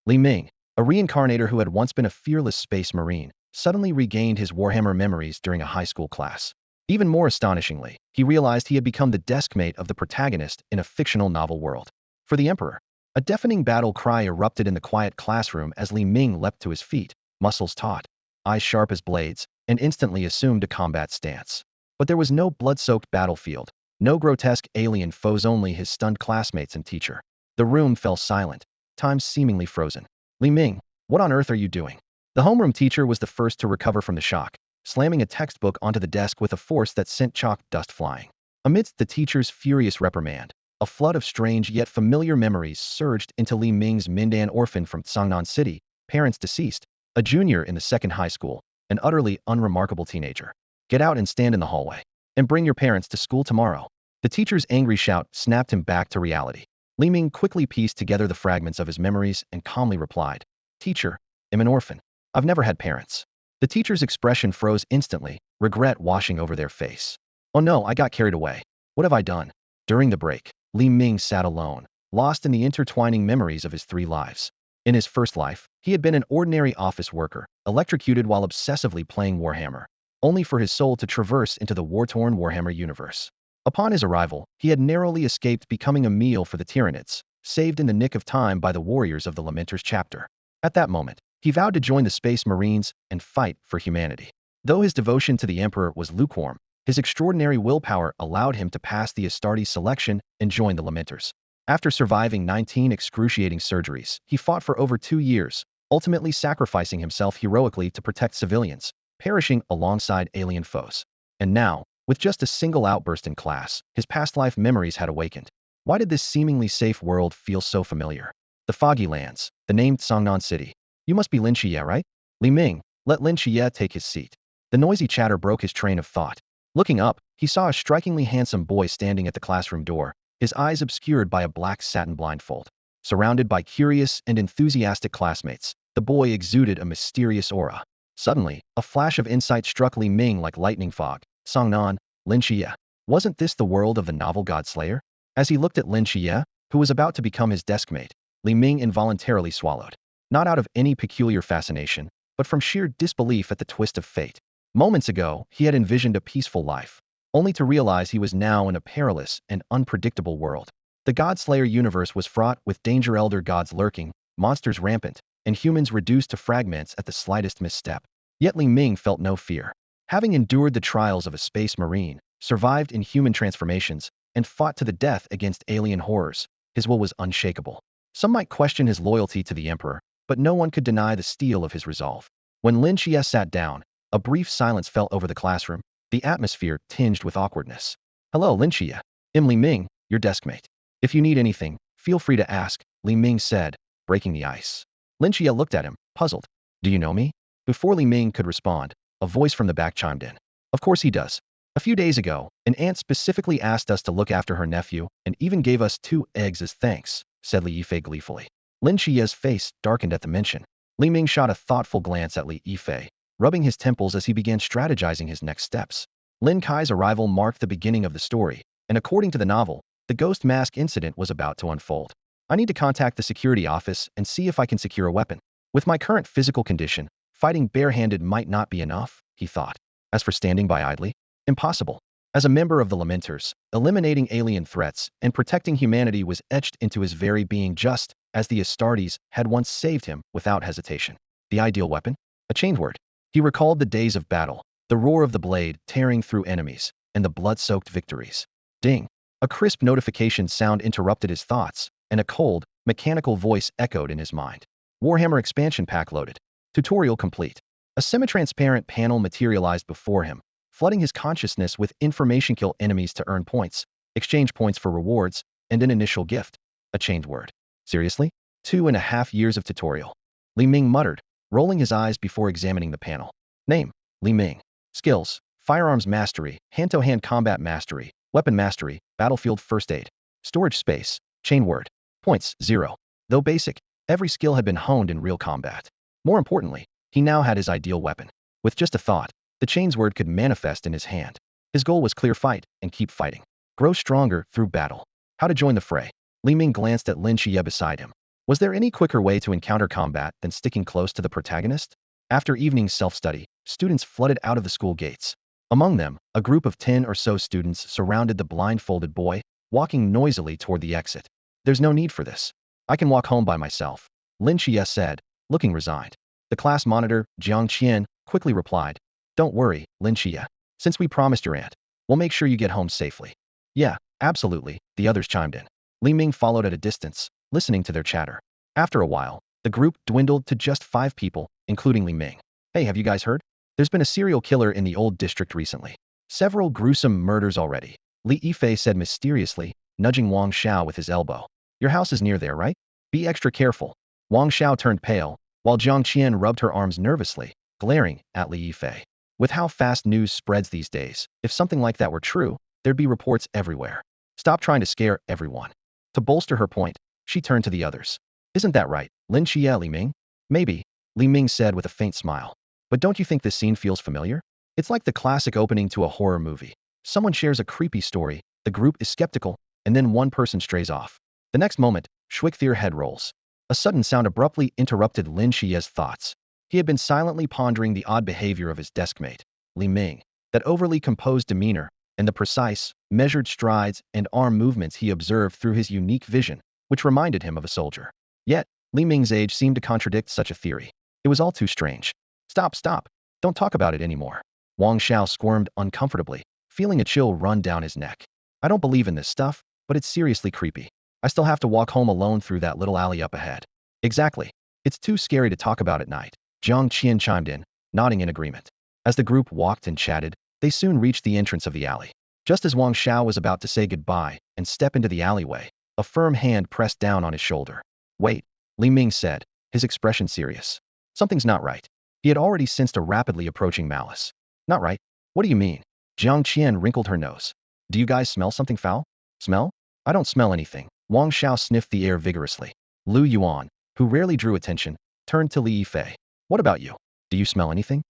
Li Ming, a reincarnator who had once been a fearless space marine, suddenly regained his Warhammer memories during a high school class. Even more astonishingly, he realized he had become the deskmate of the protagonist in a fictional novel world. For the Emperor, a deafening battle cry erupted in the quiet classroom as Li Ming leapt to his feet, muscles taut, eyes sharp as blades, and instantly assumed a combat stance. But there was no blood-soaked battlefield, no grotesque alien foes, only his stunned classmates and teacher. The room fell silent, time seemingly frozen. Li Ming, what on earth are you doing? The homeroom teacher was the first to recover from the shock, slamming a textbook onto the desk with a force that sent chalk dust flying. Amidst the teacher's furious reprimand, a flood of strange yet familiar memories surged into Li Ming's mind. An orphan from Sangnan City, parents deceased, a junior in the second high school, an utterly unremarkable teenager. Get out and stand in the hallway. And bring your parents to school tomorrow. The teacher's angry shout snapped him back to reality. Li Ming quickly pieced together the fragments of his memories and calmly replied, "Teacher, I'm an orphan. I've never had parents." The teacher's expression froze instantly, regret washing over their face. "Oh no, I got carried away. What have I done?" During the break, Li Ming sat alone, lost in the intertwining memories of his 3 lives. In his first life, he had been an ordinary office worker, electrocuted while obsessively playing Warhammer, only for his soul to traverse into the war-torn Warhammer universe. Upon his arrival, he had narrowly escaped becoming a meal for the Tyranids, saved in the nick of time by the warriors of the Lamenters chapter. At that moment, he vowed to join the Space Marines and fight for humanity. Though his devotion to the Emperor was lukewarm, his extraordinary willpower allowed him to pass the Astartes selection and join the Lamenters. After surviving 19 excruciating surgeries, he fought for over 2 years, ultimately sacrificing himself heroically to protect civilians, perishing alongside alien foes. And now, with just a single outburst in class, his past life memories had awakened. Why did this seemingly safe world feel so familiar? The Foggy Lands, the named Sangnan City. You must be Lin Qiye, right? Li Ming, let Lin Qiye take his seat. The noisy chatter broke his train of thought. Looking up, he saw a strikingly handsome boy standing at the classroom door, his eyes obscured by a black satin blindfold. Surrounded by curious and enthusiastic classmates, the boy exuded a mysterious aura. Suddenly, a flash of insight struck Li Ming like lightning fog. Sangnan, Lin Qiye. Wasn't this the world of the novel Godslayer? As he looked at Lin Qiye, who was about to become his deskmate, Li Ming involuntarily swallowed. Not out of any peculiar fascination, but from sheer disbelief at the twist of fate. Moments ago, he had envisioned a peaceful life, only to realize he was now in a perilous and unpredictable world. The Godslayer universe was fraught with danger, elder gods lurking, monsters rampant, and humans reduced to fragments at the slightest misstep. Yet Li Ming felt no fear. Having endured the trials of a space marine, survived in human transformations, and fought to the death against alien horrors, his will was unshakable. Some might question his loyalty to the Emperor, but no one could deny the steel of his resolve. When Lin Qiye sat down, a brief silence fell over the classroom, the atmosphere tinged with awkwardness. "Hello, Lin Qiye. I'm Li Ming, your deskmate. If you need anything, feel free to ask," Li Ming said, breaking the ice. Lin Qiye looked at him, puzzled. "Do you know me?" Before Li Ming could respond, a voice from the back chimed in. "Of course he does. A few days ago, an aunt specifically asked us to look after her nephew and even gave us 2 eggs as thanks," said Li Yifei gleefully. Lin Qiye's face darkened at the mention. Li Ming shot a thoughtful glance at Li Yifei, rubbing his temples as he began strategizing his next steps. Lin Qiye's arrival marked the beginning of the story, and according to the novel, the ghost mask incident was about to unfold. "I need to contact the security office and see if I can secure a weapon. With my current physical condition, fighting barehanded might not be enough," he thought. As for standing by idly, impossible. As a member of the Lamenters, eliminating alien threats and protecting humanity was etched into his very being, just as the Astartes had once saved him without hesitation. The ideal weapon? A chainsword. He recalled the days of battle, the roar of the blade tearing through enemies, and the blood-soaked victories. Ding! A crisp notification sound interrupted his thoughts, and a cold, mechanical voice echoed in his mind. Warhammer expansion pack loaded. Tutorial complete. A semi-transparent panel materialized before him, flooding his consciousness with information. Kill enemies to earn points, exchange points for rewards, and an initial gift. A chainsword. Seriously? 2.5 years of tutorial. Li Ming muttered, rolling his eyes before examining the panel. Name: Li Ming. Skills: Firearms Mastery, Hand-to-Hand Combat Mastery, Weapon Mastery, Battlefield First Aid. Storage Space: Chainsword. Points: 0. Though basic, every skill had been honed in real combat. More importantly, he now had his ideal weapon. With just a thought, the chainsword could manifest in his hand. His goal was clear: fight and keep fighting. Grow stronger through battle. How to join the fray? Li Ming glanced at Lin Qiye beside him. Was there any quicker way to encounter combat than sticking close to the protagonist? After evening self-study, students flooded out of the school gates. Among them, a group of 10 or so students surrounded the blindfolded boy, walking noisily toward the exit. There's no need for this. I can walk home by myself, Lin Qiye said, looking resigned. The class monitor, Jiang Qian, quickly replied, Don't worry, Lin Qiye. Since we promised your aunt, we'll make sure you get home safely. Yeah, absolutely, the others chimed in. Li Ming followed at a distance, listening to their chatter. After a while, the group dwindled to just 5 people, including Li Ming. Hey, have you guys heard? There's been a serial killer in the old district recently. Several gruesome murders already, Li Yifei said mysteriously, nudging Wang Xiao with his elbow. Your house is near there, right? Be extra careful. Wang Xiao turned pale, while Jiang Qian rubbed her arms nervously, glaring at Li Yifei. With how fast news spreads these days, if something like that were true, there'd be reports everywhere. Stop trying to scare everyone. To bolster her point, she turned to the others. Isn't that right, Lin Qiye, Li Ming? Maybe, Li Ming said with a faint smile. But don't you think this scene feels familiar? It's like the classic opening to a horror movie. Someone shares a creepy story, the group is skeptical, and then one person strays off. The next moment, Schwicktheir head rolls. A sudden sound abruptly interrupted Lin Qiye's thoughts. He had been silently pondering the odd behavior of his deskmate, Li Ming, that overly composed demeanor, and the precise, measured strides and arm movements he observed through his unique vision, which reminded him of a soldier. Yet, Li Ming's age seemed to contradict such a theory. It was all too strange. Stop. Don't talk about it anymore. Wang Xiao squirmed uncomfortably, feeling a chill run down his neck. I don't believe in this stuff, but it's seriously creepy. I still have to walk home alone through that little alley up ahead. Exactly. It's too scary to talk about at night. Jiang Qian chimed in, nodding in agreement. As the group walked and chatted, they soon reached the entrance of the alley. Just as Wang Xiao was about to say goodbye and step into the alleyway, a firm hand pressed down on his shoulder. Wait, Li Ming said, his expression serious. Something's not right. He had already sensed a rapidly approaching malice. Not right? What do you mean? Jiang Qian wrinkled her nose. Do you guys smell something foul? Smell? I don't smell anything. Wang Xiao sniffed the air vigorously. Lu Yuan, who rarely drew attention, turned to Li Yifei. What about you? Do you smell anything?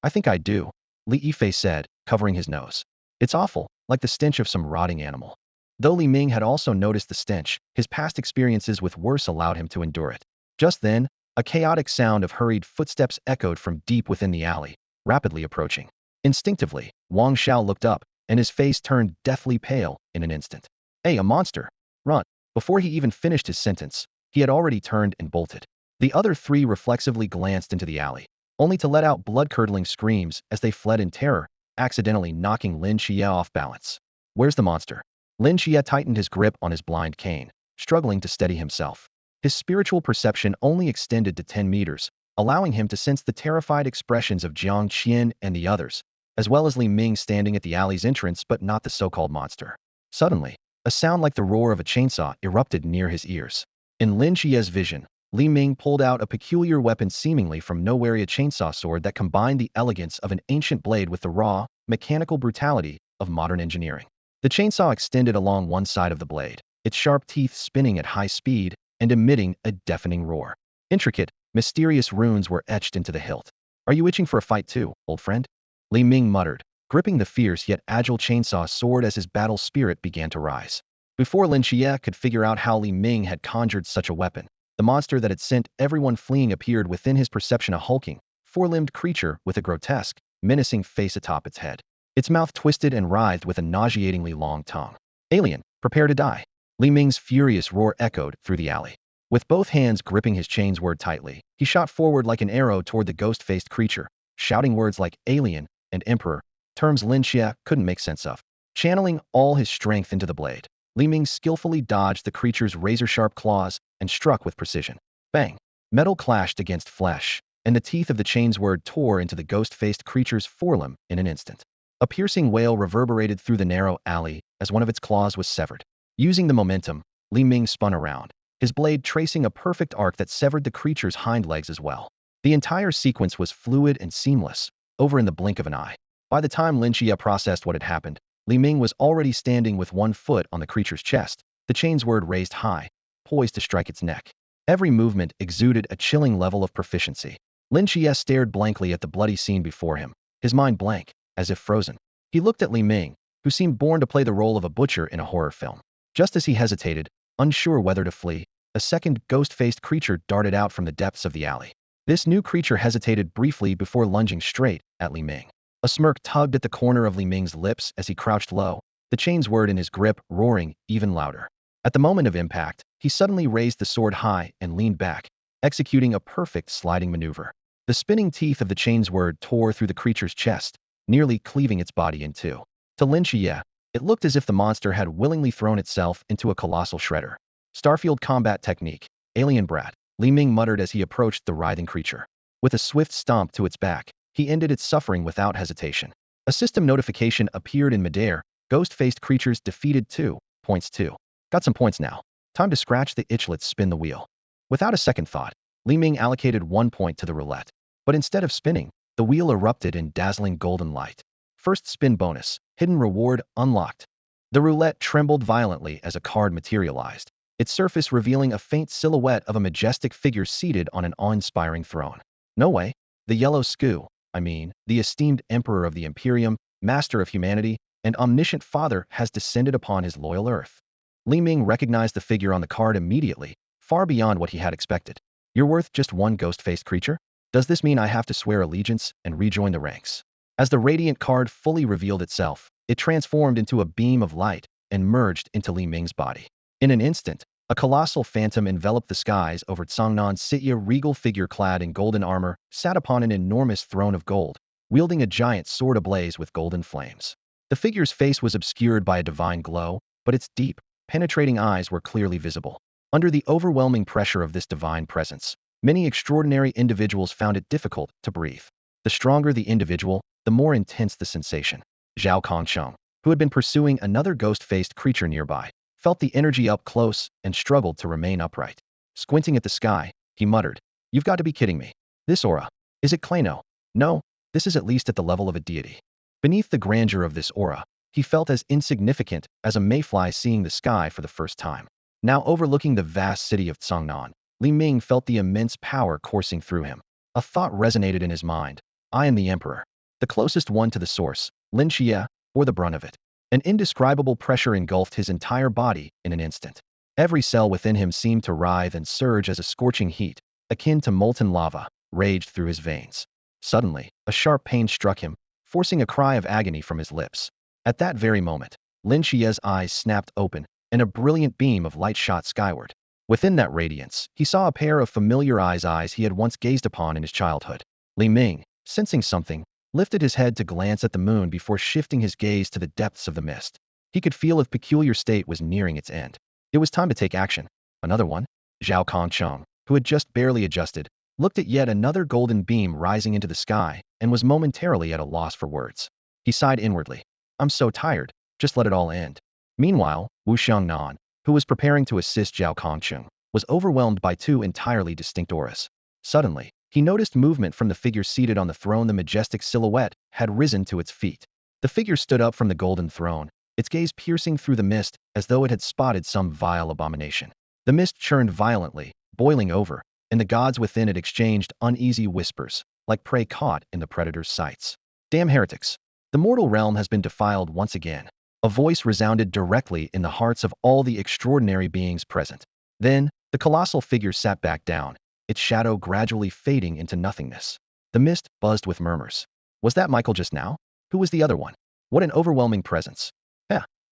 I think I do, Li Yifei said, covering his nose. It's awful, like the stench of some rotting animal. Though Li Ming had also noticed the stench, his past experiences with worse allowed him to endure it. Just then, a chaotic sound of hurried footsteps echoed from deep within the alley, rapidly approaching. Instinctively, Wang Xiao looked up, and his face turned deathly pale in an instant. Hey, a monster! Run! Before he even finished his sentence, he had already turned and bolted. The other 3 reflexively glanced into the alley, only to let out blood-curdling screams as they fled in terror, accidentally knocking Lin Qiye off balance. Where's the monster? Lin Qiye tightened his grip on his blind cane, struggling to steady himself. His spiritual perception only extended to 10 meters, allowing him to sense the terrified expressions of Jiang Qian and the others, as well as Li Ming standing at the alley's entrance but not the so-called monster. Suddenly, a sound like the roar of a chainsaw erupted near his ears. In Lin Qiye's vision, Li Ming pulled out a peculiar weapon seemingly from nowhere, a chainsaw sword that combined the elegance of an ancient blade with the raw, mechanical brutality of modern engineering. The chainsaw extended along one side of the blade, its sharp teeth spinning at high speed and emitting a deafening roar. Intricate, mysterious runes were etched into the hilt. Are you itching for a fight too, old friend? Li Ming muttered, gripping the fierce yet agile chainsaw sword as his battle spirit began to rise. Before Lin Qiye could figure out how Li Ming had conjured such a weapon, the monster that had sent everyone fleeing appeared within his perception, a hulking, 4-limbed creature with a grotesque, menacing face atop its head. Its mouth twisted and writhed with a nauseatingly long tongue. Alien, prepare to die. Li Ming's furious roar echoed through the alley. With both hands gripping his chainsword tightly, he shot forward like an arrow toward the ghost-faced creature, shouting words like alien and emperor, terms Lin Qiye couldn't make sense of. Channeling all his strength into the blade, Li Ming skillfully dodged the creature's razor-sharp claws and struck with precision. Bang! Metal clashed against flesh, and the teeth of the chainsword tore into the ghost-faced creature's forelimb in an instant. A piercing wail reverberated through the narrow alley as one of its claws was severed. Using the momentum, Li Ming spun around, his blade tracing a perfect arc that severed the creature's hind legs as well. The entire sequence was fluid and seamless, over in the blink of an eye. By the time Lynchia processed what had happened, Li Ming was already standing with one foot on the creature's chest, the chainsword raised high, poised to strike its neck. Every movement exuded a chilling level of proficiency. Lin Qiye stared blankly at the bloody scene before him, his mind blank, as if frozen. He looked at Li Ming, who seemed born to play the role of a butcher in a horror film. Just as he hesitated, unsure whether to flee, a second ghost-faced creature darted out from the depths of the alley. This new creature hesitated briefly before lunging straight at Li Ming. A smirk tugged at the corner of Li Ming's lips as he crouched low, the chainsword in his grip roaring even louder. At the moment of impact, he suddenly raised the sword high and leaned back, executing a perfect sliding maneuver. The spinning teeth of the chainsword tore through the creature's chest, nearly cleaving its body in two. To Lin Qiye, it looked as if the monster had willingly thrown itself into a colossal shredder. Starfield combat technique, alien brat, Li Ming muttered as he approached the writhing creature. With a swift stomp to its back, he ended its suffering without hesitation. A system notification appeared in midair. Ghost-faced creatures defeated 2 points 2. Got some points now. Time to scratch the itch, let's spin the wheel. Without a second thought, Li Ming allocated 1 point to the roulette. But instead of spinning, the wheel erupted in dazzling golden light. First spin bonus, hidden reward unlocked. The roulette trembled violently as a card materialized, its surface revealing a faint silhouette of a majestic figure seated on an awe-inspiring throne. No way. The yellow Sku, the esteemed emperor of the Imperium, master of humanity, and omniscient father has descended upon his loyal earth. Li Ming recognized the figure on the card immediately, far beyond what he had expected. You're worth just one ghost-faced creature? Does this mean I have to swear allegiance and rejoin the ranks? As the radiant card fully revealed itself, it transformed into a beam of light and merged into Li Ming's body. In an instant, a colossal phantom enveloped the skies over Tsongnan's City. A regal figure clad in golden armor sat upon an enormous throne of gold, wielding a giant sword ablaze with golden flames. The figure's face was obscured by a divine glow, but its deep, penetrating eyes were clearly visible. Under the overwhelming pressure of this divine presence, many extraordinary individuals found it difficult to breathe. The stronger the individual, the more intense the sensation. Zhao Kongcheng, who had been pursuing another ghost-faced creature nearby, felt the energy up close and struggled to remain upright. Squinting at the sky, he muttered, "You've got to be kidding me. This aura. Is it Klano? No, this is at least at the level of a deity." Beneath the grandeur of this aura, he felt as insignificant as a mayfly seeing the sky for the first time. Now overlooking the vast city of Tsongnan, Li Ming felt the immense power coursing through him. A thought resonated in his mind. I am the emperor. The closest one to the source, Lin Qiye, bore the brunt of it. An indescribable pressure engulfed his entire body in an instant. Every cell within him seemed to writhe and surge as a scorching heat, akin to molten lava, raged through his veins. Suddenly, a sharp pain struck him, forcing a cry of agony from his lips. At that very moment, Lin Qiye's eyes snapped open, and a brilliant beam of light shot skyward. Within that radiance, he saw a pair of familiar eyes he had once gazed upon in his childhood. Li Ming, sensing something, lifted his head to glance at the moon before shifting his gaze to the depths of the mist. He could feel a peculiar state was nearing its end. It was time to take action. Another one? Zhao Kongcheng, who had just barely adjusted, looked at yet another golden beam rising into the sky and was momentarily at a loss for words. He sighed inwardly. I'm so tired, just let it all end. Meanwhile, Wu Xiangnan, who was preparing to assist Zhao Kongcheng, was overwhelmed by 2 entirely distinct auras. Suddenly, he noticed movement from the figure seated on the throne. The majestic silhouette had risen to its feet. The figure stood up from the golden throne, its gaze piercing through the mist as though it had spotted some vile abomination. The mist churned violently, boiling over, and the gods within it exchanged uneasy whispers, like prey caught in the predator's sights. Damn heretics! The mortal realm has been defiled once again. A voice resounded directly in the hearts of all the extraordinary beings present. Then, the colossal figure sat back down, its shadow gradually fading into nothingness. The mist buzzed with murmurs. Was that Michael just now? Who was the other one? What an overwhelming presence.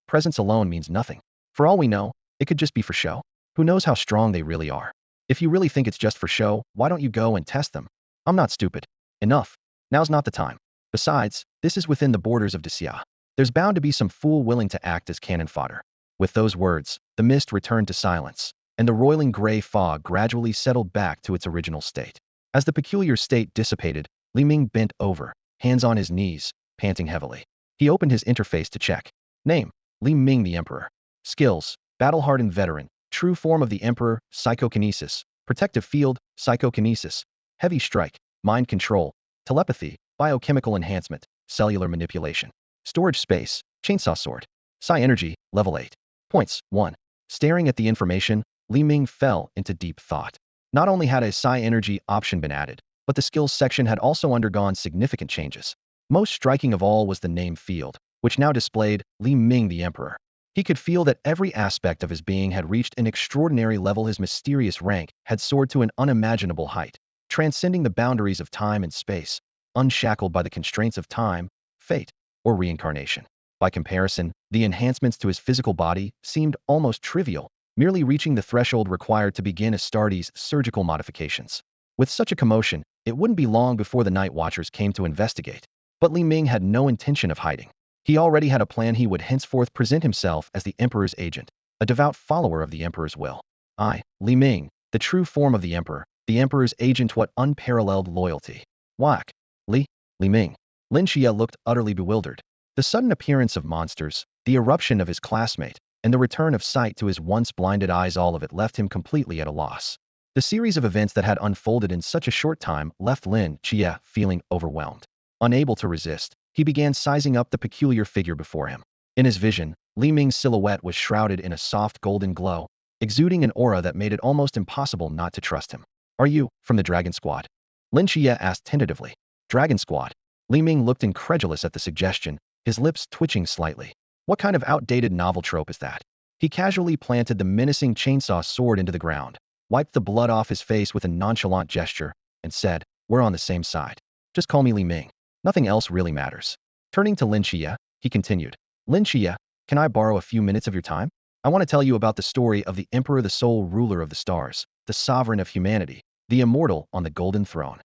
Presence alone means nothing. For all we know, it could just be for show. Who knows how strong they really are? If you really think it's just for show, why don't you go and test them? I'm not stupid. Enough. Now's not the time. Besides, this is within the borders of Xia. There's bound to be some fool willing to act as cannon fodder. With those words, the mist returned to silence, and the roiling gray fog gradually settled back to its original state. As the peculiar state dissipated, Li Ming bent over, hands on his knees, panting heavily. He opened his interface to check. Name: Li Ming the Emperor. Skills: battle-hardened veteran, true form of the Emperor, psychokinesis, protective field, psychokinesis, heavy strike, mind control, telepathy, biochemical enhancement, cellular manipulation. Storage space, chainsaw sword. Psi energy, level 8. Points, 1. Staring at the information, Li Ming fell into deep thought. Not only had a psi energy option been added, but the skills section had also undergone significant changes. Most striking of all was the name field, which now displayed Li Ming the Emperor. He could feel that every aspect of his being had reached an extraordinary level. His mysterious rank had soared to an unimaginable height, transcending the boundaries of time and space, unshackled by the constraints of time, fate, or reincarnation. By comparison, the enhancements to his physical body seemed almost trivial, merely reaching the threshold required to begin Astartes' surgical modifications. With such a commotion, it wouldn't be long before the Night Watchers came to investigate. But Li Ming had no intention of hiding. He already had a plan. He would henceforth present himself as the Emperor's agent, a devout follower of the Emperor's will. I, Li Ming, the true form of the Emperor's agent. What unparalleled loyalty. Whack. Li Ming. Lin Qiye looked utterly bewildered. The sudden appearance of monsters, the eruption of his classmate, and the return of sight to his once blinded eyes, all of it left him completely at a loss. The series of events that had unfolded in such a short time left Lin Qiye feeling overwhelmed. Unable to resist, he began sizing up the peculiar figure before him. In his vision, Li Ming's silhouette was shrouded in a soft golden glow, exuding an aura that made it almost impossible not to trust him. Are you from the Dragon Squad? Lin Qiye asked tentatively. Dragon Squad? Li Ming looked incredulous at the suggestion, his lips twitching slightly. What kind of outdated novel trope is that? He casually planted the menacing chainsaw sword into the ground, wiped the blood off his face with a nonchalant gesture, and said, "We're on the same side. Just call me Li Ming. Nothing else really matters." Turning to Lin Qiye, he continued, "Lin Qiye, can I borrow a few minutes of your time? I want to tell you about the story of the Emperor, the sole ruler of the stars, the sovereign of humanity, the immortal on the golden throne."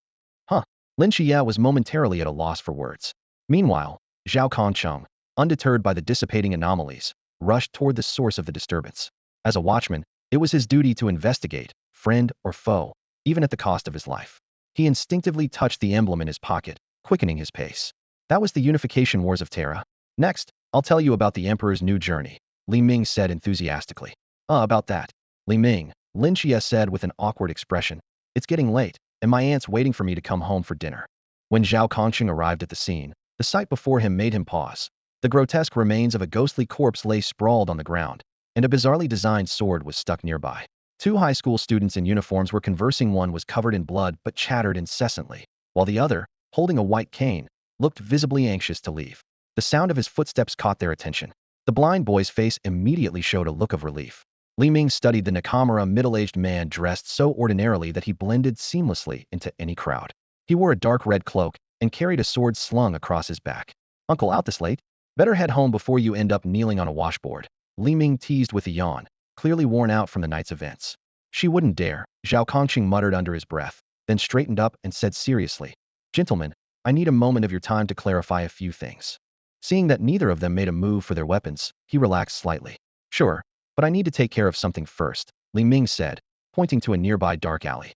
Huh. Lin Qiye was momentarily at a loss for words. Meanwhile, Zhao Kongcheng, undeterred by the dissipating anomalies, rushed toward the source of the disturbance. As a watchman, it was his duty to investigate, friend or foe, even at the cost of his life. He instinctively touched the emblem in his pocket, quickening his pace. That was the unification wars of Terra. Next, I'll tell you about the Emperor's new journey, Li Ming said enthusiastically. About that. Li Ming, Lin Qiye said with an awkward expression. It's getting late, and my aunt's waiting for me to come home for dinner. When Zhao Kongcheng arrived at the scene, the sight before him made him pause. The grotesque remains of a ghostly corpse lay sprawled on the ground, and a bizarrely designed sword was stuck nearby. Two high school students in uniforms were conversing. One was covered in blood but chattered incessantly, while the other, holding a white cane, looked visibly anxious to leave. The sound of his footsteps caught their attention. The blind boy's face immediately showed a look of relief. Li Ming studied the Nakamura, middle-aged man dressed so ordinarily that he blended seamlessly into any crowd. He wore a dark red cloak and carried a sword slung across his back. "Uncle, out this late? Better head home before you end up kneeling on a washboard," Li Ming teased with a yawn, clearly worn out from the night's events. "She wouldn't dare," Zhao Kongqing muttered under his breath, then straightened up and said seriously, "Gentlemen, I need a moment of your time to clarify a few things." Seeing that neither of them made a move for their weapons, he relaxed slightly. "Sure, but I need to take care of something first," Li Ming said, pointing to a nearby dark alley.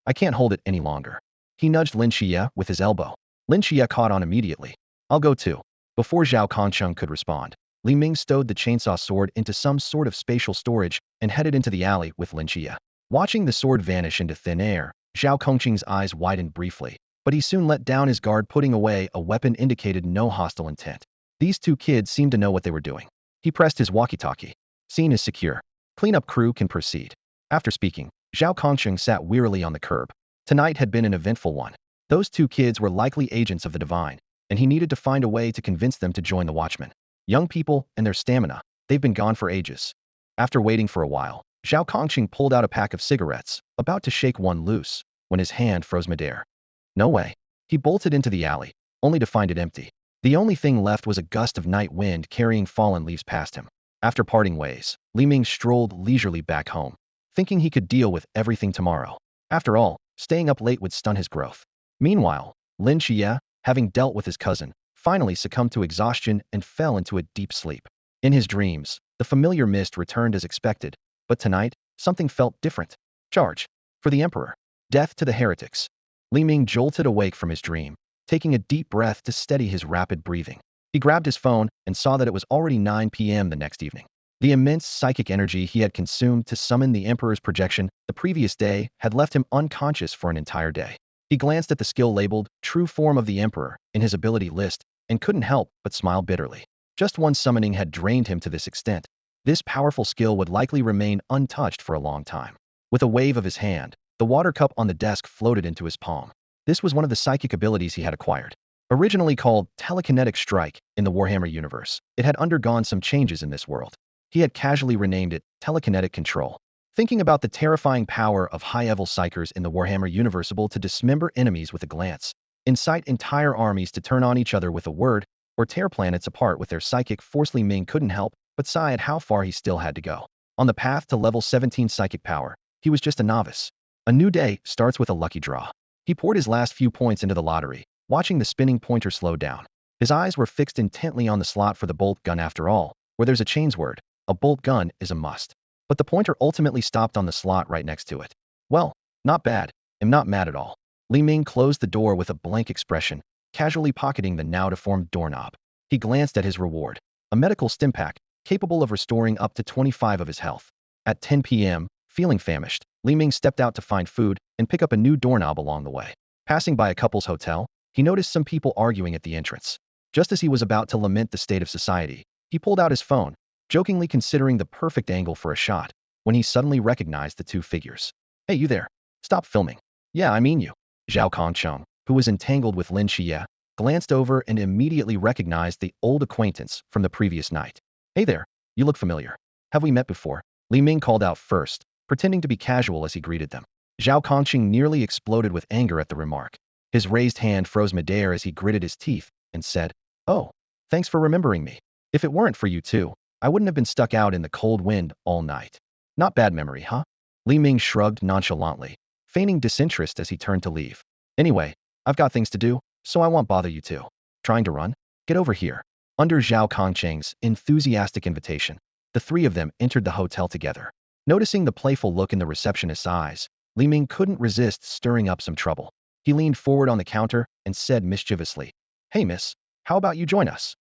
"I can't hold it any longer." He nudged Lin Qiye with his elbow. Lin Qiye caught on immediately. "I'll go too." Before Zhao Kongcheng could respond, Li Ming stowed the chainsaw sword into some sort of spatial storage and headed into the alley with Lin Qiye. Watching the sword vanish into thin air, Zhao Kongqing's eyes widened briefly, but he soon let down his guard. Putting away a weapon indicated no hostile intent. These two kids seemed to know what they were doing. He pressed his walkie-talkie. "Scene is secure. Cleanup crew can proceed." After speaking, Zhao Kongcheng sat wearily on the curb. Tonight had been an eventful one. Those two kids were likely agents of the divine, and he needed to find a way to convince them to join the Watchmen. Young people and their stamina, they've been gone for ages. After waiting for a while, Zhao Kongqing pulled out a pack of cigarettes, about to shake one loose, when his hand froze midair. No way. He bolted into the alley, only to find it empty. The only thing left was a gust of night wind carrying fallen leaves past him. After parting ways, Li Ming strolled leisurely back home, thinking he could deal with everything tomorrow. After all, staying up late would stunt his growth. Meanwhile, Lin Qiye, having dealt with his cousin, finally succumbed to exhaustion and fell into a deep sleep. In his dreams, the familiar mist returned as expected, but tonight, something felt different. Charge. For the Emperor. Death to the heretics. Li Ming jolted awake from his dream, taking a deep breath to steady his rapid breathing. He grabbed his phone and saw that it was already 9 p.m. the next evening. The immense psychic energy he had consumed to summon the Emperor's projection the previous day had left him unconscious for an entire day. He glanced at the skill labeled True Form of the Emperor in his ability list and couldn't help but smile bitterly. Just one summoning had drained him to this extent. This powerful skill would likely remain untouched for a long time. With a wave of his hand, the water cup on the desk floated into his palm. This was one of the psychic abilities he had acquired. Originally called Telekinetic Strike in the Warhammer universe, it had undergone some changes in this world. He had casually renamed it telekinetic control, thinking about the terrifying power of high-level psychers in the Warhammer universe able to dismember enemies with a glance, incite entire armies to turn on each other with a word, or tear planets apart with their psychic force. Li Ming couldn't help but sigh at how far he still had to go. On the path to level 17 psychic power, he was just a novice. A new day starts with a lucky draw. He poured his last few points into the lottery, watching the spinning pointer slow down. His eyes were fixed intently on the slot for the bolt gun. After all, where there's a chainsword, a bolt gun is a must. But the pointer ultimately stopped on the slot right next to it. Well, not bad. I'm not mad at all. Li Ming closed the door with a blank expression, casually pocketing the now deformed doorknob. He glanced at his reward, a medical stimpack, capable of restoring up to 25 of his health. At 10 p.m., feeling famished, Li Ming stepped out to find food and pick up a new doorknob along the way. Passing by a couple's hotel, he noticed some people arguing at the entrance. Just as he was about to lament the state of society, he pulled out his phone, jokingly considering the perfect angle for a shot, when he suddenly recognized the two figures. Hey, you there. Stop filming. Yeah, I mean you. Zhao Kongcheng, who was entangled with Lin Qiye, glanced over and immediately recognized the old acquaintance from the previous night. Hey there, you look familiar. Have we met before? Li Ming called out first, pretending to be casual as he greeted them. Zhao Kongcheng nearly exploded with anger at the remark. His raised hand froze midair as he gritted his teeth and said, "Oh, thanks for remembering me. If it weren't for you two, I wouldn't have been stuck out in the cold wind all night." Not bad memory, huh? Li Ming shrugged nonchalantly, feigning disinterest as he turned to leave. Anyway, I've got things to do, so I won't bother you two. Trying to run? Get over here. Under Zhao Kongcheng's enthusiastic invitation, the three of them entered the hotel together. Noticing the playful look in the receptionist's eyes, Li Ming couldn't resist stirring up some trouble. He leaned forward on the counter and said mischievously, "Hey miss, how about you join us?"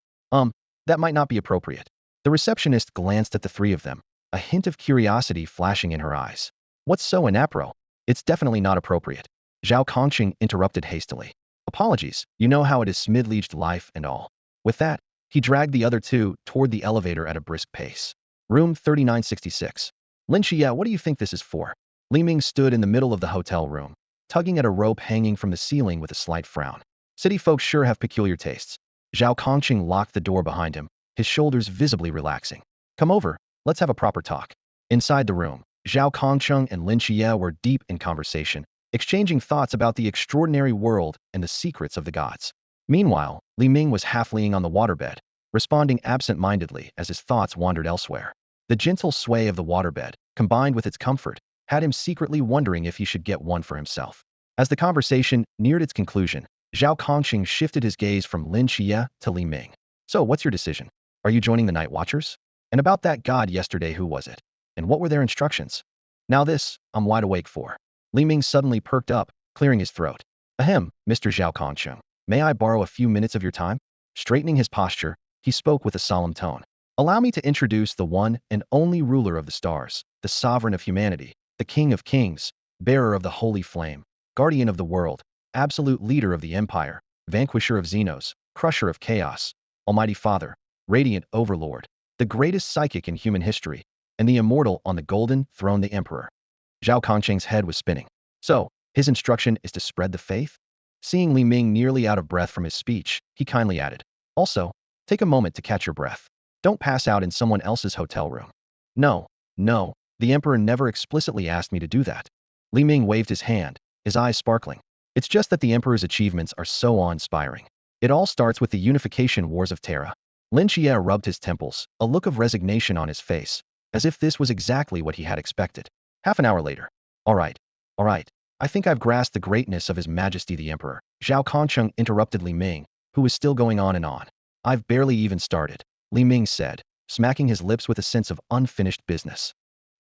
That might not be appropriate." The receptionist glanced at the three of them, a hint of curiosity flashing in her eyes. "What's so inapro? It's definitely not appropriate." Zhao Kongcheng interrupted hastily. "Apologies, you know how it is middle-aged life and all." With that, he dragged the other two toward the elevator at a brisk pace. Room 3966. Lynchia, what do you think this is for?" Li Ming stood in the middle of the hotel room, tugging at a rope hanging from the ceiling with a slight frown. "City folks sure have peculiar tastes." Zhao Kongcheng locked the door behind him, his shoulders visibly relaxing. "Come over, let's have a proper talk." Inside the room, Zhao Kongcheng and Lin Qiye were deep in conversation, exchanging thoughts about the extraordinary world and the secrets of the gods. Meanwhile, Li Ming was half leaning on the waterbed, responding absent-mindedly as his thoughts wandered elsewhere. The gentle sway of the waterbed, combined with its comfort, had him secretly wondering if he should get one for himself. As the conversation neared its conclusion, Zhao Kongcheng shifted his gaze from Lin Qiye to Li Ming. "So, what's your decision? Are you joining the Night Watchers? And about that god yesterday, who was it? And what were their instructions?" "Now this, I'm wide awake for." Li Ming suddenly perked up, clearing his throat. "Ahem, Mr. Zhao Kongcheng, may I borrow a few minutes of your time?" Straightening his posture, he spoke with a solemn tone. "Allow me to introduce the one and only ruler of the stars, the sovereign of humanity, the king of kings, bearer of the holy flame, guardian of the world, absolute leader of the empire, vanquisher of Xenos, crusher of chaos, almighty father, radiant overlord, the greatest psychic in human history, and the immortal on the golden throne, the emperor." Zhao Kongcheng's head was spinning. "So, his instruction is to spread the faith?" Seeing Li Ming nearly out of breath from his speech, he kindly added, "Also, take a moment to catch your breath. Don't pass out in someone else's hotel room." No, the emperor never explicitly asked me to do that." Li Ming waved his hand, his eyes sparkling. "It's just that the emperor's achievements are so awe-inspiring. It all starts with the unification wars of Terra." Lin Qiye rubbed his temples, a look of resignation on his face, as if this was exactly what he had expected. Half an hour later. All right. I think I've grasped the greatness of His Majesty the Emperor." Zhao Kongcheng interrupted Li Ming, who was still going on and on. "I've barely even started," Li Ming said, smacking his lips with a sense of unfinished business.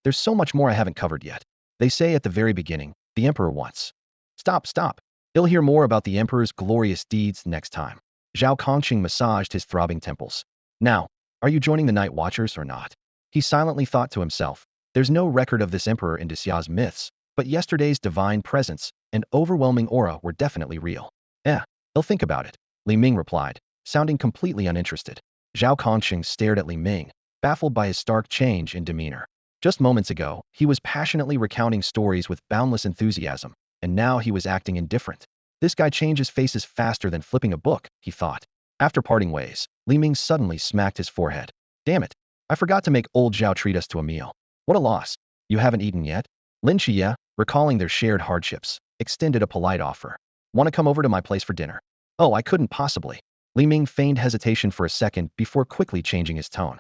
"There's so much more I haven't covered yet. They say at the very beginning, the Emperor wants." Stop. You'll hear more about the Emperor's glorious deeds next time." Zhao Kongcheng massaged his throbbing temples. "Now, are you joining the Night Watchers or not?" He silently thought to himself. There's no record of this emperor in Xia's myths, but yesterday's divine presence and overwhelming aura were definitely real. He'll think about it," Li Ming replied, sounding completely uninterested. Zhao Kongcheng stared at Li Ming, baffled by his stark change in demeanor. Just moments ago, he was passionately recounting stories with boundless enthusiasm, and now he was acting indifferent. This guy changes faces faster than flipping a book, he thought. After parting ways, Li Ming suddenly smacked his forehead. Damn it, I forgot to make old Zhao treat us to a meal. What a loss. You haven't eaten yet? Lin Qiye, recalling their shared hardships, extended a polite offer. Want to come over to my place for dinner? Oh, I couldn't possibly. Li Ming feigned hesitation for a second before quickly changing his tone.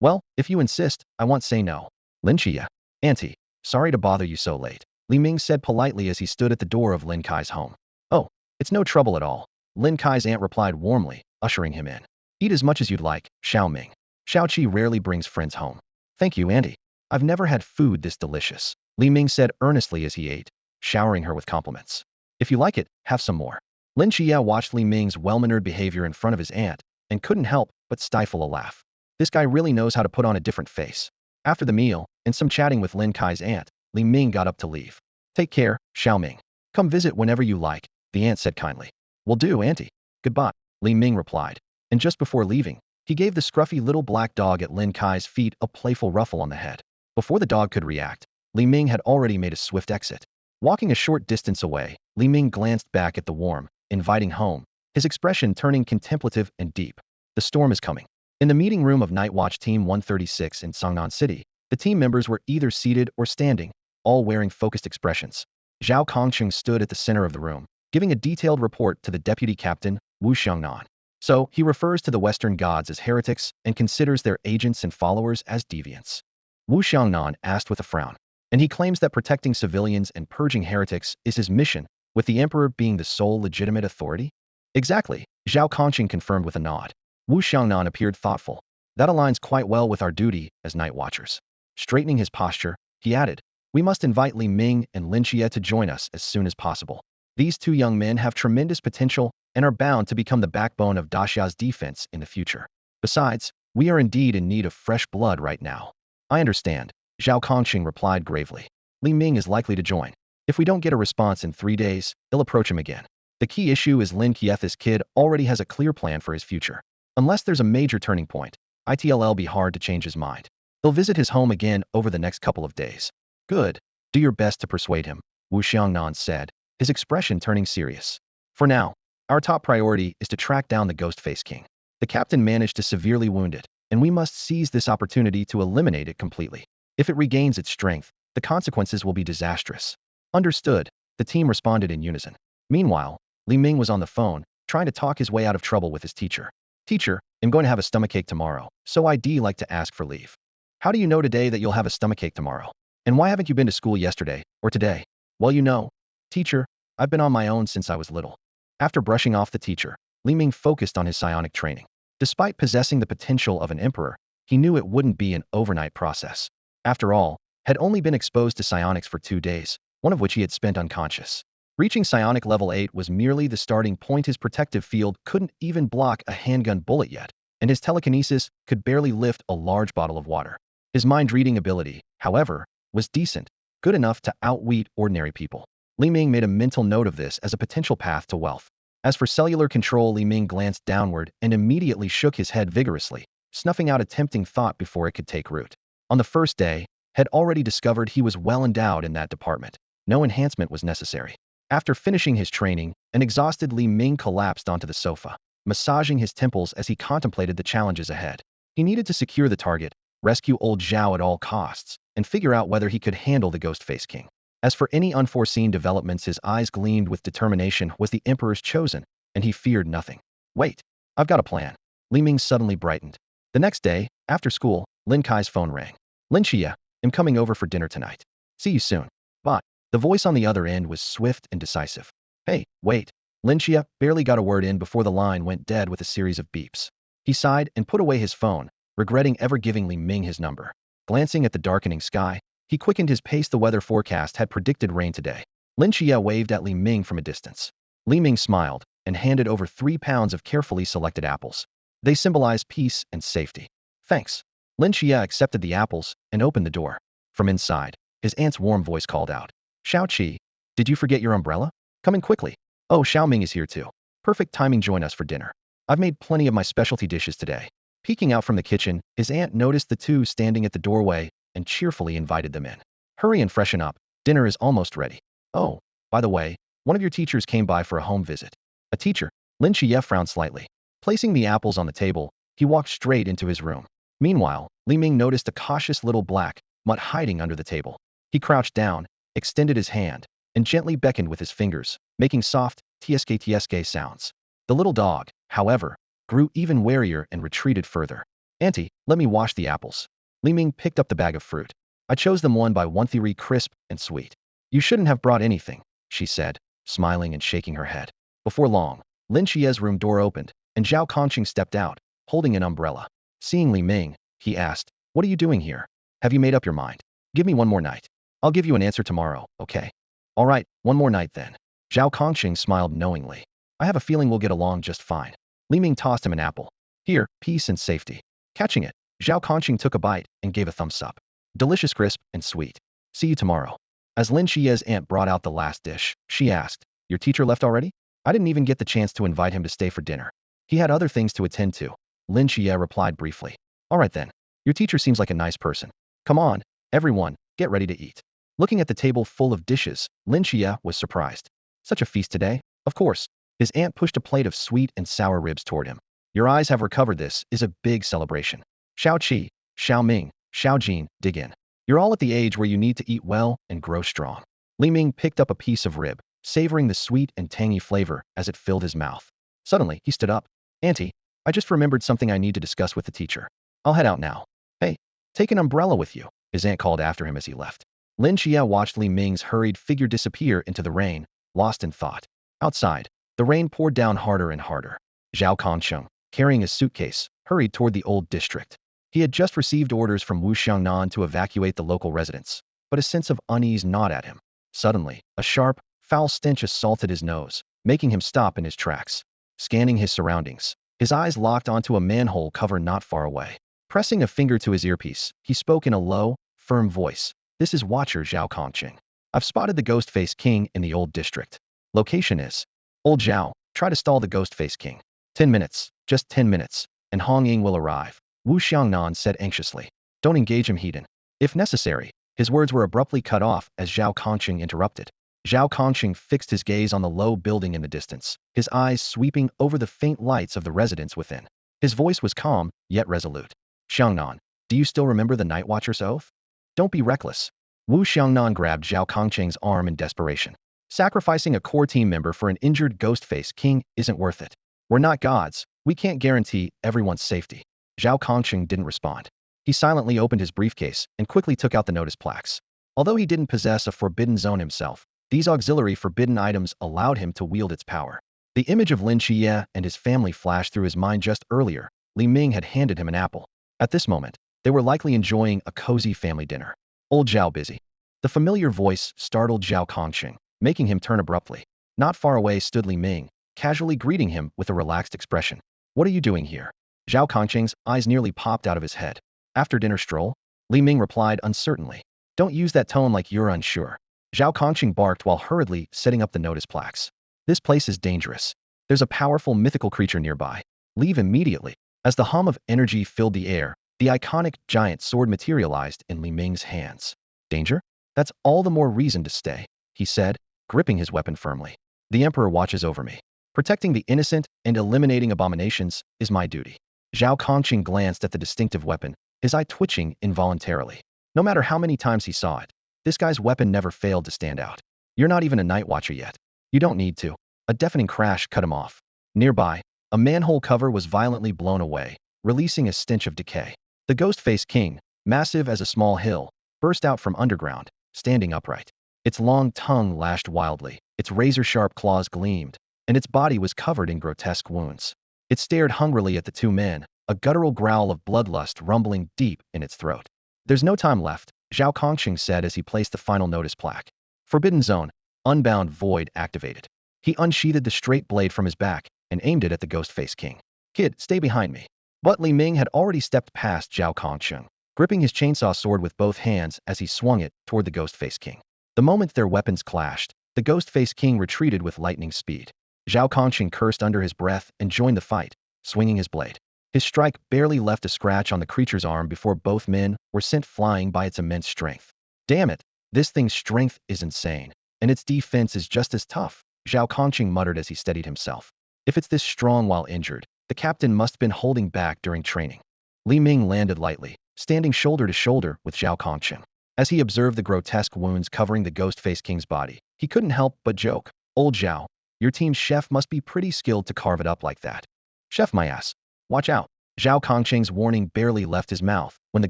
Well, if you insist, I won't say no. Lynchia. Auntie, sorry to bother you so late. Li Ming said politely as he stood at the door of Lin Kai's home. Oh, it's no trouble at all. Lin Kai's aunt replied warmly, ushering him in. Eat as much as you'd like, Xiao Ming. Xiao Qi rarely brings friends home. Thank you, Auntie. I've never had food this delicious. Li Ming said earnestly as he ate, showering her with compliments. If you like it, have some more. Lin Qiye watched Li Ming's well-mannered behavior in front of his aunt and couldn't help but stifle a laugh. This guy really knows how to put on a different face. After the meal, and some chatting with Lin Kai's aunt, Li Ming got up to leave. Take care, Xiao Ming. Come visit whenever you like, the aunt said kindly. Will do, Auntie. Goodbye, Li Ming replied. And just before leaving, he gave the scruffy little black dog at Lin Kai's feet a playful ruffle on the head. Before the dog could react, Li Ming had already made a swift exit. Walking a short distance away, Li Ming glanced back at the warm, inviting home, his expression turning contemplative and deep. The storm is coming. In the meeting room of Night Watch Team 136 in Songnan City, the team members were either seated or standing, all wearing focused expressions. Zhao Kongqing stood at the center of the room, giving a detailed report to the deputy captain, Wu Xiangnan. So, he refers to the Western gods as heretics and considers their agents and followers as deviants. Wu Xiangnan asked with a frown. And he claims that protecting civilians and purging heretics is his mission, with the emperor being the sole legitimate authority? Exactly, Zhao Kongqing confirmed with a nod. Wu Xiangnan appeared thoughtful. That aligns quite well with our duty as night watchers. Straightening his posture, he added, we must invite Li Ming and Lin Qiye to join us as soon as possible. These two young men have tremendous potential and are bound to become the backbone of Daxia's defense in the future. Besides, we are indeed in need of fresh blood right now. I understand, Zhao Kongqing replied gravely. Li Ming is likely to join. If we don't get a response in 3 days, he'll approach him again. The key issue is Lin Qiye. This kid already has a clear plan for his future. Unless there's a major turning point, it'll be hard to change his mind. He'll visit his home again over the next couple of days. Good. Do your best to persuade him, Wu Xiangnan said, his expression turning serious. For now, our top priority is to track down the Ghostface King. The captain managed to severely wound it, and we must seize this opportunity to eliminate it completely. If it regains its strength, the consequences will be disastrous. Understood, the team responded in unison. Meanwhile, Li Ming was on the phone, trying to talk his way out of trouble with his teacher. Teacher, I'm going to have a stomachache tomorrow, so I'd like to ask for leave. How do you know today that you'll have a stomachache tomorrow? And why haven't you been to school yesterday, or today? Well, you know, teacher, I've been on my own since I was little. After brushing off the teacher, Li Ming focused on his psionic training. Despite possessing the potential of an emperor, he knew it wouldn't be an overnight process. After all, had only been exposed to psionics for 2 days, one of which he had spent unconscious. Reaching psionic level 8 was merely the starting point. His protective field couldn't even block a handgun bullet yet, and his telekinesis could barely lift a large bottle of water. His mind-reading ability, however, was decent, good enough to outwit ordinary people. Li Ming made a mental note of this as a potential path to wealth. As for cellular control, Li Ming glanced downward and immediately shook his head vigorously, snuffing out a tempting thought before it could take root. On the first day, had already discovered he was well endowed in that department. No enhancement was necessary. After finishing his training, an exhausted Li Ming collapsed onto the sofa, massaging his temples as he contemplated the challenges ahead. He needed to secure the target, rescue old Zhao at all costs, and figure out whether he could handle the Ghostface King. As for any unforeseen developments, his eyes gleamed with determination. Was the Emperor's chosen, and he feared nothing. Wait, I've got a plan. Li Ming suddenly brightened. The next day, after school, Lin Kai's phone rang. Lin Qiye, I'm coming over for dinner tonight. See you soon. Bye. The voice on the other end was swift and decisive. Hey, wait. Lin Qiye barely got a word in before the line went dead with a series of beeps. He sighed and put away his phone, regretting ever giving Li Ming his number. Glancing at the darkening sky, he quickened his pace. The weather forecast had predicted rain today. Lin Qiye waved at Li Ming from a distance. Li Ming smiled and handed over 3 pounds of carefully selected apples. They symbolize peace and safety. Thanks. Lin Qiye accepted the apples and opened the door. From inside, his aunt's warm voice called out. Xiao Qi, did you forget your umbrella? Come in quickly. Oh, Xiao Ming is here too. Perfect timing, join us for dinner. I've made plenty of my specialty dishes today. Peeking out from the kitchen, his aunt noticed the two standing at the doorway and cheerfully invited them in. Hurry and freshen up, dinner is almost ready. Oh, by the way, one of your teachers came by for a home visit. A teacher? Lin Qiye frowned slightly. Placing the apples on the table, he walked straight into his room. Meanwhile, Li Ming noticed a cautious little black mutt hiding under the table. He crouched down, extended his hand, and gently beckoned with his fingers, making soft tsk sounds. The little dog, however, grew even warier and retreated further. Auntie, let me wash the apples. Li Ming picked up the bag of fruit. I chose them one by one, theory crisp and sweet. You shouldn't have brought anything, she said, smiling and shaking her head. Before long, Lin Qiye's room door opened, and Zhao Kongqing stepped out, holding an umbrella. Seeing Li Ming, he asked, "What are you doing here? Have you made up your mind? Give me one more night. I'll give you an answer tomorrow, okay?" "All right, one more night then." Zhao Kongqing smiled knowingly. "I have a feeling we'll get along just fine." Li Ming tossed him an apple. "Here, peace and safety." Catching it, Zhao Kongqing took a bite and gave a thumbs up. "Delicious, crisp, and sweet. See you tomorrow." As Lin Qiye's aunt brought out the last dish, she asked, "Your teacher left already?" "I didn't even get the chance to invite him to stay for dinner. He had other things to attend to," Lin Qiye replied briefly. "All right then. Your teacher seems like a nice person. Come on, everyone, get ready to eat." Looking at the table full of dishes, Lin Qiye was surprised. "Such a feast today?" "Of course." His aunt pushed a plate of sweet and sour ribs toward him. "Your eyes have recovered. This is a big celebration. Xiao Qi, Xiao Ming, Xiao Jin, dig in. You're all at the age where you need to eat well and grow strong." Li Ming picked up a piece of rib, savoring the sweet and tangy flavor as it filled his mouth. Suddenly, he stood up. "Auntie, I just remembered something I need to discuss with the teacher. I'll head out now." "Hey, take an umbrella with you," his aunt called after him as he left. Lin Qiye watched Li Ming's hurried figure disappear into the rain, lost in thought. Outside, the rain poured down harder and harder. Zhao Kongqing, carrying his suitcase, hurried toward the old district. He had just received orders from Wu Xiangnan to evacuate the local residents, but a sense of unease gnawed at him. Suddenly, a sharp, foul stench assaulted his nose, making him stop in his tracks. Scanning his surroundings, his eyes locked onto a manhole cover not far away. Pressing a finger to his earpiece, he spoke in a low, firm voice. "This is Watcher Zhao Kongqing. I've spotted the Ghostface King in the old district. Location is Old Zhao. Try to stall the Ghostface King. 10 minutes, just 10 minutes, and Hong Ying will arrive." Wu Xiangnan said anxiously. "Don't engage him, Heaton. If necessary." His words were abruptly cut off as Zhao Kongqing interrupted. Zhao Kongqing fixed his gaze on the low building in the distance, his eyes sweeping over the faint lights of the residents within. His voice was calm, yet resolute. "Xiangnan, do you still remember the Night Watcher's oath? Don't be reckless." Wu Xiangnan grabbed Zhao Kongqing's arm in desperation. "Sacrificing a core team member for an injured Ghostface King isn't worth it. We're not gods. We can't guarantee everyone's safety." Zhao Kongqing didn't respond. He silently opened his briefcase and quickly took out the notice plaques. Although he didn't possess a forbidden zone himself, these auxiliary forbidden items allowed him to wield its power. The image of Lin Qiye and his family flashed through his mind just earlier. Li Ming had handed him an apple. At this moment, they were likely enjoying a cozy family dinner. "Old Zhao busy?" The familiar voice startled Zhao Kongqing, making him turn abruptly. Not far away stood Li Ming, casually greeting him with a relaxed expression. "What are you doing here?" Zhao Kongqing's eyes nearly popped out of his head. "After dinner stroll?" Li Ming replied uncertainly. "Don't use that tone like you're unsure." Zhao Kongqing barked while hurriedly setting up the notice plaques. "This place is dangerous. There's a powerful mythical creature nearby. Leave immediately." As the hum of energy filled the air, the iconic giant sword materialized in Li Ming's hands. "Danger? That's all the more reason to stay," he said, gripping his weapon firmly. "The Emperor watches over me. Protecting the innocent and eliminating abominations is my duty." Zhao Kongqing glanced at the distinctive weapon, his eye twitching involuntarily. No matter how many times he saw it, this guy's weapon never failed to stand out. "You're not even a Night Watcher yet. You don't need to." A deafening crash cut him off. Nearby, a manhole cover was violently blown away, releasing a stench of decay. The Ghostface King, massive as a small hill, burst out from underground, standing upright. Its long tongue lashed wildly, its razor-sharp claws gleamed, and its body was covered in grotesque wounds. It stared hungrily at the two men, a guttural growl of bloodlust rumbling deep in its throat. "There's no time left," Zhao Kongqing said as he placed the final notice plaque. "Forbidden Zone, Unbound Void activated." He unsheathed the straight blade from his back and aimed it at the Ghostface King. "Kid, stay behind me." But Li Ming had already stepped past Zhao Kongqing, gripping his chainsaw sword with both hands as he swung it toward the Ghostface King. The moment their weapons clashed, the Ghostface King retreated with lightning speed. Zhao Kongqing cursed under his breath and joined the fight, swinging his blade. His strike barely left a scratch on the creature's arm before both men were sent flying by its immense strength. "Damn it, this thing's strength is insane, and its defense is just as tough," Zhao Kongqing muttered as he steadied himself. "If it's this strong while injured, the captain must have been holding back during training." Li Ming landed lightly, standing shoulder to shoulder with Zhao Kongqing. As he observed the grotesque wounds covering the Ghostface King's body, he couldn't help but joke. Old Zhao, your team's chef must be pretty skilled to carve it up like that. Chef my ass. Watch out. Zhao Kongqing's warning barely left his mouth when the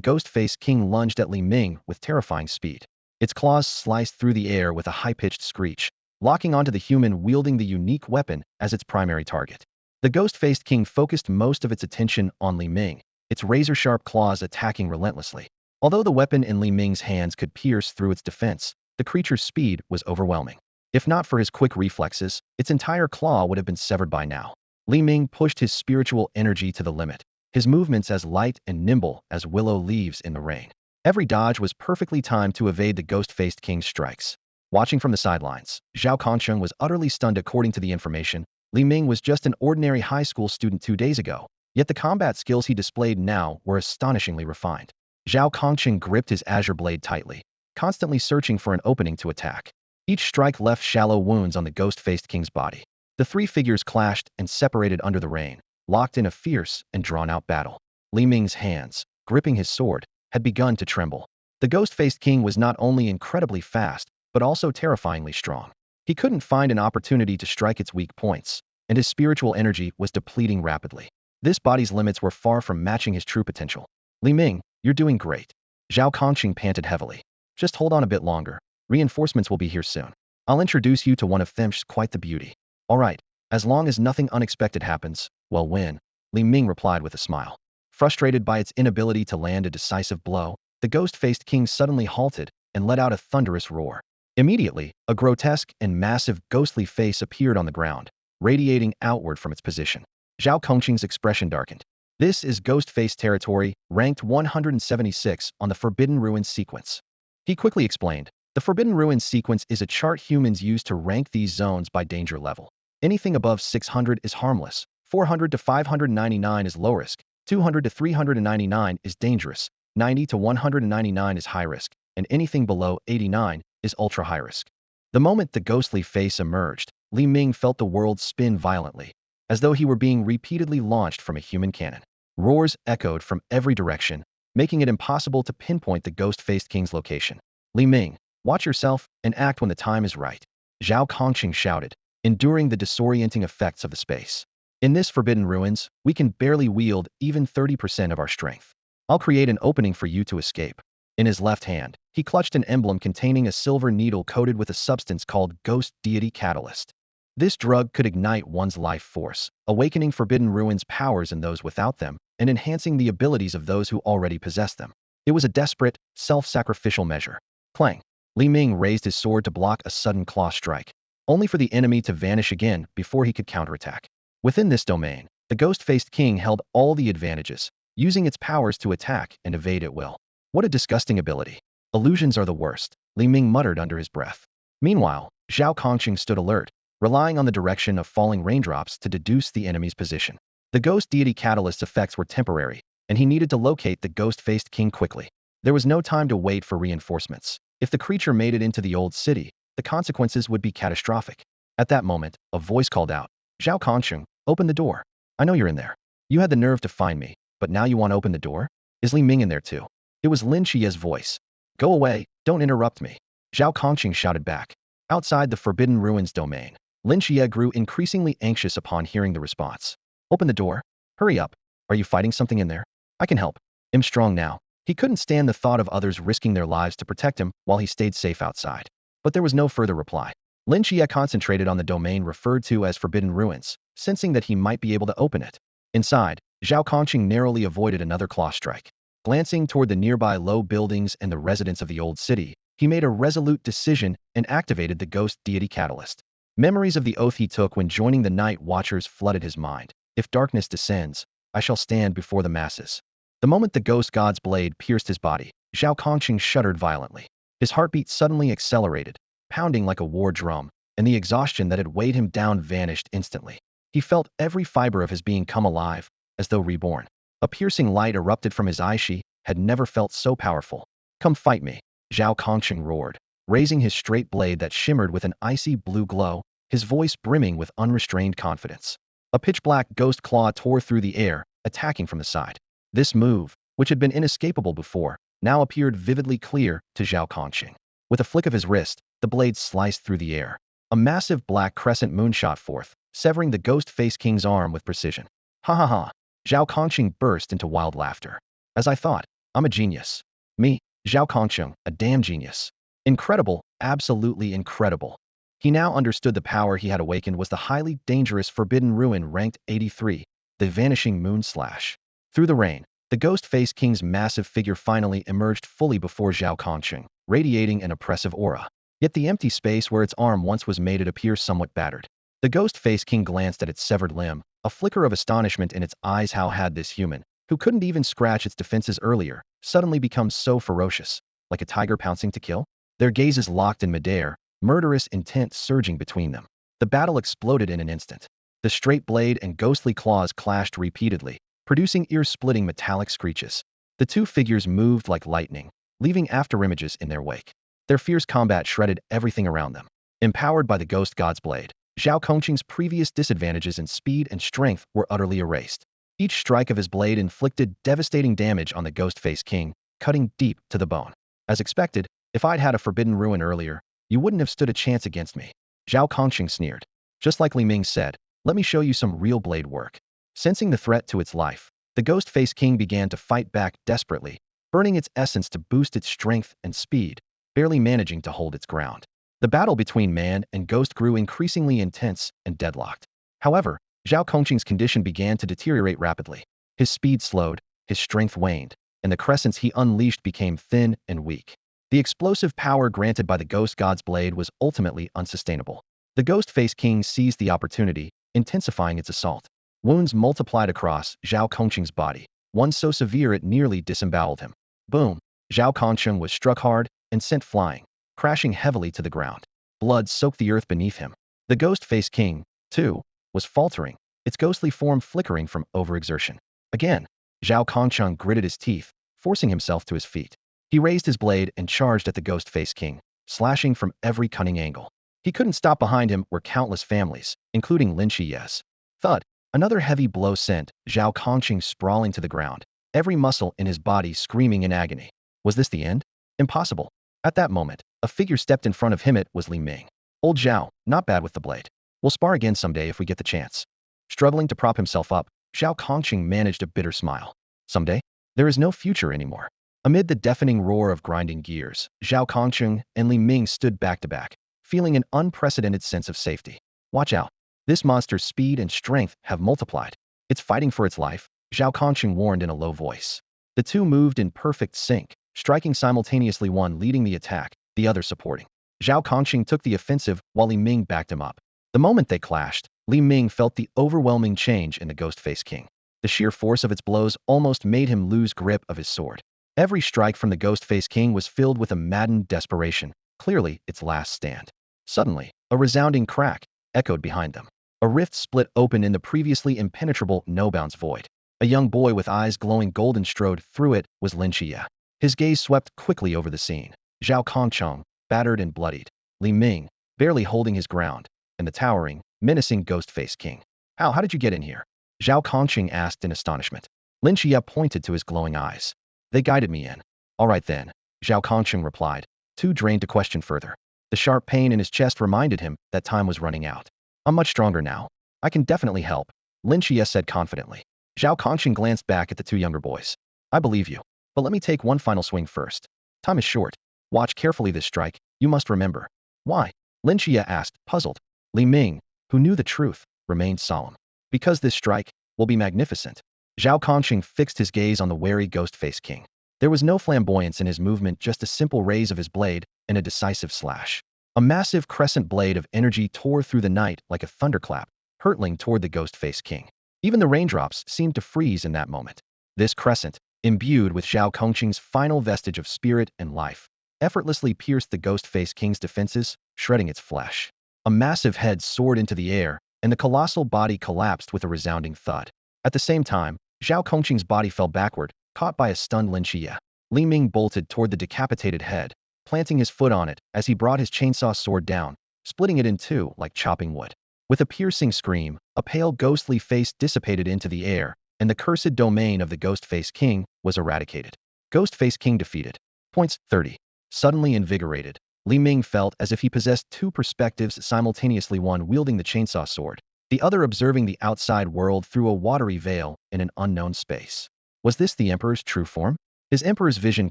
Ghostface King lunged at Li Ming with terrifying speed. Its claws sliced through the air with a high-pitched screech, locking onto the human wielding the unique weapon as its primary target. The Ghost-faced King focused most of its attention on Li Ming, its razor-sharp claws attacking relentlessly. Although the weapon in Li Ming's hands could pierce through its defense, the creature's speed was overwhelming. If not for his quick reflexes, its entire claw would have been severed by now. Li Ming pushed his spiritual energy to the limit, his movements as light and nimble as willow leaves in the rain. Every dodge was perfectly timed to evade the Ghost-faced King's strikes. Watching from the sidelines, Zhao Kongqing was utterly stunned. According to the information, Li Ming was just an ordinary high school student 2 days ago, yet the combat skills he displayed now were astonishingly refined. Zhao Kongqing gripped his azure blade tightly, constantly searching for an opening to attack. Each strike left shallow wounds on the Ghost-faced King's body. The three figures clashed and separated under the rain, locked in a fierce and drawn-out battle. Li Ming's hands, gripping his sword, had begun to tremble. The Ghost-faced King was not only incredibly fast, but also terrifyingly strong. He couldn't find an opportunity to strike its weak points, and his spiritual energy was depleting rapidly. This body's limits were far from matching his true potential. Li Ming, you're doing great. Zhao Kongqing panted heavily. Just hold on a bit longer. Reinforcements will be here soon. I'll introduce you to one of them's quite the beauty. All right, as long as nothing unexpected happens, well win, Li Ming replied with a smile. Frustrated by its inability to land a decisive blow, the Ghost-faced King suddenly halted and let out a thunderous roar. Immediately, a grotesque and massive ghostly face appeared on the ground, radiating outward from its position. Zhao Kongqing's expression darkened. This is Ghostface territory, ranked 176 on the Forbidden Ruins sequence. He quickly explained, the Forbidden Ruins sequence is a chart humans use to rank these zones by danger level. Anything above 600 is harmless, 400 to 599 is low risk, 200 to 399 is dangerous, 90 to 199 is high risk, and anything below 89 is ultra high risk. The moment the ghostly face emerged, Li Ming felt the world spin violently, as though he were being repeatedly launched from a human cannon. Roars echoed from every direction, making it impossible to pinpoint the Ghost-faced King's location. Li Ming, watch yourself and act when the time is right, Zhao Kongqing shouted, enduring the disorienting effects of the space. In this Forbidden Ruins, we can barely wield even 30% of our strength. I'll create an opening for you to escape. In his left hand, he clutched an emblem containing a silver needle coated with a substance called Ghost Deity Catalyst. This drug could ignite one's life force, awakening Forbidden Ruins powers in those without them, and enhancing the abilities of those who already possess them. It was a desperate, self-sacrificial measure. Clang! Li Ming raised his sword to block a sudden claw strike, only for the enemy to vanish again before he could counterattack. Within this domain, the Ghost-faced King held all the advantages, using its powers to attack and evade at will. What a disgusting ability. Illusions are the worst, Li Ming muttered under his breath. Meanwhile, Zhao Kongqing stood alert, relying on the direction of falling raindrops to deduce the enemy's position. The Ghost Deity Catalyst's effects were temporary, and he needed to locate the Ghost-faced King quickly. There was no time to wait for reinforcements. If the creature made it into the old city, the consequences would be catastrophic. At that moment, a voice called out, Zhao Kongqing, open the door. I know you're in there. You had the nerve to find me, but now you want to open the door? Is Li Ming in there too? It was Lin Qiye's voice. Go away, don't interrupt me. Zhao Kongqing shouted back. Outside the Forbidden Ruins domain, Lin Qiye grew increasingly anxious upon hearing the response. Open the door. Hurry up. Are you fighting something in there? I can help. I'm strong now. He couldn't stand the thought of others risking their lives to protect him while he stayed safe outside. But there was no further reply. Lin Qiye concentrated on the domain referred to as Forbidden Ruins, sensing that he might be able to open it. Inside, Zhao Kongqing narrowly avoided another claw strike. Glancing toward the nearby low buildings and the residents of the old city, he made a resolute decision and activated the Ghost Deity Catalyst. Memories of the oath he took when joining the Night Watchers flooded his mind. If darkness descends, I shall stand before the masses. The moment the ghost god's blade pierced his body, Zhao Kongqing shuddered violently. His heartbeat suddenly accelerated, pounding like a war drum, and the exhaustion that had weighed him down vanished instantly. He felt every fiber of his being come alive, as though reborn. A piercing light erupted from his eye. She had never felt so powerful. Come fight me, Zhao Kongqing roared, raising his straight blade that shimmered with an icy blue glow, his voice brimming with unrestrained confidence. A pitch-black ghost claw tore through the air, attacking from the side. This move, which had been inescapable before, now appeared vividly clear to Zhao Kongqing. With a flick of his wrist, the blade sliced through the air. A massive black crescent moon shot forth, severing the Ghostface King's arm with precision. Ha ha ha! Zhao Kongqing burst into wild laughter. As I thought, I'm a genius. Me, Zhao Kongqing, a damn genius. Incredible, absolutely incredible. He now understood the power he had awakened was the highly dangerous Forbidden Ruin ranked 83, the Vanishing Moon Slash. Through the rain, the Ghostface King's massive figure finally emerged fully before Zhao Kongqing, radiating an oppressive aura. Yet the empty space where its arm once was made it appear somewhat battered. The Ghostface King glanced at its severed limb, a flicker of astonishment in its eyes. How had this human, who couldn't even scratch its defenses earlier, suddenly become so ferocious, like a tiger pouncing to kill? Their gazes locked in midair, murderous intent surging between them. The battle exploded in an instant. The straight blade and ghostly claws clashed repeatedly, producing ear-splitting metallic screeches. The two figures moved like lightning, leaving afterimages in their wake. Their fierce combat shredded everything around them. Empowered by the Ghost God's blade, Zhao Kongqing's previous disadvantages in speed and strength were utterly erased. Each strike of his blade inflicted devastating damage on the Ghostface King, cutting deep to the bone. As expected, if I'd had a Forbidden Ruin earlier, you wouldn't have stood a chance against me. Zhao Kongqing sneered. Just like Li Ming said, let me show you some real blade work. Sensing the threat to its life, the Ghostface King began to fight back desperately, burning its essence to boost its strength and speed, barely managing to hold its ground. The battle between man and ghost grew increasingly intense and deadlocked. However, Zhao Kongqing's condition began to deteriorate rapidly. His speed slowed, his strength waned, and the crescents he unleashed became thin and weak. The explosive power granted by the Ghost God's blade was ultimately unsustainable. The Ghostface King seized the opportunity, intensifying its assault. Wounds multiplied across Zhao Kongqing's body, one so severe it nearly disemboweled him. Boom! Zhao Kongqing was struck hard and sent flying, crashing heavily to the ground. Blood soaked the earth beneath him. The Ghostface King, too, was faltering, its ghostly form flickering from overexertion. Again, Zhao Kongqing gritted his teeth, forcing himself to his feet. He raised his blade and charged at the Ghostface King, slashing from every cunning angle. He couldn't stop. Behind him were countless families, including Lin Qiye's. Thud! Another heavy blow sent Zhao Kongqing sprawling to the ground, every muscle in his body screaming in agony. Was this the end? Impossible. At that moment, a figure stepped in front of him. It was Li Ming. Old Zhao, not bad with the blade. We'll spar again someday if we get the chance. Struggling to prop himself up, Zhao Kongqing managed a bitter smile. Someday? There is no future anymore. Amid the deafening roar of grinding gears, Zhao Kongqing and Li Ming stood back to back, feeling an unprecedented sense of safety. Watch out. This monster's speed and strength have multiplied. It's fighting for its life, Zhao Kongqing warned in a low voice. The two moved in perfect sync, striking simultaneously, one leading the attack, the other supporting. Zhao Kongqing took the offensive while Li Ming backed him up. The moment they clashed, Li Ming felt the overwhelming change in the Ghostface King. The sheer force of its blows almost made him lose grip of his sword. Every strike from the Ghostface King was filled with a maddened desperation, clearly its last stand. Suddenly, a resounding crack echoed behind them. A rift split open in the previously impenetrable no-bounds void. A young boy with eyes glowing golden strode through it was Lin Qiye. His gaze swept quickly over the scene. Zhao Kongqing, battered and bloodied. Li Ming, barely holding his ground. And the towering, menacing Ghostface King. How did you get in here? Zhao Kongqing asked in astonishment. Lin Qiye pointed to his glowing eyes. They guided me in. All right then, Zhao Kongqing replied, too drained to question further. The sharp pain in his chest reminded him that time was running out. I'm much stronger now. I can definitely help, Lin Qiye said confidently. Zhao Kongqing glanced back at the two younger boys. I believe you, but let me take one final swing first. Time is short. Watch carefully this strike, you must remember. Why? Lin Qiye asked, puzzled. Li Ming, who knew the truth, remained solemn. Because this strike will be magnificent. Zhao Kongqing fixed his gaze on the wary Ghostface King. There was no flamboyance in his movement, just a simple raise of his blade and a decisive slash. A massive crescent blade of energy tore through the night like a thunderclap, hurtling toward the Ghostface King. Even the raindrops seemed to freeze in that moment. This crescent, imbued with Zhao Kongqing's final vestige of spirit and life, effortlessly pierced the Ghostface King's defenses, shredding its flesh. A massive head soared into the air, and the colossal body collapsed with a resounding thud. At the same time, Zhao Kongqing's body fell backward, caught by a stunned Lin Qiye. Li Ming bolted toward the decapitated head, planting his foot on it as he brought his chainsaw sword down, splitting it in two like chopping wood. With a piercing scream, a pale ghostly face dissipated into the air, and the cursed domain of the Ghostface King was eradicated. Ghostface King defeated. Points 30. Suddenly invigorated, Li Ming felt as if he possessed two perspectives simultaneously, one wielding the chainsaw sword, the other observing the outside world through a watery veil in an unknown space. Was this the Emperor's true form? His Emperor's vision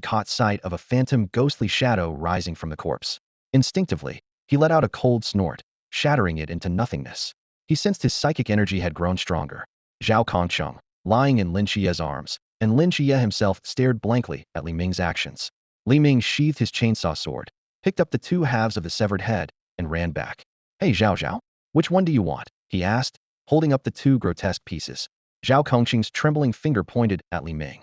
caught sight of a phantom ghostly shadow rising from the corpse. Instinctively, he let out a cold snort, shattering it into nothingness. He sensed his psychic energy had grown stronger. Zhao Kongcheng, lying in Lin Qiye's arms, and Lin Qiye himself stared blankly at Li Ming's actions. Li Ming sheathed his chainsaw sword, picked up the two halves of the severed head, and ran back. "Hey Zhao Zhao, which one do you want?" he asked, holding up the two grotesque pieces. Zhao Kongcheng's trembling finger pointed at Li Ming.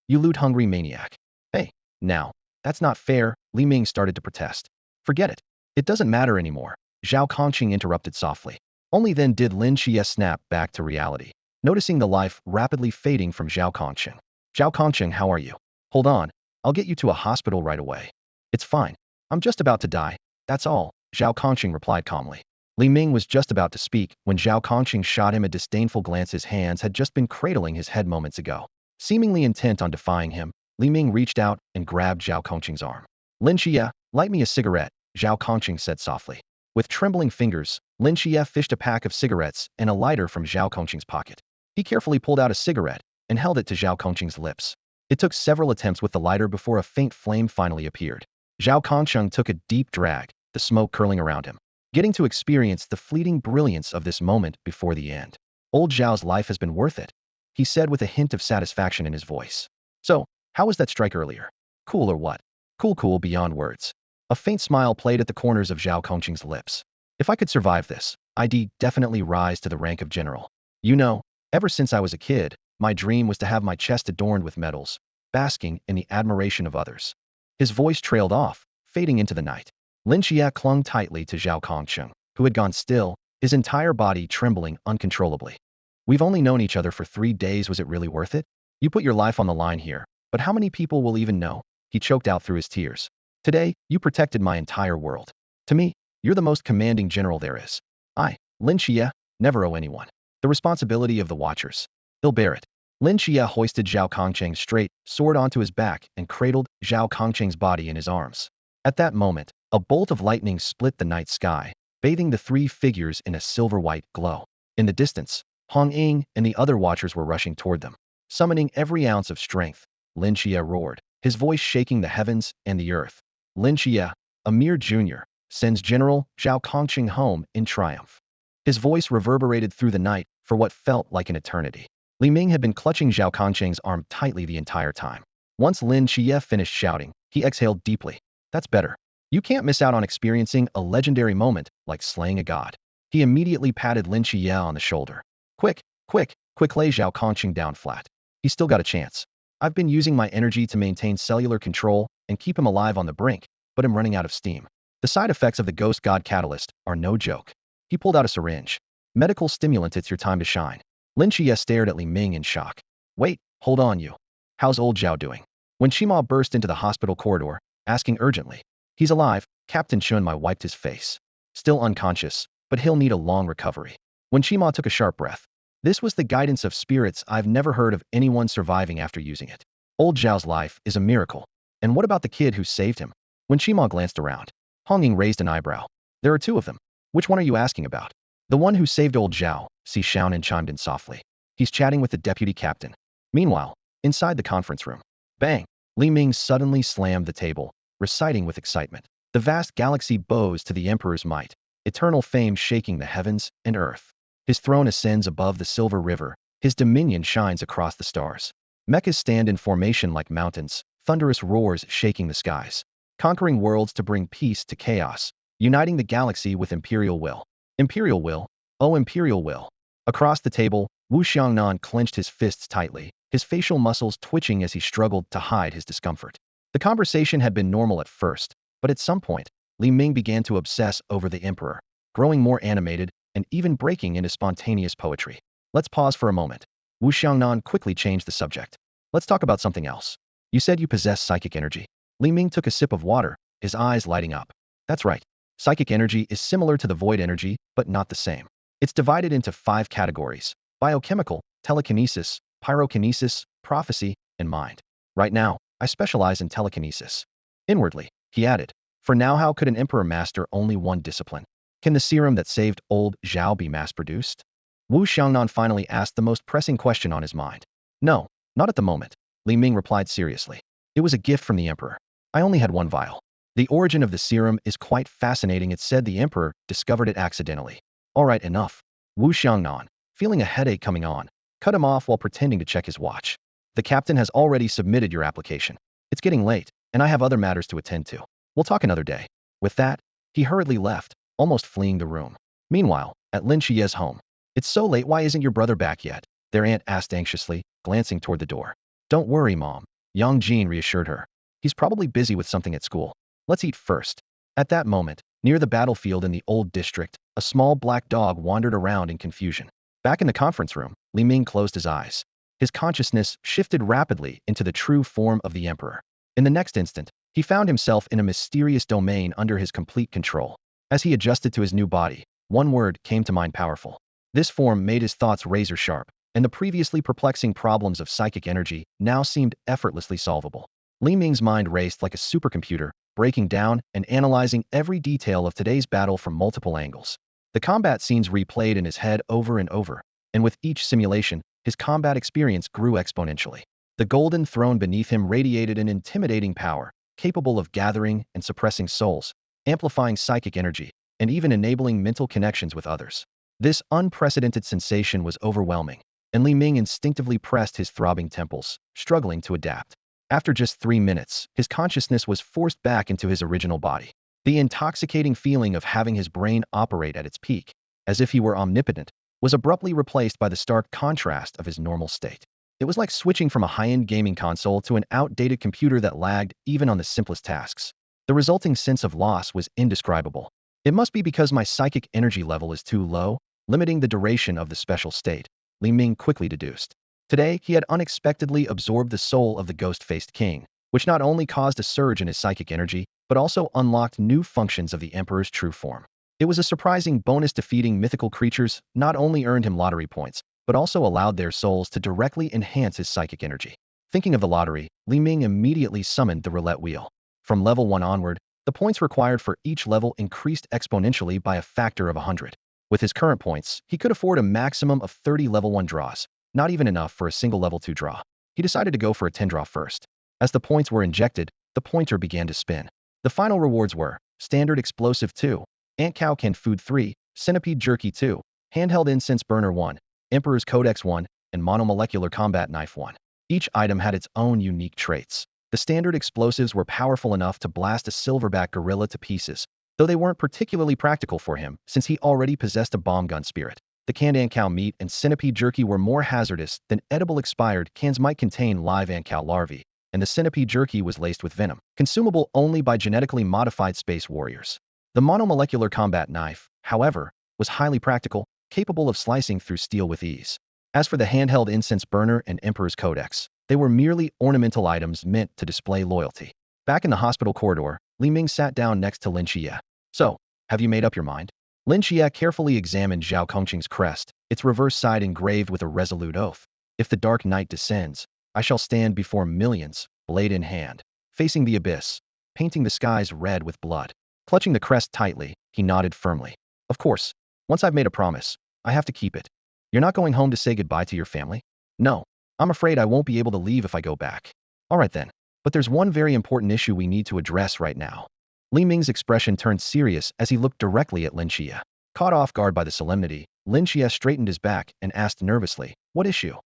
You loot-hungry maniac. "Hey, now, that's not fair," Li Ming started to protest. "Forget it. It doesn't matter anymore," Zhao Kongcheng interrupted softly. Only then did Lin Qiye snap back to reality, noticing the life rapidly fading from Zhao Kongcheng. "Zhao Kongcheng, how are you? Hold on, I'll get you to a hospital right away." "It's fine. I'm just about to die, that's all," Zhao Kongcheng replied calmly. Li Ming was just about to speak when Zhao Kongcheng shot him a disdainful glance. His hands had just been cradling his head moments ago. Seemingly intent on defying him, Li Ming reached out and grabbed Zhao Kongcheng's arm. "Lin Qiye, light me a cigarette," Zhao Kongcheng said softly. With trembling fingers, Lin Qiye fished a pack of cigarettes and a lighter from Zhao Kongcheng's pocket. He carefully pulled out a cigarette and held it to Zhao Kongcheng's lips. It took several attempts with the lighter before a faint flame finally appeared. Zhao Kongcheng took a deep drag, the smoke curling around him, getting to experience the fleeting brilliance of this moment before the end. "Old Zhao's life has been worth it," he said with a hint of satisfaction in his voice. "So, how was that strike earlier? Cool or what?" Cool beyond words." A faint smile played at the corners of Zhao Kongcheng's lips. "If I could survive this, I'd definitely rise to the rank of general. You know, ever since I was a kid, my dream was to have my chest adorned with medals, basking in the admiration of others." His voice trailed off, fading into the night. Lin Qiye clung tightly to Zhao Kongcheng, who had gone still, his entire body trembling uncontrollably. "We've only known each other for 3 days. Was it really worth it? You put your life on the line here, but how many people will even know?" He choked out through his tears. "Today, you protected my entire world. To me, you're the most commanding general there is. I, Lin Qiye, never owe anyone the responsibility of the Watchers. He'll bear it." Lin Qiye hoisted Zhao Kongcheng's straight sword onto his back and cradled Zhao Kongcheng's body in his arms. At that moment, a bolt of lightning split the night sky, bathing the three figures in a silver-white glow. In the distance, Hong Ying and the other Watchers were rushing toward them. Summoning every ounce of strength, Lin Qiye roared, his voice shaking the heavens and the earth. "Lin Qiye, a mere junior, sends General Zhao Kongcheng home in triumph." His voice reverberated through the night for what felt like an eternity. Li Ming had been clutching Zhao Kongcheng's arm tightly the entire time. Once Lin Qiye finished shouting, he exhaled deeply. "That's better. You can't miss out on experiencing a legendary moment like slaying a god." He immediately patted Lin Qiye on the shoulder. Quick, lay Zhao Kongcheng down flat. He's still got a chance. I've been using my energy to maintain cellular control and keep him alive on the brink, but I'm running out of steam. The side effects of the Ghost God Catalyst are no joke." He pulled out a syringe. "Medical stimulant, it's your time to shine." Lin Qiye stared at Li Ming in shock. "Wait, hold on you. How's old Zhao doing?" When Shima burst into the hospital corridor, asking urgently. "He's alive," Captain Chunmai wiped his face. "Still unconscious, but he'll need a long recovery." When Shima took a sharp breath. "This was the guidance of spirits. I've never heard of anyone surviving after using it. Old Zhao's life is a miracle. And what about the kid who saved him?" When Shima glanced around, Honging raised an eyebrow. "There are two of them. Which one are you asking about?" "The one who saved old Zhao," Si Xiaonan chimed in softly. "He's chatting with the deputy captain." Meanwhile, inside the conference room. Bang! Li Ming suddenly slammed the table, reciting with excitement. "The vast galaxy bows to the Emperor's might, eternal fame shaking the heavens and earth. His throne ascends above the silver river, his dominion shines across the stars. Mechas stand in formation like mountains, thunderous roars shaking the skies. Conquering worlds to bring peace to chaos, uniting the galaxy with imperial will. Imperial will, oh imperial will." Across the table, Wu Xiangnan clenched his fists tightly, his facial muscles twitching as he struggled to hide his discomfort. The conversation had been normal at first, but at some point, Li Ming began to obsess over the Emperor, growing more animated and even breaking into spontaneous poetry. "Let's pause for a moment." Wu Xiangnan quickly changed the subject. "Let's talk about something else. You said you possess psychic energy." Li Ming took a sip of water, his eyes lighting up. "That's right. Psychic energy is similar to the void energy, but not the same. It's divided into 5 categories: biochemical, telekinesis, pyrokinesis, prophecy, and mind. Right now, I specialize in telekinesis. Inwardly, he added, for now how could an emperor master only one discipline? Can the serum that saved old Zhao be mass-produced? Wu Xiangnan finally asked the most pressing question on his mind. No, not at the moment, Li Ming replied seriously. It was a gift from the emperor. I only had one vial. The origin of the serum is quite fascinating. It said the emperor discovered it accidentally. All right, enough. Wu Xiangnan, feeling a headache coming on, cut him off while pretending to check his watch. The captain has already submitted your application. It's getting late, and I have other matters to attend to. We'll talk another day. With that, he hurriedly left, almost fleeing the room. Meanwhile, at Lin Qiye's home. It's so late, why isn't your brother back yet? Their aunt asked anxiously, glancing toward the door. Don't worry, Mom, Yang Jin reassured her. He's probably busy with something at school. Let's eat first. At that moment, near the battlefield in the old district, a small black dog wandered around in confusion. Back in the conference room, Li Ming closed his eyes. His consciousness shifted rapidly into the true form of the emperor. In the next instant, he found himself in a mysterious domain under his complete control. As he adjusted to his new body, one word came to mind: powerful. This form made his thoughts razor sharp, and the previously perplexing problems of psychic energy now seemed effortlessly solvable. Li Ming's mind raced like a supercomputer, breaking down and analyzing every detail of today's battle from multiple angles. The combat scenes replayed in his head over and over, and with each simulation, his combat experience grew exponentially. The golden throne beneath him radiated an intimidating power, capable of gathering and suppressing souls, amplifying psychic energy, and even enabling mental connections with others. This unprecedented sensation was overwhelming, and Li Ming instinctively pressed his throbbing temples, struggling to adapt. After just 3 minutes, his consciousness was forced back into his original body. The intoxicating feeling of having his brain operate at its peak, as if he were omnipotent, was abruptly replaced by the stark contrast of his normal state. It was like switching from a high-end gaming console to an outdated computer that lagged even on the simplest tasks. The resulting sense of loss was indescribable. It must be because my psychic energy level is too low, limiting the duration of the special state, Li Ming quickly deduced. Today, he had unexpectedly absorbed the soul of the Ghostface King, which not only caused a surge in his psychic energy, but also unlocked new functions of the Emperor's true form. It was a surprising bonus. Defeating mythical creatures not only earned him lottery points, but also allowed their souls to directly enhance his psychic energy. Thinking of the lottery, Li Ming immediately summoned the roulette wheel. From level 1 onward, the points required for each level increased exponentially by a factor of 100. With his current points, he could afford a maximum of 30 level 1 draws, not even enough for a single level 2 draw. He decided to go for a 10 draw first. As the points were injected, the pointer began to spin. The final rewards were Standard Explosive 2, Ant Cow Canned Food 3, Centipede Jerky 2, Handheld Incense Burner 1, Emperor's Codex 1, and Monomolecular Combat Knife 1. Each item had its own unique traits. The standard explosives were powerful enough to blast a silverback gorilla to pieces, though they weren't particularly practical for him since he already possessed a bomb gun spirit. The canned ant cow meat and centipede jerky were more hazardous than edible. Expired cans might contain live ant cow larvae, and the centipede jerky was laced with venom, consumable only by genetically modified space warriors. The monomolecular combat knife, however, was highly practical, capable of slicing through steel with ease. As for the handheld incense burner and Emperor's Codex, they were merely ornamental items meant to display loyalty. Back in the hospital corridor, Li Ming sat down next to Lynchia. So, have you made up your mind? Lynchia carefully examined Zhao Kongqing's crest, its reverse side engraved with a resolute oath. If the dark night descends, I shall stand before millions, blade in hand, facing the abyss, painting the skies red with blood. Clutching the crest tightly, he nodded firmly. Of course, once I've made a promise, I have to keep it. You're not going home to say goodbye to your family? No. I'm afraid I won't be able to leave if I go back. All right then. But there's one very important issue we need to address right now. Li Ming's expression turned serious as he looked directly at Lin Qiye. Caught off guard by the solemnity, Lin Qiye straightened his back and asked nervously, "What issue?"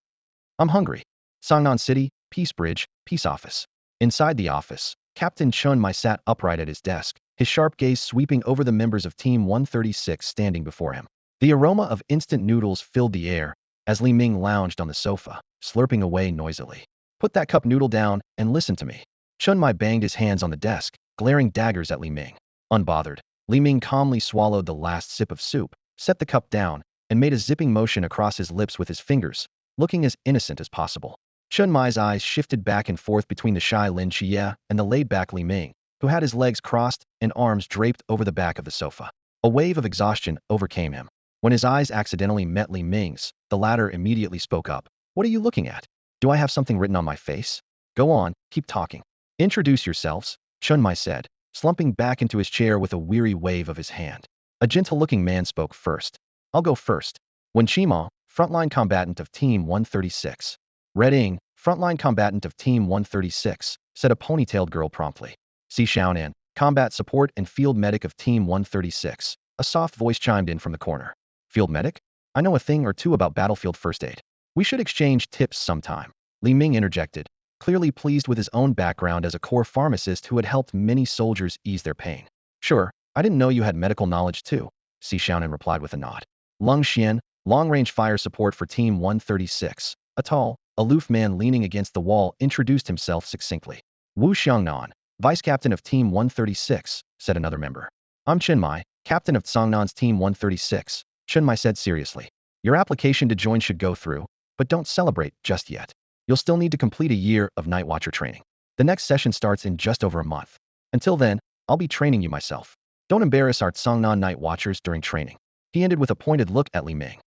"I'm hungry." Sangnan City, Peace Bridge, Peace Office. Inside the office, Captain Chun Mai sat upright at his desk, his sharp gaze sweeping over the members of Team 136 standing before him. The aroma of instant noodles filled the air as Li Ming lounged on the sofa, slurping away noisily. "Put that cup noodle down and listen to me." Chun Mai banged his hands on the desk, glaring daggers at Li Ming. Unbothered, Li Ming calmly swallowed the last sip of soup, set the cup down, and made a zipping motion across his lips with his fingers, looking as innocent as possible. Chun Mai's eyes shifted back and forth between the shy Lin Qiye and the laid-back Li Ming, who had his legs crossed and arms draped over the back of the sofa. A wave of exhaustion overcame him. When his eyes accidentally met Li Ming's, the latter immediately spoke up. What are you looking at? Do I have something written on my face? Go on, keep talking. Introduce yourselves, Chunmai said, slumping back into his chair with a weary wave of his hand. A gentle-looking man spoke first. I'll go first. Wenchima, frontline combatant of Team 136. Red Ing, frontline combatant of Team 136, said a ponytailed girl promptly. Si Xiaonan, combat support and field medic of Team 136. A soft voice chimed in from the corner. Field medic? I know a thing or two about battlefield first aid. We should exchange tips sometime. Li Ming interjected, clearly pleased with his own background as a corps pharmacist who had helped many soldiers ease their pain. Sure, I didn't know you had medical knowledge too, Si Xiaonan replied with a nod. Lung Xian, long-range fire support for Team 136. A tall, aloof man leaning against the wall introduced himself succinctly. Wu Xiangnan, vice captain of Team 136, said another member. I'm Chenmai, captain of Songnan's Team 136, Chenmai said seriously. Your application to join should go through, but don't celebrate just yet. You'll still need to complete a year of Night Watcher training. The next session starts in just over a month. Until then, I'll be training you myself. Don't embarrass our Songnan Night Watchers during training. He ended with a pointed look at Li Ming.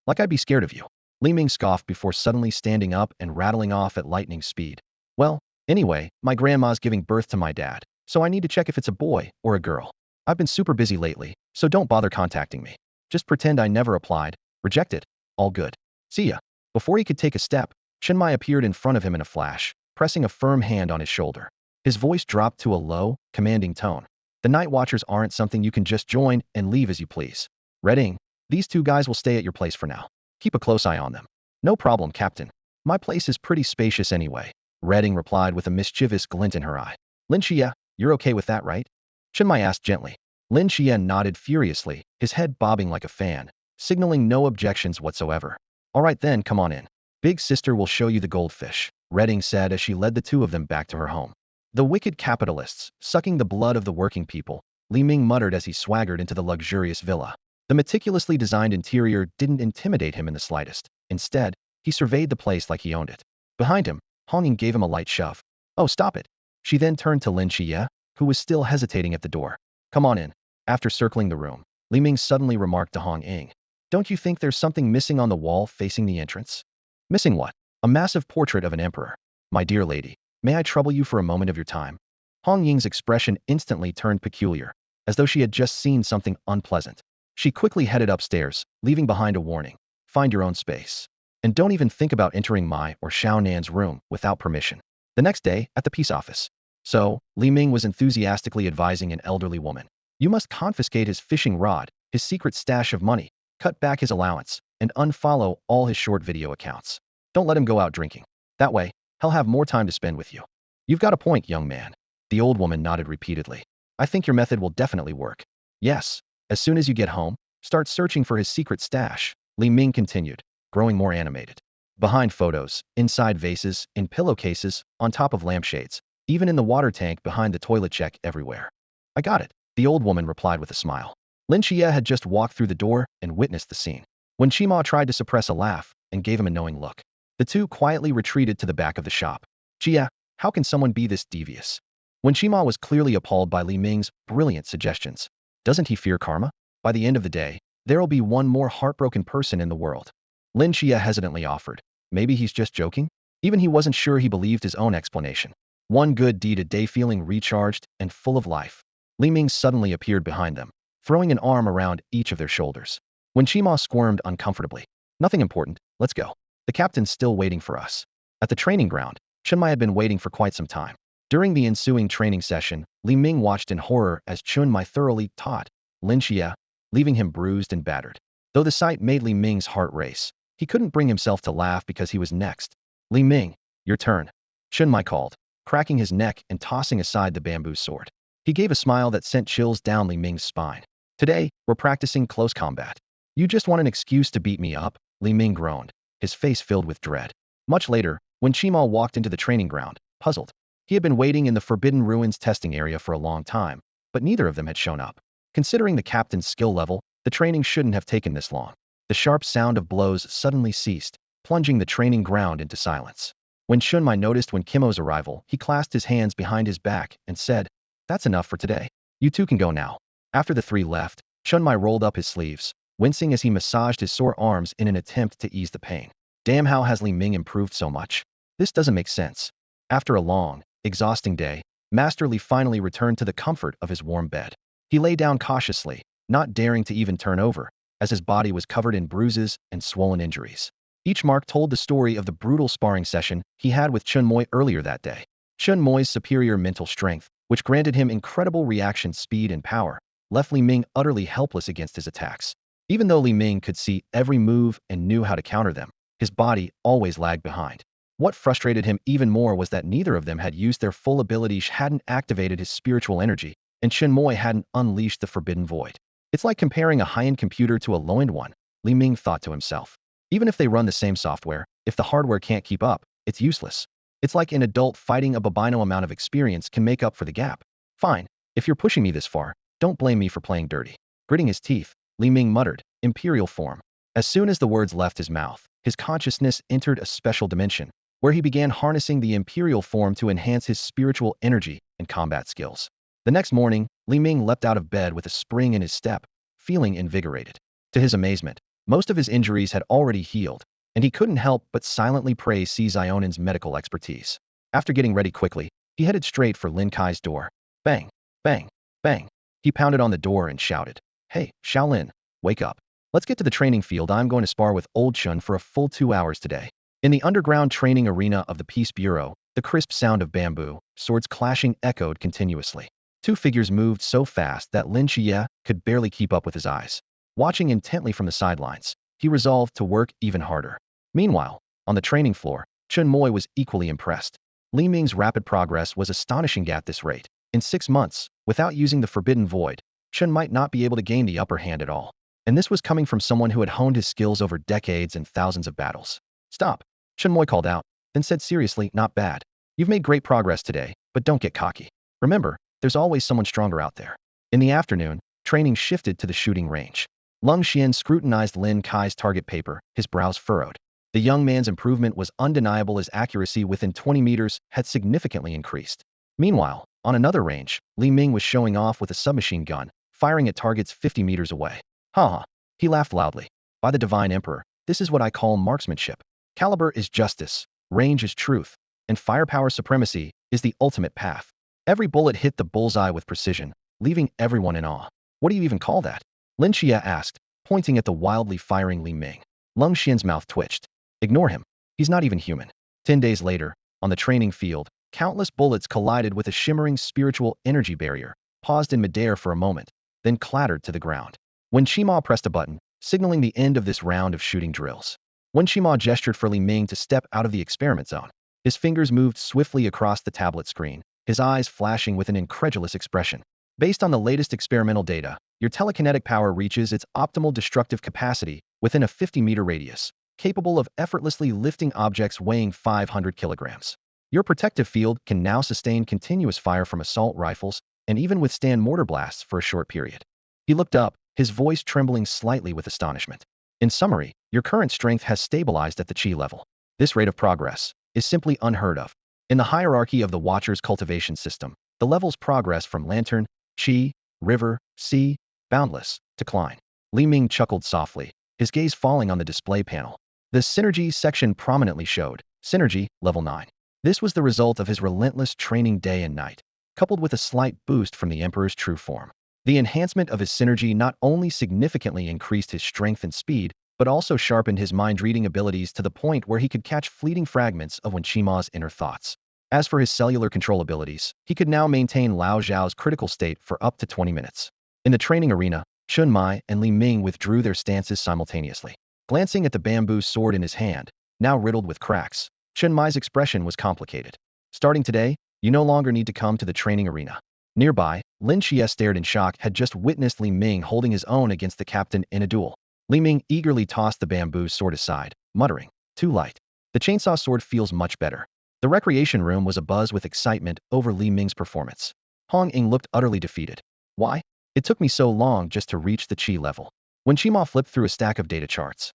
Like I'd be scared of you. Li Ming scoffed before suddenly standing up and rattling off at lightning speed. Well, anyway, my grandma's giving birth to my dad, so I need to check if it's a boy or a girl. I've been super busy lately, so don't bother contacting me. Just pretend I never applied. Rejected. All good. See ya. Before he could take a step, Chenmai appeared in front of him in a flash, pressing a firm hand on his shoulder. His voice dropped to a low, commanding tone. The Night Watchers aren't something you can just join and leave as you please. Red Ing, these two guys will stay at your place for now. Keep a close eye on them. No problem, Captain. My place is pretty spacious anyway, Red Ing replied with a mischievous glint in her eye. Lynchia, you're okay with that, right? Chenmai asked gently. Lin Qiye nodded furiously, his head bobbing like a fan, signaling no objections whatsoever. All right then, come on in. Big sister will show you the goldfish, Red Ing said as she led the two of them back to her home. The wicked capitalists, sucking the blood of the working people, Li Ming muttered as he swaggered into the luxurious villa. The meticulously designed interior didn't intimidate him in the slightest. Instead, he surveyed the place like he owned it. Behind him, Hong Ying gave him a light shove. Oh, stop it. She then turned to Lin Qiye, who was still hesitating at the door. Come on in. After circling the room, Li Ming suddenly remarked to Hong Ying. Don't you think there's something missing on the wall facing the entrance? Missing what? A massive portrait of an emperor. My dear lady, may I trouble you for a moment of your time? Hong Ying's expression instantly turned peculiar, as though she had just seen something unpleasant. She quickly headed upstairs, leaving behind a warning. Find your own space. And don't even think about entering my or Xiao Nan's room without permission. The next day, at the peace office. So, Li Ming was enthusiastically advising an elderly woman. You must confiscate his fishing rod, his secret stash of money, cut back his allowance, and unfollow all his short video accounts. Don't let him go out drinking. That way, he'll have more time to spend with you. You've got a point, young man. The old woman nodded repeatedly. I think your method will definitely work. Yes, as soon as you get home, start searching for his secret stash, Li Ming continued, growing more animated. Behind photos, inside vases, in pillowcases, on top of lampshades, even in the water tank behind the toilet, check everywhere. I got it, the old woman replied with a smile. Lin Qiye had just walked through the door and witnessed the scene. When Chima tried to suppress a laugh and gave him a knowing look, the two quietly retreated to the back of the shop. Qiye, how can someone be this devious? When Chima was clearly appalled by Li Ming's brilliant suggestions. Doesn't he fear karma? By the end of the day, there'll be one more heartbroken person in the world. Lin Qiye hesitantly offered. Maybe he's just joking? Even he wasn't sure he believed his own explanation. One good deed a day, feeling recharged and full of life. Li Ming suddenly appeared behind them, throwing an arm around each of their shoulders. When Chima squirmed uncomfortably. Nothing important, let's go. The captain's still waiting for us. At the training ground, Chunmai had been waiting for quite some time. During the ensuing training session, Li Ming watched in horror as Chunmai thoroughly taught Lin Qiye, leaving him bruised and battered. Though the sight made Li Ming's heart race, he couldn't bring himself to laugh because he was next. Li Ming, your turn. Chunmai called, cracking his neck and tossing aside the bamboo sword. He gave a smile that sent chills down Li Ming's spine. Today, we're practicing close combat. You just want an excuse to beat me up, Li Ming groaned, his face filled with dread. Much later, when Chima walked into the training ground, puzzled. He had been waiting in the Forbidden Ruins testing area for a long time, but neither of them had shown up. Considering the captain's skill level, the training shouldn't have taken this long. The sharp sound of blows suddenly ceased, plunging the training ground into silence. When Chunmai noticed Kimo's arrival, he clasped his hands behind his back and said, That's enough for today. You two can go now. After the three left, Chunmai rolled up his sleeves, wincing as he massaged his sore arms in an attempt to ease the pain. Damn, how has Li Ming improved so much? This doesn't make sense. After a long, exhausting day, Master Li finally returned to the comfort of his warm bed. He lay down cautiously, not daring to even turn over, as his body was covered in bruises and swollen injuries. Each mark told the story of the brutal sparring session he had with Chun Moi earlier that day. Chun Moi's superior mental strength, which granted him incredible reaction speed and power, left Li Ming utterly helpless against his attacks. Even though Li Ming could see every move and knew how to counter them, his body always lagged behind. What frustrated him even more was that neither of them had used their full abilities, hadn't activated his spiritual energy, and Chun Moi hadn't unleashed the forbidden void. It's like comparing a high-end computer to a low-end one, Li Ming thought to himself. Even if they run the same software, if the hardware can't keep up, it's useless. It's like an adult fighting a bambino amount of experience can make up for the gap. Fine, if you're pushing me this far, don't blame me for playing dirty. Gritting his teeth, Li Ming muttered, "Imperial form." As soon as the words left his mouth, his consciousness entered a special dimension, where he began harnessing the Imperial form to enhance his spiritual energy and combat skills. The next morning, Li Ming leapt out of bed with a spring in his step, feeling invigorated. To his amazement, most of his injuries had already healed, and he couldn't help but silently praise Zionen's medical expertise. After getting ready quickly, he headed straight for Lin Qiye's door. Bang, bang, bang. He pounded on the door and shouted, "Hey, Shaolin, wake up. Let's get to the training field. I'm going to spar with Old Chun for a full 2 hours today." In the underground training arena of the Peace Bureau, the crisp sound of bamboo, swords clashing echoed continuously. Two figures moved so fast that Lin Qiye could barely keep up with his eyes. Watching intently from the sidelines, he resolved to work even harder. Meanwhile, on the training floor, Chun Moi was equally impressed. Li Ming's rapid progress was astonishing at this rate. In 6 months, without using the forbidden void, Chun might not be able to gain the upper hand at all. And this was coming from someone who had honed his skills over decades and thousands of battles. "Stop," Chun Moi called out, then said seriously, "Not bad. You've made great progress today, but don't get cocky. Remember, there's always someone stronger out there." In the afternoon, training shifted to the shooting range. Lin Qiye scrutinized Lin Qiye's target paper, his brows furrowed. The young man's improvement was undeniable as accuracy within 20 meters had significantly increased. Meanwhile, on another range, Li Ming was showing off with a submachine gun, firing at targets 50 meters away. "Ha ha," he laughed loudly. "By the Divine Emperor, this is what I call marksmanship. Caliber is justice, range is truth, and firepower supremacy is the ultimate path." Every bullet hit the bullseye with precision, leaving everyone in awe. "What do you even call that?" Lin Qiye asked, pointing at the wildly firing Li Ming. Lin Qiye's mouth twitched. "Ignore him. He's not even human." 10 days later, on the training field, countless bullets collided with a shimmering spiritual energy barrier, paused in midair for a moment, then clattered to the ground. When Qima pressed a button, signaling the end of this round of shooting drills. When Qima gestured for Li Ming to step out of the experiment zone, his fingers moved swiftly across the tablet screen, his eyes flashing with an incredulous expression. "Based on the latest experimental data, your telekinetic power reaches its optimal destructive capacity within a 50-meter radius, capable of effortlessly lifting objects weighing 500 kilograms. Your protective field can now sustain continuous fire from assault rifles and even withstand mortar blasts for a short period." He looked up, his voice trembling slightly with astonishment. "In summary, your current strength has stabilized at the Qi level. This rate of progress is simply unheard of. In the hierarchy of the Watcher's cultivation system, the levels progress from lantern, Qi, river, sea, boundless, decline." Li Ming chuckled softly, his gaze falling on the display panel. The Synergy section prominently showed, Synergy, level 9. This was the result of his relentless training day and night, coupled with a slight boost from the Emperor's true form. The enhancement of his Synergy not only significantly increased his strength and speed, but also sharpened his mind-reading abilities to the point where he could catch fleeting fragments of Wen Qima's inner thoughts. As for his cellular control abilities, he could now maintain Lao Zhao's critical state for up to 20 minutes. In the training arena, Chun Mai and Li Ming withdrew their stances simultaneously. Glancing at the bamboo sword in his hand, now riddled with cracks, Chun Mai's expression was complicated. "Starting today, you no longer need to come to the training arena." Nearby, Lin Qiye stared in shock, had just witnessed Li Ming holding his own against the captain in a duel. Li Ming eagerly tossed the bamboo sword aside, muttering, "Too light. The chainsaw sword feels much better." The recreation room was abuzz with excitement over Li Ming's performance. Hong Ying looked utterly defeated. "Why? It took me so long just to reach the Qi level." When Qima flipped through a stack of data charts.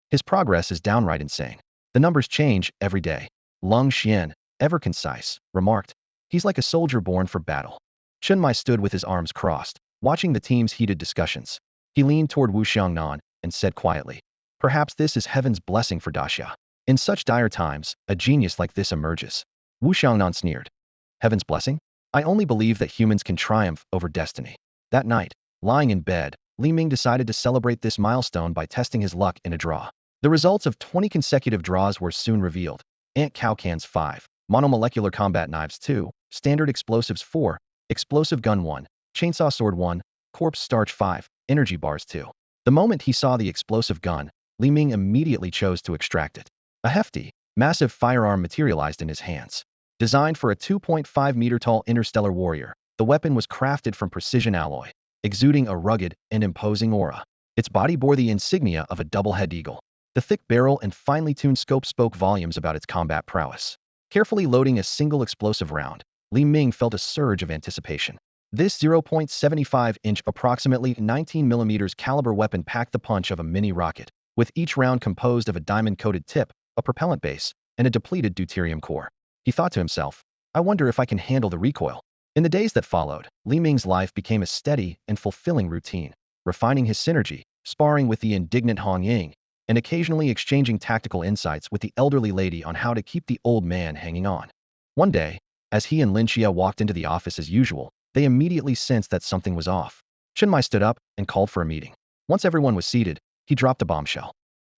"His progress is downright insane. The numbers change every day." Lin Qiye, ever concise, remarked, "He's like a soldier born for battle." Chun Mai stood with his arms crossed, watching the team's heated discussions. He leaned toward Wu Xiangnan and said quietly, "Perhaps this is heaven's blessing for Daxia." In such dire times, a genius like this emerges. Wu Xiangnan sneered. Heaven's blessing? I only believe that humans can triumph over destiny. That night, lying in bed, Li Ming decided to celebrate this milestone by testing his luck in a draw. The results of 20 consecutive draws were soon revealed. Ant Cow Cans 5, Monomolecular Combat Knives 2, Standard Explosives 4, Explosive Gun 1, Chainsaw Sword 1, Corpse Starch 5, Energy Bars 2. The moment he saw the explosive gun, Li Ming immediately chose to extract it. A hefty, massive firearm materialized in his hands. Designed for a 2.5-meter-tall interstellar warrior, the weapon was crafted from precision alloy, exuding a rugged and imposing aura. Its body bore the insignia of a double-head eagle. The thick barrel and finely tuned scope spoke volumes about its combat prowess. Carefully loading a single explosive round, Li Ming felt a surge of anticipation. This 0.75-inch, approximately 19 millimeters caliber weapon packed the punch of a mini rocket, with each round composed of a diamond-coated tip, a propellant base, and a depleted deuterium core. He thought to himself, I wonder if I can handle the recoil. In the days that followed, Li Ming's life became a steady and fulfilling routine, refining his synergy, sparring with the indignant Hong Ying, and occasionally exchanging tactical insights with the elderly lady on how to keep the old man hanging on. One day, as he and Lynchia walked into the office as usual, they immediately sensed that something was off. Chenmai stood up and called for a meeting. Once everyone was seated, he dropped a bombshell.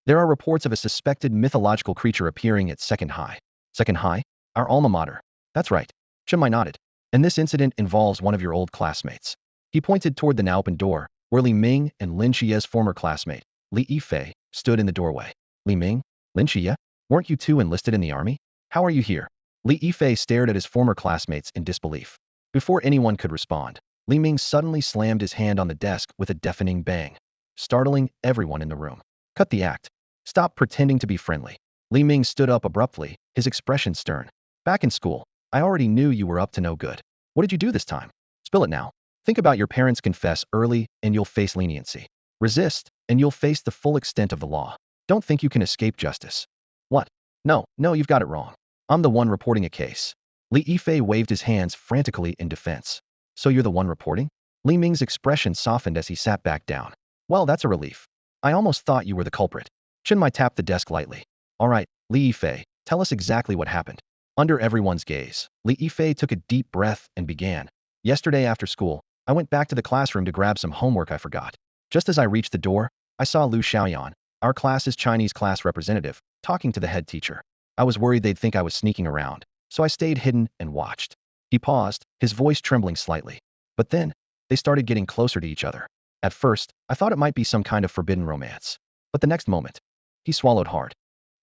There are reports of a suspected mythological creature appearing at Second High. Second High? Our alma mater. That's right. Chenmai nodded. And this incident involves one of your old classmates. He pointed toward the now open door, where Li Ming and Lin Qiye's former classmate, Li Yifei, stood in the doorway. Li Ming? Lin Qiye? Weren't you two enlisted in the army? How are you here? Li Yifei stared at his former classmates in disbelief. Before anyone could respond, Li Ming suddenly slammed his hand on the desk with a deafening bang, startling everyone in the room. Cut the act. Stop pretending to be friendly. Li Ming stood up abruptly, his expression stern. Back in school, I already knew you were up to no good. What did you do this time? Spill it now. Think about your parents. Confess early, and you'll face leniency. Resist, and you'll face the full extent of the law. Don't think you can escape justice. What? No, you've got it wrong. I'm the one reporting a case. Li Yifei waved his hands frantically in defense. So you're the one reporting? Li Ming's expression softened as he sat back down. Well, that's a relief. I almost thought you were the culprit. Chenmai tapped the desk lightly. All right, Li Yifei, tell us exactly what happened. Under everyone's gaze, Li Yifei took a deep breath and began. Yesterday after school, I went back to the classroom to grab some homework I forgot. Just as I reached the door, I saw Lu Xiaoyan, our class's Chinese class representative, talking to the head teacher. I was worried they'd think I was sneaking around, so I stayed hidden and watched. He paused, his voice trembling slightly. But then, they started getting closer to each other. At first, I thought it might be some kind of forbidden romance. But the next moment, he swallowed hard.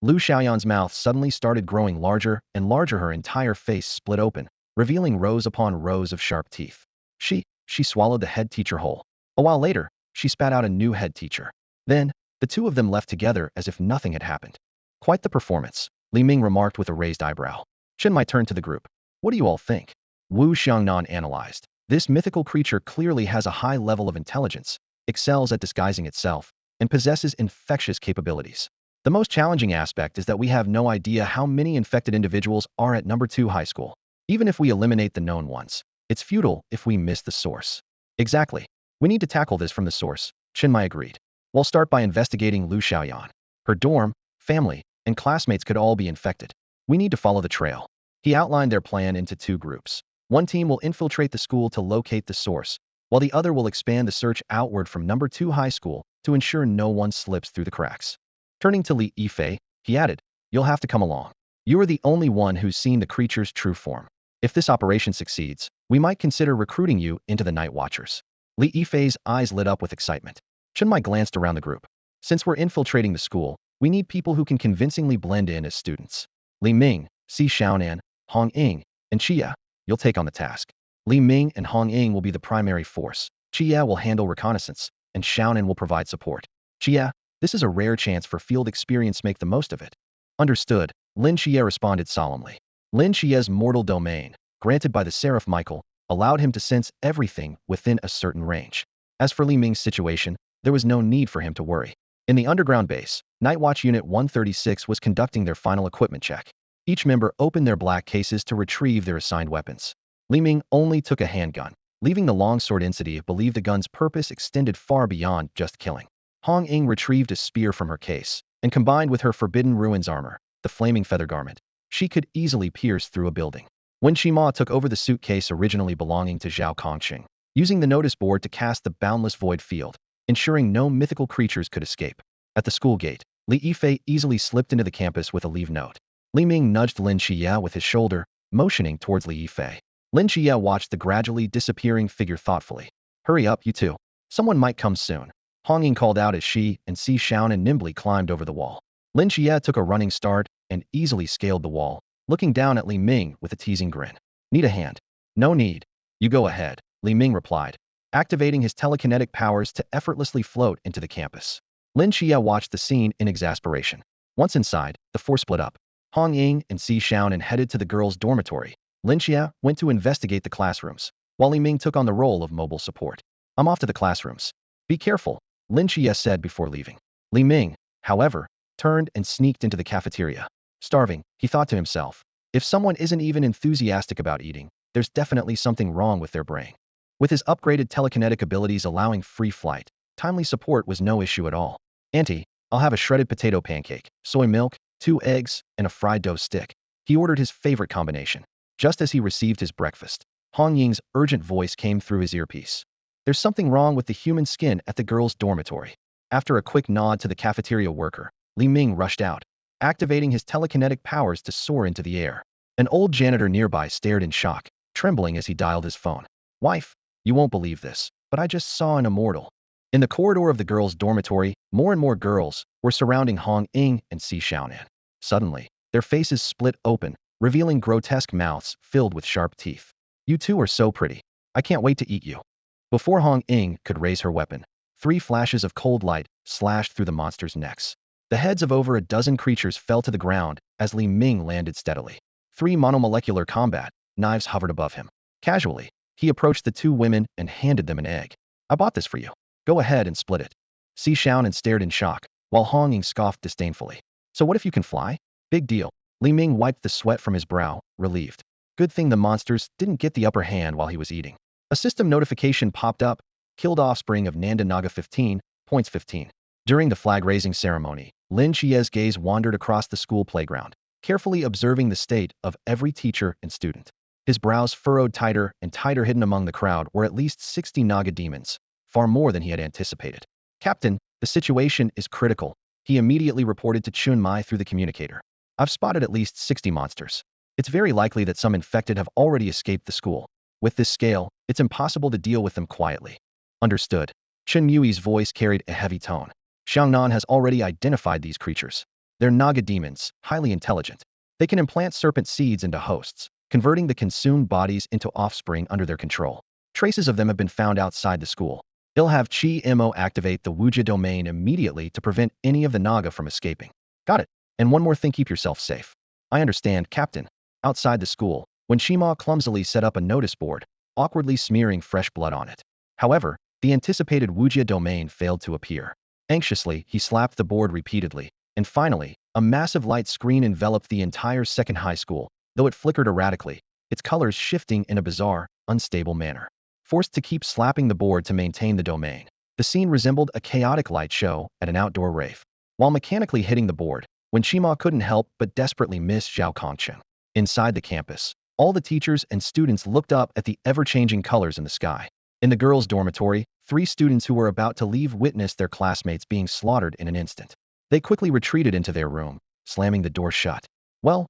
Lu Xiaoyan's mouth suddenly started growing larger and larger. Her entire face split open, revealing rows upon rows of sharp teeth. She swallowed the head teacher whole. A while later, she spat out a new head teacher. Then, the two of them left together as if nothing had happened. Quite the performance, Li Ming remarked with a raised eyebrow. Chenmai turned to the group. What do you all think? Wu Xiangnan analyzed. This mythical creature clearly has a high level of intelligence, excels at disguising itself, and possesses infectious capabilities. The most challenging aspect is that we have no idea how many infected individuals are at number 2 high school. Even if we eliminate the known ones, it's futile if we miss the source. Exactly. We need to tackle this from the source, Chenmai agreed. We'll start by investigating Lu Xiaoyan. Her dorm, family, and classmates could all be infected. We need to follow the trail. He outlined their plan into 2 groups. One team will infiltrate the school to locate the source, while the other will expand the search outward from number 2 high school to ensure no one slips through the cracks. Turning to Li Yifei, he added, You'll have to come along. You are the only one who's seen the creature's true form. If this operation succeeds, we might consider recruiting you into the Night Watchers. Li Yifei's eyes lit up with excitement. Chenmai glanced around the group. Since we're infiltrating the school, we need people who can convincingly blend in as students. Li Ming, Si Xiaonan, Hong Ying, and Qiye, you'll take on the task. Li Ming and Hong Ying will be the primary force. Qiye will handle reconnaissance, and Xiaonan will provide support. Qiye, this is a rare chance for field experience. Make the most of it. Understood, Lin Qiye responded solemnly. Lin Qiye's mortal domain, granted by the Seraph Michael, allowed him to sense everything within a certain range. As for Li Ming's situation, there was no need for him to worry. In the underground base, Nightwatch Unit 136 was conducting their final equipment check. Each member opened their black cases to retrieve their assigned weapons. Li Ming only took a handgun, leaving the longsword. Insidious believed the gun's purpose extended far beyond just killing. Hong Ying retrieved a spear from her case, and combined with her Forbidden Ruins armor, the flaming feather garment. She could easily pierce through a building. When Shima took over the suitcase originally belonging to Zhao Kongqing, using the notice board to cast the boundless void field, ensuring no mythical creatures could escape. At the school gate, Li Yifei easily slipped into the campus with a leave note. Li Ming nudged Lin Qiye with his shoulder, motioning towards Li Yifei. Lin Qiye watched the gradually disappearing figure thoughtfully. Hurry up, you two. Someone might come soon. Hong Ying called out as she and Si Xiaonan nimbly climbed over the wall. Lin Qiye took a running start and easily scaled the wall, looking down at Li Ming with a teasing grin. Need a hand? No need. You go ahead, Li Ming replied, activating his telekinetic powers to effortlessly float into the campus. Lin Qiye watched the scene in exasperation. Once inside, the four split up. Hong Ying and Si Xiaonan headed to the girls' dormitory. Lin Qiye went to investigate the classrooms, while Li Ming took on the role of mobile support. I'm off to the classrooms. Be careful, Lin Qiye said before leaving. Li Ming, however, turned and sneaked into the cafeteria. Starving, he thought to himself. If someone isn't even enthusiastic about eating, there's definitely something wrong with their brain. With his upgraded telekinetic abilities allowing free flight, timely support was no issue at all. Auntie, I'll have a shredded potato pancake, soy milk, 2 eggs, and a fried dough stick. He ordered his favorite combination. Just as he received his breakfast, Hong Ying's urgent voice came through his earpiece. There's something wrong with the human skin at the girls' dormitory. After a quick nod to the cafeteria worker, Li Ming rushed out, activating his telekinetic powers to soar into the air. An old janitor nearby stared in shock, trembling as he dialed his phone. Wife, you won't believe this, but I just saw an immortal. In the corridor of the girls' dormitory, more and more girls were surrounding Hong Ying and Si Xiaonan. Suddenly, their faces split open, revealing grotesque mouths filled with sharp teeth. You two are so pretty. I can't wait to eat you. Before Hong Ying could raise her weapon, 3 flashes of cold light slashed through the monsters' necks. The heads of over a dozen creatures fell to the ground as Li Ming landed steadily. 3 monomolecular combat knives hovered above him. Casually, he approached the 2 women and handed them an egg. I bought this for you. Go ahead and split it. Si Xiaonan stared in shock, while Hong Ying scoffed disdainfully. So what if you can fly? Big deal. Li Ming wiped the sweat from his brow, relieved. Good thing the monsters didn't get the upper hand while he was eating. A system notification popped up. Killed offspring of Nanda Naga 15, points 15. During the flag-raising ceremony, Lin Qiye's gaze wandered across the school playground, carefully observing the state of every teacher and student. His brows furrowed tighter and tighter. Hidden among the crowd were at least 60 Naga demons, far more than he had anticipated. Captain, the situation is critical, he immediately reported to Chun Mai through the communicator. I've spotted at least 60 monsters. It's very likely that some infected have already escaped the school. With this scale, it's impossible to deal with them quietly. Understood. Chen Yui's voice carried a heavy tone. Xiangnan has already identified these creatures. They're Naga demons, highly intelligent. They can implant serpent seeds into hosts, converting the consumed bodies into offspring under their control. Traces of them have been found outside the school. He'll have Qi Mo activate the Wujia domain immediately to prevent any of the Naga from escaping. Got it. And one more thing, keep yourself safe. I understand, Captain. Outside the school, when Shima clumsily set up a notice board, awkwardly smearing fresh blood on it. However, the anticipated Wujia domain failed to appear. Anxiously, he slapped the board repeatedly, and finally, a massive light screen enveloped the entire second high school, though it flickered erratically, its colors shifting in a bizarre, unstable manner. Forced to keep slapping the board to maintain the domain, the scene resembled a chaotic light show at an outdoor rave. While mechanically hitting the board, when Shima couldn't help but desperately miss Zhao Kongqing. Inside the campus, all the teachers and students looked up at the ever-changing colors in the sky. In the girls' dormitory, 3 students who were about to leave witnessed their classmates being slaughtered in an instant. They quickly retreated into their room, slamming the door shut. Well,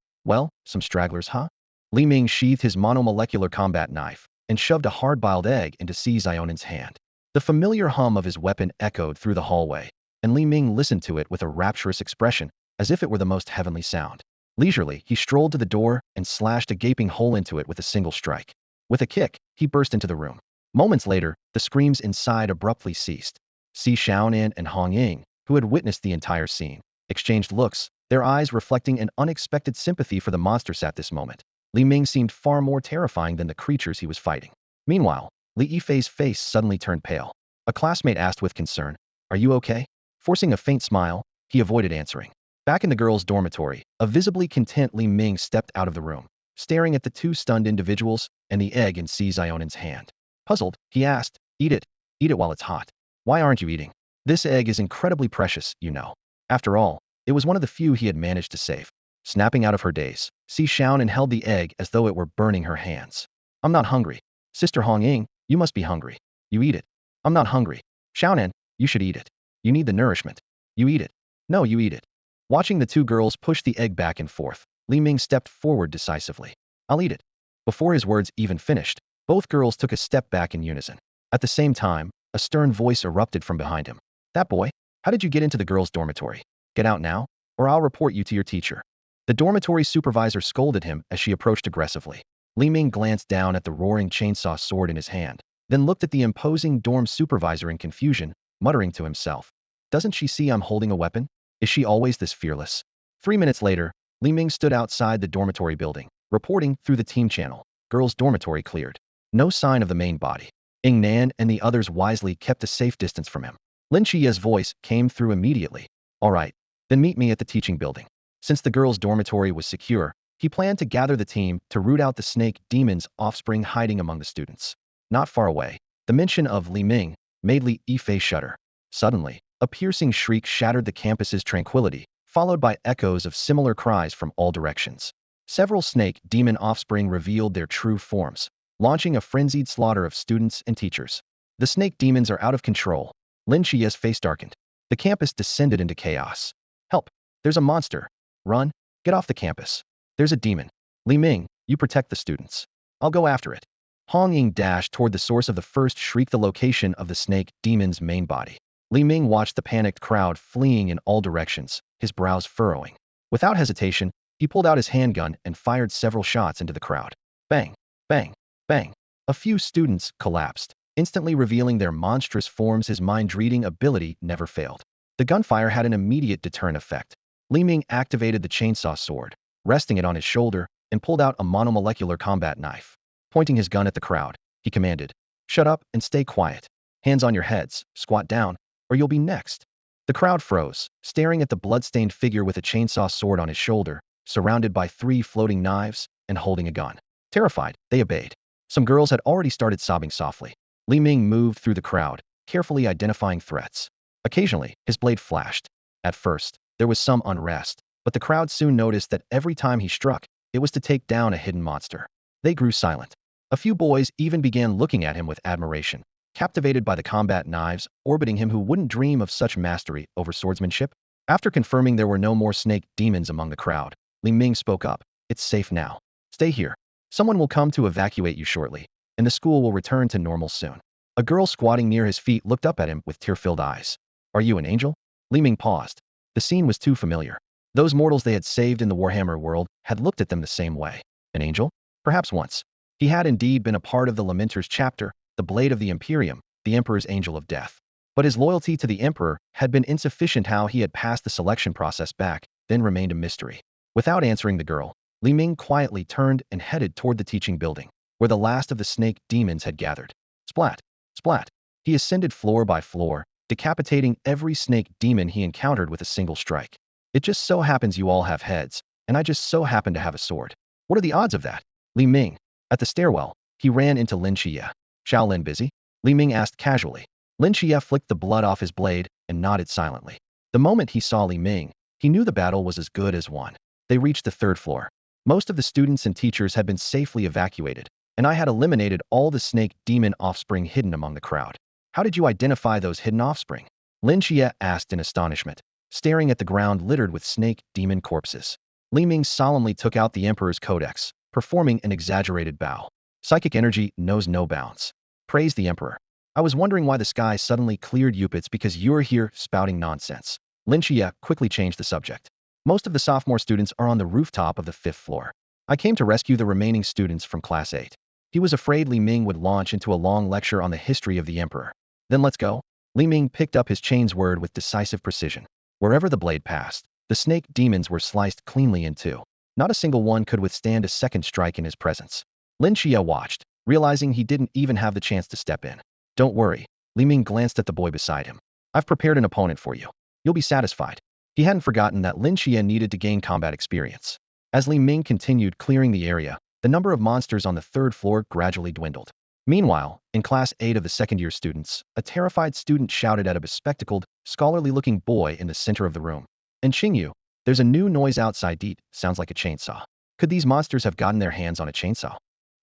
some stragglers, huh? Li Ming sheathed his monomolecular combat knife and shoved a hard-boiled egg into Si Xiaonan's hand. The familiar hum of his weapon echoed through the hallway, and Li Ming listened to it with a rapturous expression, as if it were the most heavenly sound. Leisurely, he strolled to the door and slashed a gaping hole into it with a single strike. With a kick, he burst into the room. Moments later, the screams inside abruptly ceased. Si Xiaonan and Hong Ying, who had witnessed the entire scene, exchanged looks, their eyes reflecting an unexpected sympathy for the monsters at this moment. Li Ming seemed far more terrifying than the creatures he was fighting. Meanwhile, Li Yifei's face suddenly turned pale. A classmate asked with concern, "Are you okay?" Forcing a faint smile, he avoided answering. Back in the girls' dormitory, a visibly content Li Ming stepped out of the room, staring at the 2 stunned individuals and the egg in Si Xiaonan's hand. Puzzled, he asked, Eat it while it's hot. Why aren't you eating? This egg is incredibly precious, you know. After all, it was one of the few he had managed to save. snapping out of her daze. Si Xiaonan held the egg as though it were burning her hands. I'm not hungry. Sister Hong Ying, you must be hungry. You eat it. I'm not hungry. Xiaonan, you should eat it. You need the nourishment. You eat it. No, you eat it. Watching the two girls push the egg back and forth, Li Ming stepped forward decisively. I'll eat it. Before his words even finished, both girls took a step back in unison. At the same time, a stern voice erupted from behind him. That boy? How did you get into the girls' dormitory? Get out now, or I'll report you to your teacher. The dormitory supervisor scolded him as she approached aggressively. Li Ming glanced down at the roaring chainsaw sword in his hand, then looked at the imposing dorm supervisor in confusion, muttering to himself. Doesn't she see I'm holding a weapon? Is she always this fearless? 3 minutes later, Li Ming stood outside the dormitory building, reporting through the team channel. Girls' dormitory cleared. No sign of the main body. Ying Nan and the others wisely kept a safe distance from him. Lin Qiye's voice came through immediately. All right, then meet me at the teaching building. Since the girls' dormitory was secure, he planned to gather the team to root out the snake demon's offspring hiding among the students. Not far away, the mention of Li Ming made Li Yifei shudder. Suddenly, a piercing shriek shattered the campus's tranquility, followed by echoes of similar cries from all directions. Several snake demon offspring revealed their true forms, launching a frenzied slaughter of students and teachers. The snake demons are out of control. Lin Qiye's face darkened. The campus descended into chaos. Help! There's a monster. Run! Get off the campus. There's a demon. Li Ming, you protect the students. I'll go after it. Hong Ying dashed toward the source of the first shriek, the location of the snake demon's main body. Li Ming watched the panicked crowd fleeing in all directions, his brows furrowing. Without hesitation, he pulled out his handgun and fired several shots into the crowd. Bang! Bang! Bang! A few students collapsed, instantly revealing their monstrous forms. His mind-reading ability never failed. The gunfire had an immediate deterrent effect. Li Ming activated the chainsaw sword, resting it on his shoulder, and pulled out a monomolecular combat knife. Pointing his gun at the crowd, he commanded, "Shut up and stay quiet. Hands on your heads, squat down, or you'll be next." The crowd froze, staring at the blood-stained figure with a chainsaw sword on his shoulder, surrounded by 3 floating knives, and holding a gun. Terrified, they obeyed. Some girls had already started sobbing softly. Li Ming moved through the crowd, carefully identifying threats. Occasionally, his blade flashed. At first, there was some unrest, but the crowd soon noticed that every time he struck, it was to take down a hidden monster. They grew silent. A few boys even began looking at him with admiration, captivated by the combat knives orbiting him. Who wouldn't dream of such mastery over swordsmanship? After confirming there were no more snake demons among the crowd, Li Ming spoke up. It's safe now. Stay here. Someone will come to evacuate you shortly, and the school will return to normal soon. A girl squatting near his feet looked up at him with tear-filled eyes. Are you an angel? Li Ming paused. The scene was too familiar. Those mortals they had saved in the Warhammer world had looked at them the same way. An angel? Perhaps once. He had indeed been a part of the Lamenter's chapter, the Blade of the Imperium, the Emperor's Angel of Death. But his loyalty to the Emperor had been insufficient. How he had passed the selection process back then remained a mystery. Without answering the girl, Li Ming quietly turned and headed toward the teaching building, where the last of the snake demons had gathered. Splat! Splat! He ascended floor by floor, decapitating every snake demon he encountered with a single strike. It just so happens you all have heads, and I just so happen to have a sword. What are the odds of that? Li Ming. At the stairwell, he ran into Lin Qiye. Shaolin busy? Li Ming asked casually. Lin Qiye flicked the blood off his blade and nodded silently. The moment he saw Li Ming, he knew the battle was as good as won. They reached the 3rd floor. Most of the students and teachers had been safely evacuated, and I had eliminated all the snake demon offspring hidden among the crowd. How did you identify those hidden offspring? Lin Qiye asked in astonishment, staring at the ground littered with snake demon corpses. Li Ming solemnly took out the Emperor's Codex, performing an exaggerated bow. Psychic energy knows no bounds. Praise the Emperor. I was wondering why the sky suddenly cleared. It's because you're here spouting nonsense. Lin Qiye quickly changed the subject. Most of the sophomore students are on the rooftop of the 5th floor. I came to rescue the remaining students from Class 8. He was afraid Li Ming would launch into a long lecture on the history of the Emperor. Then let's go. Li Ming picked up his chainsword with decisive precision. Wherever the blade passed, the snake demons were sliced cleanly in two. Not a single one could withstand a second strike in his presence. Lin Qiye watched, realizing he didn't even have the chance to step in. Don't worry. Li Ming glanced at the boy beside him. I've prepared an opponent for you. You'll be satisfied. He hadn't forgotten that Lin Qiye needed to gain combat experience. As Li Ming continued clearing the area, the number of monsters on the 3rd floor gradually dwindled. Meanwhile, in Class 8 of the 2nd-year students, a terrified student shouted at a bespectacled, scholarly-looking boy in the center of the room. And Qingyu, There's a new noise outside. Deet sounds like a chainsaw. Could these monsters have gotten their hands on a chainsaw?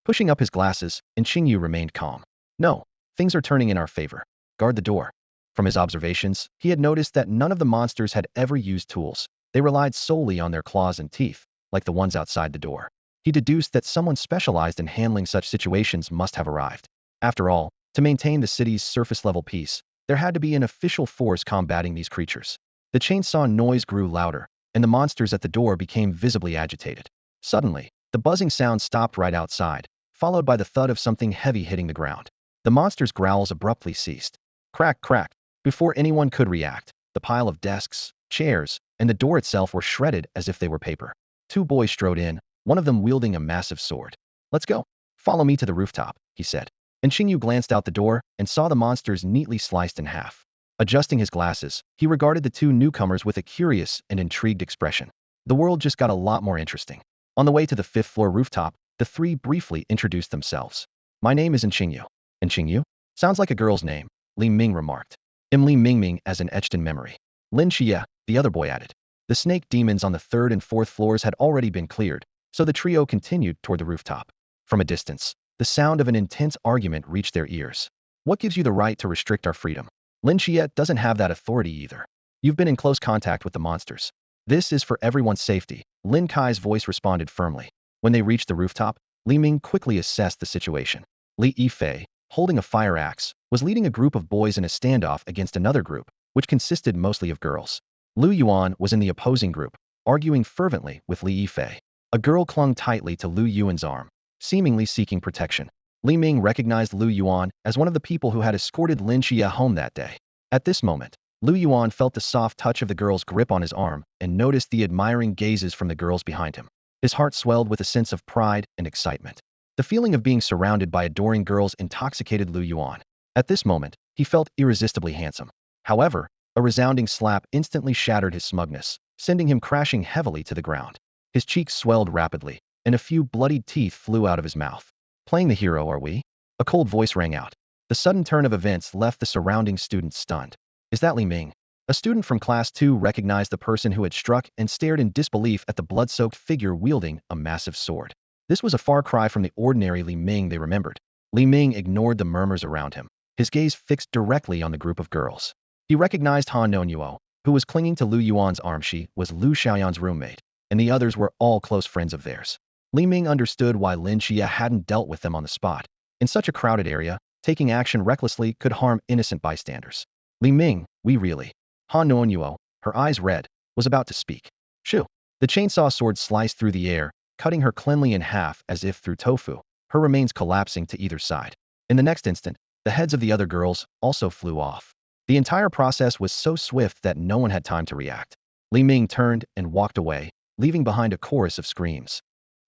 Pushing up his glasses, Qingyu remained calm. No, things are turning in our favor. Guard the door. From his observations, he had noticed that none of the monsters had ever used tools. They relied solely on their claws and teeth, like the ones outside the door. He deduced that someone specialized in handling such situations must have arrived. After all, to maintain the city's surface-level peace, there had to be an official force combating these creatures. The chainsaw noise grew louder, and the monsters at the door became visibly agitated. Suddenly, the buzzing sound stopped right outside, followed by the thud of something heavy hitting the ground. The monster's growls abruptly ceased. Crack, crack. Before anyone could react, the pile of desks, chairs, and the door itself were shredded as if they were paper. Two boys strode in, one of them wielding a massive sword. Let's go. Follow me to the rooftop, he said. And Qingyu glanced out the door and saw the monsters neatly sliced in half. Adjusting his glasses, he regarded the two newcomers with a curious and intrigued expression. The world just got a lot more interesting. On the way to the fifth-floor rooftop, the three briefly introduced themselves. My name is Qingyu. Qingyu? Sounds like a girl's name, Li Ming remarked. Li Ming as an etched in memory. Lin Qiye, the other boy added. The snake demons on the third and fourth floors had already been cleared, so the trio continued toward the rooftop. From a distance, the sound of an intense argument reached their ears. What gives you the right to restrict our freedom? Lin Qiye doesn't have that authority either. You've been in close contact with the monsters. This is for everyone's safety, Lin Qiye's voice responded firmly. When they reached the rooftop, Li Ming quickly assessed the situation. Li Qiye, holding a fire axe, was leading a group of boys in a standoff against another group, which consisted mostly of girls. Lu Yuan was in the opposing group, arguing fervently with Li Qiye. A girl clung tightly to Lu Yuan's arm, seemingly seeking protection. Li Ming recognized Lu Yuan as one of the people who had escorted Lynchia home that day. At this moment, Lu Yuan felt the soft touch of the girl's grip on his arm and noticed the admiring gazes from the girls behind him. His heart swelled with a sense of pride and excitement. The feeling of being surrounded by adoring girls intoxicated Lu Yuan. At this moment, he felt irresistibly handsome. However, a resounding slap instantly shattered his smugness, sending him crashing heavily to the ground. His cheeks swelled rapidly, and a few bloodied teeth flew out of his mouth. Playing the hero, are we? A cold voice rang out. The sudden turn of events left the surrounding students stunned. Is that Li Ming? A student from Class 2 recognized the person who had struck and stared in disbelief at the blood-soaked figure wielding a massive sword. This was a far cry from the ordinary Li Ming they remembered. Li Ming ignored the murmurs around him, his gaze fixed directly on the group of girls. He recognized Han Nonyuo, who was clinging to Lu Yuan's arm. She was Lu Xiaoyan's roommate, and the others were all close friends of theirs. Li Ming understood why Lin Qiye hadn't dealt with them on the spot. In such a crowded area, taking action recklessly could harm innocent bystanders. Li Ming, we really. Han Nonyuo, her eyes red, was about to speak. Shoo! The chainsaw sword sliced through the air, cutting her cleanly in half as if through tofu, her remains collapsing to either side. In the next instant, the heads of the other girls also flew off. The entire process was so swift that no one had time to react. Li Ming turned and walked away, leaving behind a chorus of screams.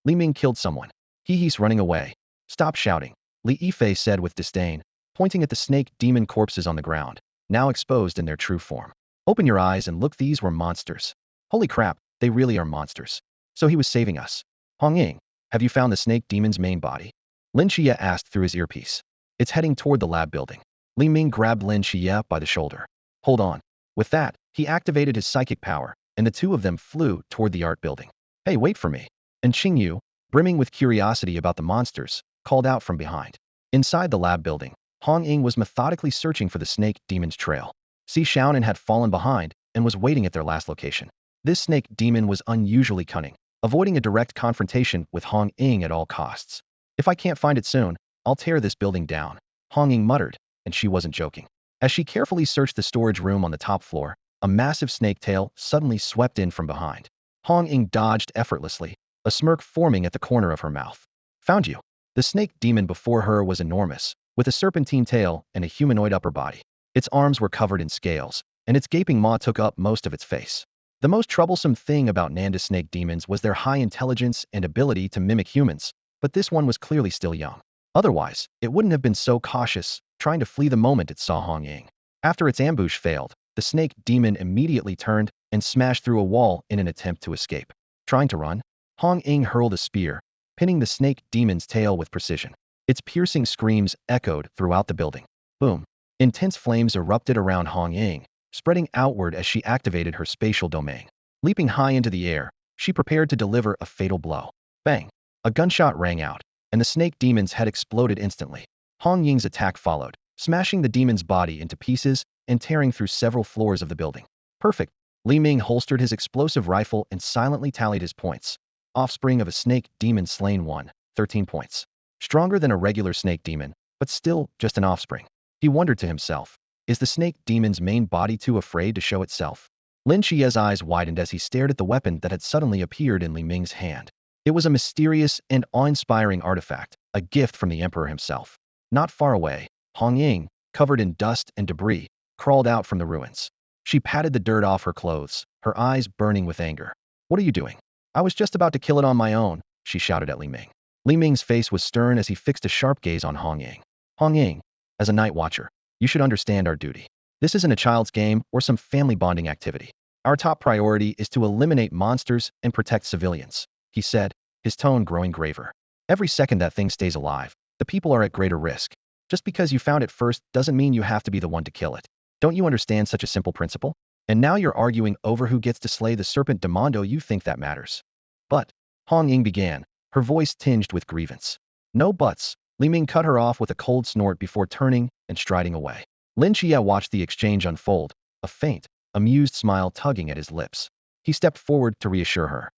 Li Ming killed someone. He's running away. Stop shouting, Li Qiye said with disdain, pointing at the snake demon corpses on the ground, now exposed in their true form. Open your eyes and look, these were monsters. Holy crap, they really are monsters. So he was saving us. Hong Ying, have you found the snake demon's main body? Lin Qiye asked through his earpiece. It's heading toward the lab building. Li Ming grabbed Lin Qiye by the shoulder. Hold on. With that, he activated his psychic power, and the two of them flew toward the art building. Hey, wait for me. And Qingyu, brimming with curiosity about the monsters, called out from behind. Inside the lab building, Hong Ying was methodically searching for the snake demon's trail. Si Xiaonan had fallen behind and was waiting at their last location. This snake demon was unusually cunning, avoiding a direct confrontation with Hong Ying at all costs. If I can't find it soon, I'll tear this building down, Hong Ying muttered, and she wasn't joking. As she carefully searched the storage room on the top floor, a massive snake tail suddenly swept in from behind. Hong Ying dodged effortlessly, a smirk forming at the corner of her mouth. Found you. The snake demon before her was enormous, with a serpentine tail and a humanoid upper body. Its arms were covered in scales, and its gaping maw took up most of its face. The most troublesome thing about Nanda snake demons was their high intelligence and ability to mimic humans, but this one was clearly still young. Otherwise, it wouldn't have been so cautious, trying to flee the moment it saw Hong Ying. After its ambush failed, the snake demon immediately turned and smashed through a wall in an attempt to escape. Trying to run, Hong Ying hurled a spear, pinning the snake demon's tail with precision. Its piercing screams echoed throughout the building. Boom! Intense flames erupted around Hong Ying, spreading outward as she activated her spatial domain. Leaping high into the air, she prepared to deliver a fatal blow. Bang! A gunshot rang out, and the snake demon's head exploded instantly. Hong Ying's attack followed, smashing the demon's body into pieces and tearing through several floors of the building. Perfect! Li Ming holstered his explosive rifle and silently tallied his points. Offspring of a snake demon slain 1, 13 points. Stronger than a regular snake demon, but still just an offspring. He wondered to himself, is the snake demon's main body too afraid to show itself? Lin Qiye's eyes widened as he stared at the weapon that had suddenly appeared in Li Ming's hand. It was a mysterious and awe-inspiring artifact, a gift from the emperor himself. Not far away, Hong Ying, covered in dust and debris, crawled out from the ruins. She patted the dirt off her clothes, her eyes burning with anger. What are you doing? I was just about to kill it on my own, she shouted at Li Ming. Li Ming's face was stern as he fixed a sharp gaze on Hong Ying. Hong Ying, as a night watcher, you should understand our duty. This isn't a child's game or some family bonding activity. Our top priority is to eliminate monsters and protect civilians, he said, his tone growing graver. Every second that thing stays alive, the people are at greater risk. Just because you found it first doesn't mean you have to be the one to kill it. Don't you understand such a simple principle? And now you're arguing over who gets to slay the serpent demondo. You think that matters. But, Hong Ying began, her voice tinged with grievance. No buts. Li Ming cut her off with a cold snort before turning and striding away. Lin Qiye watched the exchange unfold, a faint, amused smile tugging at his lips. He stepped forward to reassure her.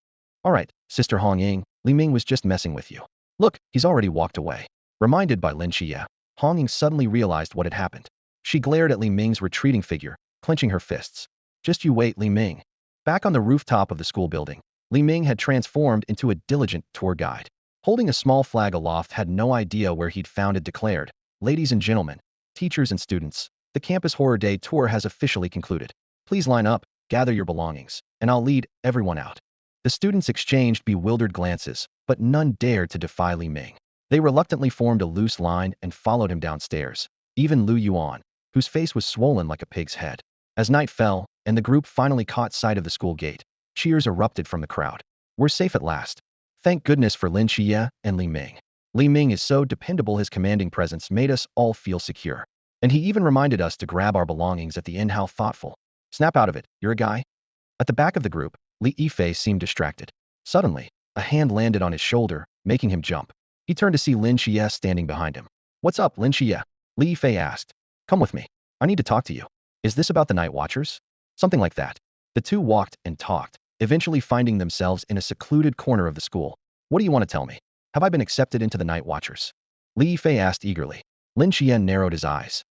All right, Sister Hong Ying, Li Ming was just messing with you. Look, he's already walked away. Reminded by Lin Qiye, Hong Ying suddenly realized what had happened. She glared at Li Ming's retreating figure, clenching her fists. Just you wait, Li Ming. Back on the rooftop of the school building, Li Ming had transformed into a diligent tour guide. Holding a small flag aloft, had no idea where he'd found it, declared, Ladies and gentlemen, teachers and students, the Campus Horror Day tour has officially concluded. Please line up, gather your belongings, and I'll lead everyone out. The students exchanged bewildered glances, but none dared to defy Li Ming. They reluctantly formed a loose line and followed him downstairs, even Lu Yuan, whose face was swollen like a pig's head. As night fell, and the group finally caught sight of the school gate, cheers erupted from the crowd. We're safe at last. Thank goodness for Lin Qiye and Li Ming. Li Ming is so dependable, his commanding presence made us all feel secure. And he even reminded us to grab our belongings at the end. How thoughtful. Snap out of it, you're a guy? At the back of the group, Li Yifei seemed distracted. Suddenly, a hand landed on his shoulder, making him jump. He turned to see Lin Qiye standing behind him. What's up, Lin Qiye? Li Yifei asked. Come with me. I need to talk to you. Is this about the Night Watchers? Something like that. The two walked and talked, eventually finding themselves in a secluded corner of the school. What do you want to tell me? Have I been accepted into the Night Watchers? Li Yifei asked eagerly. Lin Qiye narrowed his eyes.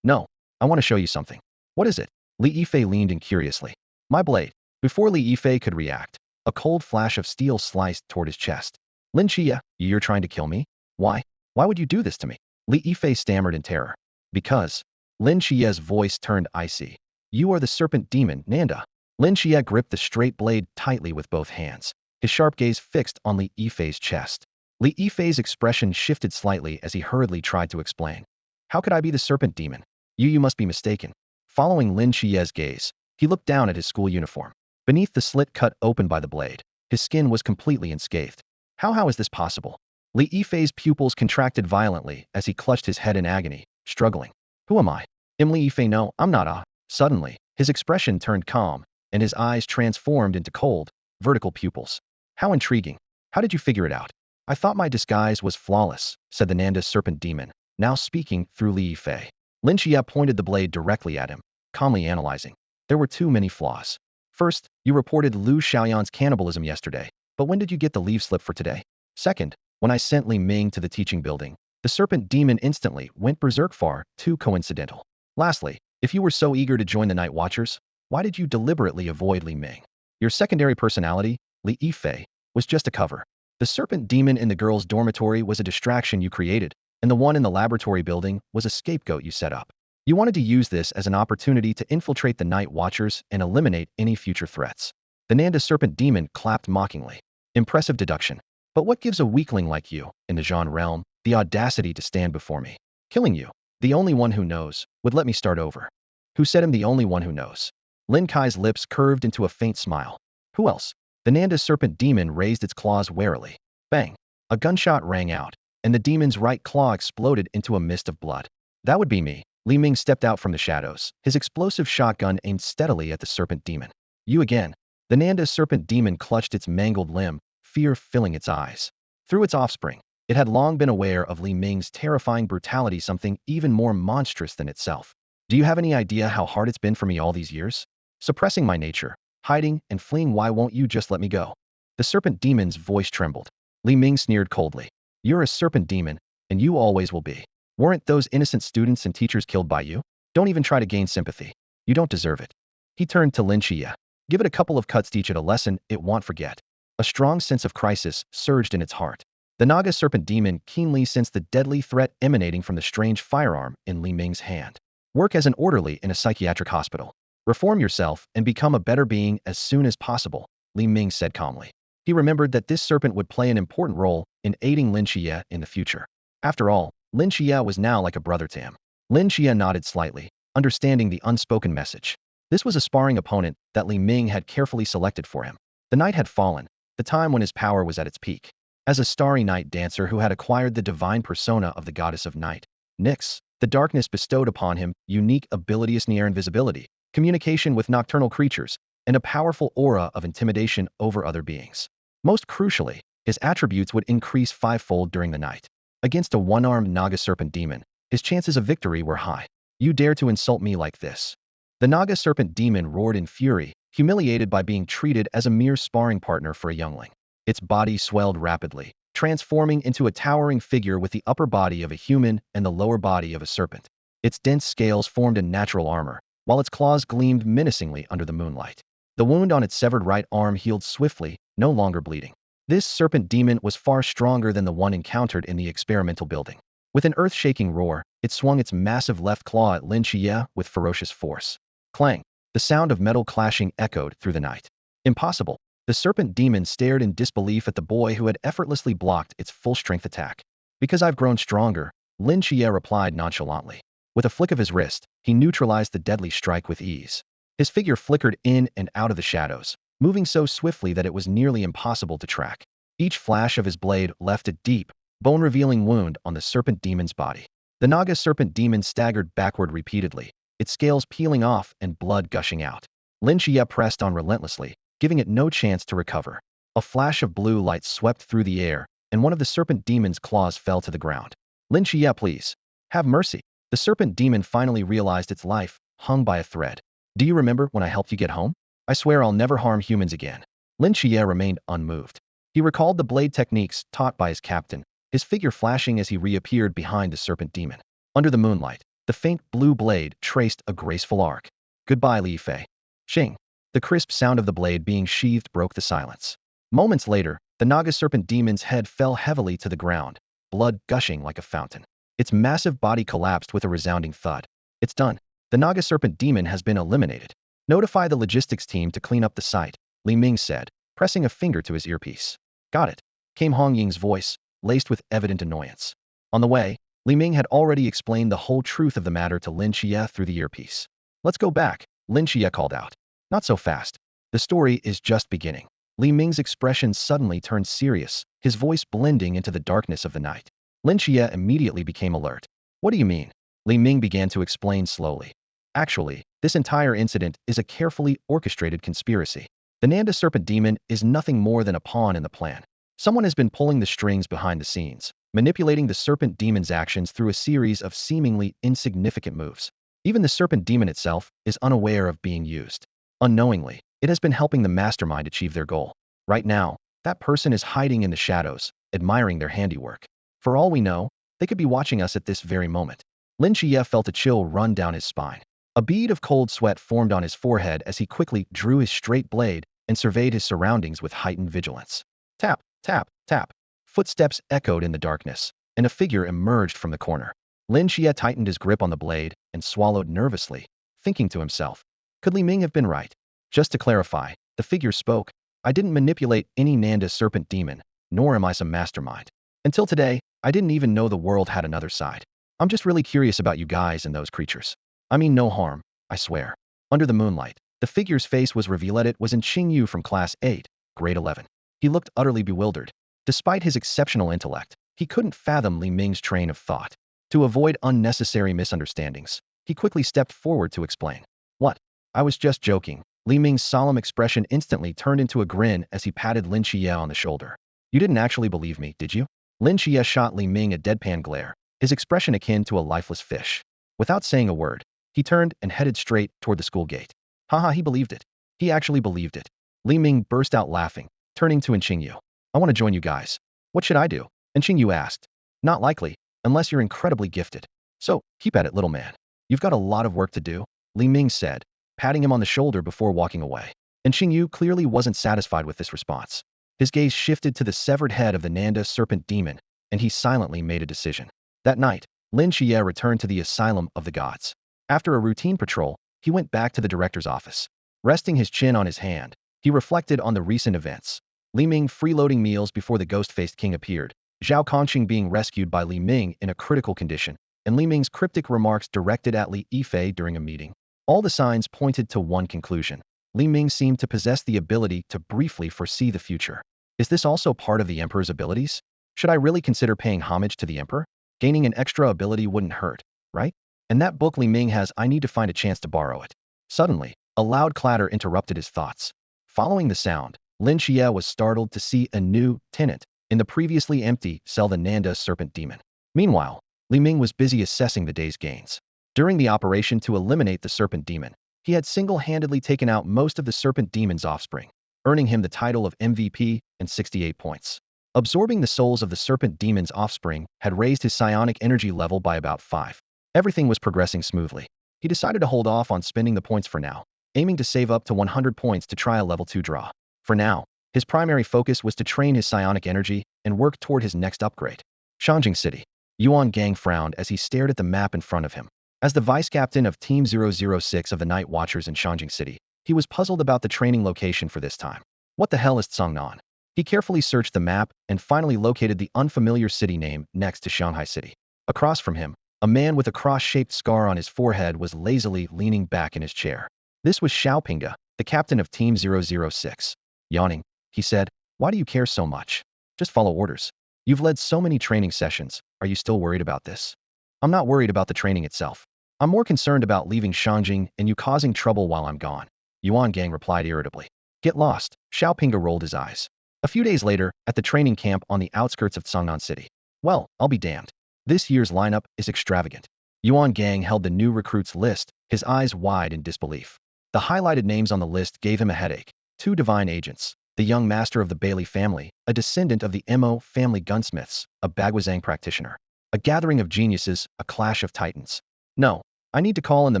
No, I want to show you something. What is it? Li Yifei leaned in curiously. My blade. Before Li Yifei could react, a cold flash of steel sliced toward his chest. Lin Qiye, you're trying to kill me? Why? Why would you do this to me? Li Yifei stammered in terror. Because. Lin Qiye's voice turned icy. You are the serpent demon, Nanda. Lin Qiye gripped the straight blade tightly with both hands, his sharp gaze fixed on Li Yifei's chest. Li Yifei's expression shifted slightly as he hurriedly tried to explain. How could I be the serpent demon? You must be mistaken. Following Lin Qiye's gaze, he looked down at his school uniform. Beneath the slit cut open by the blade, his skin was completely unscathed. How is this possible? Li Yifei's pupils contracted violently as he clutched his head in agony, struggling. Who am I? Li Yifei, no, I'm not. Suddenly, his expression turned calm, and his eyes transformed into cold, vertical pupils. How intriguing. How did you figure it out? I thought my disguise was flawless, said the Nanda serpent demon, now speaking through Li Yifei. Lin Qiye pointed the blade directly at him, calmly analyzing. There were too many flaws. First, you reported Lu Xiaoyan's cannibalism yesterday, but when did you get the leave slip for today? Second, when I sent Li Ming to the teaching building, the serpent demon instantly went berserk. Far too coincidental. Lastly, if you were so eager to join the Night Watchers, why did you deliberately avoid Li Ming? Your secondary personality, Li Yifei, was just a cover. The serpent demon in the girls' dormitory was a distraction you created, and the one in the laboratory building was a scapegoat you set up. You wanted to use this as an opportunity to infiltrate the Night Watchers and eliminate any future threats. The Nanda serpent demon clapped mockingly. Impressive deduction. But what gives a weakling like you, in the Zhan realm, the audacity to stand before me? Killing you, the only one who knows, would let me start over. Who said I'm the only one who knows? Lin Qiye's lips curved into a faint smile. Who else? The Nanda serpent demon raised its claws warily. Bang! A gunshot rang out, and the demon's right claw exploded into a mist of blood. That would be me. Li Ming stepped out from the shadows, his explosive shotgun aimed steadily at the serpent demon. You again. The Nanda serpent demon clutched its mangled limb, fear filling its eyes. Through its offspring, it had long been aware of Li Ming's terrifying brutality, something even more monstrous than itself. Do you have any idea how hard it's been for me all these years? Suppressing my nature, hiding and fleeing. Why won't you just let me go? The serpent demon's voice trembled. Li Ming sneered coldly. You're a serpent demon, and you always will be. Weren't those innocent students and teachers killed by you? Don't even try to gain sympathy. You don't deserve it. He turned to Lynchia. Give it a couple of cuts, teach it a lesson it won't forget. A strong sense of crisis surged in its heart. The Naga serpent demon keenly sensed the deadly threat emanating from the strange firearm in Li Ming's hand. Work as an orderly in a psychiatric hospital. Reform yourself and become a better being as soon as possible, Li Ming said calmly. He remembered that this serpent would play an important role in aiding Lin Qiye in the future. After all, Lin Qiye was now like a brother to him. Lin Qiye nodded slightly, understanding the unspoken message. This was a sparring opponent that Li Ming had carefully selected for him. The night had fallen, the time when his power was at its peak. As a starry night dancer who had acquired the divine persona of the goddess of night, Nyx, the darkness bestowed upon him unique abilities near invisibility, communication with nocturnal creatures, and a powerful aura of intimidation over other beings. Most crucially, his attributes would increase fivefold during the night. Against a one-armed Naga serpent demon, his chances of victory were high. You dare to insult me like this? The Naga serpent demon roared in fury, humiliated by being treated as a mere sparring partner for a youngling. Its body swelled rapidly, transforming into a towering figure with the upper body of a human and the lower body of a serpent. Its dense scales formed a natural armor, while its claws gleamed menacingly under the moonlight. The wound on its severed right arm healed swiftly, no longer bleeding. This serpent demon was far stronger than the one encountered in the experimental building. With an earth-shaking roar, it swung its massive left claw at Lin Qiye with ferocious force. Clang! The sound of metal clashing echoed through the night. Impossible! The serpent demon stared in disbelief at the boy who had effortlessly blocked its full-strength attack. Because I've grown stronger, Lin Qiye replied nonchalantly. With a flick of his wrist, he neutralized the deadly strike with ease. His figure flickered in and out of the shadows, moving so swiftly that it was nearly impossible to track. Each flash of his blade left a deep, bone-revealing wound on the serpent demon's body. The Naga serpent demon staggered backward repeatedly, its scales peeling off and blood gushing out. Lin Qiye pressed on relentlessly, giving it no chance to recover. A flash of blue light swept through the air, and one of the serpent demon's claws fell to the ground. Lin Qiye, please. Have mercy. The serpent demon finally realized its life hung by a thread. Do you remember when I helped you get home? I swear I'll never harm humans again. Lin Qiye remained unmoved. He recalled the blade techniques taught by his captain, his figure flashing as he reappeared behind the serpent demon. Under the moonlight, the faint blue blade traced a graceful arc. Goodbye, Li Fei. Xing. The crisp sound of the blade being sheathed broke the silence. Moments later, the Naga serpent demon's head fell heavily to the ground, blood gushing like a fountain. Its massive body collapsed with a resounding thud. It's done. The Naga serpent demon has been eliminated. Notify the logistics team to clean up the site, Li Ming said, pressing a finger to his earpiece. Got it, came Hong Ying's voice, laced with evident annoyance. On the way, Li Ming had already explained the whole truth of the matter to Lin Qiye through the earpiece. Let's go back, Lin Qiye called out. Not so fast. The story is just beginning. Li Ming's expression suddenly turned serious, his voice blending into the darkness of the night. Lin Qiye immediately became alert. What do you mean? Li Ming began to explain slowly. Actually, this entire incident is a carefully orchestrated conspiracy. The Nanda serpent demon is nothing more than a pawn in the plan. Someone has been pulling the strings behind the scenes, manipulating the serpent demon's actions through a series of seemingly insignificant moves. Even the serpent demon itself is unaware of being used. Unknowingly, it has been helping the mastermind achieve their goal. Right now, that person is hiding in the shadows, admiring their handiwork. For all we know, they could be watching us at this very moment. Lin Qiye felt a chill run down his spine. A bead of cold sweat formed on his forehead as he quickly drew his straight blade and surveyed his surroundings with heightened vigilance. Tap, tap, tap. Footsteps echoed in the darkness, and a figure emerged from the corner. Lin Qiye tightened his grip on the blade and swallowed nervously, thinking to himself, could Li Ming have been right? Just to clarify, the figure spoke, I didn't manipulate any Nanda serpent demon, nor am I some mastermind. Until today, I didn't even know the world had another side. I'm just really curious about you guys and those creatures. I mean no harm, I swear. Under the moonlight, the figure's face was revealed. It was in Xingyu from Class 8, Grade 11. He looked utterly bewildered. Despite his exceptional intellect, he couldn't fathom Li Ming's train of thought. To avoid unnecessary misunderstandings, he quickly stepped forward to explain. What? I was just joking, Li Ming's solemn expression instantly turned into a grin as he patted Lin Qiye on the shoulder. You didn't actually believe me, did you? Lin Qiye shot Li Ming a deadpan glare, his expression akin to a lifeless fish. Without saying a word, he turned and headed straight toward the school gate. Haha, he believed it. He actually believed it. Li Ming burst out laughing, turning to Qingyu. I want to join you guys. What should I do? Qingyu asked. Not likely, unless you're incredibly gifted. So, keep at it, little man. You've got a lot of work to do, Li Ming said, patting him on the shoulder before walking away. Qingyu clearly wasn't satisfied with this response. His gaze shifted to the severed head of the Nanda serpent demon, and he silently made a decision. That night, Lin Qiye returned to the Asylum of the Gods. After a routine patrol, he went back to the director's office. Resting his chin on his hand, he reflected on the recent events. Li Ming freeloading meals before the Ghostface King appeared, Zhao Kongqing being rescued by Li Ming in a critical condition, and Li Ming's cryptic remarks directed at Li Yifei during a meeting. All the signs pointed to one conclusion. Li Ming seemed to possess the ability to briefly foresee the future. Is this also part of the Emperor's abilities? Should I really consider paying homage to the Emperor? Gaining an extra ability wouldn't hurt, right? And that book Li Ming has, I need to find a chance to borrow it. Suddenly, a loud clatter interrupted his thoughts. Following the sound, Lin Qiye was startled to see a new tenant in the previously empty cell, the Nanda serpent demon. Meanwhile, Li Ming was busy assessing the day's gains. During the operation to eliminate the serpent demon, he had single-handedly taken out most of the serpent demon's offspring, earning him the title of MVP and 68 points. Absorbing the souls of the serpent demon's offspring had raised his psionic energy level by about 5. Everything was progressing smoothly. He decided to hold off on spending the points for now, aiming to save up to 100 points to try a level 2 draw. For now, his primary focus was to train his psionic energy and work toward his next upgrade. Shanjing City. Yuan Gang frowned as he stared at the map in front of him. As the vice-captain of Team 006 of the Night Watchers in Shanjing City, he was puzzled about the training location for this time. What the hell is Tsangnan? He carefully searched the map and finally located the unfamiliar city name next to Shanghai City. Across from him, a man with a cross-shaped scar on his forehead was lazily leaning back in his chair. This was Xiaopinga, the captain of Team 006. Yawning, he said, "Why do you care so much? Just follow orders. You've led so many training sessions, are you still worried about this?" "I'm not worried about the training itself. I'm more concerned about leaving Shanjing and you causing trouble while I'm gone," Yuan Gang replied irritably. "Get lost," Xiaopinga rolled his eyes. A few days later, at the training camp on the outskirts of Tsangnan City. Well, I'll be damned. This year's lineup is extravagant. Yuan Gang held the new recruits list, his eyes wide in disbelief. The highlighted names on the list gave him a headache. 2 divine agents, the young master of the Bailey family, a descendant of the Mo family gunsmiths, a Bagwazang practitioner. A gathering of geniuses, a clash of titans. No, I need to call in the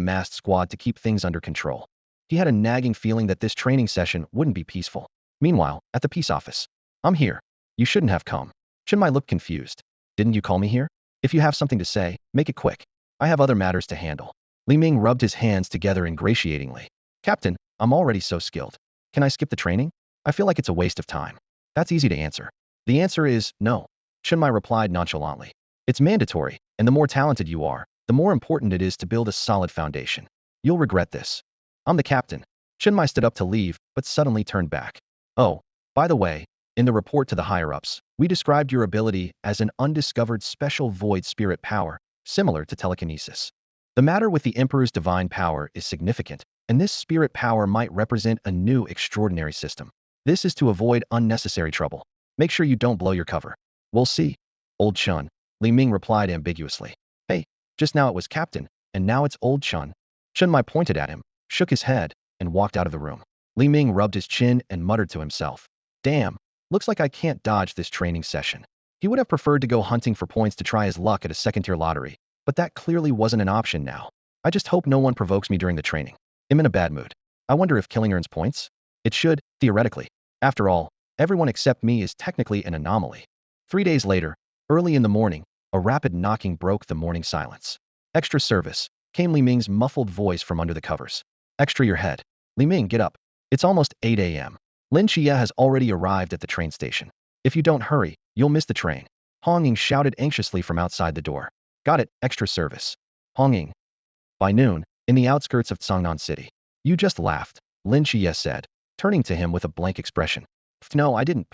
masked squad to keep things under control. He had a nagging feeling that this training session wouldn't be peaceful. Meanwhile, at the peace office. "I'm here. You shouldn't have come." Chinmai looked confused. "Didn't you call me here? If you have something to say, make it quick. I have other matters to handle." Li Ming rubbed his hands together ingratiatingly. "Captain, I'm already so skilled. Can I skip the training? I feel like it's a waste of time." "That's easy to answer." "The answer is no," Chinmai replied nonchalantly. "It's mandatory, and the more talented you are, the more important it is to build a solid foundation. You'll regret this." "I'm the captain." Chinmai stood up to leave, but suddenly turned back. "Oh, by the way, in the report to the higher-ups, we described your ability as an undiscovered special void spirit power, similar to telekinesis. The matter with the Emperor's divine power is significant, and this spirit power might represent a new extraordinary system. This is to avoid unnecessary trouble. Make sure you don't blow your cover." "We'll see, Old Chun," Li Ming replied ambiguously. "Hey, just now it was captain, and now it's Old Chun." Chunmai pointed at him, shook his head, and walked out of the room. Li Ming rubbed his chin and muttered to himself. "Damn, looks like I can't dodge this training session." He would have preferred to go hunting for points to try his luck at a second-tier lottery, but that clearly wasn't an option now. "I just hope no one provokes me during the training. I'm in a bad mood. I wonder if killing earns points? It should, theoretically. After all, everyone except me is technically an anomaly." 3 days later, early in the morning, a rapid knocking broke the morning silence. "Extra service," came Li Ming's muffled voice from under the covers. "Extra your head. Li Ming, get up. It's almost 8 a.m. Lin Qiye has already arrived at the train station. If you don't hurry, you'll miss the train." Hong Ying shouted anxiously from outside the door. "Got it, extra service." Hong Ying. By noon, in the outskirts of Tsangnan City. "You just laughed," Lin Qiye said, turning to him with a blank expression. "No, I didn't."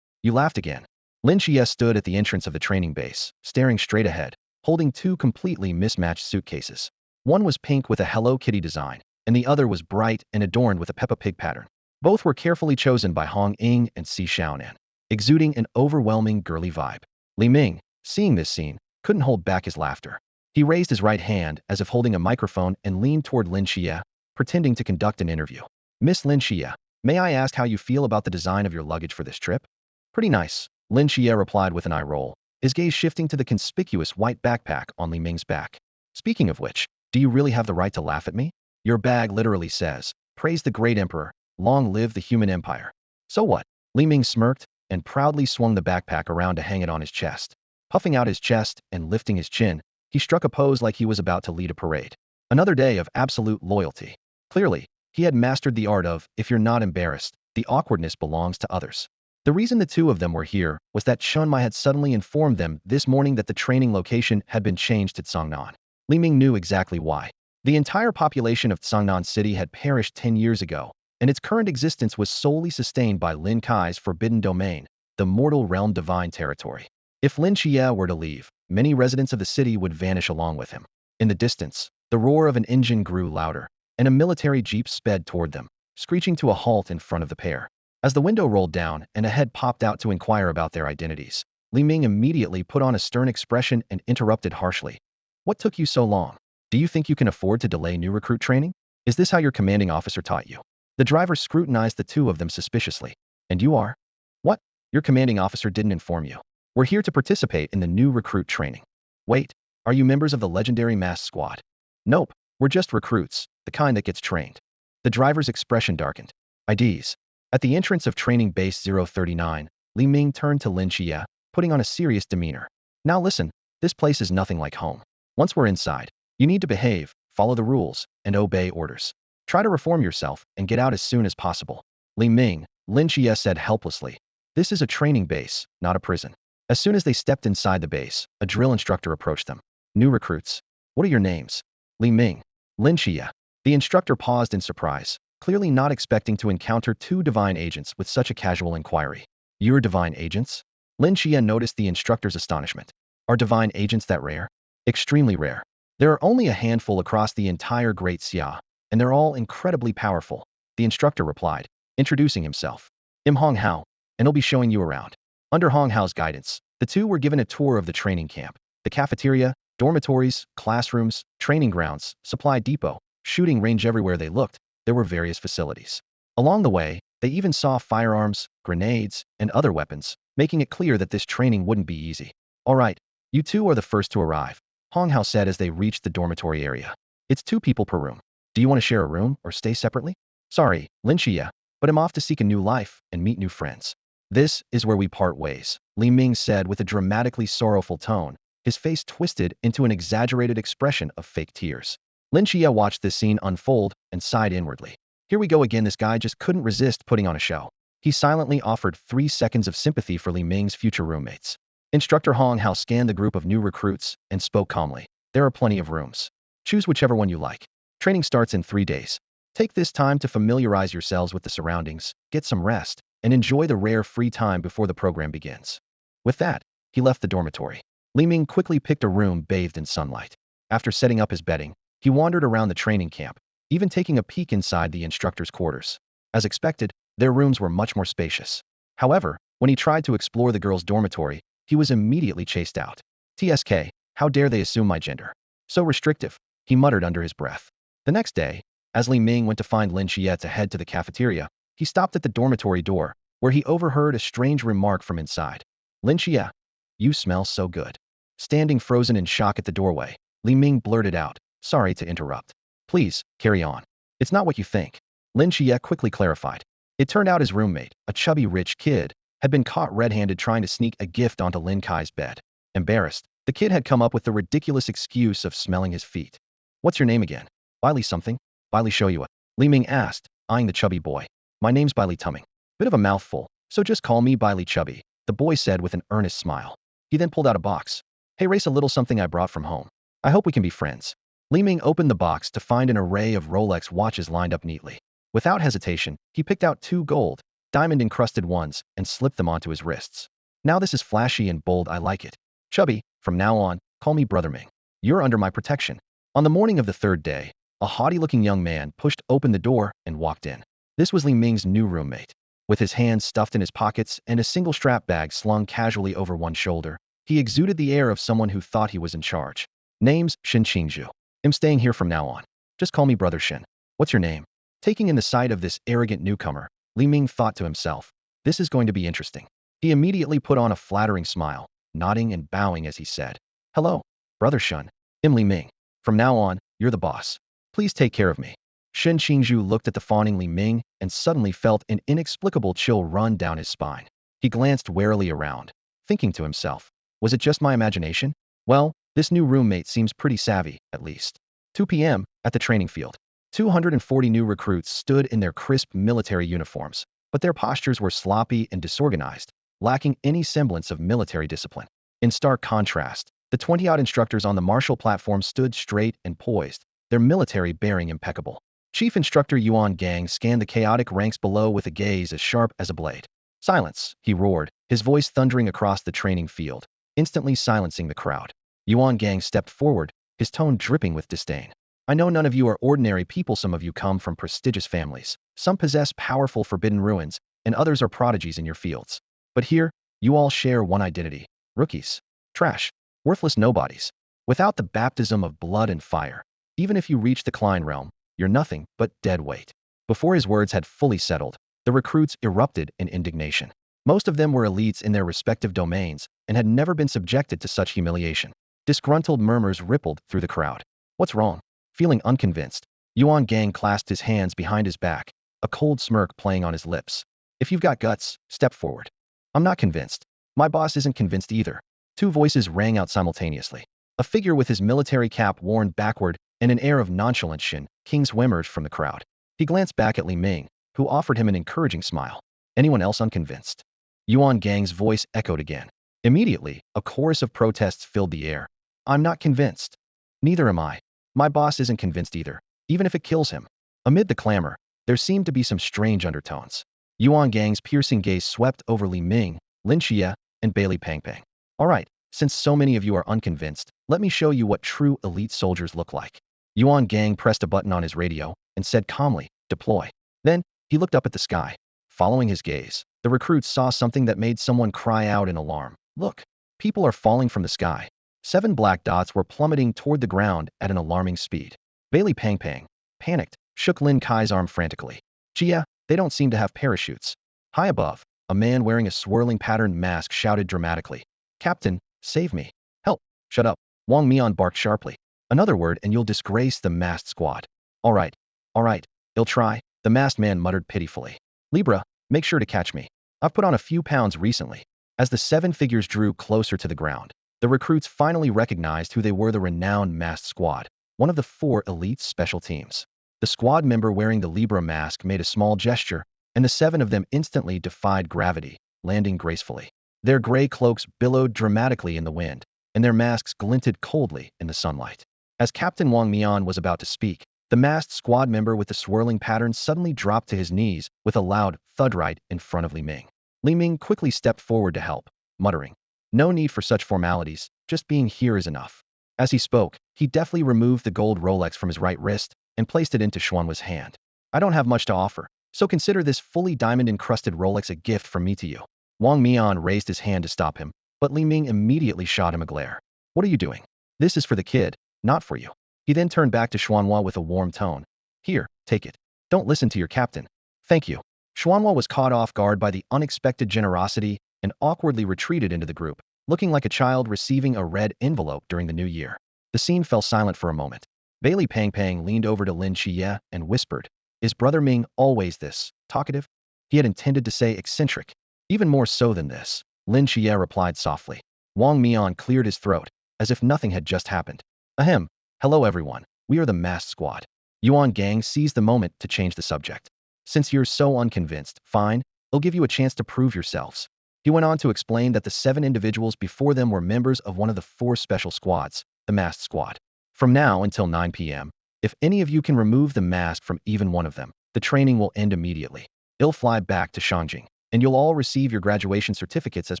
"You laughed again." Lin Qiye stood at the entrance of the training base, staring straight ahead, holding 2 completely mismatched suitcases. One was pink with a Hello Kitty design, and the other was bright and adorned with a Peppa Pig pattern. Both were carefully chosen by Hong Ying and Si Xiaonan, exuding an overwhelming girly vibe. Li Ming, seeing this scene, couldn't hold back his laughter. He raised his right hand as if holding a microphone and leaned toward Lin Qiye, pretending to conduct an interview. Miss Lin Qiye, may I ask how you feel about the design of your luggage for this trip? Pretty nice, Lin Qiye replied with an eye roll, his gaze shifting to the conspicuous white backpack on Li Ming's back. Speaking of which, do you really have the right to laugh at me? Your bag literally says, praise the great emperor, long live the human empire. So what? Li Ming smirked and proudly swung the backpack around to hang it on his chest. Puffing out his chest and lifting his chin, he struck a pose like he was about to lead a parade. Another day of absolute loyalty. Clearly, he had mastered the art of, if you're not embarrassed, the awkwardness belongs to others. The reason the two of them were here was that Shunmai had suddenly informed them this morning that the training location had been changed to Tsangnan. Li Ming knew exactly why. The entire population of Tsangnan City had perished 10 years ago, and its current existence was solely sustained by Lin Qiye's forbidden domain, the mortal realm divine territory. If Lin Qiye were to leave, many residents of the city would vanish along with him. In the distance, the roar of an engine grew louder, and a military jeep sped toward them, screeching to a halt in front of the pair. As the window rolled down and a head popped out to inquire about their identities, Li Ming immediately put on a stern expression and interrupted harshly. What took you so long? Do you think you can afford to delay new recruit training? Is this how your commanding officer taught you? The driver scrutinized the two of them suspiciously. And you are? What? Your commanding officer didn't inform you. We're here to participate in the new recruit training. Wait, are you members of the legendary mass squad? Nope, we're just recruits, the kind that gets trained. The driver's expression darkened. IDs. At the entrance of Training Base 039, Li Ming turned to Lin Qiye, putting on a serious demeanor. Now listen, this place is nothing like home. Once we're inside, you need to behave, follow the rules, and obey orders. Try to reform yourself and get out as soon as possible. Li Ming, Lin Qiye said helplessly. This is a training base, not a prison. As soon as they stepped inside the base, a drill instructor approached them. New recruits. What are your names? Li Ming. Lin Qiye. The instructor paused in surprise, clearly not expecting to encounter two divine agents with such a casual inquiry. You're divine agents? Lin Qiye noticed the instructor's astonishment. Are divine agents that rare? Extremely rare. There are only a handful across the entire Great Xia, and they're all incredibly powerful, the instructor replied, introducing himself. I'm Hong Hao, and I'll be showing you around. Under Hong Hao's guidance, the two were given a tour of the training camp, the cafeteria, dormitories, classrooms, training grounds, supply depot, shooting range. Everywhere they looked, there were various facilities. Along the way, they even saw firearms, grenades, and other weapons, making it clear that this training wouldn't be easy. All right, you two are the first to arrive, Hong Hao said as they reached the dormitory area. It's 2 people per room. Do you want to share a room or stay separately? Sorry, Lin Qiye, but I'm off to seek a new life and meet new friends. This is where we part ways, Li Ming said with a dramatically sorrowful tone, his face twisted into an exaggerated expression of fake tears. Lin Qiye watched this scene unfold and sighed inwardly. Here we go again, this guy just couldn't resist putting on a show. He silently offered 3 seconds of sympathy for Li Ming's future roommates. Instructor Hong Hao scanned the group of new recruits and spoke calmly. There are plenty of rooms. Choose whichever one you like. Training starts in 3 days. Take this time to familiarize yourselves with the surroundings, get some rest, and enjoy the rare free time before the program begins. With that, he left the dormitory. Li Ming quickly picked a room bathed in sunlight. After setting up his bedding, he wandered around the training camp, even taking a peek inside the instructor's quarters. As expected, their rooms were much more spacious. However, when he tried to explore the girls' dormitory, he was immediately chased out. TSK, how dare they assume my gender? So restrictive, he muttered under his breath. The next day, as Li Ming went to find Lin Qiye to head to the cafeteria, he stopped at the dormitory door, where he overheard a strange remark from inside. Lin Qiye, you smell so good. Standing frozen in shock at the doorway, Li Ming blurted out, sorry to interrupt. Please, carry on. It's not what you think. Lin Qiye quickly clarified. It turned out his roommate, a chubby rich kid, had been caught red-handed trying to sneak a gift onto Lin Qiye's bed. Embarrassed, the kid had come up with the ridiculous excuse of smelling his feet. What's your name again? Bailey something? Bailey Shoyua. Li Ming asked, eyeing the chubby boy. My name's Bailey Tuming. Bit of a mouthful, so just call me Bailey Chubby, the boy said with an earnest smile. He then pulled out a box. Hey, race a little something I brought from home. I hope we can be friends. Li Ming opened the box to find an array of Rolex watches lined up neatly. Without hesitation, he picked out 2 gold, diamond-encrusted ones and slipped them onto his wrists. Now this is flashy and bold, I like it. Chubby, from now on, call me Brother Ming. You're under my protection. On the morning of the 3rd day, A haughty-looking young man pushed open the door and walked in. This was Li Ming's new roommate. With his hands stuffed in his pockets and a single strap bag slung casually over one shoulder, he exuded the air of someone who thought he was in charge. Name's Shin Qingzhu. I'm staying here from now on. Just call me Brother Shin. What's your name? Taking in the sight of this arrogant newcomer, Li Ming thought to himself, this is going to be interesting. He immediately put on a flattering smile, nodding and bowing as he said, Hello, Brother Shin. I'm Li Ming. From now on, you're the boss. Please take care of me. Shin Qingzhu looked at the fawning Li Ming and suddenly felt an inexplicable chill run down his spine. He glanced warily around, thinking to himself, was it just my imagination? Well, this new roommate seems pretty savvy, at least. 2 p.m. at the training field. 240 new recruits stood in their crisp military uniforms, but their postures were sloppy and disorganized, lacking any semblance of military discipline. In stark contrast, the 20-odd instructors on the martial platform stood straight and poised, their military bearing impeccable. Chief Instructor Yuan Gang scanned the chaotic ranks below with a gaze as sharp as a blade. Silence, he roared, his voice thundering across the training field, instantly silencing the crowd. Yuan Gang stepped forward, his tone dripping with disdain. I know none of you are ordinary people. Some of you come from prestigious families. Some possess powerful forbidden ruins, and others are prodigies in your fields. But here, you all share one identity. Rookies. Trash. Worthless nobodies. Without the baptism of blood and fire. Even if you reach the Klein realm, you're nothing but dead weight. Before his words had fully settled, the recruits erupted in indignation. Most of them were elites in their respective domains and had never been subjected to such humiliation. Disgruntled murmurs rippled through the crowd. What's wrong? Feeling unconvinced, Yuan Gang clasped his hands behind his back, a cold smirk playing on his lips. If you've got guts, step forward. I'm not convinced. My boss isn't convinced either. Two voices rang out simultaneously. A figure with his military cap worn backward and an air of nonchalance Shin Qingzhu emerged from the crowd. He glanced back at Li Ming, who offered him an encouraging smile. Anyone else unconvinced? Yuan Gang's voice echoed again. Immediately, a chorus of protests filled the air. I'm not convinced. Neither am I. My boss isn't convinced either, even if it kills him. Amid the clamor, there seemed to be some strange undertones. Yuan Gang's piercing gaze swept over Li Ming, Lin Qiye, and Li Pangpang. All right, since so many of you are unconvinced, let me show you what true elite soldiers look like. Yuan Gang pressed a button on his radio and said calmly, deploy. Then, he looked up at the sky. Following his gaze, the recruits saw something that made someone cry out in alarm. Look, people are falling from the sky. 7 black dots were plummeting toward the ground at an alarming speed. Li Pangpang, panicked, shook Lin Qiye's arm frantically. Qiye, they don't seem to have parachutes. High above, a man wearing a swirling patterned mask shouted dramatically. Captain, save me. Help. Shut up. Wang Mian barked sharply. Another word and you'll disgrace the masked squad. All right. I'll try, the masked man muttered pitifully. Libra, make sure to catch me. I've put on a few pounds recently. As the 7 figures drew closer to the ground, the recruits finally recognized who they were: the renowned masked squad, one of the 4 elite special teams. The squad member wearing the Libra mask made a small gesture, and the 7 of them instantly defied gravity, landing gracefully. Their gray cloaks billowed dramatically in the wind, and their masks glinted coldly in the sunlight. As Captain Wang Mian was about to speak, the masked squad member with the swirling pattern suddenly dropped to his knees with a loud thud right in front of Li Ming. Li Ming quickly stepped forward to help, muttering, no need for such formalities, just being here is enough. As he spoke, he deftly removed the gold Rolex from his right wrist and placed it into Xuanhua's hand. I don't have much to offer, so consider this fully diamond-encrusted Rolex a gift from me to you. Wang Mian raised his hand to stop him, but Li Ming immediately shot him a glare. What are you doing? This is for the kid, not for you. He then turned back to Xuanhua with a warm tone. Here, take it. Don't listen to your captain. Thank you. Xuanhua was caught off guard by the unexpected generosity and awkwardly retreated into the group, looking like a child receiving a red envelope during the new year. The scene fell silent for a moment. Li Pangpang leaned over to Lin Qiye and whispered, is Brother Ming always this talkative? He had intended to say eccentric. Even more so than this, Lin Qiye replied softly. Wang Mian cleared his throat, as if nothing had just happened. Ahem. Hello everyone, we are the masked squad. Yuan Gang seized the moment to change the subject. Since you're so unconvinced, fine, I'll give you a chance to prove yourselves. He went on to explain that the 7 individuals before them were members of one of the 4 special squads, the masked squad. From now until 9 p.m., if any of you can remove the mask from even one of them, the training will end immediately. It'll fly back to Shangjing, and you'll all receive your graduation certificates as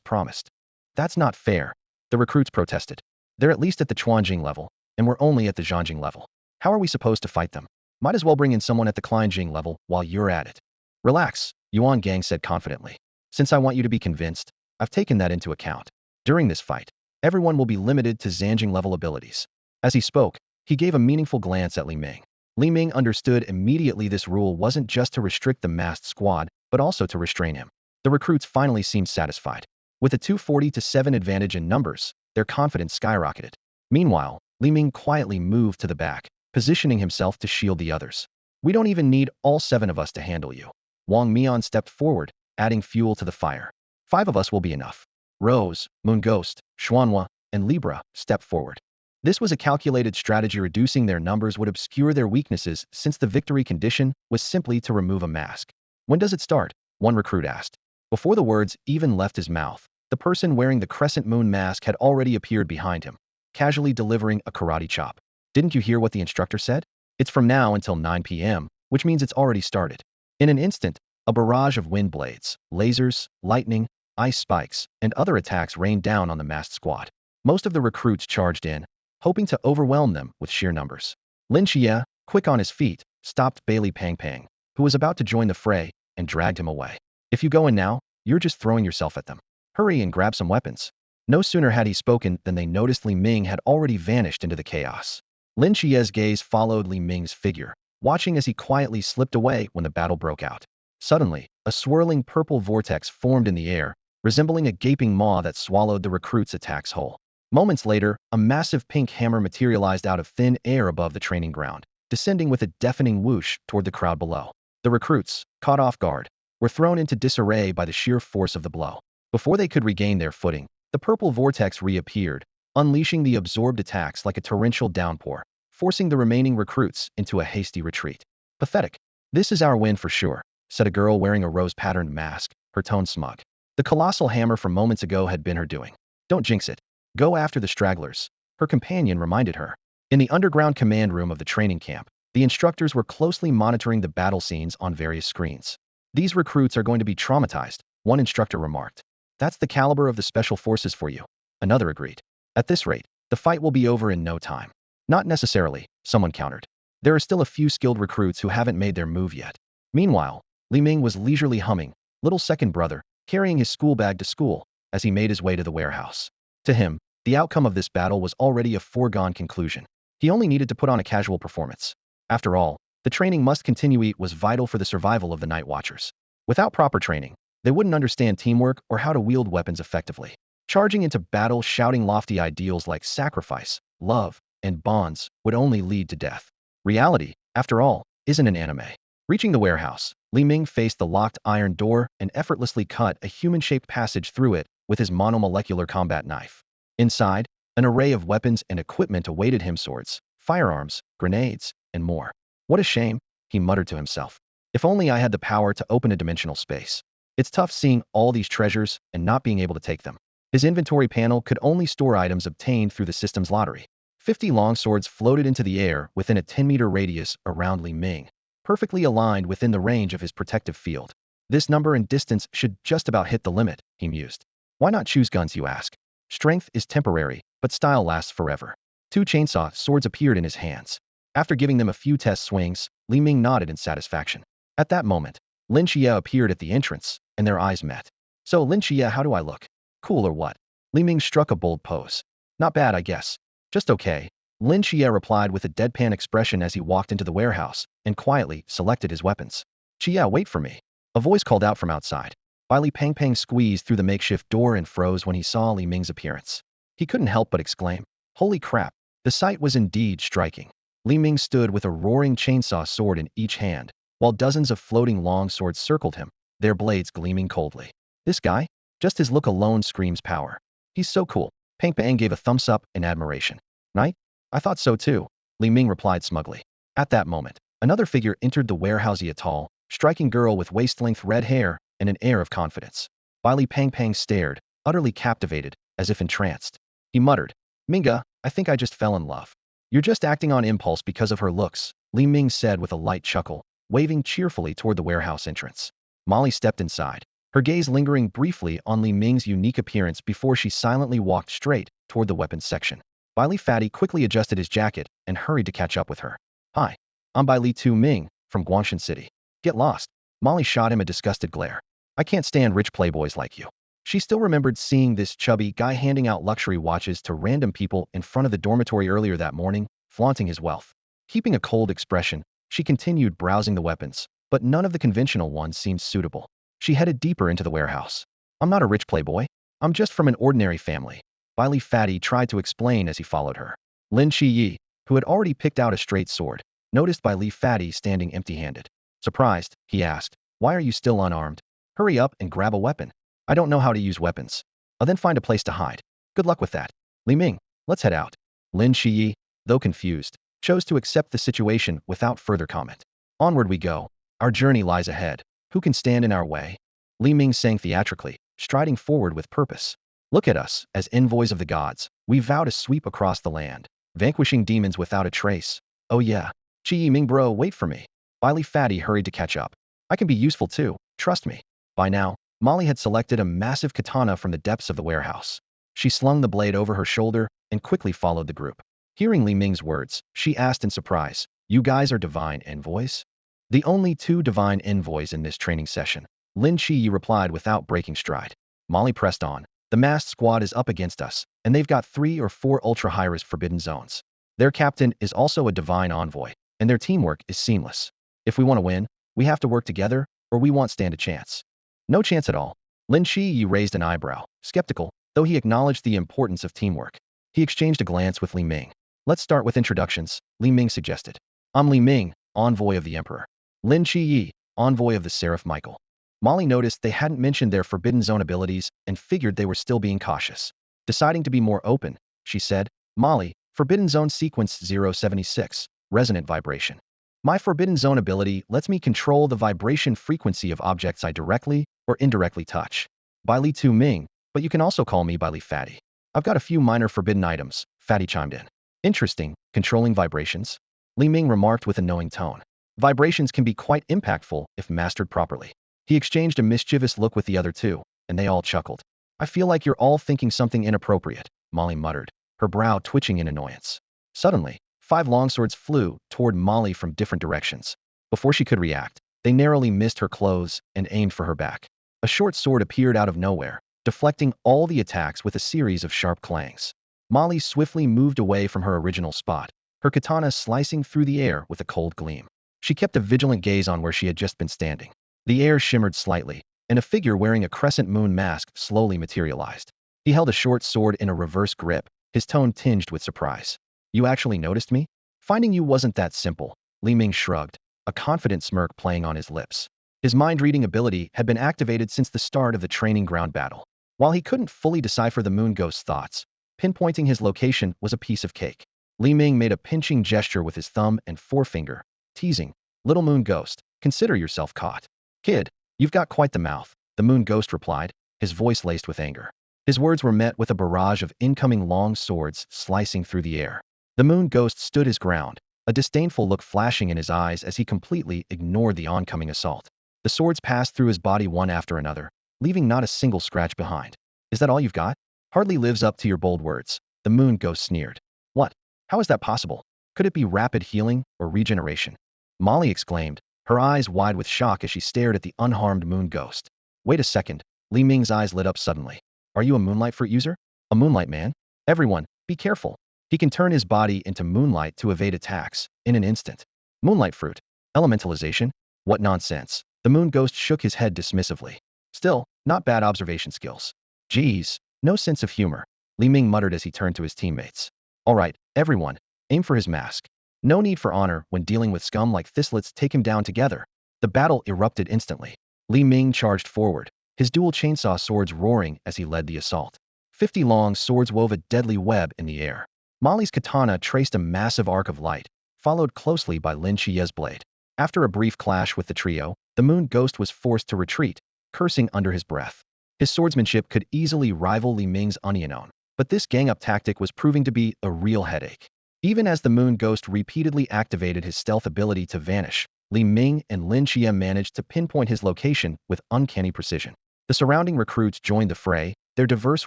promised. That's not fair, the recruits protested. They're at least at the Chuanjing level, and we're only at the Zhangjing level. How are we supposed to fight them? Might as well bring in someone at the Kleinjing level while you're at it. Relax, Yuan Gang said confidently. Since I want you to be convinced, I've taken that into account. During this fight, everyone will be limited to Zanjing level abilities. As he spoke, he gave a meaningful glance at Li Ming. Li Ming understood immediately this rule wasn't just to restrict the masked squad, but also to restrain him. The recruits finally seemed satisfied. With a 240-7 advantage in numbers, their confidence skyrocketed. Meanwhile, Li Ming quietly moved to the back, positioning himself to shield the others. We don't even need all 7 of us to handle you. Wang Mian stepped forward, adding fuel to the fire. 5 of us will be enough. Rose, Moon Ghost, Xuanhua, and Libra stepped forward. This was a calculated strategy. Reducing their numbers would obscure their weaknesses, since the victory condition was simply to remove a mask. When does it start? One recruit asked. Before the words even left his mouth, the person wearing the crescent moon mask had already appeared behind him, casually delivering a karate chop. Didn't you hear what the instructor said? It's from now until 9 p.m., which means it's already started. In an instant, a barrage of wind blades, lasers, lightning, ice spikes, and other attacks rained down on the masked squad. Most of the recruits charged in, hoping to overwhelm them with sheer numbers. Lin Qiye, quick on his feet, stopped Bailey Pang Pang, who was about to join the fray, and dragged him away. If you go in now, you're just throwing yourself at them. Hurry and grab some weapons. No sooner had he spoken than they noticed Li Ming had already vanished into the chaos. Lin Qiye's gaze followed Li Ming's figure, watching as he quietly slipped away when the battle broke out. Suddenly, a swirling purple vortex formed in the air, resembling a gaping maw that swallowed the recruits' attacks whole. Moments later, a massive pink hammer materialized out of thin air above the training ground, descending with a deafening whoosh toward the crowd below. The recruits, caught off guard, were thrown into disarray by the sheer force of the blow. Before they could regain their footing, the purple vortex reappeared, unleashing the absorbed attacks like a torrential downpour, forcing the remaining recruits into a hasty retreat. Pathetic. This is our win for sure, said a girl wearing a rose-patterned mask, her tone smug. The colossal hammer from moments ago had been her doing. Don't jinx it. Go after the stragglers, her companion reminded her. In the underground command room of the training camp, the instructors were closely monitoring the battle scenes on various screens. These recruits are going to be traumatized, one instructor remarked. That's the caliber of the special forces for you, another agreed. At this rate, the fight will be over in no time. Not necessarily, someone countered. There are still a few skilled recruits who haven't made their move yet. Meanwhile, Li Ming was leisurely humming, little second brother, carrying his school bag to school, as he made his way to the warehouse. To him, the outcome of this battle was already a foregone conclusion. He only needed to put on a casual performance. After all, the training must continue. It was vital for the survival of the Night Watchers. Without proper training, they wouldn't understand teamwork or how to wield weapons effectively. Charging into battle shouting lofty ideals like sacrifice, love, and bonds would only lead to death. Reality, after all, isn't an anime. Reaching the warehouse, Li Ming faced the locked iron door and effortlessly cut a human-shaped passage through it with his monomolecular combat knife. Inside, an array of weapons and equipment awaited him: swords, firearms, grenades, and more. What a shame, he muttered to himself. If only I had the power to open a dimensional space. It's tough seeing all these treasures and not being able to take them. His inventory panel could only store items obtained through the system's lottery. 50 longswords floated into the air within a 10-meter radius around Li Ming, perfectly aligned within the range of his protective field. This number and distance should just about hit the limit, he mused. Why not choose guns, you ask? Strength is temporary, but style lasts forever. 2 chainsaw swords appeared in his hands. After giving them a few test swings, Li Ming nodded in satisfaction. At that moment, Lin Qiye appeared at the entrance, and their eyes met. So, Lin Qiye, how do I look? Cool or what? Li Ming struck a bold pose. Not bad, I guess. Just okay, Lin Qiye replied with a deadpan expression as he walked into the warehouse and quietly selected his weapons. Qiye, wait for me. A voice called out from outside. Bailey Pang Pang squeezed through the makeshift door and froze when he saw Li Ming's appearance. He couldn't help but exclaim, holy crap, the sight was indeed striking. Li Ming stood with a roaring chainsaw sword in each hand, while dozens of floating long swords circled him, their blades gleaming coldly. This guy? Just his look alone screams power. He's so cool. Pang Pang gave a thumbs up in admiration. Knight? I thought so too, Li Ming replied smugly. At that moment, another figure entered the warehouse, a tall, striking girl with waist-length red hair and an air of confidence. Bailey Pang Pang stared, utterly captivated, as if entranced. He muttered, Minga, I think I just fell in love. You're just acting on impulse because of her looks, Li Ming said with a light chuckle, waving cheerfully toward the warehouse entrance. Molly stepped inside, her gaze lingering briefly on Li Ming's unique appearance before she silently walked straight toward the weapons section. Bailey Fatty quickly adjusted his jacket and hurried to catch up with her. Hi, I'm Li Ming from Guangshan City. Get lost. Molly shot him a disgusted glare. I can't stand rich playboys like you. She still remembered seeing this chubby guy handing out luxury watches to random people in front of the dormitory earlier that morning, flaunting his wealth. Keeping a cold expression, she continued browsing the weapons, but none of the conventional ones seemed suitable. She headed deeper into the warehouse. I'm not a rich playboy. I'm just from an ordinary family. Li Fatty tried to explain as he followed her. Lin Qiye, who had already picked out a straight sword, noticed Li Fatty standing empty-handed. Surprised, he asked, "Why are you still unarmed? Hurry up and grab a weapon." "I don't know how to use weapons." "I'll then find a place to hide." "Good luck with that. Li Ming, let's head out." Lin Qiye, though confused, chose to accept the situation without further comment. "Onward we go. Our journey lies ahead. Who can stand in our way?" Li Ming sang theatrically, striding forward with purpose. "Look at us, as envoys of the gods. We vow to sweep across the land, vanquishing demons without a trace. Oh yeah. Qiye Ming bro, wait for me." Li Fatty hurried to catch up. "I can be useful too, trust me." By now, Molly had selected a massive katana from the depths of the warehouse. She slung the blade over her shoulder and quickly followed the group. Hearing Li Ming's words, she asked in surprise, "You guys are divine envoys?" "The only two divine envoys in this training session," Lin Qiye replied without breaking stride. Molly pressed on. "The masked squad is up against us, and they've got 3 or 4 ultra-high-risk forbidden zones. Their captain is also a divine envoy, and their teamwork is seamless. If we want to win, we have to work together, or we won't stand a chance." "No chance at all." Lin Qiye raised an eyebrow, skeptical, though he acknowledged the importance of teamwork. He exchanged a glance with Li Ming. "Let's start with introductions," Li Ming suggested. "I'm Li Ming, envoy of the Emperor." "Lin Qiye, envoy of the Seraph Michael." Molly noticed they hadn't mentioned their forbidden zone abilities and figured they were still being cautious. Deciding to be more open, she said, "Molly, forbidden zone sequence 076, resonant vibration. My forbidden zone ability lets me control the vibration frequency of objects I directly or indirectly touch." Li Ming, "But you can also call me Li Fatty. I've got a few minor forbidden items," Fatty chimed in. "Interesting, controlling vibrations?" Li Ming remarked with a knowing tone. "Vibrations can be quite impactful if mastered properly." He exchanged a mischievous look with the other two, and they all chuckled. "I feel like you're all thinking something inappropriate," Molly muttered, her brow twitching in annoyance. Suddenly, 5 longswords flew toward Molly from different directions. Before she could react, they narrowly missed her clothes and aimed for her back. A short sword appeared out of nowhere, deflecting all the attacks with a series of sharp clangs. Molly swiftly moved away from her original spot, her katana slicing through the air with a cold gleam. She kept a vigilant gaze on where she had just been standing. The air shimmered slightly, and a figure wearing a crescent moon mask slowly materialized. He held a short sword in a reverse grip, his tone tinged with surprise. "You actually noticed me? Finding you wasn't that simple." Li Ming shrugged, a confident smirk playing on his lips. His mind-reading ability had been activated since the start of the training ground battle. While he couldn't fully decipher the moon ghost's thoughts, pinpointing his location was a piece of cake. Li Ming made a pinching gesture with his thumb and forefinger, teasing, "Little moon ghost, consider yourself caught." "Kid, you've got quite the mouth," the moon ghost replied, his voice laced with anger. His words were met with a barrage of incoming long swords slicing through the air. The moon ghost stood his ground, a disdainful look flashing in his eyes as he completely ignored the oncoming assault. The swords passed through his body one after another, leaving not a single scratch behind. "Is that all you've got? Hardly lives up to your bold words," the moon ghost sneered. "What? How is that possible? Could it be rapid healing or regeneration?" Molly exclaimed, her eyes wide with shock as she stared at the unharmed moon ghost. "Wait a second." Li Ming's eyes lit up suddenly. "Are you a moonlight fruit user? A moonlight man? Everyone, be careful. He can turn his body into moonlight to evade attacks, in an instant." "Moonlight fruit? Elementalization? What nonsense." The moon ghost shook his head dismissively. "Still, not bad observation skills." "Geez, no sense of humor," Li Ming muttered as he turned to his teammates. "All right, everyone, aim for his mask. No need for honor when dealing with scum like this. Let's take him down together." The battle erupted instantly. Li Ming charged forward, his dual chainsaw swords roaring as he led the assault. 50 long swords wove a deadly web in the air. Molly's katana traced a massive arc of light, followed closely by Lin Qiye's blade. After a brief clash with the trio, the moon ghost was forced to retreat, cursing under his breath. His swordsmanship could easily rival Li Ming's onion, but this gang-up tactic was proving to be a real headache. Even as the moon ghost repeatedly activated his stealth ability to vanish, Li Ming and Lin Qiye managed to pinpoint his location with uncanny precision. The surrounding recruits joined the fray, their diverse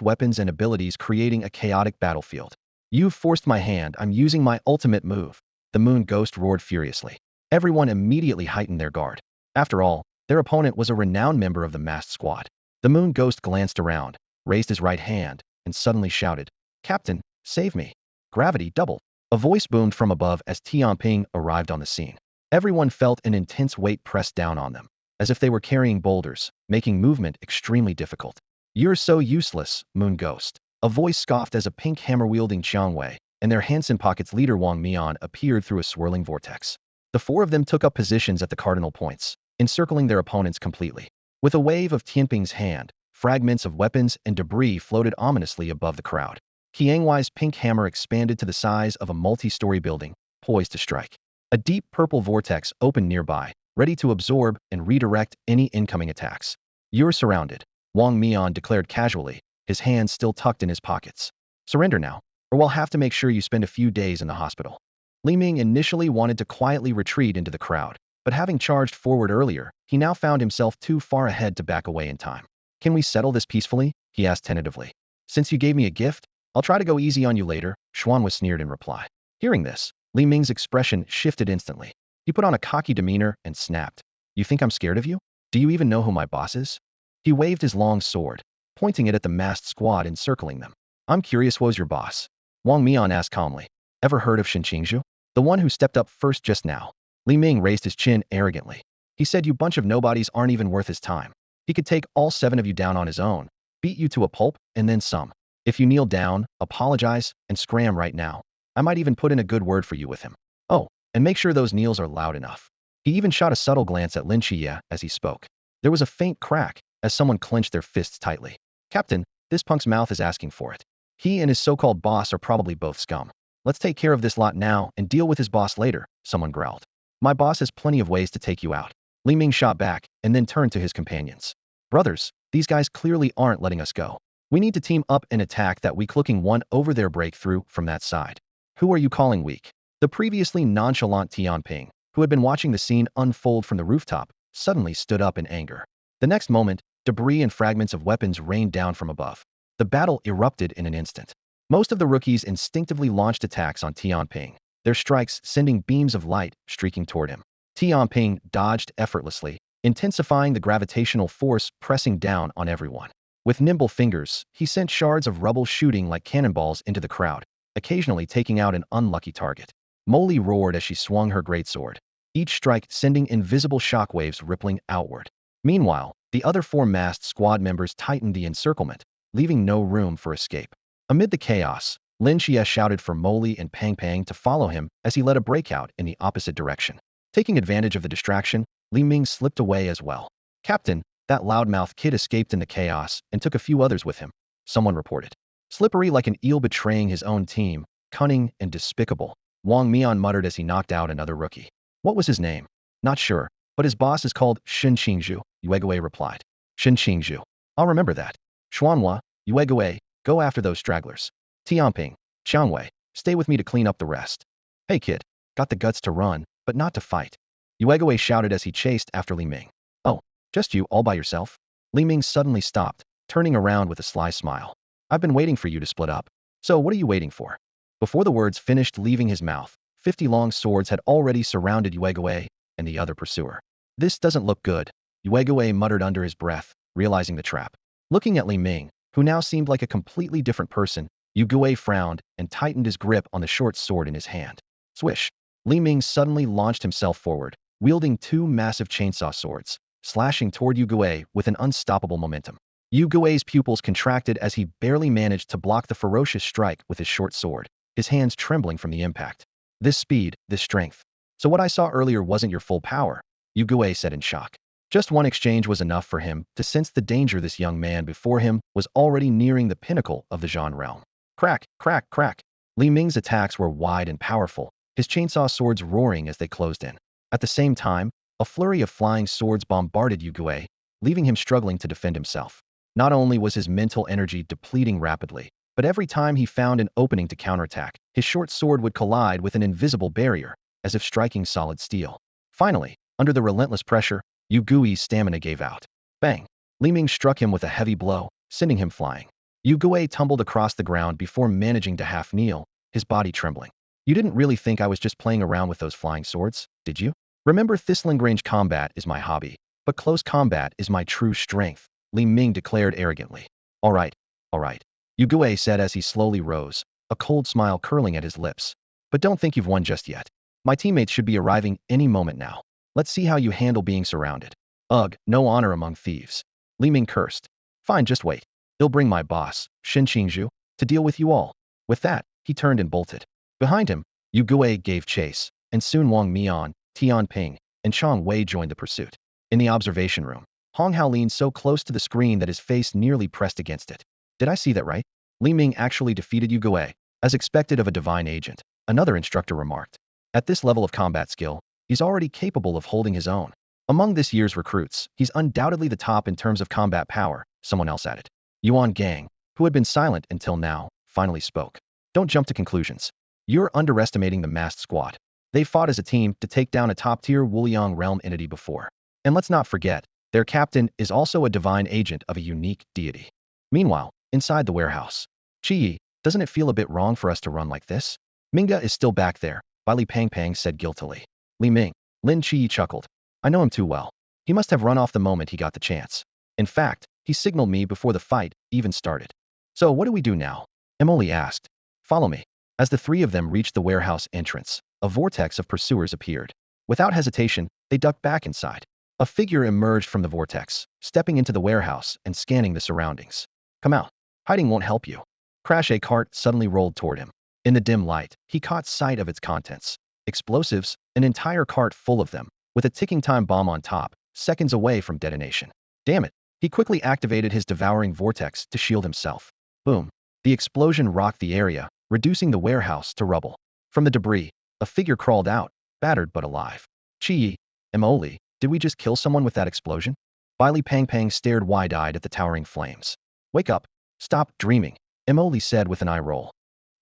weapons and abilities creating a chaotic battlefield. "You've forced my hand. I'm using my ultimate move." the moon ghost roared furiously. Everyone immediately heightened their guard. After all, their opponent was a renowned member of the masked squad. The moon ghost glanced around, raised his right hand, and suddenly shouted, "Captain, save me." Gravity doubled. A voice boomed from above as Tianping arrived on the scene. Everyone felt an intense weight pressed down on them, as if they were carrying boulders, making movement extremely difficult. "You're so useless, moon ghost." A voice scoffed as a pink hammer-wielding Qiangwei and their Hansen Pockets leader Wang Mian appeared through a swirling vortex. The four of them took up positions at the cardinal points, encircling their opponents completely. With a wave of Tianping's hand, fragments of weapons and debris floated ominously above the crowd. Qiangwei's pink hammer expanded to the size of a multi-story building, poised to strike. A deep purple vortex opened nearby, ready to absorb and redirect any incoming attacks. "You're surrounded," Wang Mian declared casually, his hands still tucked in his pockets. "Surrender now, or we'll have to make sure you spend a few days in the hospital." Li Ming initially wanted to quietly retreat into the crowd, but having charged forward earlier, he now found himself too far ahead to back away in time. "Can we settle this peacefully?" he asked tentatively. "Since you gave me a gift, I'll try to go easy on you later," Xuanhua sneered in reply. Hearing this, Li Ming's expression shifted instantly. He put on a cocky demeanor and snapped. "You think I'm scared of you? Do you even know who my boss is?" He waved his long sword, pointing it at the masked squad encircling them. "I'm curious, who's your boss?" Wang Mian asked calmly. "Ever heard of Qingzhu? The one who stepped up first just now." Li Ming raised his chin arrogantly. "He said you bunch of nobodies aren't even worth his time. He could take all 7 of you down on his own, beat you to a pulp, and then some. If you kneel down, apologize, and scram right now, I might even put in a good word for you with him. Oh, and make sure those kneels are loud enough." He even shot a subtle glance at Lin Qiye as he spoke. There was a faint crack as someone clenched their fists tightly. "Captain, this punk's mouth is asking for it. He and his so-called boss are probably both scum. Let's take care of this lot now and deal with his boss later," someone growled. "My boss has plenty of ways to take you out." Li Ming shot back and then turned to his companions. "Brothers, these guys clearly aren't letting us go. We need to team up and attack that weak-looking one over their breakthrough from that side." "Who are you calling weak?" The previously nonchalant Tianping, who had been watching the scene unfold from the rooftop, suddenly stood up in anger. The next moment, debris and fragments of weapons rained down from above. The battle erupted in an instant. Most of the rookies instinctively launched attacks on Tianping, their strikes sending beams of light streaking toward him. Tianping dodged effortlessly, intensifying the gravitational force pressing down on everyone. With nimble fingers, he sent shards of rubble shooting like cannonballs into the crowd, occasionally taking out an unlucky target. Molly roared as she swung her greatsword, each strike sending invisible shockwaves rippling outward. Meanwhile, the other 4 masked squad members tightened the encirclement, leaving no room for escape. Amid the chaos, Lin Qiye shouted for Molly and Pang Pang to follow him as he led a breakout in the opposite direction. Taking advantage of the distraction, Li Ming slipped away as well. "Captain, that loudmouth kid escaped in the chaos and took a few others with him," someone reported. "Slippery like an eel betraying his own team, cunning and despicable," Wang Mian muttered as he knocked out another rookie. "What was his name?" "Not sure, but his boss is called Shen Qingzhu," Yuegui replied. "Shen Qingzhu. I'll remember that. Xuanhua, Yuegui, go after those stragglers. Tianping, Qiangwei, stay with me to clean up the rest. Hey kid, got the guts to run, but not to fight," Yuegui shouted as he chased after Li Ming. "Oh, just you all by yourself?" Li Ming suddenly stopped, turning around with a sly smile. "I've been waiting for you to split up. So what are you waiting for?" Before the words finished leaving his mouth, 50 long swords had already surrounded Yuegui and the other pursuer. "This doesn't look good," Yuegui muttered under his breath, realizing the trap. Looking at Li Ming, who now seemed like a completely different person, Yuegui frowned and tightened his grip on the short sword in his hand. Swish! Li Ming suddenly launched himself forward, wielding 2 massive chainsaw swords, slashing toward Yuegui with an unstoppable momentum. Yugui's pupils contracted as he barely managed to block the ferocious strike with his short sword, his hands trembling from the impact. "This speed, this strength. So what I saw earlier wasn't your full power," Yuegui said in shock. Just one exchange was enough for him to sense the danger. This young man before him was already nearing the pinnacle of the Zhan realm. Crack, crack, crack. Li Ming's attacks were wide and powerful, his chainsaw swords roaring as they closed in. At the same time, a flurry of flying swords bombarded Yuegui, leaving him struggling to defend himself. Not only was his mental energy depleting rapidly, but every time he found an opening to counterattack, his short sword would collide with an invisible barrier, as if striking solid steel. Finally, under the relentless pressure, Yugui's stamina gave out. Bang! Li Ming struck him with a heavy blow, sending him flying. Yuegui tumbled across the ground before managing to half kneel, his body trembling. You didn't really think I was just playing around with those flying swords, did you? Remember, thistling range combat is my hobby, but close combat is my true strength, Li Ming declared arrogantly. All right, all right, Qiye said as he slowly rose, a cold smile curling at his lips. But don't think you've won just yet. My teammates should be arriving any moment now. Let's see how you handle being surrounded. Ugh, no honor among thieves. Li Ming cursed. Fine, just wait. He'll bring my boss, Shin Qingzhu, to deal with you all. With that, he turned and bolted. Behind him, Qiye gave chase, and soon Wang Mian, Tian Ping, and Chang Wei joined the pursuit. In the observation room, Hong Hao leaned so close to the screen that his face nearly pressed against it. Did I see that right? Li Ming actually defeated Qiye, as expected of a divine agent, another instructor remarked. At this level of combat skill, he's already capable of holding his own. Among this year's recruits, he's undoubtedly the top in terms of combat power, someone else added. Yuan Gang, who had been silent until now, finally spoke. Don't jump to conclusions. You're underestimating the masked squad. They fought as a team to take down a top-tier Wuliang realm entity before. And let's not forget, their captain is also a divine agent of a unique deity. Meanwhile, inside the warehouse, Qiye, doesn't it feel a bit wrong for us to run like this? Minga is still back there, Li Pang said guiltily. Li Ming, Lin Qiye chuckled. I know him too well. He must have run off the moment he got the chance. In fact, he signaled me before the fight even started. So what do we do now? Emily asked. Follow me. As the three of them reached the warehouse entrance, a vortex of pursuers appeared. Without hesitation, they ducked back inside. A figure emerged from the vortex, stepping into the warehouse and scanning the surroundings. Come out. Hiding won't help you. Crash! A cart suddenly rolled toward him. In the dim light, he caught sight of its contents. Explosives, an entire cart full of them, with a ticking time bomb on top, seconds away from detonation. Damn it. He quickly activated his devouring vortex to shield himself. Boom. The explosion rocked the area, reducing the warehouse to rubble. From the debris, a figure crawled out, battered but alive. Qiye, Emily, did we just kill someone with that explosion? Li Pang stared wide-eyed at the towering flames. Wake up. Stop dreaming, Emily said with an eye roll.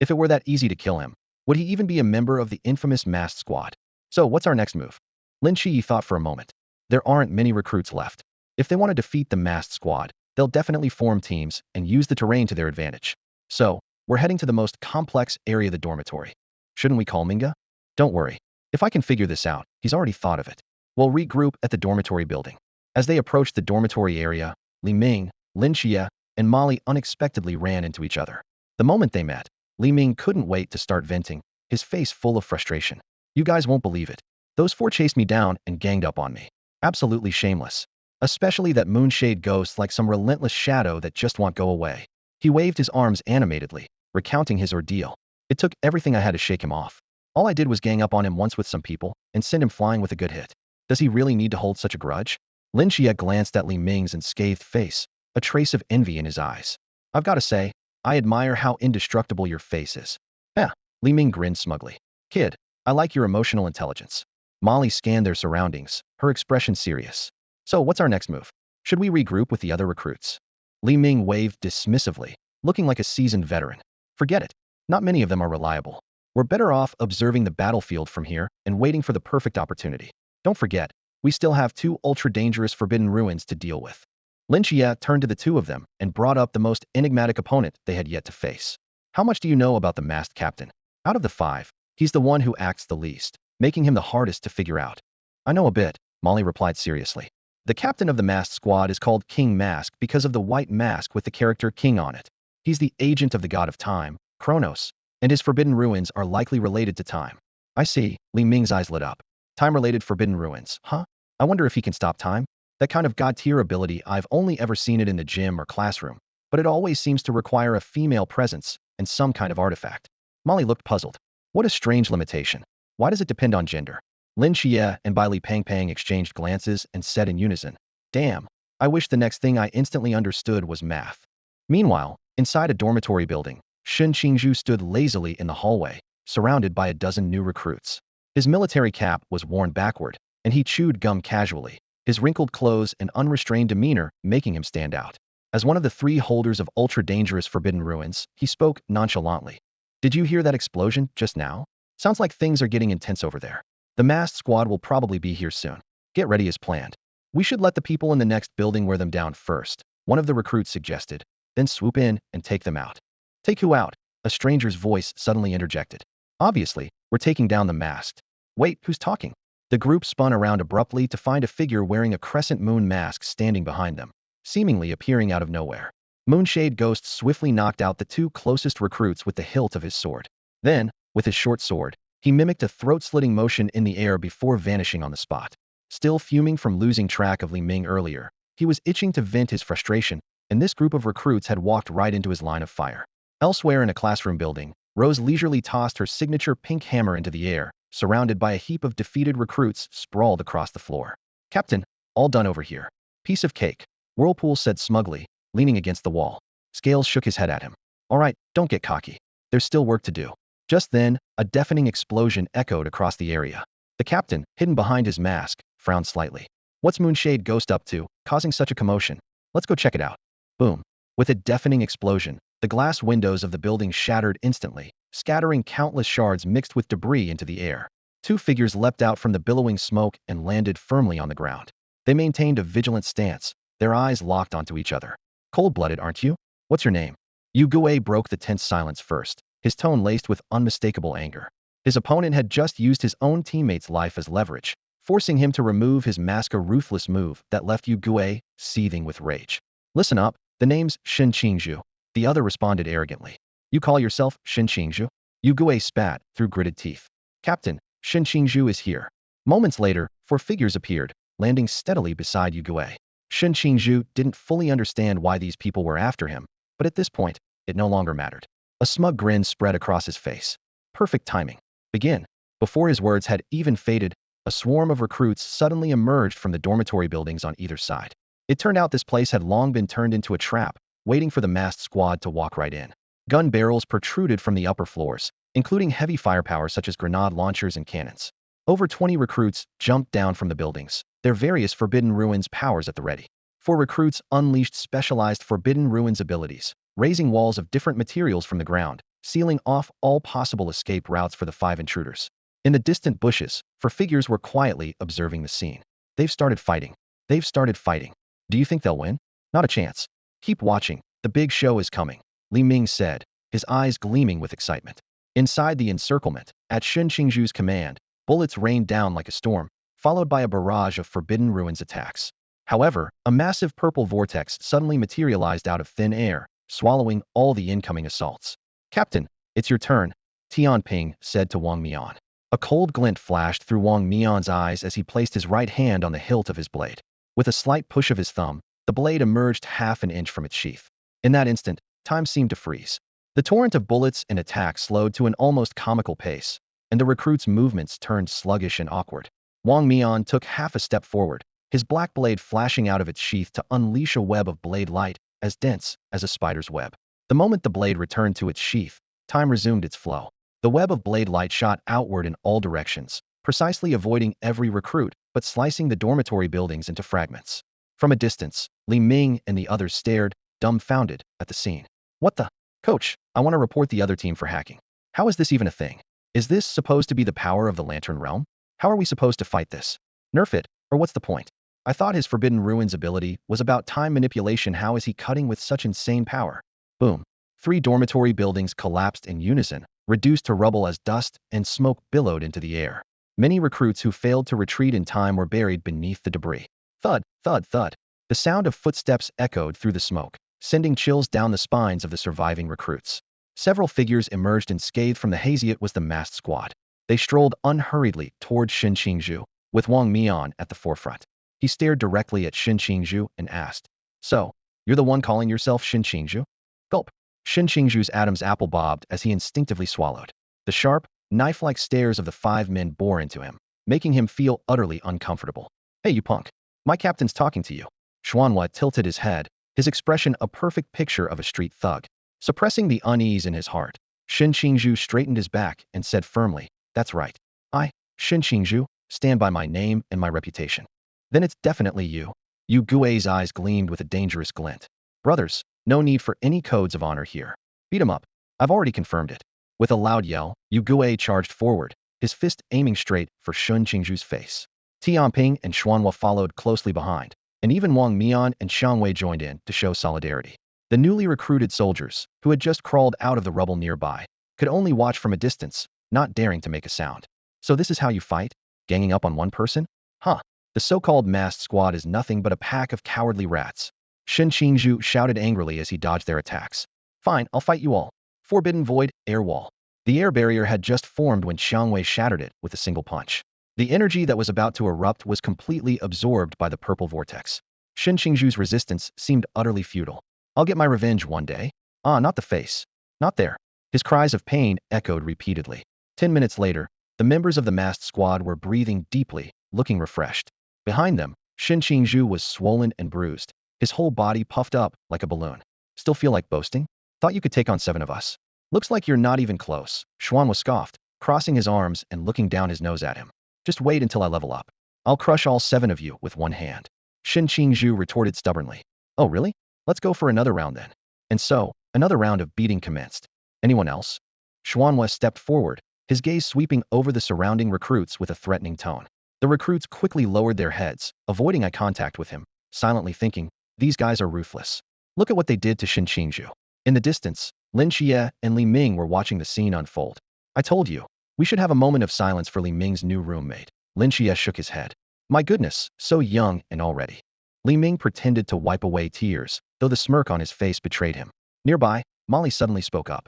If it were that easy to kill him, would he even be a member of the infamous masked squad? So what's our next move? Lin Qiye thought for a moment. There aren't many recruits left. If they want to defeat the masked squad, they'll definitely form teams and use the terrain to their advantage. So, we're heading to the most complex area of the dormitory. Shouldn't we call Minga? Don't worry. If I can figure this out, he's already thought of it. We'll regroup at the dormitory building. As they approached the dormitory area, Li Ming, Lin Qiye, and Molly unexpectedly ran into each other. The moment they met, Li Ming couldn't wait to start venting, his face full of frustration. You guys won't believe it. Those four chased me down and ganged up on me. Absolutely shameless. Especially that moonshade ghost like some relentless shadow that just won't go away. He waved his arms animatedly, recounting his ordeal. It took everything I had to shake him off. All I did was gang up on him once with some people and send him flying with a good hit. Does he really need to hold such a grudge? Lynchia glanced at Li Ming's unscathed face, a trace of envy in his eyes. I've got to say, I admire how indestructible your face is. Yeah, Li Ming grinned smugly. Kid, I like your emotional intelligence. Molly scanned their surroundings, her expression serious. So what's our next move? Should we regroup with the other recruits? Li Ming waved dismissively, looking like a seasoned veteran. Forget it. Not many of them are reliable. We're better off observing the battlefield from here and waiting for the perfect opportunity. Don't forget, we still have two ultra-dangerous forbidden ruins to deal with. Lynchia turned to the two of them and brought up the most enigmatic opponent they had yet to face. How much do you know about the masked captain? Out of the five, he's the one who acts the least, making him the hardest to figure out. I know a bit, Molly replied seriously. The captain of the masked squad is called King Mask because of the white mask with the character King on it. He's the agent of the god of time, Kronos, and his forbidden ruins are likely related to time. I see, Li Ming's eyes lit up. Time-related forbidden ruins, huh? I wonder if he can stop time? That kind of god-tier ability, I've only ever seen it in the gym or classroom, but it always seems to require a female presence and some kind of artifact. Molly looked puzzled. What a strange limitation. Why does it depend on gender? Lin Qiye and Li Pang exchanged glances and said in unison, Damn, I wish the next thing I instantly understood was math. Meanwhile, inside a dormitory building, Shin Qingzhu stood lazily in the hallway, surrounded by a dozen new recruits. His military cap was worn backward, and he chewed gum casually, his wrinkled clothes and unrestrained demeanor making him stand out. As one of the three holders of ultra-dangerous forbidden ruins, he spoke nonchalantly. Did you hear that explosion just now? Sounds like things are getting intense over there. The masked squad will probably be here soon. Get ready as planned. We should let the people in the next building wear them down first, one of the recruits suggested, then swoop in and take them out. Take who out? A stranger's voice suddenly interjected. Obviously, we're taking down the masked. Wait, who's talking? The group spun around abruptly to find a figure wearing a crescent moon mask standing behind them, seemingly appearing out of nowhere. Moonshade Ghost swiftly knocked out the two closest recruits with the hilt of his sword. Then, with his short sword, he mimicked a throat-slitting motion in the air before vanishing on the spot. Still fuming from losing track of Li Ming earlier, he was itching to vent his frustration, and this group of recruits had walked right into his line of fire. Elsewhere in a classroom building, Rose leisurely tossed her signature pink hammer into the air, surrounded by a heap of defeated recruits sprawled across the floor. Captain, all done over here. Piece of cake, Whirlpool said smugly, leaning against the wall. Scales shook his head at him. All right, don't get cocky. There's still work to do. Just then, a deafening explosion echoed across the area. The captain, hidden behind his mask, frowned slightly. What's Moonshade Ghost up to, causing such a commotion? Let's go check it out. Boom. With a deafening explosion, the glass windows of the building shattered instantly, scattering countless shards mixed with debris into the air. Two figures leapt out from the billowing smoke and landed firmly on the ground. They maintained a vigilant stance, their eyes locked onto each other. Cold-blooded, aren't you? What's your name? Yu Guo broke the tense silence first, his tone laced with unmistakable anger. His opponent had just used his own teammate's life as leverage, forcing him to remove his mask, a ruthless move that left Yu Guo seething with rage. Listen up, the name's Shen Qingzhu, the other responded arrogantly. You call yourself Shen Qingzhu? Yu Guo spat through gritted teeth. Captain, Shen Qingzhu is here. Moments later, four figures appeared, landing steadily beside Yu Guo. Shen Qingzhu didn't fully understand why these people were after him, but at this point, it no longer mattered. A smug grin spread across his face. Perfect timing. Begin. Before his words had even faded, a swarm of recruits suddenly emerged from the dormitory buildings on either side. It turned out this place had long been turned into a trap, waiting for the masked squad to walk right in. Gun barrels protruded from the upper floors, including heavy firepower such as grenade launchers and cannons. Over 20 recruits jumped down from the buildings, their various Forbidden Ruins powers at the ready. Four recruits unleashed specialized Forbidden Ruins abilities, raising walls of different materials from the ground, sealing off all possible escape routes for the five intruders. In the distant bushes, four figures were quietly observing the scene. They've started fighting. They've started fighting. Do you think they'll win? Not a chance. Keep watching. The big show is coming, Li Ming said, his eyes gleaming with excitement. Inside the encirclement, at Shen Qingzhu's command, bullets rained down like a storm, followed by a barrage of Forbidden Ruins attacks. However, a massive purple vortex suddenly materialized out of thin air, swallowing all the incoming assaults. Captain, it's your turn, Tianping said to Wang Mian. A cold glint flashed through Wang Mian's eyes as he placed his right hand on the hilt of his blade. With a slight push of his thumb, the blade emerged half an inch from its sheath. In that instant, time seemed to freeze. The torrent of bullets and attacks slowed to an almost comical pace, and the recruits' movements turned sluggish and awkward. Wang Mian took half a step forward, his black blade flashing out of its sheath to unleash a web of blade light, as dense as a spider's web. The moment the blade returned to its sheath, time resumed its flow. The web of blade light shot outward in all directions, precisely avoiding every recruit, but slicing the dormitory buildings into fragments. From a distance, Li Ming and the others stared, dumbfounded, at the scene. What the? Coach, I want to report the other team for hacking. How is this even a thing? Is this supposed to be the power of the Lantern Realm? How are we supposed to fight this? Nerf it, or what's the point? I thought his Forbidden Ruins ability was about time manipulation. How is he cutting with such insane power? Boom. 3 dormitory buildings collapsed in unison, reduced to rubble as dust and smoke billowed into the air. Many recruits who failed to retreat in time were buried beneath the debris. Thud, thud, thud. The sound of footsteps echoed through the smoke, sending chills down the spines of the surviving recruits. Several figures emerged unscathed from the hazy. It was the masked squad. They strolled unhurriedly toward Shen Qingzhu, with Wang Mian at the forefront. He stared directly at Shen Qingzhu and asked, "So, you're the one calling yourself Shen Qingzhu?" Gulp. Shen Qingzhu's Adam's apple bobbed as he instinctively swallowed. The sharp, knife-like stares of the 5 men bore into him, making him feel utterly uncomfortable. Hey, you punk. My captain's talking to you. Xuanhua tilted his head, his expression a perfect picture of a street thug. Suppressing the unease in his heart, Shen Qingzhu straightened his back and said firmly, "That's right. I, Shen Qingzhu, stand by my name and my reputation." "Then it's definitely you." Yu Guo's eyes gleamed with a dangerous glint. "Brothers, no need for any codes of honor here. Beat him up. I've already confirmed it." With a loud yell, Yu Guo charged forward, his fist aiming straight for Shen Qingzhu's face. Tianping and Xuanhua followed closely behind, and even Wang Mian and Xiang Wei joined in to show solidarity. The newly recruited soldiers, who had just crawled out of the rubble nearby, could only watch from a distance, not daring to make a sound. So this is how you fight? Ganging up on one person? Huh. The so-called masked squad is nothing but a pack of cowardly rats. Shen Qingzhu shouted angrily as he dodged their attacks. Fine, I'll fight you all. Forbidden Void, air wall. The air barrier had just formed when Xiangwei shattered it with a single punch. The energy that was about to erupt was completely absorbed by the purple vortex. Shen Qingzhu's resistance seemed utterly futile. I'll get my revenge one day. Ah, not the face. Not there. His cries of pain echoed repeatedly. 10 minutes later, the members of the masked squad were breathing deeply, looking refreshed. Behind them, Shen Qingzhu was swollen and bruised, his whole body puffed up like a balloon. Still feel like boasting? Thought you could take on 7 of us. Looks like you're not even close. Xuan was scoffed, crossing his arms and looking down his nose at him. Just wait until I level up. I'll crush all 7 of you with one hand. Shen Qingzhu retorted stubbornly. Oh really? Let's go for another round then. And so, another round of beating commenced. Anyone else? Xuanhua stepped forward, his gaze sweeping over the surrounding recruits with a threatening tone. The recruits quickly lowered their heads, avoiding eye contact with him, silently thinking, these guys are ruthless. Look at what they did to Shen Qingzhu. In the distance, Lin Qiye and Li Ming were watching the scene unfold. I told you, we should have a moment of silence for Li Ming's new roommate. Lin Qiye shook his head. My goodness, so young and already. Li Ming pretended to wipe away tears, though the smirk on his face betrayed him. Nearby, Molly suddenly spoke up.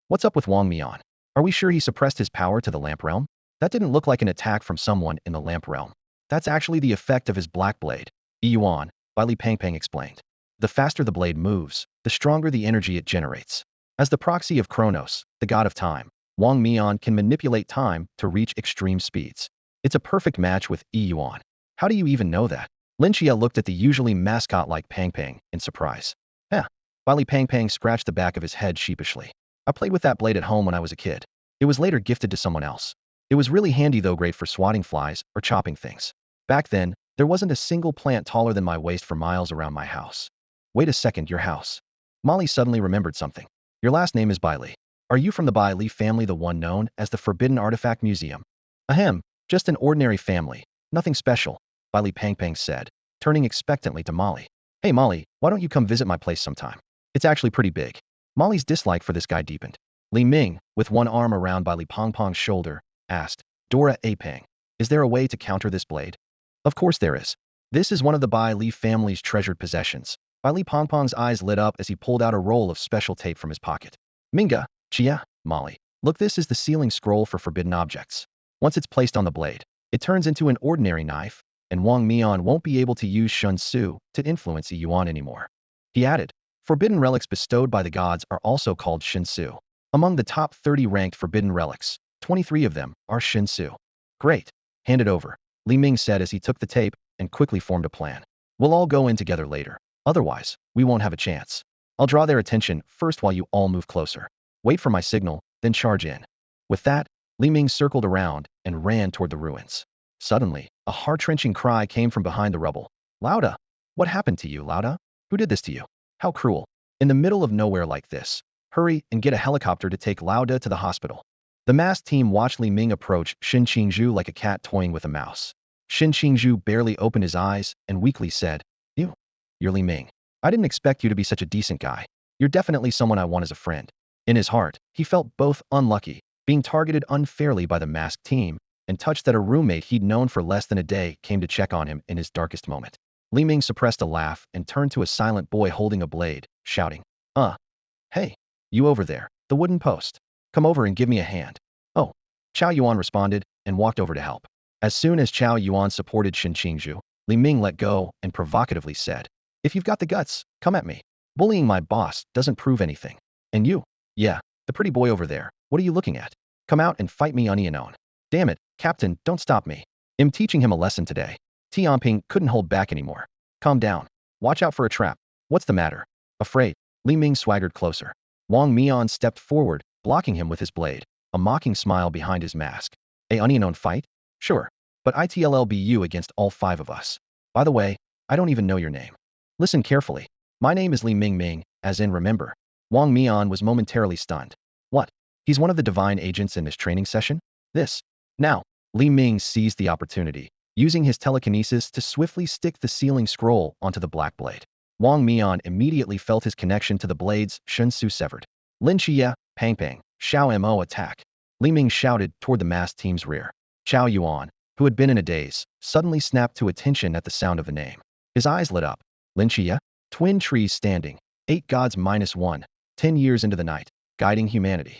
What's up with Wang Mian? Are we sure he suppressed his power to the lamp realm? That didn't look like an attack from someone in the lamp realm. That's actually the effect of his black blade. Yuan, Li Pangpang explained. The faster the blade moves, the stronger the energy it generates. As the proxy of Kronos, the god of time, Wang Mian can manipulate time to reach extreme speeds. It's a perfect match with Yuan. How do you even know that? Lynchia looked at the usually mascot-like Pangpang in surprise. Li Pangpang scratched the back of his head sheepishly. I played with that blade at home when I was a kid. It was later gifted to someone else. It was really handy though, great for swatting flies or chopping things. Back then, there wasn't a single plant taller than my waist for miles around my house. Wait a second, your house. Molly suddenly remembered something. Your last name is Li. Are you from the Li family, the one known as the Forbidden Artifact Museum? Ahem, just an ordinary family, nothing special, Li Pangpang said, turning expectantly to Molly. Hey Molly, why don't you come visit my place sometime? It's actually pretty big. Molly's dislike for this guy deepened. Li Ming, with one arm around Li Pangpang's shoulder, asked, Dora Apang, is there a way to counter this blade? Of course there is. This is one of the Li family's treasured possessions. Li Pangpang's eyes lit up as he pulled out a roll of special tape from his pocket. Minga, Chia, Molly. Look, this is the sealing scroll for forbidden objects. Once it's placed on the blade, it turns into an ordinary knife, and Wang Mian won't be able to use Shun Su to influence Yuan anymore. He added, forbidden relics bestowed by the gods are also called Shin Su. Among the top 30 ranked forbidden relics, 23 of them are Shin Su. Great. Hand it over, Li Ming said as he took the tape and quickly formed a plan. We'll all go in together later. Otherwise, we won't have a chance. I'll draw their attention first while you all move closer. Wait for my signal, then charge in. With that, Li Ming circled around and ran toward the ruins. Suddenly, a heart-wrenching cry came from behind the rubble. Lauda! What happened to you, Lauda? Who did this to you? How cruel. In the middle of nowhere like this. Hurry and get a helicopter to take Lauda to the hospital. The masked team watched Li Ming approach Shen Qingzhu like a cat toying with a mouse. Shen Qingzhu barely opened his eyes and weakly said, You're Li Ming. I didn't expect you to be such a decent guy. You're definitely someone I want as a friend. In his heart, he felt both unlucky, being targeted unfairly by the masked team, and touched that a roommate he'd known for less than a day came to check on him in his darkest moment. Li Ming suppressed a laugh and turned to a silent boy holding a blade, shouting, Hey, you over there, the wooden post. Come over and give me a hand. Oh, Chao Yuan responded and walked over to help. As soon as Chao Yuan supported Shen Qingzhu, Li Ming let go and provocatively said, if you've got the guts, come at me. Bullying my boss doesn't prove anything. And you? Yeah, the pretty boy over there, what are you looking at? Come out and fight me on. Damn it, Captain, don't stop me. I'm teaching him a lesson today. Tianping couldn't hold back anymore. Calm down. Watch out for a trap. What's the matter? Afraid? Li Ming swaggered closer. Wang Mian stepped forward, blocking him with his blade, a mocking smile behind his mask. A unknown fight? Sure. But it'll be you against all 5 of us. By the way, I don't even know your name. Listen carefully. My name is Li Ming, as in remember. Wang Mian was momentarily stunned. What? He's one of the divine agents in this training session? This. Now, Li Ming seized the opportunity, using his telekinesis to swiftly stick the sealing scroll onto the black blade. Wang Mian immediately felt his connection to the blade's Shun Su severed. Lin Qiye, Pangpang, Xiao Mo attack. Li Ming shouted toward the masked team's rear. Chao Yuan, who had been in a daze, suddenly snapped to attention at the sound of the name. His eyes lit up. Lin Qiye? Twin trees standing. 8 gods minus 1. 10 years into the night. Guiding humanity.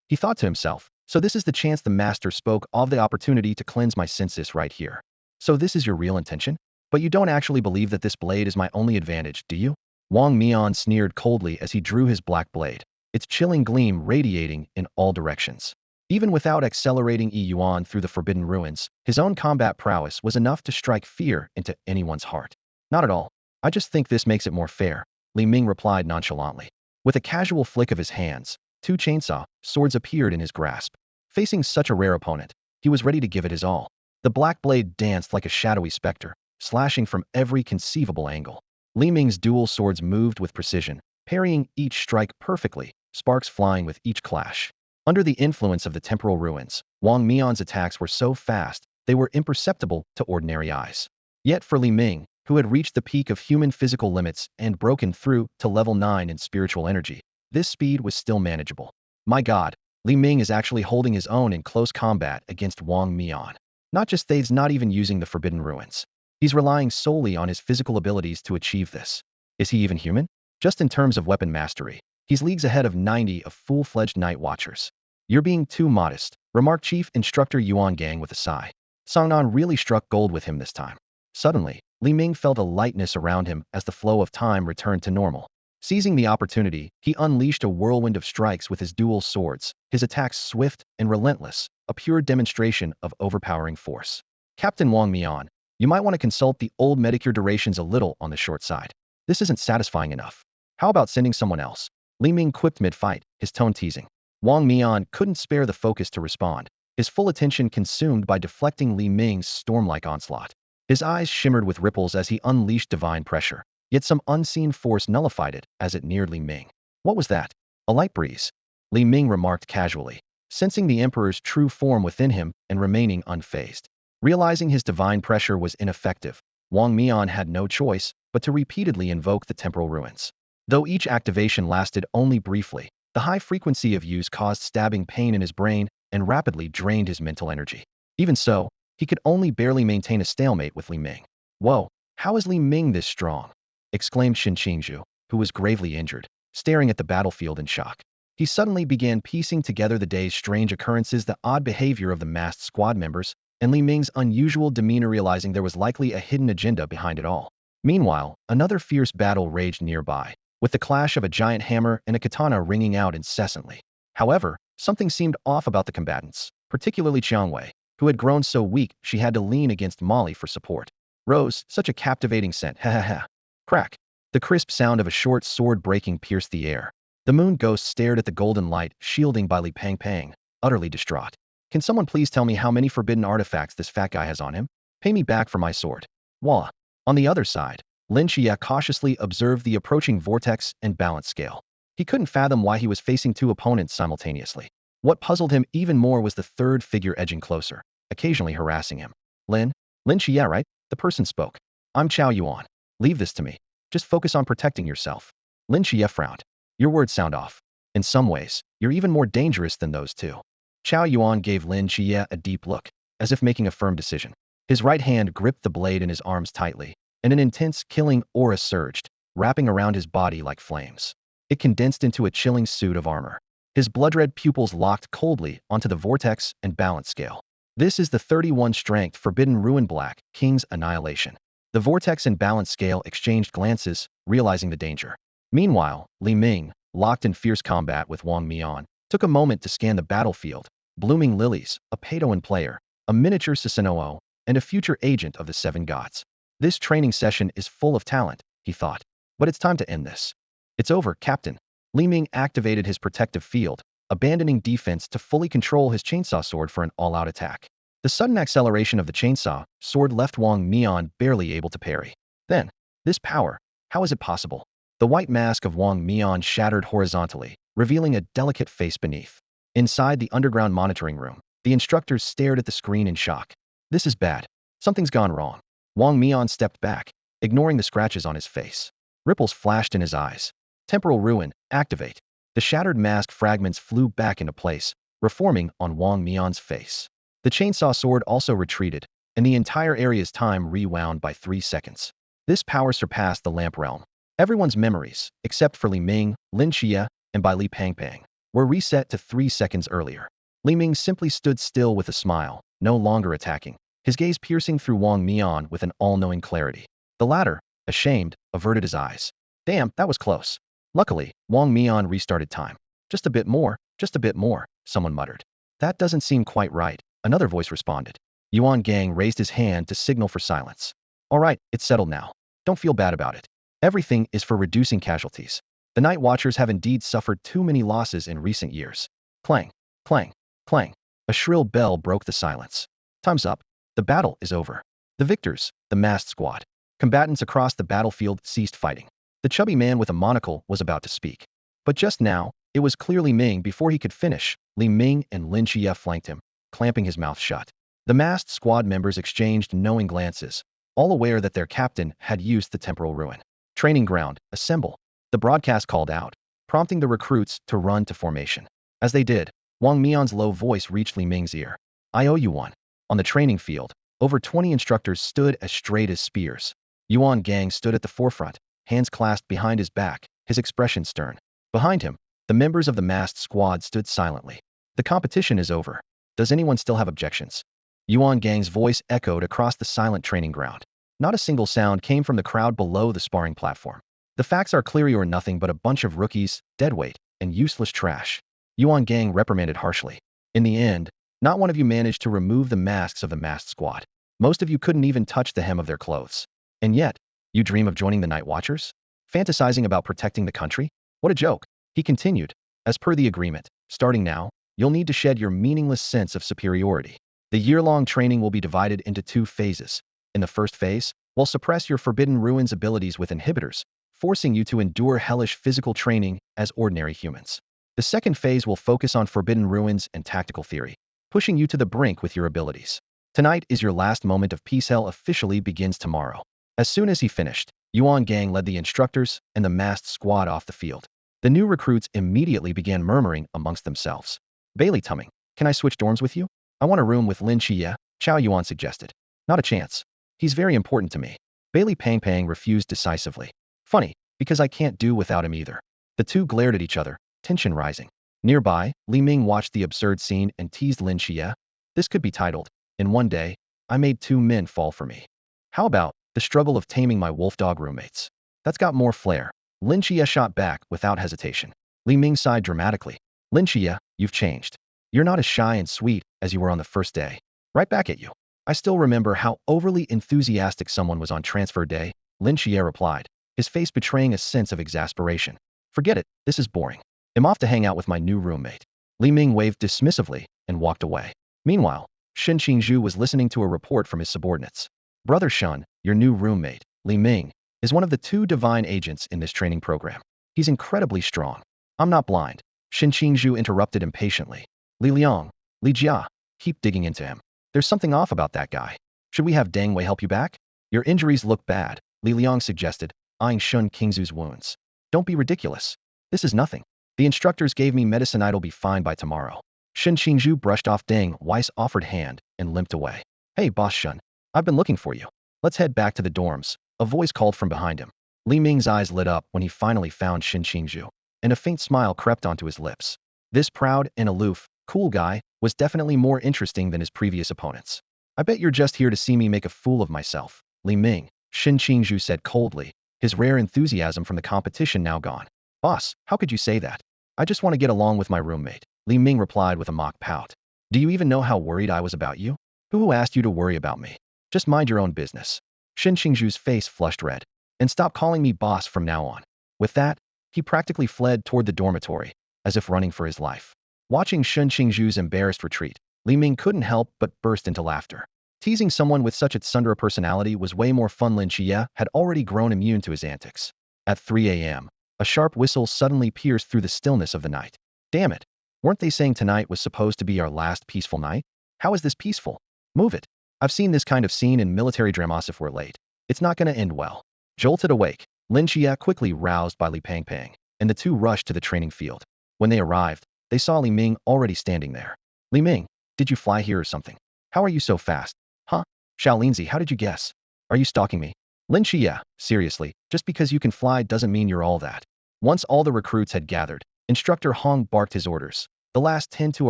He thought to himself, so this is the chance the master spoke of, the opportunity to cleanse my senses right here. So this is your real intention? But you don't actually believe that this blade is my only advantage, do you? Wang Mian sneered coldly as he drew his black blade, its chilling gleam radiating in all directions. Even without accelerating Yi Yuan through the forbidden ruins, his own combat prowess was enough to strike fear into anyone's heart. Not at all. I just think this makes it more fair, Li Ming replied nonchalantly. With a casual flick of his hands, 2 chainsaw swords appeared in his grasp. Facing such a rare opponent, he was ready to give it his all. The black blade danced like a shadowy specter, slashing from every conceivable angle. Li Ming's dual swords moved with precision, parrying each strike perfectly, sparks flying with each clash. Under the influence of the temporal ruins, Wang Mian's attacks were so fast, they were imperceptible to ordinary eyes. Yet for Li Ming, who had reached the peak of human physical limits and broken through to level 9 in spiritual energy, this speed was still manageable. My god, Li Ming is actually holding his own in close combat against Wang Mian. Not just that, he's not even using the forbidden ruins. He's relying solely on his physical abilities to achieve this. Is he even human? Just in terms of weapon mastery, he's leagues ahead of 90 of full-fledged Night Watchers. You're being too modest, remarked Chief Instructor Yuan Gang with a sigh. Songnan really struck gold with him this time. Suddenly, Li Ming felt a lightness around him as the flow of time returned to normal. Seizing the opportunity, he unleashed a whirlwind of strikes with his dual swords, his attacks swift and relentless, a pure demonstration of overpowering force. Captain Wang Mian, you might want to consult the old medicure durations a little on the short side. This isn't satisfying enough. How about sending someone else? Li Ming quipped mid-fight, his tone teasing. Wang Mian couldn't spare the focus to respond, his full attention consumed by deflecting Li Ming's storm-like onslaught. His eyes shimmered with ripples as he unleashed divine pressure, yet some unseen force nullified it as it neared Li Ming. What was that? A light breeze? Li Ming remarked casually, sensing the Emperor's true form within him and remaining unfazed. Realizing his divine pressure was ineffective, Wang Mian had no choice but to repeatedly invoke the temporal ruins. Though each activation lasted only briefly, the high frequency of use caused stabbing pain in his brain and rapidly drained his mental energy. Even so, he could only barely maintain a stalemate with Li Ming. Whoa, how is Li Ming this strong? Exclaimed Shin Qingzhu, who was gravely injured, staring at the battlefield in shock. He suddenly began piecing together the day's strange occurrences, the odd behavior of the masked squad members, and Li Ming's unusual demeanor, realizing there was likely a hidden agenda behind it all. Meanwhile, another fierce battle raged nearby, with the clash of a giant hammer and a katana ringing out incessantly. However, something seemed off about the combatants, particularly Qiangwei, who had grown so weak she had to lean against Molly for support. Rose, such a captivating scent, ha ha ha. Crack. The crisp sound of a short sword breaking pierced the air. The moon ghost stared at the golden light shielding by Li Pang Pang, utterly distraught. Can someone please tell me how many forbidden artifacts this fat guy has on him? Pay me back for my sword. Wah. On the other side, Lin Qiye cautiously observed the approaching vortex and balance scale. He couldn't fathom why he was facing 2 opponents simultaneously. What puzzled him even more was the third figure edging closer, occasionally harassing him. Lin Qiye, right? The person spoke. I'm Chao Yuan. Leave this to me. Just focus on protecting yourself. Lin Qiye frowned. Your words sound off. In some ways, you're even more dangerous than those 2. Chao Yuan gave Lin Qiye a deep look, as if making a firm decision. His right hand gripped the blade in his arms tightly, and an intense killing aura surged, wrapping around his body like flames. It condensed into a chilling suit of armor. His blood-red pupils locked coldly onto the vortex and balance scale. This is the 31 strength Forbidden Ruin Black King's Annihilation. The vortex and balance scale exchanged glances, realizing the danger. Meanwhile, Li Ming, locked in fierce combat with Wang Mian, took a moment to scan the battlefield. Blooming lilies, a Padawan player, a miniature Susanoo, and a future agent of the 7 gods. This training session is full of talent, he thought. But it's time to end this. It's over, Captain. Li Ming activated his protective field, abandoning defense to fully control his chainsaw sword for an all-out attack. The sudden acceleration of the chainsaw sword left Wang Mian barely able to parry. Then, this power, how is it possible? The white mask of Wang Mian shattered horizontally, revealing a delicate face beneath. Inside the underground monitoring room, the instructors stared at the screen in shock. This is bad. Something's gone wrong. Wang Mian stepped back, ignoring the scratches on his face. Ripples flashed in his eyes. Temporal ruin, activate. The shattered mask fragments flew back into place, reforming on Wang Mian's face. The chainsaw sword also retreated, and the entire area's time rewound by 3 seconds. This power surpassed the lamp realm. Everyone's memories, except for Li Ming, Lin Qiye, and by Li Pangpang, were reset to 3 seconds earlier. Li Ming simply stood still with a smile, no longer attacking, his gaze piercing through Wang Mian with an all-knowing clarity. The latter, ashamed, averted his eyes. Damn, that was close. Luckily, Wang Mian restarted time. Just a bit more, someone muttered. That doesn't seem quite right, another voice responded. Yuan Gang raised his hand to signal for silence. All right, it's settled now. Don't feel bad about it. Everything is for reducing casualties. The Night Watchers have indeed suffered too many losses in recent years. Clang, clang, clang. A shrill bell broke the silence. Time's up. The battle is over. The victors, the masked squad. Combatants across the battlefield ceased fighting. The chubby man with a monocle was about to speak. But just now, it was clearly Ming before he could finish. Li Ming and Lin Qiye flanked him, clamping his mouth shut. The masked squad members exchanged knowing glances, all aware that their captain had used the temporal ruin. Training ground, assemble. The broadcast called out, prompting the recruits to run to formation. As they did, Wang Mian's low voice reached Li Ming's ear. I owe you one. On the training field, over 20 instructors stood as straight as spears. Yuan Gang stood at the forefront, hands clasped behind his back, his expression stern. Behind him, the members of the masked squad stood silently. The competition is over. Does anyone still have objections? Yuan Gang's voice echoed across the silent training ground. Not a single sound came from the crowd below the sparring platform. The facts are clear, you are nothing but a bunch of rookies, deadweight, and useless trash. Yuan Gang reprimanded harshly. In the end, not one of you managed to remove the masks of the masked squad. Most of you couldn't even touch the hem of their clothes. And yet, you dream of joining the Night Watchers? Fantasizing about protecting the country? What a joke. He continued. As per the agreement, starting now, you'll need to shed your meaningless sense of superiority. The year-long training will be divided into 2 phases. In the first phase, we'll suppress your Forbidden Ruins abilities with inhibitors, forcing you to endure hellish physical training as ordinary humans. The second phase will focus on Forbidden Ruins and tactical theory, pushing you to the brink with your abilities. Tonight is your last moment of peace. Hell officially begins tomorrow. As soon as he finished, Yuan Gang led the instructors and the masked squad off the field. The new recruits immediately began murmuring amongst themselves. Bailey Tumming, can I switch dorms with you? I want a room with Lin Qiye, Chao Yuan suggested. Not a chance. He's very important to me. Bailey Pangpang refused decisively. Funny, because I can't do without him either. The two glared at each other, tension rising. Nearby, Li Ming watched the absurd scene and teased Lin Qiye. This could be titled, In One Day, I Made 2 Men Fall for Me. How about, the struggle of taming my wolf dog roommates? That's got more flair. Lin Qiye shot back without hesitation. Li Ming sighed dramatically. Lin Qiye, you've changed. You're not as shy and sweet as you were on the first day. Right back at you. I still remember how overly enthusiastic someone was on transfer day, Lin Qiye replied, his face betraying a sense of exasperation. Forget it, this is boring. I'm off to hang out with my new roommate. Li Ming waved dismissively and walked away. Meanwhile, Shen Qingzhu was listening to a report from his subordinates. Brother Shun, your new roommate, Li Ming, is one of the 2 divine agents in this training program. He's incredibly strong. I'm not blind. Shen Qingzhu interrupted impatiently. Li Liang, Li Jia, keep digging into him. There's something off about that guy. Should we have Dang Wei help you back? Your injuries look bad, Li Liang suggested, eyeing Shun Qingzhu's wounds. Don't be ridiculous. This is nothing. The instructors gave me medicine. I'll be fine by tomorrow. Shen Qingzhu brushed off Dang Wei's offered hand and limped away. Hey, Boss Shun. I've been looking for you. Let's head back to the dorms, a voice called from behind him. Li Ming's eyes lit up when he finally found Shen Qingzhu, and a faint smile crept onto his lips. This proud and aloof, cool guy was definitely more interesting than his previous opponents. I bet you're just here to see me make a fool of myself, Li Ming, Shen Qingzhu said coldly, his rare enthusiasm from the competition now gone. Boss, how could you say that? I just want to get along with my roommate, Li Ming replied with a mock pout. Do you even know how worried I was about you? Who asked you to worry about me? Just mind your own business. Shen Qingzhu's face flushed red. And stop calling me boss from now on. With that, he practically fled toward the dormitory, as if running for his life. Watching Shen Qingzhu's embarrassed retreat, Li Ming couldn't help but burst into laughter. Teasing someone with such a tsundere personality was way more fun. Lin Qiye had already grown immune to his antics. At 3 a.m., a sharp whistle suddenly pierced through the stillness of the night. Damn it! Weren't they saying tonight was supposed to be our last peaceful night? How is this peaceful? Move it. I've seen this kind of scene in military dramas. If we're late, it's not going to end well. Jolted awake, Lin Qiye quickly roused by Li Pangpang, and the two rushed to the training field. When they arrived, they saw Li Ming already standing there. Li Ming, did you fly here or something? How are you so fast? Huh? Shaolinzi, how did you guess? Are you stalking me? Lin Qiye, seriously, just because you can fly doesn't mean you're all that. Once all the recruits had gathered, Instructor Hong barked his orders. The last 10 to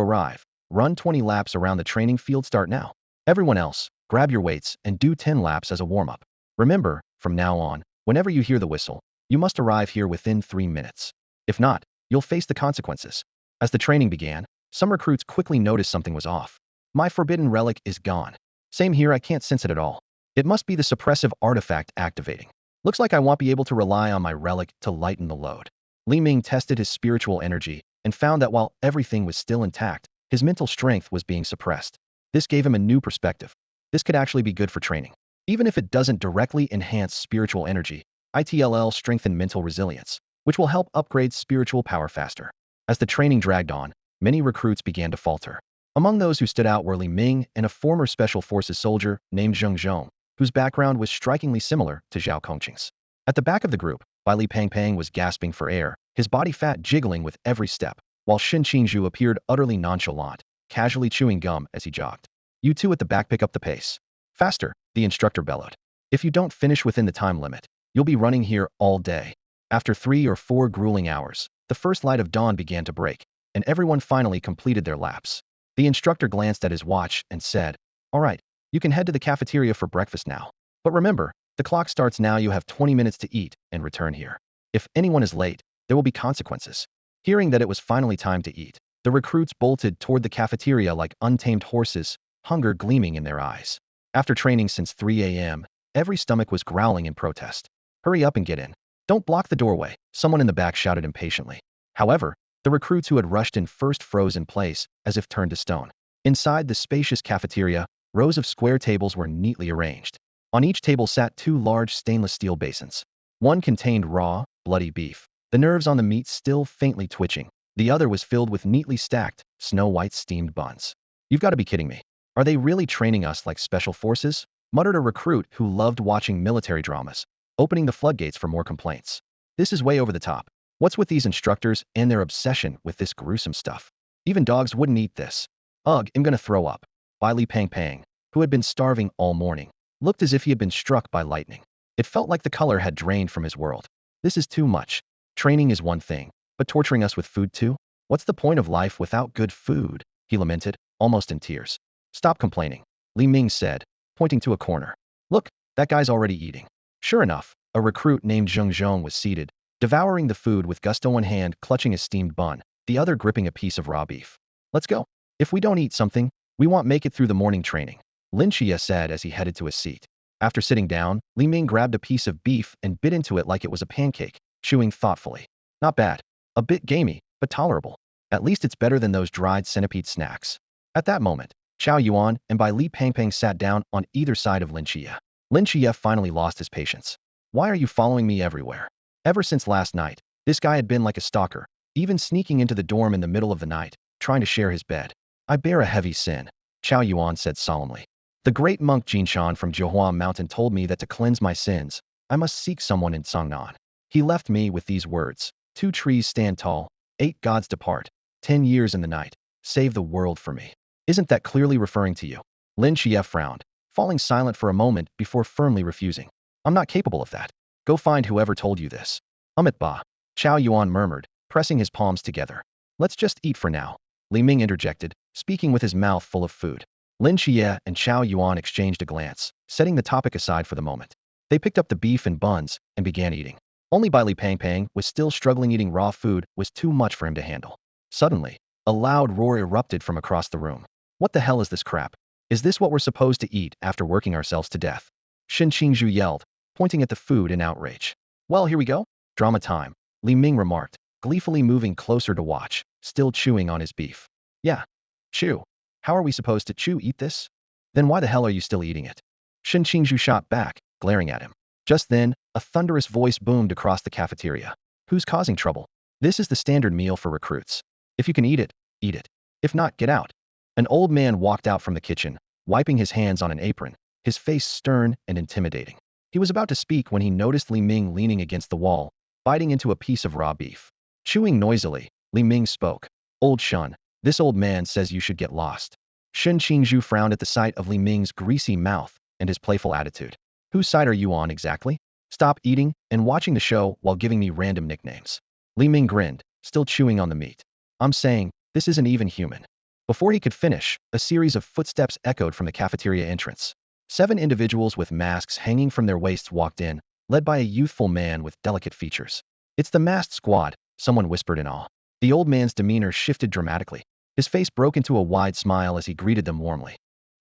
arrive. Run 20 laps around the training field, start now. Everyone else, grab your weights and do 10 laps as a warm-up. Remember, from now on, whenever you hear the whistle, you must arrive here within 3 minutes. If not, you'll face the consequences. As the training began, some recruits quickly noticed something was off. My forbidden relic is gone. Same here, I can't sense it at all. It must be the suppressive artifact activating. Looks like I won't be able to rely on my relic to lighten the load. Li Ming tested his spiritual energy and found that while everything was still intact, his mental strength was being suppressed. This gave him a new perspective. This could actually be good for training. Even if it doesn't directly enhance spiritual energy, it'll strengthen mental resilience, which will help upgrade spiritual power faster. As the training dragged on, many recruits began to falter. Among those who stood out were Li Ming and a former Special Forces soldier named Zheng Zhong, whose background was strikingly similar to Zhao Kongqing's. At the back of the group, Li Pangpang was gasping for air, his body fat jiggling with every step, while Shen Qingzhu appeared utterly nonchalant, casually chewing gum as he jogged. You two at the back, pick up the pace. Faster, the instructor bellowed. If you don't finish within the time limit, you'll be running here all day. After 3 or 4 grueling hours, the first light of dawn began to break, and everyone finally completed their laps. The instructor glanced at his watch and said, "All right, you can head to the cafeteria for breakfast now. But remember, the clock starts now. You have 20 minutes to eat and return here. If anyone is late, there will be consequences." Hearing that it was finally time to eat, the recruits bolted toward the cafeteria like untamed horses, hunger gleaming in their eyes. After training since 3 a.m., every stomach was growling in protest. "Hurry up and get in. Don't block the doorway," someone in the back shouted impatiently. However, the recruits who had rushed in first froze in place, as if turned to stone. Inside the spacious cafeteria, rows of square tables were neatly arranged. On each table sat 2 large stainless steel basins. One contained raw, bloody beef, the nerves on the meat still faintly twitching. The other was filled with neatly stacked, snow-white steamed buns. "You've got to be kidding me. Are they really training us like special forces?" muttered a recruit who loved watching military dramas, opening the floodgates for more complaints. "This is way over the top. What's with these instructors and their obsession with this gruesome stuff? Even dogs wouldn't eat this. Ugh, I'm gonna throw up." Li Pangpang, who had been starving all morning, looked as if he had been struck by lightning. It felt like the color had drained from his world. "This is too much. Training is one thing, but torturing us with food too? What's the point of life without good food?" he lamented, almost in tears. "Stop complaining," Li Ming said, pointing to a corner. "Look, that guy's already eating." Sure enough, a recruit named Zheng Zhong was seated, devouring the food with gusto, one hand clutching a steamed bun, the other gripping a piece of raw beef. "Let's go. If we don't eat something, we won't make it through the morning training," Lynchia said as he headed to his seat. After sitting down, Li Ming grabbed a piece of beef and bit into it like it was a pancake, chewing thoughtfully. "Not bad. A bit gamey, but tolerable. At least it's better than those dried centipede snacks." At that moment, Chao Yuan and Li Pangpang sat down on either side of Lynchia. Lynchia finally lost his patience. "Why are you following me everywhere? Ever since last night, this guy had been like a stalker, even sneaking into the dorm in the middle of the night, trying to share his bed." "I bear a heavy sin," Chao Yuan said solemnly. "The great monk Jinshan from Johua Mountain told me that to cleanse my sins, I must seek someone in Songnan. He left me with these words: 2 trees stand tall, 8 gods depart, 10 years in the night, save the world for me." Isn't that clearly referring to you? Lin Qiye frowned, falling silent for a moment before firmly refusing. "I'm not capable of that. Go find whoever told you this." "Amit ba," Chao Yuan murmured, pressing his palms together. "Let's just eat for now," Li Ming interjected, speaking with his mouth full of food. Lin Qiye and Chao Yuan exchanged a glance, setting the topic aside for the moment. They picked up the beef and buns and began eating. Only Li Pangpang was still struggling. Eating raw food was too much for him to handle. Suddenly, a loud roar erupted from across the room. "What the hell is this crap? Is this what we're supposed to eat after working ourselves to death?" Shen Qingzhu yelled, pointing at the food in outrage. "Well, here we go. Drama time," Li Ming remarked, gleefully moving closer to watch, still chewing on his beef. "Yeah. Chew. How are we supposed to eat this? Then why the hell are you still eating it?" Shen Qingzhu shot back, glaring at him. Just then, a thunderous voice boomed across the cafeteria. "Who's causing trouble? This is the standard meal for recruits. If you can eat it, eat it. If not, get out." An old man walked out from the kitchen, wiping his hands on an apron, his face stern and intimidating. He was about to speak when he noticed Li Ming leaning against the wall, biting into a piece of raw beef. Chewing noisily, Li Ming spoke. Old Shun, this old man says you should get lost. Shen Qingzhu frowned at the sight of Li Ming's greasy mouth and his playful attitude. Whose side are you on exactly? Stop eating and watching the show while giving me random nicknames. Li Ming grinned, still chewing on the meat. I'm saying, this isn't even human. Before he could finish, a series of footsteps echoed from the cafeteria entrance. 7 individuals with masks hanging from their waists walked in, led by a youthful man with delicate features. It's the masked squad, someone whispered in awe. The old man's demeanor shifted dramatically. His face broke into a wide smile as he greeted them warmly.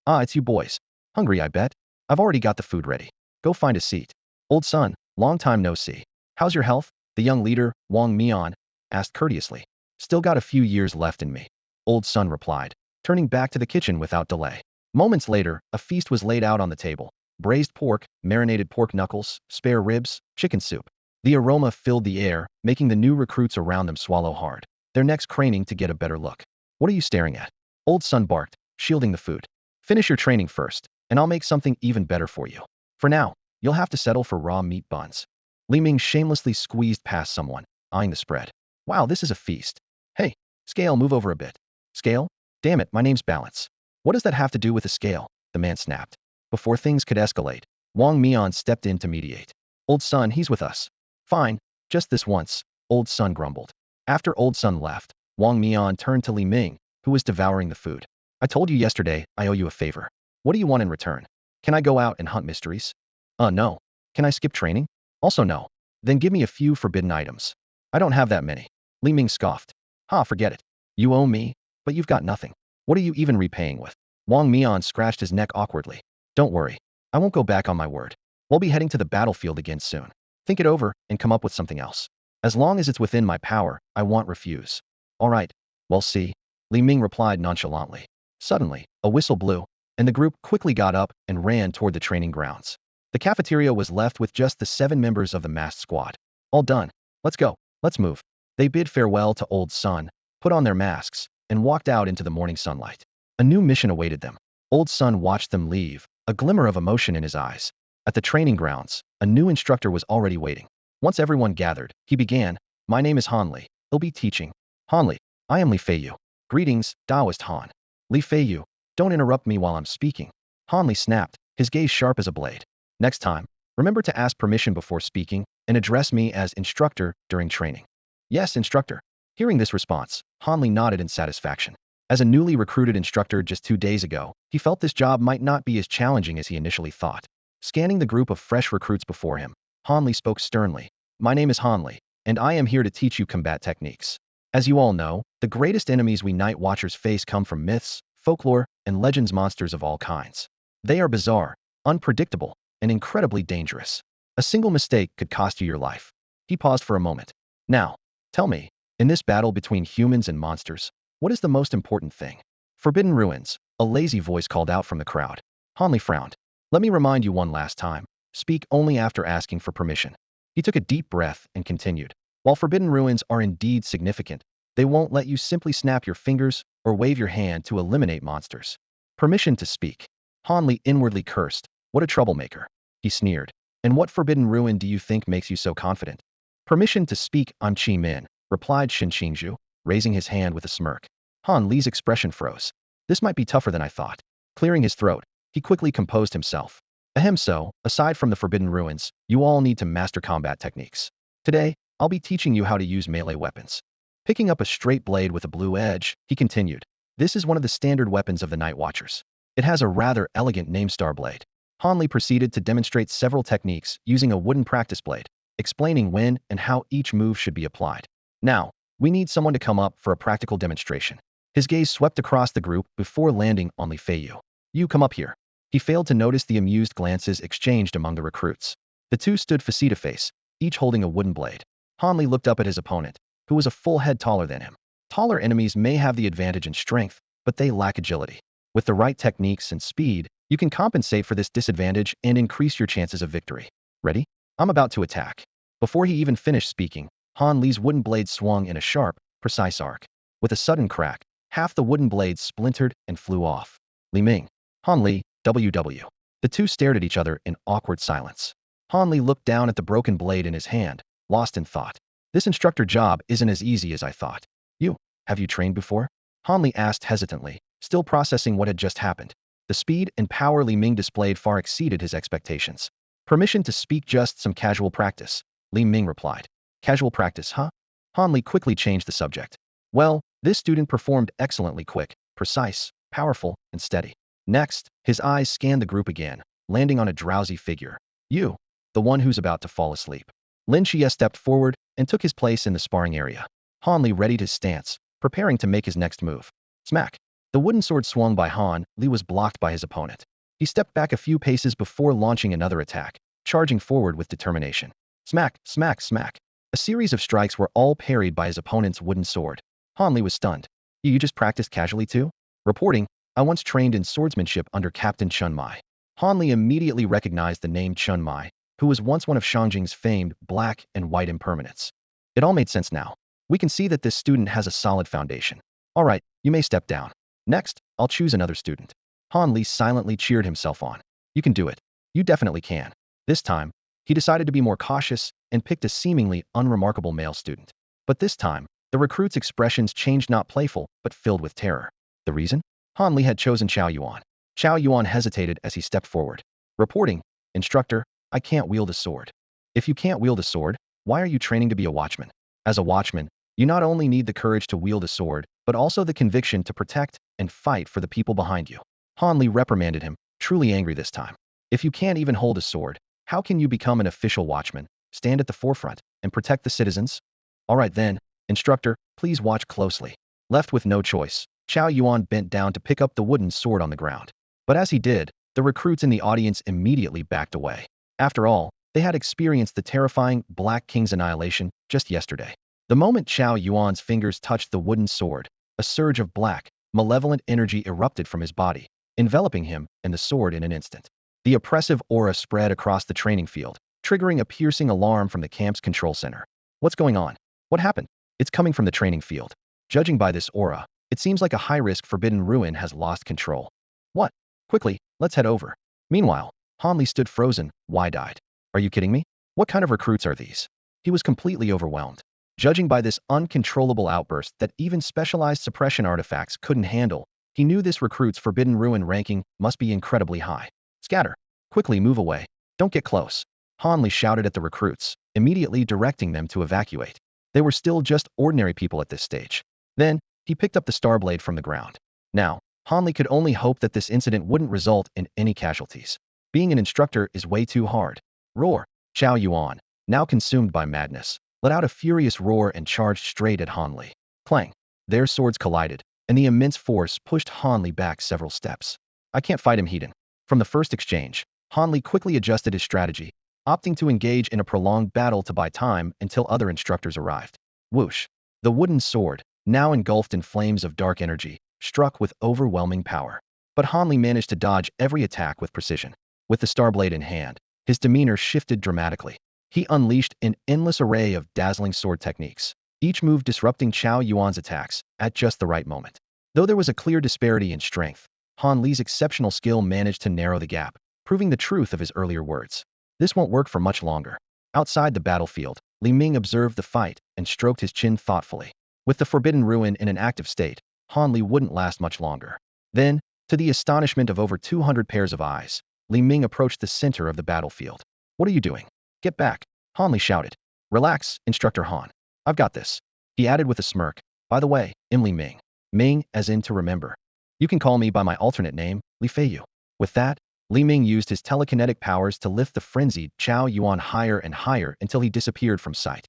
Ah, it's you boys. Hungry, I bet? I've already got the food ready. Go find a seat. Old son, long time no see. How's your health? The young leader, Wang Mian, asked courteously. Still got a few years left in me. Old son replied, turning back to the kitchen without delay. Moments later, a feast was laid out on the table. Braised pork, marinated pork knuckles, spare ribs, chicken soup. The aroma filled the air, making the new recruits around them swallow hard, their necks craning to get a better look. What are you staring at? Old son barked, shielding the food. Finish your training first, and I'll make something even better for you. For now, you'll have to settle for raw meat buns. Li Ming shamelessly squeezed past someone, eyeing the spread. Wow, this is a feast. Hey, scale, move over a bit. Scale? Damn it, my name's Balance. What does that have to do with the scale? The man snapped. Before things could escalate, Wang Mian stepped in to mediate. Old son, he's with us. Fine, just this once, Old son grumbled. After Old son left, Wang Mian turned to Li Ming, who was devouring the food. I told you yesterday I owe you a favor. What do you want in return? Can I go out and hunt mysteries? No. Can I skip training? Also no. Then give me a few forbidden items. I don't have that many. Li Ming scoffed. Ha, forget it. You owe me, but you've got nothing. What are you even repaying with? Wang Mian scratched his neck awkwardly. Don't worry. I won't go back on my word. We'll be heading to the battlefield again soon. Think it over and come up with something else. As long as it's within my power, I won't refuse. All right. We'll see. Li Ming replied nonchalantly. Suddenly, a whistle blew, and the group quickly got up and ran toward the training grounds. The cafeteria was left with just the 7 members of the masked squad. All done. Let's go. Let's move. They bid farewell to Old Sun, put on their masks, and walked out into the morning sunlight. A new mission awaited them. Old Sun watched them leave, a glimmer of emotion in his eyes. At the training grounds, a new instructor was already waiting. Once everyone gathered, he began, My name is Han Li. I'll be teaching. Han Li, I am Li Feiyu. Greetings, Taoist Han. Li Feiyu, don't interrupt me while I'm speaking. Han Li snapped, his gaze sharp as a blade. Next time, remember to ask permission before speaking and address me as instructor during training. Yes, instructor. Hearing this response, Han Li nodded in satisfaction. As a newly recruited instructor just 2 days ago, he felt this job might not be as challenging as he initially thought. Scanning the group of fresh recruits before him, Han Li spoke sternly. My name is Han Li, and I am here to teach you combat techniques. As you all know, the greatest enemies we Night Watchers face come from myths, folklore, and legends monsters of all kinds. They are bizarre, unpredictable, and incredibly dangerous. A single mistake could cost you your life. He paused for a moment. Now, tell me, in this battle between humans and monsters, what is the most important thing? Forbidden Ruins, a lazy voice called out from the crowd. Han Li frowned. Let me remind you one last time. Speak only after asking for permission. He took a deep breath and continued. While Forbidden Ruins are indeed significant, they won't let you simply snap your fingers or wave your hand to eliminate monsters. Permission to speak. Han Li inwardly cursed. What a troublemaker. He sneered. And what forbidden ruin do you think makes you so confident? Permission to speak, I'm Qi Min, replied Shen Qingzhu, raising his hand with a smirk. Han Li's expression froze. This might be tougher than I thought. Clearing his throat, he quickly composed himself. Ahem, so, aside from the forbidden ruins, you all need to master combat techniques. Today, I'll be teaching you how to use melee weapons. Picking up a straight blade with a blue edge, he continued. This is one of the standard weapons of the Night Watchers. It has a rather elegant namestar blade. Han Li proceeded to demonstrate several techniques using a wooden practice blade, explaining when and how each move should be applied. Now, we need someone to come up for a practical demonstration. His gaze swept across the group before landing on Li Feiyu. You come up here. He failed to notice the amused glances exchanged among the recruits. The two stood face to face, each holding a wooden blade. Han Li looked up at his opponent, who was a full head taller than him. Taller enemies may have the advantage in strength, but they lack agility. With the right techniques and speed, you can compensate for this disadvantage and increase your chances of victory. Ready? I'm about to attack. Before he even finished speaking, Han Li's wooden blade swung in a sharp, precise arc. With a sudden crack, half the wooden blade splintered and flew off. Li Ming. Han Li, WW. The two stared at each other in awkward silence. Han Li looked down at the broken blade in his hand, lost in thought. This instructor job isn't as easy as I thought. You. Have you trained before? Han Li asked hesitantly, still processing what had just happened. The speed and power Li Ming displayed far exceeded his expectations. Permission to speak, just some casual practice, Li Ming replied. Casual practice, huh? Han Li quickly changed the subject. Well, this student performed excellently, quick, precise, powerful, and steady. Next, his eyes scanned the group again, landing on a drowsy figure. You, the one who's about to fall asleep. Lin Qiye stepped forward and took his place in the sparring area. Han Li readied his stance, preparing to make his next move. Smack! The wooden sword swung by Han Li was blocked by his opponent. He stepped back a few paces before launching another attack, charging forward with determination. Smack, smack, smack. A series of strikes were all parried by his opponent's wooden sword. Han Li was stunned. You just practiced casually too? Reporting, I once trained in swordsmanship under Captain Chun Mai. Han Li immediately recognized the name Chun Mai, who was once one of Shangjing's famed black and white impermanents. It all made sense now. We can see that this student has a solid foundation. All right, you may step down. Next, I'll choose another student. Han Li silently cheered himself on. You can do it. You definitely can. This time, he decided to be more cautious and picked a seemingly unremarkable male student. But this time, the recruit's expressions changed, not playful, but filled with terror. The reason? Han Li had chosen Chao Yuan. Chao Yuan hesitated as he stepped forward. Reporting, Instructor, I can't wield a sword. If you can't wield a sword, why are you training to be a watchman? As a watchman, you not only need the courage to wield a sword, but also the conviction to protect and fight for the people behind you. Han Li reprimanded him, truly angry this time. If you can't even hold a sword, how can you become an official watchman, stand at the forefront, and protect the citizens? All right then, Instructor, please watch closely. Left with no choice, Chao Yuan bent down to pick up the wooden sword on the ground. But as he did, the recruits in the audience immediately backed away. After all, they had experienced the terrifying Black King's annihilation just yesterday. The moment Chao Yuan's fingers touched the wooden sword, a surge of black, malevolent energy erupted from his body, enveloping him and the sword in an instant. The oppressive aura spread across the training field, triggering a piercing alarm from the camp's control center. What's going on? What happened? It's coming from the training field. Judging by this aura, it seems like a high-risk forbidden ruin has lost control. What? Quickly, let's head over. Meanwhile, Han Li stood frozen, wide-eyed. Are you kidding me? What kind of recruits are these? He was completely overwhelmed. Judging by this uncontrollable outburst that even specialized suppression artifacts couldn't handle, he knew this recruit's forbidden ruin ranking must be incredibly high. Scatter. Quickly move away. Don't get close. Han Li shouted at the recruits, immediately directing them to evacuate. They were still just ordinary people at this stage. Then, he picked up the Starblade from the ground. Now, Han Li could only hope that this incident wouldn't result in any casualties. Being an instructor is way too hard. Roar! Chao Yuan, now consumed by madness, let out a furious roar and charged straight at Han Li. Clang! Their swords collided, and the immense force pushed Han Li back several steps. I can't fight him, Hedon. From the first exchange, Han Li quickly adjusted his strategy, opting to engage in a prolonged battle to buy time until other instructors arrived. Whoosh! The wooden sword, now engulfed in flames of dark energy, struck with overwhelming power. But Han Li managed to dodge every attack with precision. With the Starblade in hand, his demeanor shifted dramatically. He unleashed an endless array of dazzling sword techniques, each move disrupting Chao Yuan's attacks at just the right moment. Though there was a clear disparity in strength, Han Li's exceptional skill managed to narrow the gap, proving the truth of his earlier words. This won't work for much longer. Outside the battlefield, Li Ming observed the fight and stroked his chin thoughtfully. With the Forbidden Ruin in an active state, Han Li wouldn't last much longer. Then, to the astonishment of over 200 pairs of eyes, Li Ming approached the center of the battlefield. What are you doing? Get back! Han Li shouted. Relax, Instructor Han. I've got this. He added with a smirk. By the way, I'm Li Ming. Ming, as in to remember. You can call me by my alternate name, Li Feiyu. With that, Li Ming used his telekinetic powers to lift the frenzied Chao Yuan higher and higher until he disappeared from sight.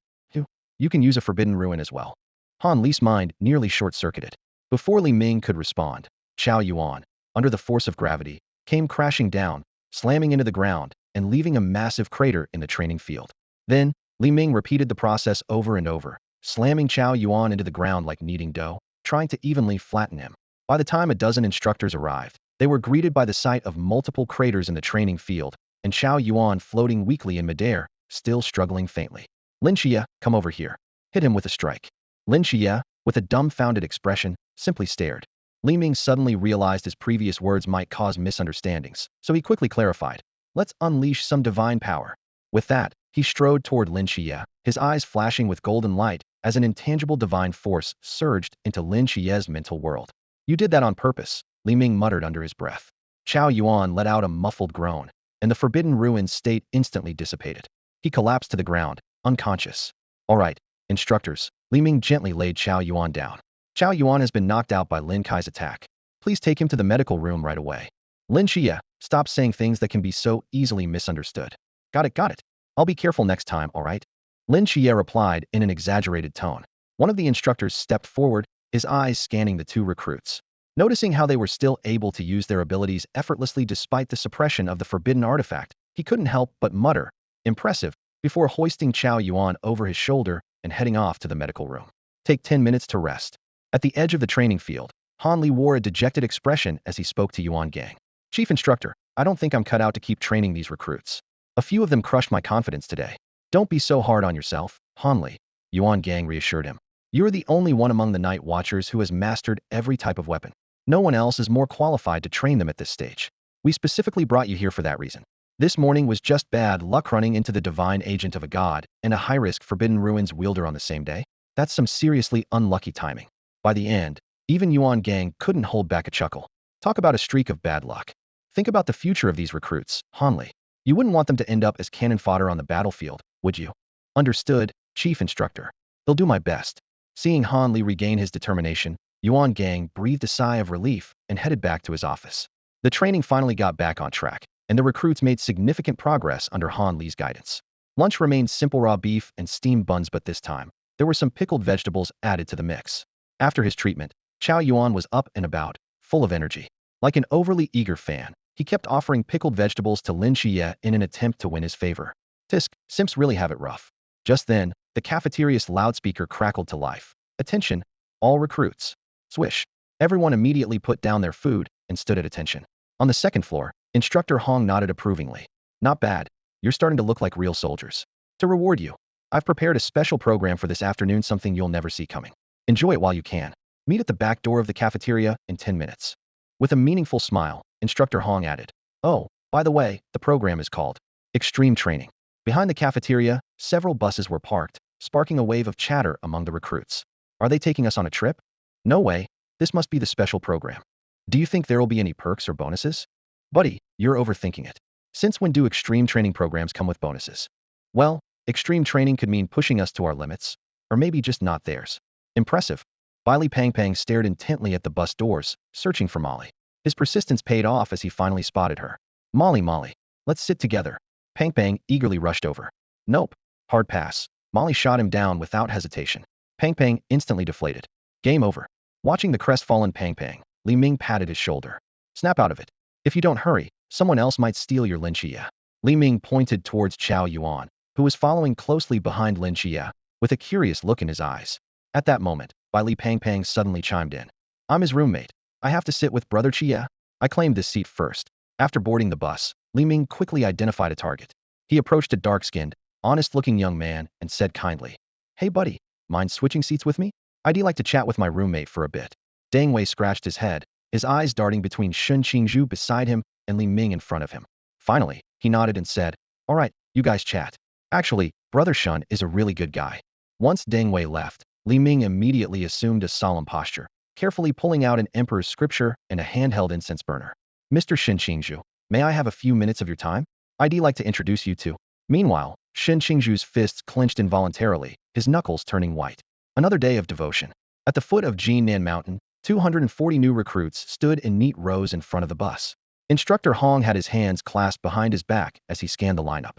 You can use a Forbidden Ruin as well. Han Li's mind nearly short-circuited. Before Li Ming could respond, Chao Yuan, under the force of gravity, came crashing down, slamming into the ground, and leaving a massive crater in the training field. Then, Li Ming repeated the process over and over, slamming Chao Yuan into the ground like kneading dough, trying to evenly flatten him. By the time a dozen instructors arrived, they were greeted by the sight of multiple craters in the training field, and Chao Yuan floating weakly in midair, still struggling faintly. Lynchia, come over here. Hit him with a strike. Lynchia, with a dumbfounded expression, simply stared. Li Ming suddenly realized his previous words might cause misunderstandings, so he quickly clarified. Let's unleash some divine power. With that, he strode toward Lin Qiye, his eyes flashing with golden light as an intangible divine force surged into Lin Qiye's mental world. You did that on purpose, Li Ming muttered under his breath. Chao Yuan let out a muffled groan, and the forbidden ruins state instantly dissipated. He collapsed to the ground, unconscious. All right, instructors, Li Ming gently laid Chao Yuan down. Chao Yuan has been knocked out by Lin Qiye's attack. Please take him to the medical room right away. Lin Qiye, stop saying things that can be so easily misunderstood. Got it. I'll be careful next time, all right? Lin Qiye replied in an exaggerated tone. One of the instructors stepped forward, his eyes scanning the two recruits. Noticing how they were still able to use their abilities effortlessly despite the suppression of the forbidden artifact, he couldn't help but mutter, "Impressive," before hoisting Chao Yuan over his shoulder and heading off to the medical room. Take 10 minutes to rest. At the edge of the training field, Han Li wore a dejected expression as he spoke to Yuan Gang. Chief Instructor, I don't think I'm cut out to keep training these recruits. A few of them crushed my confidence today. Don't be so hard on yourself, Han Li, Yuan Gang reassured him. You're the only one among the Night Watchers who has mastered every type of weapon. No one else is more qualified to train them at this stage. We specifically brought you here for that reason. This morning was just bad luck running into the divine agent of a god and a high-risk Forbidden Ruins wielder on the same day. That's some seriously unlucky timing. By the end, even Yuan Gang couldn't hold back a chuckle. Talk about a streak of bad luck. Think about the future of these recruits, Han Li. You wouldn't want them to end up as cannon fodder on the battlefield, would you? Understood, Chief Instructor. They'll do my best. Seeing Han Li regain his determination, Yuan Gang breathed a sigh of relief and headed back to his office. The training finally got back on track, and the recruits made significant progress under Han Li's guidance. Lunch remained simple raw beef and steamed buns, but this time, there were some pickled vegetables added to the mix. After his treatment, Chao Yuan was up and about, full of energy. Like an overly eager fan, he kept offering pickled vegetables to Lin Qiye in an attempt to win his favor. Tisk, simps really have it rough. Just then, the cafeteria's loudspeaker crackled to life. Attention, all recruits. Swish. Everyone immediately put down their food and stood at attention. On the second floor, Instructor Hong nodded approvingly. Not bad. You're starting to look like real soldiers. To reward you, I've prepared a special program for this afternoon, something you'll never see coming. Enjoy it while you can. Meet at the back door of the cafeteria in 10 minutes. With a meaningful smile, Instructor Hong added, "Oh, by the way, the program is called Extreme Training." Behind the cafeteria, several buses were parked, sparking a wave of chatter among the recruits. Are they taking us on a trip? No way. This must be the special program. Do you think there'll be any perks or bonuses? Buddy, you're overthinking it. Since when do extreme training programs come with bonuses? Well, extreme training could mean pushing us to our limits, or maybe just not theirs. Impressive. Li Pang stared intently at the bus doors, searching for Molly. His persistence paid off as he finally spotted her. Molly, let's sit together. Pang eagerly rushed over. Nope. Hard pass. Molly shot him down without hesitation. Pang instantly deflated. Game over. Watching the crestfallen Pang, Li Ming patted his shoulder. Snap out of it. If you don't hurry, someone else might steal your Lin Qiye. Li Ming pointed towards Chao Yuan, who was following closely behind Lin Qiye, with a curious look in his eyes. At that moment, Li Pang suddenly chimed in. I'm his roommate. I have to sit with Brother Qiye. I claimed this seat first. After boarding the bus, Li Ming quickly identified a target. He approached a dark-skinned, honest-looking young man and said kindly, "Hey buddy, mind switching seats with me? I'd like to chat with my roommate for a bit." Deng Wei scratched his head, his eyes darting between Shun Qingzhu beside him and Li Ming in front of him. Finally, he nodded and said, "All right, you guys chat. Actually, Brother Shun is a really good guy." Once Deng Wei left, Li Ming immediately assumed a solemn posture, carefully pulling out an emperor's scripture and a handheld incense burner. "Mr. Shin Qingzhu, may I have a few minutes of your time? I'd like to introduce you to." Meanwhile, Shin Qingzhu's fists clenched involuntarily, his knuckles turning white. Another day of devotion. At the foot of Jinan Mountain, 240 new recruits stood in neat rows in front of the bus. Instructor Hong had his hands clasped behind his back as he scanned the lineup.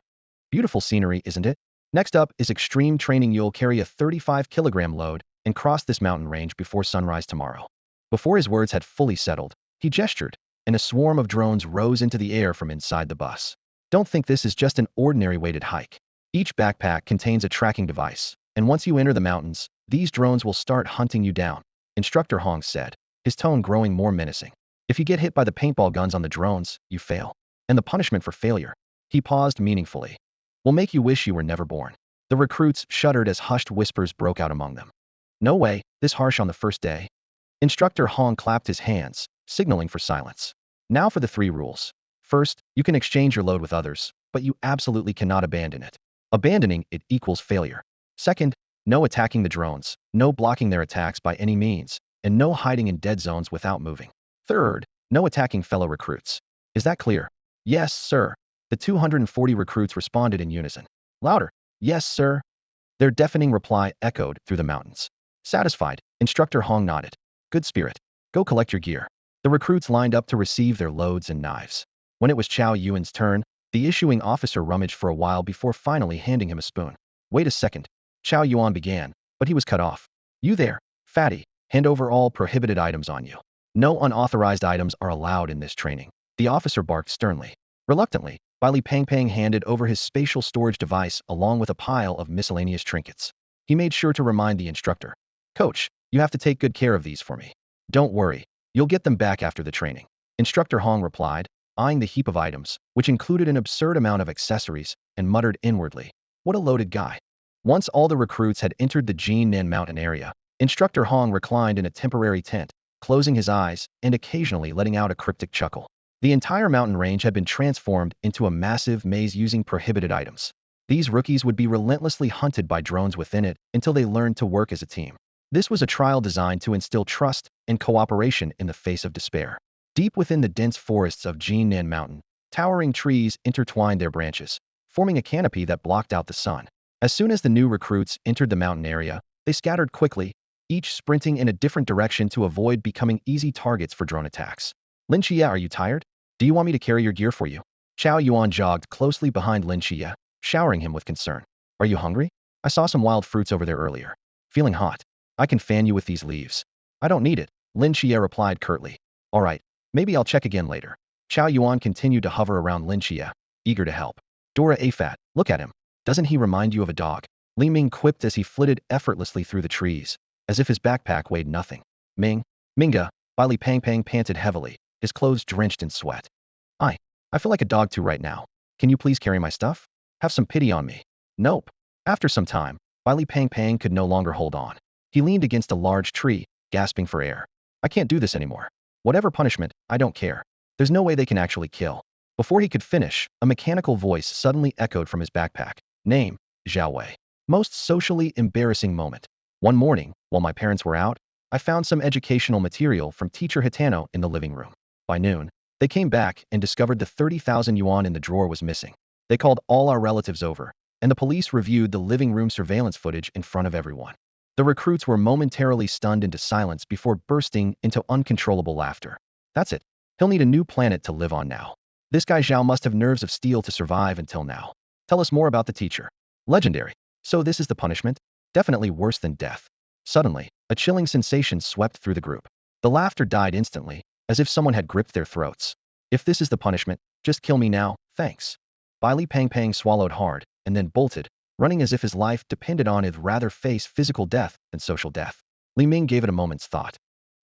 Beautiful scenery, isn't it? Next up is extreme training. You'll carry a 35-kilogram load and cross this mountain range before sunrise tomorrow. Before his words had fully settled, he gestured, and a swarm of drones rose into the air from inside the bus. Don't think this is just an ordinary weighted hike. Each backpack contains a tracking device, and once you enter the mountains, these drones will start hunting you down, Instructor Hong said, his tone growing more menacing. If you get hit by the paintball guns on the drones, you fail. And the punishment for failure, he paused meaningfully, will make you wish you were never born. The recruits shuddered as hushed whispers broke out among them. No way, this harsh on the first day. Instructor Hong clapped his hands, signaling for silence. Now for the 3 rules. First, you can exchange your load with others, but you absolutely cannot abandon it. Abandoning it equals failure. Second, No attacking the drones, no blocking their attacks by any means, and no hiding in dead zones without moving. Third, no attacking fellow recruits. Is that clear? Yes, sir. The 240 recruits responded in unison. Louder. Yes, sir. Their deafening reply echoed through the mountains. Satisfied, Instructor Hong nodded. Good spirit. Go collect your gear. The recruits lined up to receive their loads and knives. When it was Chao Yuan's turn, the issuing officer rummaged for a while before finally handing him a spoon. Wait a second. Chao Yuan began, but he was cut off. You there, fatty, hand over all prohibited items on you. No unauthorized items are allowed in this training. The officer barked sternly. Reluctantly, Li Pang handed over his spatial storage device along with a pile of miscellaneous trinkets. He made sure to remind the instructor. Coach, you have to take good care of these for me. Don't worry, you'll get them back after the training. Instructor Hong replied, eyeing the heap of items, which included an absurd amount of accessories, and muttered inwardly, what a loaded guy. Once all the recruits had entered the Jinan Mountain area, Instructor Hong reclined in a temporary tent, closing his eyes and occasionally letting out a cryptic chuckle. The entire mountain range had been transformed into a massive maze using prohibited items. These rookies would be relentlessly hunted by drones within it until they learned to work as a team. This was a trial designed to instill trust and cooperation in the face of despair. Deep within the dense forests of Jinan Mountain, towering trees intertwined their branches, forming a canopy that blocked out the sun. As soon as the new recruits entered the mountain area, they scattered quickly, each sprinting in a different direction to avoid becoming easy targets for drone attacks. Lynchia, are you tired? Do you want me to carry your gear for you? Chao Yuan jogged closely behind Lin Qiye, showering him with concern. Are you hungry? I saw some wild fruits over there earlier. Feeling hot. I can fan you with these leaves. I don't need it, Lin Qiye replied curtly. All right, maybe I'll check again later. Chao Yuan continued to hover around Lin Qiye, eager to help. Dora Afat, look at him. Doesn't he remind you of a dog? Li Ming quipped as he flitted effortlessly through the trees, as if his backpack weighed nothing. Minga, Li Pang panted heavily, his clothes drenched in sweat. I feel like a dog too right now. Can you please carry my stuff? Have some pity on me. Nope. After some time, Li Pang could no longer hold on. He leaned against a large tree, gasping for air. I can't do this anymore. Whatever punishment, I don't care. There's no way they can actually kill. Before he could finish, a mechanical voice suddenly echoed from his backpack. Name, Zhao Wei. Most socially embarrassing moment. One morning, while my parents were out, I found some educational material from teacher Hitano in the living room. By noon, they came back and discovered the 30,000 yuan in the drawer was missing. They called all our relatives over, and the police reviewed the living room surveillance footage in front of everyone. The recruits were momentarily stunned into silence before bursting into uncontrollable laughter. That's it. He'll need a new planet to live on now. This guy Zhao must have nerves of steel to survive until now. Tell us more about the teacher. Legendary. So this is the punishment? Definitely worse than death. Suddenly, a chilling sensation swept through the group. The laughter died instantly, as if someone had gripped their throats. If this is the punishment, just kill me now, thanks. Li Pang swallowed hard, and then bolted, running as if his life depended on it rather face physical death than social death. Li Ming gave it a moment's thought.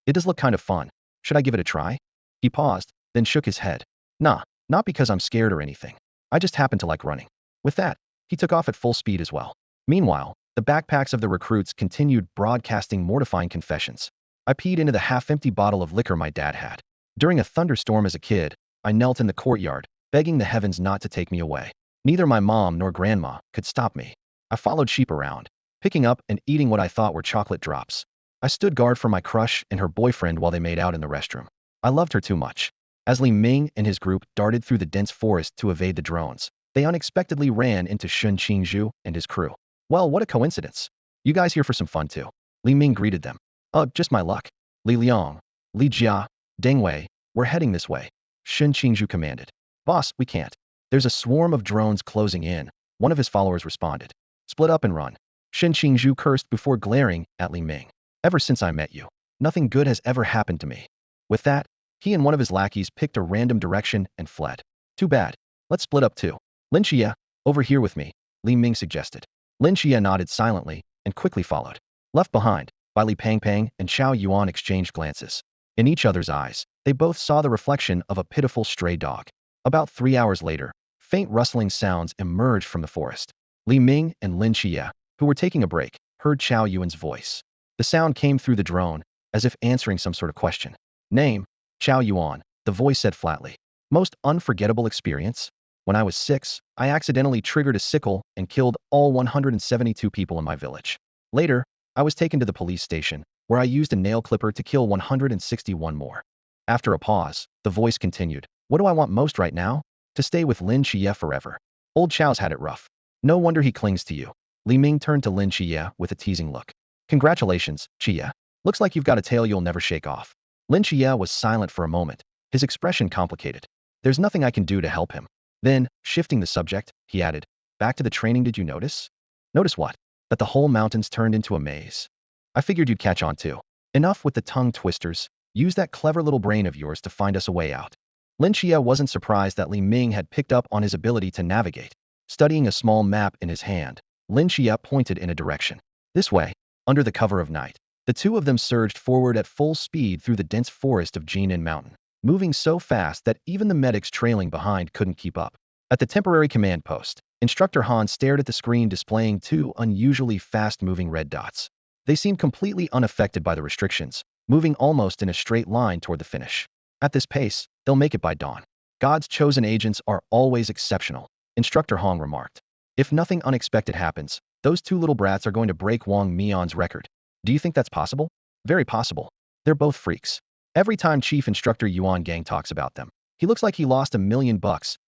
It does look kind of fun. Should I give it a try? He paused, then shook his head. Nah, not because I'm scared or anything. I just happen to like running. With that, he took off at full speed as well. Meanwhile, the backpacks of the recruits continued broadcasting mortifying confessions. I peed into the half-empty bottle of liquor my dad had. During a thunderstorm as a kid, I knelt in the courtyard, begging the heavens not to take me away. Neither my mom nor grandma could stop me. I followed sheep around, picking up and eating what I thought were chocolate drops. I stood guard for my crush and her boyfriend while they made out in the restroom. I loved her too much. As Li Ming and his group darted through the dense forest to evade the drones, they unexpectedly ran into Shun Qingzhu and his crew. Well, what a coincidence. You guys here for some fun too? Li Ming greeted them. Just my luck. Li Liang, Li Jia, Deng Wei, we're heading this way. Shun Qingzhu commanded. Boss, we can't. There's a swarm of drones closing in, one of his followers responded. Split up and run. Shun Qingzhu cursed before glaring at Li Ming. Ever since I met you, nothing good has ever happened to me. With that, he and one of his lackeys picked a random direction and fled. Too bad. Let's split up too. Lynchia, over here with me, Li Ming suggested. Lynchia nodded silently and quickly followed. Left behind, Li Pang and Chao Yuan exchanged glances. In each other's eyes, they both saw the reflection of a pitiful stray dog. About 3 hours later, faint rustling sounds emerged from the forest. Li Ming and Lin Qiye, who were taking a break, heard Chao Yuan's voice. The sound came through the drone, as if answering some sort of question. Name, Chao Yuan, the voice said flatly. Most unforgettable experience? When I was 6, I accidentally triggered a sickle and killed all 172 people in my village. Later, I was taken to the police station, where I used a nail clipper to kill 161 more. After a pause, the voice continued. What do I want most right now? To stay with Lin Qiye forever. Old Chao's had it rough. No wonder he clings to you. Li Ming turned to Lin Qiye with a teasing look. Congratulations, Qiye. Looks like you've got a tail you'll never shake off. Lin Qiye was silent for a moment, his expression complicated. There's nothing I can do to help him. Then, shifting the subject, he added, back to the training, did you notice? Notice what? That the whole mountains turned into a maze. I figured you'd catch on too. Enough with the tongue twisters. Use that clever little brain of yours to find us a way out. Lynchia wasn't surprised that Li Ming had picked up on his ability to navigate. Studying a small map in his hand, Lynchia pointed in a direction. This way, under the cover of night. The two of them surged forward at full speed through the dense forest of Jinan Mountain, moving so fast that even the medics trailing behind couldn't keep up. At the temporary command post, Instructor Han stared at the screen displaying two unusually fast-moving red dots. They seemed completely unaffected by the restrictions, moving almost in a straight line toward the finish. At this pace, they'll make it by dawn. God's chosen agents are always exceptional, Instructor Hong remarked. If nothing unexpected happens, those two little brats are going to break Wang Mian's record. Do you think that's possible? Very possible. They're both freaks. Every time Chief Instructor Yuan Gang talks about them, he looks like he lost $1 million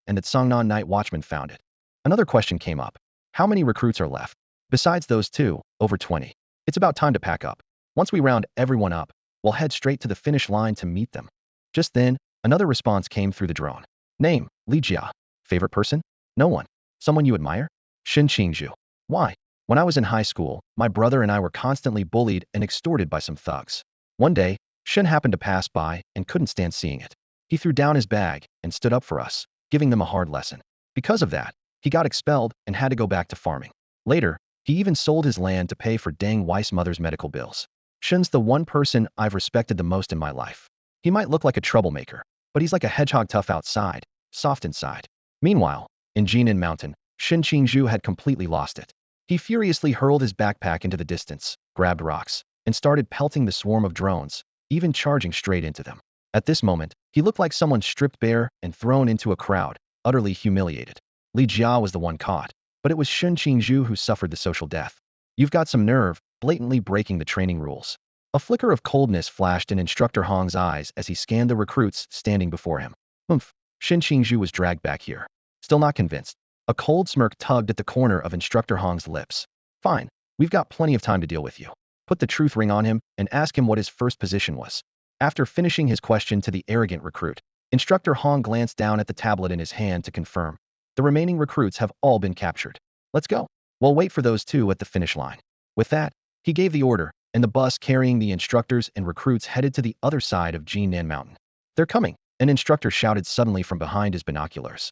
and that Songnan Night Watchman found it. Another question came up. How many recruits are left? Besides those two, over 20. It's about time to pack up. Once we round everyone up, we'll head straight to the finish line to meet them. Just then, another response came through the drone. Name, Li Jia. Favorite person? No one. Someone you admire? Shin Qingzhu. Why? When I was in high school, my brother and I were constantly bullied and extorted by some thugs. One day, Shin happened to pass by and couldn't stand seeing it. He threw down his bag and stood up for us, giving them a hard lesson. Because of that, he got expelled and had to go back to farming. Later, he even sold his land to pay for Deng Weiss' mother's medical bills. Shin's the one person I've respected the most in my life. He might look like a troublemaker, but he's like a hedgehog, tough outside, soft inside. Meanwhile, in Jinan Mountain, Shin Qingzhu had completely lost it. He furiously hurled his backpack into the distance, grabbed rocks, and started pelting the swarm of drones, even charging straight into them. At this moment, he looked like someone stripped bare and thrown into a crowd, utterly humiliated. Li Jia was the one caught, but it was Shin Qingzhu who suffered the social death. You've got some nerve, blatantly breaking the training rules. A flicker of coldness flashed in Instructor Hong's eyes as he scanned the recruits standing before him. Humph. Shin Qingzhu was dragged back here. Still not convinced. A cold smirk tugged at the corner of Instructor Hong's lips. Fine. We've got plenty of time to deal with you. Put the truth ring on him and ask him what his first position was. After finishing his question to the arrogant recruit, Instructor Hong glanced down at the tablet in his hand to confirm. The remaining recruits have all been captured. Let's go. We'll wait for those two at the finish line. With that, he gave the order, and the bus carrying the instructors and recruits headed to the other side of Jinan Mountain. They're coming, an instructor shouted suddenly from behind his binoculars.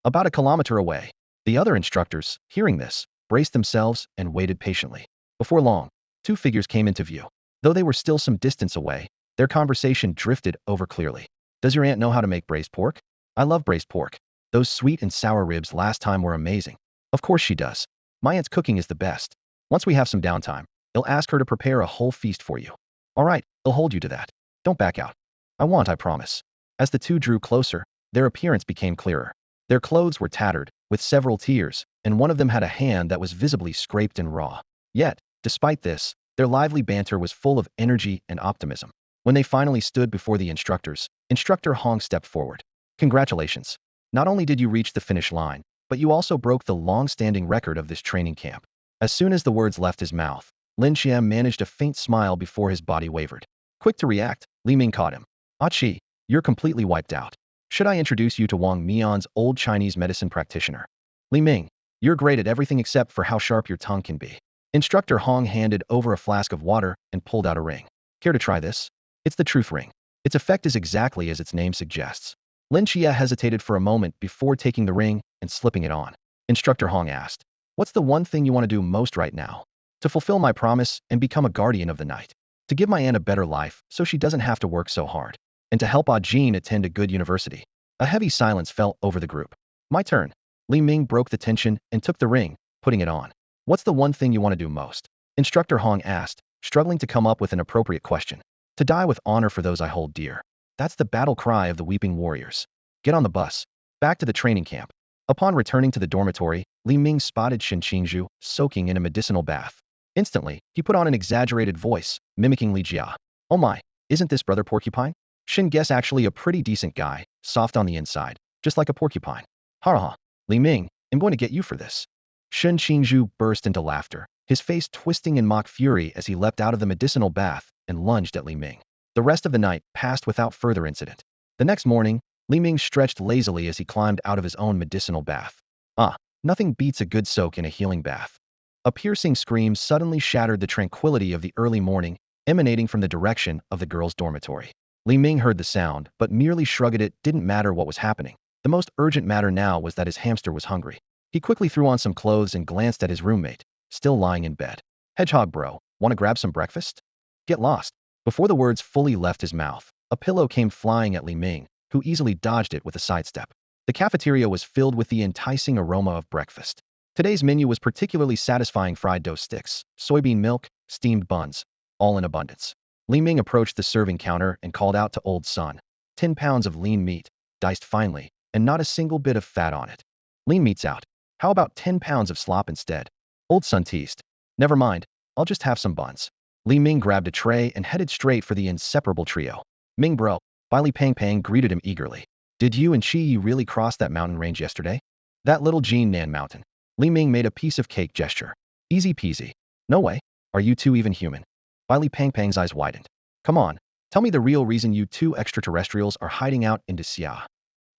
About a kilometer away, the other instructors, hearing this, braced themselves and waited patiently. Before long, two figures came into view. Though they were still some distance away, their conversation drifted over clearly. Does your aunt know how to make braised pork? I love braised pork. Those sweet and sour ribs last time were amazing. Of course she does. My aunt's cooking is the best. Once we have some downtime, you'll ask her to prepare a whole feast for you. All right, I'll hold you to that. Don't back out. I promise. As the two drew closer, their appearance became clearer. Their clothes were tattered, with several tears, and one of them had a hand that was visibly scraped and raw. Yet, despite this, their lively banter was full of energy and optimism. When they finally stood before the instructors, Instructor Hong stepped forward. Congratulations. Not only did you reach the finish line, but you also broke the long-standing record of this training camp. As soon as the words left his mouth, Lin Qiye managed a faint smile before his body wavered. Quick to react, Li Ming caught him. Ah Chi, you're completely wiped out. Should I introduce you to Wang Mian's old Chinese medicine practitioner? Li Ming, you're great at everything except for how sharp your tongue can be. Instructor Hong handed over a flask of water and pulled out a ring. Care to try this? It's the truth ring. Its effect is exactly as its name suggests. Lin Qiye hesitated for a moment before taking the ring and slipping it on. Instructor Hong asked, what's the one thing you want to do most right now? To fulfill my promise and become a guardian of the night. To give my aunt a better life so she doesn't have to work so hard. And to help Ah Jean attend a good university. A heavy silence fell over the group. My turn. Li Ming broke the tension and took the ring, putting it on. What's the one thing you want to do most? Instructor Hong asked, struggling to come up with an appropriate question. To die with honor for those I hold dear. That's the battle cry of the weeping warriors. Get on the bus. Back to the training camp. Upon returning to the dormitory, Li Ming spotted Shin Qingzhu soaking in a medicinal bath. Instantly, he put on an exaggerated voice, mimicking Li Qiye. Oh my, isn't this Brother Porcupine? Shin Guess actually a pretty decent guy, soft on the inside, just like a porcupine. Ha. Li Ming, I'm going to get you for this. Shun Qingzhu burst into laughter, his face twisting in mock fury as he leapt out of the medicinal bath and lunged at Li Ming. The rest of the night passed without further incident. The next morning, Li Ming stretched lazily as he climbed out of his own medicinal bath. Nothing beats a good soak in a healing bath. A piercing scream suddenly shattered the tranquility of the early morning, emanating from the direction of the girls' dormitory. Li Ming heard the sound, but merely shrugged. It didn't matter what was happening. The most urgent matter now was that his hamster was hungry. He quickly threw on some clothes and glanced at his roommate, still lying in bed. Hedgehog bro, want to grab some breakfast? Get lost. Before the words fully left his mouth, a pillow came flying at Li Ming, who easily dodged it with a sidestep. The cafeteria was filled with the enticing aroma of breakfast. Today's menu was particularly satisfying: fried dough sticks, soybean milk, steamed buns, all in abundance. Li Ming approached the serving counter and called out to Old Son. 10 pounds of lean meat, diced finely, and not a single bit of fat on it. Lean meat's out. How about 10 pounds of slop instead? Old Son teased. Never mind, I'll just have some buns. Li Ming grabbed a tray and headed straight for the inseparable trio. Ming bro, Li Pang greeted him eagerly. Did you and Qiye really cross that mountain range yesterday? That little Nan mountain. Li Ming made a piece of cake gesture. Easy peasy. No way. Are you two even human? Li Pang's eyes widened. Come on, tell me the real reason you two extraterrestrials are hiding out in Xia.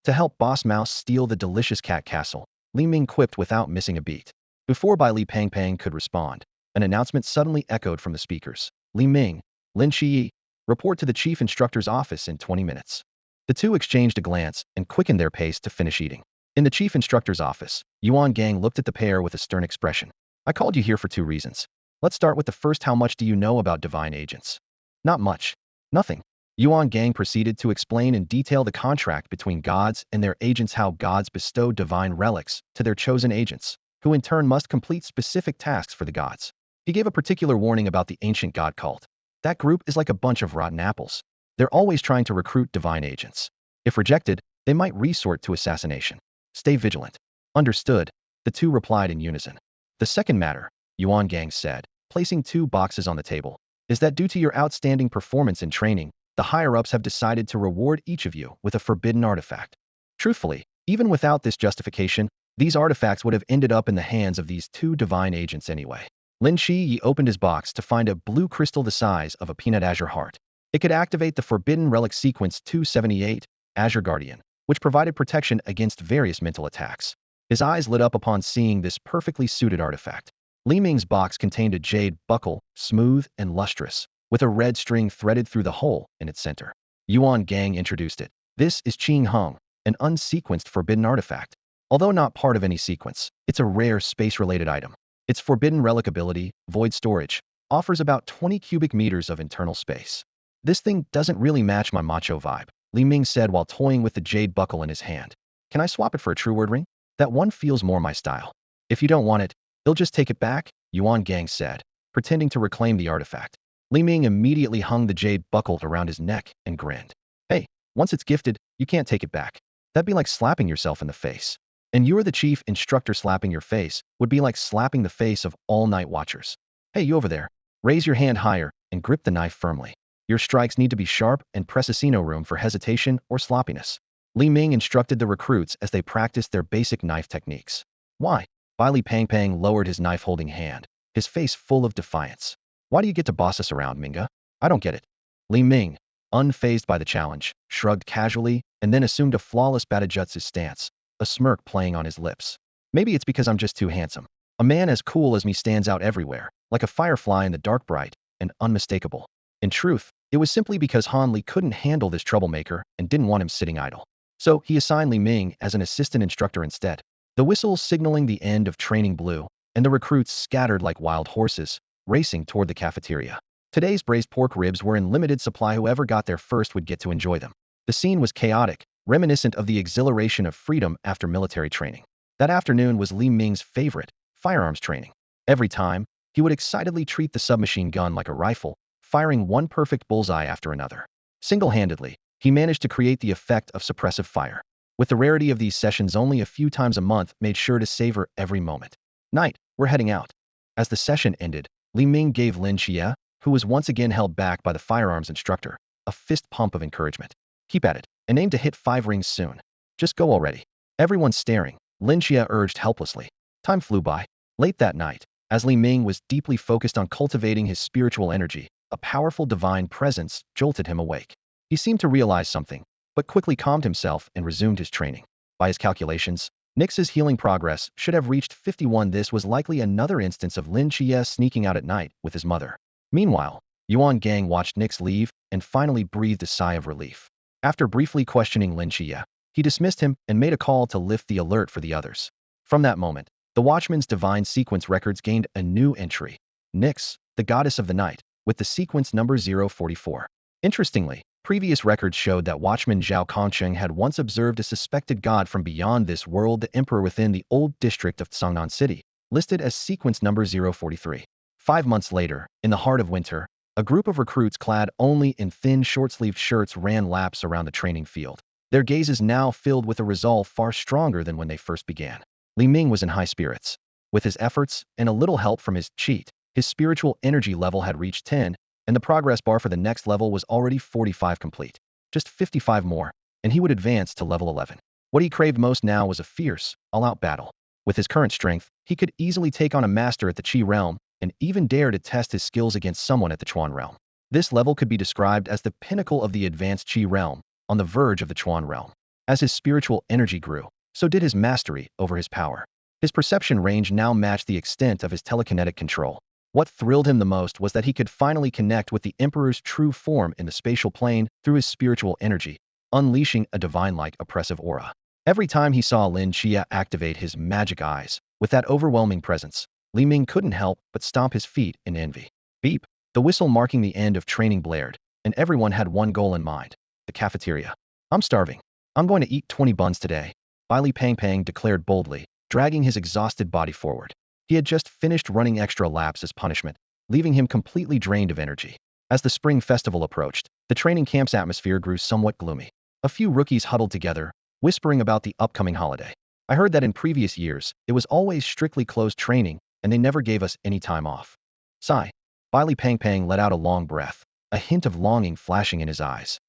To help Boss Mouse steal the delicious cat castle, Li Ming quipped without missing a beat. Before Li Pang could respond, an announcement suddenly echoed from the speakers. Li Ming, Lin Qiye, report to the chief instructor's office in 20 minutes. The two exchanged a glance and quickened their pace to finish eating. In the chief instructor's office, Yuan Gang looked at the pair with a stern expression. I called you here for 2 reasons. Let's start with the first. How much do you know about divine agents? Not much. Nothing. Yuan Gang proceeded to explain in detail the contract between gods and their agents, how gods bestow divine relics to their chosen agents, who in turn must complete specific tasks for the gods. He gave a particular warning about the ancient god cult. That group is like a bunch of rotten apples. They're always trying to recruit divine agents. If rejected, they might resort to assassination. Stay vigilant. Understood, the two replied in unison. The second matter, Yuan Gang said, placing 2 boxes on the table, is that due to your outstanding performance in training, the higher-ups have decided to reward each of you with a forbidden artifact. Truthfully, even without this justification, these artifacts would have ended up in the hands of these 2 divine agents anyway. Lin Qiye opened his box to find a blue crystal the size of a peanut azure heart. It could activate the Forbidden Relic Sequence 278, Azure Guardian, which provided protection against various mental attacks. His eyes lit up upon seeing this perfectly suited artifact. Li Ming's box contained a jade buckle, smooth and lustrous, with a red string threaded through the hole in its center. Yuan Gang introduced it. This is Qing Hung, an unsequenced forbidden artifact. Although not part of any sequence, it's a rare space-related item. Its forbidden relic ability, Void Storage, offers about 20 cubic meters of internal space. This thing doesn't really match my macho vibe, Li Ming said while toying with the jade buckle in his hand. Can I swap it for a true word ring? That one feels more my style. If you don't want it, they'll just take it back, Yuan Gang said, pretending to reclaim the artifact. Li Ming immediately hung the jade buckle around his neck and grinned. Hey, once it's gifted, you can't take it back. That'd be like slapping yourself in the face. And you're the chief instructor. Slapping your face would be like slapping the face of all night watchers. Hey, you over there. Raise your hand higher and grip the knife firmly. Your strikes need to be sharp and press no room for hesitation or sloppiness. Li Ming instructed the recruits as they practiced their basic knife techniques. Why? Li Pang lowered his knife-holding hand, his face full of defiance. Why do you get to boss us around, Minga? I don't get it. Li Ming, unfazed by the challenge, shrugged casually and then assumed a flawless Batajutsu stance, a smirk playing on his lips. Maybe it's because I'm just too handsome. A man as cool as me stands out everywhere, like a firefly in the dark, bright and unmistakable. In truth, it was simply because Han Li couldn't handle this troublemaker and didn't want him sitting idle. So he assigned Li Ming as an assistant instructor instead. The whistle signaling the end of training blew, and the recruits scattered like wild horses, racing toward the cafeteria. Today's braised pork ribs were in limited supply. Whoever got there first would get to enjoy them. The scene was chaotic, reminiscent of the exhilaration of freedom after military training. That afternoon was Li Ming's favorite, firearms training. Every time, he would excitedly treat the submachine gun like a rifle, firing one perfect bullseye after another. Single-handedly, he managed to create the effect of suppressive fire. With the rarity of these sessions only a few times a month, made sure to savor every moment. Night, we're heading out. As the session ended, Li Ming gave Lin Qiye, who was once again held back by the firearms instructor, a fist pump of encouragement. Keep at it, and aim to hit 5 rings soon. Just go already. Everyone staring, Lin Qiye urged helplessly. Time flew by. Late that night, as Li Ming was deeply focused on cultivating his spiritual energy, a powerful divine presence jolted him awake. He seemed to realize something, but quickly calmed himself and resumed his training. By his calculations, Nix's healing progress should have reached 51. This was likely another instance of Lin Qiye sneaking out at night with his mother. Meanwhile, Yuan Gang watched Nix leave and finally breathed a sigh of relief. After briefly questioning Lin Qiye, he dismissed him and made a call to lift the alert for the others. From that moment, the Watchman's divine sequence records gained a new entry. Nix, the goddess of the night, with the sequence number 044. Interestingly, previous records showed that Watchman Zhao Kongcheng had once observed a suspected god from beyond this world, the emperor within the old district of Cangnan City, listed as sequence number 043. 5 months later, in the heart of winter, a group of recruits clad only in thin short-sleeved shirts ran laps around the training field. Their gazes now filled with a resolve far stronger than when they first began. Li Ming was in high spirits. With his efforts and a little help from his cheat, his spiritual energy level had reached 10, and the progress bar for the next level was already 45 complete. Just 55 more, and he would advance to level 11. What he craved most now was a fierce, all-out battle. With his current strength, he could easily take on a master at the Qi realm, and even dare to test his skills against someone at the Chuan realm. This level could be described as the pinnacle of the advanced Qi realm, on the verge of the Chuan realm. As his spiritual energy grew, so did his mastery over his power. His perception range now matched the extent of his telekinetic control. What thrilled him the most was that he could finally connect with the Emperor's true form in the spatial plane through his spiritual energy, unleashing a divine-like oppressive aura. Every time he saw Lin Qiye activate his magic eyes, with that overwhelming presence, Li Ming couldn't help but stomp his feet in envy. Beep! The whistle marking the end of training blared, and everyone had one goal in mind: the cafeteria. I'm starving. I'm going to eat 20 buns today, Li Pang declared boldly, dragging his exhausted body forward. He had just finished running extra laps as punishment, leaving him completely drained of energy. As the spring festival approached, the training camp's atmosphere grew somewhat gloomy. A few rookies huddled together, whispering about the upcoming holiday. I heard that in previous years, it was always strictly closed training, and they never gave us any time off. Sigh. Li Pang let out a long breath, a hint of longing flashing in his eyes.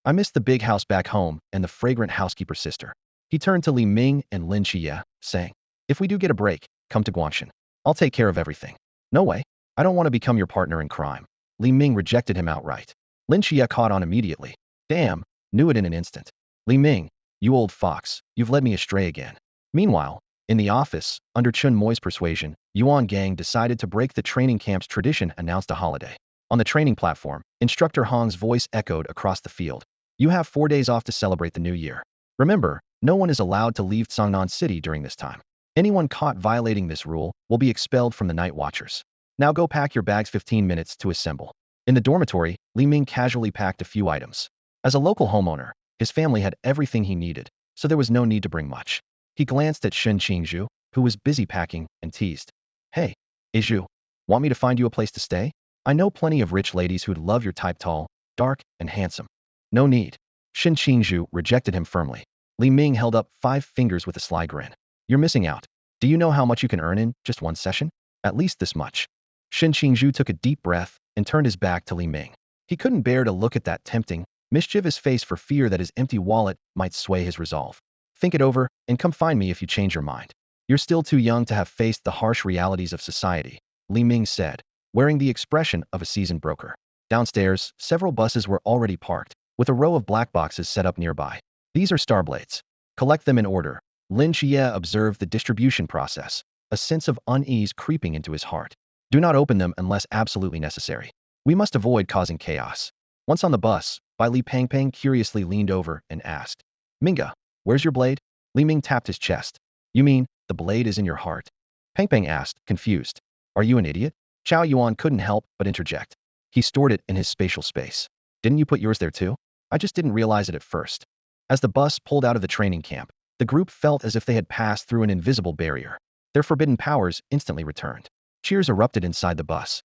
I miss the big house back home and the fragrant housekeeper sister. He turned to Li Ming and Lin Qiye, saying, if we do get a break, come to Guangshan. I'll take care of everything. No way. I don't want to become your partner in crime. Li Ming rejected him outright. Lin Qiye caught on immediately. Damn, knew it in an instant. Li Ming, you old fox, you've led me astray again. Meanwhile, in the office, under Chun Moi's persuasion, Yuan Gang decided to break the training camp's tradition, announced a holiday. On the training platform, Instructor Hong's voice echoed across the field. You have 4 days off to celebrate the new year. Remember, no one is allowed to leave Cangnan City during this time. Anyone caught violating this rule will be expelled from the Night Watchers. Now go pack your bags. 15 minutes to assemble. In the dormitory, Li Ming casually packed a few items. As a local homeowner, his family had everything he needed, so there was no need to bring much. He glanced at Shen Qingzhu, who was busy packing, and teased. Hey, Izhu, want me to find you a place to stay? I know plenty of rich ladies who'd love your type, tall, dark, and handsome. No need. Shen Qingzhu rejected him firmly. Li Ming held up 5 fingers with a sly grin. You're missing out. Do you know how much you can earn in just 1 session? At least this much. Shen Qingzhu took a deep breath and turned his back to Li Ming. He couldn't bear to look at that tempting, mischievous face for fear that his empty wallet might sway his resolve. Think it over, and come find me if you change your mind. You're still too young to have faced the harsh realities of society, Li Ming said, wearing the expression of a seasoned broker. Downstairs, several buses were already parked, with a row of black boxes set up nearby. These are starblades. Collect them in order. Lin Qiye observed the distribution process, a sense of unease creeping into his heart. Do not open them unless absolutely necessary. We must avoid causing chaos. Once on the bus, Li Pang curiously leaned over and asked, Minga, where's your blade? Li Ming tapped his chest. You mean, the blade is in your heart? Pang asked, confused. Are you an idiot? Chao Yuan couldn't help but interject. He stored it in his spatial space. Didn't you put yours there too? I just didn't realize it at first. As the bus pulled out of the training camp, the group felt as if they had passed through an invisible barrier. Their forbidden powers instantly returned. Cheers erupted inside the bus.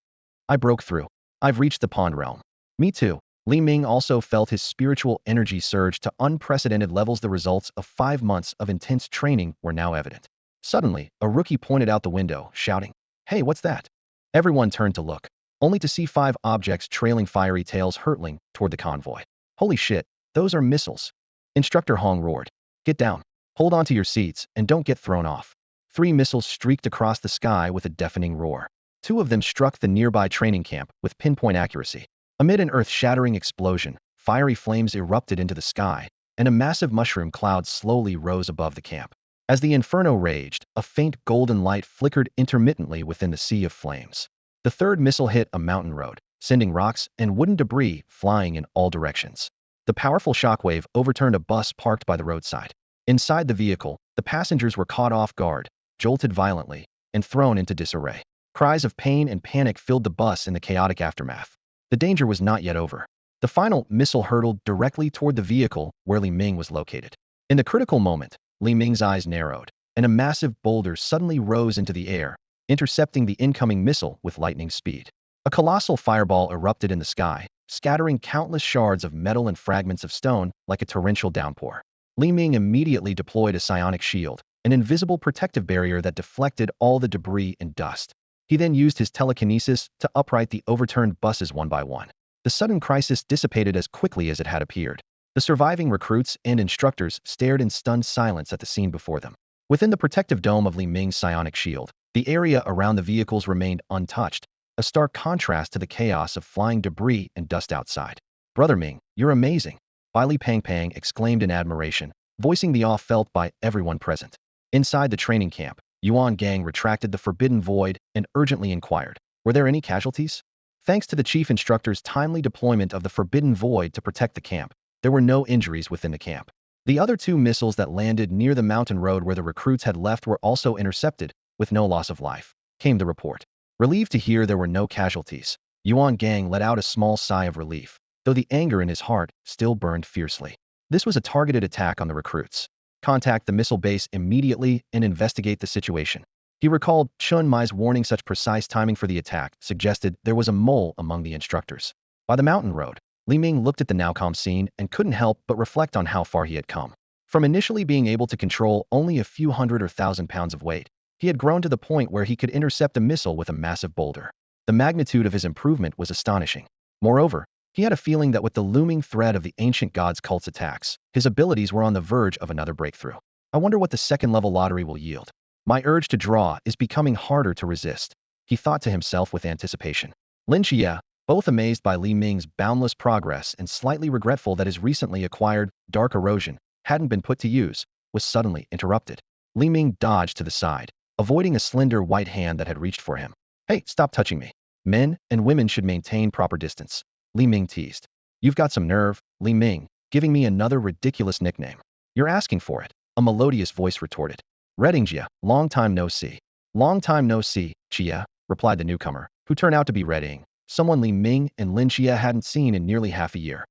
I broke through. I've reached the pond realm. Me too. Li Ming also felt his spiritual energy surge to unprecedented levels. The results of 5 months of intense training were now evident. Suddenly, a rookie pointed out the window, shouting, Hey, what's that? Everyone turned to look, only to see 5 objects trailing fiery tails hurtling toward the convoy. Holy shit, those are missiles. Instructor Hong roared. Get down. Hold on to your seats and don't get thrown off. 3 missiles streaked across the sky with a deafening roar. 2 of them struck the nearby training camp with pinpoint accuracy. Amid an earth-shattering explosion, fiery flames erupted into the sky, and a massive mushroom cloud slowly rose above the camp. As the inferno raged, a faint golden light flickered intermittently within the sea of flames. The 3rd missile hit a mountain road, sending rocks and wooden debris flying in all directions. The powerful shockwave overturned a bus parked by the roadside. Inside the vehicle, the passengers were caught off guard, jolted violently, and thrown into disarray. Cries of pain and panic filled the bus in the chaotic aftermath. The danger was not yet over. The final missile hurtled directly toward the vehicle where Li Ming was located. In the critical moment, Li Ming's eyes narrowed, and a massive boulder suddenly rose into the air, intercepting the incoming missile with lightning speed. A colossal fireball erupted in the sky, scattering countless shards of metal and fragments of stone like a torrential downpour. Li Ming immediately deployed a psionic shield, an invisible protective barrier that deflected all the debris and dust. He then used his telekinesis to upright the overturned buses one by one. The sudden crisis dissipated as quickly as it had appeared. The surviving recruits and instructors stared in stunned silence at the scene before them. Within the protective dome of Li Ming's psionic shield, the area around the vehicles remained untouched, a stark contrast to the chaos of flying debris and dust outside. Brother Ming, you're amazing, Li Pang exclaimed in admiration, voicing the awe felt by everyone present. Inside the training camp, Yuan Gang retracted the forbidden void and urgently inquired, were there any casualties? Thanks to the chief instructor's timely deployment of the forbidden void to protect the camp, there were no injuries within the camp. The other 2 missiles that landed near the mountain road where the recruits had left were also intercepted, with no loss of life, came the report. Relieved to hear there were no casualties, Yuan Gang let out a small sigh of relief, though the anger in his heart still burned fiercely. This was a targeted attack on the recruits. Contact the missile base immediately and investigate the situation. He recalled Chun Mai's warning. Such precise timing for the attack suggested there was a mole among the instructors. By the mountain road, Li Ming looked at the now calm scene and couldn't help but reflect on how far he had come. From initially being able to control only a few hundred or thousand pounds of weight, he had grown to the point where he could intercept a missile with a massive boulder. The magnitude of his improvement was astonishing. Moreover, he had a feeling that with the looming threat of the ancient gods' cult's attacks, his abilities were on the verge of another breakthrough. I wonder what the 2nd-level lottery will yield. My urge to draw is becoming harder to resist, he thought to himself with anticipation. Lynchia, both amazed by Li Ming's boundless progress and slightly regretful that his recently acquired dark erosion hadn't been put to use, was suddenly interrupted. Li Ming dodged to the side, avoiding a slender white hand that had reached for him. Hey, stop touching me. Men and women should maintain proper distance, Li Ming teased. You've got some nerve, Li Ming, giving me another ridiculous nickname. You're asking for it, a melodious voice retorted. Redingjia, long time no see. Long time no see, Chia, replied the newcomer, who turned out to be Reding, someone Li Ming and Lin Qiye hadn't seen in nearly half a year.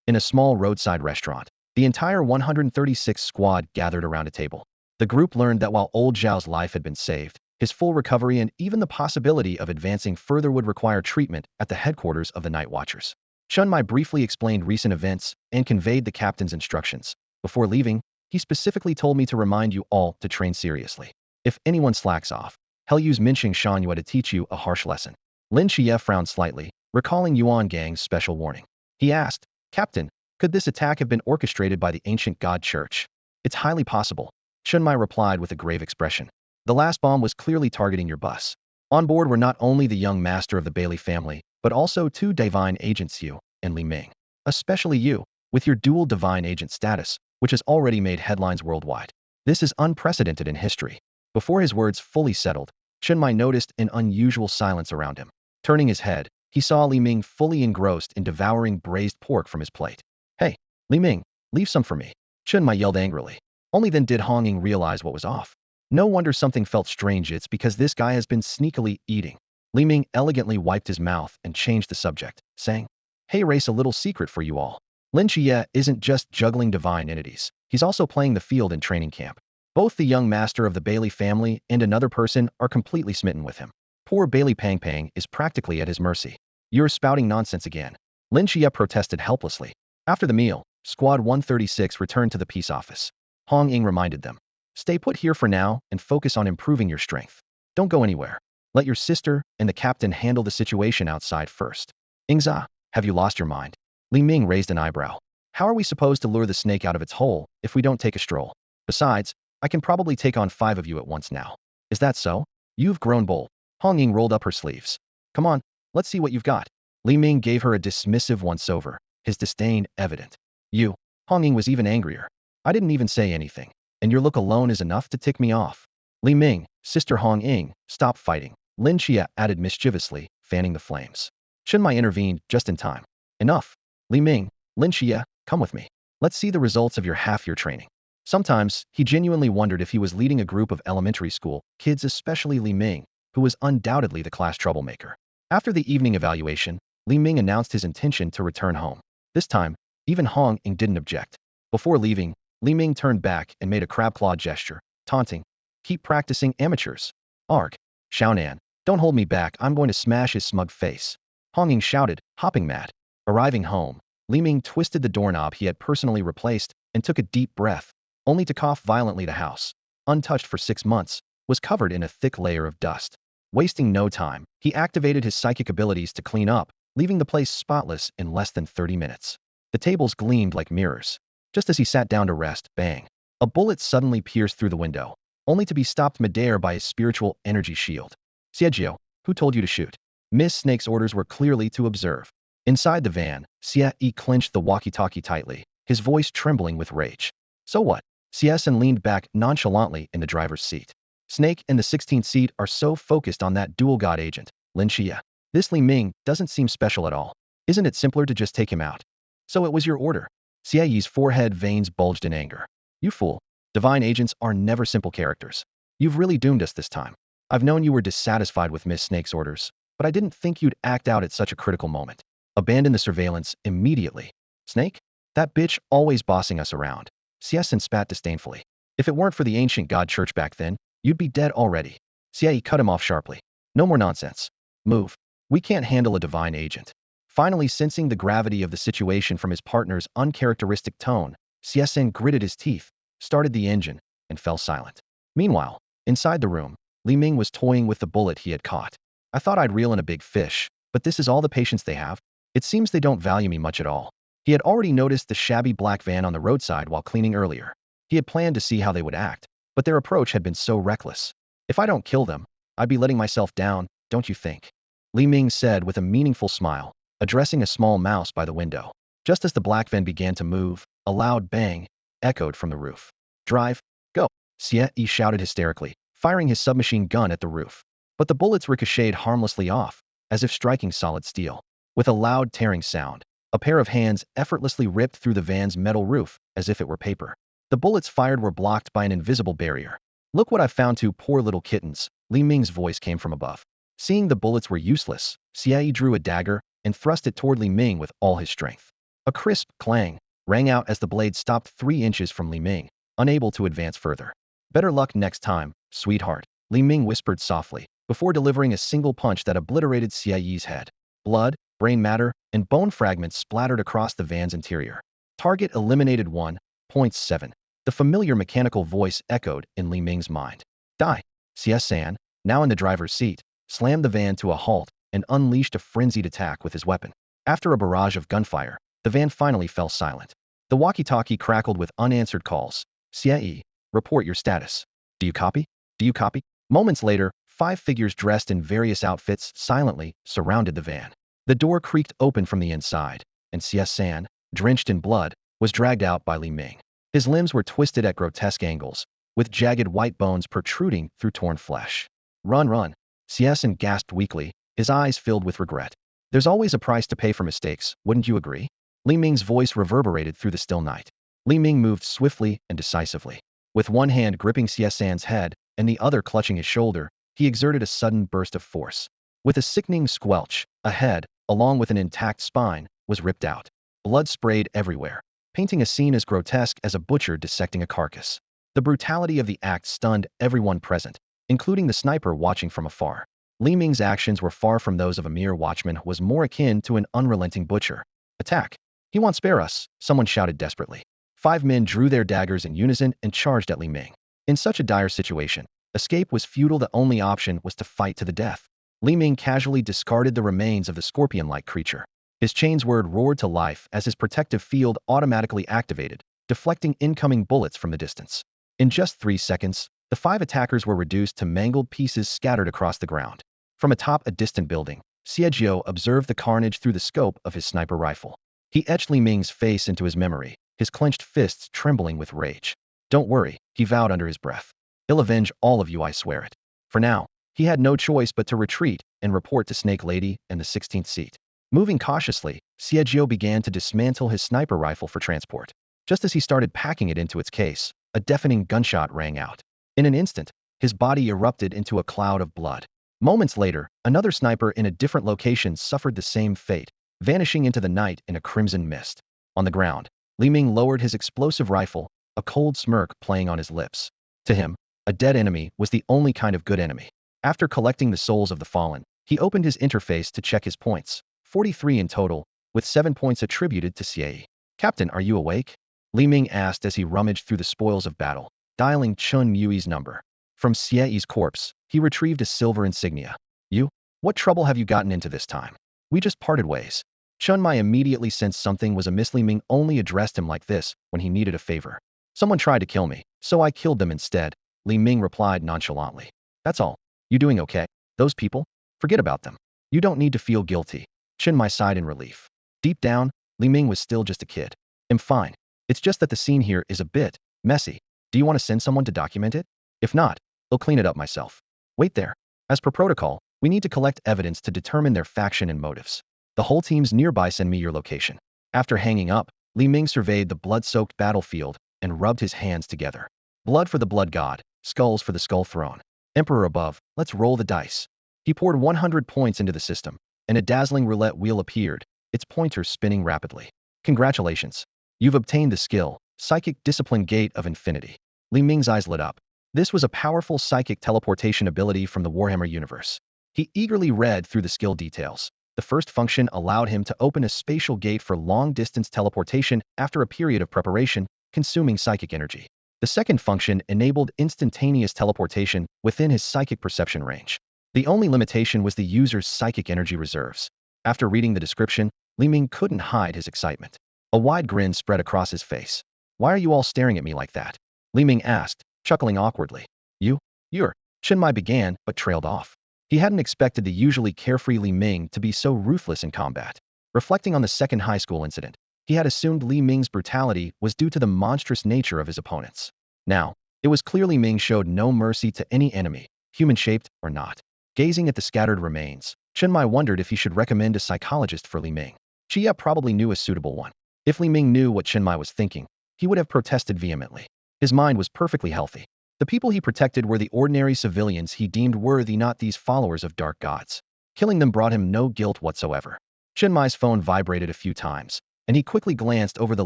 In a small roadside restaurant, the entire 136 squad gathered around a table. The group learned that while old Zhao's life had been saved, his full recovery and even the possibility of advancing further would require treatment at the headquarters of the Night Watchers. Chun Mai briefly explained recent events and conveyed the captain's instructions. Before leaving, he specifically told me to remind you all to train seriously. If anyone slacks off, he'll use Minxing Shanyue to teach you a harsh lesson. Lin Qiye frowned slightly, recalling Yuan Gang's special warning. He asked, Captain, could this attack have been orchestrated by the ancient god church? It's highly possible, Chun Mai replied with a grave expression. The last bomb was clearly targeting your bus. On board were not only the young master of the Bailey family, but also 2 divine agents, you and Li Ming. Especially you, with your dual divine agent status, which has already made headlines worldwide. This is unprecedented in history. Before his words fully settled, Chun Mai noticed an unusual silence around him. Turning his head, he saw Li Ming fully engrossed in devouring braised pork from his plate. Hey, Li Ming, leave some for me, Chun Mai yelled angrily. Only then did Hong Ying realize what was off. No wonder something felt strange. It's because this guy has been sneakily eating. Li Ming elegantly wiped his mouth and changed the subject, saying, Hey race, a little secret for you all. Lin Qiye isn't just juggling divine entities, he's also playing the field in training camp. Both the young master of the Bailey family and another person are completely smitten with him. Poor Bailey Pang is practically at his mercy. You're spouting nonsense again, Lin Qiye protested helplessly. After the meal, Squad 136 returned to the peace office. Hong Ying reminded them, Stay put here for now and focus on improving your strength. Don't go anywhere. Let your sister and the captain handle the situation outside first. Ingza, have you lost your mind? Li Ming raised an eyebrow. How are we supposed to lure the snake out of its hole if we don't take a stroll? Besides, I can probably take on 5 of you at once now. Is that so? You've grown bold. Hong Ying rolled up her sleeves. Come on, let's see what you've got. Li Ming gave her a dismissive once-over, his disdain evident. You. Hong Ying was even angrier. I didn't even say anything, and your look alone is enough to tick me off. Li Ming, Sister Hong Ying, stop fighting. Lin Qiye added mischievously, fanning the flames. Shen Mai intervened just in time. Enough. Li Ming, Lin Qiye, come with me. Let's see the results of your half-year training. Sometimes, he genuinely wondered if he was leading a group of elementary school kids, especially Li Ming, who was undoubtedly the class troublemaker. After the evening evaluation, Li Ming announced his intention to return home. This time, even Hong Ying didn't object. Before leaving, Li Ming turned back and made a crab-claw gesture, taunting. Keep practicing, amateurs. Arg. Xiaonan, don't hold me back, I'm going to smash his smug face. Hong Ying shouted, hopping mad. Arriving home, Li Ming twisted the doorknob he had personally replaced and took a deep breath, only to cough violently. The house, untouched for 6 months, was covered in a thick layer of dust. Wasting no time, he activated his psychic abilities to clean up, leaving the place spotless in less than 30 minutes. The tables gleamed like mirrors. Just as he sat down to rest, bang! A bullet suddenly pierced through the window, only to be stopped midair by his spiritual energy shield. Xiejio, who told you to shoot? Miss Snake's orders were clearly to observe. Inside the van, Xie clenched the walkie-talkie tightly, his voice trembling with rage. So what? Xie leaned back nonchalantly in the driver's seat. Snake and the 16th seat are so focused on that dual god agent, Lin Qiye. This Li Ming doesn't seem special at all. Isn't it simpler to just take him out? So it was your order. Xie's forehead veins bulged in anger. You fool. Divine agents are never simple characters. You've really doomed us this time. I've known you were dissatisfied with Miss Snake's orders, but I didn't think you'd act out at such a critical moment. Abandon the surveillance immediately. Snake? That bitch always bossing us around. Xie spat disdainfully. If it weren't for the ancient god church back then, you'd be dead already. Xie cut him off sharply. No more nonsense. Move. We can't handle a divine agent. Finally sensing the gravity of the situation from his partner's uncharacteristic tone, Xie gritted his teeth, started the engine, and fell silent. Meanwhile, inside the room, Li Ming was toying with the bullet he had caught. I thought I'd reel in a big fish, but this is all the patience they have? It seems they don't value me much at all. He had already noticed the shabby black van on the roadside while cleaning earlier. He had planned to see how they would act, but their approach had been so reckless. If I don't kill them, I'd be letting myself down, don't you think? Li Ming said with a meaningful smile, addressing a small mouse by the window. Just as the black van began to move, a loud bang echoed from the roof. Drive, go, Xie shouted hysterically, firing his submachine gun at the roof. But the bullets ricocheted harmlessly off, as if striking solid steel. With a loud tearing sound, a pair of hands effortlessly ripped through the van's metal roof, as if it were paper. The bullets fired were blocked by an invisible barrier. Look what I found, two poor little kittens, Li Ming's voice came from above. Seeing the bullets were useless, Xie drew a dagger and thrust it toward Li Ming with all his strength. A crisp clang rang out as the blade stopped 3 inches from Li Ming, unable to advance further. Better luck next time, sweetheart, Li Ming whispered softly, before delivering a single punch that obliterated Xie's head. Blood, brain matter, and bone fragments splattered across the van's interior. Target eliminated 1.7. The familiar mechanical voice echoed in Li Ming's mind. Die. Xie, now in the driver's seat, slammed the van to a halt and unleashed a frenzied attack with his weapon. After a barrage of gunfire, the van finally fell silent. The walkie-talkie crackled with unanswered calls. Xie, report your status. Do you copy? Do you copy? Moments later, 5 figures dressed in various outfits silently surrounded the van. The door creaked open from the inside, and Xie, drenched in blood, was dragged out by Li Ming. His limbs were twisted at grotesque angles, with jagged white bones protruding through torn flesh. Run, run. Xie gasped weakly, his eyes filled with regret. There's always a price to pay for mistakes, wouldn't you agree? Li Ming's voice reverberated through the still night. Li Ming moved swiftly and decisively. With one hand gripping Xie's head and the other clutching his shoulder, he exerted a sudden burst of force. With a sickening squelch, a head, along with an intact spine, was ripped out. Blood sprayed everywhere, painting a scene as grotesque as a butcher dissecting a carcass. The brutality of the act stunned everyone present, including the sniper watching from afar. Li Ming's actions were far from those of a mere watchman, was more akin to an unrelenting butcher. Attack! He won't spare us, someone shouted desperately. 5 men drew their daggers in unison and charged at Li Ming. In such a dire situation, Escape was futile. The only option was to fight to the death. Li Ming casually discarded the remains of the scorpion-like creature. His chainsword roared to life as his protective field automatically activated, deflecting incoming bullets from the distance. In just 3 seconds, the 5 attackers were reduced to mangled pieces scattered across the ground. From atop a distant building, Xiejio observed the carnage through the scope of his sniper rifle. He etched Li Ming's face into his memory, his clenched fists trembling with rage. "Don't worry," he vowed under his breath. "He'll avenge all of you, I swear it." For now, he had no choice but to retreat and report to Snake Lady and the 16th seat. Moving cautiously, Xiejio began to dismantle his sniper rifle for transport. Just as he started packing it into its case, a deafening gunshot rang out. In an instant, his body erupted into a cloud of blood. Moments later, another sniper in a different location suffered the same fate, vanishing into the night in a crimson mist. On the ground, Li Ming lowered his explosive rifle, a cold smirk playing on his lips. To him, a dead enemy was the only kind of good enemy. After collecting the souls of the fallen, he opened his interface to check his points, 43 in total, with 7 points attributed to Xieye. "Captain, are you awake?" Li Ming asked as he rummaged through the spoils of battle, dialing Chun Mui's number. From Xiye's corpse, he retrieved a silver insignia. "You? What trouble have you gotten into this time? We just parted ways." Chun Mai immediately sensed something was amiss. Li Ming only addressed him like this when he needed a favor. "Someone tried to kill me, so I killed them instead," Li Ming replied nonchalantly. "That's all. You doing okay? Those people? Forget about them. You don't need to feel guilty." Chun Mai sighed in relief. Deep down, Li Ming was still just a kid. "I'm fine. It's just that the scene here is a bit messy. Do you want to send someone to document it? If not, I'll clean it up myself." "Wait there. As per protocol, we need to collect evidence to determine their faction and motives. The whole team's nearby. Send me your location." After hanging up, Li Ming surveyed the blood-soaked battlefield and rubbed his hands together. "Blood for the blood god, skulls for the skull throne. Emperor above, let's roll the dice." He poured 100 points into the system, and a dazzling roulette wheel appeared, its pointer spinning rapidly. "Congratulations. You've obtained the skill, Psychic Discipline Gate of Infinity." Li Ming's eyes lit up. This was a powerful psychic teleportation ability from the Warhammer universe. He eagerly read through the skill details. The first function allowed him to open a spatial gate for long-distance teleportation after a period of preparation, consuming psychic energy. The second function enabled instantaneous teleportation within his psychic perception range. The only limitation was the user's psychic energy reserves. After reading the description, Li Ming couldn't hide his excitement. A wide grin spread across his face. "Why are you all staring at me like that?" Li Ming asked, chuckling awkwardly. You're," Chun Mai began, but trailed off. He hadn't expected the usually carefree Li Ming to be so ruthless in combat. Reflecting on the second high school incident, he had assumed Li Ming's brutality was due to the monstrous nature of his opponents. Now, it was clear Li Ming showed no mercy to any enemy, human-shaped or not. Gazing at the scattered remains, Chun Mai wondered if he should recommend a psychologist for Li Ming. Qiye probably knew a suitable one. If Li Ming knew what Chun Mai was thinking, he would have protested vehemently. His mind was perfectly healthy. The people he protected were the ordinary civilians he deemed worthy, not these followers of dark gods. Killing them brought him no guilt whatsoever. Chun Mai's phone vibrated a few times, and he quickly glanced over the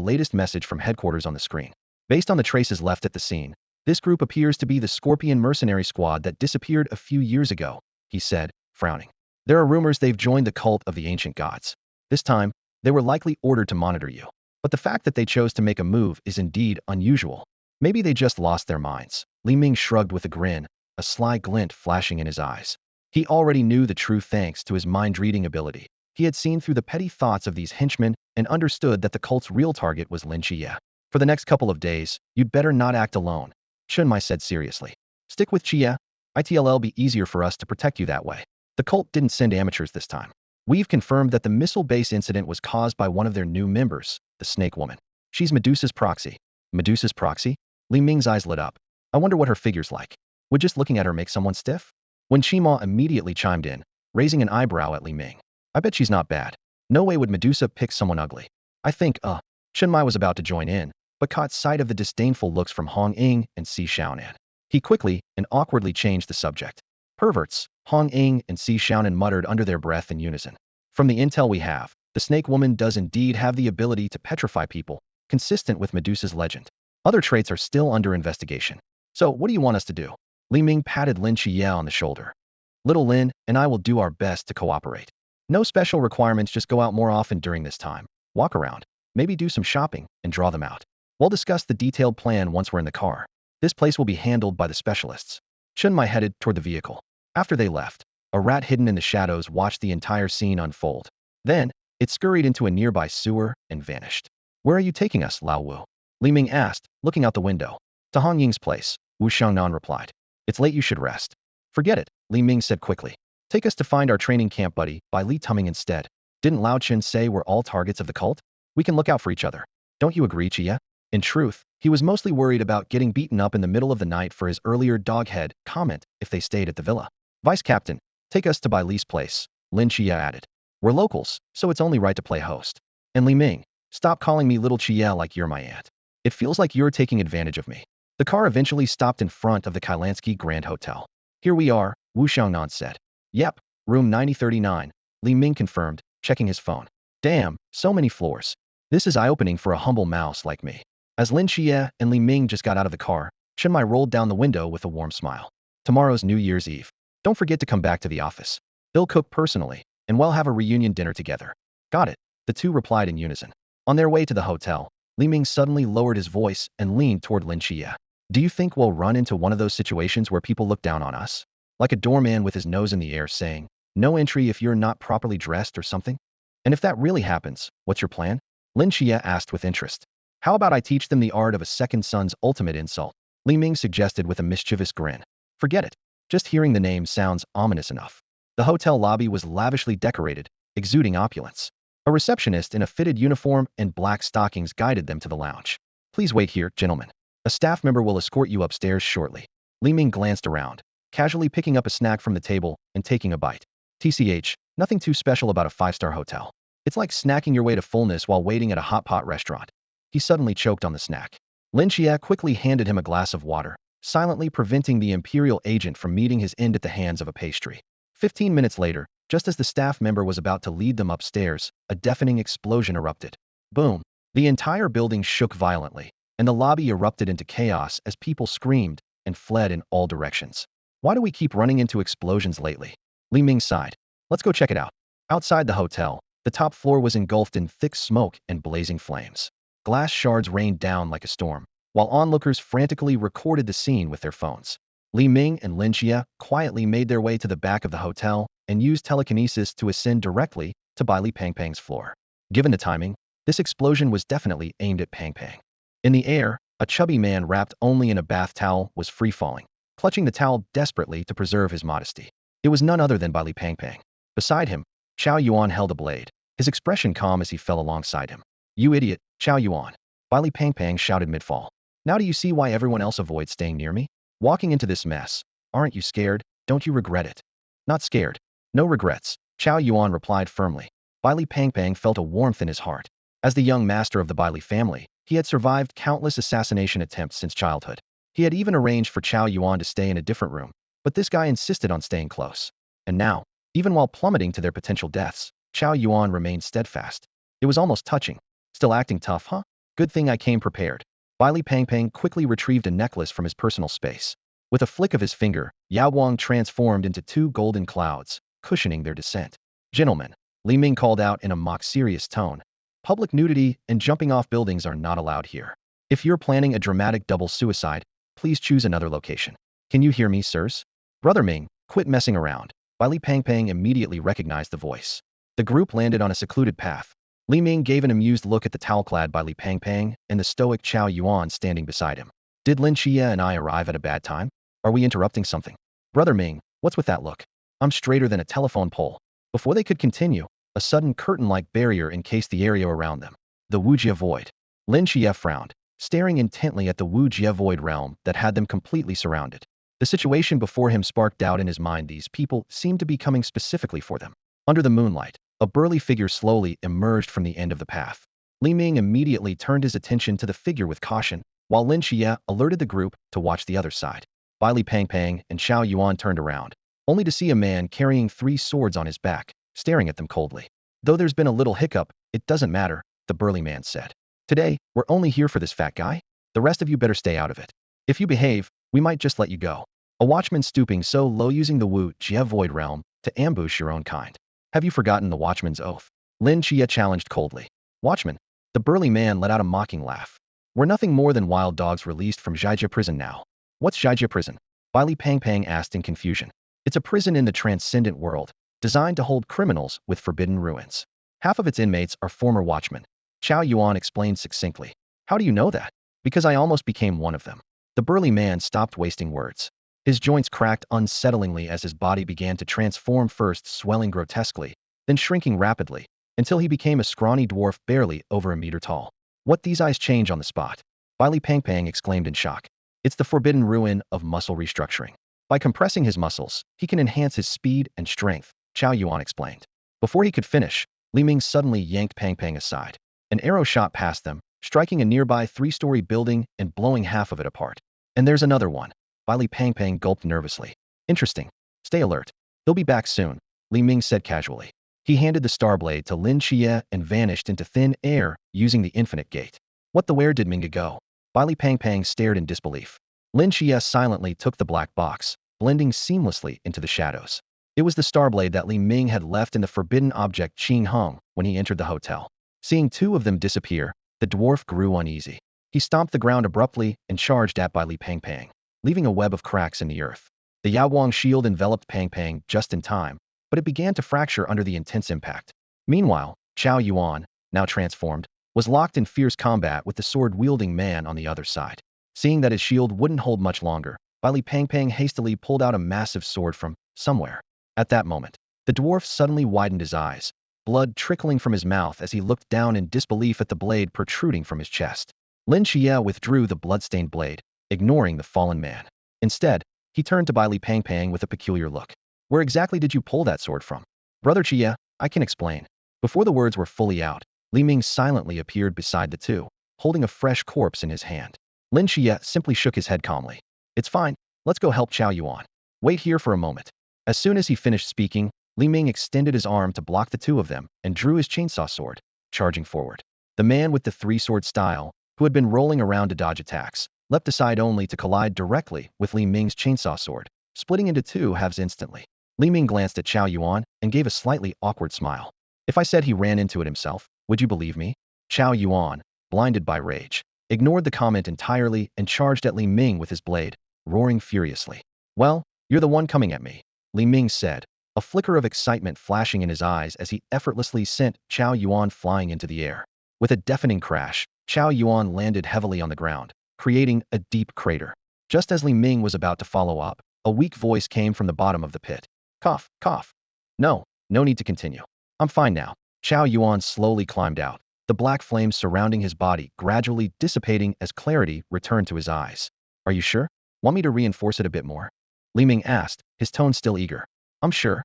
latest message from headquarters on the screen. Based on the traces left at the scene, this group appears to be the Scorpion mercenary squad that disappeared a few years ago, he said, frowning. There are rumors they've joined the cult of the ancient gods. This time, they were likely ordered to monitor you. But the fact that they chose to make a move is indeed unusual. Maybe they just lost their minds. Li Ming shrugged with a grin, a sly glint flashing in his eyes. He already knew the truth thanks to his mind-reading ability. He had seen through the petty thoughts of these henchmen and understood that the cult's real target was Lin Qiye. For the next couple of days, you'd better not act alone, Chun Mai said seriously. Stick with Qiye. It'll be easier for us to protect you that way. The cult didn't send amateurs this time. We've confirmed that the missile base incident was caused by one of their new members, the Snake Woman. She's Medusa's proxy. Medusa's proxy? Li Ming's eyes lit up. I wonder what her figure's like. Would just looking at her make someone stiff? When Chima immediately chimed in, raising an eyebrow at Li Ming. I bet she's not bad. No way would Medusa pick someone ugly. I think, Chun Mai was about to join in, but caught sight of the disdainful looks from Hong Ying and Si Xiaonan. He quickly and awkwardly changed the subject. Perverts, Hong Ying and Si Xiaonan muttered under their breath in unison. From the intel we have, the Snake Woman does indeed have the ability to petrify people, consistent with Medusa's legend. Other traits are still under investigation. So, what do you want us to do? Li Ming patted Lin Qiye on the shoulder. Little Lin and I will do our best to cooperate. No special requirements, just go out more often during this time. Walk around, maybe do some shopping, and draw them out. We'll discuss the detailed plan once we're in the car. This place will be handled by the specialists. Chun Mai headed toward the vehicle. After they left, a rat hidden in the shadows watched the entire scene unfold. Then, it scurried into a nearby sewer and vanished. Where are you taking us, Lao Wu? Li Ming asked, looking out the window. To Han Ying's place, Wu Xiangnan replied. It's late, you should rest. Forget it, Li Ming said quickly. Take us to find our training camp buddy by Li Tuming instead. Didn't Lao Chen say we're all targets of the cult? We can look out for each other. Don't you agree, Qiye? In truth, he was mostly worried about getting beaten up in the middle of the night for his earlier doghead comment if they stayed at the villa. Vice Captain, take us to Bai Li's place, Lin Qiye added. We're locals, so it's only right to play host. And Li Ming, stop calling me little Qiye like you're my aunt. It feels like you're taking advantage of me. The car eventually stopped in front of the Kailansky Grand Hotel. Here we are, Wu Xiangnan said. Yep, room 9039, Li Ming confirmed, checking his phone. Damn, so many floors. This is eye-opening for a humble mouse like me. As Lin Qiye and Li Ming just got out of the car, Chen Mai rolled down the window with a warm smile. Tomorrow's New Year's Eve. Don't forget to come back to the office. They'll cook personally, and we'll have a reunion dinner together. Got it, the two replied in unison. On their way to the hotel, Li Ming suddenly lowered his voice and leaned toward Lin Qiye. Do you think we'll run into one of those situations where people look down on us? Like a doorman with his nose in the air saying, no entry if you're not properly dressed or something? And if that really happens, what's your plan? Lin Qiye asked with interest. How about I teach them the art of a second son's ultimate insult? Li Ming suggested with a mischievous grin. Forget it. Just hearing the name sounds ominous enough. The hotel lobby was lavishly decorated, exuding opulence. A receptionist in a fitted uniform and black stockings guided them to the lounge. Please wait here, gentlemen. A staff member will escort you upstairs shortly. Li Ming glanced around, casually picking up a snack from the table and taking a bite. TCH, nothing too special about a five-star hotel. It's like snacking your way to fullness while waiting at a hot pot restaurant. He suddenly choked on the snack. Lynchia quickly handed him a glass of water, silently preventing the Imperial agent from meeting his end at the hands of a pastry. 15 minutes later, just as the staff member was about to lead them upstairs, a deafening explosion erupted. Boom! The entire building shook violently, and the lobby erupted into chaos as people screamed and fled in all directions. Why do we keep running into explosions lately? Li Ming sighed. Let's go check it out. Outside the hotel, the top floor was engulfed in thick smoke and blazing flames. Glass shards rained down like a storm, while onlookers frantically recorded the scene with their phones. Li Ming and Lynchia quietly made their way to the back of the hotel and used telekinesis to ascend directly to Bai Li Pangpang's floor. Given the timing, this explosion was definitely aimed at Pangpang. In the air, a chubby man wrapped only in a bath towel was free-falling, clutching the towel desperately to preserve his modesty. It was none other than Bai Li Pangpang. Beside him, Chao Yuan held a blade, his expression calm as he fell alongside him. You idiot, Chao Yuan. Bai Li Pangpang shouted mid-fall. Now do you see why everyone else avoids staying near me? Walking into this mess, aren't you scared? Don't you regret it? Not scared. No regrets, Chao Yuan replied firmly. Bai Li Pangpang felt a warmth in his heart. As the young master of the Bai Li family, he had survived countless assassination attempts since childhood. He had even arranged for Chao Yuan to stay in a different room, but this guy insisted on staying close. And now, even while plummeting to their potential deaths, Chao Yuan remained steadfast. It was almost touching. Still acting tough, huh? Good thing I came prepared. Bai Li Pangpang quickly retrieved a necklace from his personal space. With a flick of his finger, Yao Wang transformed into two golden clouds, cushioning their descent. Gentlemen, Li Ming called out in a mock-serious tone. Public nudity and jumping off buildings are not allowed here. If you're planning a dramatic double suicide, please choose another location. Can you hear me, sirs? Brother Ming, quit messing around. Bai Li Pangpang immediately recognized the voice. The group landed on a secluded path. Li Ming gave an amused look at the towel-clad Bai Li Pangpang and the stoic Chao Yuan standing beside him. Did Lin Qiye and I arrive at a bad time? Are we interrupting something? Brother Ming, what's with that look? I'm straighter than a telephone pole. Before they could continue, a sudden curtain-like barrier encased the area around them. The Wujie Void. Lin Qiye frowned, staring intently at the Wujie Void realm that had them completely surrounded. The situation before him sparked doubt in his mind. These people seemed to be coming specifically for them. Under the moonlight, a burly figure slowly emerged from the end of the path. Li Ming immediately turned his attention to the figure with caution, while Lin Qiye alerted the group to watch the other side. Bai Li Pangpang and Chao Yuan turned around, only to see a man carrying 3 swords on his back, staring at them coldly. Though there's been a little hiccup, it doesn't matter, the burly man said. Today, we're only here for this fat guy. The rest of you better stay out of it. If you behave, we might just let you go. A watchman stooping so low using the Wujie Void realm to ambush your own kind. Have you forgotten the watchman's oath? Lin Qiye challenged coldly. Watchman. The burly man let out a mocking laugh. We're nothing more than wild dogs released from Zhaijia prison now. What's Zhaijia prison? Li Pang asked in confusion. It's a prison in the transcendent world, designed to hold criminals with forbidden ruins. Half of its inmates are former watchmen. Chao Yuan explained succinctly. How do you know that? Because I almost became one of them. The burly man stopped wasting words. His joints cracked unsettlingly as his body began to transform, first swelling grotesquely, then shrinking rapidly, until he became a scrawny dwarf barely over a meter tall. What, these eyes change on the spot? Li Pang exclaimed in shock. It's the forbidden ruin of muscle restructuring. By compressing his muscles, he can enhance his speed and strength, Chao Yuan explained. Before he could finish, Li Ming suddenly yanked Pang aside. An arrow shot past them, striking a nearby 3-story building and blowing half of it apart. And there's another one. Li Pang gulped nervously. Interesting. Stay alert. He'll be back soon, Li Ming said casually. He handed the star blade to Lin Qiye and vanished into thin air using the infinite gate. What the where did Ming go? Li Pang stared in disbelief. Lin Qiye silently took the black box, blending seamlessly into the shadows. It was the star blade that Li Ming had left in the forbidden object Qing Hong when he entered the hotel. Seeing two of them disappear, the dwarf grew uneasy. He stomped the ground abruptly and charged at Li Pang, leaving a web of cracks in the earth. The Yaoguang shield enveloped Pang just in time, but it began to fracture under the intense impact. Meanwhile, Chao Yuan, now transformed, was locked in fierce combat with the sword-wielding man on the other side. Seeing that his shield wouldn't hold much longer, Li Pang hastily pulled out a massive sword from somewhere. At that moment, the dwarf suddenly widened his eyes, blood trickling from his mouth as he looked down in disbelief at the blade protruding from his chest. Lin Qiye withdrew the bloodstained blade, ignoring the fallen man. Instead, he turned to Li Pang with a peculiar look. Where exactly did you pull that sword from? Brother Qiye, I can explain. Before the words were fully out, Li Ming silently appeared beside the two, holding a fresh corpse in his hand. Lin Qiye simply shook his head calmly. It's fine, let's go help Chao Yuan. Wait here for a moment. As soon as he finished speaking, Li Ming extended his arm to block the two of them and drew his chainsaw sword, charging forward. The man with the 3-sword style, who had been rolling around to dodge attacks, leapt aside only to collide directly with Li Ming's chainsaw sword, splitting into 2 halves instantly. Li Ming glanced at Chao Yuan and gave a slightly awkward smile. If I said he ran into it himself, would you believe me? Chao Yuan, blinded by rage, ignored the comment entirely and charged at Li Ming with his blade, roaring furiously. Well, you're the one coming at me, Li Ming said, a flicker of excitement flashing in his eyes as he effortlessly sent Chao Yuan flying into the air. With a deafening crash, Chao Yuan landed heavily on the ground, creating a deep crater. Just as Li Ming was about to follow up, a weak voice came from the bottom of the pit. Cough, cough. No need to continue. I'm fine now. Chao Yuan slowly climbed out, the black flames surrounding his body gradually dissipating as clarity returned to his eyes. Are you sure? Want me to reinforce it a bit more? Li Ming asked, his tone still eager. I'm sure.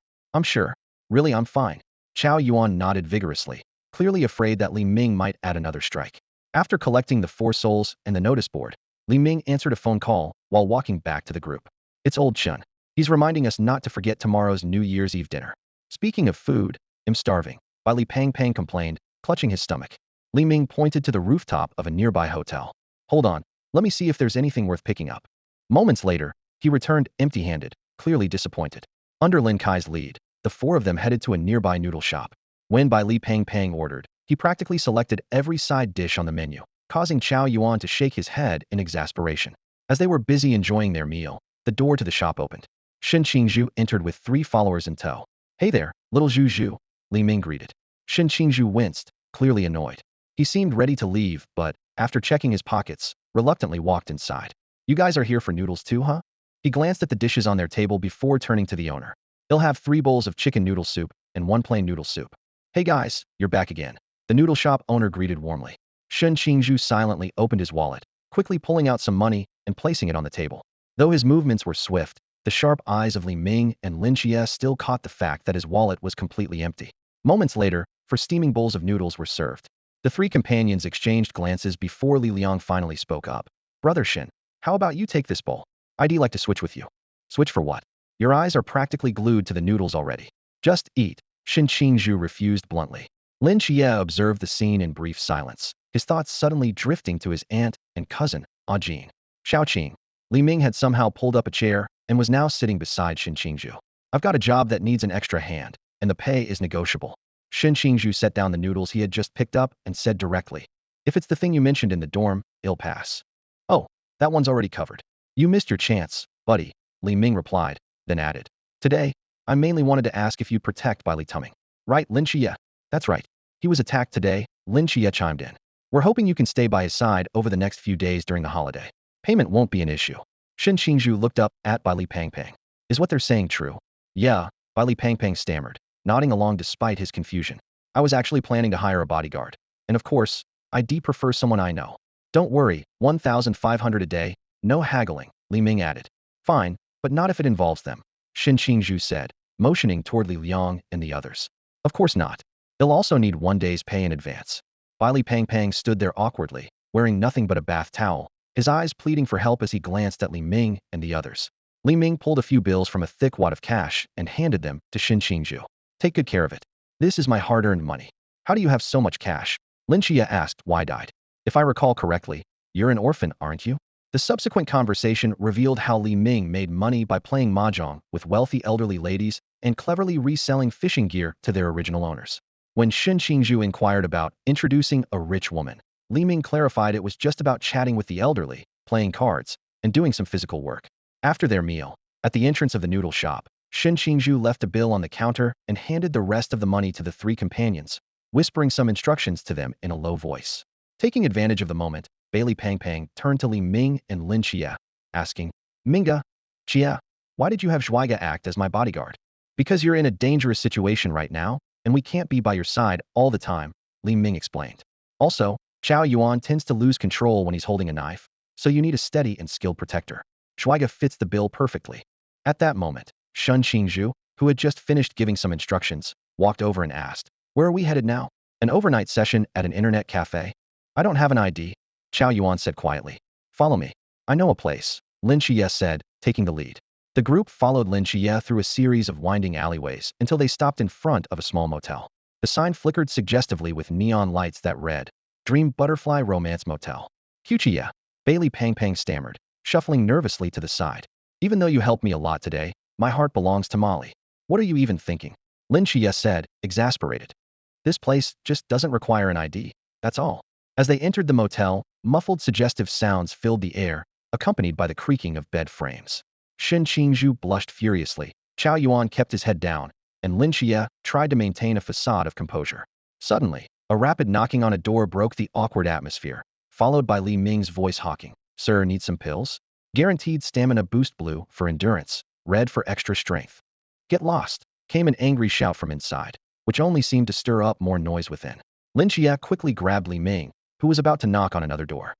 Really, I'm fine. Chao Yuan nodded vigorously, clearly afraid that Li Ming might add another strike. After collecting the 4 souls and the notice board, Li Ming answered a phone call while walking back to the group. It's old Chun. He's reminding us not to forget tomorrow's New Year's Eve dinner. Speaking of food, I'm starving, Li Pang complained, clutching his stomach. Li Ming pointed to the rooftop of a nearby hotel. Hold on, let me see if there's anything worth picking up. Moments later, he returned empty-handed, clearly disappointed. Under Lin Qiye's lead, the 4 of them headed to a nearby noodle shop. When Li Pang ordered, he practically selected every side dish on the menu, causing Chao Yuan to shake his head in exasperation. As they were busy enjoying their meal, the door to the shop opened. Shen Qingzhu entered with 3 followers in tow. Hey there, little Zhu, Li Ming greeted. Shen Qingzhu winced, clearly annoyed. He seemed ready to leave, but, after checking his pockets, reluctantly walked inside. You guys are here for noodles too, huh? He glanced at the dishes on their table before turning to the owner. He'll have 3 bowls of chicken noodle soup and 1 plain noodle soup. Hey guys, you're back again. The noodle shop owner greeted warmly. Shen Qingzhu silently opened his wallet, quickly pulling out some money and placing it on the table. Though his movements were swift, the sharp eyes of Li Ming and Lynchia still caught the fact that his wallet was completely empty. Moments later, 4 steaming bowls of noodles were served. The 3 companions exchanged glances before Li Liang finally spoke up. Brother Shen, how about you take this bowl? I'd like to switch with you. Switch for what? Your eyes are practically glued to the noodles already. Just eat, Shen Qingzhu refused bluntly. Lin Qiye observed the scene in brief silence, his thoughts suddenly drifting to his aunt and cousin, Ajin. Xiaoqing. Li Ming had somehow pulled up a chair and was now sitting beside Shen Qingzhu. I've got a job that needs an extra hand, and the pay is negotiable. Shen Qingzhu set down the noodles he had just picked up and said directly. If it's the thing you mentioned in the dorm, it'll pass. Oh, that one's already covered. You missed your chance, buddy, Li Ming replied, then added, "Today, I mainly wanted to ask if you'd protect by Li Tuming." "Right, Lin Qiye?" "That's right. He was attacked today," Lin Qiye chimed in. "We're hoping you can stay by his side over the next few days during the holiday. Payment won't be an issue." Shen Qingzhu looked up at Bai Li Pangpang. "Is what they're saying true?" "Yeah," Bai Li Pangpang stammered, nodding along despite his confusion. "I was actually planning to hire a bodyguard. And of course, I prefer someone I know." "Don't worry, 1,500 a day, no haggling," Li Ming added. "Fine, but not if it involves them," Shen Qingzhu said, motioning toward Li Liang and the others. "Of course not. They'll also need 1 day's pay in advance." Bai Li Pangpang stood there awkwardly, wearing nothing but a bath towel, his eyes pleading for help as he glanced at Li Ming and the others. Li Ming pulled a few bills from a thick wad of cash and handed them to Shen Qingzhu. "Take good care of it. This is my hard-earned money." "How do you have so much cash?" Lynchia asked, wide-eyed. "If I recall correctly, you're an orphan, aren't you?" The subsequent conversation revealed how Li Ming made money by playing mahjong with wealthy elderly ladies and cleverly reselling fishing gear to their original owners. When Shen Qingzhu inquired about introducing a rich woman, Li Ming clarified it was just about chatting with the elderly, playing cards, and doing some physical work. After their meal, at the entrance of the noodle shop, Shen Qingzhu left a bill on the counter and handed the rest of the money to the three companions, whispering some instructions to them in a low voice. Taking advantage of the moment, Bailey Pangpang turned to Li Ming and Lin Qiye, asking, "Minga, Qiye, why did you have Zhuaiga act as my bodyguard?" "Because you're in a dangerous situation right now, and we can't be by your side all the time," Li Ming explained. "Also, Xiao Yuan tends to lose control when he's holding a knife, so you need a steady and skilled protector. Zhuaiga fits the bill perfectly." At that moment, Shen Qingzhu, who had just finished giving some instructions, walked over and asked, "Where are we headed now?" "An overnight session at an internet cafe." "I don't have an ID," Xiao Yuan said quietly. "Follow me. I know a place," Lin Qiye said, taking the lead. The group followed Lin Qiye through a series of winding alleyways until they stopped in front of a small motel. The sign flickered suggestively with neon lights that read, "Dream Butterfly Romance Motel." "Qiye," Bailey Pangpang stammered, shuffling nervously to the side. "Even though you helped me a lot today, my heart belongs to Molly." "What are you even thinking?" Lin Qiye said, exasperated. "This place just doesn't require an ID, that's all." As they entered the motel, muffled suggestive sounds filled the air, accompanied by the creaking of bed frames. Shen Qingzhu blushed furiously, Xiao Yuan kept his head down, and Lin Qiye tried to maintain a facade of composure. Suddenly, a rapid knocking on a door broke the awkward atmosphere, followed by Li Ming's voice hawking, "Sir, need some pills? Guaranteed stamina boost, blue for endurance, red for extra strength." "Get lost," came an angry shout from inside, which only seemed to stir up more noise within. Lin Qiye quickly grabbed Li Ming, who was about to knock on another door.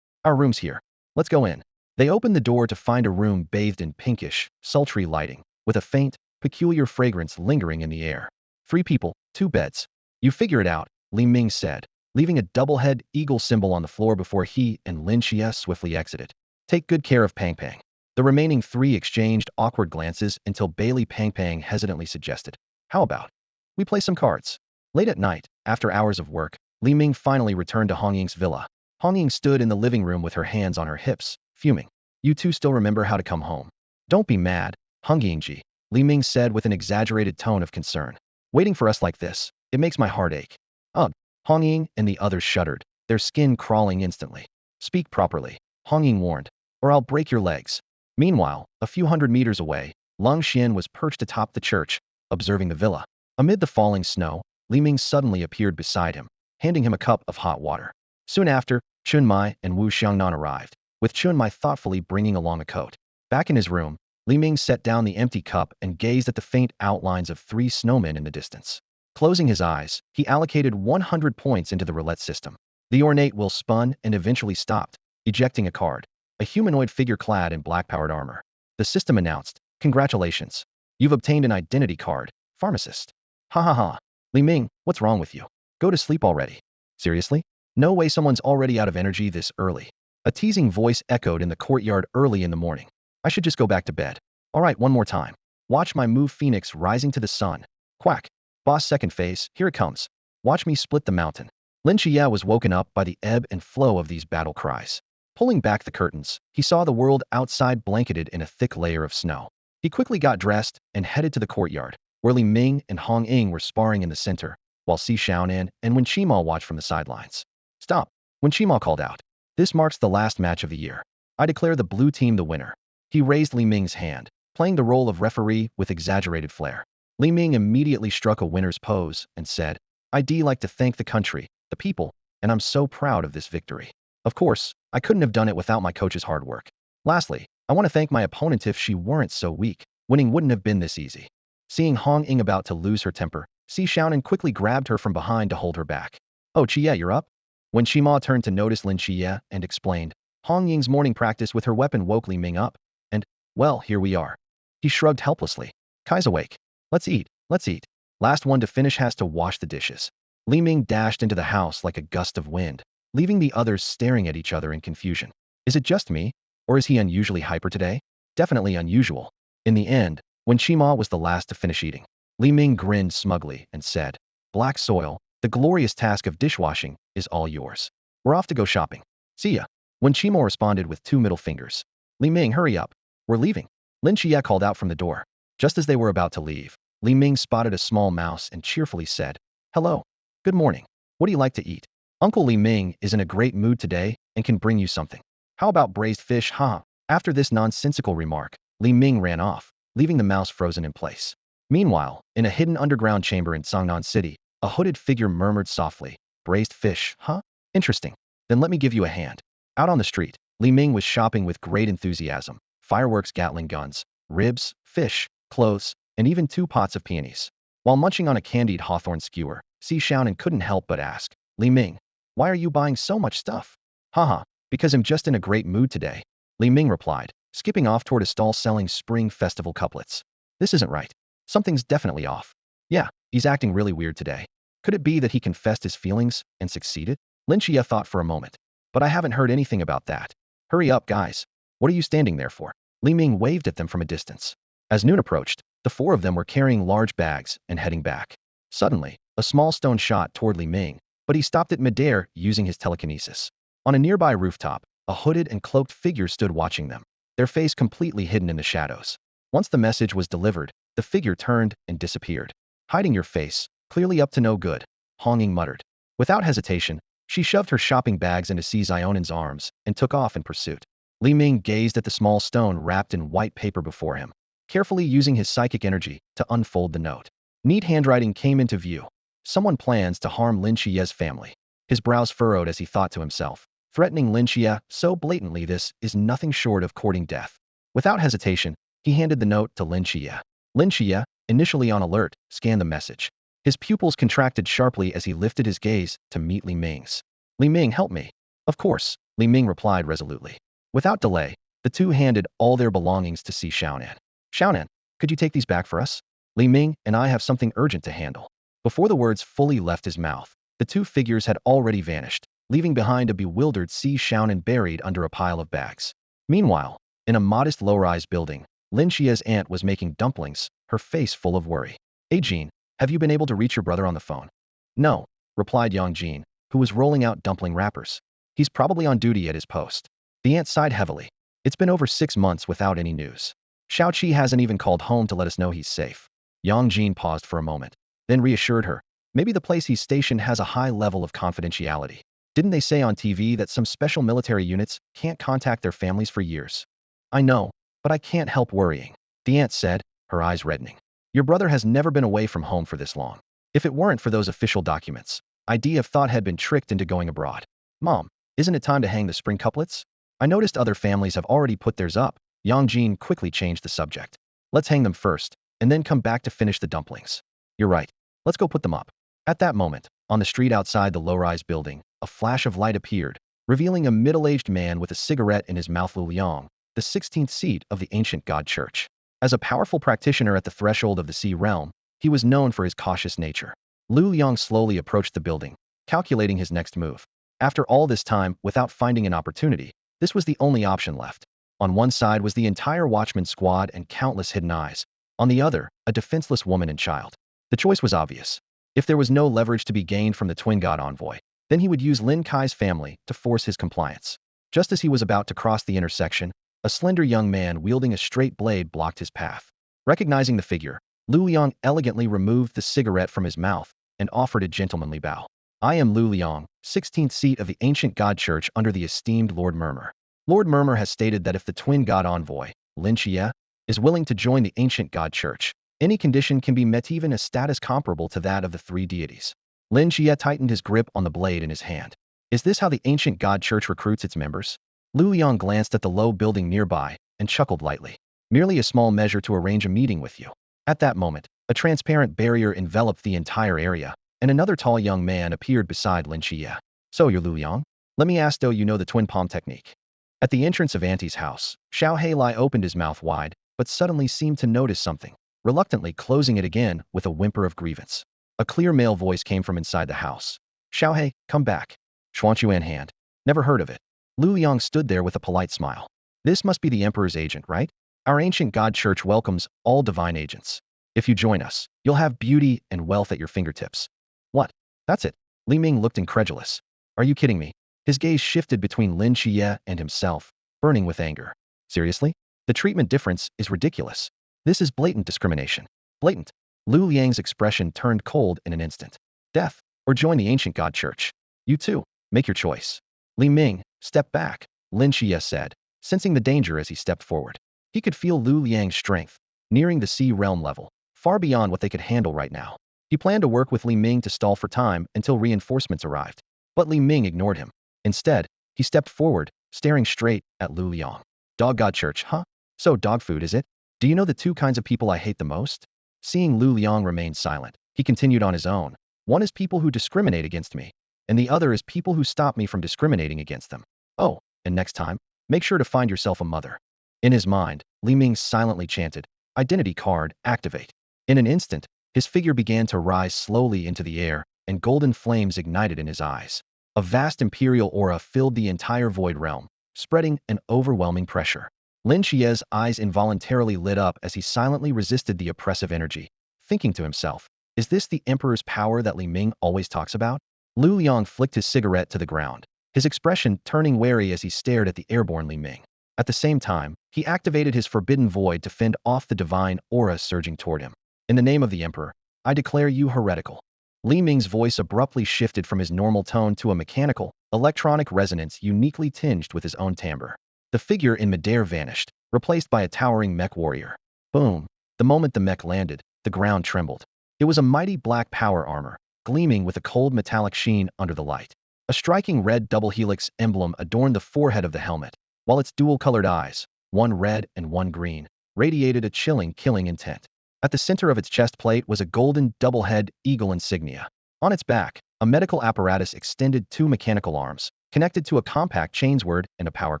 "Our room's here. Let's go in." They opened the door to find a room bathed in pinkish, sultry lighting, with a faint, peculiar fragrance lingering in the air. "3 people, 2 beds. You figure it out," Li Ming said, leaving a double-head eagle symbol on the floor before he and Lin Qiye swiftly exited. "Take good care of Pangpang." The remaining 3 exchanged awkward glances until Bailey Pangpang hesitantly suggested, "How about we play some cards?" Late at night, after hours of work, Li Ming finally returned to Hong Ying's villa. Hong Ying stood in the living room with her hands on her hips, fuming. "You two still remember how to come home?" "Don't be mad, Hong Yingji," Li Ming said with an exaggerated tone of concern. "Waiting for us like this, it makes my heart ache." "Ugh," Hong Ying and the others shuddered, their skin crawling instantly. "Speak properly," Hong Ying warned, "or I'll break your legs." Meanwhile, a few hundred meters away, Lung Xian was perched atop the church, observing the villa. Amid the falling snow, Li Ming suddenly appeared beside him, handing him a cup of hot water. Soon after, Chun Mai and Wu Xiangnan arrived, with Chun Mai thoughtfully bringing along a coat. Back in his room, Li Ming set down the empty cup and gazed at the faint outlines of 3 snowmen in the distance. Closing his eyes, he allocated 100 points into the roulette system. The ornate wheel spun and eventually stopped, ejecting a card, a humanoid figure clad in black-powered armor. The system announced, "Congratulations. You've obtained an identity card, pharmacist." "Ha ha ha. Li Ming, what's wrong with you? Go to sleep already." "Seriously? No way someone's already out of energy this early." A teasing voice echoed in the courtyard early in the morning. "I should just go back to bed." "All right, one more time. Watch my move Phoenix rising to the sun." "Quack. Boss second phase, here it comes. Watch me split the mountain." Lin Qiye was woken up by the ebb and flow of these battle cries. Pulling back the curtains, he saw the world outside blanketed in a thick layer of snow. He quickly got dressed and headed to the courtyard, where Li Ming and Hong Ying were sparring in the center, while Si Xiaonan and Wen Qimo watched from the sidelines. "Stop," Wen Qimo called out. "This marks the last match of the year. I declare the blue team the winner." He raised Li Ming's hand, playing the role of referee with exaggerated flair. Li Ming immediately struck a winner's pose and said, "I'd like to thank the country, the people, and I'm so proud of this victory. Of course, I couldn't have done it without my coach's hard work. Lastly, I want to thank my opponent. If she weren't so weak, winning wouldn't have been this easy." Seeing Hong Ying about to lose her temper, Si Xiaonan quickly grabbed her from behind to hold her back. "Oh, Qiye, you're up?" When Shima turned to notice Lin Qiye and explained, Hong Ying's morning practice with her weapon woke Li Ming up, and, well, here we are. He shrugged helplessly. "Kai's awake. Let's eat, let's eat. Last one to finish has to wash the dishes." Li Ming dashed into the house like a gust of wind, leaving the others staring at each other in confusion. Is it just me? Or is he unusually hyper today? Definitely unusual. In the end, when Shima was the last to finish eating, Li Ming grinned smugly and said, "Black soil, the glorious task of dishwashing, is all yours. We're off to go shopping. See ya." When Shima responded with 2 middle fingers, "Li Ming, hurry up. We're leaving." Lin Qiye called out from the door. Just as they were about to leave, Li Ming spotted a small mouse and cheerfully said, "Hello. Good morning. What do you like to eat? Uncle Li Ming is in a great mood today and can bring you something. How about braised fish, huh?" After this nonsensical remark, Li Ming ran off, leaving the mouse frozen in place. Meanwhile, in a hidden underground chamber in Sangnan City, a hooded figure murmured softly, "Braised fish, huh? Interesting. Then let me give you a hand." Out on the street, Li Ming was shopping with great enthusiasm. Fireworks, Gatling guns, ribs, fish, clothes, and even 2 pots of peonies. While munching on a candied hawthorn skewer, Si Xiaonan couldn't help but ask, "Li Ming, why are you buying so much stuff?" "Haha, because I'm just in a great mood today," Li Ming replied, skipping off toward a stall selling Spring Festival couplets. "This isn't right. Something's definitely off. Yeah, he's acting really weird today. Could it be that he confessed his feelings and succeeded?" Lynchia thought for a moment. "But I haven't heard anything about that. Hurry up, guys. What are you standing there for?" Li Ming waved at them from a distance. As noon approached, the 4 of them were carrying large bags and heading back. Suddenly, a small stone shot toward Li Ming, but he stopped it midair using his telekinesis. On a nearby rooftop, a hooded and cloaked figure stood watching them, their face completely hidden in the shadows. Once the message was delivered, the figure turned and disappeared. "Hiding your face, clearly up to no good," Hong Ying muttered. Without hesitation, she shoved her shopping bags into Si Zionan's arms and took off in pursuit. Li Ming gazed at the small stone wrapped in white paper before him, carefully using his psychic energy to unfold the note. Neat handwriting came into view. Someone plans to harm Lin Qiye's family. His brows furrowed as he thought to himself, threatening Lin Qiye so blatantly, this is nothing short of courting death. Without hesitation, he handed the note to Lin Qiye. Lin Qiye, initially on alert, scanned the message. His pupils contracted sharply as he lifted his gaze to meet Li Ming's. "Li Ming, help me." "Of course," Li Ming replied resolutely. Without delay, the two handed all their belongings to Si Xiaonan. "Xiaonan, could you take these back for us? Li Ming and I have something urgent to handle." Before the words fully left his mouth, the 2 figures had already vanished, leaving behind a bewildered Si Xiaonan buried under a pile of bags. Meanwhile, in a modest low-rise building, Lin Qiye's aunt was making dumplings, her face full of worry. "Hey Jean, have you been able to reach your brother on the phone?" "No," replied Yang Jean, who was rolling out dumpling wrappers. "He's probably on duty at his post." The aunt sighed heavily. "It's been over 6 months without any news. Xiaoqi hasn't even called home to let us know he's safe." Yang Jean paused for a moment, then reassured her. "Maybe the place he's stationed has a high level of confidentiality. Didn't they say on TV that some special military units can't contact their families for years?" "I know, but I can't help worrying," the aunt said, her eyes reddening. "Your brother has never been away from home for this long. If it weren't for those official documents, I'd have thought had been tricked into going abroad." "Mom, isn't it time to hang the spring couplets? I noticed other families have already put theirs up." Yang Jean quickly changed the subject. "Let's hang them first, and then come back to finish the dumplings." "You're right. Let's go put them up." At that moment, on the street outside the low-rise building, a flash of light appeared, revealing a middle-aged man with a cigarette in his mouth. Lu Liang, the 16th seat of the ancient god church. As a powerful practitioner at the threshold of the sea realm, he was known for his cautious nature. Lu Liang slowly approached the building, calculating his next move. After all this time, without finding an opportunity, this was the only option left. On one side was the entire watchman squad and countless hidden eyes. On the other, a defenseless woman and child. The choice was obvious. If there was no leverage to be gained from the twin god envoy, then he would use Lin Qiye's family to force his compliance. Just as he was about to cross the intersection, a slender young man wielding a straight blade blocked his path. Recognizing the figure, Lu Liang elegantly removed the cigarette from his mouth and offered a gentlemanly bow. "I am Lu Liang, 16th seat of the ancient god church under the esteemed Lord Murmur. Lord Murmur has stated that if the twin god envoy, Lin Qiye, is willing to join the ancient god church. Any condition can be met, even a status comparable to that of the three deities. Lin Qiye tightened his grip on the blade in his hand. Is this how the ancient god church recruits its members? Lu Liang glanced at the low building nearby and chuckled lightly. Merely a small measure to arrange a meeting with you. At that moment, a transparent barrier enveloped the entire area, and another tall young man appeared beside Lin Qiye. So you're Lu Liang? Let me ask, do you know the twin palm technique? At the entrance of Auntie's house, Xiao Heilai opened his mouth wide, but suddenly seemed to notice something, reluctantly closing it again with a whimper of grievance. A clear male voice came from inside the house. Xiaohei, come back. Xuanquan hand. Never heard of it. Lu Liang stood there with a polite smile. This must be the Emperor's agent, right? Our ancient god church welcomes all divine agents. If you join us, you'll have beauty and wealth at your fingertips. What? That's it. Li Ming looked incredulous. Are you kidding me? His gaze shifted between Lin Qiye and himself, burning with anger. Seriously? The treatment difference is ridiculous. This is blatant discrimination. Blatant. Lu Liang's expression turned cold in an instant. Death, or join the ancient god church. You too, make your choice. Li Ming, step back, Lin Qiye said, sensing the danger as he stepped forward. He could feel Lu Liang's strength, nearing the sea realm level, far beyond what they could handle right now. He planned to work with Li Ming to stall for time until reinforcements arrived. But Li Ming ignored him. Instead, he stepped forward, staring straight at Lu Liang. Dog god church, huh? So dog food, is it? Do you know the two kinds of people I hate the most? Seeing Lu Liang remain silent, he continued on his own. One is people who discriminate against me, and the other is people who stop me from discriminating against them. Oh, and next time, make sure to find yourself a mother. In his mind, Li Ming silently chanted, identity card, activate. In an instant, his figure began to rise slowly into the air, and golden flames ignited in his eyes. A vast imperial aura filled the entire void realm, spreading an overwhelming pressure. Lin Qiye's eyes involuntarily lit up as he silently resisted the oppressive energy, thinking to himself, is this the Emperor's power that Li Ming always talks about? Lu Liang flicked his cigarette to the ground, his expression turning wary as he stared at the airborne Li Ming. At the same time, he activated his forbidden void to fend off the divine aura surging toward him. In the name of the Emperor, I declare you heretical. Li Ming's voice abruptly shifted from his normal tone to a mechanical, electronic resonance uniquely tinged with his own timbre. The figure in midair vanished, replaced by a towering mech warrior. Boom! The moment the mech landed, the ground trembled. It was a mighty black power armor, gleaming with a cold metallic sheen under the light. A striking red double helix emblem adorned the forehead of the helmet, while its dual-colored eyes, one red and one green, radiated a chilling, killing intent. At the center of its chest plate was a golden double-head eagle insignia. On its back, a medical apparatus extended two mechanical arms, connected to a compact chainsword and a power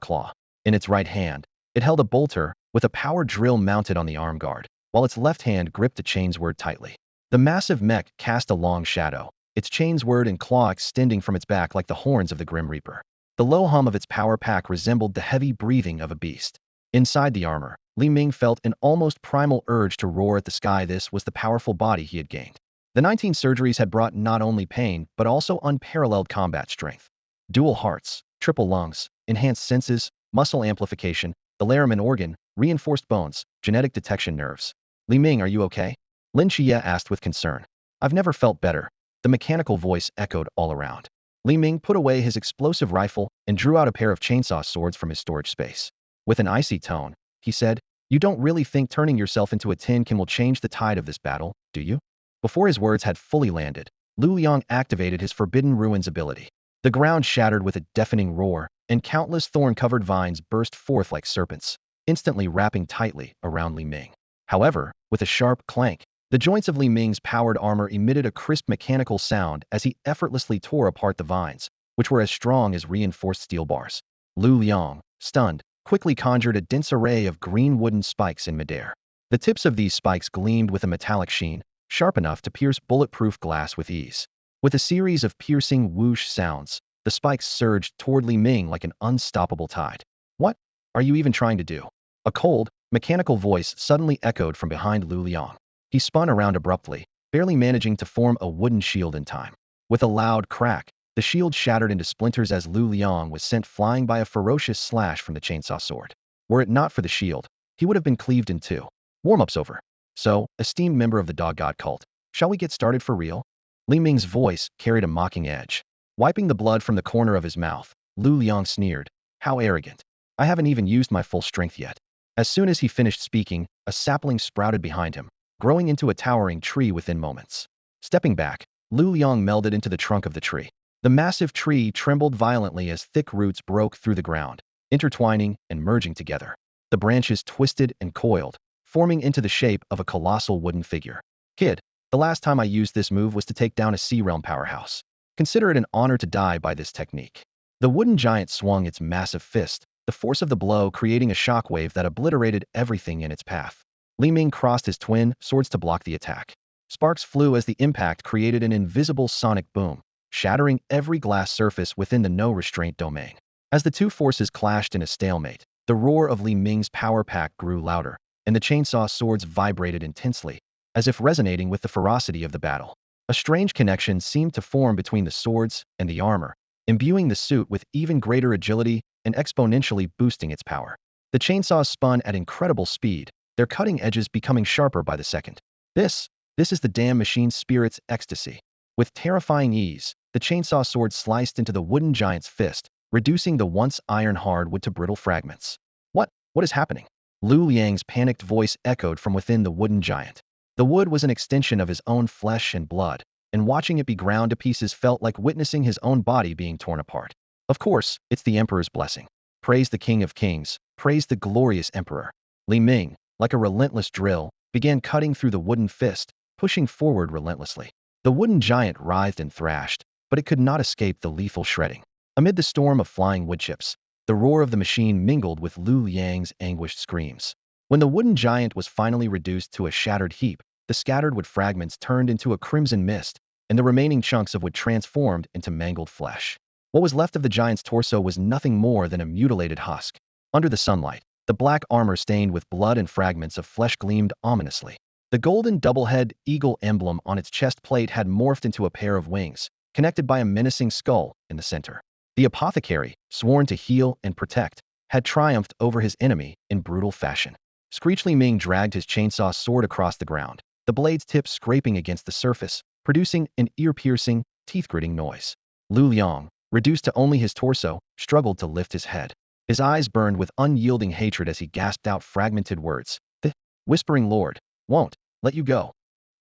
claw. In its right hand, it held a bolter with a power drill mounted on the arm guard, while its left hand gripped the chainsword tightly. The massive mech cast a long shadow, its chainsword and claw extending from its back like the horns of the Grim Reaper. The low hum of its power pack resembled the heavy breathing of a beast. Inside the armor, Li Ming felt an almost primal urge to roar at the sky. This was the powerful body he had gained. The 19 surgeries had brought not only pain, but also unparalleled combat strength. Dual hearts, triple lungs, enhanced senses, muscle amplification, the Laraman organ, reinforced bones, genetic detection nerves. Li Ming, are you okay? Lin Qiye asked with concern. I've never felt better. The mechanical voice echoed all around. Li Ming put away his explosive rifle and drew out a pair of chainsaw swords from his storage space. With an icy tone, he said, you don't really think turning yourself into a tin can will change the tide of this battle, do you? Before his words had fully landed, Lu Liang activated his Forbidden Ruins ability. The ground shattered with a deafening roar, and countless thorn-covered vines burst forth like serpents, instantly wrapping tightly around Li Ming. However, with a sharp clank, the joints of Li Ming's powered armor emitted a crisp mechanical sound as he effortlessly tore apart the vines, which were as strong as reinforced steel bars. Lu Liang, stunned, quickly conjured a dense array of green wooden spikes in midair. The tips of these spikes gleamed with a metallic sheen, sharp enough to pierce bulletproof glass with ease. With a series of piercing whoosh sounds, the spikes surged toward Li Ming like an unstoppable tide. What are you even trying to do? A cold, mechanical voice suddenly echoed from behind Lu Liang. He spun around abruptly, barely managing to form a wooden shield in time. With a loud crack, the shield shattered into splinters as Lu Liang was sent flying by a ferocious slash from the chainsaw sword. Were it not for the shield, he would have been cleaved in two. Warm-up's over. So, esteemed member of the dog god cult, shall we get started for real? Li Ming's voice carried a mocking edge. Wiping the blood from the corner of his mouth, Lu Liang sneered. How arrogant. I haven't even used my full strength yet. As soon as he finished speaking, a sapling sprouted behind him, growing into a towering tree within moments. Stepping back, Lu Liang melded into the trunk of the tree. The massive tree trembled violently as thick roots broke through the ground, intertwining and merging together. The branches twisted and coiled, forming into the shape of a colossal wooden figure. Kid, the last time I used this move was to take down a Sea Realm powerhouse. Consider it an honor to die by this technique. The wooden giant swung its massive fist, the force of the blow creating a shockwave that obliterated everything in its path. Li Ming crossed his twin swords to block the attack. Sparks flew as the impact created an invisible sonic boom, shattering every glass surface within the no-restraint domain. As the two forces clashed in a stalemate, the roar of Li Ming's power pack grew louder, and the chainsaw swords vibrated intensely, as if resonating with the ferocity of the battle. A strange connection seemed to form between the swords and the armor, imbuing the suit with even greater agility and exponentially boosting its power. The chainsaws spun at incredible speed, their cutting edges becoming sharper by the second. This is the damn machine's spirit's ecstasy. With terrifying ease, the chainsaw sword sliced into the wooden giant's fist, reducing the once iron-hard wood to brittle fragments. What is happening? Lu Liang's panicked voice echoed from within the wooden giant. The wood was an extension of his own flesh and blood, and watching it be ground to pieces felt like witnessing his own body being torn apart. Of course, it's the Emperor's blessing. Praise the King of Kings, praise the glorious Emperor. Li Ming, like a relentless drill, began cutting through the wooden fist, pushing forward relentlessly. The wooden giant writhed and thrashed, but it could not escape the lethal shredding. Amid the storm of flying wood chips, the roar of the machine mingled with Lu Liang's anguished screams. When the wooden giant was finally reduced to a shattered heap, the scattered wood fragments turned into a crimson mist, and the remaining chunks of wood transformed into mangled flesh. What was left of the giant's torso was nothing more than a mutilated husk. Under the sunlight, the black armor stained with blood and fragments of flesh gleamed ominously. The golden double-head eagle emblem on its chest plate had morphed into a pair of wings, connected by a menacing skull in the center. The apothecary, sworn to heal and protect, had triumphed over his enemy in brutal fashion. Li Ming dragged his chainsaw sword across the ground, the blade's tip scraping against the surface, producing an ear-piercing, teeth-gritting noise. Lu Liang, reduced to only his torso, struggled to lift his head. His eyes burned with unyielding hatred as he gasped out fragmented words. The Whispering Lord won't let you go.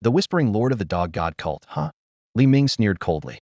The Whispering Lord of the Dog God cult, huh? Li Ming sneered coldly.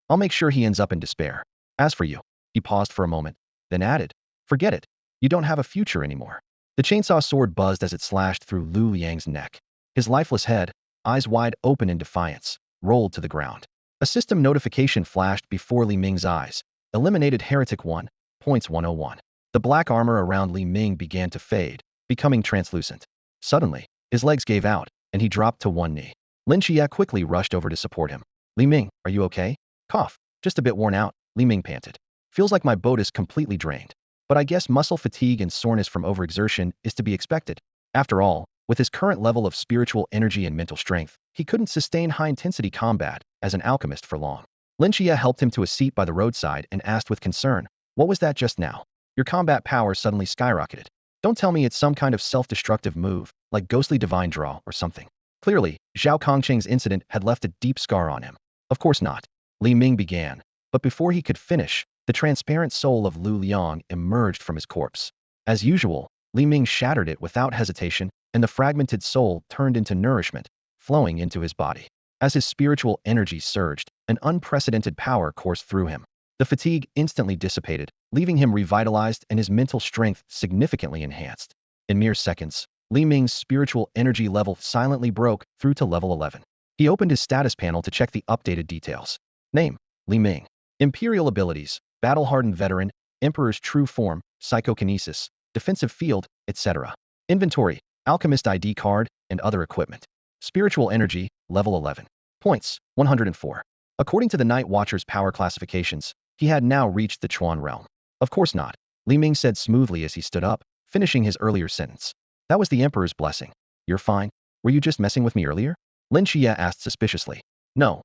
I'll make sure he ends up in despair. As for you, he paused for a moment, then added, forget it. You don't have a future anymore. The chainsaw sword buzzed as it slashed through Lu Liang's neck. His lifeless head, eyes wide open in defiance, rolled to the ground. A system notification flashed before Li Ming's eyes. Eliminated Heretic 1, points 101. The black armor around Li Ming began to fade, becoming translucent. Suddenly, his legs gave out, and he dropped to one knee. Lynchia quickly rushed over to support him. Li Ming, are you okay? Cough. Just a bit worn out, Li Ming panted. Feels like my boat is completely drained. But I guess muscle fatigue and soreness from overexertion is to be expected. After all, with his current level of spiritual energy and mental strength, he couldn't sustain high-intensity combat as an alchemist for long. Lynchia helped him to a seat by the roadside and asked with concern, what was that just now? Your combat power suddenly skyrocketed. Don't tell me it's some kind of self-destructive move, like ghostly divine draw or something. Clearly, Zhao Kongcheng's incident had left a deep scar on him. Of course not. Li Ming began, but before he could finish, the transparent soul of Lu Liang emerged from his corpse. As usual, Li Ming shattered it without hesitation, and the fragmented soul turned into nourishment, flowing into his body. As his spiritual energy surged, an unprecedented power coursed through him. The fatigue instantly dissipated, leaving him revitalized and his mental strength significantly enhanced. In mere seconds, Li Ming's spiritual energy level silently broke through to level 11. He opened his status panel to check the updated details. Name, Li Ming. Imperial abilities, battle-hardened veteran, Emperor's true form, psychokinesis, defensive field, etc. Inventory, alchemist ID card, and other equipment. Spiritual energy, level 11. Points, 104. According to the Night Watcher's power classifications, he had now reached the Chuan realm. Of course not, Li Ming said smoothly as he stood up, finishing his earlier sentence. That was the Emperor's blessing. You're fine? Were you just messing with me earlier? Lin Qiye asked suspiciously. No.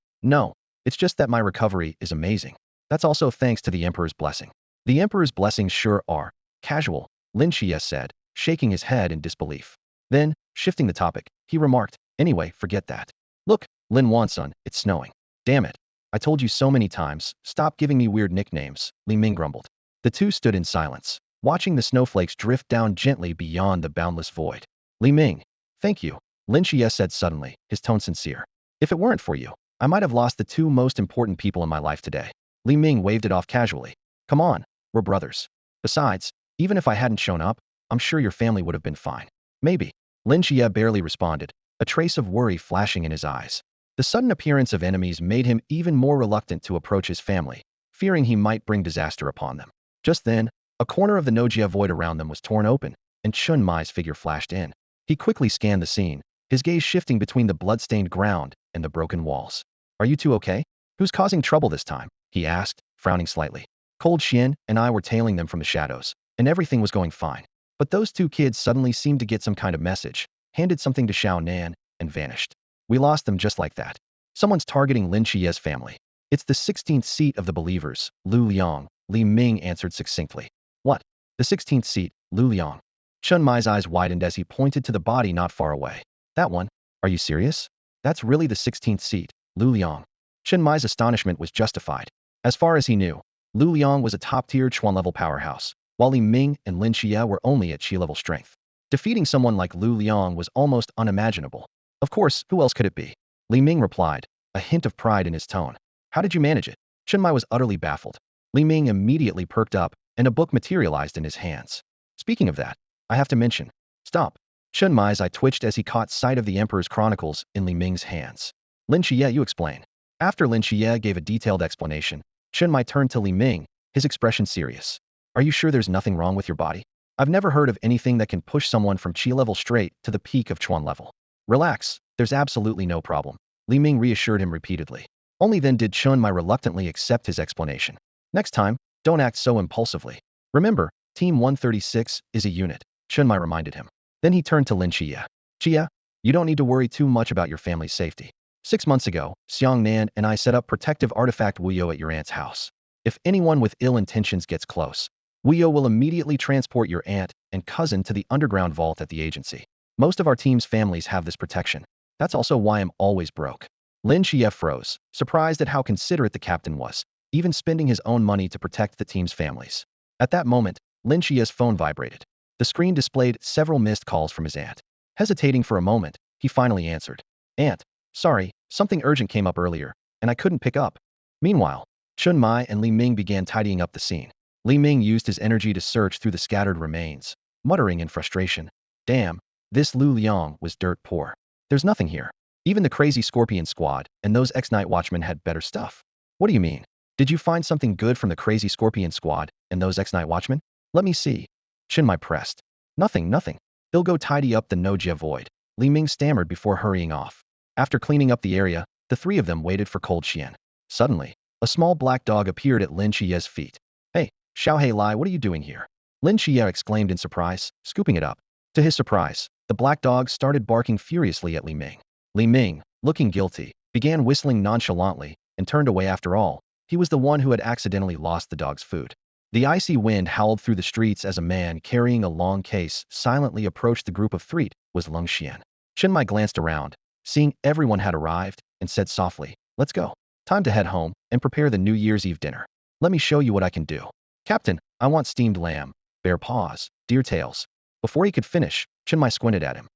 It's just that my recovery is amazing. That's also thanks to the Emperor's blessing. The Emperor's blessings sure are casual, Lin Qiye said, shaking his head in disbelief. Then, shifting the topic, he remarked, anyway, forget that. Look, Lin Wansun, it's snowing. Damn it. I told you so many times, stop giving me weird nicknames, Li Ming grumbled. The two stood in silence. watching the snowflakes drift down gently beyond the boundless void. Li Ming, thank you, Lin Qiye said suddenly, his tone sincere. If it weren't for you, I might have lost the two most important people in my life today. Li Ming waved it off casually. Come on, we're brothers. Besides, even if I hadn't shown up, I'm sure your family would have been fine. Maybe. Lin Qiye barely responded, a trace of worry flashing in his eyes. The sudden appearance of enemies made him even more reluctant to approach his family, fearing he might bring disaster upon them. Just then, a corner of the Nojia void around them was torn open, and Chun Mai's figure flashed in. He quickly scanned the scene, his gaze shifting between the blood-stained ground and the broken walls. Are you two okay? Who's causing trouble this time? He asked, frowning slightly. Cold Xian and I were tailing them from the shadows, and everything was going fine. But those two kids suddenly seemed to get some kind of message, handed something to Xiao Nan, and vanished. We lost them just like that. Someone's targeting Lin Qiye's family. It's the 16th seat of the believers, Lu Liang, Li Ming answered succinctly. What? The 16th seat, Lu Liang. Chun Mai's eyes widened as he pointed to the body not far away. That one? Are you serious? That's really the 16th seat, Lu Liang. Chun Mai's astonishment was justified. As far as he knew, Lu Liang was a top-tier Chuan-level powerhouse, while Li Ming and Lin Qiye were only at Qi-level strength. Defeating someone like Lu Liang was almost unimaginable. Of course, who else could it be? Li Ming replied, a hint of pride in his tone. How did you manage it? Chun Mai was utterly baffled. Li Ming immediately perked up, and a book materialized in his hands. Speaking of that, I have to mention. Stop. Chun Mai's eye twitched as he caught sight of the Emperor's Chronicles in Li Ming's hands. Lin Qiye, you explain. After Lin Qiye gave a detailed explanation, Chun Mai turned to Li Ming, his expression serious. Are you sure there's nothing wrong with your body? I've never heard of anything that can push someone from Qi level straight to the peak of Chuan level. Relax, there's absolutely no problem. Li Ming reassured him repeatedly. Only then did Chun Mai reluctantly accept his explanation. Next time, don't act so impulsively. Remember, Team 136 is a unit, Chun Mai reminded him. Then he turned to Lin Qiye. Qiye, you don't need to worry too much about your family's safety. 6 months ago, Xiang Nan and I set up protective artifact Wuyo at your aunt's house. If anyone with ill intentions gets close, Wuyo will immediately transport your aunt and cousin to the underground vault at the agency. Most of our team's families have this protection. That's also why I'm always broke. Lin Qiye froze, surprised at how considerate the captain was, even spending his own money to protect the team's families. At that moment, Lin Qiye's phone vibrated. The screen displayed several missed calls from his aunt. Hesitating for a moment, he finally answered. Aunt, sorry, something urgent came up earlier, and I couldn't pick up. Meanwhile, Chun Mai and Li Ming began tidying up the scene. Li Ming used his energy to search through the scattered remains, muttering in frustration. Damn, this Lu Liang was dirt poor. There's nothing here. Even the crazy Scorpion squad and those ex-night watchmen had better stuff. What do you mean? Did you find something good from the crazy Scorpion squad and those ex-night watchmen? Let me see. Chun Mai pressed. Nothing. They'll go tidy up the Nojia void. Li Ming stammered before hurrying off. After cleaning up the area, the three of them waited for Cold Xian. Suddenly, a small black dog appeared at Lin Qiye's feet. Hey, Xiaohei Lai, what are you doing here? Lin Qiye exclaimed in surprise, scooping it up. To his surprise, the black dog started barking furiously at Li Ming. Li Ming, looking guilty, began whistling nonchalantly and turned away. After all, he was the one who had accidentally lost the dog's food. The icy wind howled through the streets as a man carrying a long case silently approached the group of three. Was Lung Xian. Chun Mai glanced around, seeing everyone had arrived, and said softly, let's go. Time to head home and prepare the New Year's Eve dinner. Let me show you what I can do. Captain, I want steamed lamb, bear paws, deer tails. Before he could finish, Chun Mai squinted at him.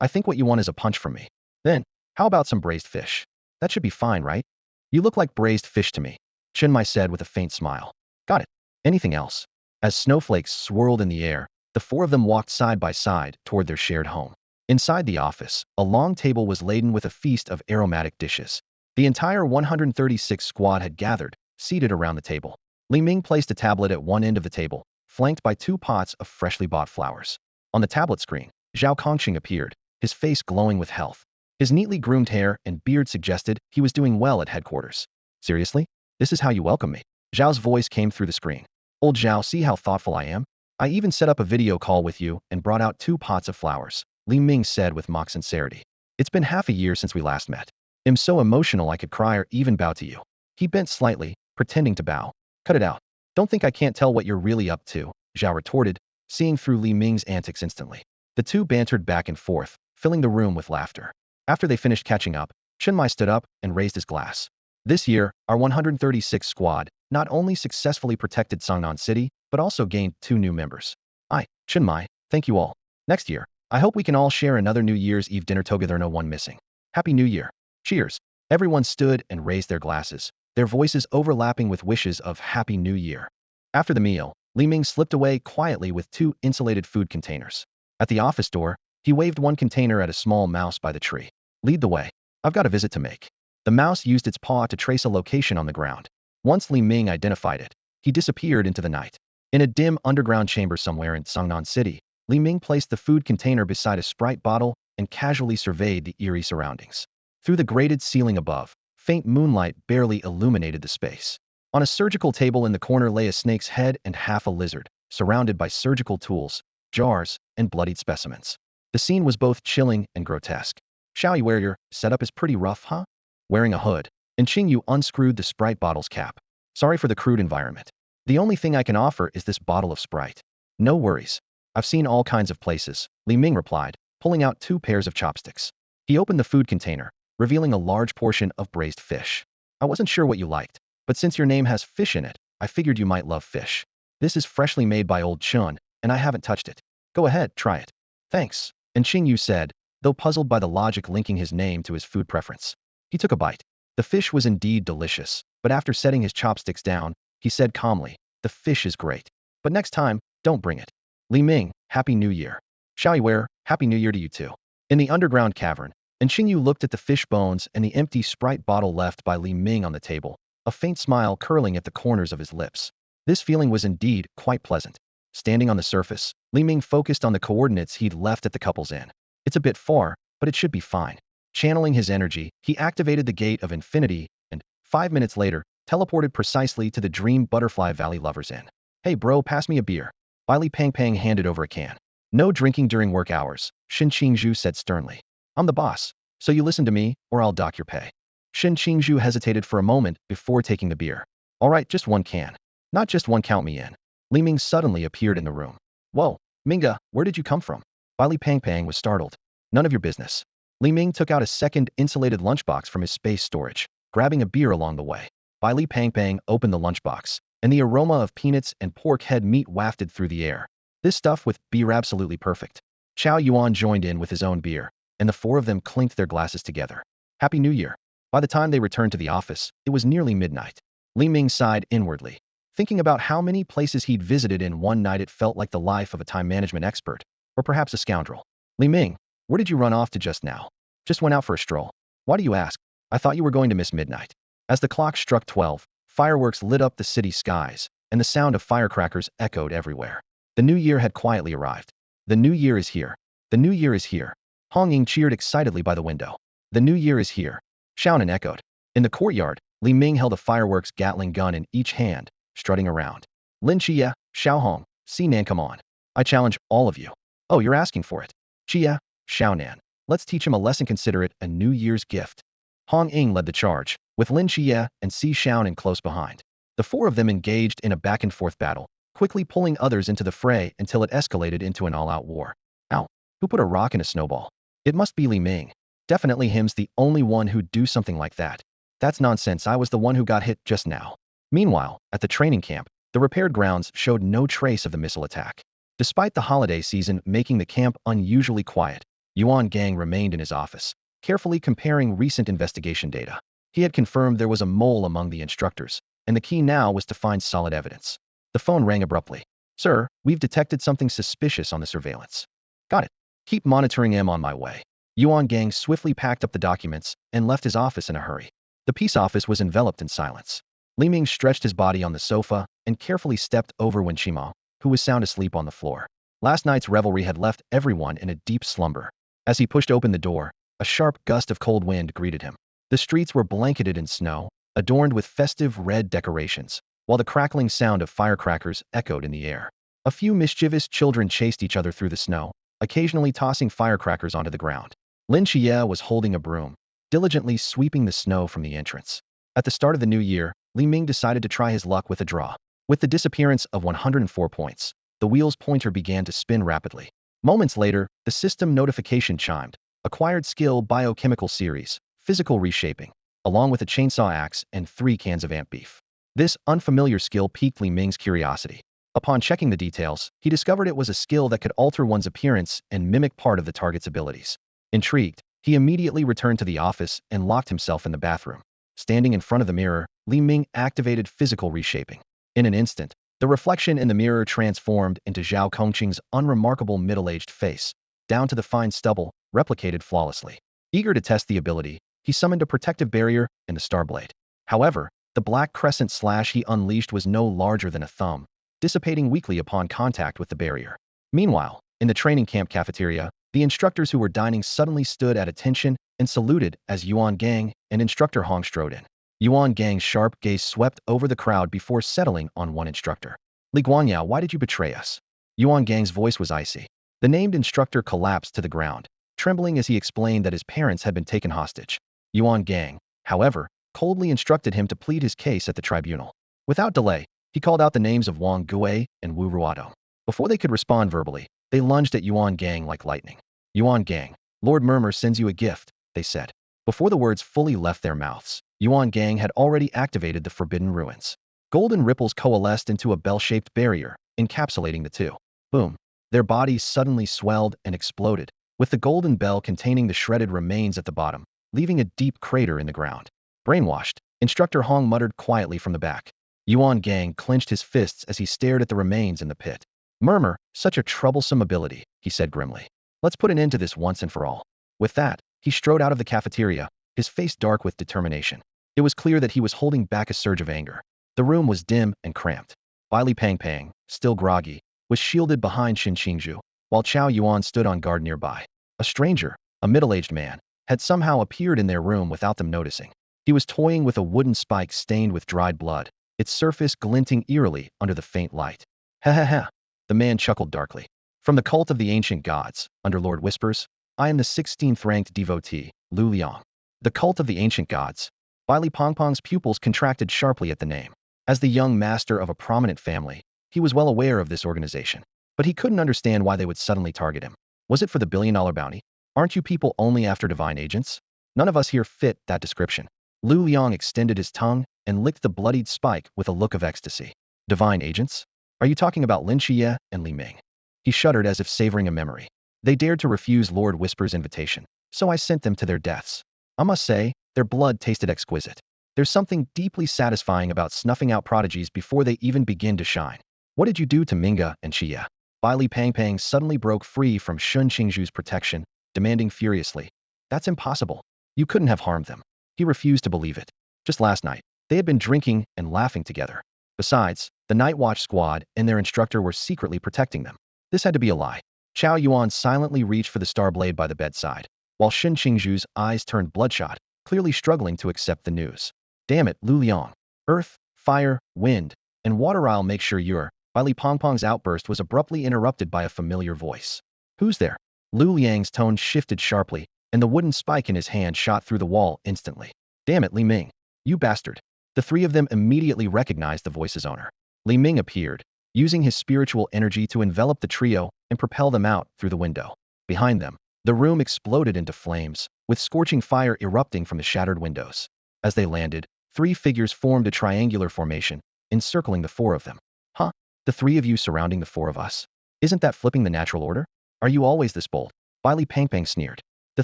I think what you want is a punch from me. Then, how about some braised fish? That should be fine, right? You look like braised fish to me, Chun Mai said with a faint smile. Got it. Anything else? As snowflakes swirled in the air, the four of them walked side by side toward their shared home. Inside the office, a long table was laden with a feast of aromatic dishes. The entire 136 squad had gathered, seated around the table. Li Ming placed a tablet at one end of the table, flanked by 2 pots of freshly bought flowers. On the tablet screen, Zhao Kongqing appeared, his face glowing with health. His neatly groomed hair and beard suggested he was doing well at headquarters. Seriously? This is how you welcome me? Zhao's voice came through the screen. Old Zhao, see how thoughtful I am? I even set up a video call with you and brought out 2 pots of flowers, Li Ming said with mock sincerity. It's been half a year since we last met. I'm so emotional I could cry or even bow to you. He bent slightly, pretending to bow. Cut it out. Don't think I can't tell what you're really up to, Zhao retorted, seeing through Li Ming's antics instantly. The two bantered back and forth, filling the room with laughter. After they finished catching up, Chun Mai stood up and raised his glass. This year, our 136 squad not only successfully protected Sangnan City, but also gained 2 new members. I, Chunmai, thank you all. Next year, I hope we can all share another New Year's Eve dinner together, no one missing. Happy New Year. Cheers. Everyone stood and raised their glasses, their voices overlapping with wishes of Happy New Year. After the meal, Li Ming slipped away quietly with 2 insulated food containers. At the office door, he waved one container at a small mouse by the tree. Lead the way. I've got a visit to make. The mouse used its paw to trace a location on the ground. Once Li Ming identified it, he disappeared into the night. In a dim underground chamber somewhere in Sangnan City, Li Ming placed the food container beside a Sprite bottle and casually surveyed the eerie surroundings. Through the grated ceiling above, faint moonlight barely illuminated the space. On a surgical table in the corner lay a snake's head and half a lizard, surrounded by surgical tools, jars, and bloodied specimens. The scene was both chilling and grotesque. Xiao Yu, your setup is pretty rough, huh? Wearing a hood, and Qingyu unscrewed the Sprite bottle's cap. Sorry for the crude environment. The only thing I can offer is this bottle of Sprite. No worries. I've seen all kinds of places, Li Ming replied, pulling out 2 pairs of chopsticks. He opened the food container, revealing a large portion of braised fish. I wasn't sure what you liked, but since your name has fish in it, I figured you might love fish. This is freshly made by Old Chun, and I haven't touched it. Go ahead, try it. Thanks, and Qingyu said, though puzzled by the logic linking his name to his food preference. He took a bite. The fish was indeed delicious, but after setting his chopsticks down, he said calmly, the fish is great. But next time, don't bring it. Li Ming, Happy New Year. Xiao Yu, Happy New Year to you too. In the underground cavern, and Qingyu looked at the fish bones and the empty Sprite bottle left by Li Ming on the table, a faint smile curling at the corners of his lips. This feeling was indeed quite pleasant. Standing on the surface, Li Ming focused on the coordinates he'd left at the couple's inn. It's a bit far, but it should be fine. Channeling his energy, he activated the Gate of Infinity and, 5 minutes later, teleported precisely to the Dream Butterfly Valley Lovers Inn. Hey bro, pass me a beer. Li Pang handed over a can. No drinking during work hours, Shin Qingzhu said sternly. I'm the boss, so you listen to me, or I'll dock your pay. Shin Qingzhu hesitated for a moment before taking the beer. All right, just 1 can. Not just 1, count me in. Li Ming suddenly appeared in the room. Whoa, Minga, where did you come from? Li Pang was startled. None of your business. Li Ming took out a second insulated lunchbox from his space storage, grabbing a beer along the way. Li Pang opened the lunchbox, and the aroma of peanuts and pork head meat wafted through the air. This stuff with beer absolutely perfect. Chao Yuan joined in with his own beer, and the 4 of them clinked their glasses together. Happy New Year. By the time they returned to the office, it was nearly midnight. Li Ming sighed inwardly. Thinking about how many places he'd visited in one night, it felt like the life of a time management expert, or perhaps a scoundrel. Li Ming, where did you run off to just now? Just went out for a stroll. Why do you ask? I thought you were going to miss midnight. As the clock struck 12, fireworks lit up the city skies, and the sound of firecrackers echoed everywhere. The new year had quietly arrived. The new year is here. The new year is here. Hong Ying cheered excitedly by the window. The new year is here. Xiaonan echoed. In the courtyard, Li Ming held a fireworks Gatling gun in each hand, strutting around. Lin Qiye, Xiaohong, Sinan, come on. I challenge all of you. Oh, you're asking for it. Qiye, Xiaonan. Let's teach him a lesson, consider it a New Year's gift. Hong Ying led the charge, with Lin Qiye and Si Xiaonan close behind. The 4 of them engaged in a back-and-forth battle, quickly pulling others into the fray until it escalated into an all-out war. Ow, who put a rock in a snowball? It must be Li Ming. Definitely him's the only one who'd do something like that. That's nonsense, I was the one who got hit just now. Meanwhile, at the training camp, the repaired grounds showed no trace of the missile attack. Despite the holiday season making the camp unusually quiet, Yuan Gang remained in his office, carefully comparing recent investigation data. He had confirmed there was a mole among the instructors, and the key now was to find solid evidence. The phone rang abruptly. Sir, we've detected something suspicious on the surveillance. Got it. Keep monitoring him, on my way. Yuan Gang swiftly packed up the documents and left his office in a hurry. The peace office was enveloped in silence. Li Ming stretched his body on the sofa and carefully stepped over Wen Qima, who was sound asleep on the floor. Last night's revelry had left everyone in a deep slumber. As he pushed open the door, a sharp gust of cold wind greeted him. The streets were blanketed in snow, adorned with festive red decorations, while the crackling sound of firecrackers echoed in the air. A few mischievous children chased each other through the snow, occasionally tossing firecrackers onto the ground. Lin Qiye was holding a broom, diligently sweeping the snow from the entrance. At the start of the new year, Li Ming decided to try his luck with a draw. With the disappearance of 104 points, the wheel's pointer began to spin rapidly. Moments later, the system notification chimed. Acquired skill biochemical series, physical reshaping, along with a chainsaw axe and 3 cans of ant beef. This unfamiliar skill piqued Li Ming's curiosity. Upon checking the details, he discovered it was a skill that could alter one's appearance and mimic part of the target's abilities. Intrigued, he immediately returned to the office and locked himself in the bathroom. Standing in front of the mirror, Li Ming activated physical reshaping. In an instant, the reflection in the mirror transformed into Zhao Kongqing's unremarkable middle-aged face, down to the fine stubble, replicated flawlessly. Eager to test the ability, he summoned a protective barrier and the Starblade. However, the black crescent slash he unleashed was no larger than a thumb, dissipating weakly upon contact with the barrier. Meanwhile, in the training camp cafeteria, the instructors who were dining suddenly stood at attention and saluted as Yuan Gang and instructor Hong strode in. Yuan Gang's sharp gaze swept over the crowd before settling on one instructor. Li Guanyao, why did you betray us? Yuan Gang's voice was icy. The named instructor collapsed to the ground, trembling as he explained that his parents had been taken hostage. Yuan Gang, however, coldly instructed him to plead his case at the tribunal. Without delay, he called out the names of Wang Gui and Wu Ruodo. Before they could respond verbally, they lunged at Yuan Gang like lightning. Yuan Gang, Lord Murmur sends you a gift, they said. Before the words fully left their mouths, Yuan Gang had already activated the Forbidden Ruins. Golden ripples coalesced into a bell-shaped barrier, encapsulating the two. Boom. Their bodies suddenly swelled and exploded, with the golden bell containing the shredded remains at the bottom, leaving a deep crater in the ground. Brainwashed, Instructor Hong muttered quietly from the back. Yuan Gang clenched his fists as he stared at the remains in the pit. Murmur, such a troublesome ability, he said grimly. Let's put an end to this once and for all. With that, he strode out of the cafeteria, his face dark with determination. It was clear that he was holding back a surge of anger. The room was dim and cramped. Li Pang Pang, still groggy, was shielded behind Xin Qingzhu, while Chao Yuan stood on guard nearby. A stranger, a middle-aged man, had somehow appeared in their room without them noticing. He was toying with a wooden spike stained with dried blood, its surface glinting eerily under the faint light. Ha ha ha, the man chuckled darkly. From the cult of the ancient gods, Underlord whispers, I am the 16th ranked devotee, Lu Liang. The cult of the ancient gods. Li Pongpong's pupils contracted sharply at the name. As the young master of a prominent family, he was well aware of this organization, but he couldn't understand why they would suddenly target him. Was it for the billion-dollar bounty? Aren't you people only after divine agents? None of us here fit that description. Lu Liang extended his tongue and licked the bloodied spike with a look of ecstasy. Divine agents? Are you talking about Lin Qiye and Li Ming? He shuddered as if savoring a memory. They dared to refuse Lord Whisper's invitation, so I sent them to their deaths. I must say, their blood tasted exquisite. There's something deeply satisfying about snuffing out prodigies before they even begin to shine. What did you do to Minga and Qiye? Li Pang Pang suddenly broke free from Shun Qingzhu's protection, demanding furiously. That's impossible. You couldn't have harmed them. He refused to believe it. Just last night, they had been drinking and laughing together. Besides, the Night Watch squad and their instructor were secretly protecting them. This had to be a lie. Chao Yuan silently reached for the star blade by the bedside, while Shun Qingzhu's eyes turned bloodshot, clearly struggling to accept the news. Damn it, Lu Liang. Earth, fire, wind, and water. I'll make sure you're. Li Pongpong's outburst was abruptly interrupted by a familiar voice. Who's there? Lu Liang's tone shifted sharply, and the wooden spike in his hand shot through the wall instantly. Damn it, Li Ming. You bastard. The three of them immediately recognized the voice's owner. Li Ming appeared, using his spiritual energy to envelop the trio and propel them out through the window. Behind them, the room exploded into flames, with scorching fire erupting from the shattered windows. As they landed, three figures formed a triangular formation, encircling the four of them. Huh? The three of you surrounding the four of us? Isn't that flipping the natural order? Are you always this bold? Li Pang Pang sneered. The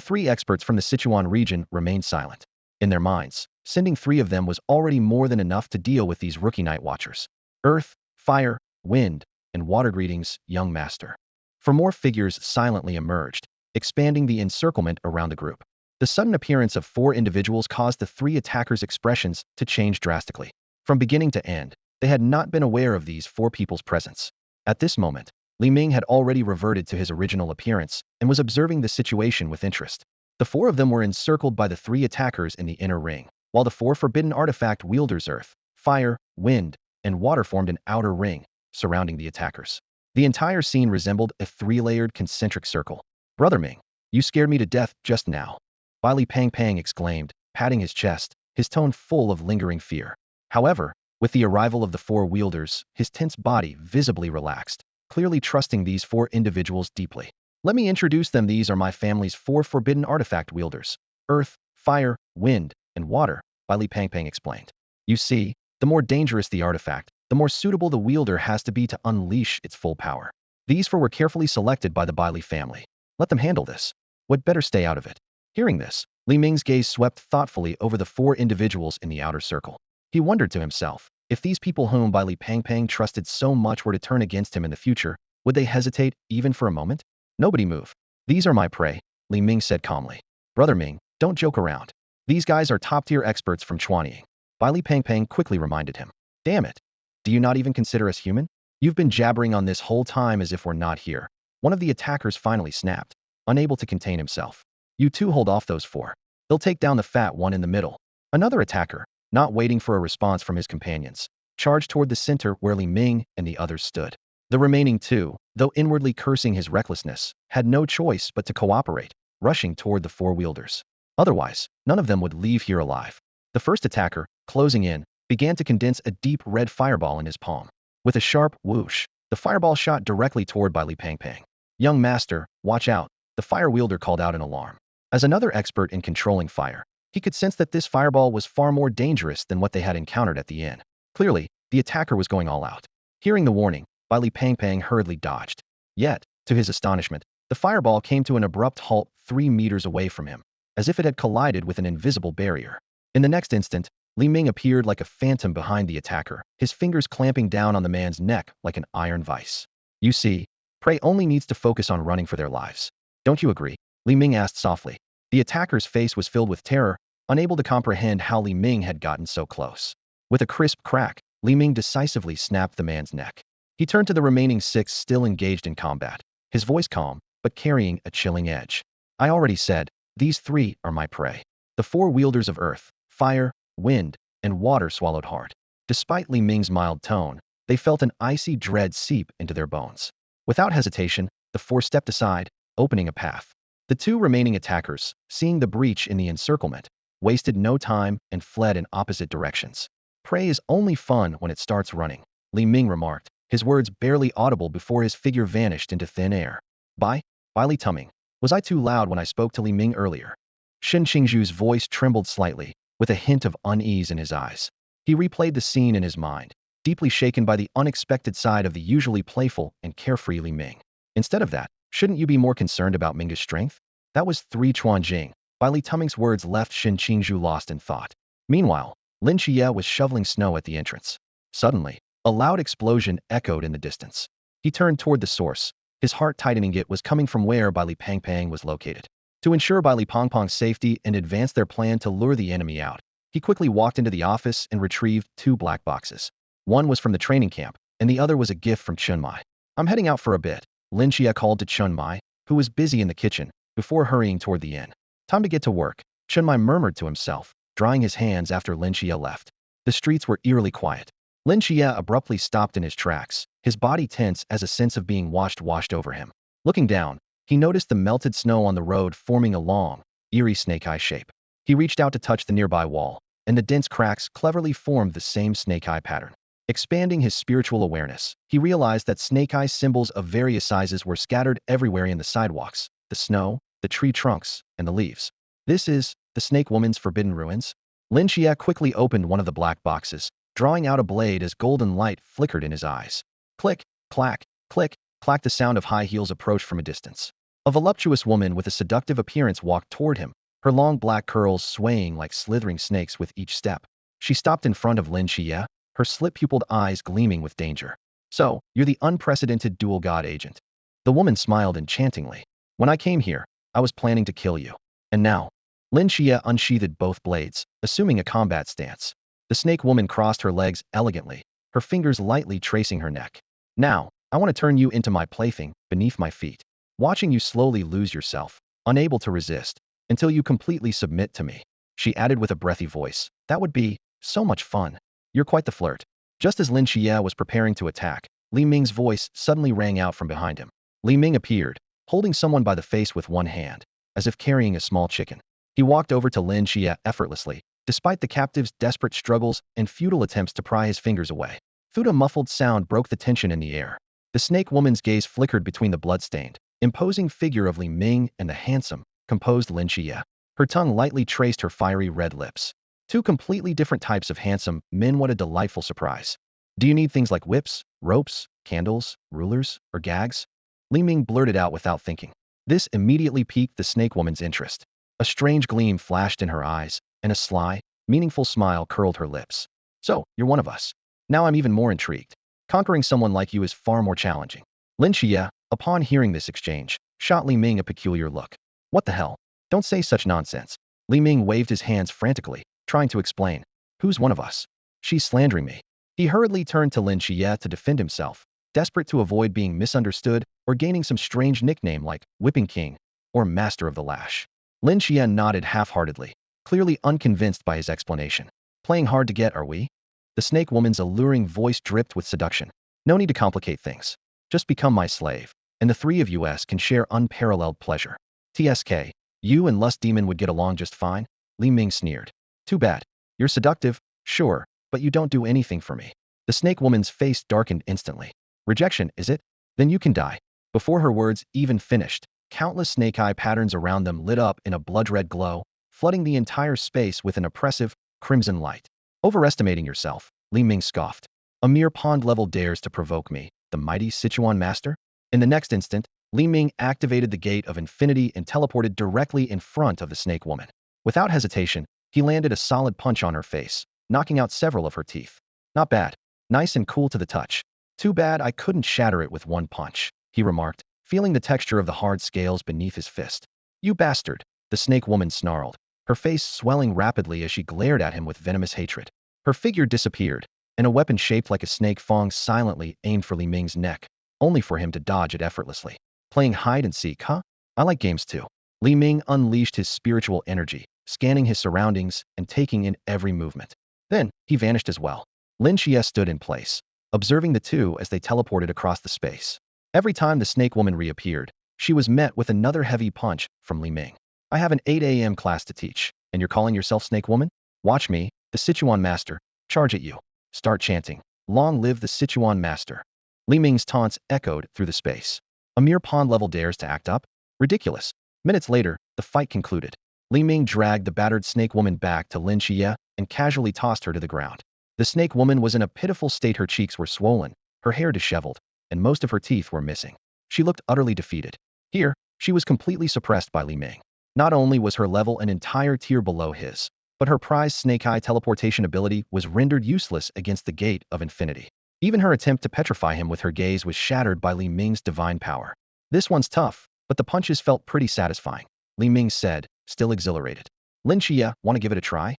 three experts from the Sichuan region remained silent. In their minds, sending three of them was already more than enough to deal with these rookie night watchers. Earth, fire, wind, and water. Greetings, young master. For more figures silently emerged, expanding the encirclement around the group. The sudden appearance of four individuals caused the three attackers' expressions to change drastically. From beginning to end, they had not been aware of these four people's presence. At this moment, Li Ming had already reverted to his original appearance and was observing the situation with interest. The four of them were encircled by the three attackers in the inner ring, while the four forbidden artifact wielders earth, fire, wind, and water formed an outer ring, surrounding the attackers. The entire scene resembled a three-layered concentric circle. Brother Ming, you scared me to death just now. Li Pang Pang exclaimed, patting his chest, his tone full of lingering fear. However, with the arrival of the four wielders, his tense body visibly relaxed, clearly trusting these four individuals deeply. Let me introduce them. These are my family's four forbidden artifact wielders. Earth, fire, wind, and water, Li Pang Pang explained. You see, the more dangerous the artifact, the more suitable the wielder has to be to unleash its full power. These four were carefully selected by the Li family. Let them handle this. Would better stay out of it. Hearing this, Li Ming's gaze swept thoughtfully over the four individuals in the outer circle. He wondered to himself, if these people whom Li Pangpang trusted so much were to turn against him in the future, would they hesitate even for a moment? Nobody move. These are my prey, Li Ming said calmly. Brother Ming, don't joke around. These guys are top-tier experts from Chuanying. Li Pangpang quickly reminded him. Damn it. Do you not even consider us human? You've been jabbering on this whole time as if we're not here. One of the attackers finally snapped, unable to contain himself. You two hold off those four. They'll take down the fat one in the middle. Another attacker, not waiting for a response from his companions, charged toward the center where Li Ming and the others stood. The remaining two, though inwardly cursing his recklessness, had no choice but to cooperate, rushing toward the four wielders. Otherwise, none of them would leave here alive. The first attacker, closing in, began to condense a deep red fireball in his palm. With a sharp whoosh, the fireball shot directly toward Li Pangpang. Young master, watch out, the fire wielder called out in alarm. As another expert in controlling fire, he could sense that this fireball was far more dangerous than what they had encountered at the inn. Clearly, the attacker was going all out. Hearing the warning, Li Pangpang hurriedly dodged. Yet, to his astonishment, the fireball came to an abrupt halt 3 meters away from him, as if it had collided with an invisible barrier. In the next instant, Li Ming appeared like a phantom behind the attacker, his fingers clamping down on the man's neck like an iron vice. You see, prey only needs to focus on running for their lives. Don't you agree? Li Ming asked softly. The attacker's face was filled with terror, unable to comprehend how Li Ming had gotten so close. With a crisp crack, Li Ming decisively snapped the man's neck. He turned to the remaining 6 still engaged in combat, his voice calm, but carrying a chilling edge. I already said, these 3 are my prey. The 4 wielders of earth, fire, wind, and water swallowed hard. Despite Li Ming's mild tone, they felt an icy dread seep into their bones. Without hesitation, the 4 stepped aside, opening a path. The 2 remaining attackers, seeing the breach in the encirclement, wasted no time and fled in opposite directions. Prey is only fun when it starts running, Li Ming remarked, his words barely audible before his figure vanished into thin air. By Li Tuming. Was I too loud when I spoke to Li Ming earlier? Shen Qingzhu's voice trembled slightly, with a hint of unease in his eyes. He replayed the scene in his mind, deeply shaken by the unexpected side of the usually playful and carefree Li Ming. Instead of that, shouldn't you be more concerned about Ming's strength? That was 3 Chuanjing. Li Tuming's words left Shen Qingzhu lost in thought. Meanwhile, Lin Qiye was shoveling snow at the entrance. Suddenly, a loud explosion echoed in the distance. He turned toward the source, his heart tightening. It was coming from where Li Pangpang was located. To ensure Li Pangpang's safety and advance their plan to lure the enemy out, he quickly walked into the office and retrieved 2 black boxes. One was from the training camp, and the other was a gift from Chunmai. I'm heading out for a bit, Lynchia called to Chunmai, who was busy in the kitchen, before hurrying toward the inn. Time to get to work, Chunmai murmured to himself, drying his hands after Lynchia left. The streets were eerily quiet. Lynchia abruptly stopped in his tracks, his body tense as a sense of being washed over him. Looking down, he noticed the melted snow on the road forming a long, eerie snake-eye shape. He reached out to touch the nearby wall, and the dense cracks cleverly formed the same snake-eye pattern. Expanding his spiritual awareness, he realized that snake-eye symbols of various sizes were scattered everywhere in the sidewalks, the snow, the tree trunks, and the leaves. This is the Snake Woman's forbidden ruins? Lin Qiye quickly opened one of the black boxes, drawing out a blade as golden light flickered in his eyes. Click, clack, click, clack. The sound of high heels approached from a distance. A voluptuous woman with a seductive appearance walked toward him, her long black curls swaying like slithering snakes with each step. She stopped in front of Lin Qiye, her slit-pupiled eyes gleaming with danger. So, you're the unprecedented dual god agent. The woman smiled enchantingly. When I came here, I was planning to kill you. And now? Lin Qiye unsheathed both blades, assuming a combat stance. The snake woman crossed her legs elegantly, her fingers lightly tracing her neck. Now, I want to turn you into my plaything, beneath my feet. Watching you slowly lose yourself, unable to resist, until you completely submit to me. She added with a breathy voice. That would be so much fun. You're quite the flirt. Just as Lin Qiye was preparing to attack, Li Ming's voice suddenly rang out from behind him. Li Ming appeared, holding someone by the face with one hand, as if carrying a small chicken. He walked over to Lin Qiye effortlessly, despite the captive's desperate struggles and futile attempts to pry his fingers away. Through a muffled sound broke the tension in the air. The snake woman's gaze flickered between the bloodstained, imposing figure of Li Ming and the handsome, composed Lin Qiye. Her tongue lightly traced her fiery red lips. 2 completely different types of handsome men. What a delightful surprise. Do you need things like whips, ropes, candles, rulers, or gags? Li Ming blurted out without thinking. This immediately piqued the snake woman's interest. A strange gleam flashed in her eyes, and a sly, meaningful smile curled her lips. So, you're one of us. Now I'm even more intrigued. Conquering someone like you is far more challenging. Lin Qiye, upon hearing this exchange, shot Li Ming a peculiar look. What the hell? Don't say such nonsense. Li Ming waved his hands frantically, trying to explain. Who's one of us? She's slandering me. He hurriedly turned to Lin Qiye to defend himself, desperate to avoid being misunderstood or gaining some strange nickname like Whipping King or Master of the Lash. Lin Qiye nodded half-heartedly, clearly unconvinced by his explanation. Playing hard to get, are we? The snake woman's alluring voice dripped with seduction. No need to complicate things. Just become my slave, and the three of us can share unparalleled pleasure. TSK, you and Lust Demon would get along just fine? Li Ming sneered. Too bad. You're seductive, sure, but you don't do anything for me. The snake woman's face darkened instantly. Rejection, is it? Then you can die. Before her words even finished, countless snake eye patterns around them lit up in a blood-red glow, flooding the entire space with an oppressive, crimson light. Overestimating yourself, Li Ming scoffed. A mere pond-level dares to provoke me, the mighty Sichuan master? In the next instant, Li Ming activated the Gate of Infinity and teleported directly in front of the snake woman. Without hesitation, he landed a solid punch on her face, knocking out several of her teeth. Not bad. Nice and cool to the touch. Too bad I couldn't shatter it with one punch, he remarked, feeling the texture of the hard scales beneath his fist. You bastard, the snake woman snarled, her face swelling rapidly as she glared at him with venomous hatred. Her figure disappeared, and a weapon shaped like a snake fang silently aimed for Li Ming's neck, only for him to dodge it effortlessly. Playing hide and seek, huh? I like games too. Li Ming unleashed his spiritual energy, scanning his surroundings and taking in every movement. Then, he vanished as well. Lin Qiye stood in place, observing the two as they teleported across the space. Every time the snake woman reappeared, she was met with another heavy punch from Li Ming. I have an 8 a.m. class to teach, and you're calling yourself Snake Woman? Watch me, the Sichuan Master, charge at you. Start chanting, long live the Sichuan Master. Li Ming's taunts echoed through the space. A mere pond-level dares to act up? Ridiculous. Minutes later, the fight concluded. Li Ming dragged the battered snake woman back to Lin Qiye and casually tossed her to the ground. The snake woman was in a pitiful state. Her cheeks were swollen, her hair disheveled, and most of her teeth were missing. She looked utterly defeated. Here, she was completely suppressed by Li Ming. Not only was her level an entire tier below his, but her prized snake eye teleportation ability was rendered useless against the Gate of Infinity. Even her attempt to petrify him with her gaze was shattered by Li Ming's divine power. This one's tough, but the punches felt pretty satisfying, Li Ming said, still exhilarated. Lin Qiye, want to give it a try?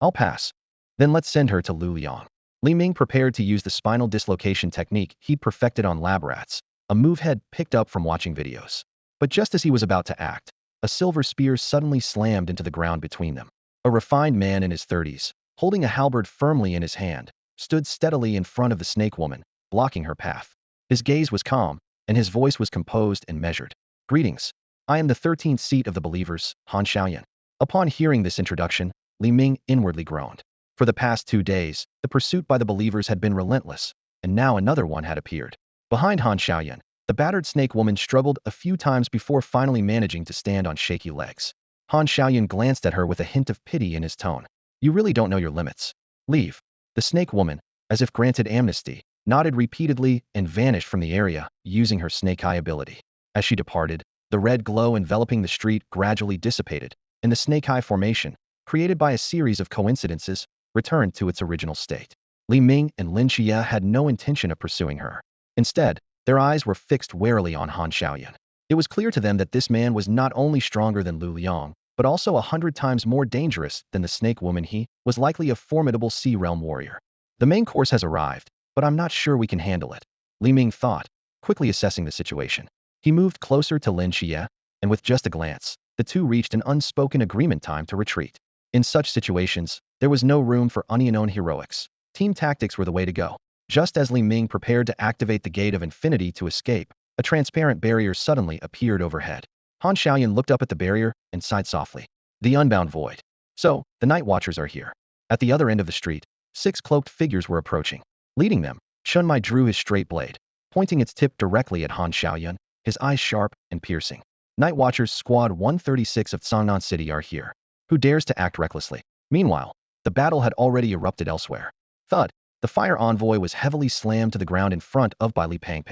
I'll pass. Then let's send her to Luliang. Li Ming prepared to use the spinal dislocation technique he'd perfected on lab rats, a move he'd picked up from watching videos. But just as he was about to act, a silver spear suddenly slammed into the ground between them. A refined man in his 30s, holding a halberd firmly in his hand, stood steadily in front of the snake woman, blocking her path. His gaze was calm, and his voice was composed and measured. Greetings. I am the 13th seat of the believers, Han Xiaoyan. Upon hearing this introduction, Li Ming inwardly groaned. For the past 2 days, the pursuit by the believers had been relentless, and now another one had appeared. Behind Han Xiaoyan, the battered snake woman struggled a few times before finally managing to stand on shaky legs. Han Xiaoyan glanced at her with a hint of pity in his tone. You really don't know your limits. Leave. The snake woman, as if granted amnesty, nodded repeatedly and vanished from the area, using her snake eye ability. As she departed, the red glow enveloping the street gradually dissipated, and the snake eye formation, created by a series of coincidences, returned to its original state. Li Ming and Lin Qiye had no intention of pursuing her. Instead, their eyes were fixed warily on Han Xiaoyan. It was clear to them that this man was not only stronger than Lu Liang, but also 100 times more dangerous than the snake woman. He was likely a formidable Sea Realm warrior. The main course has arrived, but I'm not sure we can handle it, Li Ming thought, quickly assessing the situation. He moved closer to Lin Qiye, and with just a glance, the two reached an unspoken agreement: time to retreat. In such situations, there was no room for unknown heroics. Team tactics were the way to go. Just as Li Ming prepared to activate the Gate of Infinity to escape, a transparent barrier suddenly appeared overhead. Han Xiaoyan looked up at the barrier and sighed softly. The unbound void. So, the Night Watchers are here. At the other end of the street, 6 cloaked figures were approaching. Leading them, Chun Mai drew his straight blade, pointing its tip directly at Han Xiaoyan, his eyes sharp and piercing. Night Watchers Squad 136 of Tsangnan City are here. Who dares to act recklessly? Meanwhile, the battle had already erupted elsewhere. Thud. The fire envoy was heavily slammed to the ground in front of by Li Pang.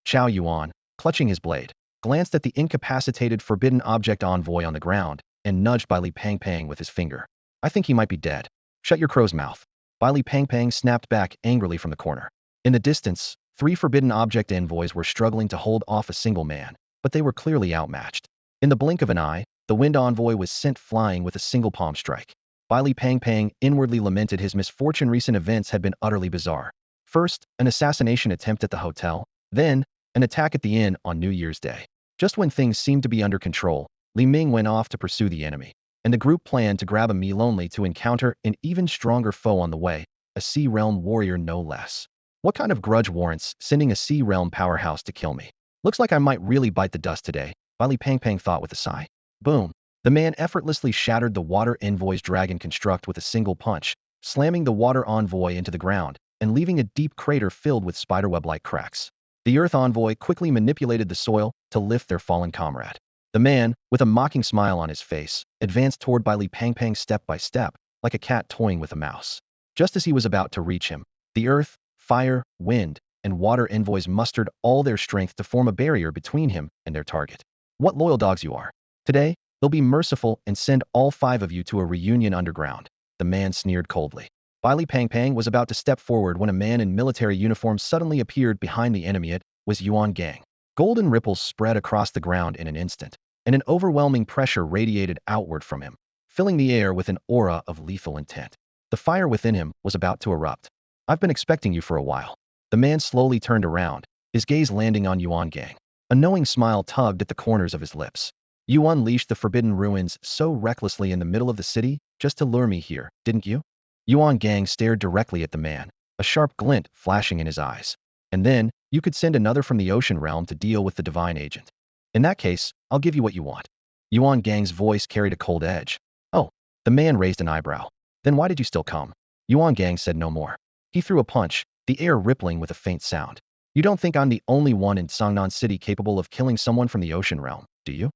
Qiao Yuan, clutching his blade, glanced at the incapacitated forbidden object envoy on the ground and nudged Bai Li Pang with his finger. I think he might be dead. Shut your crow's mouth. Bai Li Pang snapped back angrily from the corner. In the distance, 3 forbidden object envoys were struggling to hold off a single man, but they were clearly outmatched. In the blink of an eye, the wind envoy was sent flying with a single palm strike. Bai Li Pang inwardly lamented his misfortune. Recent events had been utterly bizarre. First, an assassination attempt at the hotel, then, an attack at the inn on New Year's Day. Just when things seemed to be under control, Li Ming went off to pursue the enemy, and the group planned to grab a meal only to encounter an even stronger foe on the way, a Sea Realm warrior no less. What kind of grudge warrants sending a Sea Realm powerhouse to kill me? Looks like I might really bite the dust today, Bai Li Pang thought with a sigh. Boom. The man effortlessly shattered the water envoy's dragon construct with a single punch, slamming the water envoy into the ground and leaving a deep crater filled with spiderweb-like cracks. The earth envoy quickly manipulated the soil to lift their fallen comrade. The man, with a mocking smile on his face, advanced toward Bai Li Pang step by step, like a cat toying with a mouse. Just as he was about to reach him, the earth, fire, wind, and water envoys mustered all their strength to form a barrier between him and their target. What loyal dogs you are. Today, they'll be merciful and send all 5 of you to a reunion underground, the man sneered coldly. Bai Li Pang was about to step forward when a man in military uniform suddenly appeared behind the enemy. It was Yuan Gang. Golden ripples spread across the ground in an instant, and an overwhelming pressure radiated outward from him, filling the air with an aura of lethal intent. The fire within him was about to erupt. I've been expecting you for a while. The man slowly turned around, his gaze landing on Yuan Gang. A knowing smile tugged at the corners of his lips. You unleashed the forbidden ruins so recklessly in the middle of the city, just to lure me here, didn't you? Yuan Gang stared directly at the man, a sharp glint flashing in his eyes. And then, you could send another from the ocean realm to deal with the divine agent. In that case, I'll give you what you want. Yuan Gang's voice carried a cold edge. Oh, the man raised an eyebrow. Then why did you still come? Yuan Gang said no more. He threw a punch, the air rippling with a faint sound. You don't think I'm the only one in Songnan City capable of killing someone from the ocean realm, do you?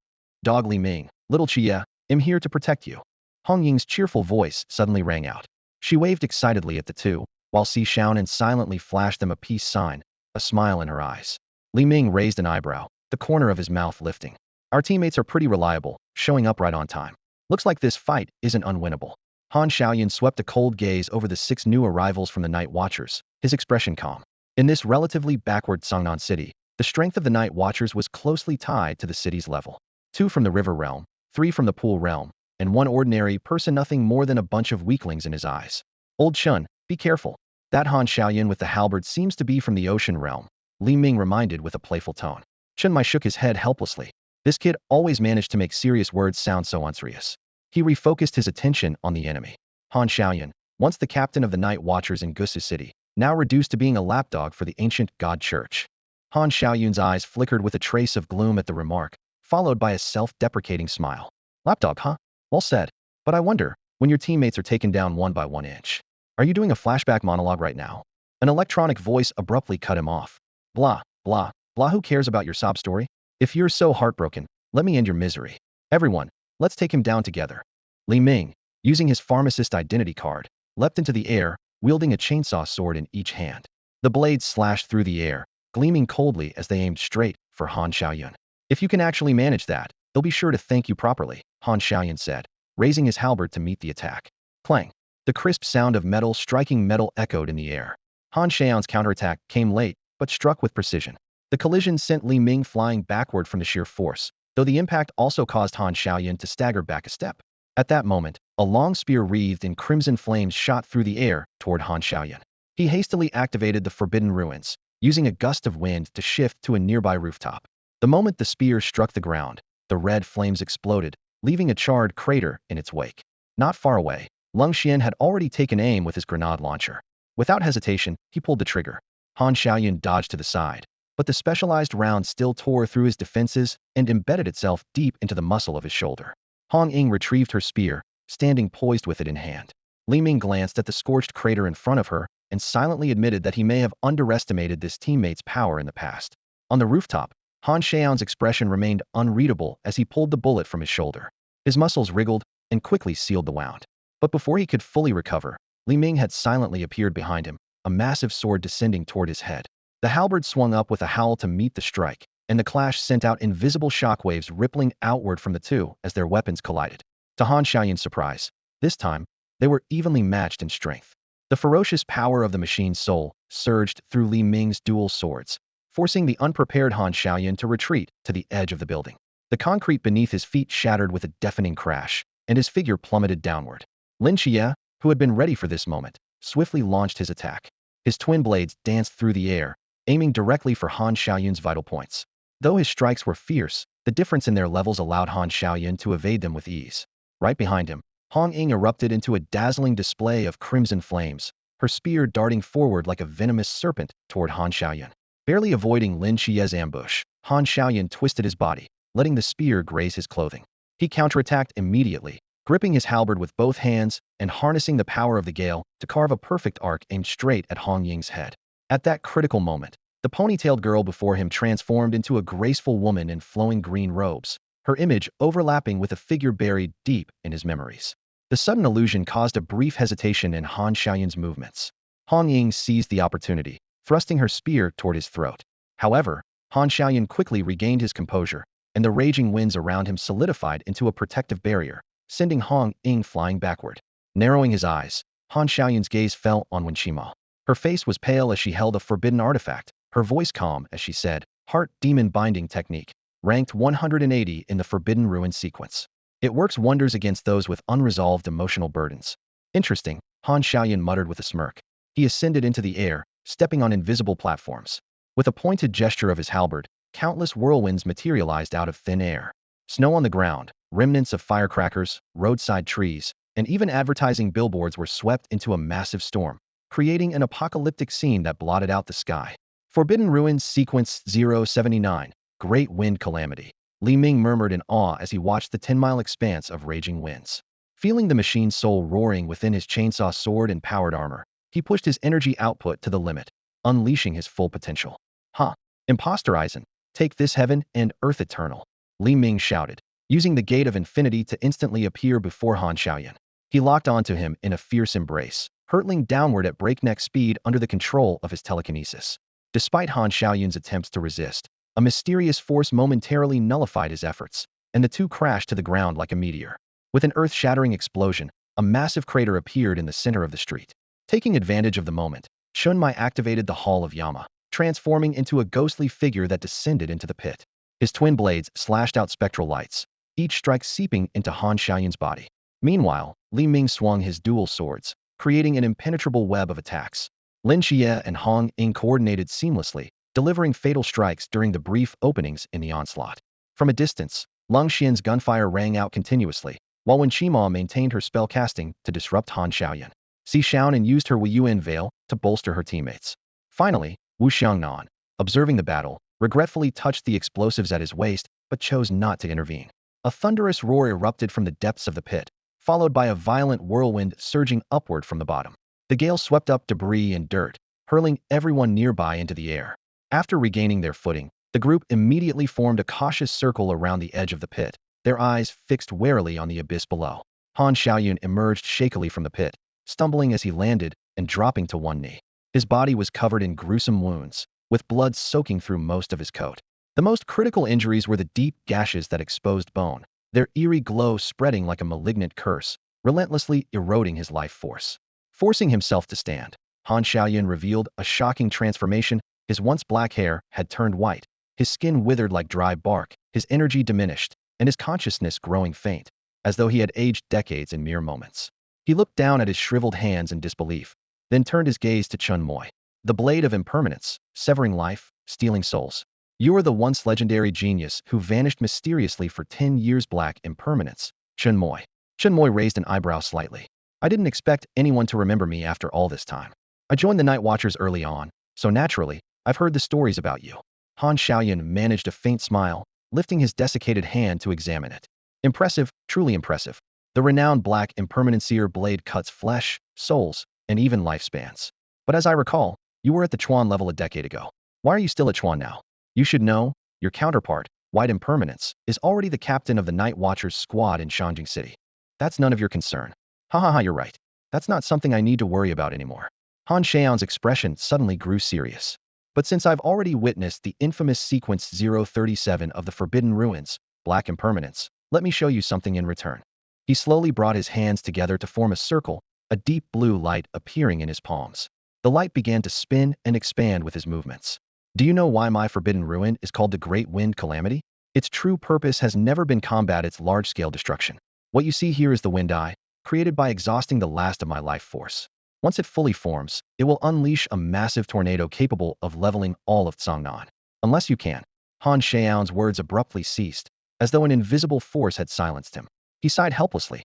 Dog Li Ming, Lin Qiye, I'm here to protect you. Hong Ying's cheerful voice suddenly rang out. She waved excitedly at the two, while Si Xiaonan silently flashed them a peace sign, a smile in her eyes. Li Ming raised an eyebrow, the corner of his mouth lifting. Our teammates are pretty reliable, showing up right on time. Looks like this fight isn't unwinnable. Han Xiaoyan swept a cold gaze over the 6 new arrivals from the Night Watchers, his expression calm. In this relatively backward Songnan City, the strength of the Night Watchers was closely tied to the city's level. 2 from the River Realm, 3 from the Pool Realm, and 1 ordinary person, nothing more than a bunch of weaklings in his eyes. Old Chun, be careful. That Han Xiaoyan with the halberd seems to be from the Ocean Realm, Li Ming reminded with a playful tone. Chun Mai shook his head helplessly. This kid always managed to make serious words sound so unserious. He refocused his attention on the enemy. Han Xiaoyan, once the captain of the Night Watchers in Gusu City, now reduced to being a lapdog for the ancient God Church. Han Xiaoyun's eyes flickered with a trace of gloom at the remark, followed by a self-deprecating smile. Lapdog, huh? Well said. But I wonder, when your teammates are taken down 1 by 1 inch. Are you doing a flashback monologue right now? An electronic voice abruptly cut him off. Blah, blah, blah, who cares about your sob story? If you're so heartbroken, let me end your misery. Everyone, let's take him down together. Li Ming, using his pharmacist identity card, leapt into the air, wielding a chainsaw sword in each hand. The blades slashed through the air, gleaming coldly as they aimed straight for Han Xiaoyan. If you can actually manage that, they'll be sure to thank you properly, Han Xiaoyan said, raising his halberd to meet the attack. Clang. The crisp sound of metal striking metal echoed in the air. Han Xiaoyan's counterattack came late, but struck with precision. The collision sent Li Ming flying backward from the sheer force, though the impact also caused Han Xiaoyan to stagger back a step. At that moment, a long spear wreathed in crimson flames shot through the air toward Han Xiaoyan. He hastily activated the Forbidden Ruins, using a gust of wind to shift to a nearby rooftop. The moment the spear struck the ground, the red flames exploded, leaving a charred crater in its wake. Not far away, Lin Qiye had already taken aim with his grenade launcher. Without hesitation, he pulled the trigger. Han Xiaoyan dodged to the side, but the specialized round still tore through his defenses and embedded itself deep into the muscle of his shoulder. Hong Ying retrieved her spear, standing poised with it in hand. Li Ming glanced at the scorched crater in front of her and silently admitted that he may have underestimated this teammate's power in the past. On the rooftop, Han Xiaoyan's expression remained unreadable as he pulled the bullet from his shoulder. His muscles wriggled and quickly sealed the wound. But before he could fully recover, Li Ming had silently appeared behind him, a massive sword descending toward his head. The halberd swung up with a howl to meet the strike, and the clash sent out invisible shockwaves rippling outward from the two as their weapons collided. To Han Xiaoyun's surprise, this time, they were evenly matched in strength. The ferocious power of the machine's soul surged through Li Ming's dual swords, forcing the unprepared Han Xiaoyun to retreat to the edge of the building. The concrete beneath his feet shattered with a deafening crash, and his figure plummeted downward. Lin Qiye, who had been ready for this moment, swiftly launched his attack. His twin blades danced through the air, aiming directly for Han Xiaoyun's vital points. Though his strikes were fierce, the difference in their levels allowed Han Xiaoyun to evade them with ease. Right behind him, Hong Ying erupted into a dazzling display of crimson flames, her spear darting forward like a venomous serpent toward Han Xiaoyun. Barely avoiding Lin Qiye's ambush, Han Xiaoyun twisted his body, letting the spear graze his clothing. He counterattacked immediately, gripping his halberd with both hands and harnessing the power of the gale to carve a perfect arc aimed straight at Hong Ying's head. At that critical moment, the ponytailed girl before him transformed into a graceful woman in flowing green robes, her image overlapping with a figure buried deep in his memories. The sudden illusion caused a brief hesitation in Han Xiaoyun's movements. Hong Ying seized the opportunity, thrusting her spear toward his throat. However, Han Xiaoyun quickly regained his composure, and the raging winds around him solidified into a protective barrier, sending Hong Ying flying backward. Narrowing his eyes, Han Xiaoyun's gaze fell on Wen Qima. Her face was pale as she held a forbidden artifact, her voice calm as she said, "Heart Demon Binding Technique, ranked 180 in the Forbidden Ruin sequence. It works wonders against those with unresolved emotional burdens." "Interesting," Han Xiaoyun muttered with a smirk. He ascended into the air, stepping on invisible platforms. With a pointed gesture of his halberd, countless whirlwinds materialized out of thin air. Snow on the ground, remnants of firecrackers, roadside trees, and even advertising billboards were swept into a massive storm, creating an apocalyptic scene that blotted out the sky. Forbidden Ruins Sequence 079, Great Wind Calamity. Li Ming murmured in awe as he watched the 10-mile expanse of raging winds. Feeling the machine's soul roaring within his chainsaw sword and powered armor, he pushed his energy output to the limit, unleashing his full potential. "Ha! Imposterizing! Take this heaven and earth eternal!" Li Ming shouted, using the Gate of Infinity to instantly appear before Han Xiaoyun. He locked onto him in a fierce embrace, hurtling downward at breakneck speed under the control of his telekinesis. Despite Han Xiaoyun's attempts to resist, a mysterious force momentarily nullified his efforts, and the two crashed to the ground like a meteor. With an earth-shattering explosion, a massive crater appeared in the center of the street. Taking advantage of the moment, Chunmai activated the Hall of Yama, transforming into a ghostly figure that descended into the pit. His twin blades slashed out spectral lights, each strike seeping into Han Xiaoyun's body. Meanwhile, Li Ming swung his dual swords, creating an impenetrable web of attacks. Lin Qiye and Hong Ying coordinated seamlessly, delivering fatal strikes during the brief openings in the onslaught. From a distance, Lung Xian's gunfire rang out continuously, while Wen Qima maintained her spell casting to disrupt Han Xiaoyun. Si Xiaonan used her Weiyuan veil to bolster her teammates. Finally, Wu Xiangnan, observing the battle, regretfully touched the explosives at his waist but chose not to intervene. A thunderous roar erupted from the depths of the pit, followed by a violent whirlwind surging upward from the bottom. The gale swept up debris and dirt, hurling everyone nearby into the air. After regaining their footing, the group immediately formed a cautious circle around the edge of the pit, their eyes fixed warily on the abyss below. Han Xiaoyun emerged shakily from the pit, stumbling as he landed and dropping to one knee. His body was covered in gruesome wounds, with blood soaking through most of his coat. The most critical injuries were the deep gashes that exposed bone, their eerie glow spreading like a malignant curse, relentlessly eroding his life force. Forcing himself to stand, Han Xiaoyun revealed a shocking transformation. His once black hair had turned white, his skin withered like dry bark, his energy diminished, and his consciousness growing faint, as though he had aged decades in mere moments. He looked down at his shriveled hands in disbelief, then turned his gaze to Chun Moi. "The blade of impermanence, severing life, stealing souls. You are the once legendary genius who vanished mysteriously for 10 years. Black impermanence, Chun Moi." Chun Moi raised an eyebrow slightly. "I didn't expect anyone to remember me after all this time. I joined the Night Watchers early on, so naturally, I've heard the stories about you." Han Xiaoyun managed a faint smile, lifting his desiccated hand to examine it. "Impressive, truly impressive. The renowned Black Impermanenceer blade cuts flesh, souls, and even lifespans. But as I recall, you were at the Chuan level a decade ago. Why are you still at Chuan now? You should know, your counterpart, White Impermanence, is already the captain of the Night Watchers squad in Shangjing City. That's none of your concern." "Ha ha ha, you're right. That's not something I need to worry about anymore." Han Xiao's expression suddenly grew serious. But since I've already witnessed the infamous sequence 037 of the Forbidden Ruins, Black Impermanence, let me show you something in return. He slowly brought his hands together to form a circle, a deep blue light appearing in his palms. The light began to spin and expand with his movements. Do you know why my Forbidden Ruin is called the Great Wind Calamity? Its true purpose has never been combat its large-scale destruction. What you see here is the Wind Eye, created by exhausting the last of my life force. Once it fully forms, it will unleash a massive tornado capable of leveling all of Cangnan. Unless you can. Han Xiao's words abruptly ceased, as though an invisible force had silenced him. He sighed helplessly.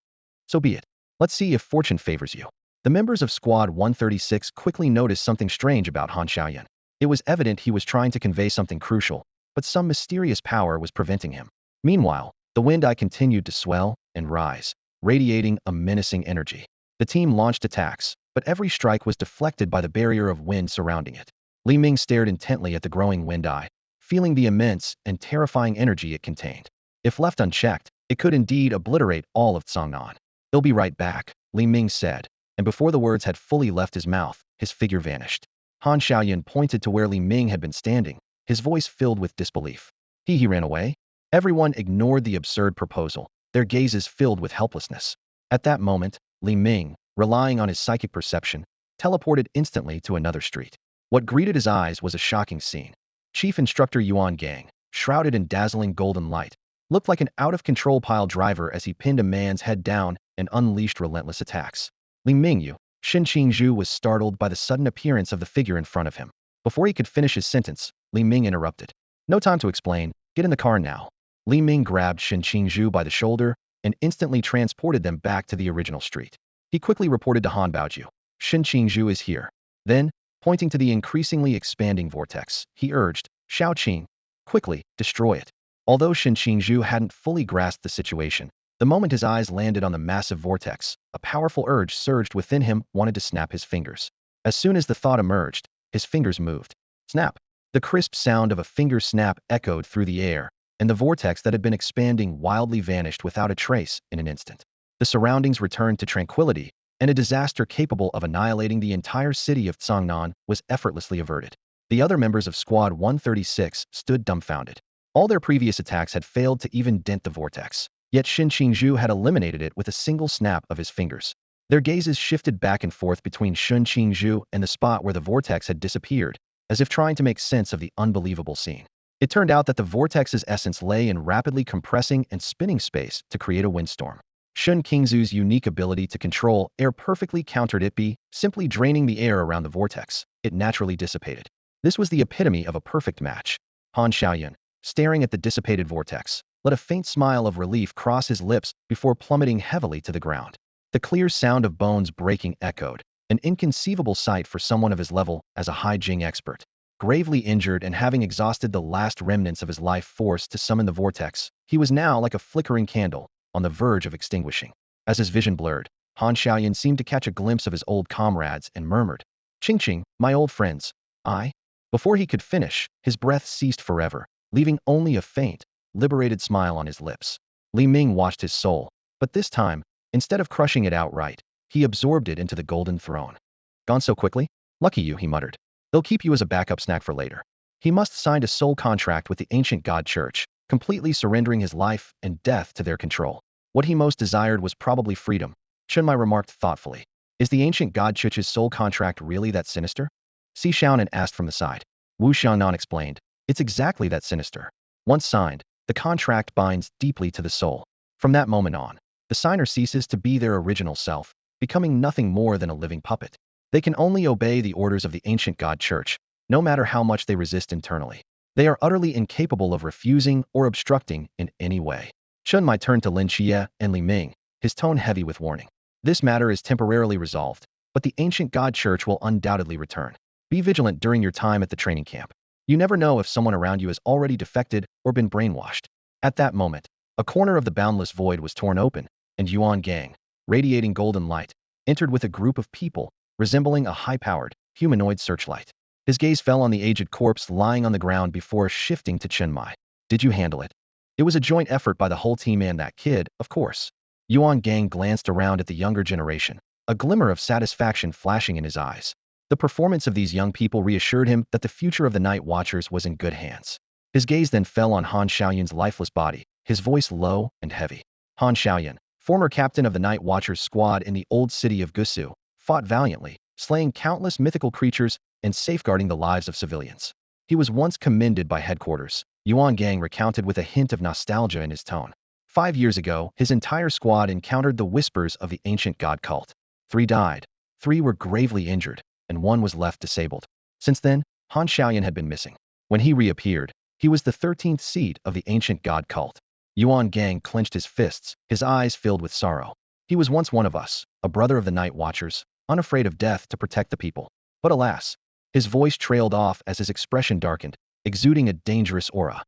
So be it. Let's see if fortune favors you. The members of Squad 136 quickly noticed something strange about Han Xiaoyan. It was evident he was trying to convey something crucial, but some mysterious power was preventing him. Meanwhile, the Wind Eye continued to swell and rise, radiating a menacing energy. The team launched attacks, but every strike was deflected by the barrier of wind surrounding it. Li Ming stared intently at the growing Wind Eye, feeling the immense and terrifying energy it contained. If left unchecked, it could indeed obliterate all of Cangnan. "They'll be right back," Li Ming said, and before the words had fully left his mouth, his figure vanished. Han Xiaoyan pointed to where Li Ming had been standing, his voice filled with disbelief. He ran away? Everyone ignored the absurd proposal, their gazes filled with helplessness. At that moment, Li Ming, relying on his psychic perception, teleported instantly to another street. What greeted his eyes was a shocking scene. Chief Instructor Yuan Gang, shrouded in dazzling golden light, looked like an out-of-control pile driver as he pinned a man's head down and unleashed relentless attacks. Li Mingyu, Xin Qingzhu was startled by the sudden appearance of the figure in front of him. Before he could finish his sentence, Li Ming interrupted. "No time to explain, get in the car now." Li Ming grabbed Xin Qingzhu by the shoulder and instantly transported them back to the original street. He quickly reported to Han Baoju. "Xin Qingzhu is here." Then, pointing to the increasingly expanding vortex, he urged, "Shaoqing, quickly, destroy it." Although Xin Qingzhu hadn't fully grasped the situation, the moment his eyes landed on the massive vortex, a powerful urge surged within him, wanted to snap his fingers. As soon as the thought emerged, his fingers moved. Snap! The crisp sound of a finger snap echoed through the air, and the vortex that had been expanding wildly vanished without a trace in an instant. The surroundings returned to tranquility, and a disaster capable of annihilating the entire city of Cangnan was effortlessly averted. The other members of Squad 136 stood dumbfounded. All their previous attacks had failed to even dent the vortex, yet Xin Qingzhu had eliminated it with a single snap of his fingers. Their gazes shifted back and forth between Xin Qingzhu and the spot where the vortex had disappeared, as if trying to make sense of the unbelievable scene. It turned out that the vortex's essence lay in rapidly compressing and spinning space to create a windstorm. Xin Qingzhu's unique ability to control air perfectly countered it by simply draining the air around the vortex. It naturally dissipated. This was the epitome of a perfect match. Han Xiaoyan, staring at the dissipated vortex, let a faint smile of relief cross his lips before plummeting heavily to the ground. The clear sound of bones breaking echoed, an inconceivable sight for someone of his level as a Hai Jing expert. Gravely injured and having exhausted the last remnants of his life force to summon the vortex, he was now like a flickering candle, on the verge of extinguishing. As his vision blurred, Han Xiaoyan seemed to catch a glimpse of his old comrades and murmured, "Qingqing, my old friends, I?" Before he could finish, his breath ceased forever, leaving only a faint, liberated smile on his lips. Li Ming watched his soul, but this time, instead of crushing it outright, he absorbed it into the golden throne. "Gone so quickly? Lucky you," he muttered. "They'll keep you as a backup snack for later." He must signed a soul contract with the ancient God Church, completely surrendering his life and death to their control. What he most desired was probably freedom. Chunmai remarked thoughtfully. "Is the ancient God Church's soul contract really that sinister?" Si Xiaonan asked from the side. Wu Xiangnan explained, "It's exactly that sinister. Once signed, the contract binds deeply to the soul. From that moment on, the signer ceases to be their original self, becoming nothing more than a living puppet. They can only obey the orders of the ancient God Church, no matter how much they resist internally. They are utterly incapable of refusing or obstructing in any way." Chunmai turned to Lin Qiye and Li Ming, his tone heavy with warning. "This matter is temporarily resolved, but the ancient God Church will undoubtedly return. Be vigilant during your time at the training camp. You never know if someone around you has already defected or been brainwashed." At that moment, a corner of the boundless void was torn open, and Yuan Gang, radiating golden light, entered with a group of people, resembling a high-powered, humanoid searchlight. His gaze fell on the aged corpse lying on the ground before shifting to Chunmai. "Did you handle it?" "It was a joint effort by the whole team and that kid, of course." Yuan Gang glanced around at the younger generation, a glimmer of satisfaction flashing in his eyes. The performance of these young people reassured him that the future of the Night Watchers was in good hands. His gaze then fell on Han Xiaoyan's lifeless body, his voice low and heavy. Han Xiaoyan, former captain of the Night Watchers squad in the old city of Gusu, fought valiantly, slaying countless mythical creatures and safeguarding the lives of civilians. He was once commended by headquarters, Yuan Gang recounted with a hint of nostalgia in his tone. 5 years ago, his entire squad encountered the whispers of the ancient god cult. 3 died, 3 were gravely injured, and 1 was left disabled. Since then, Han Xiaoyan had been missing. When he reappeared, he was the 13th seed of the ancient god cult. Yuan Gang clenched his fists, his eyes filled with sorrow. He was once one of us, a brother of the Night Watchers, unafraid of death to protect the people. But alas, his voice trailed off as his expression darkened, exuding a dangerous aura.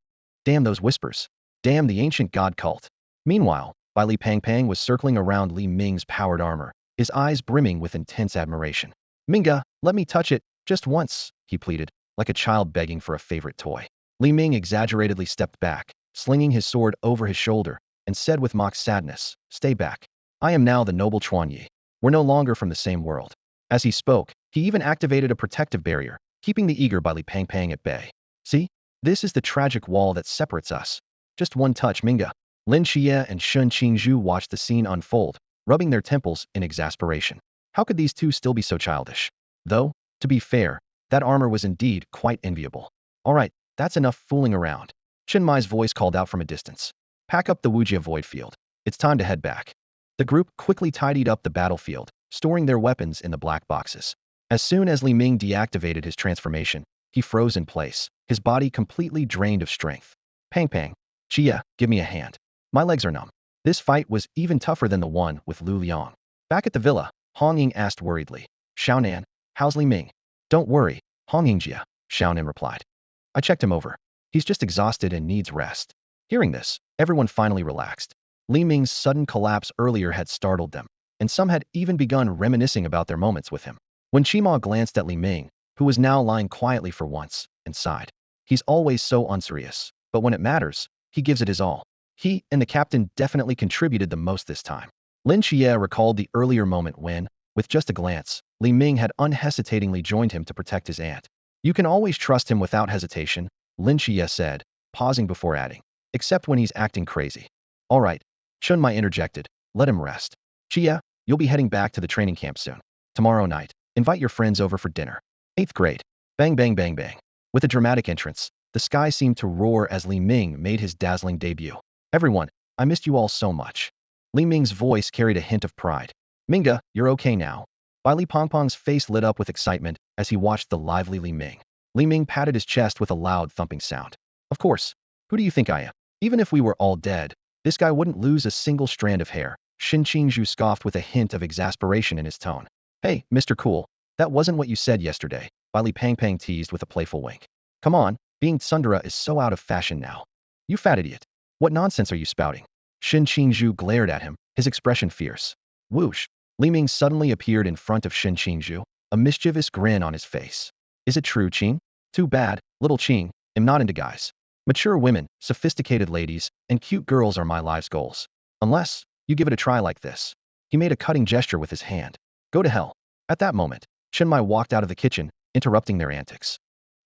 Damn those whispers. Damn the ancient god cult. Meanwhile, Li Pangpang was circling around Li Ming's powered armor, his eyes brimming with intense admiration. Minga, let me touch it, just once, he pleaded, like a child begging for a favorite toy. Li Ming exaggeratedly stepped back, slinging his sword over his shoulder, and said with mock sadness, "Stay back. I am now the noble Chuan Yi. We're no longer from the same world." As he spoke, he even activated a protective barrier, keeping the eager Li Pangpang at bay. "See? This is the tragic wall that separates us. Just one touch, Minga." Lin Qiye and Shun Qingzhu watched the scene unfold, rubbing their temples in exasperation. How could these two still be so childish? Though, to be fair, that armor was indeed quite enviable. "All right, that's enough fooling around." Chen Mai's voice called out from a distance. "Pack up the Wujia void field. It's time to head back." The group quickly tidied up the battlefield, storing their weapons in the black boxes. As soon as Li Ming deactivated his transformation, he froze in place, his body completely drained of strength. "Pang Pang, Chia, give me a hand. My legs are numb." This fight was even tougher than the one with Lu Liang. Back at the villa, Hong Ying asked worriedly, "Xiaonan, how's Li Ming?" "Don't worry, Hong Yingjia," Xiaonan replied. "I checked him over. He's just exhausted and needs rest." Hearing this, everyone finally relaxed. Li Ming's sudden collapse earlier had startled them, and some had even begun reminiscing about their moments with him. When Qima glanced at Li Ming, who was now lying quietly for once, and sighed. He's always so unserious, but when it matters, he gives it his all. He and the captain definitely contributed the most this time. Lin Qiye recalled the earlier moment when, with just a glance, Li Ming had unhesitatingly joined him to protect his aunt. "You can always trust him without hesitation," Lin Qiye said, pausing before adding, "except when he's acting crazy." "All right," Chun Mai interjected, "let him rest. Qiye, you'll be heading back to the training camp soon. Tomorrow night, invite your friends over for dinner." 8th grade. Bang bang bang bang. With a dramatic entrance, the sky seemed to roar as Li Ming made his dazzling debut. "Everyone, I missed you all so much." Li Ming's voice carried a hint of pride. "Minga, you're okay now." Li Pongpong's face lit up with excitement as he watched the lively Li Ming. Li Ming patted his chest with a loud thumping sound. "Of course. Who do you think I am? Even if we were all dead, this guy wouldn't lose a single strand of hair." Shin Qingzhu scoffed with a hint of exasperation in his tone. "Hey, Mr. Cool, that wasn't what you said yesterday," Li Pangpang teased with a playful wink. "Come on, being tsundere is so out of fashion now. You fat idiot. What nonsense are you spouting?" Shin Qingzhu glared at him, his expression fierce. Whoosh! Li Ming suddenly appeared in front of Shin Qingzhu, a mischievous grin on his face. "Is it true, Qing? Too bad, little Qing, I'm not into guys. Mature women, sophisticated ladies, and cute girls are my life's goals. Unless, you give it a try like this." He made a cutting gesture with his hand. "Go to hell." At that moment, Chen Mai walked out of the kitchen, interrupting their antics.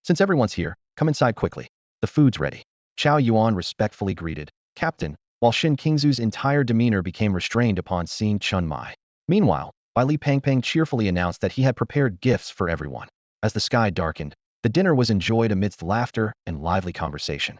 "Since everyone's here, come inside quickly. The food's ready." Chao Yuan respectfully greeted, "Captain," while Shin Qingzu's entire demeanor became restrained upon seeing Chen Mai. Meanwhile, Li Pangpang cheerfully announced that he had prepared gifts for everyone. As the sky darkened, the dinner was enjoyed amidst laughter and lively conversation.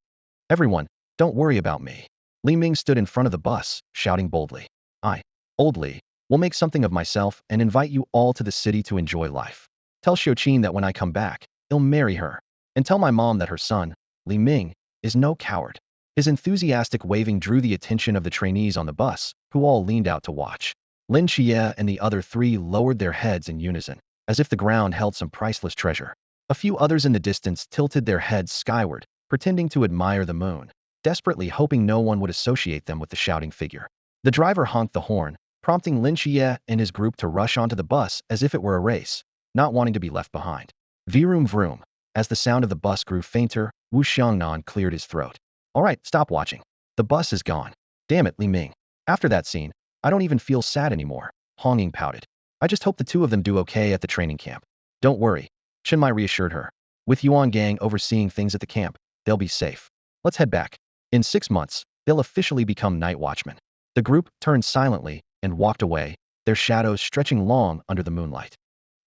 "Everyone, don't worry about me." Li Ming stood in front of the bus, shouting boldly. "I, Old Li, will make something of myself and invite you all to the city to enjoy life. Tell Xiuqin that when I come back, I'll marry her. And tell my mom that her son, Li Ming, is no coward." His enthusiastic waving drew the attention of the trainees on the bus, who all leaned out to watch. Lin Qiye and the other 3 lowered their heads in unison, as if the ground held some priceless treasure. A few others in the distance tilted their heads skyward, pretending to admire the moon, desperately hoping no one would associate them with the shouting figure. The driver honked the horn, prompting Lin Qiye and his group to rush onto the bus as if it were a race, not wanting to be left behind. Vroom vroom. As the sound of the bus grew fainter, Wu Xiangnan cleared his throat. "All right, stop watching. The bus is gone." "Damn it, Li Ming. After that scene, I don't even feel sad anymore," Hong Ying pouted. "I just hope the 2 of them do okay at the training camp." Don't worry, Chinmai reassured her. With Yuan Gang overseeing things at the camp, they'll be safe. Let's head back. In 6 months, they'll officially become night watchmen. The group turned silently and walked away, their shadows stretching long under the moonlight.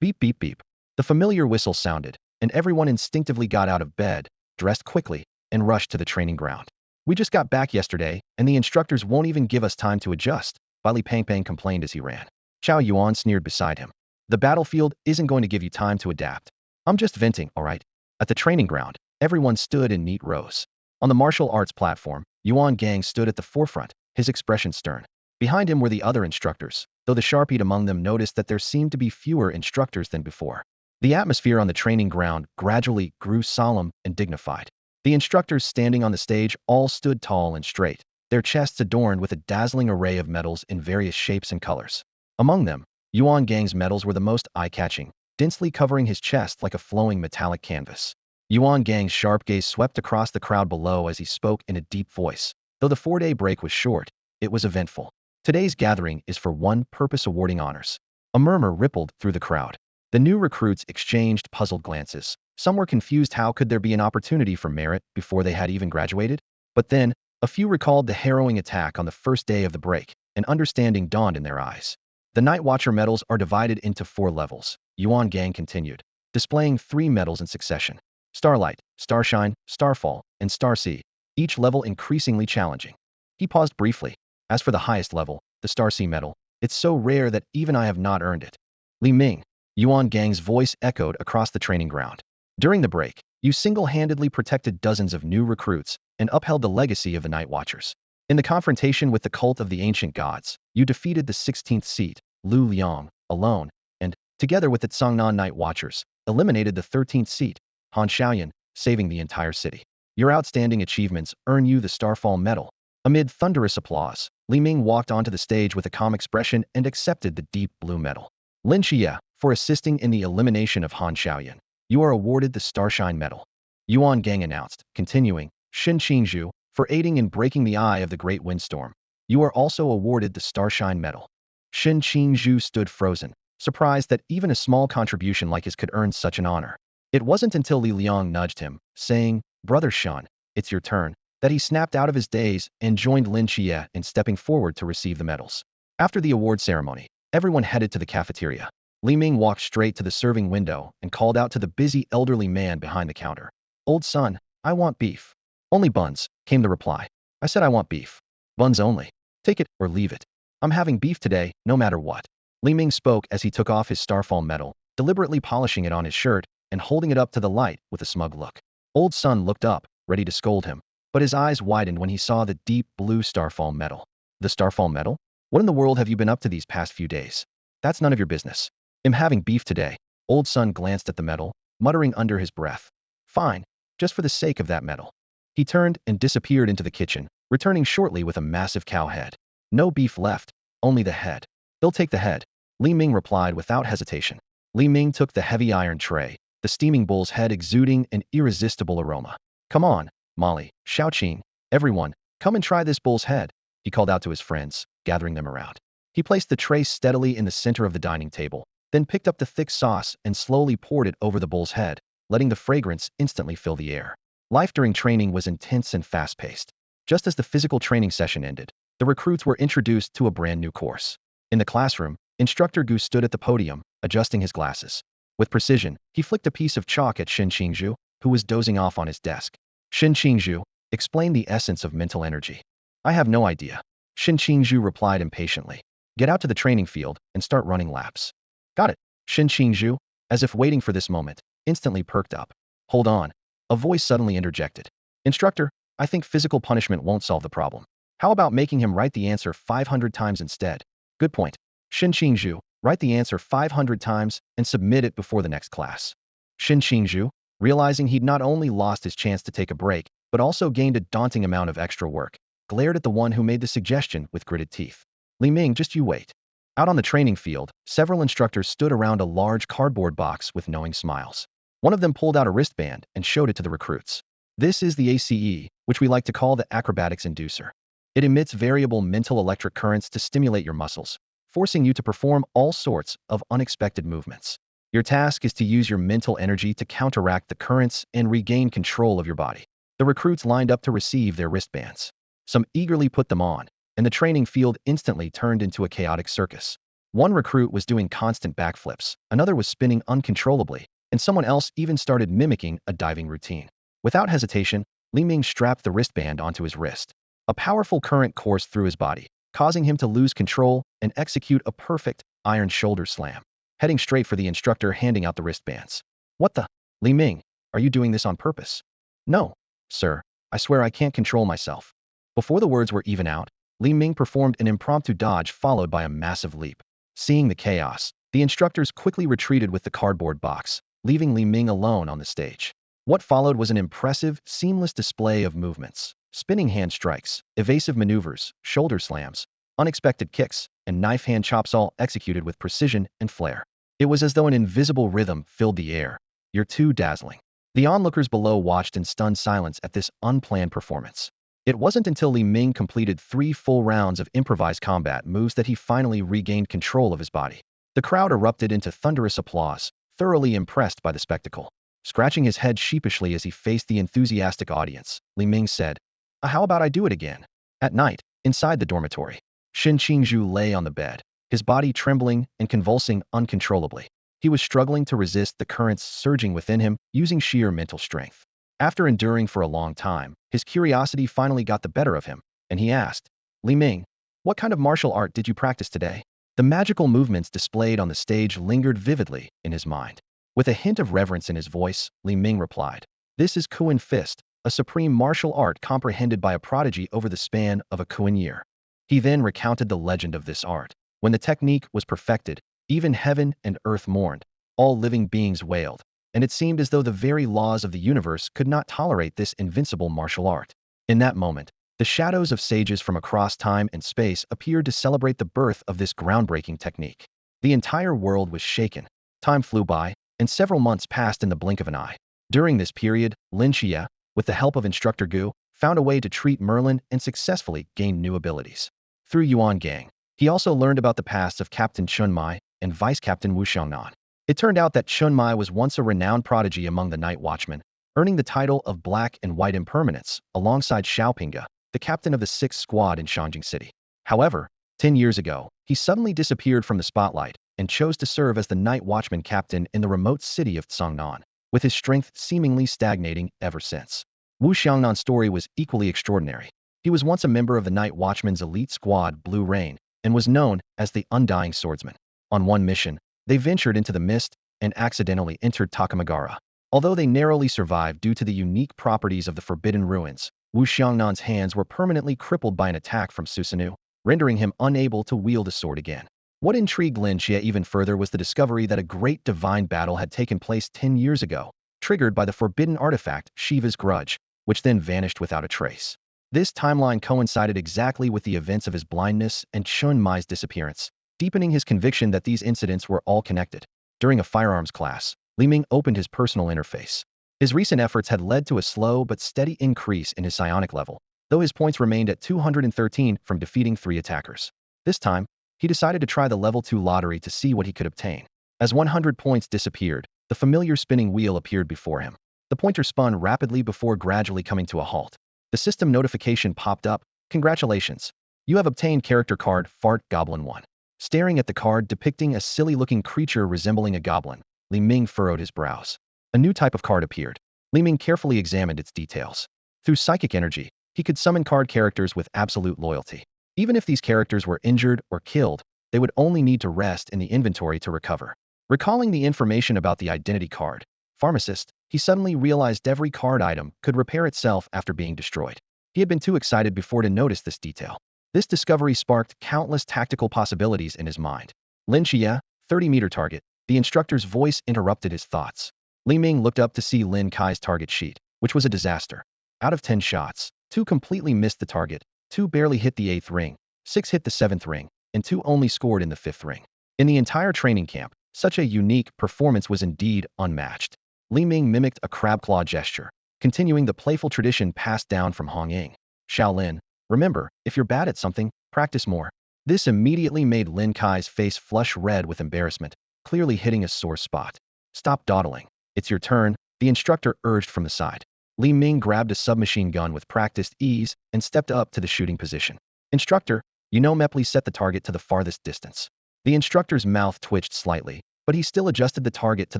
Beep, beep, beep. The familiar whistle sounded, and everyone instinctively got out of bed, dressed quickly, and rushed to the training ground. We just got back yesterday, and the instructors won't even give us time to adjust, Li Pang complained as he ran. Chao Yuan sneered beside him. The battlefield isn't going to give you time to adapt. I'm just venting, all right? At the training ground, everyone stood in neat rows. On the martial arts platform, Yuan Gang stood at the forefront, his expression stern. Behind him were the other instructors, though the sharp-eat among them noticed that there seemed to be fewer instructors than before. The atmosphere on the training ground gradually grew solemn and dignified. The instructors standing on the stage all stood tall and straight, their chests adorned with a dazzling array of medals in various shapes and colors. Among them, Yuan Gang's medals were the most eye-catching, densely covering his chest like a flowing metallic canvas. Yuan Gang's sharp gaze swept across the crowd below as he spoke in a deep voice. Though the 4-day break was short, it was eventful. Today's gathering is for one purpose: awarding honors. A murmur rippled through the crowd. The new recruits exchanged puzzled glances. Some were confused. How could there be an opportunity for merit before they had even graduated? But then, a few recalled the harrowing attack on the first day of the break, and understanding dawned in their eyes. The Night Watcher medals are divided into 4 levels, Yuan Gang continued, displaying 3 medals in succession. Starlight, Starshine, Starfall, and Starsea, each level increasingly challenging. He paused briefly. As for the highest level, the Starsea medal, it's so rare that even I have not earned it. Li Ming, Yuan Gang's voice echoed across the training ground. During the break, you single-handedly protected dozens of new recruits and upheld the legacy of the Night Watchers. In the confrontation with the cult of the ancient gods, you defeated the 16th seat, Lu Liang, alone, and, together with the Tsangnan Night Watchers, eliminated the 13th seat, Han Xiaoyan, saving the entire city. Your outstanding achievements earn you the Starfall medal. Amid thunderous applause, Li Ming walked onto the stage with a calm expression and accepted the deep blue medal. Lin Qiye, for assisting in the elimination of Han Xiaoyan, you are awarded the Starshine medal. Yuan Gang announced, continuing, Xin Qingzhu, for aiding in breaking the eye of the Great Windstorm, you are also awarded the Starshine medal. Xin Qingzhu stood frozen, surprised that even a small contribution like his could earn such an honor. It wasn't until Li Liang nudged him, saying, Brother Shan, it's your turn, that he snapped out of his daze and joined Lin Qiye in stepping forward to receive the medals. After the award ceremony, everyone headed to the cafeteria. Li Ming walked straight to the serving window and called out to the busy elderly man behind the counter. Old son, I want beef. Only buns, came the reply. I said I want beef. Buns only. Take it or leave it. I'm having beef today, no matter what. Li Ming spoke as he took off his Starfall medal, deliberately polishing it on his shirt and holding it up to the light with a smug look. Old son looked up, ready to scold him, but his eyes widened when he saw the deep blue Starfall medal. The Starfall medal? What in the world have you been up to these past few days? That's none of your business. I'm having beef today. Old son glanced at the medal, muttering under his breath. Fine, just for the sake of that medal. He turned and disappeared into the kitchen, returning shortly with a massive cow head. No beef left, only the head. They'll take the head, Li Ming replied without hesitation. Li Ming took the heavy iron tray, the steaming bull's head exuding an irresistible aroma. Come on, Molly, Xiaoqing, everyone, come and try this bull's head, he called out to his friends, gathering them around. He placed the tray steadily in the center of the dining table, then picked up the thick sauce and slowly poured it over the bull's head, letting the fragrance instantly fill the air. Life during training was intense and fast-paced. Just as the physical training session ended, the recruits were introduced to a brand new course. In the classroom, Instructor Gu stood at the podium, adjusting his glasses. With precision, he flicked a piece of chalk at Xin Qingzhu, who was dozing off on his desk. Xin Qingzhu, explain the essence of mental energy. I have no idea. Xin Qingzhu replied impatiently. Get out to the training field and start running laps. Got it. Xin Qingzhu, as if waiting for this moment, instantly perked up. Hold on. A voice suddenly interjected. Instructor, I think physical punishment won't solve the problem. How about making him write the answer 500 times instead? Good point. Xin Qingzhu, write the answer 500 times and submit it before the next class. Xin Qingzhu, realizing he'd not only lost his chance to take a break, but also gained a daunting amount of extra work, glared at the one who made the suggestion with gritted teeth. Li Ming, just you wait. Out on the training field, several instructors stood around a large cardboard box with knowing smiles. One of them pulled out a wristband and showed it to the recruits. This is the ACE, which we like to call the acrobatics inducer. It emits variable mental electric currents to stimulate your muscles, forcing you to perform all sorts of unexpected movements. Your task is to use your mental energy to counteract the currents and regain control of your body. The recruits lined up to receive their wristbands. Some eagerly put them on, and the training field instantly turned into a chaotic circus. One recruit was doing constant backflips, another was spinning uncontrollably, and someone else even started mimicking a diving routine. Without hesitation, Li Ming strapped the wristband onto his wrist. A powerful current coursed through his body, causing him to lose control and execute a perfect iron shoulder slam, heading straight for the instructor handing out the wristbands. What the? Li Ming, are you doing this on purpose? No, sir, I swear I can't control myself. Before the words were even out, Li Ming performed an impromptu dodge followed by a massive leap. Seeing the chaos, the instructors quickly retreated with the cardboard box, leaving Li Ming alone on the stage. What followed was an impressive, seamless display of movements: spinning hand strikes, evasive maneuvers, shoulder slams, unexpected kicks, and knife hand chops, all executed with precision and flair. It was as though an invisible rhythm filled the air. You're too dazzling. The onlookers below watched in stunned silence at this unplanned performance. It wasn't until Li Ming completed 3 full rounds of improvised combat moves that he finally regained control of his body. The crowd erupted into thunderous applause, thoroughly impressed by the spectacle. Scratching his head sheepishly as he faced the enthusiastic audience, Li Ming said, How about I do it again?" At night, inside the dormitory, Shin Qingzhu lay on the bed, his body trembling and convulsing uncontrollably. He was struggling to resist the currents surging within him, using sheer mental strength. After enduring for a long time, his curiosity finally got the better of him, and he asked, Li Ming, what kind of martial art did you practice today? The magical movements displayed on the stage lingered vividly in his mind. With a hint of reverence in his voice, Li Ming replied, This is Kuan Fist, a supreme martial art comprehended by a prodigy over the span of a Kuan year. He then recounted the legend of this art. When the technique was perfected, even heaven and earth mourned, all living beings wailed, and it seemed as though the very laws of the universe could not tolerate this invincible martial art. In that moment, the shadows of sages from across time and space appeared to celebrate the birth of this groundbreaking technique. The entire world was shaken. Time flew by, and several months passed in the blink of an eye. During this period, Lin Qiye, with the help of instructor Gu, found a way to treat Merlin and successfully gained new abilities. Through Yuan Gang, he also learned about the pasts of Captain Chun Mai and Vice Captain Wu Xiangnan. It turned out that Chun Mai was once a renowned prodigy among the Night Watchmen, earning the title of Black and White Impermanence, alongside Xiaopinga, the captain of the 6th Squad in Shangjing City. However, 10 years ago, he suddenly disappeared from the spotlight and chose to serve as the Night Watchman captain in the remote city of Tsangnan, with his strength seemingly stagnating ever since. Wu Xiangnan's story was equally extraordinary. He was once a member of the Night Watchman's elite squad, Blue Rain, and was known as the Undying Swordsman. On one mission, they ventured into the mist and accidentally entered Takamagara. Although they narrowly survived due to the unique properties of the Forbidden Ruins, Wu Xiangnan's hands were permanently crippled by an attack from Susanoo, rendering him unable to wield a sword again. What intrigued Lin Qiye even further was the discovery that a great divine battle had taken place 10 years ago, triggered by the forbidden artifact Shiva's Grudge, which then vanished without a trace. This timeline coincided exactly with the events of his blindness and Chun Mai's disappearance, deepening his conviction that these incidents were all connected. During a firearms class, Li Ming opened his personal interface. His recent efforts had led to a slow but steady increase in his psionic level, though his points remained at 213 from defeating 3 attackers. This time, he decided to try the level 2 lottery to see what he could obtain. As 100 points disappeared, the familiar spinning wheel appeared before him. The pointer spun rapidly before gradually coming to a halt. The system notification popped up, Congratulations! You have obtained character card Fart Goblin 1. Staring at the card depicting a silly-looking creature resembling a goblin, Li Ming furrowed his brows. A new type of card appeared. Li Ming carefully examined its details. Through psychic energy, he could summon card characters with absolute loyalty. Even if these characters were injured or killed, they would only need to rest in the inventory to recover. Recalling the information about the identity card, Pharmacist, he suddenly realized every card item could repair itself after being destroyed. He had been too excited before to notice this detail. This discovery sparked countless tactical possibilities in his mind. Lin Qiye, 30-meter target. The instructor's voice interrupted his thoughts. Li Ming looked up to see Lin Qiye's target sheet, which was a disaster. Out of 10 shots, 2 completely missed the target, 2 barely hit the 8th ring, 6 hit the 7th ring, and 2 only scored in the 5th ring. In the entire training camp, such a unique performance was indeed unmatched. Li Ming mimicked a crab claw gesture, continuing the playful tradition passed down from Hong Ying. Shaolin, remember, if you're bad at something, practice more. This immediately made Lin Qiye's face flush red with embarrassment, clearly hitting a sore spot. Stop dawdling. It's your turn, the instructor urged from the side. Li Ming grabbed a submachine gun with practiced ease and stepped up to the shooting position. Instructor, you know me, please set the target to the farthest distance. The instructor's mouth twitched slightly, but he still adjusted the target to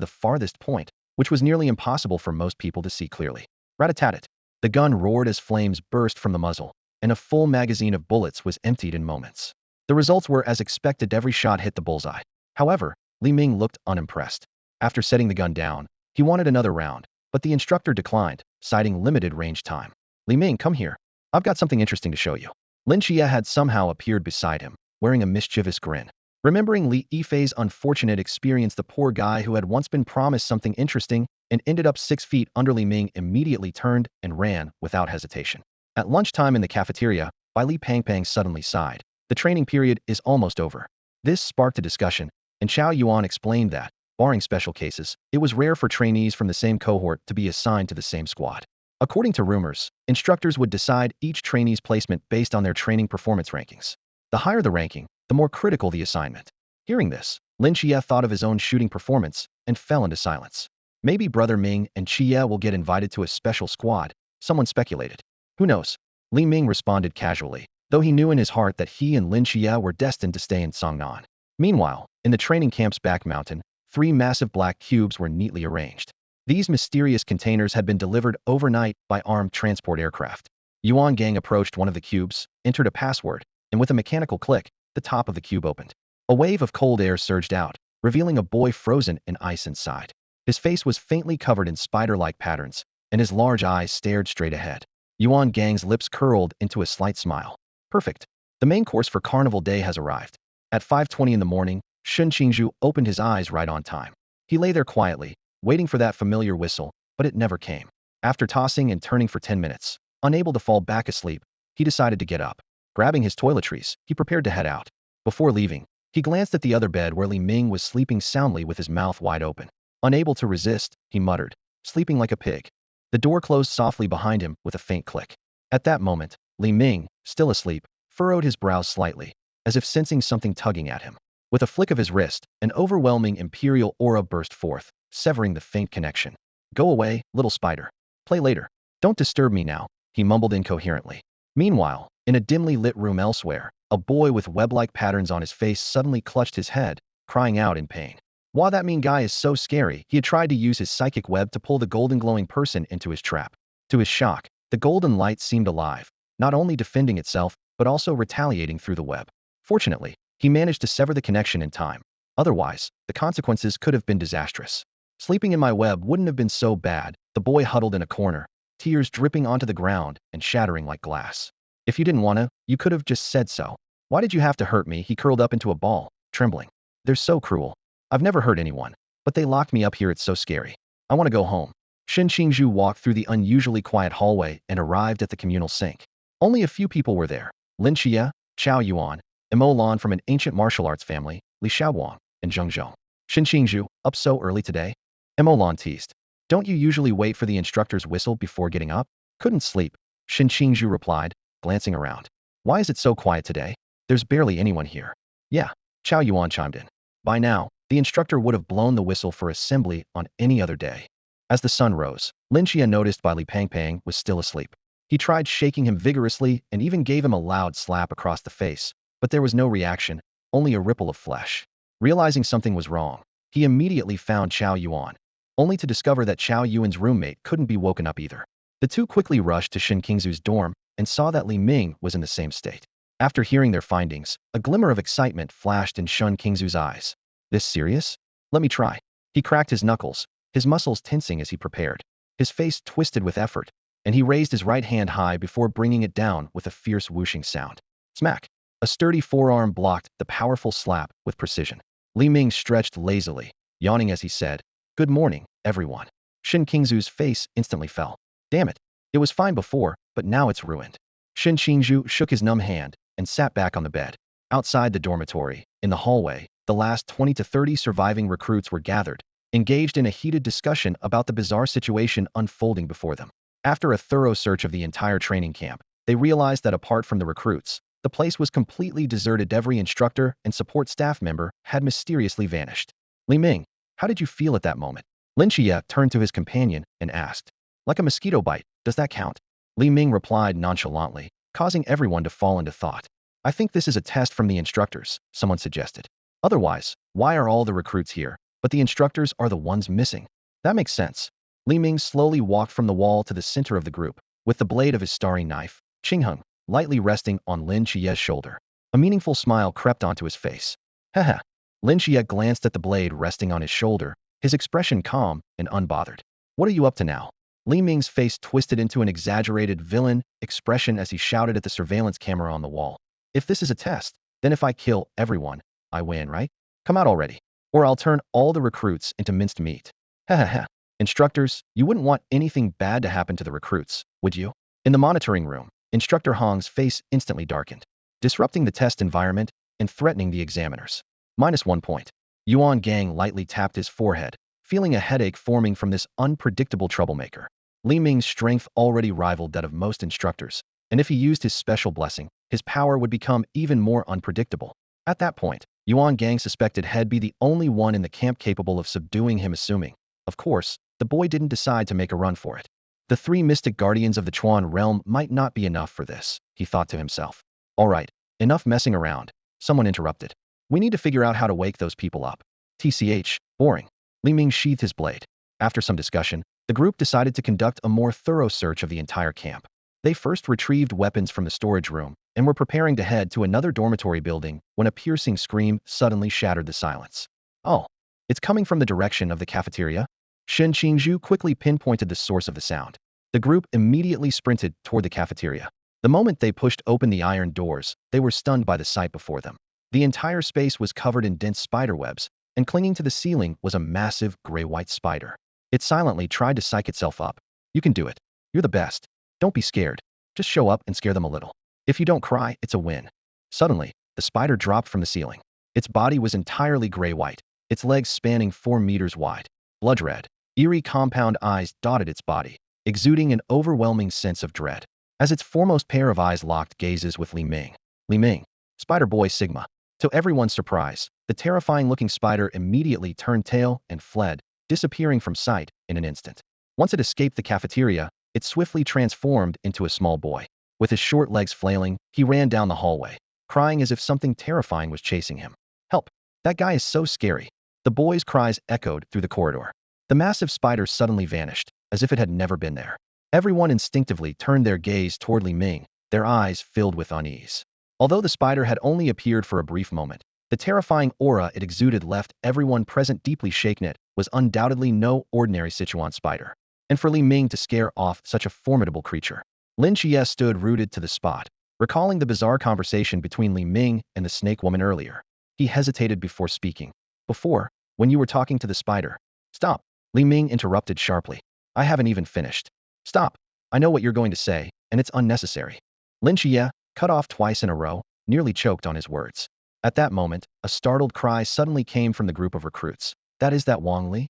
the farthest point, which was nearly impossible for most people to see clearly. Rat-a-tat-tat. The gun roared as flames burst from the muzzle, and a full magazine of bullets was emptied in moments. The results were as expected. Every shot hit the bullseye. However, Li Ming looked unimpressed. After setting the gun down, he wanted another round, but the instructor declined, citing limited range time. Li Ming, come here. I've got something interesting to show you. Lynchia had somehow appeared beside him, wearing a mischievous grin. Remembering Li Yifei's unfortunate experience, the poor guy who had once been promised something interesting and ended up 6 feet under, Li Ming immediately turned and ran without hesitation. At lunchtime in the cafeteria, Li Pangpang suddenly sighed. The training period is almost over. This sparked a discussion, and Chao Yuan explained that, barring special cases, it was rare for trainees from the same cohort to be assigned to the same squad. According to rumors, instructors would decide each trainee's placement based on their training performance rankings. The higher the ranking, the more critical the assignment. Hearing this, Lin Qiye thought of his own shooting performance and fell into silence. Maybe Brother Ming and Qiye will get invited to a special squad, someone speculated. Who knows? Li Ming responded casually, though he knew in his heart that he and Lin Qiye were destined to stay in Songnan. Meanwhile, in the training camp's back mountain, 3 massive black cubes were neatly arranged. These mysterious containers had been delivered overnight by armed transport aircraft. Yuan Gang approached one of the cubes, entered a password, and with a mechanical click, the top of the cube opened. A wave of cold air surged out, revealing a boy frozen in ice inside. His face was faintly covered in spider-like patterns, and his large eyes stared straight ahead. Yuan Gang's lips curled into a slight smile. Perfect. The main course for Carnival Day has arrived. At 5:20 in the morning, Shun Qingzhu opened his eyes right on time. He lay there quietly, waiting for that familiar whistle, but it never came. After tossing and turning for 10 minutes, unable to fall back asleep, he decided to get up. Grabbing his toiletries, he prepared to head out. Before leaving, he glanced at the other bed where Li Ming was sleeping soundly with his mouth wide open. Unable to resist, he muttered, sleeping like a pig. The door closed softly behind him with a faint click. At that moment, Li Ming, still asleep, furrowed his brows slightly, as if sensing something tugging at him. With a flick of his wrist, an overwhelming imperial aura burst forth, severing the faint connection. Go away, little spider. Play later. Don't disturb me now, he mumbled incoherently. Meanwhile, in a dimly lit room elsewhere, a boy with web-like patterns on his face suddenly clutched his head, crying out in pain. Wow, that mean guy is so scary. He had tried to use his psychic web to pull the golden glowing person into his trap. To his shock, the golden light seemed alive, not only defending itself, but also retaliating through the web. Fortunately, he managed to sever the connection in time. Otherwise, the consequences could have been disastrous. Sleeping in my web wouldn't have been so bad, the boy huddled in a corner, tears dripping onto the ground and shattering like glass. If you didn't want to, you could have just said so. Why did you have to hurt me? He curled up into a ball, trembling. They're so cruel. I've never hurt anyone, but they locked me up here. It's so scary. I want to go home. Shen Qingzhu walked through the unusually quiet hallway and arrived at the communal sink. Only a few people were there. Lin Qiye, Chao Yuan, Mo Lan from an ancient martial arts family, Li Xiaowang, and Zheng Zhong. Shen Qingzhu, up so early today? Mo Lan teased. Don't you usually wait for the instructor's whistle before getting up? Couldn't sleep, Shen Qingzhu replied, glancing around. Why is it so quiet today? There's barely anyone here. Yeah, Chao Yuan chimed in. By now, the instructor would have blown the whistle for assembly on any other day. As the sun rose, Lynchia noticed Li Pangpang was still asleep. He tried shaking him vigorously and even gave him a loud slap across the face, but there was no reaction, only a ripple of flesh. Realizing something was wrong, he immediately found Chao Yuan, only to discover that Chao Yuan's roommate couldn't be woken up either. The two quickly rushed to Shen Qingzu's dorm and saw that Li Ming was in the same state. After hearing their findings, a glimmer of excitement flashed in Shen Qingzu's eyes. This serious? Let me try. He cracked his knuckles, his muscles tensing as he prepared. His face twisted with effort, and he raised his right hand high before bringing it down with a fierce whooshing sound. Smack! A sturdy forearm blocked the powerful slap with precision. Li Ming stretched lazily, yawning as he said, Good morning, everyone. Shen Qingzu's face instantly fell. Damn it. It was fine before, but now it's ruined. Shen Qingzhu shook his numb hand and sat back on the bed. Outside the dormitory, in the hallway, the last 20 to 30 surviving recruits were gathered, engaged in a heated discussion about the bizarre situation unfolding before them. After a thorough search of the entire training camp, they realized that apart from the recruits, the place was completely deserted. Every instructor and support staff member had mysteriously vanished. Li Ming, How did you feel at that moment? Lin Qiye turned to his companion and asked. Like a mosquito bite, does that count? Li Ming replied nonchalantly, causing everyone to fall into thought. I think this is a test from the instructors, someone suggested. Otherwise, why are all the recruits here, but the instructors are the ones missing? That makes sense. Li Ming slowly walked from the wall to the center of the group, with the blade of his starry knife, Qingheng, lightly resting on Lin Qiye's shoulder. A meaningful smile crept onto his face. Haha. Lin Qiye glanced at the blade resting on his shoulder, his expression calm and unbothered. What are you up to now? Li Ming's face twisted into an exaggerated villain expression as he shouted at the surveillance camera on the wall. If this is a test, then if I kill everyone, I win, right? Come out already, or I'll turn all the recruits into minced meat. Hahaha. Instructors, you wouldn't want anything bad to happen to the recruits, would you? In the monitoring room, Instructor Hong's face instantly darkened, disrupting the test environment and threatening the examiners. -1 point. Yuan Gang lightly tapped his forehead, feeling a headache forming from this unpredictable troublemaker. Li Ming's strength already rivaled that of most instructors, and if he used his special blessing, his power would become even more unpredictable. At that point, Yuan Gang suspected he'd be the only one in the camp capable of subduing him, assuming, of course, the boy didn't decide to make a run for it. The 3 mystic guardians of the Chuan realm might not be enough for this, he thought to himself. All right, enough messing around, someone interrupted. We need to figure out how to wake those people up. TCH, boring. Li Ming sheathed his blade. After some discussion, the group decided to conduct a more thorough search of the entire camp. They first retrieved weapons from the storage room and were preparing to head to another dormitory building when a piercing scream suddenly shattered the silence. Oh, it's coming from the direction of the cafeteria? Shen Qingzhu quickly pinpointed the source of the sound. The group immediately sprinted toward the cafeteria. The moment they pushed open the iron doors, they were stunned by the sight before them. The entire space was covered in dense spiderwebs, and clinging to the ceiling was a massive gray-white spider. It silently tried to psych itself up. You can do it. You're the best. Don't be scared. Just show up and scare them a little. If you don't cry, it's a win. Suddenly, the spider dropped from the ceiling. Its body was entirely gray-white, its legs spanning 4 meters wide. Blood red, eerie compound eyes dotted its body, exuding an overwhelming sense of dread. As its foremost pair of eyes locked gazes with Li Ming. Li Ming, Spider Boy Sigma. To everyone's surprise, the terrifying-looking spider immediately turned tail and fled, disappearing from sight in an instant. Once it escaped the cafeteria, it swiftly transformed into a small boy. With his short legs flailing, he ran down the hallway, crying as if something terrifying was chasing him. Help! That guy is so scary. The boy's cries echoed through the corridor. The massive spider suddenly vanished, as if it had never been there. Everyone instinctively turned their gaze toward Li Ming, their eyes filled with unease. Although the spider had only appeared for a brief moment, the terrifying aura it exuded left everyone present deeply shaken. It was undoubtedly no ordinary Sichuan spider. And for Li Ming to scare off such a formidable creature. Lin Qiye stood rooted to the spot, recalling the bizarre conversation between Li Ming and the snake woman earlier. He hesitated before speaking. Before, when you were talking to the spider. Stop. Li Ming interrupted sharply. I haven't even finished. Stop. I know what you're going to say, and it's unnecessary. Lin Qiye, cut off twice in a row, nearly choked on his words. At that moment, a startled cry suddenly came from the group of recruits. That is that Wang Li?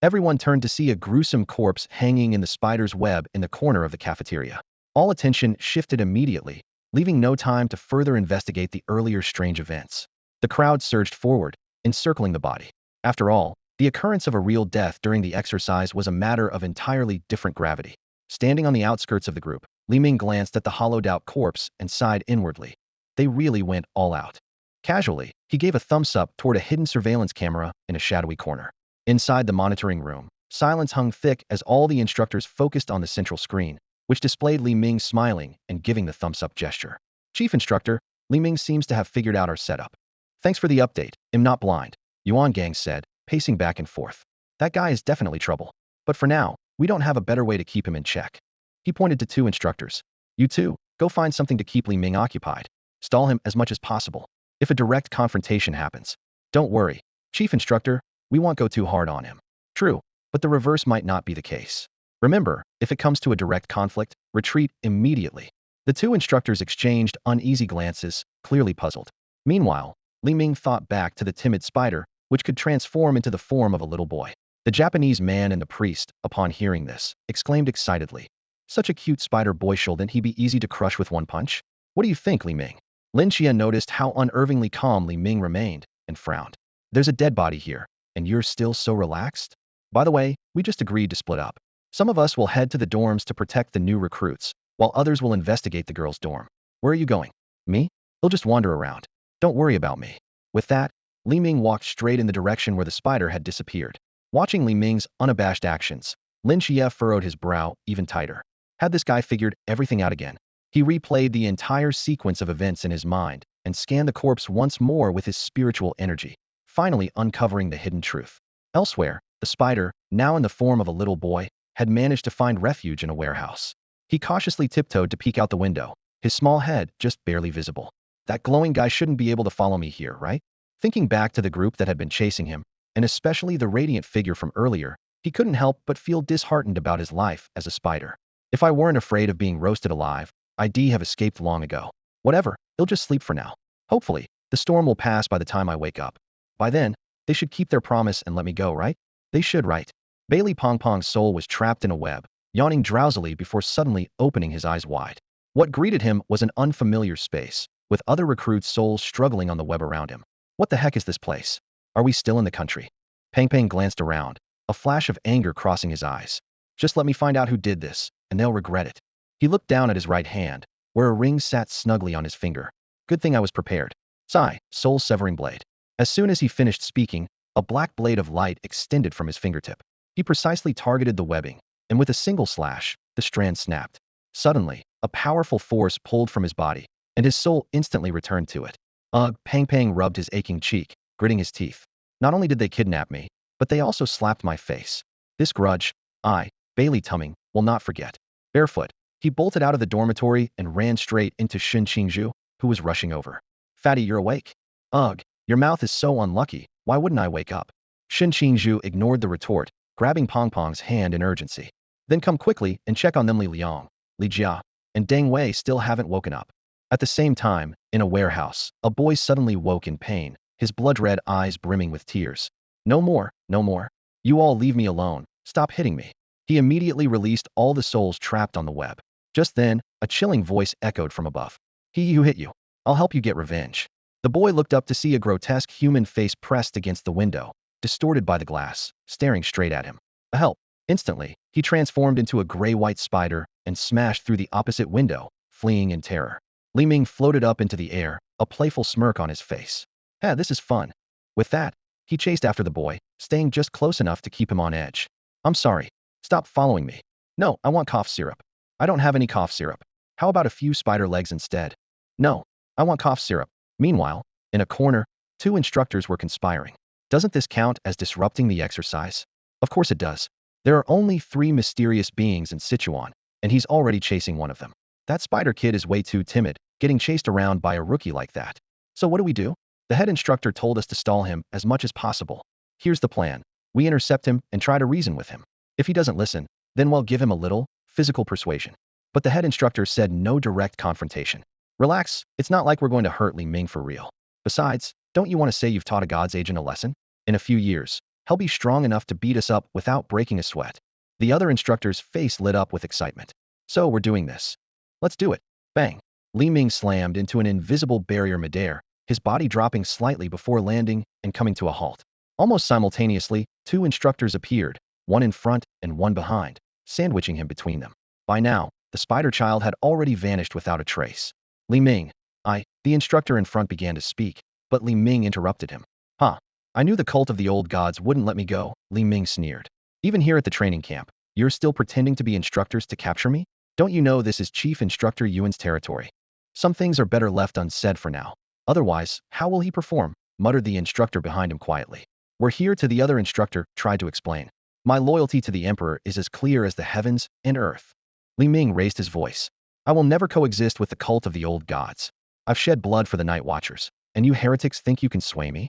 Everyone turned to see a gruesome corpse hanging in the spider's web in the corner of the cafeteria. All attention shifted immediately, leaving no time to further investigate the earlier strange events. The crowd surged forward, encircling the body. After all, the occurrence of a real death during the exercise was a matter of entirely different gravity. Standing on the outskirts of the group, Li Ming glanced at the hollowed-out corpse and sighed inwardly. They really went all out. Casually, he gave a thumbs-up toward a hidden surveillance camera in a shadowy corner. Inside the monitoring room, silence hung thick as all the instructors focused on the central screen, which displayed Li Ming smiling and giving the thumbs-up gesture. Chief Instructor, Li Ming seems to have figured out our setup. Thanks for the update. I'm not blind, Yuan Gang said, pacing back and forth. That guy is definitely trouble. But for now, we don't have a better way to keep him in check. He pointed to 2 instructors. You two, go find something to keep Li Ming occupied. Stall him as much as possible. If a direct confrontation happens, don't worry, Chief Instructor, we won't go too hard on him. True, but the reverse might not be the case. Remember, if it comes to a direct conflict, retreat immediately. The 2 instructors exchanged uneasy glances, clearly puzzled. Meanwhile, Li Ming thought back to the timid spider, which could transform into the form of a little boy. The Japanese man and the priest, upon hearing this, exclaimed excitedly. Such a cute spider boy, shouldn't he be easy to crush with one punch? What do you think, Li Ming? Lin Qiye noticed how unervingly calm Li Ming remained, and frowned. There's a dead body here. and you're still so relaxed? By the way, we just agreed to split up. Some of us will head to the dorms to protect the new recruits, while others will investigate the girls' dorm. Where are you going? Me? He'll just wander around. Don't worry about me. With that, Li Ming walked straight in the direction where the spider had disappeared. Watching Li Ming's unabashed actions, Lin Qiye furrowed his brow even tighter. Had this guy figured everything out again? He replayed the entire sequence of events in his mind and scanned the corpse once more with his spiritual energy, finally uncovering the hidden truth. Elsewhere, the spider, now in the form of a little boy, had managed to find refuge in a warehouse. He cautiously tiptoed to peek out the window, his small head just barely visible. That glowing guy shouldn't be able to follow me here, right? Thinking back to the group that had been chasing him, and especially the radiant figure from earlier, he couldn't help but feel disheartened about his life as a spider. If I weren't afraid of being roasted alive, I'd have escaped long ago. Whatever, he'll just sleep for now. Hopefully, the storm will pass by the time I wake up. By then, they should keep their promise and let me go, right? They should, right? Bailey Pong Pong's soul was trapped in a web, yawning drowsily before suddenly opening his eyes wide. What greeted him was an unfamiliar space, with other recruits' souls struggling on the web around him. What the heck is this place? Are we still in the country? Pang Pang glanced around, a flash of anger crossing his eyes. Just let me find out who did this, and they'll regret it. He looked down at his right hand, where a ring sat snugly on his finger. Good thing I was prepared. Sigh, soul-severing blade. As soon as he finished speaking, a black blade of light extended from his fingertip. He precisely targeted the webbing, and with a single slash, the strand snapped. Suddenly, a powerful force pulled from his body, and his soul instantly returned to it. Ugh, Pang Pang rubbed his aching cheek, gritting his teeth. Not only did they kidnap me, but they also slapped my face. This grudge, I, Bailey Tumming, will not forget. Barefoot, he bolted out of the dormitory and ran straight into Shen Qingzhu, who was rushing over. Fatty, you're awake? Ugh, your mouth is so unlucky, why wouldn't I wake up? Shen Qingzhu ignored the retort, grabbing Pong Pong's hand in urgency. Then come quickly and check on them. Li Liang, Li Jia, and Deng Wei still haven't woken up. At the same time, in a warehouse, a boy suddenly woke in pain, his blood-red eyes brimming with tears. No more, no more. You all leave me alone, stop hitting me. He immediately released all the souls trapped on the web. Just then, a chilling voice echoed from above. He who hit you. I'll help you get revenge. The boy looked up to see a grotesque human face pressed against the window, distorted by the glass, staring straight at him. A help. Instantly, he transformed into a gray-white spider and smashed through the opposite window, fleeing in terror. Li Ming floated up into the air, a playful smirk on his face. This is fun. With that, he chased after the boy, staying just close enough to keep him on edge. I'm sorry. Stop following me. No, I want cough syrup. I don't have any cough syrup. How about a few spider legs instead? No, I want cough syrup. Meanwhile, in a corner, two instructors were conspiring. Doesn't this count as disrupting the exercise? Of course it does. There are only 3 mysterious beings in Sichuan, and he's already chasing one of them. That spider kid is way too timid, getting chased around by a rookie like that. So what do? The head instructor told us to stall him as much as possible. Here's the plan. We intercept him and try to reason with him. If he doesn't listen, then we'll give him a little physical persuasion. But the head instructor said no direct confrontation. Relax, it's not like we're going to hurt Li Ming for real. Besides, don't you want to say you've taught a God's agent a lesson? In a few years, he'll be strong enough to beat us up without breaking a sweat. The other instructor's face lit up with excitement. So we're doing this. Let's do it. Bang. Li Ming slammed into an invisible barrier midair, his body dropping slightly before landing and coming to a halt. Almost simultaneously, 2 instructors appeared, one in front and one behind, sandwiching him between them. By now, the spider child had already vanished without a trace. Li Ming, the instructor in front began to speak, but Li Ming interrupted him. I knew the cult of the old gods wouldn't let me go, Li Ming sneered. Even here at the training camp, you're still pretending to be instructors to capture me? Don't you know this is Chief Instructor Yuan's territory? Some things are better left unsaid for now. Otherwise, how will he perform? Muttered the instructor behind him quietly. We're here to the other instructor tried to explain. My loyalty to the emperor is as clear as the heavens and earth. Li Ming raised his voice. I will never coexist with the cult of the old gods. I've shed blood for the Night Watchers, and you heretics think you can sway me?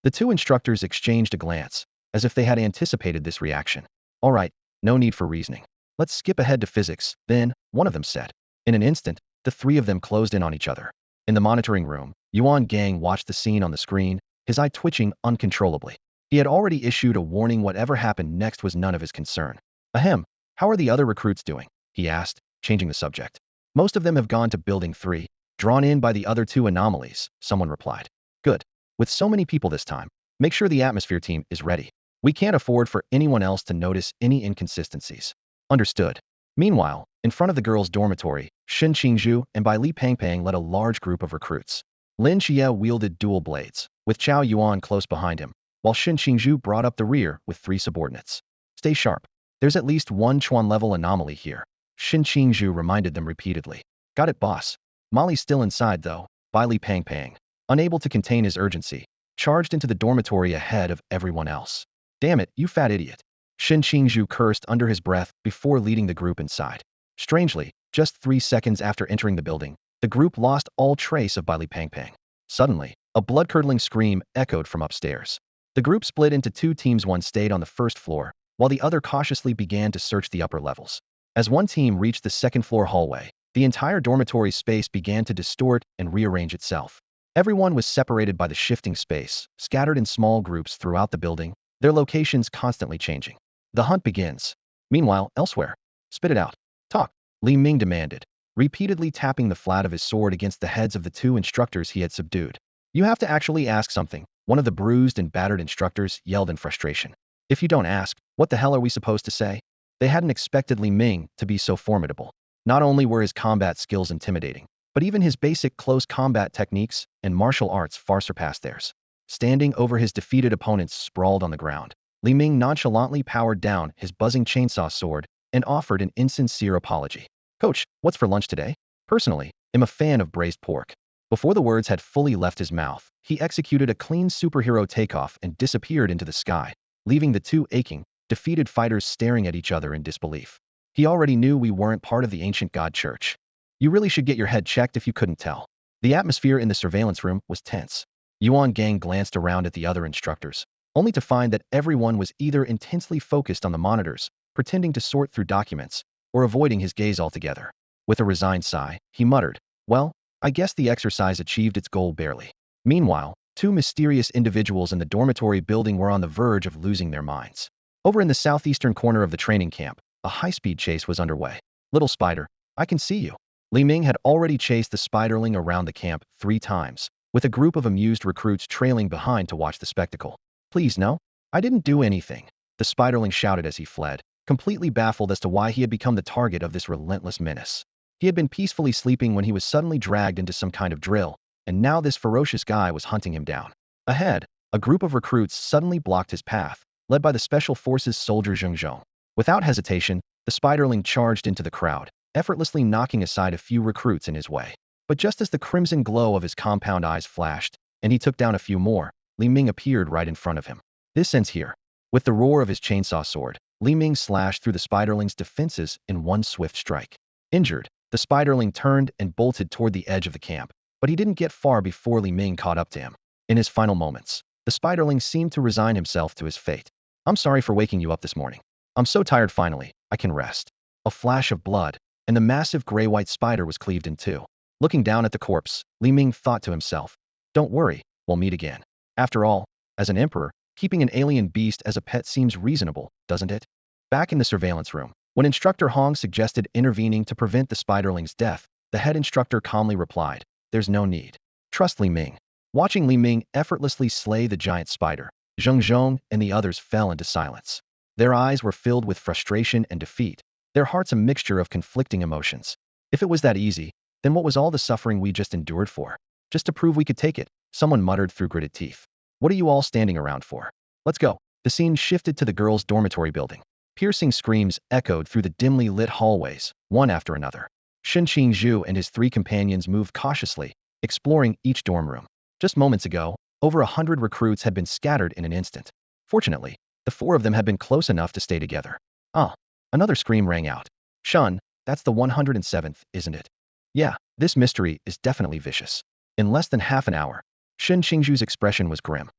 The 2 instructors exchanged a glance, as if they had anticipated this reaction. All right, no need for reasoning. Let's skip ahead to physics, then, one of them said. In an instant, the 3 of them closed in on each other. In the monitoring room, Yuan Gang watched the scene on the screen, his eye twitching uncontrollably. He had already issued a warning whatever happened next was none of his concern. Ahem, how are the other recruits doing? He asked, changing the subject. Most of them have gone to Building 3, drawn in by the other 2 anomalies, someone replied. Good. With so many people this time, Make sure the atmosphere team is ready. We can't afford for anyone else to notice any inconsistencies. Understood. Meanwhile, in front of the girls' dormitory, Shin Qingzhu and Bai Li Pangpang led a large group of recruits. Lin Qiye wielded dual blades, with Chao Yuan close behind him, while Shin Qingzhu brought up the rear with 3 subordinates. Stay sharp. There's at least one Chuan-level anomaly here. Shin Qingzhu reminded them repeatedly. Got it, boss. Molly's still inside, though. Bai Li Pangpang, unable to contain his urgency, charged into the dormitory ahead of everyone else. Damn it, you fat idiot. Shin Qingzhu cursed under his breath before leading the group inside. Strangely, just 3 seconds after entering the building, the group lost all trace of Bai Li Pangpang. Suddenly, a blood-curdling scream echoed from upstairs. The group split into 2 teams. One stayed on the first floor, while the other cautiously began to search the upper levels. As one team reached the second-floor hallway, the entire dormitory space began to distort and rearrange itself. Everyone was separated by the shifting space, scattered in small groups throughout the building, their locations constantly changing. The hunt begins. Meanwhile, elsewhere. Spit it out. Talk. Li Ming demanded, repeatedly tapping the flat of his sword against the heads of the 2 instructors he had subdued. You have to actually ask something, one of the bruised and battered instructors yelled in frustration. If you don't ask, what the hell are we supposed to say? They hadn't expected Li Ming to be so formidable. Not only were his combat skills intimidating, but even his basic close combat techniques and martial arts far surpassed theirs. Standing over his defeated opponents sprawled on the ground, Li Ming nonchalantly powered down his buzzing chainsaw sword and offered an insincere apology. Coach, what's for lunch today? Personally, I'm a fan of braised pork. Before the words had fully left his mouth, he executed a clean superhero takeoff and disappeared into the sky, leaving the 2 aching, defeated fighters staring at each other in disbelief. He already knew we weren't part of the ancient god church. You really should get your head checked if you couldn't tell. The atmosphere in the surveillance room was tense. Yuan Gang glanced around at the other instructors, only to find that everyone was either intensely focused on the monitors, pretending to sort through documents, or avoiding his gaze altogether. With a resigned sigh, he muttered, well, I guess the exercise achieved its goal barely. Meanwhile, 2 mysterious individuals in the dormitory building were on the verge of losing their minds. Over in the southeastern corner of the training camp, a high-speed chase was underway. Little spider, I can see you. Li Ming had already chased the spiderling around the camp 3 times, with a group of amused recruits trailing behind to watch the spectacle. Please no, I didn't do anything, the spiderling shouted as he fled, completely baffled as to why he had become the target of this relentless menace. He had been peacefully sleeping when he was suddenly dragged into some kind of drill, and now this ferocious guy was hunting him down. Ahead, a group of recruits suddenly blocked his path, led by the Special Forces soldier Zheng Zhong. Without hesitation, the spiderling charged into the crowd, effortlessly knocking aside a few recruits in his way. But just as the crimson glow of his compound eyes flashed, and he took down a few more, Li Ming appeared right in front of him. This ends here. With the roar of his chainsaw sword, Li Ming slashed through the spiderling's defenses in one swift strike. Injured, the spiderling turned and bolted toward the edge of the camp, but he didn't get far before Li Ming caught up to him. In his final moments, the spiderling seemed to resign himself to his fate. I'm sorry for waking you up this morning. I'm so tired finally, I can rest. A flash of blood, and the massive gray-white spider was cleaved in 2. Looking down at the corpse, Li Ming thought to himself, don't worry, we'll meet again. After all, as an emperor, keeping an alien beast as a pet seems reasonable, doesn't it? Back in the surveillance room, when Instructor Hong suggested intervening to prevent the spiderling's death, the head instructor calmly replied, there's no need. Trust Li Ming. Watching Li Ming effortlessly slay the giant spider, Zheng Zhong and the others fell into silence. Their eyes were filled with frustration and defeat, their hearts a mixture of conflicting emotions. If it was that easy, then what was all the suffering we just endured for? Just to prove we could take it, someone muttered through gritted teeth. What are you all standing around for? Let's go. The scene shifted to the girls' dormitory building. Piercing screams echoed through the dimly lit hallways, one after another. Shin Qingzhu and his 3 companions moved cautiously, exploring each dorm room. Just moments ago, over 100 recruits had been scattered in an instant. Fortunately, the 4 of them had been close enough to stay together. Ah, another scream rang out. Shun, that's the 107th, isn't it? Yeah, this mystery is definitely vicious. In less than half an hour, Shin Qingzhu's expression was grim.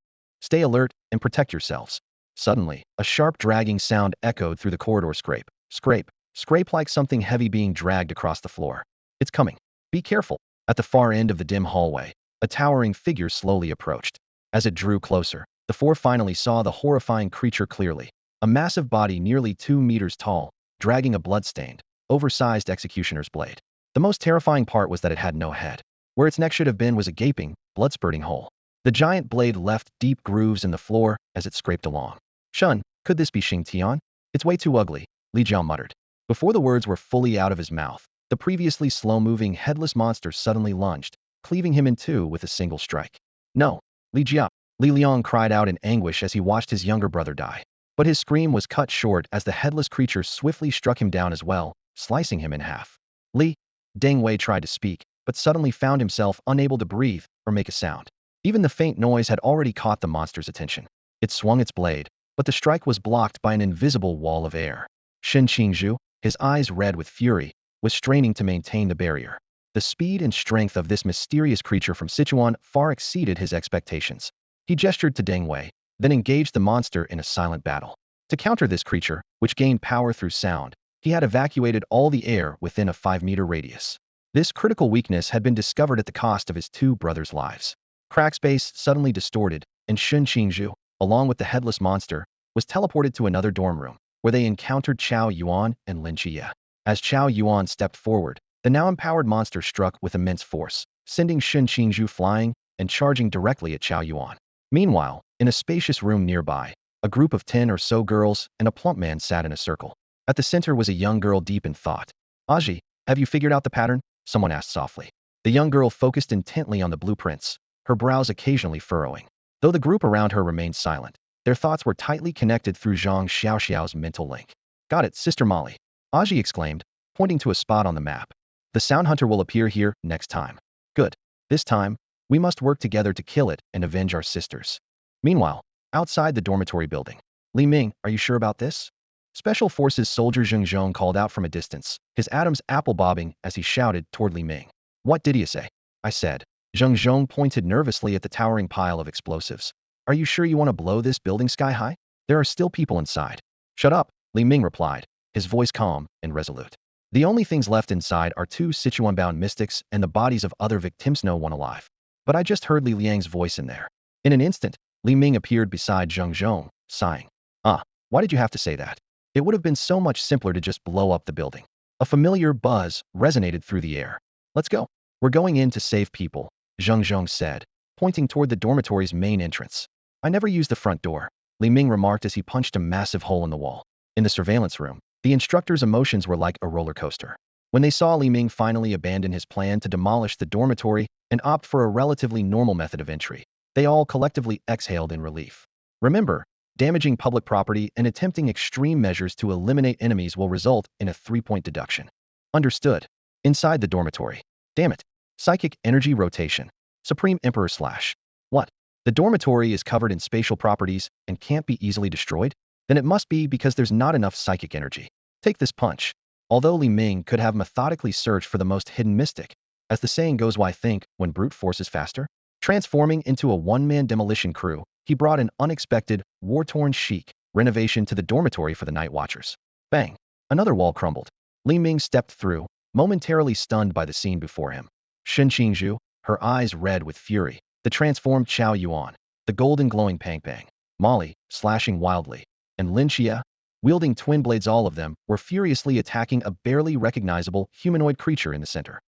Stay alert and protect yourselves. Suddenly, a sharp dragging sound echoed through the corridor. Scrape, scrape, scrape like something heavy being dragged across the floor. It's coming. Be careful. At the far end of the dim hallway, a towering figure slowly approached. As it drew closer, the 4 finally saw the horrifying creature clearly. A massive body nearly 2 meters tall, dragging a blood-stained, oversized executioner's blade. The most terrifying part was that it had no head. Where its neck should have been was a gaping, blood-spurting hole. The giant blade left deep grooves in the floor as it scraped along. Shun, could this be Xing Tian? It's way too ugly, Li Jiao muttered. Before the words were fully out of his mouth, the previously slow-moving headless monster suddenly lunged, cleaving him in two with a single strike. No, Li Jiao, Li Liang cried out in anguish as he watched his younger brother die. But his scream was cut short as the headless creature swiftly struck him down as well, slicing him in half. Li Deng Wei tried to speak, but suddenly found himself unable to breathe or make a sound. Even the faint noise had already caught the monster's attention. It swung its blade, but the strike was blocked by an invisible wall of air. Shen Qingzhu, his eyes red with fury, was straining to maintain the barrier. The speed and strength of this mysterious creature from Sichuan far exceeded his expectations. He gestured to Deng Wei, then engaged the monster in a silent battle. To counter this creature, which gained power through sound, he had evacuated all the air within a 5-meter radius. This critical weakness had been discovered at the cost of his two brothers' lives. Crack's base suddenly distorted, and Shen Qingzhu, along with the headless monster, was teleported to another dorm room, where they encountered Chao Yuan and Lin Qiye. As Chao Yuan stepped forward, the now empowered monster struck with immense force, sending Shen Qingzhu flying and charging directly at Chao Yuan. Meanwhile, in a spacious room nearby, a group of 10 or so girls and a plump man sat in a circle. At the center was a young girl deep in thought. Aji, have you figured out the pattern? Someone asked softly. The young girl focused intently on the blueprints, her brows occasionally furrowing. Though the group around her remained silent, their thoughts were tightly connected through Zhang Xiaoxiao's mental link. Got it, Sister Molly, Aji exclaimed, pointing to a spot on the map. The Sound Hunter will appear here next time. Good. This time, we must work together to kill it and avenge our sisters. Meanwhile, outside the dormitory building, Li Ming, are you sure about this? Special Forces soldier Zheng Zhong called out from a distance, his atoms apple bobbing as he shouted toward Li Ming. What did you say? I said. Zheng Zhong pointed nervously at the towering pile of explosives. Are you sure you want to blow this building sky high? There are still people inside. Shut up, Li Ming replied, his voice calm and resolute. The only things left inside are 2 Sichuan-bound mystics and the bodies of other victims, no one alive. But I just heard Li Liang's voice in there. In an instant, Li Ming appeared beside Zheng Zhong, sighing. Why did you have to say that? It would have been so much simpler to just blow up the building. A familiar buzz resonated through the air. Let's go. We're going in to save people, Zheng Zhong said, pointing toward the dormitory's main entrance. I never used the front door, Li Ming remarked as he punched a massive hole in the wall. In the surveillance room, the instructor's emotions were like a roller coaster. When they saw Li Ming finally abandon his plan to demolish the dormitory and opt for a relatively normal method of entry, they all collectively exhaled in relief. Remember, damaging public property and attempting extreme measures to eliminate enemies will result in a 3-point deduction. Understood. Inside the dormitory. Damn it. Psychic energy rotation. Supreme Emperor / What? The dormitory is covered in spatial properties and can't be easily destroyed? Then it must be because there's not enough psychic energy. Take this punch. Although Li Ming could have methodically searched for the most hidden mystic, as the saying goes, why think when brute force is faster? Transforming into a one-man demolition crew, he brought an unexpected, war-torn chic renovation to the dormitory for the night watchers. Bang! Another wall crumbled. Li Ming stepped through, momentarily stunned by the scene before him. Shen Qingzhu, her eyes red with fury, the transformed Chao Yuan, the golden glowing Pang Pang, Molly, slashing wildly, and Lin Qiye, wielding twin blades, all of them were furiously attacking a barely recognizable humanoid creature in the center.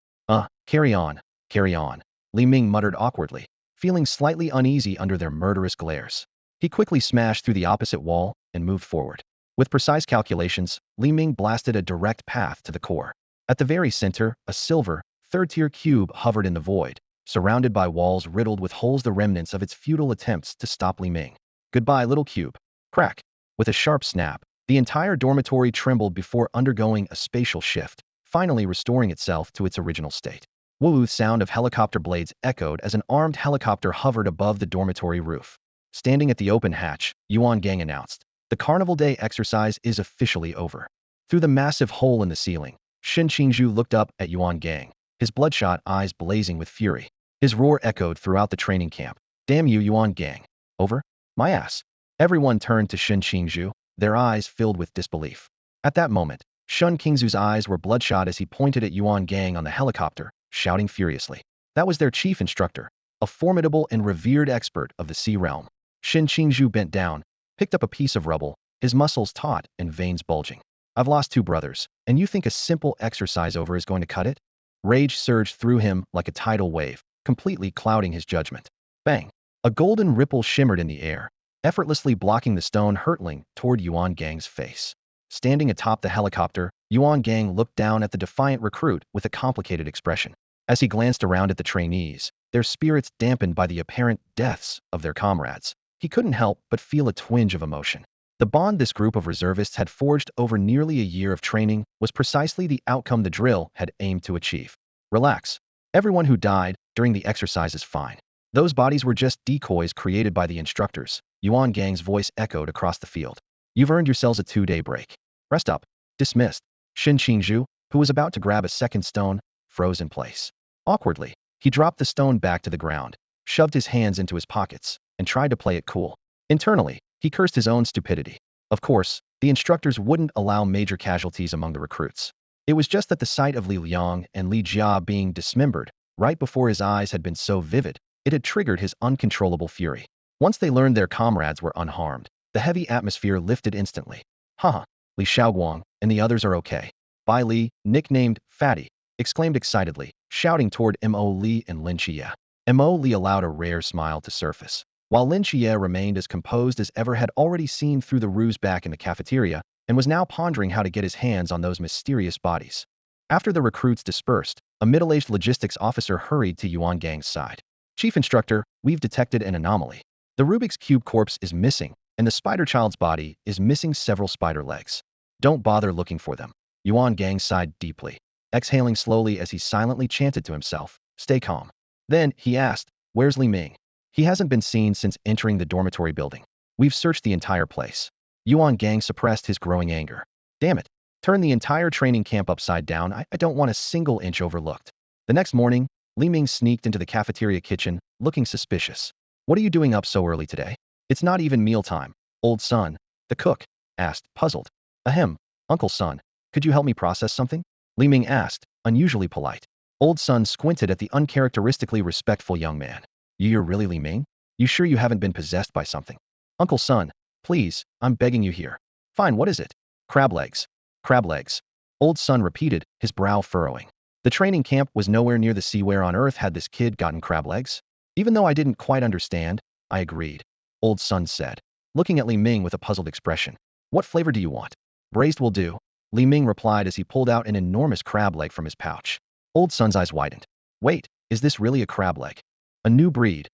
Carry on, carry on, Li Ming muttered awkwardly, feeling slightly uneasy under their murderous glares. He quickly smashed through the opposite wall and moved forward. With precise calculations, Li Ming blasted a direct path to the core. At the very center, a silver, third-tier cube hovered in the void, surrounded by walls riddled with holes, the remnants of its futile attempts to stop Li Ming. Goodbye, little cube. Crack. With a sharp snap, the entire dormitory trembled before undergoing a spatial shift, finally restoring itself to its original state. Woo! Sound of helicopter blades echoed as an armed helicopter hovered above the dormitory roof. Standing at the open hatch, Yuan Gang announced, "The Carnival Day exercise is officially over." Through the massive hole in the ceiling, Shen Qingzhu looked up at Yuan Gang, his bloodshot eyes blazing with fury. His roar echoed throughout the training camp. "Damn you, Yuan Gang. Over? My ass." Everyone turned to Shen Qingzhu, their eyes filled with disbelief. At that moment, Shen Qingzhu's eyes were bloodshot as he pointed at Yuan Gang on the helicopter, shouting furiously. That was their chief instructor, a formidable and revered expert of the sea realm. Shen Qingzhu bent down, picked up a piece of rubble, his muscles taut and veins bulging. "I've lost 2 brothers, and you think a simple exercise over is going to cut it?" Rage surged through him like a tidal wave, completely clouding his judgment. Bang! A golden ripple shimmered in the air, effortlessly blocking the stone hurtling toward Yuan Gang's face. Standing atop the helicopter, Yuan Gang looked down at the defiant recruit with a complicated expression. As he glanced around at the trainees, their spirits dampened by the apparent deaths of their comrades, he couldn't help but feel a twinge of emotion. The bond this group of reservists had forged over nearly a year of training was precisely the outcome the drill had aimed to achieve. Relax. Everyone who died during the exercise is fine. Those bodies were just decoys created by the instructors. Yuan Gang's voice echoed across the field. You've earned yourselves a 2-day break. Rest up. Dismissed. Xin Qingzhu, who was about to grab a second stone, froze in place. Awkwardly, he dropped the stone back to the ground, shoved his hands into his pockets, and tried to play it cool. Internally, he cursed his own stupidity. Of course, the instructors wouldn't allow major casualties among the recruits. It was just that the sight of Li Liang and Li Jia being dismembered right before his eyes had been so vivid, it had triggered his uncontrollable fury. Once they learned their comrades were unharmed, the heavy atmosphere lifted instantly. Haha, Li Xiaoguang and the others are okay. Bai Li, nicknamed Fatty, exclaimed excitedly, shouting toward Mo Li and Lin Qiye. Mo Li allowed a rare smile to surface, while Lin Qiye remained as composed as ever, had already seen through the ruse back in the cafeteria and was now pondering how to get his hands on those mysterious bodies. After the recruits dispersed, a middle-aged logistics officer hurried to Yuan Gang's side. Chief Instructor, we've detected an anomaly. The Rubik's Cube corpse is missing, and the spider child's body is missing several spider legs. Don't bother looking for them. Yuan Gang sighed deeply, exhaling slowly as he silently chanted to himself, stay calm. Then, he asked, where's Li Ming? He hasn't been seen since entering the dormitory building. We've searched the entire place. Yuan Gang suppressed his growing anger. Damn it. Turn the entire training camp upside down. I don't want a single inch overlooked. The next morning, Li Ming sneaked into the cafeteria kitchen, looking suspicious. What are you doing up so early today? It's not even mealtime. Old son, the cook, asked, puzzled. Ahem, Uncle Son, could you help me process something? Li Ming asked, unusually polite. Old son squinted at the uncharacteristically respectful young man. You're really Li Ming? You sure you haven't been possessed by something? Uncle Son, please, I'm begging you here. Fine, what is it? Crab legs. Crab legs. Old son repeated, his brow furrowing. The training camp was nowhere near the sea. Where on earth had this kid gotten crab legs? Even though I didn't quite understand, I agreed. Old son said, looking at Li Ming with a puzzled expression. What flavor do you want? Braised will do, Li Ming replied as he pulled out an enormous crab leg from his pouch. Old son's eyes widened. Wait, is this really a crab leg? A new breed,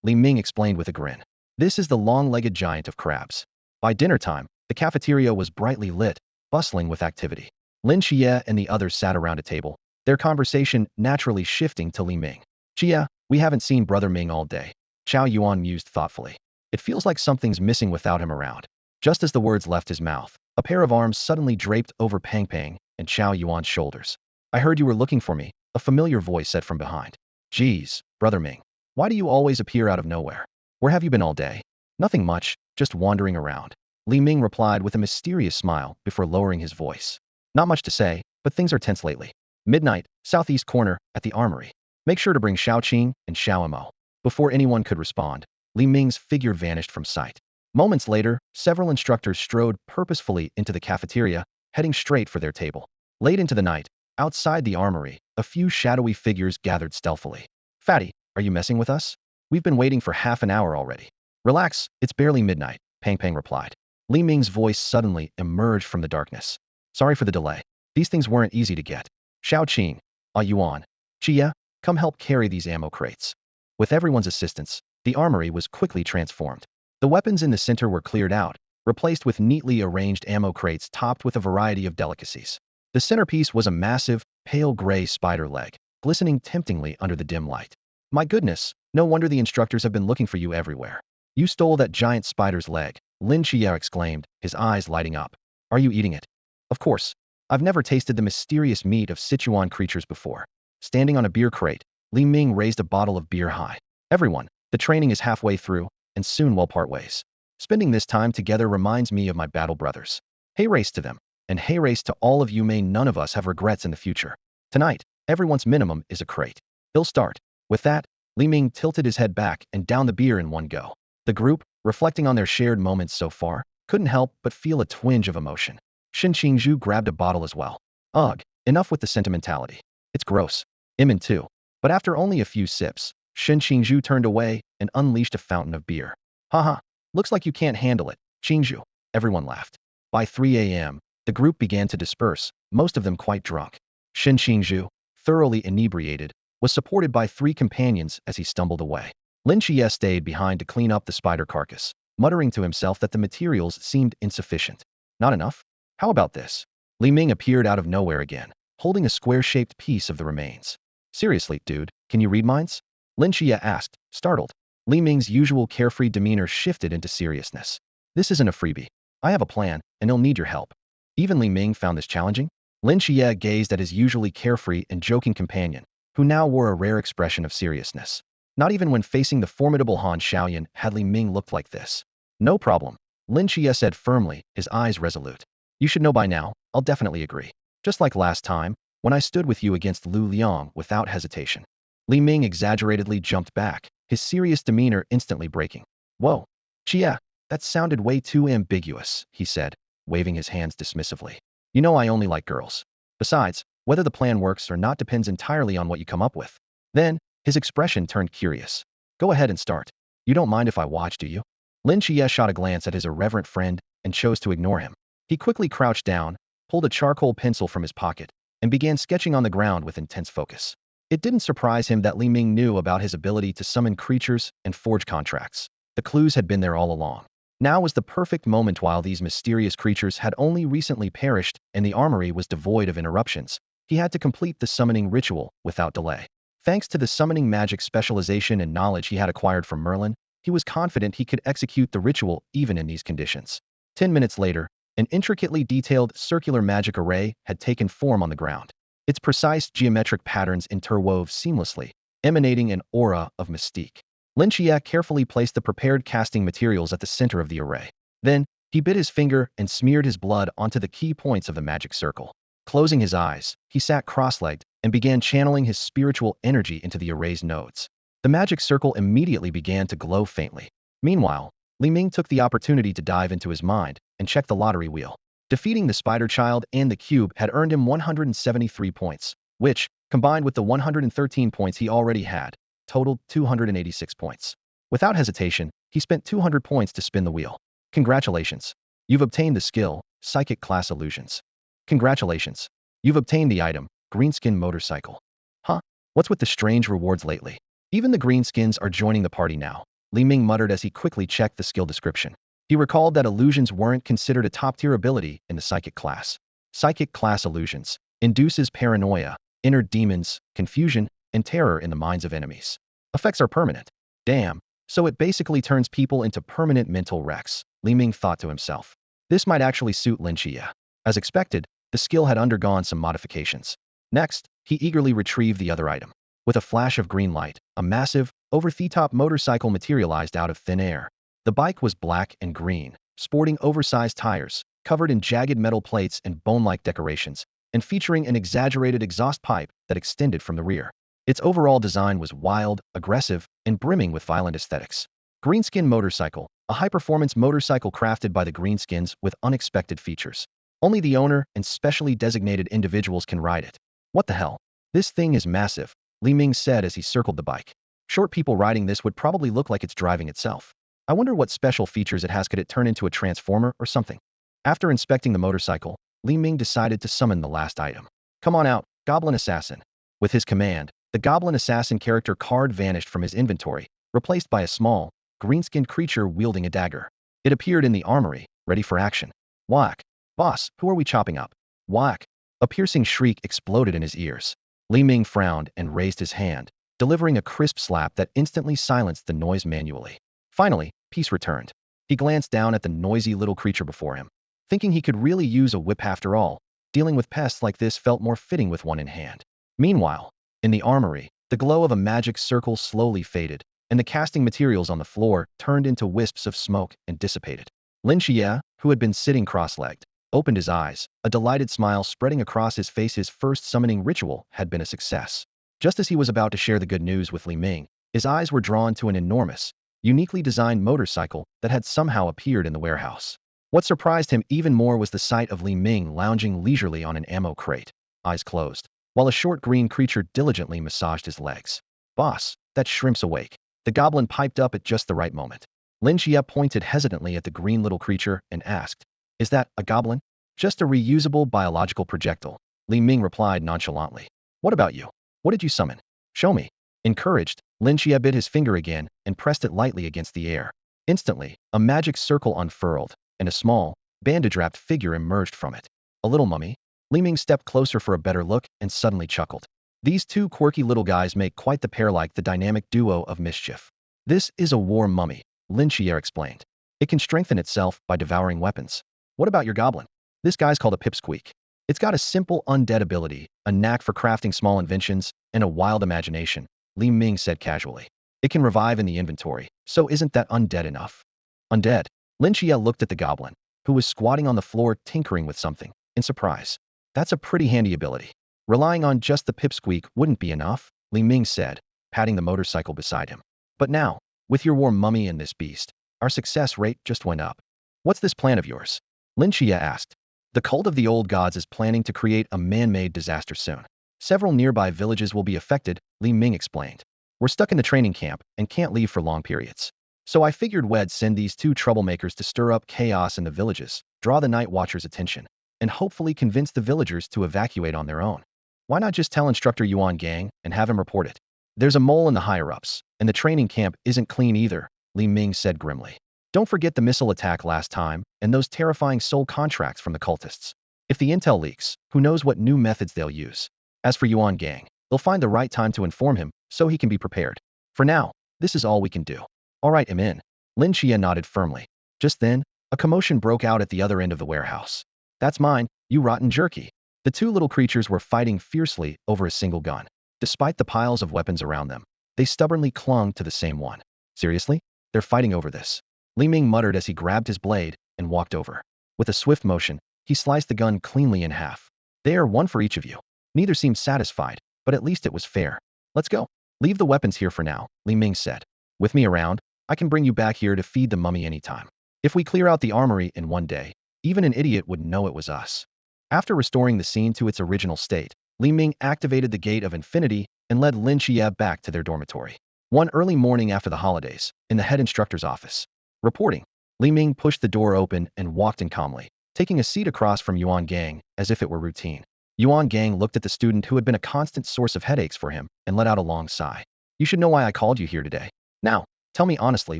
Li Ming explained with a grin. This is the long-legged giant of crabs. By dinner time, the cafeteria was brightly lit, bustling with activity. Lin Qiye and the others sat around a table, their conversation naturally shifting to Li Ming. Qiye, we haven't seen Brother Ming all day. Chao Yuan mused thoughtfully. It feels like something's missing without him around. Just as the words left his mouth, a pair of arms suddenly draped over Pang Pang and Chao Yuan's shoulders. I heard you were looking for me, a familiar voice said from behind. Geez, Brother Ming, why do you always appear out of nowhere? Where have you been all day? Nothing much, just wandering around. Li Ming replied with a mysterious smile before lowering his voice. Not much to say, but things are tense lately. Midnight, southeast corner, at the armory. Make sure to bring Xiaoqing and Xiaomo. Before anyone could respond, Li Ming's figure vanished from sight. Moments later, several instructors strode purposefully into the cafeteria, heading straight for their table. Late into the night, outside the armory, a few shadowy figures gathered stealthily. Fatty, are you messing with us? We've been waiting for half an hour already. Relax, it's barely midnight, Pang Pang replied. Li Ming's voice suddenly emerged from the darkness. Sorry for the delay. These things weren't easy to get. Xiaoqing, Yuan, Qiye, come help carry these ammo crates. With everyone's assistance, the armory was quickly transformed. The weapons in the center were cleared out, replaced with neatly arranged ammo crates topped with a variety of delicacies. The centerpiece was a massive, pale gray spider leg, glistening temptingly under the dim light. My goodness, no wonder the instructors have been looking for you everywhere. You stole that giant spider's leg, Lin Qiye exclaimed, his eyes lighting up. Are you eating it? Of course. I've never tasted the mysterious meat of Sichuan creatures before. Standing on a beer crate, Li Ming raised a bottle of beer high. Everyone, the training is halfway through, and soon we'll part ways. Spending this time together reminds me of my battle brothers. Hey race to them, and hey race to all of you. May none of us have regrets in the future. Tonight, everyone's minimum is a crate. He'll start. With that, Li Ming tilted his head back and down the beer in one go. The group, reflecting on their shared moments so far, couldn't help but feel a twinge of emotion. Xin Qingzhu grabbed a bottle as well. Ugh, enough with the sentimentality. It's gross. Imin too. But after only a few sips, Xin Qingzhu turned away, and unleashed a fountain of beer. Haha, looks like you can't handle it, Qingzhu. Everyone laughed. By 3 a.m., the group began to disperse, most of them quite drunk. Shin Qingzhu, thoroughly inebriated, was supported by 3 companions as he stumbled away. Lin Qiye stayed behind to clean up the spider carcass, muttering to himself that the materials seemed insufficient. Not enough? How about this? Li Ming appeared out of nowhere again, holding a square-shaped piece of the remains. Seriously, dude, can you read minds? Lin Qiye asked, startled. Li Ming's usual carefree demeanor shifted into seriousness. This isn't a freebie. I have a plan, and he'll need your help. Even Li Ming found this challenging. Lin Qiye gazed at his usually carefree and joking companion, who now wore a rare expression of seriousness. Not even when facing the formidable Han Xiaoyan had Li Ming looked like this. No problem, Lin Qiye said firmly, his eyes resolute. You should know by now, I'll definitely agree. Just like last time, when I stood with you against Lu Liang without hesitation. Li Ming exaggeratedly jumped back, his serious demeanor instantly breaking. Whoa, Qiye, that sounded way too ambiguous, he said, waving his hands dismissively. You know I only like girls. Besides, whether the plan works or not depends entirely on what you come up with. Then, his expression turned curious. Go ahead and start. You don't mind if I watch, do you? Lin Qiye shot a glance at his irreverent friend and chose to ignore him. He quickly crouched down, pulled a charcoal pencil from his pocket, and began sketching on the ground with intense focus. It didn't surprise him that Li Ming knew about his ability to summon creatures and forge contracts. The clues had been there all along. Now was the perfect moment. While these mysterious creatures had only recently perished and the armory was devoid of interruptions, he had to complete the summoning ritual without delay. Thanks to the summoning magic specialization and knowledge he had acquired from Merlin, he was confident he could execute the ritual even in these conditions. 10 minutes later, an intricately detailed circular magic array had taken form on the ground. Its precise geometric patterns interwove seamlessly, emanating an aura of mystique. Lynchia carefully placed the prepared casting materials at the center of the array. Then, he bit his finger and smeared his blood onto the key points of the magic circle. Closing his eyes, he sat cross-legged and began channeling his spiritual energy into the array's nodes. The magic circle immediately began to glow faintly. Meanwhile, Li Ming took the opportunity to dive into his mind and check the lottery wheel. Defeating the spider child and the cube had earned him 173 points, which, combined with the 113 points he already had, totaled 286 points. Without hesitation, he spent 200 points to spin the wheel. Congratulations. You've obtained the skill, Psychic Class Illusions. Congratulations. You've obtained the item, Greenskin Motorcycle. Huh? What's with the strange rewards lately? Even the greenskins are joining the party now, Li Ming muttered as he quickly checked the skill description. He recalled that illusions weren't considered a top-tier ability in the Psychic class. Psychic Class Illusions induces paranoia, inner demons, confusion, and terror in the minds of enemies. Effects are permanent. Damn, so it basically turns people into permanent mental wrecks, Li Ming thought to himself. This might actually suit Lynchia. As expected, the skill had undergone some modifications. Next, he eagerly retrieved the other item. With a flash of green light, a massive, over-the-top motorcycle materialized out of thin air. The bike was black and green, sporting oversized tires, covered in jagged metal plates and bone-like decorations, and featuring an exaggerated exhaust pipe that extended from the rear. Its overall design was wild, aggressive, and brimming with violent aesthetics. Greenskin Motorcycle, a high-performance motorcycle crafted by the Greenskins with unexpected features. Only the owner and specially designated individuals can ride it. What the hell? This thing is massive, Li Ming said as he circled the bike. Short people riding this would probably look like it's driving itself. I wonder what special features it has. Could it turn into a transformer or something? After inspecting the motorcycle, Li Ming decided to summon the last item. Come on out, Goblin Assassin. With his command, the Goblin Assassin character card vanished from his inventory, replaced by a small, green-skinned creature wielding a dagger. It appeared in the armory, ready for action. Whack! Boss, who are we chopping up? Whack! A piercing shriek exploded in his ears. Li Ming frowned and raised his hand, delivering a crisp slap that instantly silenced the noise manually. Finally, peace returned. He glanced down at the noisy little creature before him. Thinking he could really use a whip after all, dealing with pests like this felt more fitting with one in hand. Meanwhile, in the armory, the glow of a magic circle slowly faded, and the casting materials on the floor turned into wisps of smoke and dissipated. Lin Qiye, who had been sitting cross-legged, opened his eyes, a delighted smile spreading across his face. His first summoning ritual had been a success. Just as he was about to share the good news with Li Ming, his eyes were drawn to an enormous, uniquely designed motorcycle that had somehow appeared in the warehouse. What surprised him even more was the sight of Li Ming lounging leisurely on an ammo crate, eyes closed, while a short green creature diligently massaged his legs. Boss, that shrimp's awake. The goblin piped up at just the right moment. Lynchia pointed hesitantly at the green little creature and asked, "Is that a goblin?" "Just a reusable biological projectile," Li Ming replied nonchalantly. "What about you? What did you summon? Show me." Encouraged, Lynchia bit his finger again and pressed it lightly against the air. Instantly, a magic circle unfurled, and a small, bandage-wrapped figure emerged from it. "A little mummy?" Li Ming stepped closer for a better look and suddenly chuckled. "These two quirky little guys make quite the pair, like the dynamic duo of mischief." "This is a war mummy," Lin Qiye explained. "It can strengthen itself by devouring weapons." "What about your goblin?" "This guy's called a pipsqueak. It's got a simple undead ability, a knack for crafting small inventions, and a wild imagination," Li Ming said casually. "It can revive in the inventory, so isn't that undead enough?" "Undead?" Lynchia looked at the goblin, who was squatting on the floor tinkering with something, in surprise. "That's a pretty handy ability. Relying on just the pipsqueak wouldn't be enough," Li Ming said, patting the motorcycle beside him. "But now, with your war mummy and this beast, our success rate just went up." "What's this plan of yours?" Lynchia asked. "The cult of the old gods is planning to create a man-made disaster soon. Several nearby villages will be affected," Li Ming explained. "We're stuck in the training camp and can't leave for long periods. So I figured we'd send these two troublemakers to stir up chaos in the villages, draw the night watchers' attention, and hopefully convince the villagers to evacuate on their own. Why not just tell Instructor Yuan Gang and have him report it? There's a mole in the higher-ups, and the training camp isn't clean either," Li Ming said grimly. "Don't forget the missile attack last time and those terrifying soul contracts from the cultists. If the intel leaks, who knows what new methods they'll use. As for Yuan Gang, they'll find the right time to inform him so he can be prepared. For now, this is all we can do." "All right, I'm in." Lin Qiye nodded firmly. Just then, a commotion broke out at the other end of the warehouse. "That's mine, you rotten jerky." The two little creatures were fighting fiercely over a single gun. Despite the piles of weapons around them, they stubbornly clung to the same one. "Seriously? They're fighting over this?" Li Ming muttered as he grabbed his blade and walked over. With a swift motion, he sliced the gun cleanly in half. "There, one for each of you." Neither seemed satisfied, but at least it was fair. "Let's go." "Leave the weapons here for now," Li Ming said. "With me around, I can bring you back here to feed the mummy anytime. If we clear out the armory in one day, even an idiot would know it was us." After restoring the scene to its original state, Li Ming activated the Gate of Infinity and led Lin Qiye back to their dormitory. One early morning after the holidays, in the head instructor's office. "Reporting." Li Ming pushed the door open and walked in calmly, taking a seat across from Yuan Gang as if it were routine. Yuan Gang looked at the student who had been a constant source of headaches for him and let out a long sigh. "You should know why I called you here today. Now, tell me honestly,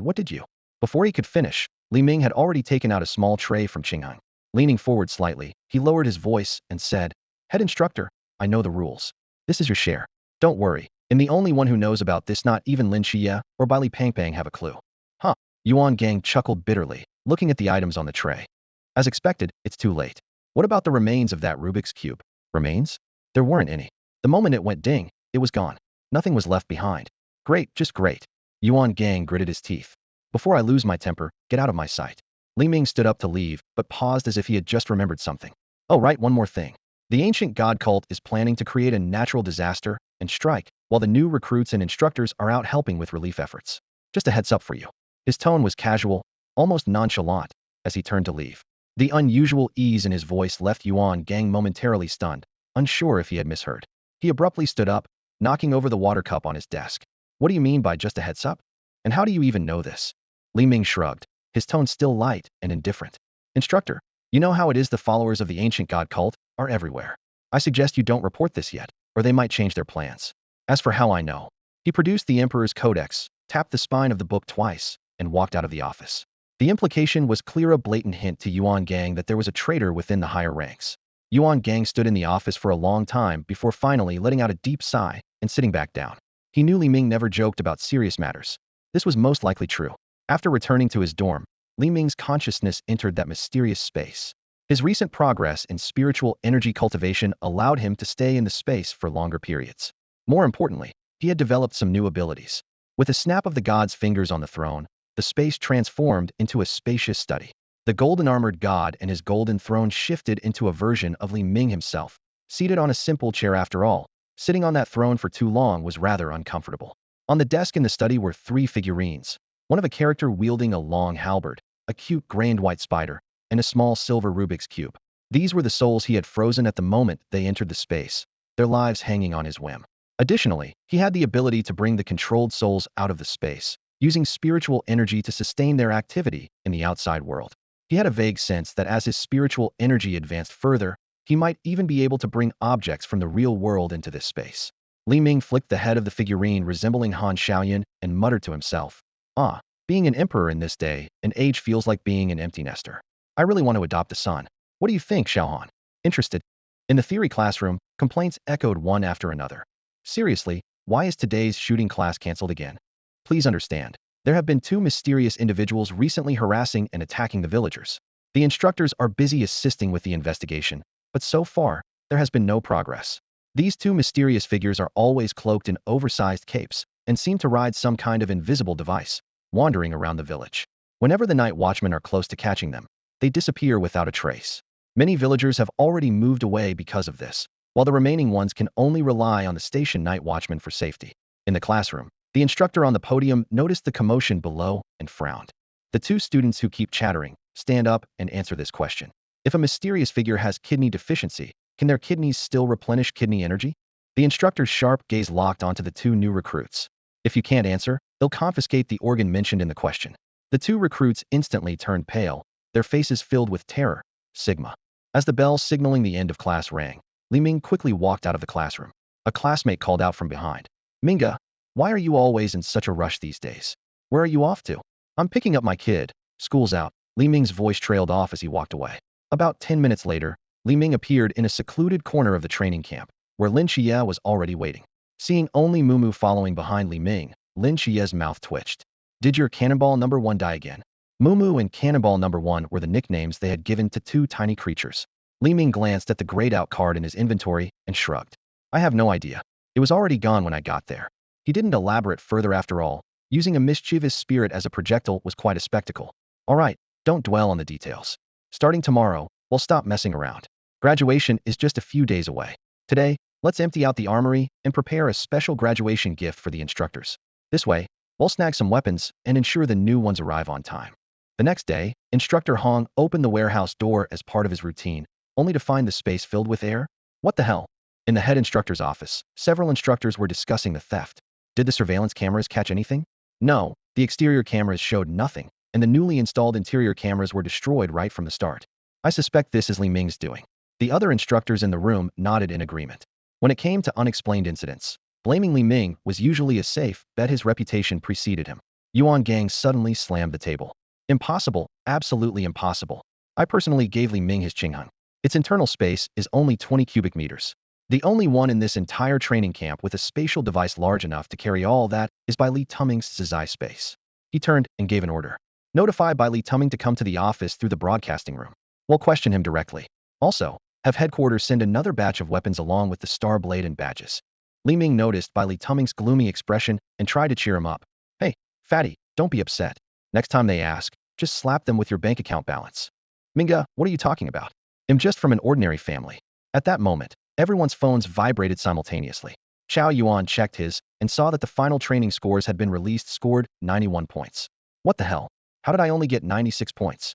what did you?" Before he could finish, Li Ming had already taken out a small tray from Qingheng. Leaning forward slightly, he lowered his voice and said, "Head instructor, I know the rules. This is your share. Don't worry, I'm the only one who knows about this. Not even Lin Qiye or Li Pangpang have a clue." "Huh." Yuan Gang chuckled bitterly, looking at the items on the tray. "As expected, it's too late. What about the remains of that Rubik's Cube?" "Remains?" "There weren't any. The moment it went ding, it was gone. Nothing was left behind." "Great, just great." Yuan Gang gritted his teeth. "Before I lose my temper, get out of my sight." Li Ming stood up to leave, but paused as if he had just remembered something. "Oh right, one more thing. The ancient god cult is planning to create a natural disaster and strike, while the new recruits and instructors are out helping with relief efforts. Just a heads up for you." His tone was casual, almost nonchalant, as he turned to leave. The unusual ease in his voice left Yuan Gang momentarily stunned, unsure if he had misheard. He abruptly stood up, knocking over the water cup on his desk. "What do you mean by just a heads up? And how do you even know this?" Li Ming shrugged, his tone still light and indifferent. "Instructor, you know how it is, the followers of the ancient god cult are everywhere. I suggest you don't report this yet, or they might change their plans. As for how I know." He produced the Emperor's Codex, tapped the spine of the book twice, and walked out of the office. The implication was clear, a blatant hint to Yuan Gang that there was a traitor within the higher ranks. Yuan Gang stood in the office for a long time before finally letting out a deep sigh and sitting back down. He knew Li Ming never joked about serious matters. This was most likely true. After returning to his dorm, Li Ming's consciousness entered that mysterious space. His recent progress in spiritual energy cultivation allowed him to stay in the space for longer periods. More importantly, he had developed some new abilities. With a snap of the god's fingers on the throne, the space transformed into a spacious study. The golden-armored god and his golden throne shifted into a version of Li Ming himself, seated on a simple chair. After all, sitting on that throne for too long was rather uncomfortable. On the desk in the study were 3 figurines, one of a character wielding a long halberd, a cute gray and white spider, and a small silver Rubik's Cube. These were the souls he had frozen at the moment they entered the space, their lives hanging on his whim. Additionally, he had the ability to bring the controlled souls out of the space, using spiritual energy to sustain their activity in the outside world. He had a vague sense that as his spiritual energy advanced further, he might even be able to bring objects from the real world into this space. Li Ming flicked the head of the figurine resembling Han Xiaoyan and muttered to himself, "Ah, being an emperor in this day and age feels like being an empty nester. I really want to adopt a son. What do you think, Xiaohan?" Interested? In the theory classroom, complaints echoed one after another. Seriously, why is today's shooting class cancelled again? Please understand, there have been two mysterious individuals recently harassing and attacking the villagers. The instructors are busy assisting with the investigation, but so far, there has been no progress. These two mysterious figures are always cloaked in oversized capes and seem to ride some kind of invisible device, wandering around the village. Whenever the night watchmen are close to catching them, they disappear without a trace. Many villagers have already moved away because of this, while the remaining ones can only rely on the station night watchman for safety. In the classroom, the instructor on the podium noticed the commotion below and frowned. The two students who keep chattering, stand up and answer this question. If a mysterious figure has kidney deficiency, can their kidneys still replenish kidney energy? The instructor's sharp gaze locked onto the two new recruits. If you can't answer, they'll confiscate the organ mentioned in the question. The two recruits instantly turned pale, their faces filled with terror. Sigma. As the bell signaling the end of class rang, Li Ming quickly walked out of the classroom. A classmate called out from behind. "Minga, why are you always in such a rush these days? Where are you off to?" "I'm picking up my kid. School's out." Li Ming's voice trailed off as he walked away. About 10 minutes later, Li Ming appeared in a secluded corner of the training camp, where Lin Qiye was already waiting. Seeing only Mumu following behind Li Ming, Lin Qiye's mouth twitched. "Did your Cannonball number 1 die again?" Mumu and Cannonball number 1 were the nicknames they had given to two tiny creatures. Li Ming glanced at the grayed out card in his inventory and shrugged. "I have no idea. It was already gone when I got there." He didn't elaborate further after all. Using a mischievous spirit as a projectile was quite a spectacle. "All right, don't dwell on the details. Starting tomorrow, we'll stop messing around. Graduation is just a few days away. Today, let's empty out the armory and prepare a special graduation gift for the instructors. This way, we'll snag some weapons and ensure the new ones arrive on time." The next day, Instructor Hong opened the warehouse door as part of his routine, only to find the space filled with air. What the hell? In the head instructor's office, several instructors were discussing the theft. Did the surveillance cameras catch anything? No, the exterior cameras showed nothing, and the newly installed interior cameras were destroyed right from the start. "I suspect this is Li Ming's doing." The other instructors in the room nodded in agreement. When it came to unexplained incidents, blaming Li Ming was usually a safe bet. His reputation preceded him. Yuan Gang suddenly slammed the table. "Impossible, absolutely impossible. I personally gave Li Ming his Qinghang. Its internal space is only 20 cubic meters. The only one in this entire training camp with a spatial device large enough to carry all that is by Li Tuming's Zizai space." He turned and gave an order. "Notify by Li Tuming to come to the office through the broadcasting room. We'll question him directly. Also, have headquarters send another batch of weapons along with the star blade and badges." Li Ming noticed by Li Tuming's gloomy expression and tried to cheer him up. "Hey, fatty, don't be upset. Next time they ask, just slap them with your bank account balance." "Minga, what are you talking about? I'm just from an ordinary family." At that moment, everyone's phones vibrated simultaneously. Chao Yuan checked his and saw that the final training scores had been released. Scored 91 points. "What the hell? How did I only get 96 points?"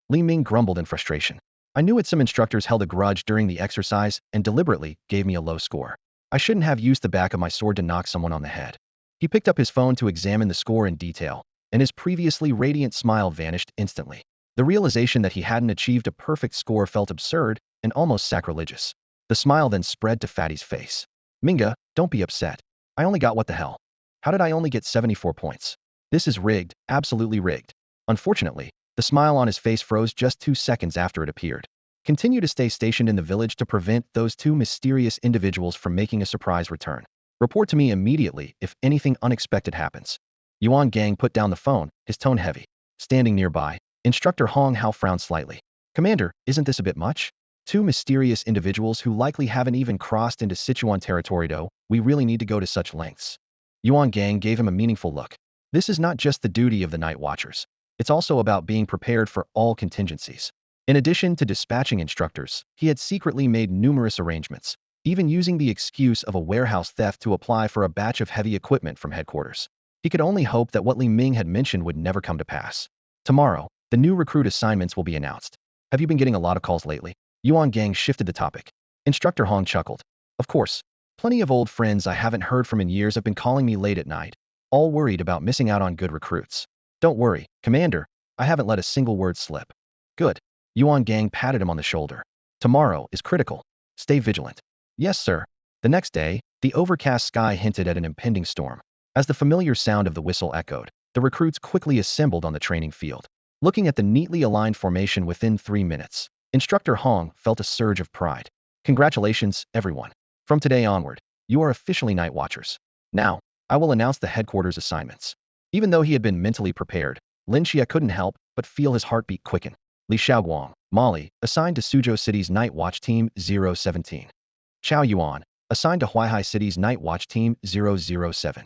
Li Ming grumbled in frustration. "I knew it. Some instructors held a grudge during the exercise and deliberately gave me a low score. I shouldn't have used the back of my sword to knock someone on the head." He picked up his phone to examine the score in detail, and his previously radiant smile vanished instantly. The realization that he hadn't achieved a perfect score felt absurd and almost sacrilegious. The smile then spread to Fatty's face. "Minga, don't be upset. I only got what the hell? How did I only get 74 points? This is rigged, absolutely rigged." Unfortunately, the smile on his face froze just 2 seconds after it appeared. "Continue to stay stationed in the village to prevent those two mysterious individuals from making a surprise return. Report to me immediately if anything unexpected happens." Yuan Gang put down the phone, his tone heavy. Standing nearby, Instructor Hong Hao frowned slightly. "Commander, isn't this a bit much? Two mysterious individuals who likely haven't even crossed into Sichuan territory though. We really need to go to such lengths." Yuan Gang gave him a meaningful look. "This is not just the duty of the Night Watchers. It's also about being prepared for all contingencies." In addition to dispatching instructors, he had secretly made numerous arrangements, even using the excuse of a warehouse theft to apply for a batch of heavy equipment from headquarters. He could only hope that what Li Ming had mentioned would never come to pass. Tomorrow, the new recruit assignments will be announced. "Have you been getting a lot of calls lately?" Yuan Gang shifted the topic. Instructor Hong chuckled. "Of course. Plenty of old friends I haven't heard from in years have been calling me late at night, all worried about missing out on good recruits. Don't worry, Commander, I haven't let a single word slip. Good. Yuan Gang patted him on the shoulder. Tomorrow is critical. Stay vigilant. Yes, sir. The next day, the overcast sky hinted at an impending storm. As the familiar sound of the whistle echoed, the recruits quickly assembled on the training field. Looking at the neatly aligned formation within 3 minutes, Instructor Hong felt a surge of pride. Congratulations, everyone. From today onward, you are officially Night Watchers. Now, I will announce the headquarters assignments. Even though he had been mentally prepared, Lynchia couldn't help but feel his heartbeat quicken. Li Xiaoguang, Molly, assigned to Suzhou City's Night Watch Team 017. Chao Yuan, assigned to Huaihai City's Night Watch Team 007.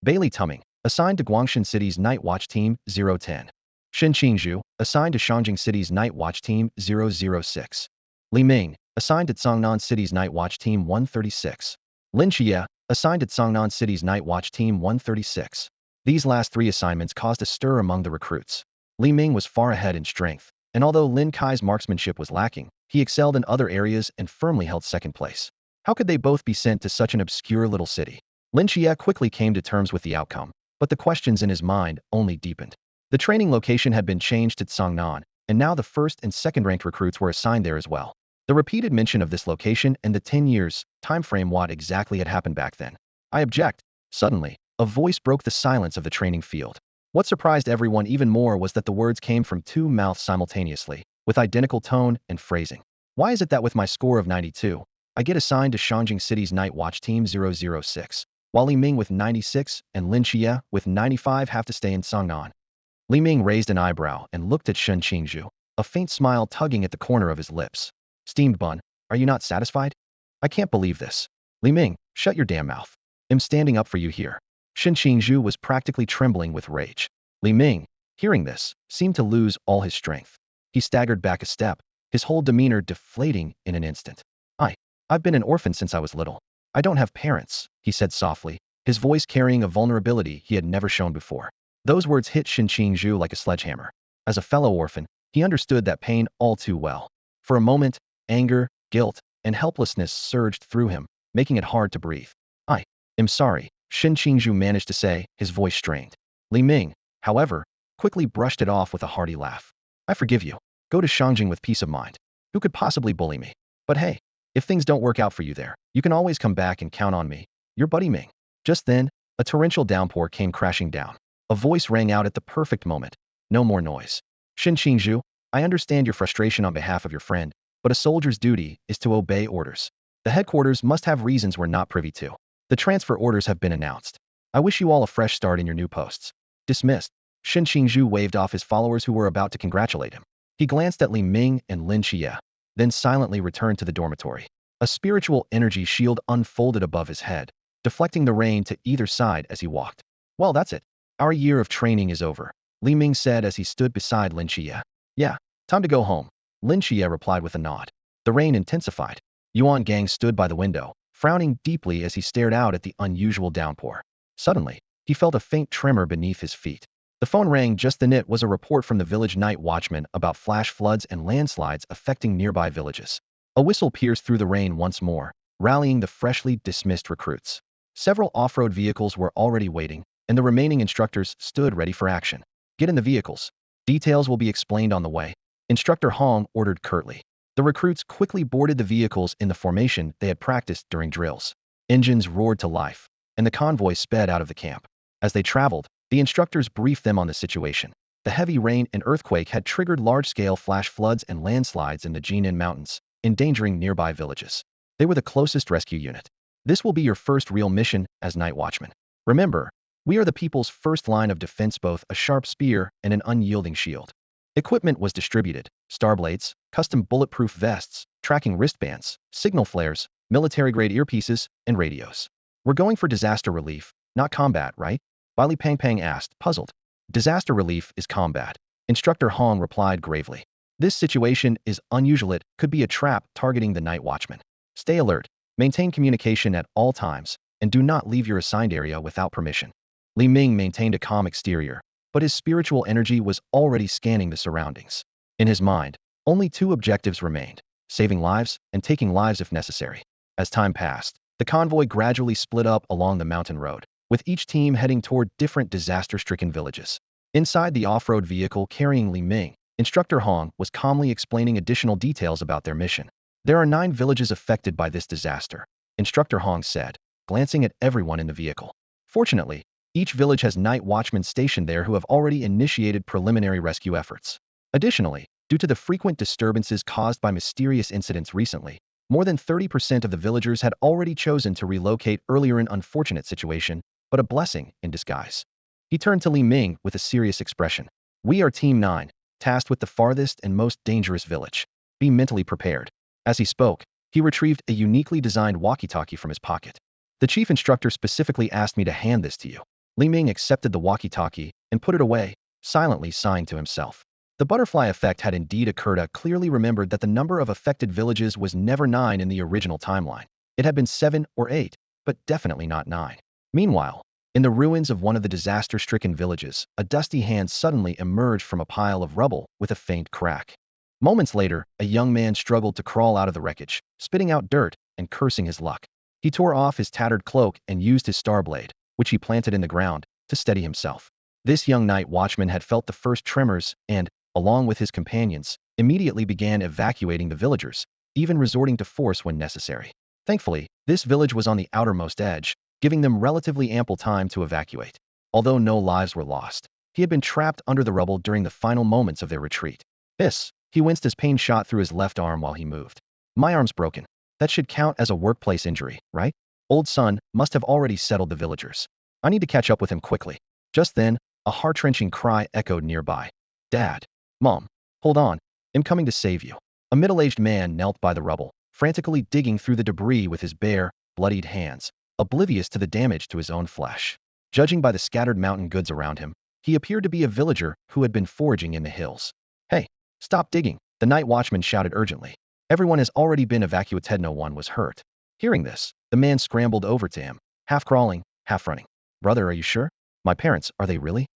Bailey Tuming, assigned to Guangshan City's Night Watch Team 010. Shin Qingzhu, assigned to Shangjing City's Night Watch Team 006. Li Ming, assigned to Cangnan City's Night Watch Team 136. Lin Qiye, assigned to Cangnan City's Night Watch Team 136. These last 3 assignments caused a stir among the recruits. Li Ming was far ahead in strength, and although Lin Qiye's marksmanship was lacking, he excelled in other areas and firmly held second place. How could they both be sent to such an obscure little city? Lin Qiye quickly came to terms with the outcome, but the questions in his mind only deepened. The training location had been changed to Cangnan, and now the first and second-ranked recruits were assigned there as well. The repeated mention of this location and the 10 years time frame what exactly had happened back then. I object. Suddenly, a voice broke the silence of the training field. What surprised everyone even more was that the words came from 2 mouths simultaneously, with identical tone and phrasing. Why is it that with my score of 92, I get assigned to Shangjing City's Night Watch Team 006, while Li Ming with 96 and Lin Qiye with 95 have to stay in Cangnan? Li Ming raised an eyebrow and looked at Shen Qingzhu, a faint smile tugging at the corner of his lips. Steamed bun, are you not satisfied? I can't believe this. Li Ming, shut your damn mouth. I'm standing up for you here. Shen Qingzhu was practically trembling with rage. Li Ming, hearing this, seemed to lose all his strength. He staggered back a step, his whole demeanor deflating in an instant. I've been an orphan since I was little. I don't have parents, he said softly, his voice carrying a vulnerability he had never shown before. Those words hit Shen Qingzhu like a sledgehammer. As a fellow orphan, he understood that pain all too well. For a moment, anger, guilt, and helplessness surged through him, making it hard to breathe. I am sorry, Shen Qingzhu managed to say, his voice strained. Li Ming, however, quickly brushed it off with a hearty laugh. I forgive you. Go to Shangjing with peace of mind. Who could possibly bully me? But hey, if things don't work out for you there, you can always come back and count on me. Your buddy Ming. Just then, a torrential downpour came crashing down. A voice rang out at the perfect moment. No more noise. Shen Qingzhu, I understand your frustration on behalf of your friend, but a soldier's duty is to obey orders. The headquarters must have reasons we're not privy to. The transfer orders have been announced. I wish you all a fresh start in your new posts. Dismissed. Shen Qingzhu waved off his followers who were about to congratulate him. He glanced at Li Ming and Lin Qiye, then silently returned to the dormitory. A spiritual energy shield unfolded above his head, deflecting the rain to either side as he walked. Well, that's it. Our year of training is over, Li Ming said as he stood beside Lin Qiye. Yeah, time to go home, Lin Qiye replied with a nod. The rain intensified. Yuan Gang stood by the window, frowning deeply as he stared out at the unusual downpour. Suddenly, he felt a faint tremor beneath his feet. The phone rang just then. It was a report from the village night watchman about flash floods and landslides affecting nearby villages. A whistle pierced through the rain once more, rallying the freshly dismissed recruits. Several off-road vehicles were already waiting, and the remaining instructors stood ready for action. Get in the vehicles. Details will be explained on the way, Instructor Hong ordered curtly. The recruits quickly boarded the vehicles in the formation they had practiced during drills. Engines roared to life, and the convoy sped out of the camp. As they traveled, the instructors briefed them on the situation. The heavy rain and earthquake had triggered large-scale flash floods and landslides in the Jinan Mountains, endangering nearby villages. They were the closest rescue unit. This will be your first real mission as night watchman. Remember, we are the people's first line of defense, both a sharp spear and an unyielding shield. Equipment was distributed: starblades, custom bulletproof vests, tracking wristbands, signal flares, military-grade earpieces, and radios. We're going for disaster relief, not combat, right? Bali Pang Pang asked, puzzled. Disaster relief is combat, Instructor Hong replied gravely. This situation is unusual. It could be a trap targeting the night watchman. Stay alert, maintain communication at all times, and do not leave your assigned area without permission. Li Ming maintained a calm exterior, but his spiritual energy was already scanning the surroundings. In his mind, only 2 objectives remained: saving lives and taking lives if necessary. As time passed, The convoy gradually split up along the mountain road, with each team heading toward different disaster-stricken villages. Inside the off-road vehicle carrying Li Ming, Instructor Hong was calmly explaining additional details about their mission. There are 9 villages affected by this disaster, Instructor Hong said, glancing at everyone in the vehicle. Fortunately, each village has night watchmen stationed there who have already initiated preliminary rescue efforts. Additionally, due to the frequent disturbances caused by mysterious incidents recently, more than 30% of the villagers had already chosen to relocate earlier in unfortunate situation, but a blessing in disguise. He turned to Li Ming with a serious expression. We are Team 9, tasked with the farthest and most dangerous village. Be mentally prepared. As he spoke, he retrieved a uniquely designed walkie-talkie from his pocket. The chief instructor specifically asked me to hand this to you. Li Ming accepted the walkie-talkie and put it away, silently sighing to himself. The butterfly effect had indeed occurred. Clearly remembered that the number of affected villages was never 9 in the original timeline. It had been 7 or 8, but definitely not 9. Meanwhile, in the ruins of one of the disaster-stricken villages, a dusty hand suddenly emerged from a pile of rubble with a faint crack. Moments later, a young man struggled to crawl out of the wreckage, spitting out dirt and cursing his luck. He tore off his tattered cloak and used his star blade, which he planted in the ground, to steady himself. This young night watchman had felt the first tremors and, along with his companions, immediately began evacuating the villagers, even resorting to force when necessary. Thankfully, this village was on the outermost edge, giving them relatively ample time to evacuate. Although no lives were lost, he had been trapped under the rubble during the final moments of their retreat. He winced as pain shot through his left arm while he moved. My arm's broken. That should count as a workplace injury, right? Old Sun must have already settled the villagers. I need to catch up with him quickly. Just then, a heart-wrenching cry echoed nearby. Dad. Mom. Hold on. I'm coming to save you. A middle-aged man knelt by the rubble, frantically digging through the debris with his bare, bloodied hands, oblivious to the damage to his own flesh. Judging by the scattered mountain goods around him, he appeared to be a villager who had been foraging in the hills. Hey, stop digging, the night watchman shouted urgently. Everyone has already been evacuated. No one was hurt. Hearing this, the man scrambled over to him, half crawling, half running. Brother, are you sure? My parents, are they really?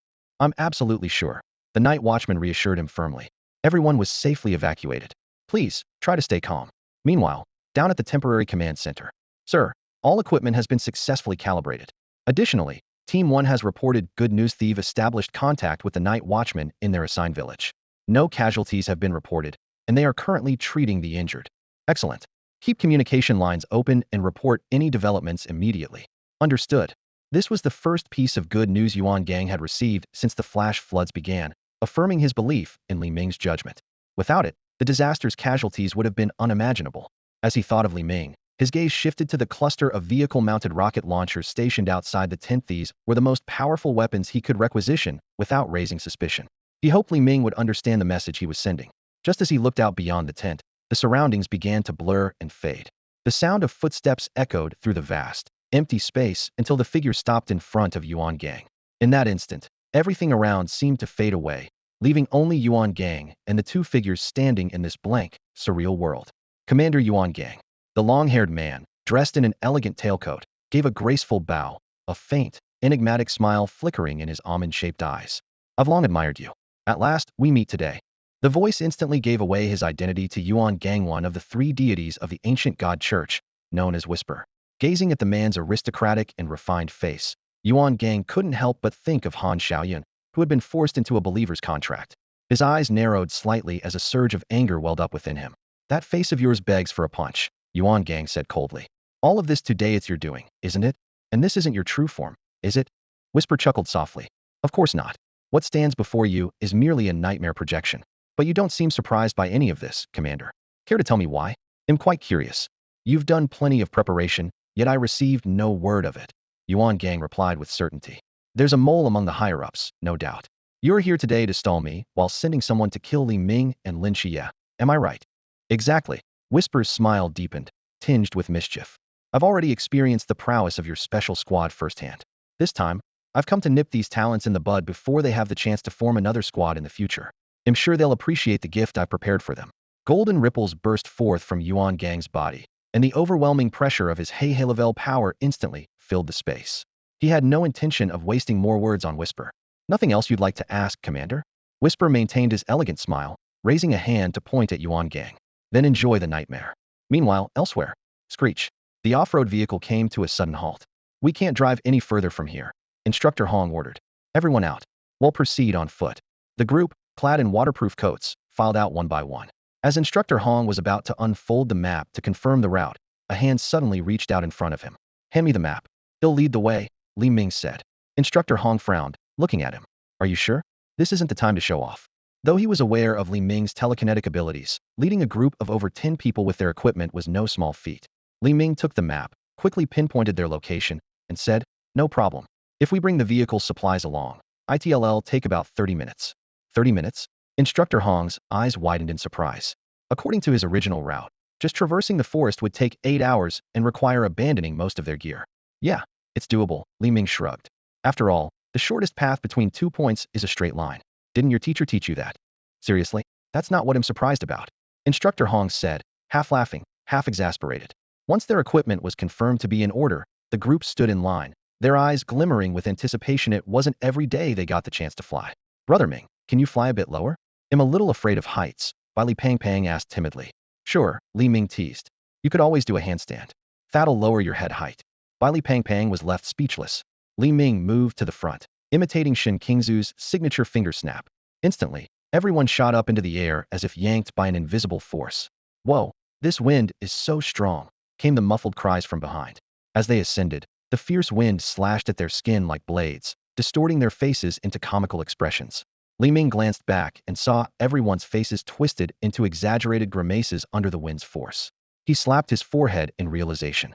I'm absolutely sure. The night watchman reassured him firmly. Everyone was safely evacuated. Please, try to stay calm. Meanwhile, down at the temporary command center. Sir, all equipment has been successfully calibrated. Additionally, Team 1 has reported good news. They've established contact with the night watchman in their assigned village. No casualties have been reported, and they are currently treating the injured. Excellent. Keep communication lines open and report any developments immediately. Understood. This was the first piece of good news Yuan Gang had received since the flash floods began, affirming his belief in Li Ming's judgment. Without it, the disaster's casualties would have been unimaginable. As he thought of Li Ming, his gaze shifted to the cluster of vehicle-mounted rocket launchers stationed outside the tent. These were the most powerful weapons he could requisition without raising suspicion. He hoped Li Ming would understand the message he was sending. Just as he looked out beyond the tent, the surroundings began to blur and fade. The sound of footsteps echoed through the vast, empty space until the figure stopped in front of Yuan Gang. In that instant, everything around seemed to fade away, leaving only Yuan Gang and the two figures standing in this blank, surreal world. Commander Yuan Gang. The long-haired man, dressed in an elegant tailcoat, gave a graceful bow, a faint, enigmatic smile flickering in his almond-shaped eyes. I've long admired you. At last, we meet today. The voice instantly gave away his identity to Yuan Gang, one of the 3 deities of the ancient god church, known as Whisper. Gazing at the man's aristocratic and refined face, Yuan Gang couldn't help but think of Han Xiaoyun, who had been forced into a believer's contract. His eyes narrowed slightly as a surge of anger welled up within him. That face of yours begs for a punch, Yuan Gang said coldly. All of this today it's your doing, isn't it? And this isn't your true form, is it? Whisper chuckled softly. Of course not. What stands before you is merely a nightmare projection. But you don't seem surprised by any of this, Commander. Care to tell me why? I'm quite curious. You've done plenty of preparation, yet I received no word of it. Yuan Gang replied with certainty. There's a mole among the higher-ups, no doubt. You're here today to stall me, while sending someone to kill Li Ming and Lin Qiye. Am I right? Exactly. Whisper's smile deepened, tinged with mischief. I've already experienced the prowess of your special squad firsthand. This time, I've come to nip these talents in the bud before they have the chance to form another squad in the future. I'm sure they'll appreciate the gift I've prepared for them. Golden ripples burst forth from Yuan Gang's body, and the overwhelming pressure of his high-level power instantly filled the space. He had no intention of wasting more words on Whisper. Nothing else you'd like to ask, Commander? Whisper maintained his elegant smile, raising a hand to point at Yuan Gang. Then enjoy the nightmare. Meanwhile, elsewhere. Screech. The off-road vehicle came to a sudden halt. We can't drive any further from here, Instructor Hong ordered. Everyone out. We'll proceed on foot. The group, clad in waterproof coats, filed out one by one. As Instructor Hong was about to unfold the map to confirm the route, a hand suddenly reached out in front of him. Hand me the map. He'll lead the way, Li Ming said. Instructor Hong frowned, looking at him. Are you sure? This isn't the time to show off. Though he was aware of Li Ming's telekinetic abilities, leading a group of over 10 people with their equipment was no small feat. Li Ming took the map, quickly pinpointed their location, and said, no problem. If we bring the vehicle supplies along, it'll take about 30 minutes. 30 minutes? Instructor Hong's eyes widened in surprise. According to his original route, just traversing the forest would take 8 hours and require abandoning most of their gear. Yeah, it's doable, Li Ming shrugged. After all, the shortest path between 2 points is a straight line. Didn't your teacher teach you that? Seriously? That's not what I'm surprised about. Instructor Hong said, half laughing, half exasperated. Once their equipment was confirmed to be in order, the group stood in line, their eyes glimmering with anticipation. It wasn't every day they got the chance to fly. Brother Ming, can you fly a bit lower? I'm a little afraid of heights, Li Pang asked timidly. Sure, Li Ming teased. You could always do a handstand. That'll lower your head height. Li Pang was left speechless. Li Ming moved to the front, imitating Shen Qingzu's signature finger snap. Instantly, everyone shot up into the air as if yanked by an invisible force. Whoa, this wind is so strong, came the muffled cries from behind. As they ascended, the fierce wind slashed at their skin like blades, distorting their faces into comical expressions. Li Ming glanced back and saw everyone's faces twisted into exaggerated grimaces under the wind's force. He slapped his forehead in realization.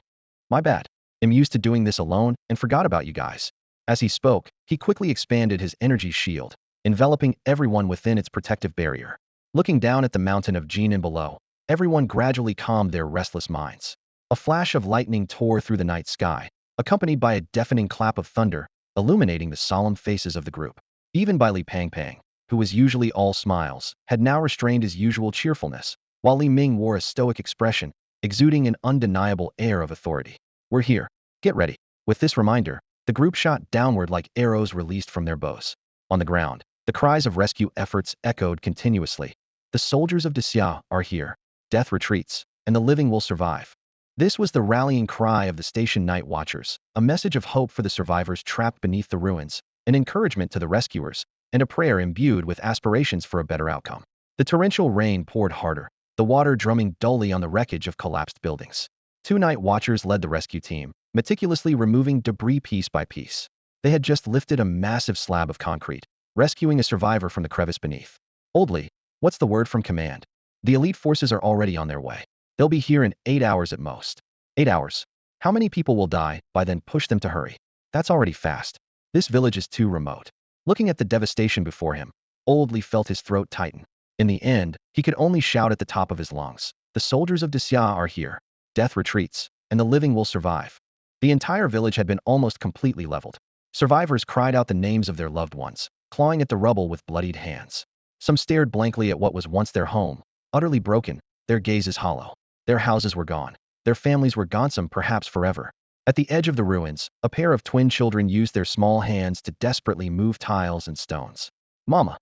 My bad. I'm used to doing this alone and forgot about you guys. As he spoke, he quickly expanded his energy shield, enveloping everyone within its protective barrier. Looking down at the mountain of Jinan below, everyone gradually calmed their restless minds. A flash of lightning tore through the night sky, accompanied by a deafening clap of thunder, illuminating the solemn faces of the group. Even Li Pang, who was usually all smiles, had now restrained his usual cheerfulness, while Li Ming wore a stoic expression, exuding an undeniable air of authority. We're here. Get ready. With this reminder, the group shot downward like arrows released from their bows. On the ground, the cries of rescue efforts echoed continuously. The soldiers of Xia are here. Death retreats, and the living will survive. This was the rallying cry of the station night watchers, a message of hope for the survivors trapped beneath the ruins, an encouragement to the rescuers, and a prayer imbued with aspirations for a better outcome. The torrential rain poured harder, the water drumming dully on the wreckage of collapsed buildings. 2 night watchers led the rescue team, meticulously removing debris piece by piece. They had just lifted a massive slab of concrete, rescuing a survivor from the crevice beneath. Oldly, what's the word from command? The elite forces are already on their way. They'll be here in 8 hours at most. 8 hours. How many people will die by then? Push them to hurry. That's already fast. This village is too remote. Looking at the devastation before him, Old Li felt his throat tighten. In the end, he could only shout at the top of his lungs. The soldiers of Xia are here. Death retreats, and the living will survive. The entire village had been almost completely leveled. Survivors cried out the names of their loved ones, clawing at the rubble with bloodied hands. Some stared blankly at what was once their home, utterly broken, their gazes hollow. Their houses were gone. Their families were gone, some perhaps forever. At the edge of the ruins, a pair of twin children used their small hands to desperately move tiles and stones. Mama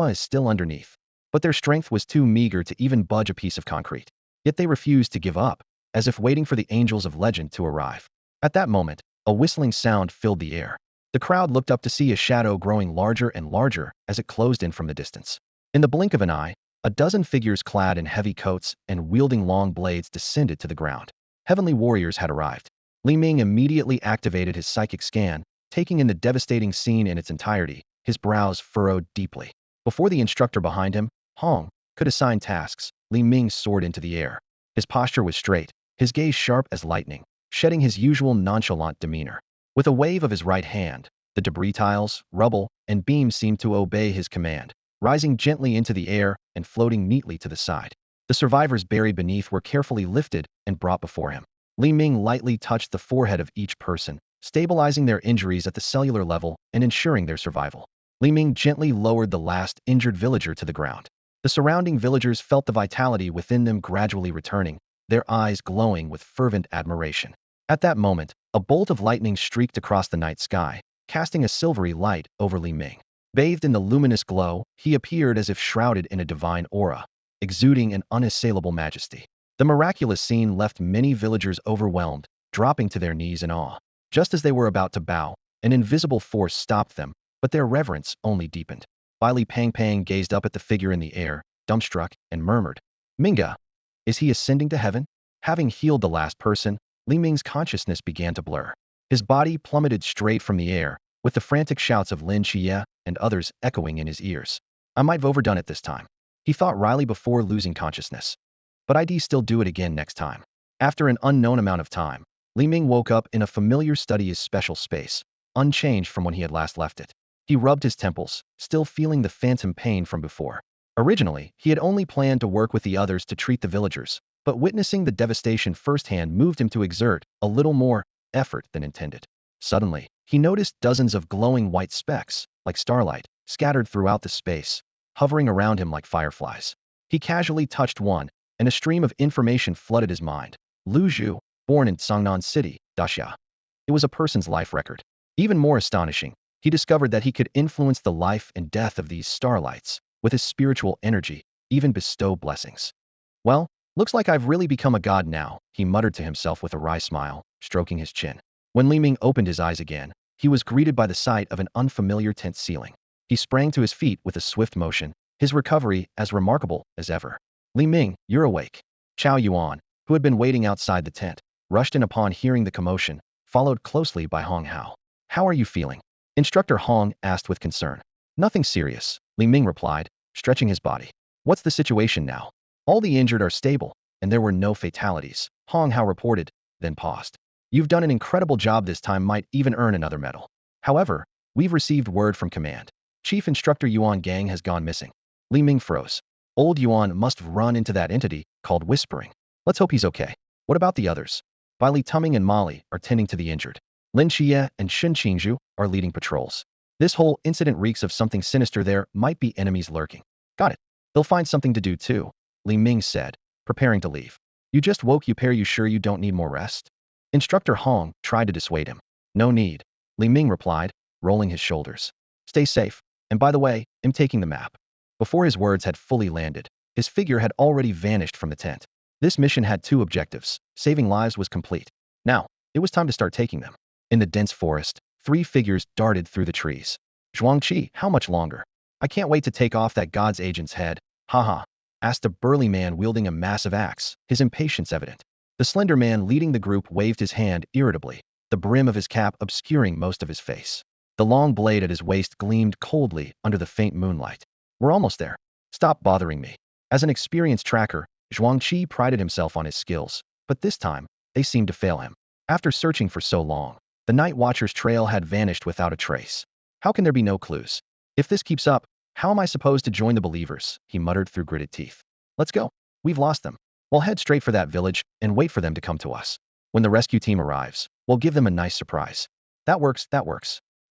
is still underneath. But their strength was too meager to even budge a piece of concrete. Yet they refused to give up, as if waiting for the angels of legend to arrive. At that moment, a whistling sound filled the air. The crowd looked up to see a shadow growing larger and larger as it closed in from the distance. In the blink of an eye, a dozen figures clad in heavy coats and wielding long blades descended to the ground. Heavenly warriors had arrived. Li Ming immediately activated his psychic scan, taking in the devastating scene in its entirety, his brows furrowed deeply. Before the instructor behind him, Hong, could assign tasks, Li Ming soared into the air. His posture was straight, his gaze sharp as lightning, shedding his usual nonchalant demeanor. With a wave of his right hand, the debris tiles, rubble, and beams seemed to obey his command, rising gently into the air and floating neatly to the side. The survivors buried beneath were carefully lifted and brought before him. Li Ming lightly touched the forehead of each person, stabilizing their injuries at the cellular level and ensuring their survival. Li Ming gently lowered the last injured villager to the ground. The surrounding villagers felt the vitality within them gradually returning, their eyes glowing with fervent admiration. At that moment, a bolt of lightning streaked across the night sky, casting a silvery light over Li Ming. Bathed in the luminous glow, he appeared as if shrouded in a divine aura, exuding an unassailable majesty. The miraculous scene left many villagers overwhelmed, dropping to their knees in awe. Just as they were about to bow, an invisible force stopped them, but their reverence only deepened. Li Pang gazed up at the figure in the air, dumbstruck, and murmured, "Minga, is he ascending to heaven?" Having healed the last person, Li Ming's consciousness began to blur. His body plummeted straight from the air, with the frantic shouts of Lin Qiye and others echoing in his ears. I might have overdone it this time, he thought wryly before losing consciousness. But I'd still do it again next time. After an unknown amount of time, Li Ming woke up in a familiar study's special space, unchanged from when he had last left it. He rubbed his temples, still feeling the phantom pain from before. Originally, he had only planned to work with the others to treat the villagers, but witnessing the devastation firsthand moved him to exert a little more effort than intended. Suddenly, he noticed dozens of glowing white specks, like starlight, scattered throughout the space, hovering around him like fireflies. He casually touched one, and a stream of information flooded his mind. Lu Zhu, born in Sangnan City, Daxia. It was a person's life record. Even more astonishing, he discovered that he could influence the life and death of these starlights with his spiritual energy, even bestow blessings. Well, looks like I've really become a god now, he muttered to himself with a wry smile, stroking his chin. When Li Ming opened his eyes again, he was greeted by the sight of an unfamiliar tent ceiling. He sprang to his feet with a swift motion, his recovery as remarkable as ever. Li Ming, you're awake. Chao Yuan, who had been waiting outside the tent, rushed in upon hearing the commotion, followed closely by Hong Hao. How are you feeling? Instructor Hong asked with concern. Nothing serious, Li Ming replied, stretching his body. What's the situation now? All the injured are stable, and there were no fatalities, Hong Hao reported, then paused. You've done an incredible job this time, might even earn another medal. However, we've received word from command. Chief Instructor Yuan Gang has gone missing. Li Ming froze. Old Yuan must have run into that entity, called Whispering. Let's hope he's okay. What about the others? Li Tuming and Molly are tending to the injured. Lin Qiye and Shun Qingzhu are leading patrols. This whole incident reeks of something sinister. There might be enemies lurking. Got it. They'll find something to do too, Li Ming said, preparing to leave. You just woke. You sure you don't need more rest? Instructor Hong tried to dissuade him. No need, Li Ming replied, rolling his shoulders. Stay safe. And by the way, I'm taking the map. Before his words had fully landed, his figure had already vanished from the tent. This mission had two objectives. Saving lives was complete. Now, it was time to start taking them. In the dense forest, three figures darted through the trees. Zhuangqi, how much longer? I can't wait to take off that god's agent's head. Haha, asked a burly man wielding a massive axe, his impatience evident. The slender man leading the group waved his hand irritably, the brim of his cap obscuring most of his face. The long blade at his waist gleamed coldly under the faint moonlight. We're almost there. Stop bothering me. As an experienced tracker, Zhuangqi prided himself on his skills, but this time, they seemed to fail him. After searching for so long, the Night Watcher's trail had vanished without a trace. How can there be no clues? If this keeps up, how am I supposed to join the believers? He muttered through gritted teeth. Let's go. We've lost them. We'll head straight for that village and wait for them to come to us. When the rescue team arrives, we'll give them a nice surprise. That works.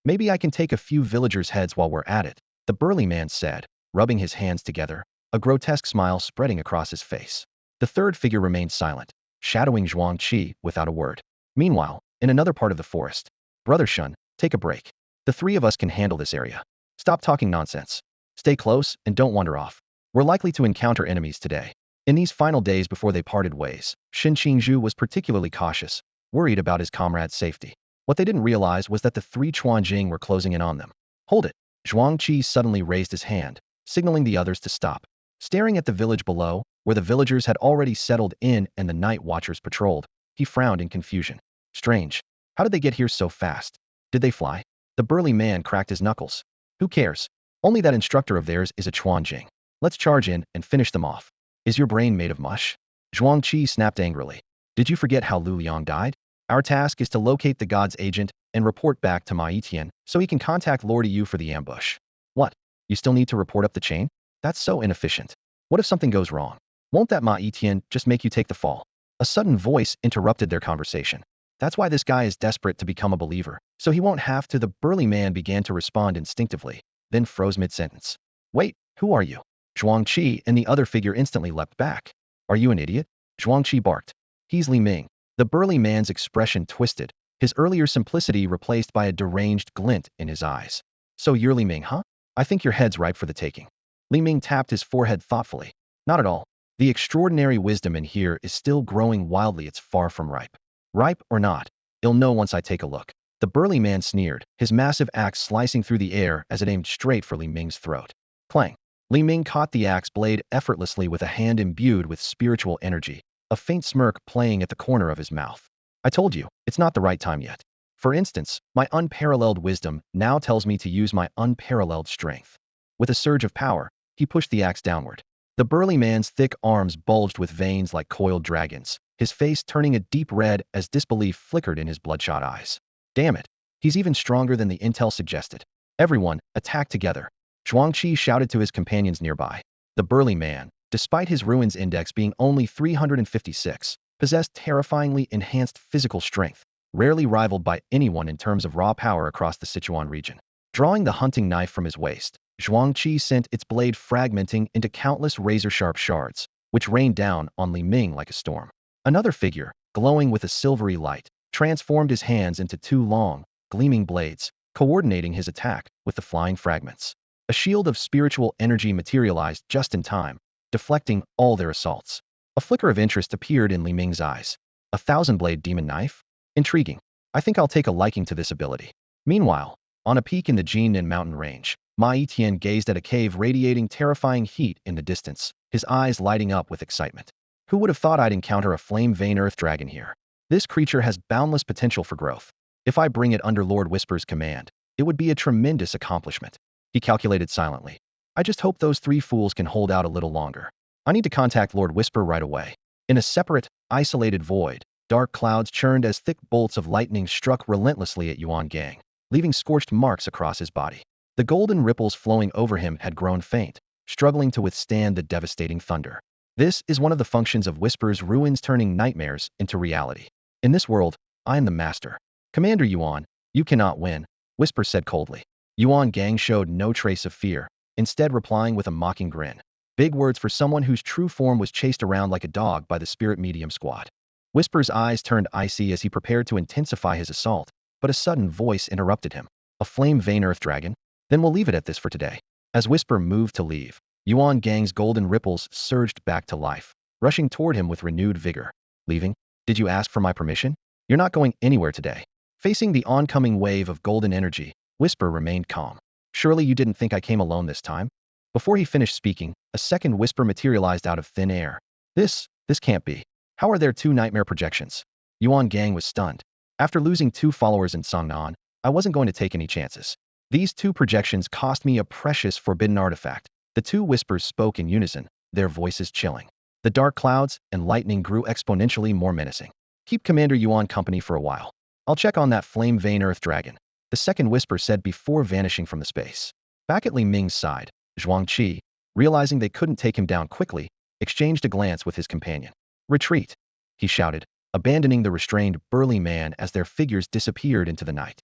Maybe I can take a few villagers' heads while we're at it, the burly man said, rubbing his hands together, a grotesque smile spreading across his face. The third figure remained silent, shadowing Zhuangqi without a word. Meanwhile, in another part of the forest, Brother Shun, take a break. The three of us can handle this area. Stop talking nonsense. Stay close and don't wander off. We're likely to encounter enemies today. In these final days before they parted ways, Shun Qingzhu was particularly cautious, worried about his comrade's safety. What they didn't realize was that the three Chuanjing were closing in on them. Hold it. Zhuangqi suddenly raised his hand, signaling the others to stop. Staring at the village below, where the villagers had already settled in and the night watchers patrolled, he frowned in confusion. Strange. How did they get here so fast? Did they fly? The burly man cracked his knuckles. Who cares? Only that instructor of theirs is a Chuanjing. Let's charge in and finish them off. Is your brain made of mush? Zhuangqi snapped angrily. Did you forget how Lu Liang died? Our task is to locate the god's agent and report back to Ma Yiqian so he can contact Lord Yu for the ambush. What? You still need to report up the chain? That's so inefficient. What if something goes wrong? Won't that Ma Yiqian just make you take the fall? A sudden voice interrupted their conversation. That's why this guy is desperate to become a believer, so he won't have to. The burly man began to respond instinctively, then froze mid-sentence. Wait, who are you? Zhuangqi and the other figure instantly leapt back. Are you an idiot? Zhuangqi barked. He's Li Ming. The burly man's expression twisted, his earlier simplicity replaced by a deranged glint in his eyes. So you're Li Ming, huh? I think your head's ripe for the taking. Li Ming tapped his forehead thoughtfully. Not at all. The extraordinary wisdom in here is still growing wildly. It's far from ripe. Ripe or not, you'll know once I take a look. The burly man sneered, his massive axe slicing through the air as it aimed straight for Li Ming's throat. Clang. Li Ming caught the axe blade effortlessly with a hand imbued with spiritual energy, a faint smirk playing at the corner of his mouth. I told you, it's not the right time yet. For instance, my unparalleled wisdom now tells me to use my unparalleled strength. With a surge of power, he pushed the axe downward. The burly man's thick arms bulged with veins like coiled dragons, his face turning a deep red as disbelief flickered in his bloodshot eyes. Damn it, he's even stronger than the intel suggested. Everyone, attack together. Zhuang Qi shouted to his companions nearby. The burly man, despite his ruins index being only 356, possessed terrifyingly enhanced physical strength, rarely rivaled by anyone in terms of raw power across the Sichuan region. Drawing the hunting knife from his waist, Zhuang Qi sent its blade fragmenting into countless razor-sharp shards, which rained down on Li Ming like a storm. Another figure, glowing with a silvery light, transformed his hands into two long, gleaming blades, coordinating his attack with the flying fragments. A shield of spiritual energy materialized just in time, deflecting all their assaults. A flicker of interest appeared in Li Ming's eyes. A thousand-blade demon knife? Intriguing. I think I'll take a liking to this ability. Meanwhile, on a peak in the Jinnan mountain range, Ma Tian gazed at a cave radiating terrifying heat in the distance, his eyes lighting up with excitement. Who would have thought I'd encounter a flame vein earth dragon here? This creature has boundless potential for growth. If I bring it under Lord Whisper's command, it would be a tremendous accomplishment. He calculated silently. I just hope those three fools can hold out a little longer. I need to contact Lord Whisper right away. In a separate, isolated void, dark clouds churned as thick bolts of lightning struck relentlessly at Yuan Gang, leaving scorched marks across his body. The golden ripples flowing over him had grown faint, struggling to withstand the devastating thunder. This is one of the functions of Whisper's ruins turning nightmares into reality. In this world, I am the master. Commander Yuan, you cannot win, Whisper said coldly. Yuan Gang showed no trace of fear, instead replying with a mocking grin. Big words for someone whose true form was chased around like a dog by the spirit medium squad. Whisper's eyes turned icy as he prepared to intensify his assault, but a sudden voice interrupted him. A flame vein earth dragon? Then we'll leave it at this for today. As Whisper moved to leave, Yuan Gang's golden ripples surged back to life, rushing toward him with renewed vigor. Leaving? Did you ask for my permission? You're not going anywhere today. Facing the oncoming wave of golden energy, Whisper remained calm. Surely you didn't think I came alone this time? Before he finished speaking, a second whisper materialized out of thin air. This can't be. How are there two nightmare projections? Yuan Gang was stunned. After losing 2 followers in Songnan, I wasn't going to take any chances. These 2 projections cost me a precious forbidden artifact. The 2 whispers spoke in unison, their voices chilling. The dark clouds and lightning grew exponentially more menacing. Keep Commander Yuan company for a while. I'll check on that flame vein earth dragon, the second whisper said before vanishing from the space. Back at Li Ming's side, Zhuang Qi, realizing they couldn't take him down quickly, exchanged a glance with his companion. Retreat, he shouted, abandoning the restrained, burly man as their figures disappeared into the night.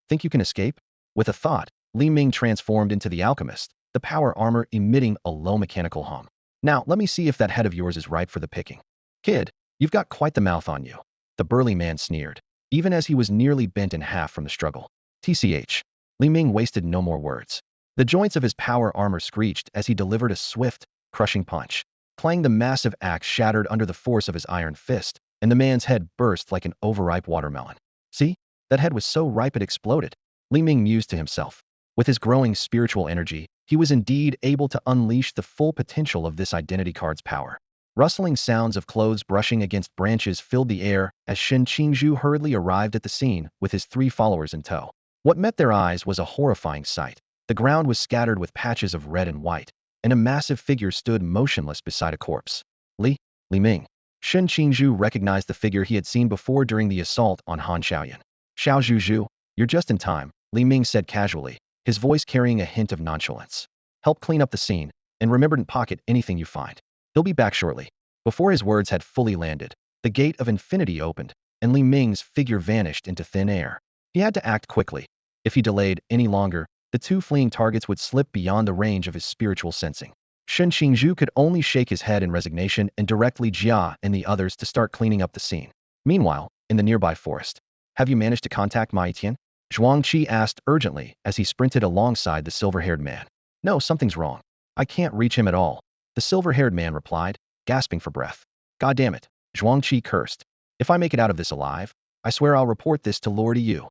Think you can escape? With a thought, Li Ming transformed into the alchemist, the power armor emitting a low mechanical hum. Now, let me see if that head of yours is ripe for the picking. Kid, you've got quite the mouth on you. The burly man sneered, even as he was nearly bent in half from the struggle. TCH. Li Ming wasted no more words. The joints of his power armor screeched as he delivered a swift, crushing punch. Clang, the massive axe shattered under the force of his iron fist, and the man's head burst like an overripe watermelon. See? That head was so ripe it exploded. Li Ming mused to himself. With his growing spiritual energy, he was indeed able to unleash the full potential of this identity card's power. Rustling sounds of clothes brushing against branches filled the air as Shen Qingzhu hurriedly arrived at the scene with his 3 followers in tow. What met their eyes was a horrifying sight. The ground was scattered with patches of red and white, and a massive figure stood motionless beside a corpse. Li Ming. Shen Qingzhu recognized the figure he had seen before during the assault on Han Xiaoyan. Xiao Zhuzhu, you're just in time, Li Ming said casually, his voice carrying a hint of nonchalance. Help clean up the scene, and remember to pocket anything you find. He'll be back shortly. Before his words had fully landed, the gate of infinity opened, and Li Ming's figure vanished into thin air. He had to act quickly. If he delayed any longer, the 2 fleeing targets would slip beyond the range of his spiritual sensing. Shen Qingzhu could only shake his head in resignation and directly Jia and the others to start cleaning up the scene. Meanwhile, in the nearby forest, have you managed to contact Ma Tian? Zhuang Qi asked urgently as he sprinted alongside the silver-haired man. No, something's wrong. I can't reach him at all, the silver-haired man replied. gasping for breath. God damn it, Zhuang Qi cursed. If I make it out of this alive, I swear I'll report this to Lord Yu.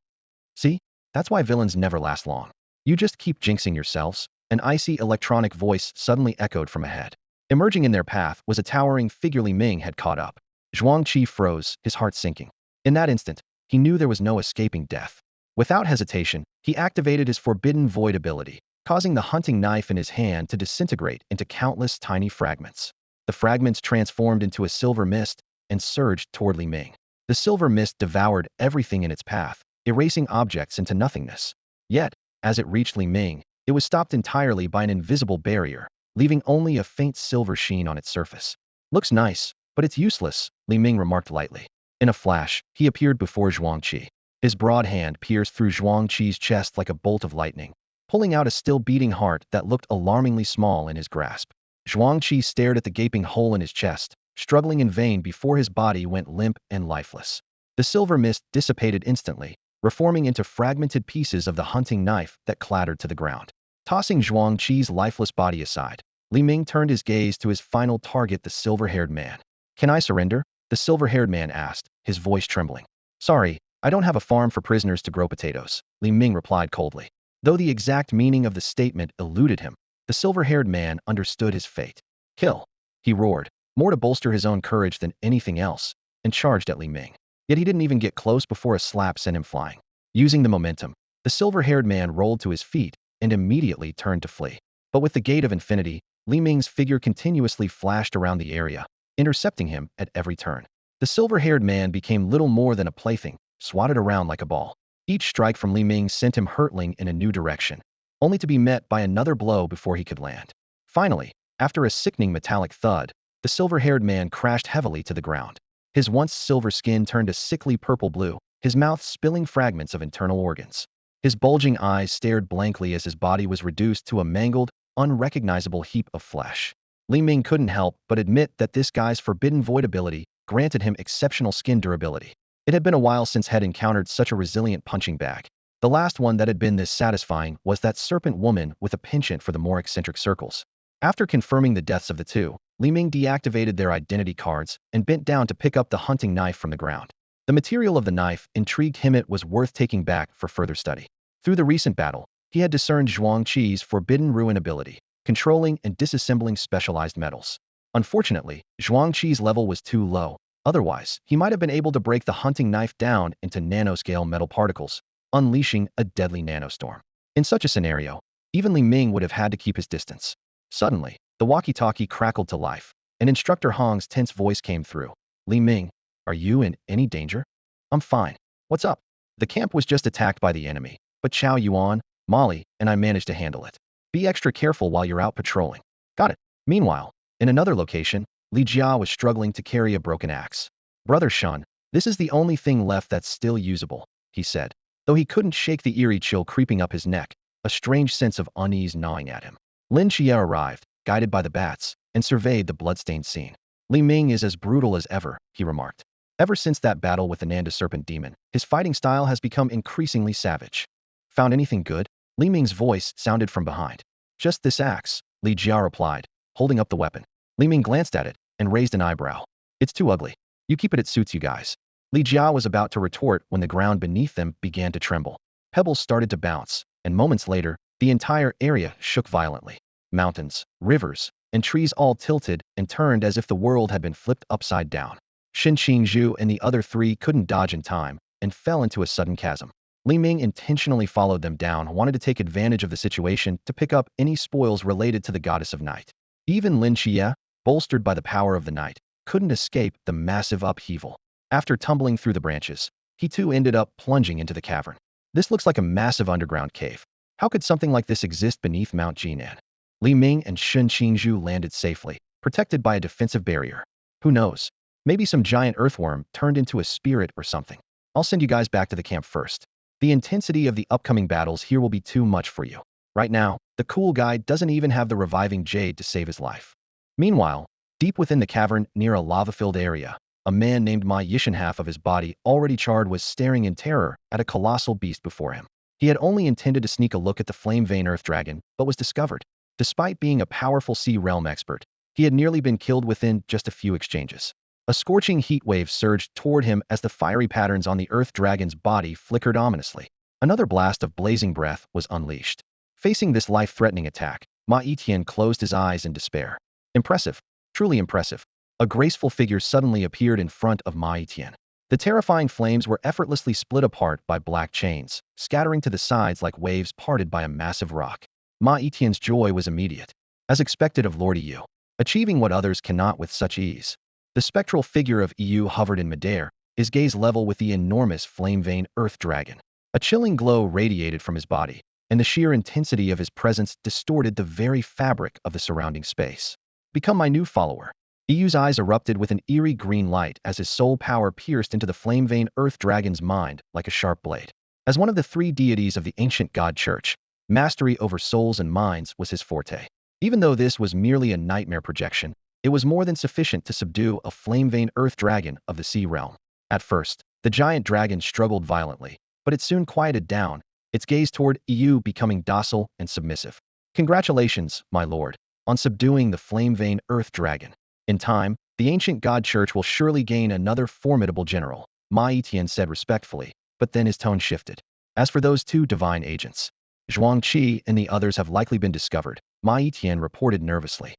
See? That's why villains never last long. You just keep jinxing yourselves. An icy electronic voice suddenly echoed from ahead. Emerging in their path was a towering figure Li Ming had caught up. Zhuang Qi froze, his heart sinking. In that instant, he knew there was no escaping death. Without hesitation, he activated his forbidden void ability, causing the hunting knife in his hand to disintegrate into countless tiny fragments. The fragments transformed into a silver mist and surged toward Li Ming. The silver mist devoured everything in its path, erasing objects into nothingness. Yet, as it reached Li Ming, it was stopped entirely by an invisible barrier, leaving only a faint silver sheen on its surface. Looks nice, but it's useless, Li Ming remarked lightly. In a flash, he appeared before Zhuang Qi. His broad hand pierced through Zhuang Qi's chest like a bolt of lightning, pulling out a still-beating heart that looked alarmingly small in his grasp. Zhuang Qi stared at the gaping hole in his chest, struggling in vain before his body went limp and lifeless. The silver mist dissipated instantly, reforming into fragmented pieces of the hunting knife that clattered to the ground. Tossing Zhuang Qi's lifeless body aside, Li Ming turned his gaze to his final target, the silver-haired man. Can I surrender? The silver-haired man asked, his voice trembling. Sorry, I don't have a farm for prisoners to grow potatoes, Li Ming replied coldly. Though the exact meaning of the statement eluded him, the silver-haired man understood his fate. Kill! He roared, more to bolster his own courage than anything else, and charged at Li Ming. Yet he didn't even get close before a slap sent him flying. Using the momentum, the silver-haired man rolled to his feet and immediately turned to flee. But with the gate of infinity, Li Ming's figure continuously flashed around the area, intercepting him at every turn. The silver-haired man became little more than a plaything, swatted around like a ball. Each strike from Li Ming sent him hurtling in a new direction, only to be met by another blow before he could land. Finally, after a sickening metallic thud, the silver-haired man crashed heavily to the ground. His once silver skin turned a sickly purple-blue, his mouth spilling fragments of internal organs. His bulging eyes stared blankly as his body was reduced to a mangled, unrecognizable heap of flesh. Li Ming couldn't help but admit that this guy's forbidden void ability granted him exceptional skin durability. It had been a while since he had encountered such a resilient punching bag. The last one that had been this satisfying was that serpent woman with a penchant for the more eccentric circles. After confirming the deaths of the two, Li Ming deactivated their identity cards and bent down to pick up the hunting knife from the ground. The material of the knife intrigued him. It was worth taking back for further study. Through the recent battle, he had discerned Zhuang Qi's forbidden ruin ability, controlling and disassembling specialized metals. Unfortunately, Zhuang Qi's level was too low. Otherwise, he might have been able to break the hunting knife down into nanoscale metal particles, unleashing a deadly nanostorm. In such a scenario, even Li Ming would have had to keep his distance. Suddenly, the walkie-talkie crackled to life, and Instructor Hong's tense voice came through. Li Ming, are you in any danger? I'm fine. What's up? The camp was just attacked by the enemy, but Chow Yuan, Molly, and I managed to handle it. Be extra careful while you're out patrolling. Got it. Meanwhile, in another location, Lin Qiye was struggling to carry a broken axe. Brother Shun, this is the only thing left that's still usable, he said. Though he couldn't shake the eerie chill creeping up his neck, a strange sense of unease gnawing at him. Lin Qiye arrived, guided by the bats, and surveyed the bloodstained scene. Li Ming is as brutal as ever, he remarked. Ever since that battle with the Nanda serpent demon, his fighting style has become increasingly savage. Found anything good? Li Ming's voice sounded from behind. Just this axe, Lin Qiye replied, holding up the weapon. Li Ming glanced at it and raised an eyebrow. It's too ugly. You keep it, it suits you guys. Lin Qiye was about to retort when the ground beneath them began to tremble. Pebbles started to bounce, and moments later, the entire area shook violently. Mountains, rivers, and trees all tilted and turned as if the world had been flipped upside down. Xin Qingzhu and the other three couldn't dodge in time and fell into a sudden chasm. Li Ming intentionally followed them down, wanted to take advantage of the situation to pick up any spoils related to the goddess of night. Even Lin Qiye, bolstered by the power of the night, couldn't escape the massive upheaval. After tumbling through the branches, he too ended up plunging into the cavern. This looks like a massive underground cave. How could something like this exist beneath Mount Jinan? Li Ming and Xin Qingzhu landed safely, protected by a defensive barrier. Who knows? Maybe some giant earthworm turned into a spirit or something. I'll send you guys back to the camp first. The intensity of the upcoming battles here will be too much for you. Right now, the cool guy doesn't even have the reviving jade to save his life. Meanwhile, deep within the cavern near a lava-filled area, a man named Ma Yishan, half of his body already charred, was staring in terror at a colossal beast before him. He had only intended to sneak a look at the flame vein earth dragon, but was discovered. Despite being a powerful sea realm expert, He had nearly been killed within just a few exchanges. A scorching heat wave surged toward him as the fiery patterns on the Earth Dragon's body flickered ominously. Another blast of blazing breath was unleashed. Facing this life-threatening attack, Ma Yiqian closed his eyes in despair. Impressive. Truly impressive. A graceful figure suddenly appeared in front of Ma Yiqian. The terrifying flames were effortlessly split apart by black chains, scattering to the sides like waves parted by a massive rock. Ma Yiqian's joy was immediate. As expected of Lord Yu, achieving what others cannot with such ease. The spectral figure of Yu hovered in midair, his gaze level with the enormous flame-vein Earth Dragon. A chilling glow radiated from his body, and the sheer intensity of his presence distorted the very fabric of the surrounding space. Become my new follower. Yu's eyes erupted with an eerie green light as his soul power pierced into the flame-vein Earth Dragon's mind like a sharp blade. As one of the three deities of the ancient god church, mastery over souls and minds was his forte. Even though this was merely a nightmare projection, it was more than sufficient to subdue a flame-vein Earth Dragon of the Sea Realm. At first, the giant dragon struggled violently, but it soon quieted down, its gaze toward Yu becoming docile and submissive. Congratulations, my lord, on subduing the flame-vein Earth Dragon. In time, the ancient god church will surely gain another formidable general, Ma Yiqian said respectfully, but then his tone shifted. As for those two divine agents, Zhuangqi and the others have likely been discovered, Ma Yiqian reported nervously.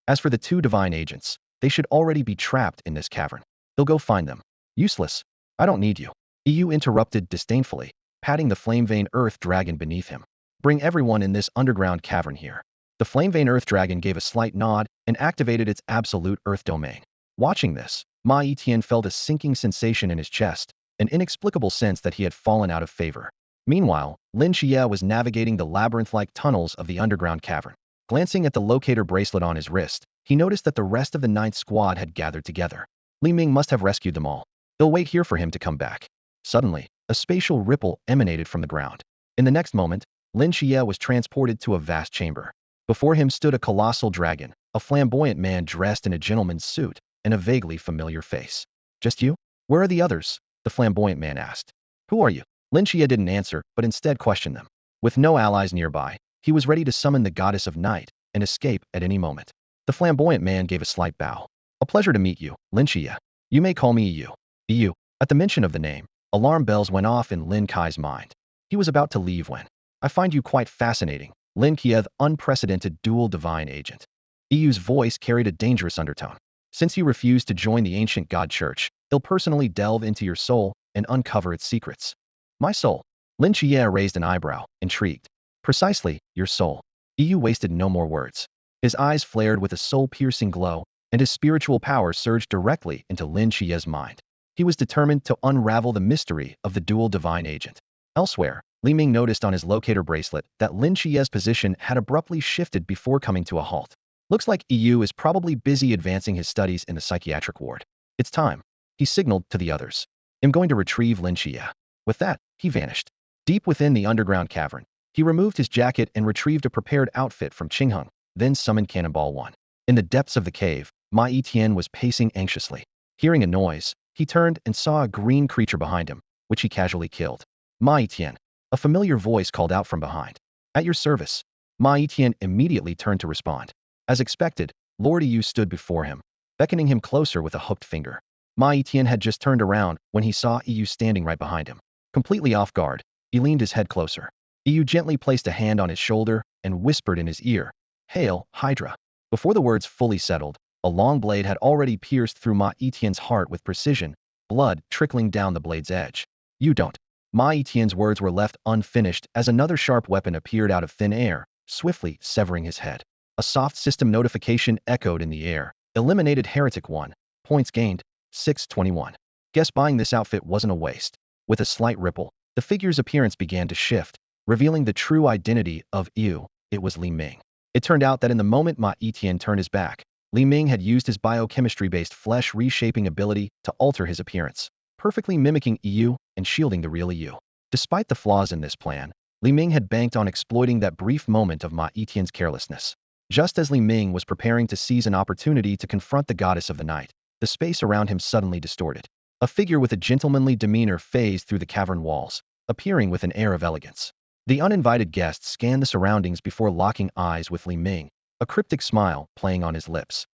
As for the two divine agents, they should already be trapped in this cavern. They'll go find them. Useless. I don't need you. Yu interrupted disdainfully, patting the flame-vein Earth Dragon beneath him. Bring everyone in this underground cavern here. The flame-vein Earth Dragon gave a slight nod and activated its absolute Earth domain. Watching this, Ma Yiqian felt a sinking sensation in his chest, an inexplicable sense that he had fallen out of favor. Meanwhile, Lin Qiye was navigating the labyrinth-like tunnels of the underground cavern. Glancing at the locator bracelet on his wrist, he noticed that the rest of the ninth squad had gathered together. Li Ming must have rescued them all. They'll wait here for him to come back. Suddenly, a spatial ripple emanated from the ground. In the next moment, Lin Qiye was transported to a vast chamber. Before him stood a colossal dragon, a flamboyant man dressed in a gentleman's suit, and a vaguely familiar face. Just you? Where are the others? The flamboyant man asked. Who are you? Lin Qiye didn't answer, but instead questioned them. With no allies nearby, he was ready to summon the goddess of night and escape at any moment. The flamboyant man gave a slight bow. A pleasure to meet you, Lin Qiye. You may call me Yu. Yu. At the mention of the name, alarm bells went off in Lin Qiye's mind. He was about to leave when. I find you quite fascinating, Lin Qiye, the unprecedented dual divine agent. Yu's voice carried a dangerous undertone. Since you refuse to join the ancient god church, he'll personally delve into your soul and uncover its secrets. My soul? Lin Qiye raised an eyebrow, intrigued. Precisely, your soul. Yu wasted no more words. His eyes flared with a soul-piercing glow, and his spiritual power surged directly into Lin Qiye's mind. He was determined to unravel the mystery of the dual divine agent. Elsewhere, Li Ming noticed on his locator bracelet that Lin Qiye's position had abruptly shifted before coming to a halt. Looks like Yu is probably busy advancing his studies in the psychiatric ward. It's time. He signaled to the others. I'm going to retrieve Lin Qiye. With that, he vanished. Deep within the underground cavern, he removed his jacket and retrieved a prepared outfit from Qingheng, then summoned Cannonball 1. In the depths of the cave, Ma Yiqian was pacing anxiously. Hearing a noise, he turned and saw a green creature behind him, which he casually killed. Ma Yiqian. A familiar voice called out from behind. At your service. Ma Yiqian immediately turned to respond. As expected, Lord Yu stood before him, beckoning him closer with a hooked finger. Ma Yiqian had just turned around when he saw Yu standing right behind him. Completely off guard, he leaned his head closer. Yu gently placed a hand on his shoulder and whispered in his ear, Hail, Hydra. Before the words fully settled, a long blade had already pierced through Ma Yiqian's heart with precision, blood trickling down the blade's edge. You don't. Ma Yiqian's words were left unfinished as another sharp weapon appeared out of thin air, swiftly severing his head. A soft system notification echoed in the air. Eliminated Heretic 1. Points gained, 621. Guess buying this outfit wasn't a waste. With a slight ripple, the figure's appearance began to shift, revealing the true identity of Yu. It was Li Ming. It turned out that in the moment Ma Yiqian turned his back, Li Ming had used his biochemistry-based flesh reshaping ability to alter his appearance, perfectly mimicking Yu and shielding the real Yu. Despite the flaws in this plan, Li Ming had banked on exploiting that brief moment of Ma Yiqian's carelessness. Just as Li Ming was preparing to seize an opportunity to confront the goddess of the night, the space around him suddenly distorted. A figure with a gentlemanly demeanor phased through the cavern walls, appearing with an air of elegance. The uninvited guest scanned the surroundings before locking eyes with Li Ming, a cryptic smile playing on his lips.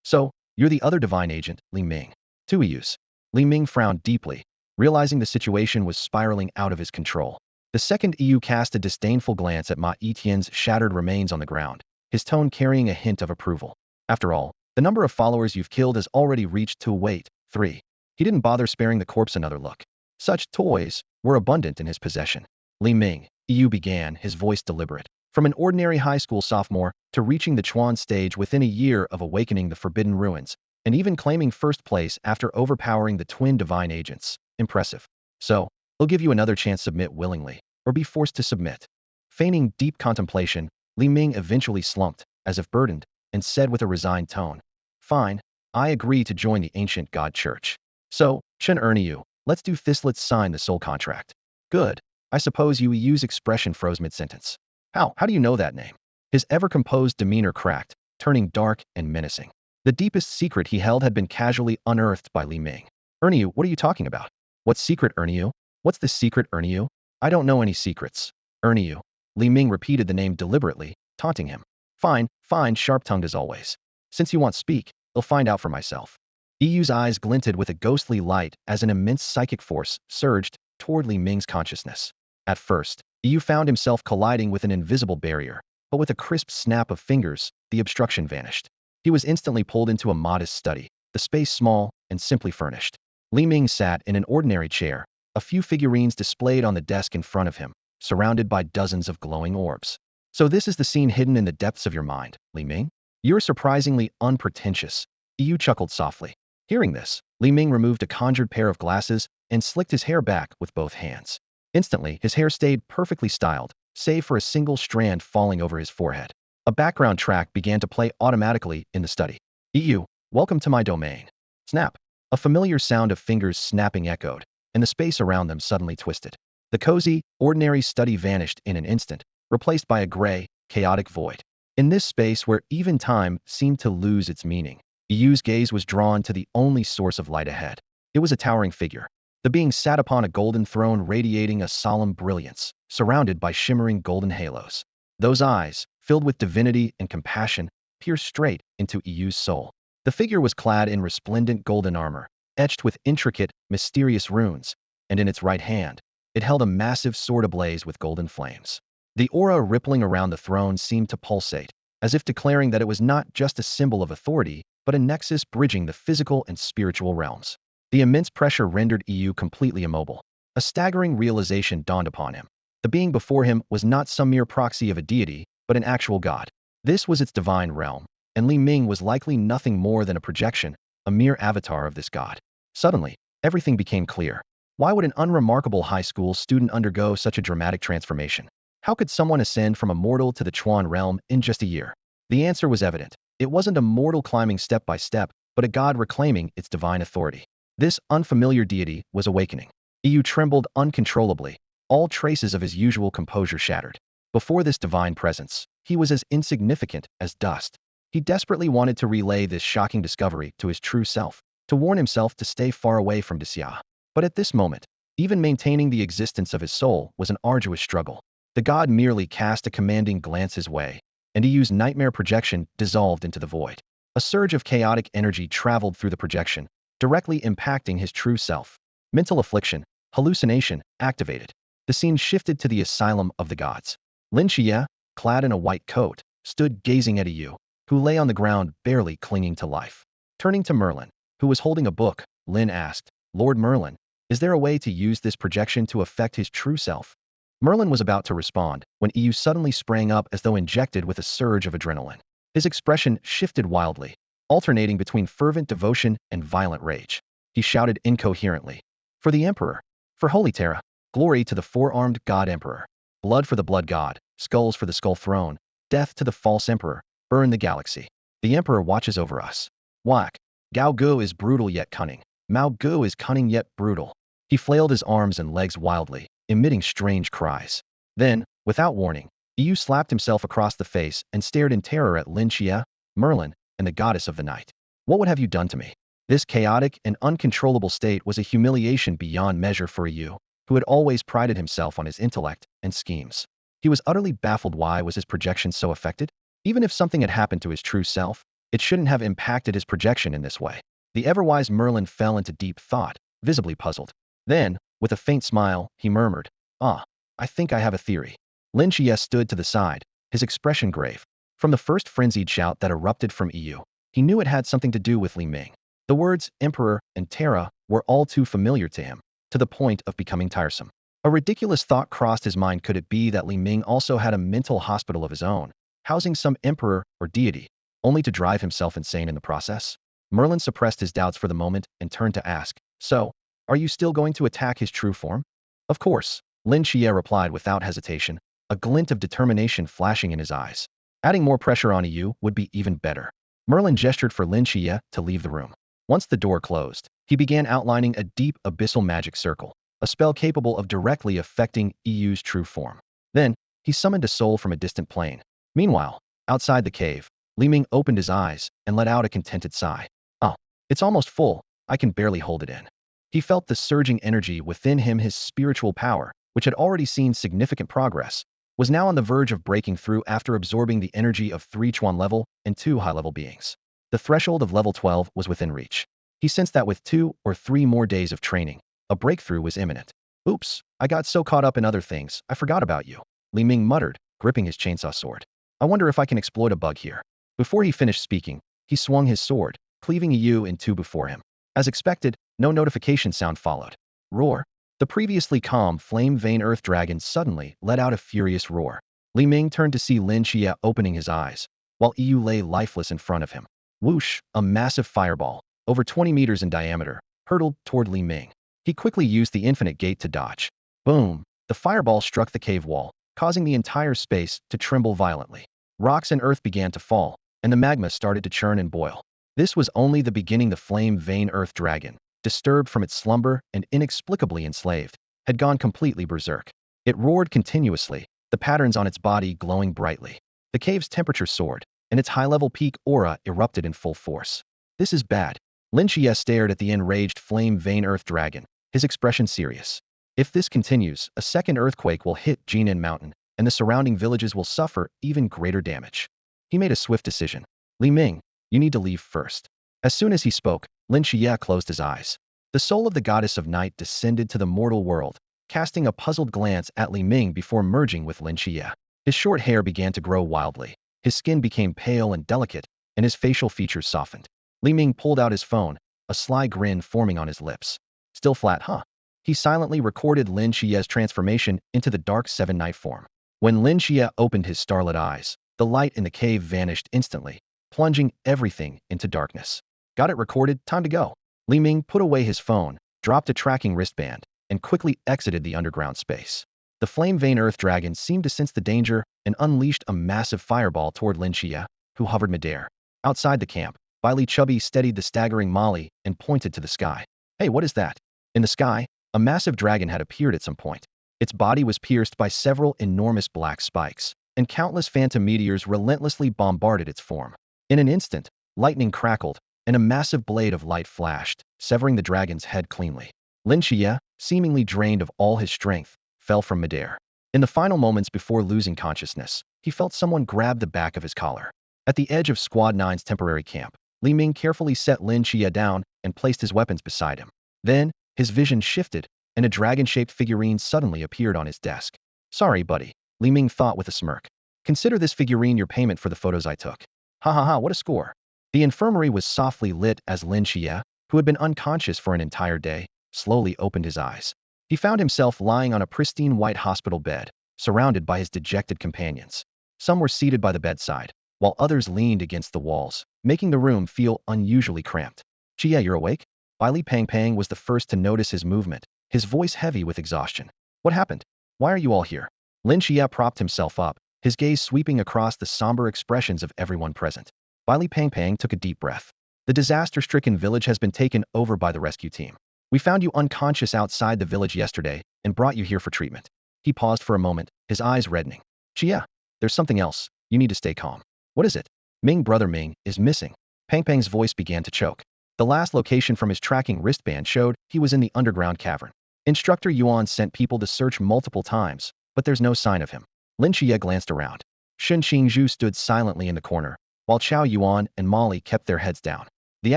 So, you're the other divine agent, Li Ming. Two EUs. Li Ming frowned deeply, realizing the situation was spiraling out of his control. The second EU cast a disdainful glance at Ma Etienne's shattered remains on the ground, his tone carrying a hint of approval. After all, the number of followers you've killed has already reached to wait, 3. He didn't bother sparing the corpse another look. Such toys were abundant in his possession. Li Ming, EU began, his voice deliberate. From an ordinary high school sophomore to reaching the Chuan stage within a year of awakening the Forbidden Ruins, and even claiming first place after overpowering the twin divine agents. Impressive. So, he'll give you another chance. Submit willingly, or be forced to submit. Feigning deep contemplation, Li Ming eventually slumped, as if burdened, and said with a resigned tone, "Fine, I agree to join the ancient god church. So, Chen Erniu, let's do this. Let's sign the soul contract." Good. I suppose you use expression froze mid-sentence. How do you know that name? His ever-composed demeanor cracked, turning dark and menacing. The deepest secret he held had been casually unearthed by Li Ming. Erniu, what are you talking about? What secret, Erniu? What's the secret, Erniu? I don't know any secrets. Erniu. Li Ming repeated the name deliberately, taunting him. Fine, fine, sharp-tongued as always. Since you want speak, I'll find out for myself. EU's eyes glinted with a ghostly light as an immense psychic force surged toward Li Ming's consciousness. At first, EU found himself colliding with an invisible barrier, but with a crisp snap of fingers, the obstruction vanished. He was instantly pulled into a modest study, the space small and simply furnished. Li Ming sat in an ordinary chair, a few figurines displayed on the desk in front of him, surrounded by dozens of glowing orbs. So this is the scene hidden in the depths of your mind, Li Ming? You're surprisingly unpretentious. EU chuckled softly. Hearing this, Li Ming removed a conjured pair of glasses and slicked his hair back with both hands. Instantly, his hair stayed perfectly styled, save for a single strand falling over his forehead. A background track began to play automatically in the study. EU, welcome to my domain. Snap. A familiar sound of fingers snapping echoed, and the space around them suddenly twisted. The cozy, ordinary study vanished in an instant, replaced by a gray, chaotic void. In this space where even time seemed to lose its meaning, EU's gaze was drawn to the only source of light ahead. It was a towering figure. The being sat upon a golden throne radiating a solemn brilliance, surrounded by shimmering golden halos. Those eyes, filled with divinity and compassion, pierced straight into EU's soul. The figure was clad in resplendent golden armor, etched with intricate, mysterious runes, and in its right hand, it held a massive sword ablaze with golden flames. The aura rippling around the throne seemed to pulsate, as if declaring that it was not just a symbol of authority, but a nexus bridging the physical and spiritual realms. The immense pressure rendered EU completely immobile. A staggering realization dawned upon him. The being before him was not some mere proxy of a deity, but an actual god. This was its divine realm, and Li Ming was likely nothing more than a projection, a mere avatar of this god. Suddenly, everything became clear. Why would an unremarkable high school student undergo such a dramatic transformation? How could someone ascend from a mortal to the Chuan realm in just a year? The answer was evident. It wasn't a mortal climbing step by step, but a god reclaiming its divine authority. This unfamiliar deity was awakening. EU trembled uncontrollably, all traces of his usual composure shattered. Before this divine presence, he was as insignificant as dust. He desperately wanted to relay this shocking discovery to his true self, to warn himself to stay far away from Lynchia. But at this moment, even maintaining the existence of his soul was an arduous struggle. The god merely cast a commanding glance his way, and EU's nightmare projection dissolved into the void. A surge of chaotic energy traveled through the projection, directly impacting his true self. Mental affliction, hallucination, activated. The scene shifted to the asylum of the gods. Lin Qiye, clad in a white coat, stood gazing at EU, who lay on the ground barely clinging to life. Turning to Merlin, who was holding a book, Lin asked, "Lord Merlin, is there a way to use this projection to affect his true self?" Merlin was about to respond when EU suddenly sprang up as though injected with a surge of adrenaline. His expression shifted wildly, alternating between fervent devotion and violent rage. He shouted incoherently, "For the Emperor! For Holy Terra! Glory to the four-armed God Emperor! Blood for the Blood God! Skulls for the Skull Throne! Death to the false Emperor! Burn the galaxy! The Emperor watches over us!" Whack! Gao Gu is brutal yet cunning. Mao Gu is cunning yet brutal. He flailed his arms and legs wildly, emitting strange cries. Then, without warning, EU slapped himself across the face and stared in terror at Lin Qiye, Merlin, and the goddess of the night. "What would have you done to me?" This chaotic and uncontrollable state was a humiliation beyond measure for EU, who had always prided himself on his intellect and schemes. He was utterly baffled. Why was his projection so affected? Even if something had happened to his true self, It shouldn't have impacted his projection in this way. The ever-wise Merlin fell into deep thought, visibly puzzled. Then, with a faint smile, he murmured, "Ah, I think I have a theory." Lin Qiye stood to the side, his expression grave. From the first frenzied shout that erupted from EU, he knew it had something to do with Li Ming. The words Emperor and Terra were all too familiar to him, to the point of becoming tiresome. A ridiculous thought crossed his mind. Could it be that Li Ming also had a mental hospital of his own, housing some emperor or deity, only to drive himself insane in the process? Merlin suppressed his doubts for the moment and turned to ask, "So, are you still going to attack his true form?" "Of course," Lin Qiye replied without hesitation, a glint of determination flashing in his eyes. Adding more pressure on EU would be even better. Merlin gestured for Lin Qiye to leave the room. Once the door closed, he began outlining a deep abyssal magic circle, a spell capable of directly affecting EU's true form. Then, he summoned a soul from a distant plane. Meanwhile, outside the cave, Li Ming opened his eyes and let out a contented sigh. "Oh, it's almost full, I can barely hold it in." He felt the surging energy within him. His spiritual power, which had already seen significant progress, was now on the verge of breaking through after absorbing the energy of 3 Chuan level and 2 high-level beings. The threshold of level 12 was within reach. He sensed that with 2 or 3 more days of training, a breakthrough was imminent. "Oops, I got so caught up in other things, I forgot about you," Li Ming muttered, gripping his chainsaw sword. "I wonder if I can exploit a bug here." Before he finished speaking, he swung his sword, cleaving EU in two before him. As expected, no notification sound followed. Roar. The previously calm flame vein earth dragon suddenly let out a furious roar. Li Ming turned to see Lin Qiye opening his eyes, while EU lay lifeless in front of him. Whoosh, a massive fireball, over 20 meters in diameter, hurtled toward Li Ming. He quickly used the infinite gate to dodge. Boom! The fireball struck the cave wall, causing the entire space to tremble violently. Rocks and earth began to fall, and the magma started to churn and boil. This was only the beginning. The flame vein earth dragon, disturbed from its slumber and inexplicably enslaved, had gone completely berserk. It roared continuously, the patterns on its body glowing brightly. The cave's temperature soared, and its high-level peak aura erupted in full force. "This is bad." Lin Qiye stared at the enraged flame vein earth dragon, his expression serious. "If this continues, a second earthquake will hit Jinan Mountain, and the surrounding villages will suffer even greater damage." He made a swift decision. "Li Ming, you need to leave first." As soon as he spoke, Lin Qiye closed his eyes. The soul of the goddess of night descended to the mortal world, casting a puzzled glance at Li Ming before merging with Lin Qiye. His short hair began to grow wildly. His skin became pale and delicate, and his facial features softened. Li Ming pulled out his phone, a sly grin forming on his lips. "Still flat, huh?" He silently recorded Lin Qiye's transformation into the Dark Seven Night form. When Lin Qiye opened his starlit eyes, the light in the cave vanished instantly, plunging everything into darkness. "Got it recorded, time to go." Li Ming put away his phone, dropped a tracking wristband, and quickly exited the underground space. The flame vein earth dragon seemed to sense the danger and unleashed a massive fireball toward Lin Qiye, who hovered midair. Outside the camp, Bailey Chubby steadied the staggering Molly and pointed to the sky. "Hey, what is that?" In the sky, a massive dragon had appeared at some point. Its body was pierced by several enormous black spikes, and countless phantom meteors relentlessly bombarded its form. In an instant, lightning crackled, and a massive blade of light flashed, severing the dragon's head cleanly. Lin Qiye, seemingly drained of all his strength, fell from midair. In the final moments before losing consciousness, he felt someone grab the back of his collar. At the edge of Squad 9's temporary camp, Li Ming carefully set Lin Qiye down and placed his weapons beside him. Then, his vision shifted, and a dragon-shaped figurine suddenly appeared on his desk. "Sorry, buddy," Li Ming thought with a smirk. "Consider this figurine your payment for the photos I took." "Ha ha ha, what a score." The infirmary was softly lit as Lin Qiye, who had been unconscious for an entire day, slowly opened his eyes. He found himself lying on a pristine white hospital bed, surrounded by his dejected companions. Some were seated by the bedside, while others leaned against the walls, making the room feel unusually cramped. "Qiye, you're awake?" Li Pang was the first to notice his movement, his voice heavy with exhaustion. "What happened? Why are you all here?" Lin Qiye propped himself up, his gaze sweeping across the somber expressions of everyone present. Li Pang took a deep breath. "The disaster-stricken village has been taken over by the rescue team. We found you unconscious outside the village yesterday and brought you here for treatment." He paused for a moment, his eyes reddening. "Qiye, there's something else. You need to stay calm." "What is it?" "Ming, brother Ming, is missing." Pang's voice began to choke. The last location from his tracking wristband showed he was in the underground cavern. Instructor Yuan sent people to search multiple times, but there's no sign of him. Lin Qiye glanced around. Shun Qingzhu stood silently in the corner, while Chao Yuan and Molly kept their heads down. The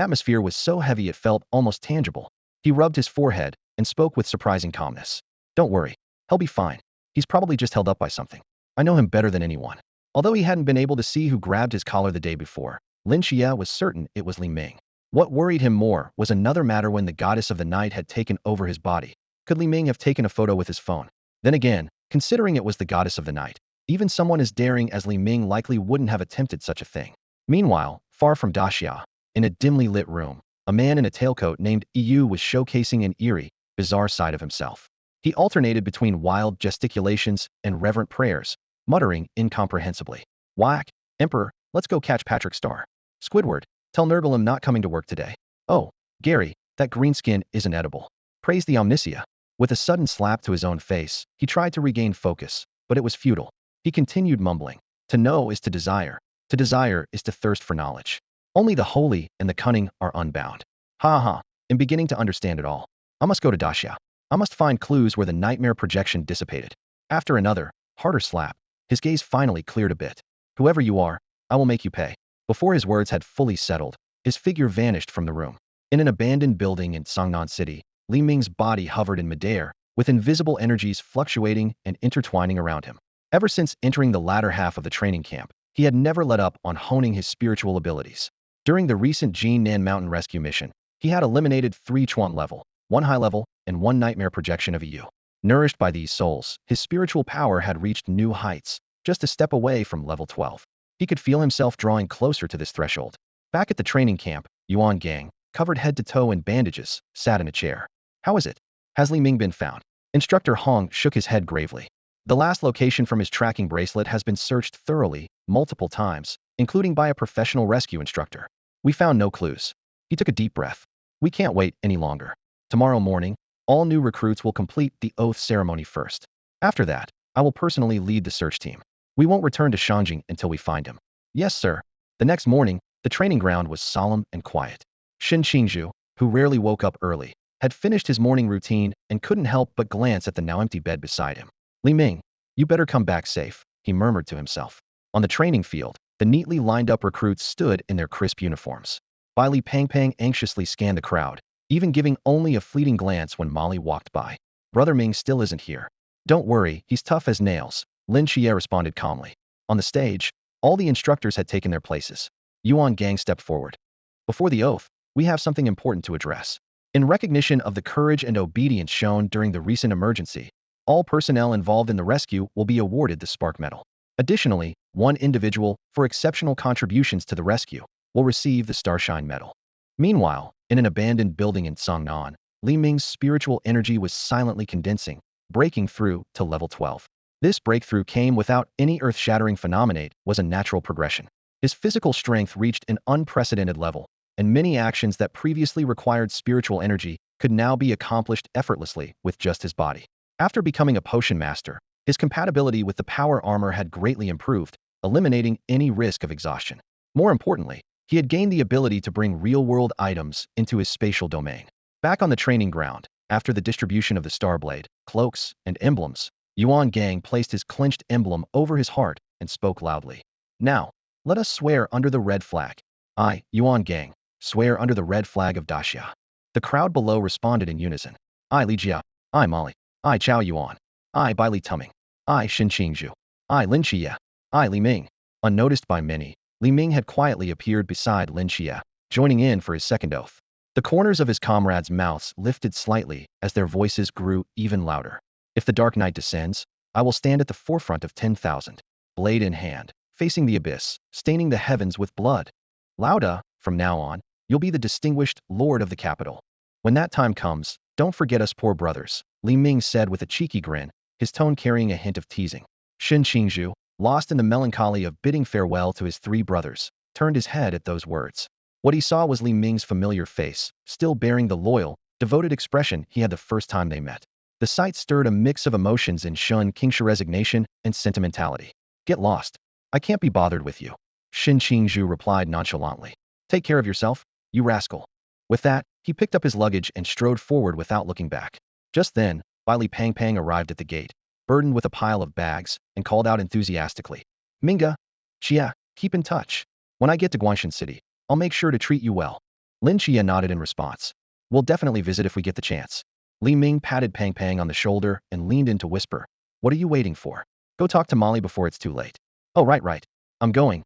atmosphere was so heavy it felt almost tangible. He rubbed his forehead and spoke with surprising calmness. Don't worry. He'll be fine. He's probably just held up by something. I know him better than anyone. Although he hadn't been able to see who grabbed his collar the day before, Lin Qiye was certain it was Li Ming. What worried him more was another matter when the goddess of the night had taken over his body. Could Li Ming have taken a photo with his phone? Then again, considering it was the goddess of the night, even someone as daring as Li Ming likely wouldn't have attempted such a thing. Meanwhile, far from Daxia, in a dimly lit room, a man in a tailcoat named Yu was showcasing an eerie, bizarre side of himself. He alternated between wild gesticulations and reverent prayers, muttering incomprehensibly. Whack, Emperor, let's go catch Patrick Star. Squidward, tell Nurgle I'm not coming to work today. Oh, Gary, that green skin isn't edible. Praise the Omnicia. With a sudden slap to his own face, he tried to regain focus, but it was futile. He continued mumbling. To know is to desire. To desire is to thirst for knowledge. Only the holy and the cunning are unbound. Ha ha, I'm beginning to understand it all. I must go to Daxia. I must find clues where the nightmare projection dissipated. After another, harder slap, his gaze finally cleared a bit. Whoever you are, I will make you pay. Before his words had fully settled, his figure vanished from the room. In an abandoned building in Songnan City, Li Ming's body hovered in midair, with invisible energies fluctuating and intertwining around him. Ever since entering the latter half of the training camp, he had never let up on honing his spiritual abilities. During the recent Jinan Mountain rescue mission, he had eliminated 3 Chuan level, 1 high level, and 1 nightmare projection of EU. Nourished by these souls, his spiritual power had reached new heights, just a step away from level 12. He could feel himself drawing closer to this threshold. Back at the training camp, Yuan Gang, covered head to toe in bandages, sat in a chair. How is it? Has Li Ming been found? Instructor Hong shook his head gravely. The last location from his tracking bracelet has been searched thoroughly, multiple times, including by a professional rescue instructor. We found no clues. He took a deep breath. We can't wait any longer. Tomorrow morning, all new recruits will complete the oath ceremony first. After that, I will personally lead the search team. We won't return to Shanjing until we find him. Yes, sir. The next morning, the training ground was solemn and quiet. Shin Qingzhu, who rarely woke up early, had finished his morning routine and couldn't help but glance at the now empty bed beside him. Li Ming, you better come back safe, he murmured to himself. On the training field, the neatly lined up recruits stood in their crisp uniforms. Bai Li Pangpang anxiously scanned the crowd, even giving only a fleeting glance when Molly walked by. Brother Ming still isn't here. Don't worry, he's tough as nails, Lin Qiye responded calmly. On the stage, all the instructors had taken their places. Yuan Gang stepped forward. Before the oath, we have something important to address. In recognition of the courage and obedience shown during the recent emergency, all personnel involved in the rescue will be awarded the Spark Medal. Additionally, one individual, for exceptional contributions to the rescue, will receive the Starshine Medal. Meanwhile, in an abandoned building in Songnan, Li Ming's spiritual energy was silently condensing, breaking through to level 12. This breakthrough came without any earth-shattering phenomenon, was a natural progression. His physical strength reached an unprecedented level, and many actions that previously required spiritual energy could now be accomplished effortlessly with just his body. After becoming a potion master, his compatibility with the power armor had greatly improved, eliminating any risk of exhaustion. More importantly, he had gained the ability to bring real-world items into his spatial domain. Back on the training ground, after the distribution of the Starblade, cloaks, and emblems, Yuan Gang placed his clenched emblem over his heart and spoke loudly. Now, let us swear under the red flag. I, Yuan Gang, swear under the red flag of Daxia. The crowd below responded in unison. I, Li Jia. I, Molly. I, Chao Yuan. I, Bai Li Tuming. I, Shin Qingzhu. I, Lin Qiye. I, Li Ming. Unnoticed by many, Li Ming had quietly appeared beside Lin Qiye, joining in for his second oath. The corners of his comrades' mouths lifted slightly as their voices grew even louder. If the dark night descends, I will stand at the forefront of 10,000, blade in hand, facing the abyss, staining the heavens with blood. Lauda, from now on, you'll be the distinguished Lord of the Capital. When that time comes, don't forget us poor brothers, Li Ming said with a cheeky grin, his tone carrying a hint of teasing. Shin Qingzhu, lost in the melancholy of bidding farewell to his 3 brothers, turned his head at those words. What he saw was Li Ming's familiar face, still bearing the loyal, devoted expression he had the first time they met. The sight stirred a mix of emotions in Shin Qingzhu's resignation and sentimentality. Get lost. I can't be bothered with you, Shin Qingzhu replied nonchalantly. Take care of yourself, you rascal. With that, he picked up his luggage and strode forward without looking back. Just then, Bai Li Pangpang arrived at the gate, burdened with a pile of bags, and called out enthusiastically. Minga, Chia, keep in touch. When I get to Guangshan City, I'll make sure to treat you well. Lynchia nodded in response. We'll definitely visit if we get the chance. Li Ming patted Pang Pang on the shoulder and leaned in to whisper, what are you waiting for? Go talk to Molly before it's too late. Oh, right. I'm going.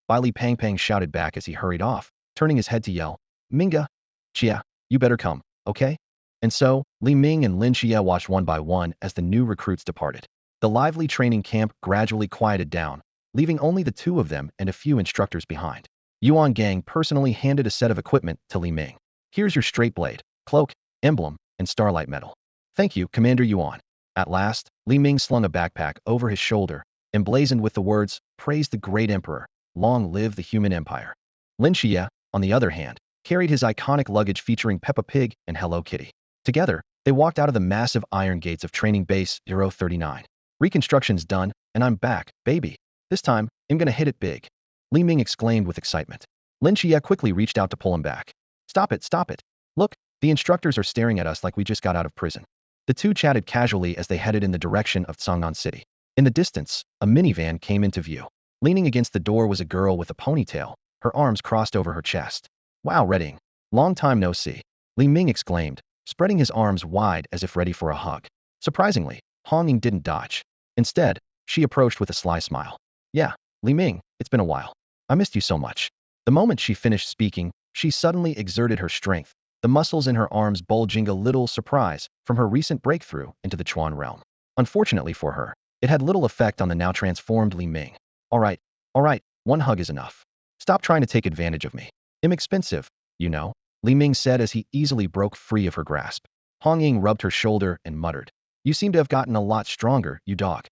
Li Pang Pang shouted back as he hurried off, turning his head to yell, Minga, Chia, you better come, okay? And so, Li Ming and Lin Qiye watched one by one as the new recruits departed. The lively training camp gradually quieted down, leaving only the two of them and a few instructors behind. Yuan Gang personally handed a set of equipment to Li Ming. Here's your straight blade, cloak, emblem, and starlight medal. Thank you, Commander Yuan. At last, Li Ming slung a backpack over his shoulder, emblazoned with the words, Praise the Great Emperor, long live the human empire. Lin Qiye, on the other hand, carried his iconic luggage featuring Peppa Pig and Hello Kitty. Together, they walked out of the massive iron gates of Training Base 039. Reconstruction's done, and I'm back, baby. This time, I'm gonna hit it big. Li Ming exclaimed with excitement. Lin Qiye quickly reached out to pull him back. Stop it. Look, the instructors are staring at us like we just got out of prison. The two chatted casually as they headed in the direction of Changnan City. In the distance, a minivan came into view. Leaning against the door was a girl with a ponytail, her arms crossed over her chest. Wow, Redding. Long time no see. Li Ming exclaimed, spreading his arms wide as if ready for a hug. Surprisingly, Hong Ying didn't dodge. Instead, she approached with a sly smile. Yeah, Li Ming, it's been a while. I missed you so much. The moment she finished speaking, she suddenly exerted her strength, the muscles in her arms bulging a little surprise from her recent breakthrough into the Chuan realm. Unfortunately for her, it had little effect on the now transformed Li Ming. All right, one hug is enough. Stop trying to take advantage of me. I'm expensive, you know, Li Ming said as he easily broke free of her grasp. Hong Ying rubbed her shoulder and muttered, you seem to have gotten a lot stronger, you dog.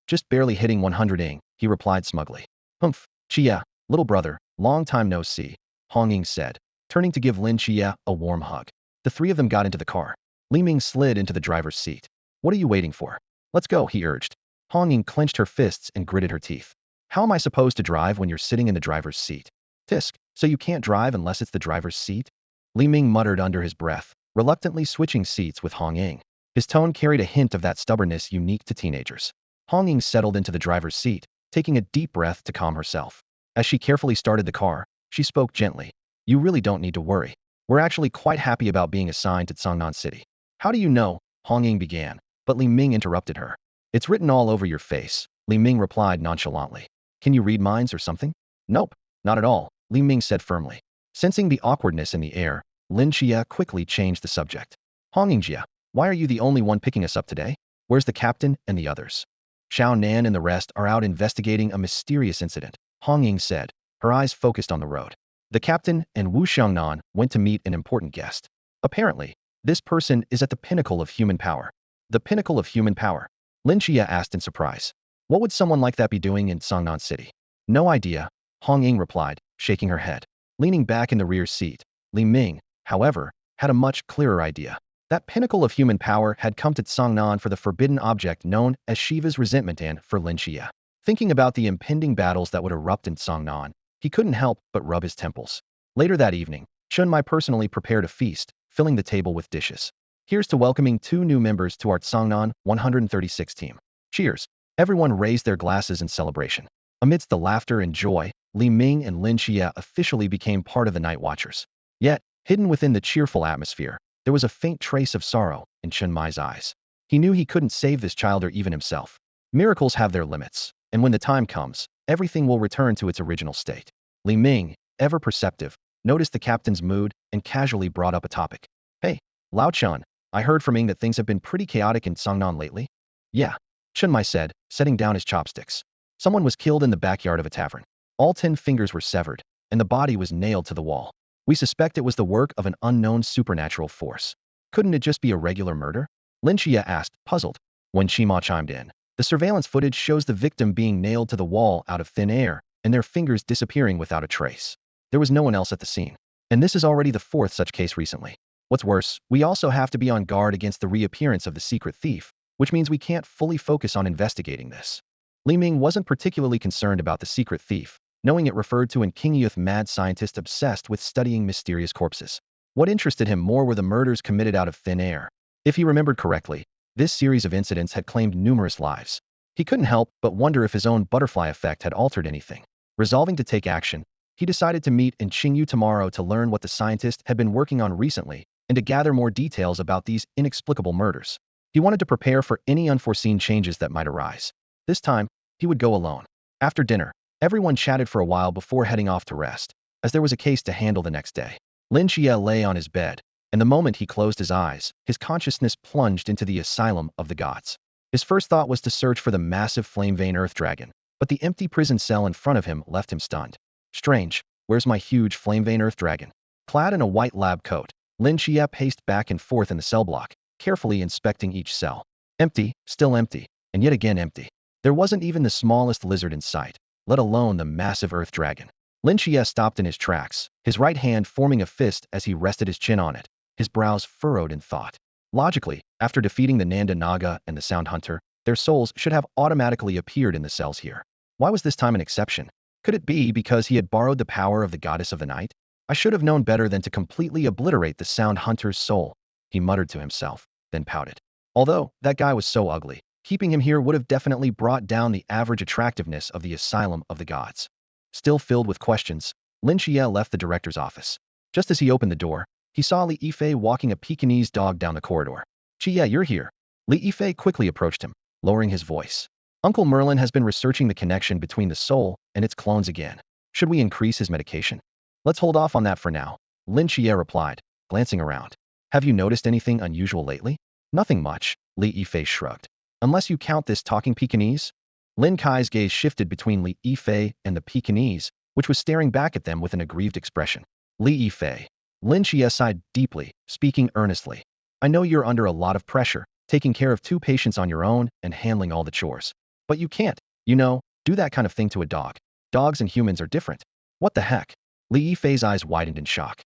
Just barely hitting 100 ing, he replied smugly. Humph, Chia, little brother, long time no see, Hong Ying said, turning to give Lin Qiye a warm hug. The three of them got into the car. Li Ming slid into the driver's seat. What are you waiting for? Let's go, he urged. Hong Ying clenched her fists and gritted her teeth. How am I supposed to drive when you're sitting in the driver's seat? Tisk, so you can't drive unless it's the driver's seat? Li Ming muttered under his breath, reluctantly switching seats with Hong Ying. His tone carried a hint of that stubbornness unique to teenagers. Hong Ying settled into the driver's seat, taking a deep breath to calm herself. As she carefully started the car, she spoke gently. You really don't need to worry. We're actually quite happy about being assigned to Changnan City. How do you know? Hong Ying began, but Li Ming interrupted her. It's written all over your face, Li Ming replied nonchalantly. Can you read minds or something? Nope, not at all, Li Ming said firmly. Sensing the awkwardness in the air, Lin Qiye quickly changed the subject. Hong Yingjia, why are you the only one picking us up today? Where's the captain and the others? Xiao Nan and the rest are out investigating a mysterious incident, Hong Ying said, her eyes focused on the road. The captain and Wu Xiangnan went to meet an important guest. Apparently, this person is at the pinnacle of human power. The pinnacle of human power? Lin Qiye asked in surprise. What would someone like that be doing in Changnan City? No idea, Hong Ying replied, shaking her head. Leaning back in the rear seat, Li Ming, however, had a much clearer idea. That pinnacle of human power had come to Changnan for the forbidden object known as Shiva's resentment and for Lin Qiye. Thinking about the impending battles that would erupt in Changnan, he couldn't help but rub his temples. Later that evening, Chun Mai personally prepared a feast, filling the table with dishes. Here's to welcoming 2 new members to our Changnan 136 team. Cheers! Everyone raised their glasses in celebration. Amidst the laughter and joy, Li Ming and Lin Qiye officially became part of the Night Watchers. Yet, hidden within the cheerful atmosphere, there was a faint trace of sorrow in Chun Mai's eyes. He knew he couldn't save this child or even himself. Miracles have their limits, and when the time comes, everything will return to its original state. Li Ming, ever perceptive, noticed the captain's mood and casually brought up a topic. Hey, Lao Chun, I heard from Ming that things have been pretty chaotic in Changnan lately. Yeah, Chun Mai said, setting down his chopsticks. Someone was killed in the backyard of a tavern. All 10 fingers were severed, and the body was nailed to the wall. We suspect it was the work of an unknown supernatural force. Couldn't it just be a regular murder? Lin Qiye asked, puzzled. When Shima chimed in, the surveillance footage shows the victim being nailed to the wall out of thin air, and their fingers disappearing without a trace. There was no one else at the scene. And this is already the 4th such case recently. What's worse, we also have to be on guard against the reappearance of the secret thief, which means we can't fully focus on investigating this. Li Ming wasn't particularly concerned about the secret thief, knowing it referred to an King Youth mad scientist obsessed with studying mysterious corpses. What interested him more were the murders committed out of thin air. If he remembered correctly, this series of incidents had claimed numerous lives. He couldn't help but wonder if his own butterfly effect had altered anything. Resolving to take action, he decided to meet in Qingyu tomorrow to learn what the scientist had been working on recently and to gather more details about these inexplicable murders. He wanted to prepare for any unforeseen changes that might arise. This time, he would go alone. After dinner, everyone chatted for a while before heading off to rest, as there was a case to handle the next day. Lin Qiye lay on his bed, and the moment he closed his eyes, his consciousness plunged into the asylum of the gods. His first thought was to search for the massive flame-vein earth dragon, but the empty prison cell in front of him left him stunned. Strange, where's my huge flame-vein earth dragon? Clad in a white lab coat, Lin Qiye paced back and forth in the cell block, carefully inspecting each cell. Empty, still empty, and yet again empty. There wasn't even the smallest lizard in sight, let alone the massive earth dragon. Lin Qiye stopped in his tracks, his right hand forming a fist as he rested his chin on it, his brows furrowed in thought. Logically, after defeating the Nanda Naga and the Sound Hunter, their souls should have automatically appeared in the cells here. Why was this time an exception? Could it be because he had borrowed the power of the goddess of the night? I should have known better than to completely obliterate the Sound Hunter's soul, he muttered to himself, then pouted. Although, that guy was so ugly, keeping him here would have definitely brought down the average attractiveness of the Asylum of the Gods. Still filled with questions, Lin Qiye left the director's office. Just as he opened the door, he saw Li Yifei walking a Pekingese dog down the corridor. "Qiye, you're here." Li Yifei quickly approached him, lowering his voice. "Uncle Merlin has been researching the connection between the soul and its clones again. Should we increase his medication?" "Let's hold off on that for now," Lin Qiye replied, glancing around. "Have you noticed anything unusual lately?" "Nothing much," Li Yifei shrugged. "Unless you count this talking Pekingese?" Lin Qiye's gaze shifted between Li Yifei and the Pekingese, which was staring back at them with an aggrieved expression. "Li Yifei." Lin Qiye sighed deeply, speaking earnestly. "I know you're under a lot of pressure, taking care of 2 patients on your own and handling all the chores. But you can't, do that kind of thing to a dog. Dogs and humans are different." "What the heck?" Li Yifei's eyes widened in shock.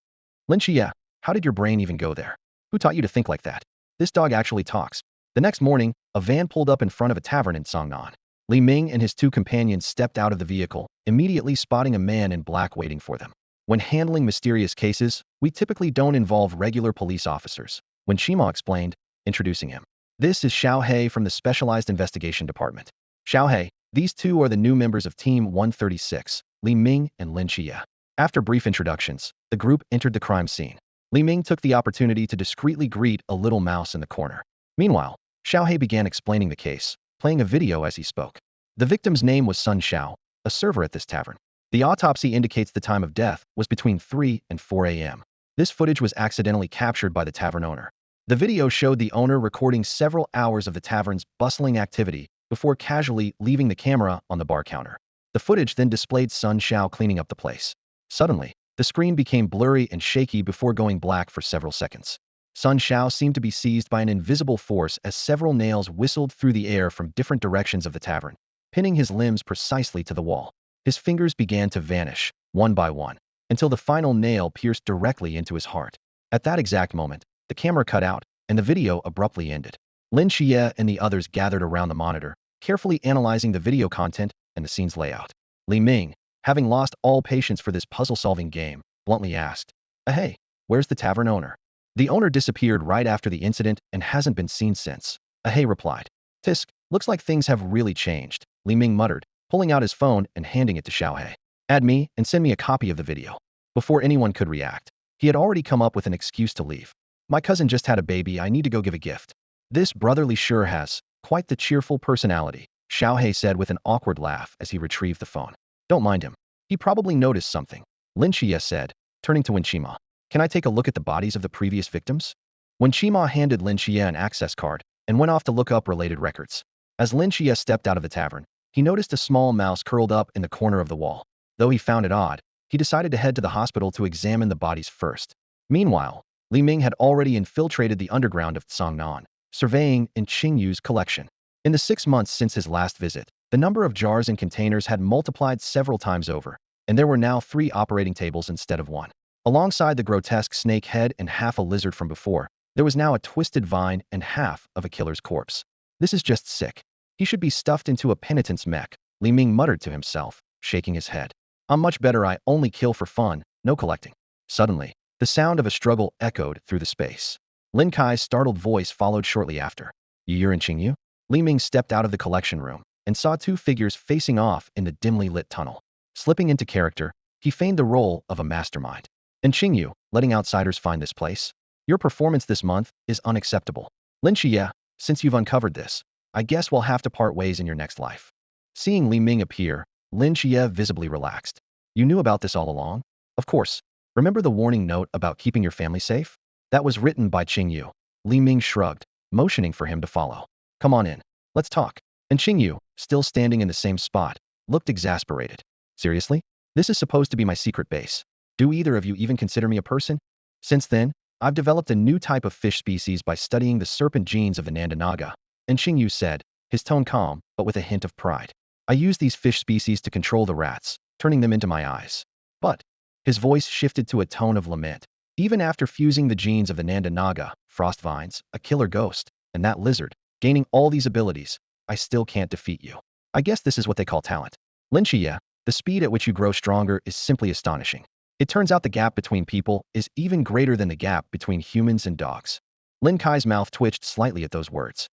"Lin Qiye, how did your brain even go there? Who taught you to think like that? This dog actually talks." The next morning, a van pulled up in front of a tavern in Songnan. Li Ming and his 2 companions stepped out of the vehicle, immediately spotting a man in black waiting for them. "When handling mysterious cases, we typically don't involve regular police officers," Wen Qima explained, introducing him. "This is Xiao He from the Specialized Investigation Department." "Xiao He, these 2 are the new members of Team 136, Li Ming and Lin Qiye." After brief introductions, the group entered the crime scene. Li Ming took the opportunity to discreetly greet a little mouse in the corner. Meanwhile, Xiao He began explaining the case, playing a video as he spoke. The victim's name was Sun Xiao, a server at this tavern. The autopsy indicates the time of death was between 3 and 4 a.m. This footage was accidentally captured by the tavern owner. The video showed the owner recording several hours of the tavern's bustling activity before casually leaving the camera on the bar counter. The footage then displayed Sun Xiao cleaning up the place. Suddenly, the screen became blurry and shaky before going black for several seconds. Sun Xiao seemed to be seized by an invisible force as several nails whistled through the air from different directions of the tavern, pinning his limbs precisely to the wall. His fingers began to vanish, one by one, until the final nail pierced directly into his heart. At that exact moment, the camera cut out, and the video abruptly ended. Lin Qiye and the others gathered around the monitor, carefully analyzing the video content and the scene's layout. Li Ming, having lost all patience for this puzzle-solving game, bluntly asked, "Hey, where's the tavern owner?" "The owner disappeared right after the incident and hasn't been seen since," Hey replied. "Tisk, looks like things have really changed," Li Ming muttered, pulling out his phone and handing it to Xiao He. "Add me and send me a copy of the video." Before anyone could react, he had already come up with an excuse to leave. "My cousin just had a baby, I need to go give a gift." "This brotherly sure has quite the cheerful personality," Xiao He said with an awkward laugh as he retrieved the phone. "Don't mind him. He probably noticed something," Lin Qiye said, turning to Wen Qima. "Can I take a look at the bodies of the previous victims?" Wen Qima handed Lin Qiye an access card and went off to look up related records. As Lin Qiye stepped out of the tavern, he noticed a small mouse curled up in the corner of the wall. Though he found it odd, he decided to head to the hospital to examine the bodies first. Meanwhile, Li Ming had already infiltrated the underground of Songnan, surveying in Qingyu's collection. In the 6 months since his last visit, the number of jars and containers had multiplied several times over, and there were now 3 operating tables instead of 1. Alongside the grotesque snake head and half a lizard from before, there was now a twisted vine and half of a killer's corpse. "This is just sick. He should be stuffed into a penitent's mech," Li Ming muttered to himself, shaking his head. "I'm much better, I only kill for fun, no collecting." Suddenly, the sound of a struggle echoed through the space. Lin Qiye's startled voice followed shortly after. "You're in Qingyu?" Li Ming stepped out of the collection room and saw 2 figures facing off in the dimly lit tunnel. Slipping into character, he feigned the role of a mastermind. And Qingyu, letting outsiders find this place? Your performance this month is unacceptable. Lin Qiye, since you've uncovered this, I guess we'll have to part ways in your next life. Seeing Li Ming appear, Lin Qiye visibly relaxed. You knew about this all along? Of course. Remember the warning note about keeping your family safe? That was written by Qingyu. Li Ming shrugged, motioning for him to follow. Come on in. Let's talk. And Qingyu, still standing in the same spot, looked exasperated. Seriously? This is supposed to be my secret base. Do either of you even consider me a person? Since then, I've developed a new type of fish species by studying the serpent genes of the Nanda Naga. And Qingyu said, his tone calm, but with a hint of pride. I use these fish species to control the rats, turning them into my eyes. But his voice shifted to a tone of lament. Even after fusing the genes of the Nanda Naga, frost vines, a killer ghost, and that lizard, gaining all these abilities, I still can't defeat you. I guess this is what they call talent. Lynchia, the speed at which you grow stronger is simply astonishing. It turns out the gap between people is even greater than the gap between humans and dogs. Lin Qiye's mouth twitched slightly at those words.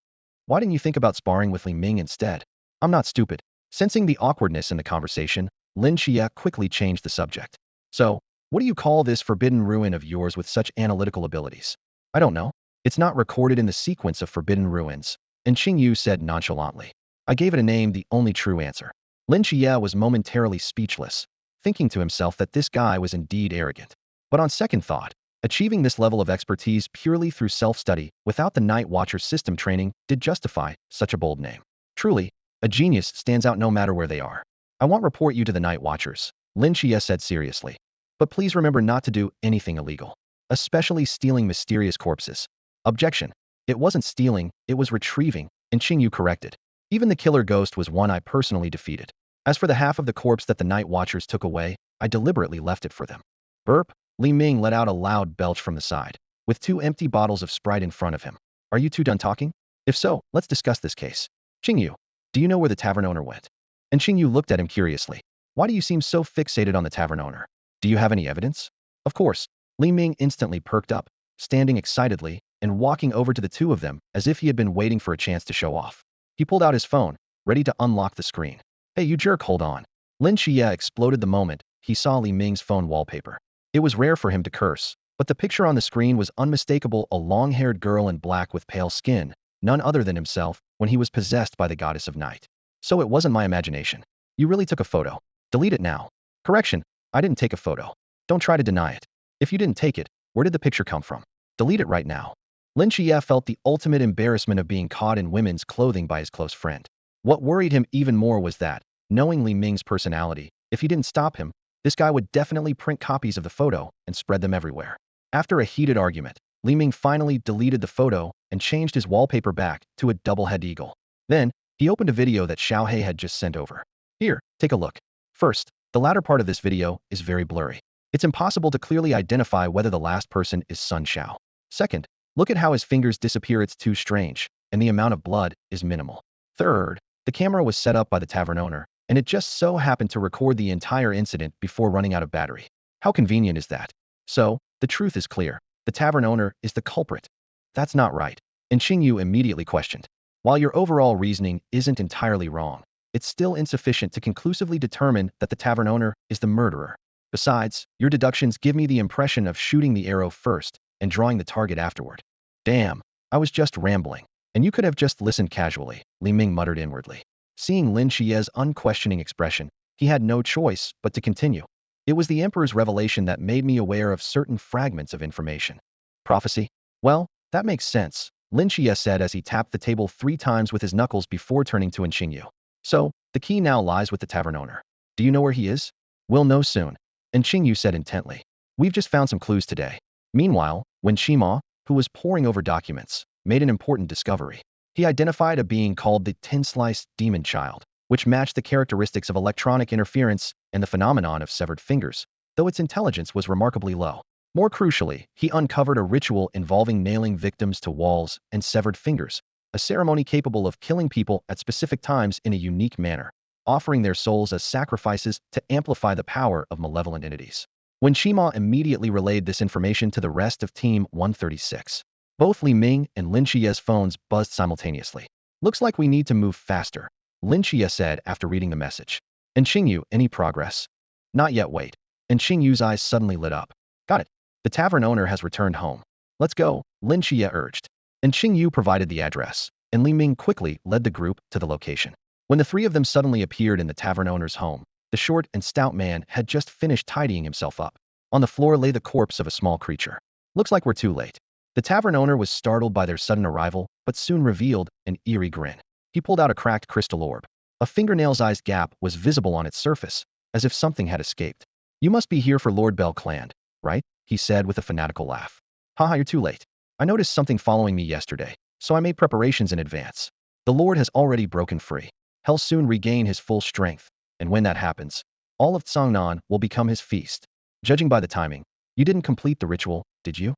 Why didn't you think about sparring with Li Ming instead? I'm not stupid. Sensing the awkwardness in the conversation, Lin Qiye quickly changed the subject. So, what do you call this forbidden ruin of yours with such analytical abilities? I don't know. It's not recorded in the sequence of forbidden ruins, and Qingyu said nonchalantly. I gave it a name, the only true answer. Lin Qiye was momentarily speechless, thinking to himself that this guy was indeed arrogant. But on second thought, achieving this level of expertise purely through self-study without the Night Watcher system training did justify such a bold name. Truly, a genius stands out no matter where they are. I won't report you to the Night Watchers, Lin Qiye said seriously. But please remember not to do anything illegal, especially stealing mysterious corpses. Objection. It wasn't stealing, it was retrieving, and Qingyu corrected. Even the killer ghost was one I personally defeated. As for the half of the corpse that the Night Watchers took away, I deliberately left it for them. Burp. Li Ming let out a loud belch from the side, with 2 empty bottles of Sprite in front of him. Are you two done talking? If so, let's discuss this case. Qingyu, do you know where the tavern owner went? And Qingyu looked at him curiously. Why do you seem so fixated on the tavern owner? Do you have any evidence? Of course. Li Ming instantly perked up, standing excitedly, and walking over to the two of them as if he had been waiting for a chance to show off. He pulled out his phone, ready to unlock the screen. Hey, you jerk, hold on. Lin Qiye exploded the moment he saw Li Ming's phone wallpaper. It was rare for him to curse, but the picture on the screen was unmistakable, a long-haired girl in black with pale skin, none other than himself, when he was possessed by the goddess of night. So it wasn't my imagination. You really took a photo. Delete it now. Correction, I didn't take a photo. Don't try to deny it. If you didn't take it, where did the picture come from? Delete it right now. Lin Qiye felt the ultimate embarrassment of being caught in women's clothing by his close friend. What worried him even more was that, knowing Li Ming's personality, if he didn't stop him, this guy would definitely print copies of the photo and spread them everywhere. After a heated argument, Li Ming finally deleted the photo and changed his wallpaper back to a double-head eagle. Then, he opened a video that Xiaohei had just sent over. Here, take a look. First, the latter part of this video is very blurry. It's impossible to clearly identify whether the last person is Sun Xiao. Second, look at how his fingers disappear, it's too strange, and the amount of blood is minimal. Third, the camera was set up by the tavern owner, and it just so happened to record the entire incident before running out of battery. How convenient is that? So, the truth is clear. The tavern owner is the culprit. That's not right. And Qingyu immediately questioned. While your overall reasoning isn't entirely wrong, it's still insufficient to conclusively determine that the tavern owner is the murderer. Besides, your deductions give me the impression of shooting the arrow first and drawing the target afterward. Damn, I was just rambling. And you could have just listened casually, Li Ming muttered inwardly. Seeing Lin Qiye's unquestioning expression, he had no choice but to continue. It was the Emperor's revelation that made me aware of certain fragments of information. Prophecy? Well, that makes sense, Lin Qiye said as he tapped the table 3 times with his knuckles before turning to Qingyu. So, the key now lies with the tavern owner. Do you know where he is? We'll know soon. And Qingyu said intently. We've just found some clues today. Meanwhile, Wen Shima, who was poring over documents, made an important discovery. He identified a being called the Tin-Sliced Demon Child, which matched the characteristics of electronic interference and the phenomenon of severed fingers, though its intelligence was remarkably low. More crucially, he uncovered a ritual involving nailing victims to walls and severed fingers, a ceremony capable of killing people at specific times in a unique manner, offering their souls as sacrifices to amplify the power of malevolent entities. When Shima immediately relayed this information to the rest of Team 136, both Li Ming and Lin Qiye's phones buzzed simultaneously. Looks like we need to move faster, Lin Qiye said after reading the message. And Qingyu, any progress? Not yet, wait. And Qingyu's eyes suddenly lit up. Got it. The tavern owner has returned home. Let's go, Lin Qiye urged. And Qingyu provided the address, and Li Ming quickly led the group to the location. When the three of them suddenly appeared in the tavern owner's home, the short and stout man had just finished tidying himself up. On the floor lay the corpse of a small creature. Looks like we're too late. The tavern owner was startled by their sudden arrival, but soon revealed an eerie grin. He pulled out a cracked crystal orb. A fingernail-sized gap was visible on its surface, as if something had escaped. You must be here for Lord Belcland, right? He said with a fanatical laugh. Haha, you're too late. I noticed something following me yesterday, so I made preparations in advance. The Lord has already broken free. He'll soon regain his full strength, and when that happens, all of Tsangnan will become his feast. Judging by the timing, you didn't complete the ritual, did you?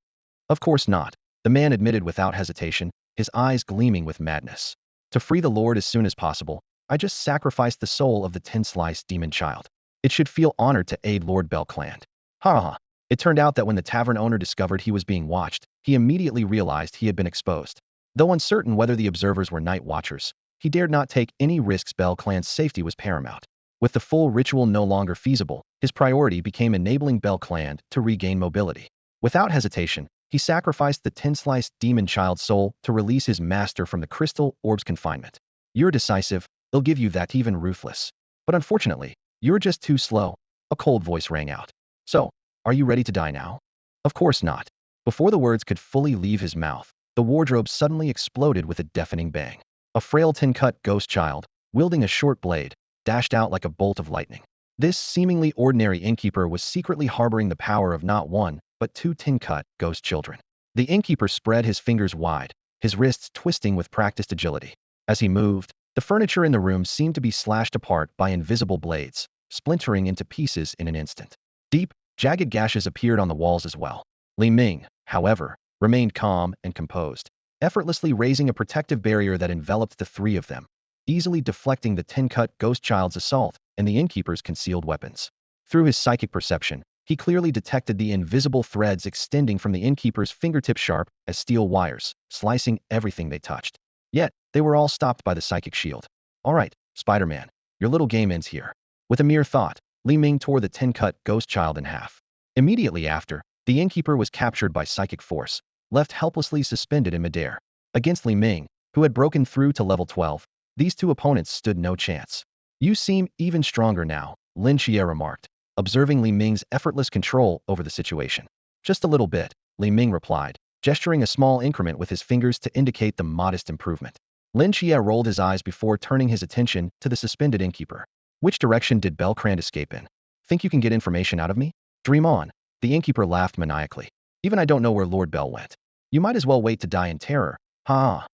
Of course not, the man admitted without hesitation, his eyes gleaming with madness. To free the Lord as soon as possible, I just sacrificed the soul of the 10-sliced demon child. It should feel honored to aid Lord Belcland. Ha ha. It turned out that when the tavern owner discovered he was being watched, he immediately realized he had been exposed. Though uncertain whether the observers were night watchers, he dared not take any risks. Belcland's safety was paramount. With the full ritual no longer feasible, his priority became enabling Belcland to regain mobility. Without hesitation, he sacrificed the 10-sliced demon child's soul to release his master from the crystal orb's confinement. You're decisive, they'll give you that, even ruthless. But unfortunately, you're just too slow, a cold voice rang out. So, are you ready to die now? Of course not. Before the words could fully leave his mouth, the wardrobe suddenly exploded with a deafening bang. A frail tin-cut ghost child, wielding a short blade, dashed out like a bolt of lightning. This seemingly ordinary innkeeper was secretly harboring the power of not one, but two tin-cut ghost children. The innkeeper spread his fingers wide, his wrists twisting with practiced agility. As he moved, the furniture in the room seemed to be slashed apart by invisible blades, splintering into pieces in an instant. Deep, jagged gashes appeared on the walls as well. Li Ming, however, remained calm and composed, effortlessly raising a protective barrier that enveloped the three of them, easily deflecting the tin-cut ghost child's assault and the innkeeper's concealed weapons. Through his psychic perception, he clearly detected the invisible threads extending from the innkeeper's fingertips sharp as steel wires, slicing everything they touched. Yet, they were all stopped by the psychic shield. All right, Spider-Man, your little game ends here. With a mere thought, Li Ming tore the tin-cut ghost child in half. Immediately after, the innkeeper was captured by psychic force, left helplessly suspended in midair. Against Li Ming, who had broken through to level 12, these two opponents stood no chance. You seem even stronger now, Lin Qiye remarked, observing Li Ming's effortless control over the situation. Just a little bit, Li Ming replied, gesturing a small increment with his fingers to indicate the modest improvement. Lin Qiye rolled his eyes before turning his attention to the suspended innkeeper. Which direction did Belcrand escape in? Think you can get information out of me? Dream on. The innkeeper laughed maniacally. Even I don't know where Lord Bell went. You might as well wait to die in terror. Ha!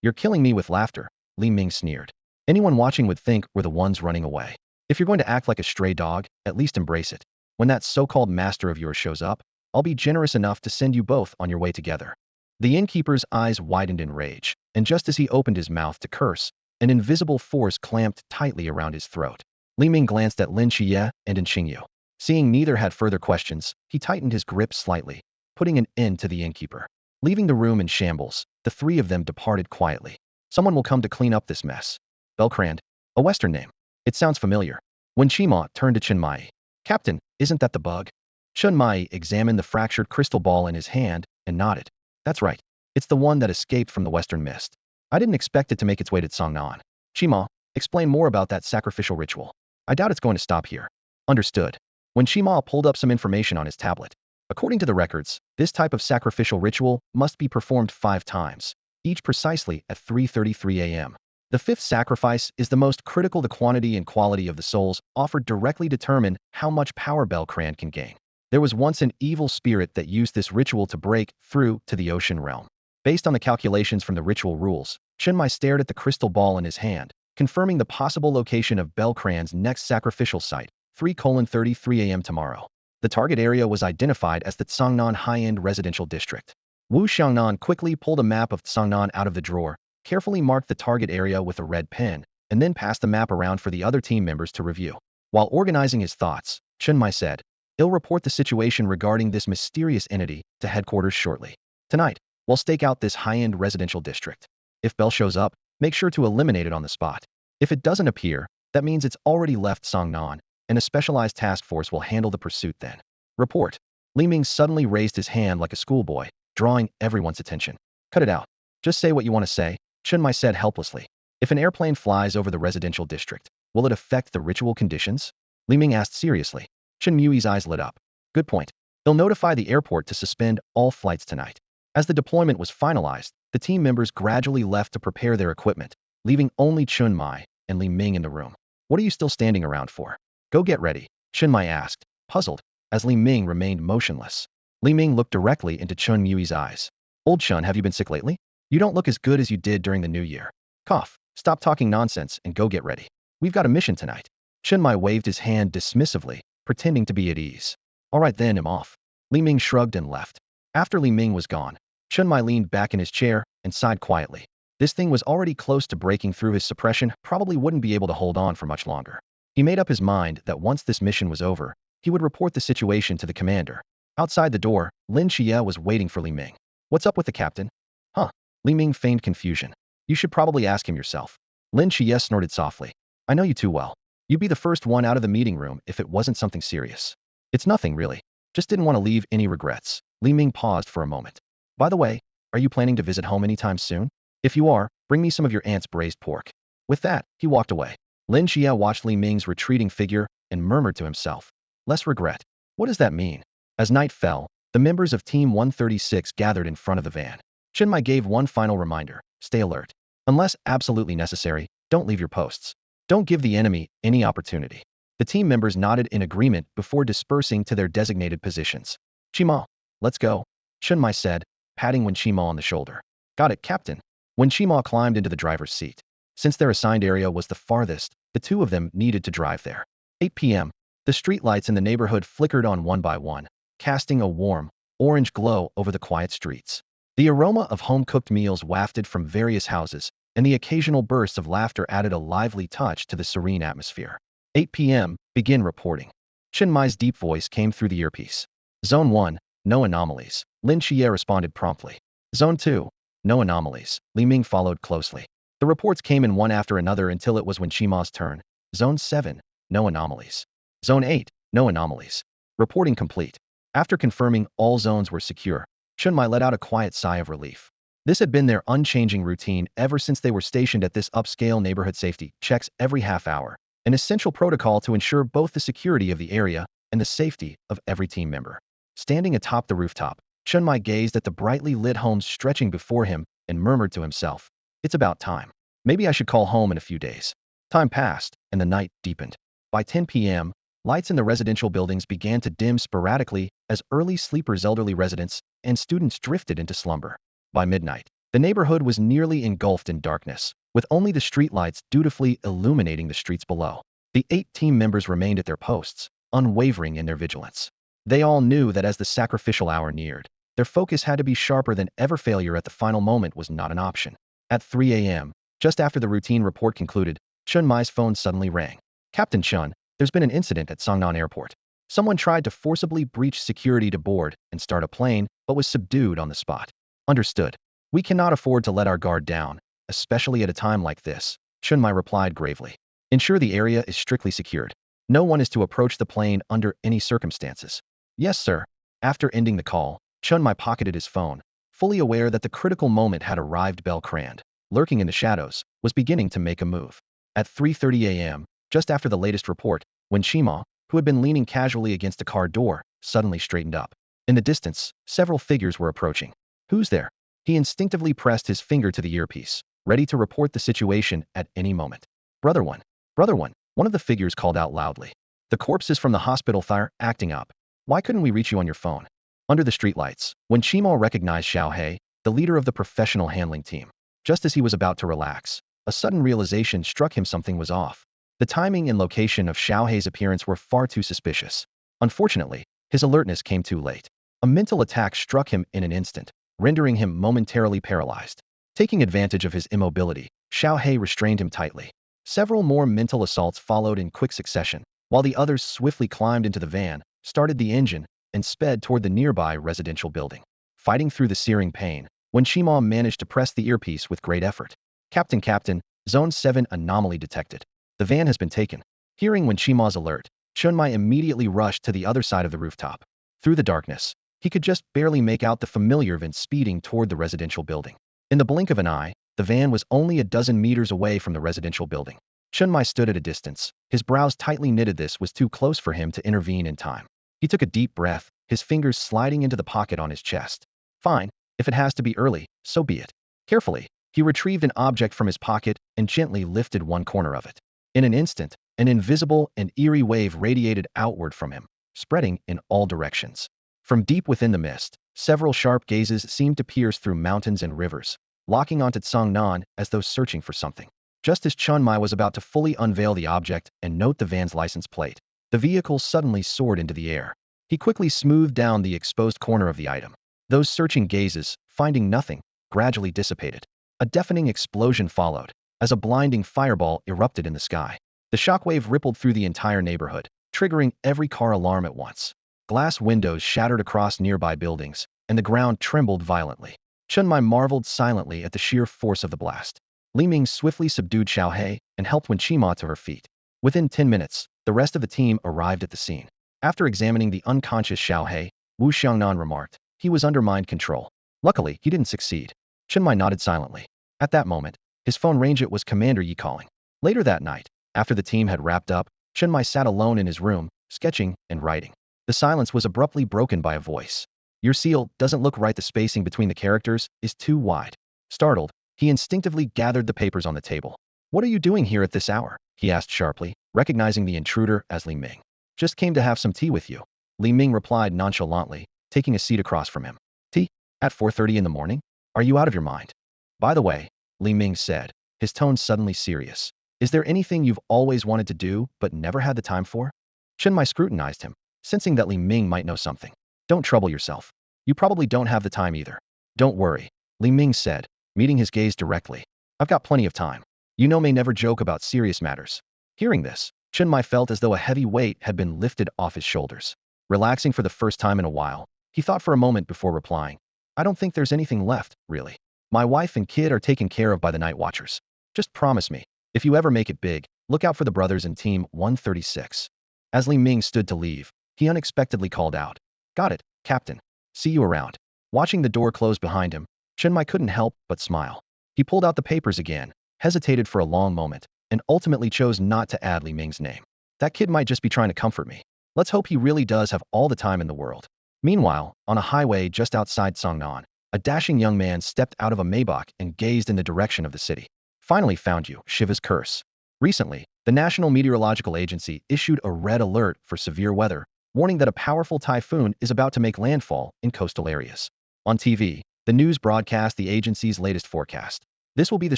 You're killing me with laughter, Li Ming sneered. Anyone watching would think we're the ones running away. If you're going to act like a stray dog, at least embrace it. When that so-called master of yours shows up, I'll be generous enough to send you both on your way together. The innkeeper's eyes widened in rage, and just as he opened his mouth to curse, an invisible force clamped tightly around his throat. Li Ming glanced at Lin Qiye and Qingyu. Seeing neither had further questions, he tightened his grip slightly, putting an end to the innkeeper. Leaving the room in shambles, the three of them departed quietly. Someone will come to clean up this mess. Belcrand, a Western name. It sounds familiar. When Chima turned to Chen Mai. Captain, isn't that the bug? Chen Mai examined the fractured crystal ball in his hand and nodded. That's right. It's the one that escaped from the Western Mist. I didn't expect it to make its way to Tsangnan. Chima, explain more about that sacrificial ritual. I doubt it's going to stop here. Understood. When Chima pulled up some information on his tablet. According to the records, this type of sacrificial ritual must be performed 5 times, each precisely at 3:33 a.m. The 5th sacrifice is the most critical. The quantity and quality of the souls offered directly determine how much power Belcrand can gain. There was once an evil spirit that used this ritual to break through to the ocean realm. Based on the calculations from the ritual rules, Chen Mai stared at the crystal ball in his hand, confirming the possible location of Belcrand's next sacrificial site, 3:33 a.m. tomorrow. The target area was identified as the Tsangnan high-end residential district. Wu Xiangnan quickly pulled a map of Tsangnan out of the drawer, carefully marked the target area with a red pen, and then passed the map around for the other team members to review. While organizing his thoughts, Chen Mai said, "I'll report the situation regarding this mysterious entity to headquarters shortly. Tonight, we'll stake out this high-end residential district. If Bell shows up, make sure to eliminate it on the spot. If it doesn't appear, That means it's already left Songnan, and a specialized task force will handle the pursuit then. Report. Li Ming suddenly raised his hand like a schoolboy, drawing everyone's attention. Cut it out. Just say what you want to say, Chun Mai said helplessly. If an airplane flies over the residential district, will it affect the ritual conditions? Li Ming asked seriously. Chun Mui's eyes lit up. Good point. They'll notify the airport to suspend all flights tonight. As the deployment was finalized, the team members gradually left to prepare their equipment, leaving only Chun Mai and Li Ming in the room. What are you still standing around for? Go get ready, Chun Mai asked, puzzled, as Li Ming remained motionless. Li Ming looked directly into Chun Mui's eyes. Old Chun, have you been sick lately? You don't look as good as you did during the new year. Cough. Stop talking nonsense and go get ready. We've got a mission tonight. Chun Mai waved his hand dismissively, pretending to be at ease. All right then, I'm off. Li Ming shrugged and left. After Li Ming was gone, Chun Mai leaned back in his chair and sighed quietly. This thing was already close to breaking through his suppression, probably wouldn't be able to hold on for much longer. He made up his mind that once this mission was over, he would report the situation to the commander. Outside the door, Lin Qiye was waiting for Li Ming. What's up with the captain? Huh? Li Ming feigned confusion. You should probably ask him yourself. Lin Qiye snorted softly. I know you too well. You'd be the first one out of the meeting room if it wasn't something serious. It's nothing really. Just didn't want to leave any regrets. Li Ming paused for a moment. By the way, are you planning to visit home anytime soon? If you are, bring me some of your aunt's braised pork. With that, he walked away. Lin Qiye watched Li Ming's retreating figure and murmured to himself. Less regret. What does that mean? As night fell, the members of Team 136 gathered in front of the van. Chun Mai gave one final reminder. Stay alert. Unless absolutely necessary, don't leave your posts. Don't give the enemy any opportunity. The team members nodded in agreement before dispersing to their designated positions. Chima, let's go, Chun Mai said, patting Wen Chima on the shoulder. Got it, Captain. When Chima climbed into the driver's seat. Since their assigned area was the farthest, the two of them needed to drive there. 8 p.m. The streetlights in the neighborhood flickered on one by one, casting a warm, orange glow over the quiet streets. The aroma of home-cooked meals wafted from various houses, and the occasional bursts of laughter added a lively touch to the serene atmosphere. 8 p.m. Begin reporting. Chun Mai's deep voice came through the earpiece. Zone 1, no anomalies. Lin Qiye responded promptly. Zone 2, no anomalies. Li Ming followed closely. The reports came in one after another until it was Wen Chima's turn. Zone 7, no anomalies. Zone 8, no anomalies. Reporting complete. After confirming all zones were secure, Chun Mai let out a quiet sigh of relief. This had been their unchanging routine ever since they were stationed at this upscale neighborhood. Safety checks every half hour, an essential protocol to ensure both the security of the area and the safety of every team member. Standing atop the rooftop, Chun Mai gazed at the brightly lit homes stretching before him and murmured to himself, it's about time. Maybe I should call home in a few days. Time passed, and the night deepened. By 10 p.m., lights in the residential buildings began to dim sporadically as early sleepers, elderly residents, and students drifted into slumber. By midnight, the neighborhood was nearly engulfed in darkness, with only the streetlights dutifully illuminating the streets below. The 8 team members remained at their posts, unwavering in their vigilance. They all knew that as the sacrificial hour neared, their focus had to be sharper than ever. Failure at the final moment was not an option. At 3 a.m., just after the routine report concluded, Chun Mai's phone suddenly rang. Captain Chun, there's been an incident at Songnan Airport. Someone tried to forcibly breach security to board and start a plane, but was subdued on the spot. Understood. We cannot afford to let our guard down, especially at a time like this, Chun Mai replied gravely. Ensure the area is strictly secured. No one is to approach the plane under any circumstances. Yes, sir. After ending the call, Chun Mai pocketed his phone, fully aware that the critical moment had arrived. Belcrand, lurking in the shadows, was beginning to make a move. At 3:30 a.m., just after the latest report, when Chima, who had been leaning casually against a car door, suddenly straightened up. In the distance, several figures were approaching. Who's there? He instinctively pressed his finger to the earpiece, ready to report the situation at any moment. Brother one, one of the figures called out loudly. The corpses from the hospital are acting up. Why couldn't we reach you on your phone? Under the streetlights, when Chima recognized Xiao, the leader of the professional handling team, just as he was about to relax, a sudden realization struck him. Something was off. The timing and location of Xiao's appearance were far too suspicious. Unfortunately, his alertness came too late. A mental attack struck him in an instant, rendering him momentarily paralyzed. Taking advantage of his immobility, Xiao restrained him tightly. Several more mental assaults followed in quick succession, while the others swiftly climbed into the van, started the engine, and sped toward the nearby residential building. Fighting through the searing pain, when Chima managed to press the earpiece with great effort. Captain, Zone 7 anomaly detected. The van has been taken. Hearing Wen Qima's alert, Chunmai immediately rushed to the other side of the rooftop. Through the darkness, he could just barely make out the familiar van speeding toward the residential building. In the blink of an eye, the van was only a dozen meters away from the residential building. Chunmai stood at a distance, his brows tightly knitted. This was too close for him to intervene in time. He took a deep breath, his fingers sliding into the pocket on his chest. Fine, if it has to be early, so be it. Carefully, he retrieved an object from his pocket and gently lifted one corner of it. In an instant, an invisible and eerie wave radiated outward from him, spreading in all directions. From deep within the mist, several sharp gazes seemed to pierce through mountains and rivers, locking onto Tsangnan as though searching for something. Just as Chunmai was about to fully unveil the object and note the van's license plate, the vehicle suddenly soared into the air. He quickly smoothed down the exposed corner of the item. Those searching gazes, finding nothing, gradually dissipated. A deafening explosion followed, as a blinding fireball erupted in the sky. The shockwave rippled through the entire neighborhood, triggering every car alarm at once. Glass windows shattered across nearby buildings, and the ground trembled violently. Chunmai marveled silently at the sheer force of the blast. Li Ming swiftly subdued Xiaohe and helped Wen Qima to her feet. Within 10 minutes, the rest of the team arrived at the scene. After examining the unconscious Xiaohe, Wu Xiangnan remarked, he was under mind control. Luckily, he didn't succeed. Chunmai nodded silently. At that moment, his phone rang. It was Commander Yi calling. Later that night, after the team had wrapped up, Chunmai sat alone in his room, sketching and writing. The silence was abruptly broken by a voice. Your seal doesn't look right. The spacing between the characters is too wide. Startled, he instinctively gathered the papers on the table. What are you doing here at this hour? He asked sharply, recognizing the intruder as Li Ming. Just came to have some tea with you. Li Ming replied nonchalantly, taking a seat across from him. Tea? At 4:30 in the morning? Are you out of your mind? By the way, Li Ming said, his tone suddenly serious. Is there anything you've always wanted to do but never had the time for? Chunmai scrutinized him, sensing that Li Ming might know something. Don't trouble yourself. You probably don't have the time either. Don't worry, Li Ming said, meeting his gaze directly. I've got plenty of time. You know, may never joke about serious matters. Hearing this, Chunmai felt as though a heavy weight had been lifted off his shoulders. Relaxing for the first time in a while, he thought for a moment before replying. I don't think there's anything left, really. My wife and kid are taken care of by the night watchers. Just promise me, if you ever make it big, look out for the brothers in Team 136. As Li Ming stood to leave, he unexpectedly called out. Got it, Captain. See you around. Watching the door close behind him, Chunmai couldn't help but smile. He pulled out the papers again, hesitated for a long moment, and ultimately chose not to add Li Ming's name. That kid might just be trying to comfort me. Let's hope he really does have all the time in the world. Meanwhile, on a highway just outside Tsangnan, a dashing young man stepped out of a Maybach and gazed in the direction of the city. Finally found you, Shiva's curse. Recently, the National Meteorological Agency issued a red alert for severe weather, warning that a powerful typhoon is about to make landfall in coastal areas. On TV, the news broadcast the agency's latest forecast. This will be the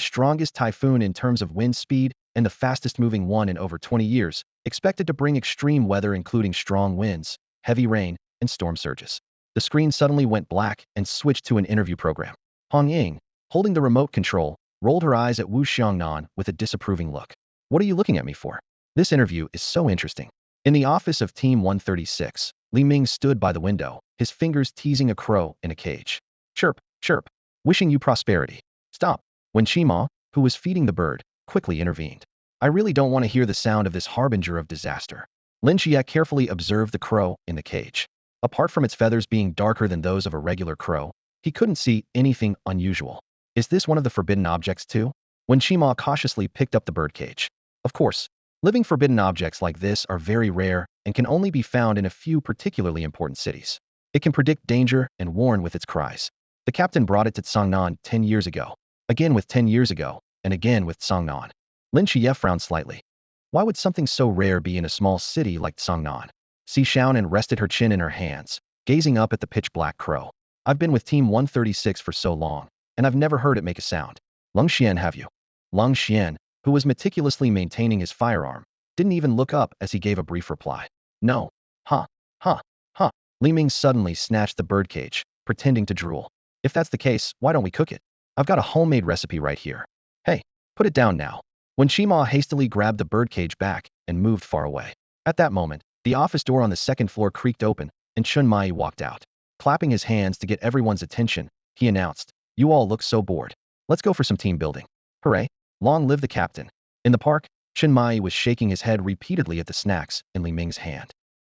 strongest typhoon in terms of wind speed and the fastest moving one in over 20 years, expected to bring extreme weather including strong winds, heavy rain, and storm surges. The screen suddenly went black and switched to an interview program. Hong Ying, holding the remote control, rolled her eyes at Wu Xiangnan with a disapproving look. What are you looking at me for? This interview is so interesting. In the office of Team 136, Li Ming stood by the window, his fingers teasing a crow in a cage. Chirp, chirp. Wishing you prosperity. Stop. Wen Qima, who was feeding the bird, quickly intervened. I really don't want to hear the sound of this harbinger of disaster. Lynchia carefully observed the crow in the cage. Apart from its feathers being darker than those of a regular crow, he couldn't see anything unusual. Is this one of the forbidden objects too? Wen Qima cautiously picked up the birdcage. Of course, living forbidden objects like this are very rare and can only be found in a few particularly important cities. It can predict danger and warn with its cries. The captain brought it to Tsangnan 10 years ago, again with 10 years ago, and again with Tsangnan. Lin Qiye frowned slightly. Why would something so rare be in a small city like Tsangnan? Si Xiaonan rested her chin in her hands, gazing up at the pitch-black crow. I've been with Team 136 for so long, and I've never heard it make a sound. Lung Xian, have you? Lung Xian, who was meticulously maintaining his firearm, didn't even look up as he gave a brief reply. No. Ha. Ha. Ha. Li Ming suddenly snatched the birdcage, pretending to drool. If that's the case, why don't we cook it? I've got a homemade recipe right here. Hey, put it down now. Wen Qima hastily grabbed the birdcage back and moved far away. At that moment, the office door on the second floor creaked open, and Chunmai walked out. Clapping his hands to get everyone's attention, he announced, You all look so bored. Let's go for some team building. Hooray! Long live the captain. In the park, Chen Mai was shaking his head repeatedly at the snacks in Li Ming's hand.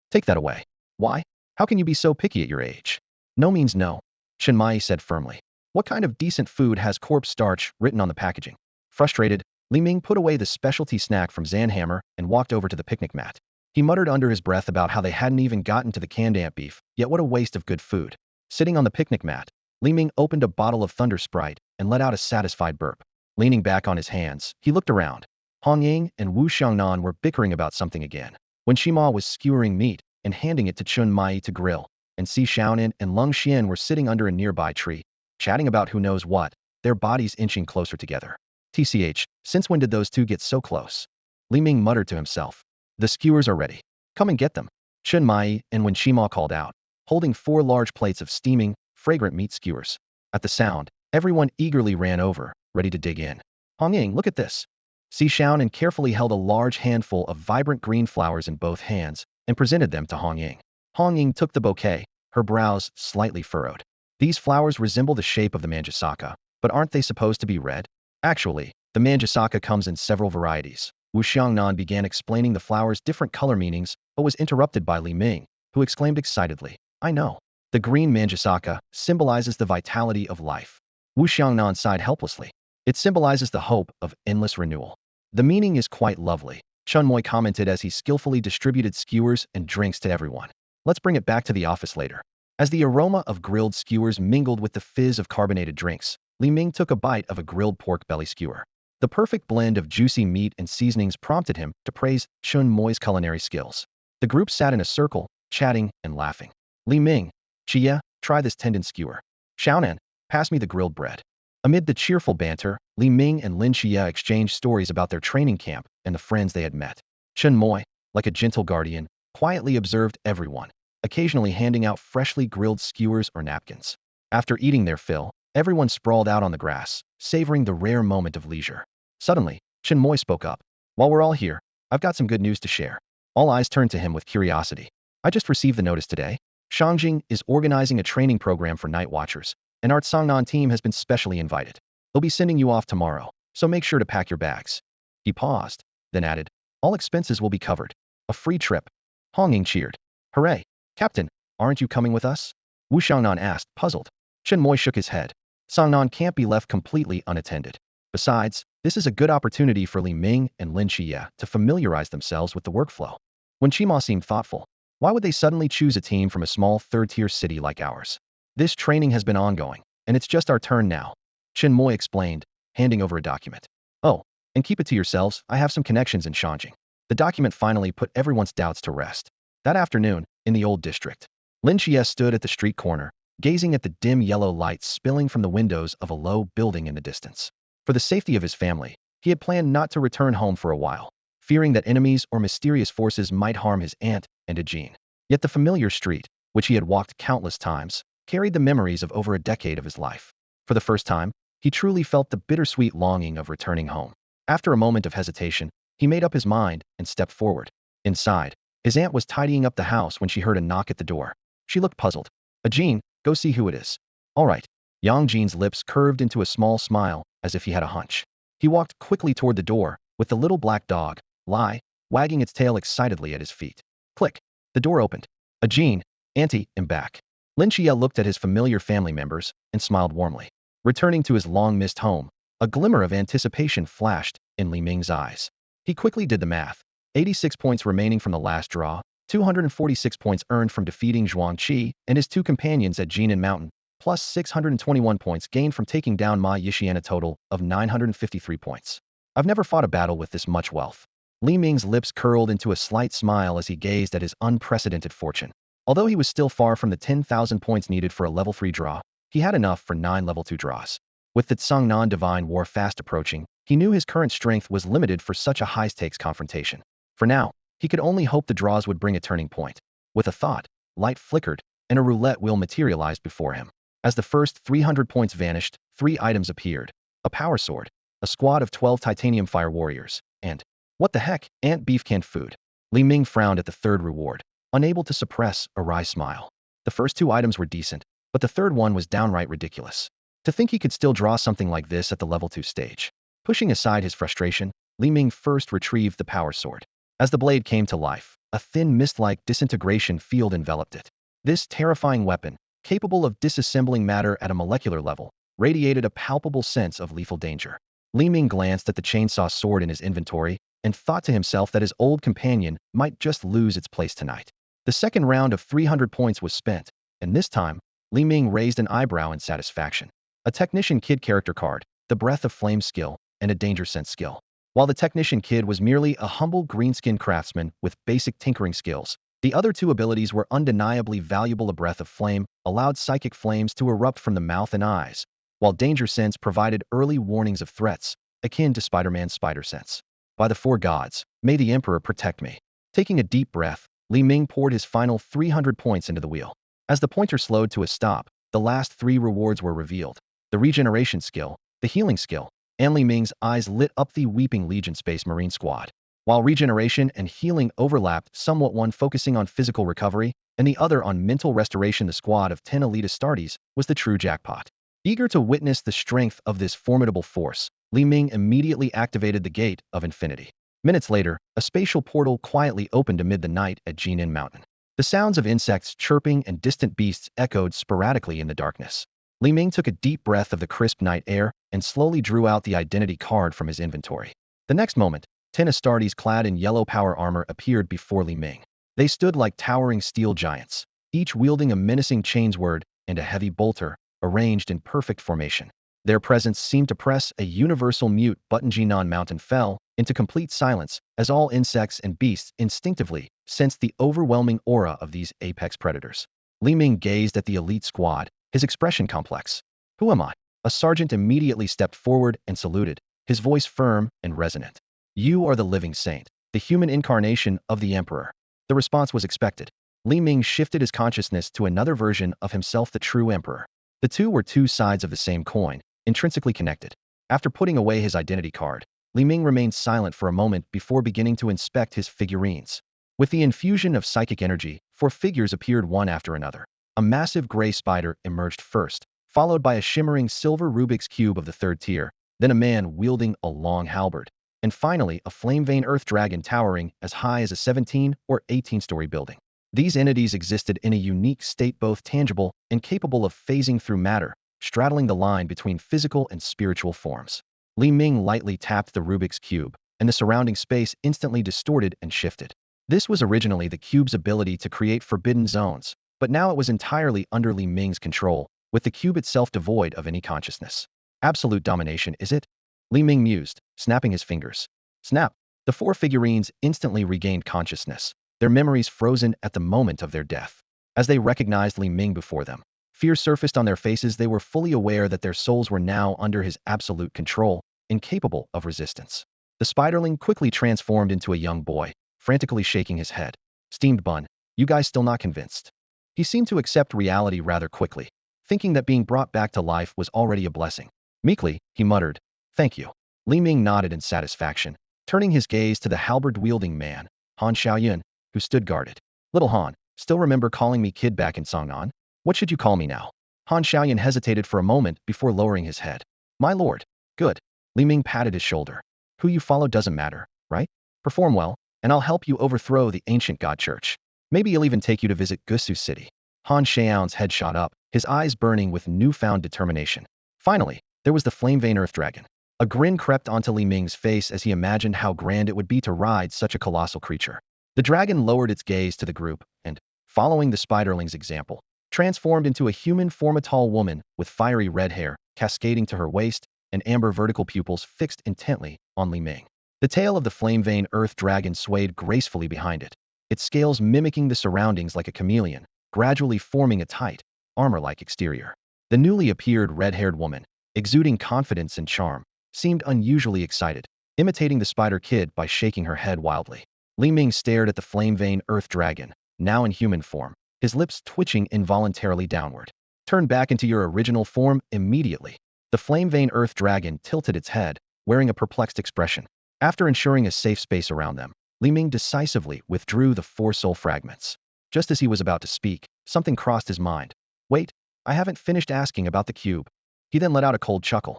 Take that away. Why? How can you be so picky at your age? No means no, Chen Mai said firmly. What kind of decent food has corpse starch written on the packaging? Frustrated, Li Ming put away the specialty snack from Zanhammer and walked over to the picnic mat. He muttered under his breath about how they hadn't even gotten to the canned ant beef, yet what a waste of good food. Sitting on the picnic mat, Li Ming opened a bottle of Thunder Sprite and let out a satisfied burp. Leaning back on his hands, he looked around. Hong Ying and Wu Xiangnan were bickering about something again. When Shima was skewering meat and handing it to Chun Mai to grill, and Si Xiaonan and Lung Xian were sitting under a nearby tree, chatting about who knows what, their bodies inching closer together. TCH, since when did those two get so close? Li Ming muttered to himself. The skewers are ready. Come and get them. Chun Mai and when Shima called out, holding 4 large plates of steaming, fragrant meat skewers. At the sound, everyone eagerly ran over, ready to dig in. Hong Ying, look at this. Si Xiaonan carefully held a large handful of vibrant green flowers in both hands and presented them to Hong Ying. Hong Ying took the bouquet, her brows slightly furrowed. These flowers resemble the shape of the manjasaka, but aren't they supposed to be red? Actually, the manjasaka comes in several varieties. Wu Xiangnan began explaining the flowers' different color meanings, but was interrupted by Li Ming, who exclaimed excitedly, I know. The green manjasaka symbolizes the vitality of life. Wu Xiangnan sighed helplessly. It symbolizes the hope of endless renewal. The meaning is quite lovely, Chun Moi commented as he skillfully distributed skewers and drinks to everyone. Let's bring it back to the office later. As the aroma of grilled skewers mingled with the fizz of carbonated drinks, Li Ming took a bite of a grilled pork belly skewer. The perfect blend of juicy meat and seasonings prompted him to praise Chun Moi's culinary skills. The group sat in a circle, chatting and laughing. Li Ming, Qiye, try this tendon skewer. Xiaonan, pass me the grilled bread. Amid the cheerful banter, Li Ming and Lin Qiye exchanged stories about their training camp and the friends they had met. Chun Moi, like a gentle guardian, quietly observed everyone, occasionally handing out freshly grilled skewers or napkins. After eating their fill, everyone sprawled out on the grass, savoring the rare moment of leisure. Suddenly, Chun Moi spoke up. While we're all here, I've got some good news to share. All eyes turned to him with curiosity. I just received the notice today. Shangjing is organizing a training program for night watchers, and our Sangnan team has been specially invited. They'll be sending you off tomorrow, so make sure to pack your bags. He paused, then added, all expenses will be covered. A free trip. Hong Ying cheered. Hooray! Captain, aren't you coming with us? Wu Xiangnan asked, puzzled. Chen Moi shook his head. Sangnan can't be left completely unattended. Besides, this is a good opportunity for Li Ming and Lin Qiye to familiarize themselves with the workflow. When Shima seemed thoughtful, why would they suddenly choose a team from a small third-tier city like ours? This training has been ongoing, and it's just our turn now, Chen Moi explained, handing over a document. Oh, and keep it to yourselves, I have some connections in Shangjing. The document finally put everyone's doubts to rest. That afternoon, in the old district, Lin Qiye stood at the street corner, gazing at the dim yellow lights spilling from the windows of a low building in the distance. For the safety of his family, he had planned not to return home for a while, fearing that enemies or mysterious forces might harm his aunt and Ajin. Yet the familiar street, which he had walked countless times, carried the memories of over a decade of his life. For the first time, he truly felt the bittersweet longing of returning home. After a moment of hesitation, he made up his mind and stepped forward. Inside, his aunt was tidying up the house when she heard a knock at the door. She looked puzzled. Ajin, go see who it is. All right. Yang Jin's lips curved into a small smile, as if he had a hunch. He walked quickly toward the door, with the little black dog, Li, wagging its tail excitedly at his feet. Click. The door opened. Ajin, Auntie, I'm back. Lynchia looked at his familiar family members and smiled warmly. Returning to his long-missed home, a glimmer of anticipation flashed in Li Ming's eyes. He quickly did the math. 86 points remaining from the last draw, 246 points earned from defeating Zhuang Qi and his two companions at Jinan Mountain, plus 621 points gained from taking down Ma Yishian, a total of 953 points. I've never fought a battle with this much wealth. Li Ming's lips curled into a slight smile as he gazed at his unprecedented fortune. Although he was still far from the 10,000 points needed for a level 3 draw, he had enough for 9 level 2 draws. With the Tsangnan Divine War fast approaching, he knew his current strength was limited for such a high-stakes confrontation. For now, he could only hope the draws would bring a turning point. With a thought, light flickered, and a roulette wheel materialized before him. As the first 300 points vanished, 3 items appeared. A power sword, a squad of 12 titanium fire warriors, and, what the heck, ant beef canned food. Li Ming frowned at the third reward, unable to suppress a wry smile. The first 2 items were decent, but the third one was downright ridiculous. To think he could still draw something like this at the level 2 stage. Pushing aside his frustration, Li Ming first retrieved the power sword. As the blade came to life, a thin mist-like disintegration field enveloped it. This terrifying weapon, capable of disassembling matter at a molecular level, radiated a palpable sense of lethal danger. Li Ming glanced at the chainsaw sword in his inventory and thought to himself that his old companion might just lose its place tonight. The second round of 300 points was spent, and this time, Li Ming raised an eyebrow in satisfaction. A Technician Kid character card, the Breath of Flame skill, and a Danger Sense skill. While the Technician Kid was merely a humble greenskin craftsman with basic tinkering skills, the other two abilities were undeniably valuable. A Breath of Flame allowed psychic flames to erupt from the mouth and eyes, while Danger Sense provided early warnings of threats, akin to Spider-Man's Spider Sense. By the four gods, may the Emperor protect me. Taking a deep breath, Li Ming poured his final 300 points into the wheel. As the pointer slowed to a stop, the last three rewards were revealed. The regeneration skill, the healing skill, and Li Ming's eyes lit up. The Weeping Legion Space Marine squad. While regeneration and healing overlapped somewhat, one focusing on physical recovery and the other on mental restoration, the squad of 10 elite Astartes was the true jackpot. Eager to witness the strength of this formidable force, Li Ming immediately activated the Gate of Infinity. Minutes later, a spatial portal quietly opened amid the night at Jinan Mountain. The sounds of insects chirping and distant beasts echoed sporadically in the darkness. Li Ming took a deep breath of the crisp night air and slowly drew out the identity card from his inventory. The next moment, 10 Astartes clad in yellow power armor appeared before Li Ming. They stood like towering steel giants, each wielding a menacing chainsword and a heavy bolter, arranged in perfect formation. Their presence seemed to press a universal mute button. Jinan Mountain fell into complete silence as all insects and beasts instinctively sensed the overwhelming aura of these apex predators. Li Ming gazed at the elite squad, his expression complex. "Who am I?" A sergeant immediately stepped forward and saluted, his voice firm and resonant. "You are the living saint, the human incarnation of the Emperor." The response was expected. Li Ming shifted his consciousness to another version of himself, the true Emperor. The two were two sides of the same coin, intrinsically connected. After putting away his identity card, Li Ming remained silent for a moment before beginning to inspect his figurines. With the infusion of psychic energy, 4 figures appeared one after another. A massive gray spider emerged first, followed by a shimmering silver Rubik's Cube of the 3rd tier, then a man wielding a long halberd, and finally a flame-vein earth dragon towering as high as a 17 or 18-story building. These entities existed in a unique state, both tangible and capable of phasing through matter, straddling the line between physical and spiritual forms. Li Ming lightly tapped the Rubik's Cube, and the surrounding space instantly distorted and shifted. This was originally the cube's ability to create forbidden zones, but now it was entirely under Li Ming's control, with the cube itself devoid of any consciousness. Absolute domination, is it? Li Ming mused, snapping his fingers. Snap! The 4 figurines instantly regained consciousness, their memories frozen at the moment of their death. As they recognized Li Ming before them, fear surfaced on their faces. They were fully aware that their souls were now under his absolute control, incapable of resistance. The spiderling quickly transformed into a young boy, frantically shaking his head. "Steamed bun, you guys still not convinced?" He seemed to accept reality rather quickly, thinking that being brought back to life was already a blessing. Meekly, he muttered, "Thank you." Li Ming nodded in satisfaction, turning his gaze to the halberd-wielding man, Han Xiaoyun, who stood guarded. "Little Han, still remember calling me kid back in Songnan? What should you call me now?" Han Xiaoyun hesitated for a moment before lowering his head. "My lord." "Good." Li Ming patted his shoulder. "Who you follow doesn't matter, right? Perform well, and I'll help you overthrow the ancient god church. Maybe he'll even take you to visit Gusu City." Han Xiaoyun's head shot up, his eyes burning with newfound determination. Finally, there was the flame-vein earth dragon. A grin crept onto Li Ming's face as he imagined how grand it would be to ride such a colossal creature. The dragon lowered its gaze to the group and, following the spiderling's example, transformed into a human form, a tall woman with fiery red hair cascading to her waist and amber vertical pupils fixed intently on Li Ming. The tail of the flame-vein earth dragon swayed gracefully behind it, its scales mimicking the surroundings like a chameleon, gradually forming a tight, armor-like exterior. The newly appeared red-haired woman, exuding confidence and charm, seemed unusually excited, imitating the Spider Kid by shaking her head wildly. Li Ming stared at the flame-vein earth dragon, now in human form, his lips twitching involuntarily downward. "Turn back into your original form immediately." The flame-vein earth dragon tilted its head, wearing a perplexed expression. After ensuring a safe space around them, Li Ming decisively withdrew the 4 soul fragments. Just as he was about to speak, something crossed his mind. "Wait, I haven't finished asking about the cube." He then let out a cold chuckle.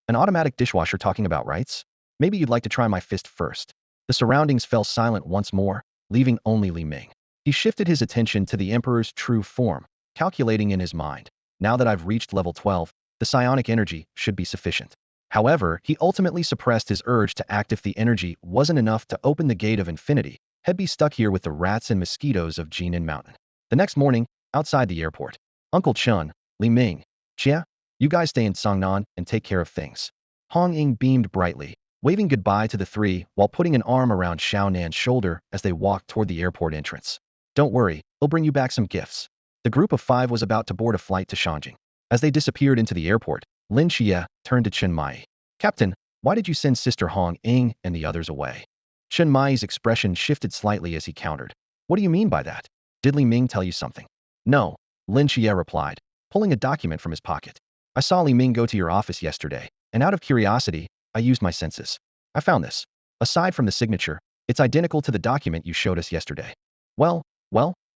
"An automatic dishwasher talking about rights? Maybe you'd like to try my fist first. The surroundings fell silent once more, leaving only Li Ming. He shifted his attention to the Emperor's true form, calculating in his mind. Now that I've reached level 12, the psionic energy should be sufficient. However, he ultimately suppressed his urge to act if the energy wasn't enough to open the gate of infinity. He'd be stuck here with the rats and mosquitoes of Jinan Mountain. The next morning, outside the airport, Uncle Chun, Li Ming, Qiye, you guys stay in Songnan and take care of things. Hong Ying beamed brightly, waving goodbye to the three while putting an arm around Xiao Nan's shoulder as they walked toward the airport entrance. Don't worry, he'll bring you back some gifts. The group of 5 was about to board a flight to Shangjing. As they disappeared into the airport, Lin Qiye turned to Chen Mai. Captain, why did you send Sister Hong Ying and the others away? Chen Mai's expression shifted slightly as he countered. What do you mean by that? Did Li Ming tell you something? No, Lin Qiye replied, pulling a document from his pocket. I saw Li Ming go to your office yesterday, and out of curiosity, I used my senses. I found this. Aside from the signature, it's identical to the document you showed us yesterday. Well,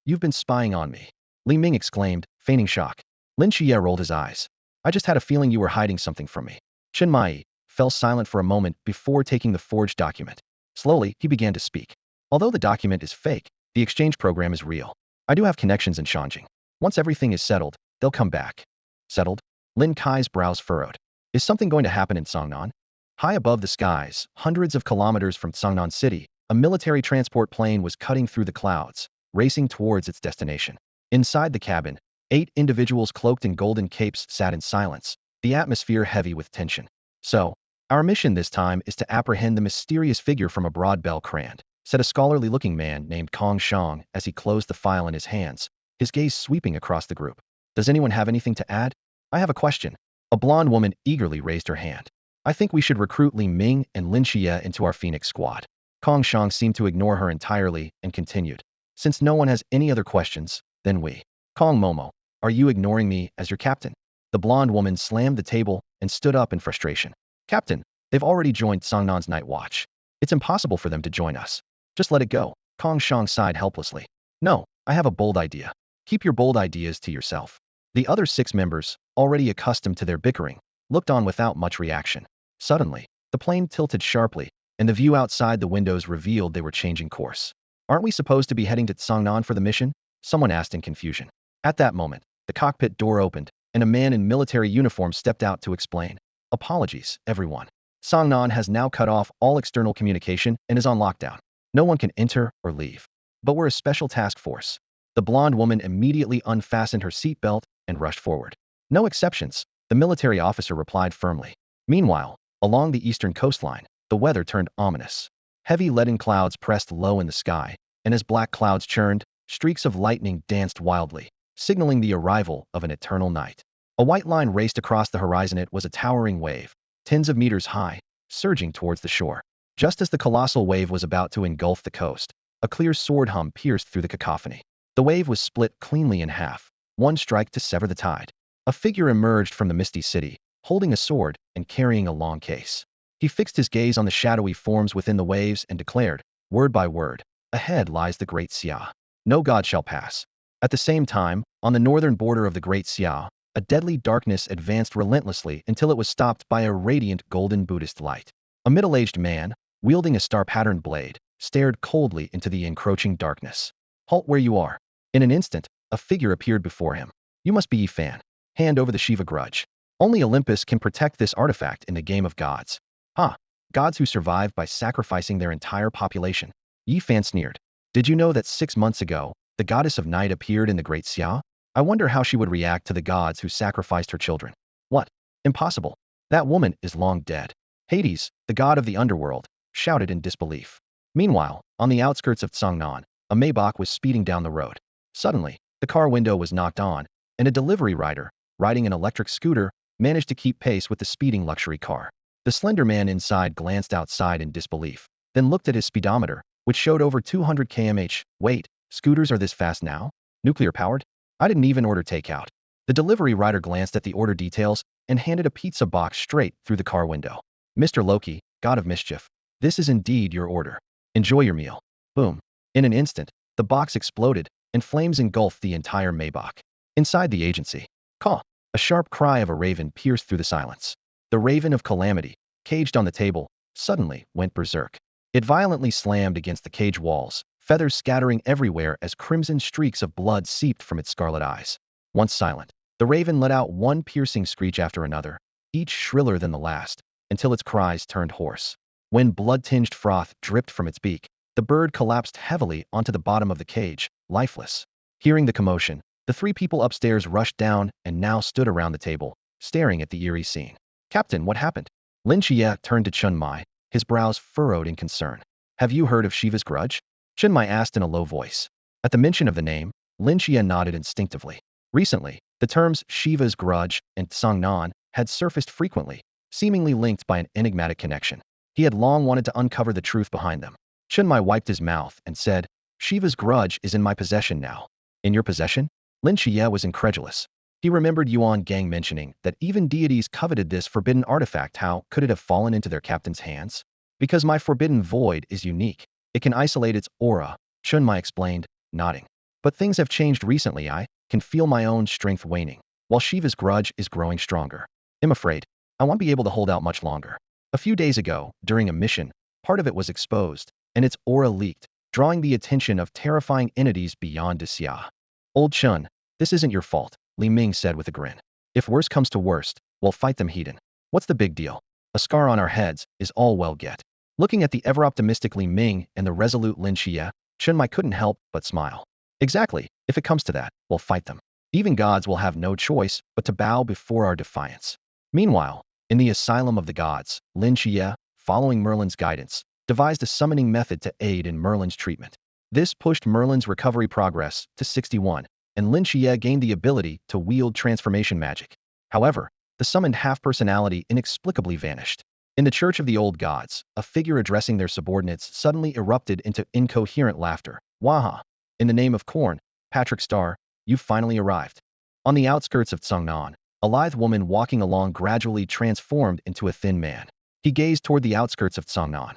you've been spying on me. Li Ming exclaimed, feigning shock. Lin Qiye rolled his eyes. I just had a feeling you were hiding something from me. Chen Mai fell silent for a moment before taking the forged document. Slowly, he began to speak. Although the document is fake, the exchange program is real. I do have connections in Shangjing. Once everything is settled, they'll come back. Settled? Lin Qiye's brows furrowed. Is something going to happen in Songnan? High above the skies, hundreds of kilometers from Songnan City, a military transport plane was cutting through the clouds, racing towards its destination. Inside the cabin, 8 individuals cloaked in golden capes sat in silence, the atmosphere heavy with tension. So, our mission this time is to apprehend the mysterious figure from abroad Belkrand, said a scholarly-looking man named Kong Shang as he closed the file in his hands, his gaze sweeping across the group. Does anyone have anything to add? I have a question. A blonde woman eagerly raised her hand. I think we should recruit Li Ming and Lin Qiye into our Phoenix squad. Kong Shang seemed to ignore her entirely and continued. Since no one has any other questions, then we. Kong Momo, are you ignoring me as your captain? The blonde woman slammed the table and stood up in frustration. Captain, they've already joined Songnan's night watch. It's impossible for them to join us. Just let it go. Kong Shang sighed helplessly. No, I have a bold idea. Keep your bold ideas to yourself. The other 6 members, already accustomed to their bickering, looked on without much reaction. Suddenly, the plane tilted sharply, and the view outside the windows revealed they were changing course. Aren't we supposed to be heading to Songnan for the mission? Someone asked in confusion. At that moment, the cockpit door opened, and a man in military uniform stepped out to explain. Apologies, everyone. Songnan has now cut off all external communication and is on lockdown. No one can enter or leave. But we're a special task force. The blonde woman immediately unfastened her seatbelt and rushed forward. No exceptions, the military officer replied firmly. Meanwhile, along the eastern coastline, the weather turned ominous. Heavy leaden clouds pressed low in the sky, and as black clouds churned, streaks of lightning danced wildly, signaling the arrival of an eternal night. A white line raced across the horizon. It was a towering wave, tens of meters high, surging towards the shore. Just as the colossal wave was about to engulf the coast, a clear sword hum pierced through the cacophony. The wave was split cleanly in half, one strike to sever the tide. A figure emerged from the misty city, holding a sword and carrying a long case. He fixed his gaze on the shadowy forms within the waves and declared, word by word, ahead lies the Great Xia. No god shall pass. At the same time, on the northern border of the Great Xia, a deadly darkness advanced relentlessly until it was stopped by a radiant golden Buddhist light. A middle-aged man, wielding a star-patterned blade, stared coldly into the encroaching darkness. Halt where you are. In an instant, a figure appeared before him. You must be Yi Fan. Hand over the Shiva grudge. Only Olympus can protect this artifact in the game of gods. Ah, gods who survive by sacrificing their entire population. Yi Fan sneered. Did you know that 6 months ago, the goddess of night appeared in the Great Xia? I wonder how she would react to the gods who sacrificed her children. What? Impossible. That woman is long dead. Hades, the god of the underworld, shouted in disbelief. Meanwhile, on the outskirts of Songnan, a Maybach was speeding down the road. Suddenly, the car window was knocked on, and a delivery rider, riding an electric scooter, managed to keep pace with the speeding luxury car. The slender man inside glanced outside in disbelief, then looked at his speedometer, which showed over 200 km/h. Wait, scooters are this fast now? Nuclear-powered? I didn't even order takeout. The delivery rider glanced at the order details and handed a pizza box straight through the car window. Mr. Loki, god of mischief, this is indeed your order. Enjoy your meal. Boom. In an instant, the box exploded, and flames engulfed the entire Maybach. Inside the agency, caw, a sharp cry of a raven pierced through the silence. The raven of calamity, caged on the table, suddenly went berserk. It violently slammed against the cage walls, feathers scattering everywhere as crimson streaks of blood seeped from its scarlet eyes. Once silent, the raven let out one piercing screech after another, each shriller than the last, until its cries turned hoarse. When blood-tinged froth dripped from its beak, the bird collapsed heavily onto the bottom of the cage, lifeless. Hearing the commotion, the three people upstairs rushed down and now stood around the table, staring at the eerie scene. "Captain, what happened?" Lin Qiye turned to Chun Mai, his brows furrowed in concern. "Have you heard of Shiva's grudge?" Chun Mai asked in a low voice. At the mention of the name, Lin Qiye nodded instinctively. Recently, the terms Shiva's grudge and Tsangnan had surfaced frequently, seemingly linked by an enigmatic connection. He had long wanted to uncover the truth behind them. Chun Mai wiped his mouth and said, "Shiva's grudge is in my possession now." "In your possession?" Lin Qiye was incredulous. He remembered Yuan Gang mentioning that even deities coveted this forbidden artifact. How could it have fallen into their captain's hands? "Because my forbidden void is unique. It can isolate its aura," Chun Mai explained, nodding. "But things have changed recently. I can feel my own strength waning, while Shiva's grudge is growing stronger. I'm afraid I won't be able to hold out much longer." A few days ago, during a mission, part of it was exposed, and its aura leaked, drawing the attention of terrifying entities beyond Xia. "Old Chun, this isn't your fault," Li Ming said with a grin. "If worst comes to worst, we'll fight them heathen. What's the big deal? A scar on our heads is all we'll get." Looking at the ever-optimistic Li Ming and the resolute Lin Qiye, Chun Mai couldn't help but smile. "Exactly, if it comes to that, we'll fight them. Even gods will have no choice but to bow before our defiance." Meanwhile, in the Asylum of the Gods, Lin Qiye, following Merlin's guidance, devised a summoning method to aid in Merlin's treatment. This pushed Merlin's recovery progress to 61, and Lin Qiye gained the ability to wield transformation magic. However, the summoned half-personality inexplicably vanished. In the Church of the Old Gods, a figure addressing their subordinates suddenly erupted into incoherent laughter. "Waha! In the name of corn, Patrick Starr, you've finally arrived." On the outskirts of Tsangnan, a lithe woman walking along gradually transformed into a thin man. He gazed toward the outskirts of Tsangnan.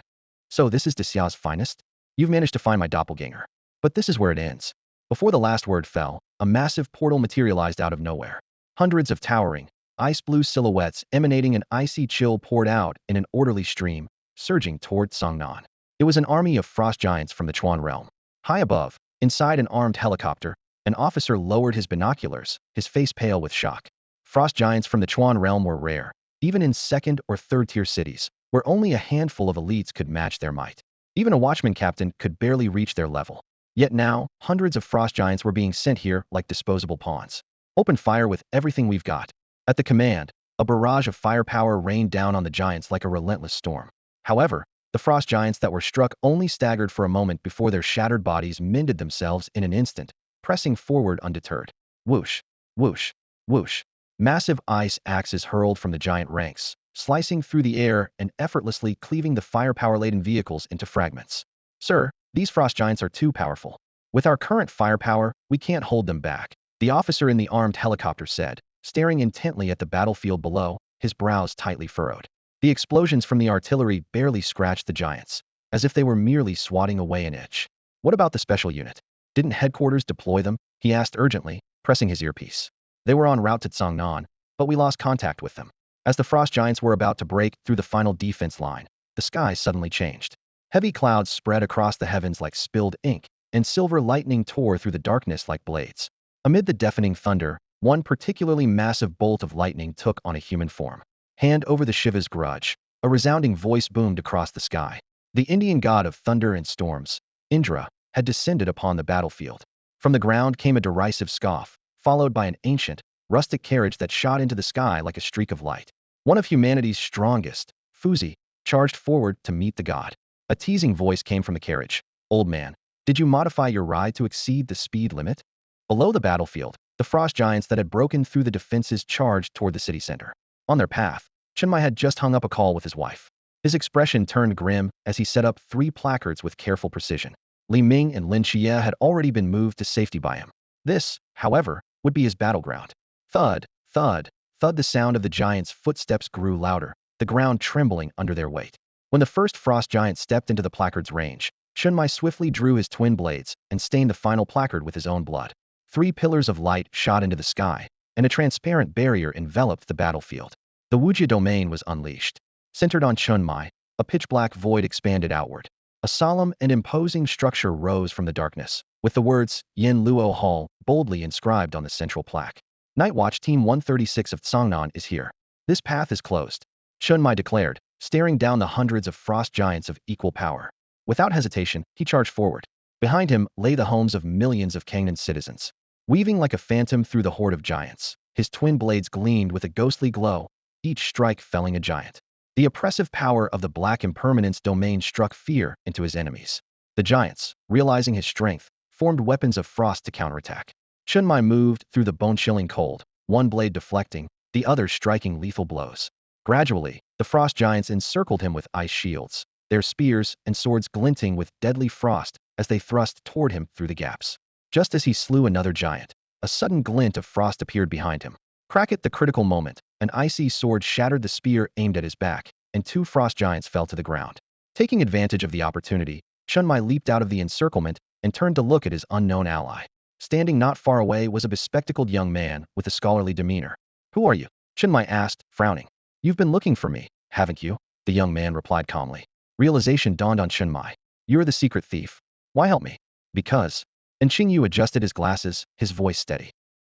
"So this is Xia's finest? You've managed to find my doppelganger. But this is where it ends." Before the last word fell, a massive portal materialized out of nowhere. Hundreds of towering, ice-blue silhouettes emanating an icy chill poured out in an orderly stream, surging toward Tsangnan. It was an army of frost giants from the Chuan realm. High above, inside an armed helicopter, an officer lowered his binoculars, his face pale with shock. Frost giants from the Chuan realm were rare, even in second- or third-tier cities, where only a handful of elites could match their might. Even a watchman captain could barely reach their level. Yet now, hundreds of frost giants were being sent here like disposable pawns. "Open fire with everything we've got." At the command, a barrage of firepower rained down on the giants like a relentless storm. However, the frost giants that were struck only staggered for a moment before their shattered bodies mended themselves in an instant, pressing forward undeterred. Whoosh, whoosh, whoosh. Massive ice axes hurled from the giant ranks, slicing through the air and effortlessly cleaving the firepower-laden vehicles into fragments. "Sir, these frost giants are too powerful. With our current firepower, we can't hold them back," the officer in the armed helicopter said, staring intently at the battlefield below, his brows tightly furrowed. The explosions from the artillery barely scratched the giants, as if they were merely swatting away an itch. "What about the special unit? Didn't headquarters deploy them?" he asked urgently, pressing his earpiece. "They were en route to Tsangnan, but we lost contact with them." As the frost giants were about to break through the final defense line, the sky suddenly changed. Heavy clouds spread across the heavens like spilled ink, and silver lightning tore through the darkness like blades. Amid the deafening thunder, one particularly massive bolt of lightning took on a human form. "Hand over the Shiva's grudge," a resounding voice boomed across the sky. The Indian god of thunder and storms, Indra, had descended upon the battlefield. From the ground came a derisive scoff, followed by an ancient, rustic carriage that shot into the sky like a streak of light. One of humanity's strongest, Fuzi, charged forward to meet the god. A teasing voice came from the carriage. "Old man, did you modify your ride to exceed the speed limit?" Below the battlefield, the frost giants that had broken through the defenses charged toward the city center. On their path, Chun Mai had just hung up a call with his wife. His expression turned grim as he set up 3 placards with careful precision. Li Ming and Lin Qiye had already been moved to safety by him. This, however, would be his battleground. Thud, thud, thud. The sound of the giants' footsteps grew louder, the ground trembling under their weight. When the first frost giant stepped into the placard's range, Chun Mai swiftly drew his twin blades and stained the final placard with his own blood. 3 pillars of light shot into the sky, and a transparent barrier enveloped the battlefield. The Wujia domain was unleashed. Centered on Chun Mai, A pitch-black void expanded outward. A solemn and imposing structure rose from the darkness, with the words Yin Luo Hall boldly inscribed on the central plaque. Night Watch Team 136 of Tsangnan is here. This path is closed, Shunmai declared, staring down the hundreds of frost giants of equal power. Without hesitation, he charged forward. Behind him lay the homes of millions of Kangnan citizens. Weaving like a phantom through the horde of giants, his twin blades gleamed with a ghostly glow, each strike felling a giant. The oppressive power of the Black Impermanence domain struck fear into his enemies. The giants, realizing his strength, formed weapons of frost to counterattack. Shunmai moved through the bone-chilling cold, one blade deflecting, the other striking lethal blows. Gradually, the frost giants encircled him with ice shields, their spears and swords glinting with deadly frost as they thrust toward him through the gaps. Just as he slew another giant, a sudden glint of frost appeared behind him. Crack at the critical moment, an icy sword shattered the spear aimed at his back, and two frost giants fell to the ground. Taking advantage of the opportunity, Shunmai leaped out of the encirclement and turned to look at his unknown ally. Standing not far away was a bespectacled young man with a scholarly demeanor. "Who are you?" Shunmai asked, frowning. "You've been looking for me, haven't you?" The young man replied calmly. Realization dawned on Shunmai. "You're the secret thief. Why help me?" "Because." And Qingyu adjusted his glasses, his voice steady.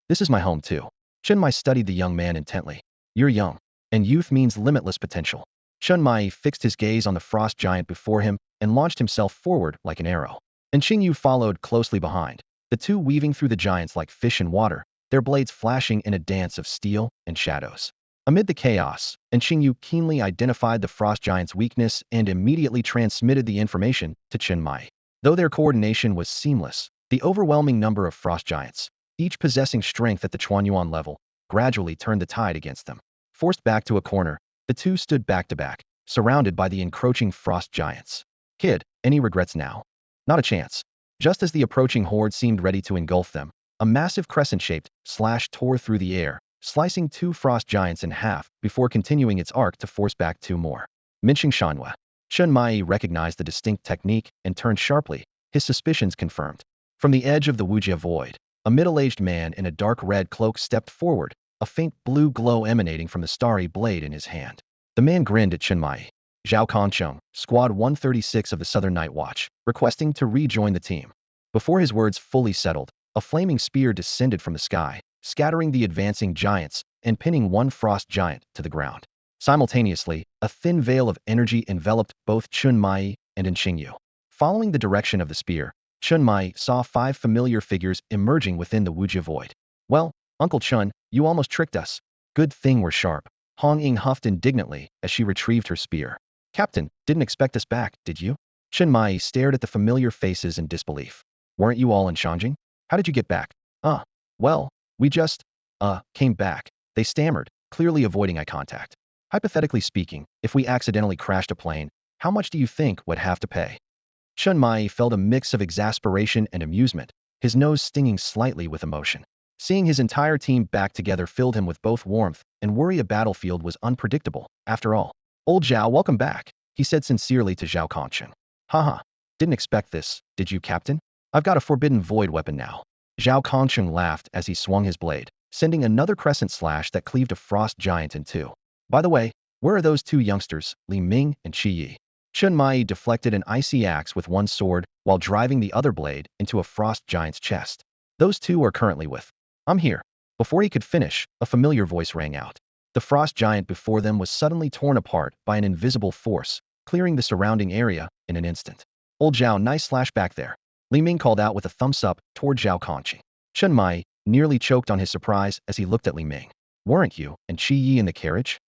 "This is my home too." Shunmai studied the young man intently. "You're young, and youth means limitless potential." Shunmai fixed his gaze on the frost giant before him and launched himself forward like an arrow. And Qingyu followed closely behind, the two weaving through the giants like fish in water, their blades flashing in a dance of steel and shadows. Amid the chaos, Qingyu keenly identified the frost giant's weakness and immediately transmitted the information to Shunmai. Though their coordination was seamless, the overwhelming number of frost giants, each possessing strength at the Chuanyuan level, gradually turned the tide against them. Forced back to a corner, the two stood back to back, surrounded by the encroaching frost giants. "Kid, any regrets now?" "Not a chance." Just as the approaching horde seemed ready to engulf them, a massive crescent-shaped slash tore through the air, slicing two frost giants in half before continuing its arc to force back two more. Minxing Shanhua. Shunmai recognized the distinct technique and turned sharply, his suspicions confirmed. From the edge of the Wujia void, a middle-aged man in a dark red cloak stepped forward, a faint blue glow emanating from the starry blade in his hand. The man grinned at Shunmai. "Zhao Kongcheng, Squad 136 of the Southern Night Watch, requesting to rejoin the team." Before his words fully settled, a flaming spear descended from the sky, scattering the advancing giants and pinning one frost giant to the ground. Simultaneously, a thin veil of energy enveloped both Shunmai and Qingyu. Following the direction of the spear, Shunmai saw 5 familiar figures emerging within the Wujia void. "Well, Uncle Chun, you almost tricked us." "Good thing we're sharp." Hong Ying huffed indignantly as she retrieved her spear. "Captain, didn't expect us back, did you?" Shunmai stared at the familiar faces in disbelief. "Weren't you all in Shanjing? How did you get back?" Well, we just, came back," they stammered, clearly avoiding eye contact. "Hypothetically speaking, if we accidentally crashed a plane, how much do you think we'd have to pay?" Shunmai felt a mix of exasperation and amusement, his nose stinging slightly with emotion. Seeing his entire team back together filled him with both warmth and worry. A battlefield was unpredictable, after all. "Old Zhao, welcome back," he said sincerely to Zhao Kongcheng. "Haha, didn't expect this, did you, Captain? I've got a forbidden void weapon now." Zhao Kongcheng laughed as he swung his blade, sending another crescent slash that cleaved a frost giant in two. "By the way, where are those two youngsters, Li Ming and Qiye?" Shunmai deflected an icy axe with one sword while driving the other blade into a frost giant's chest. "Those two are currently with." "I'm here." Before he could finish, a familiar voice rang out. The frost giant before them was suddenly torn apart by an invisible force, clearing the surrounding area in an instant. "Old Zhao, nice slash back there." Li Ming called out with a thumbs up toward Zhao Kongqi. Shunmai nearly choked on his surprise as he looked at Li Ming. "Weren't you and Qiye in the carriage?"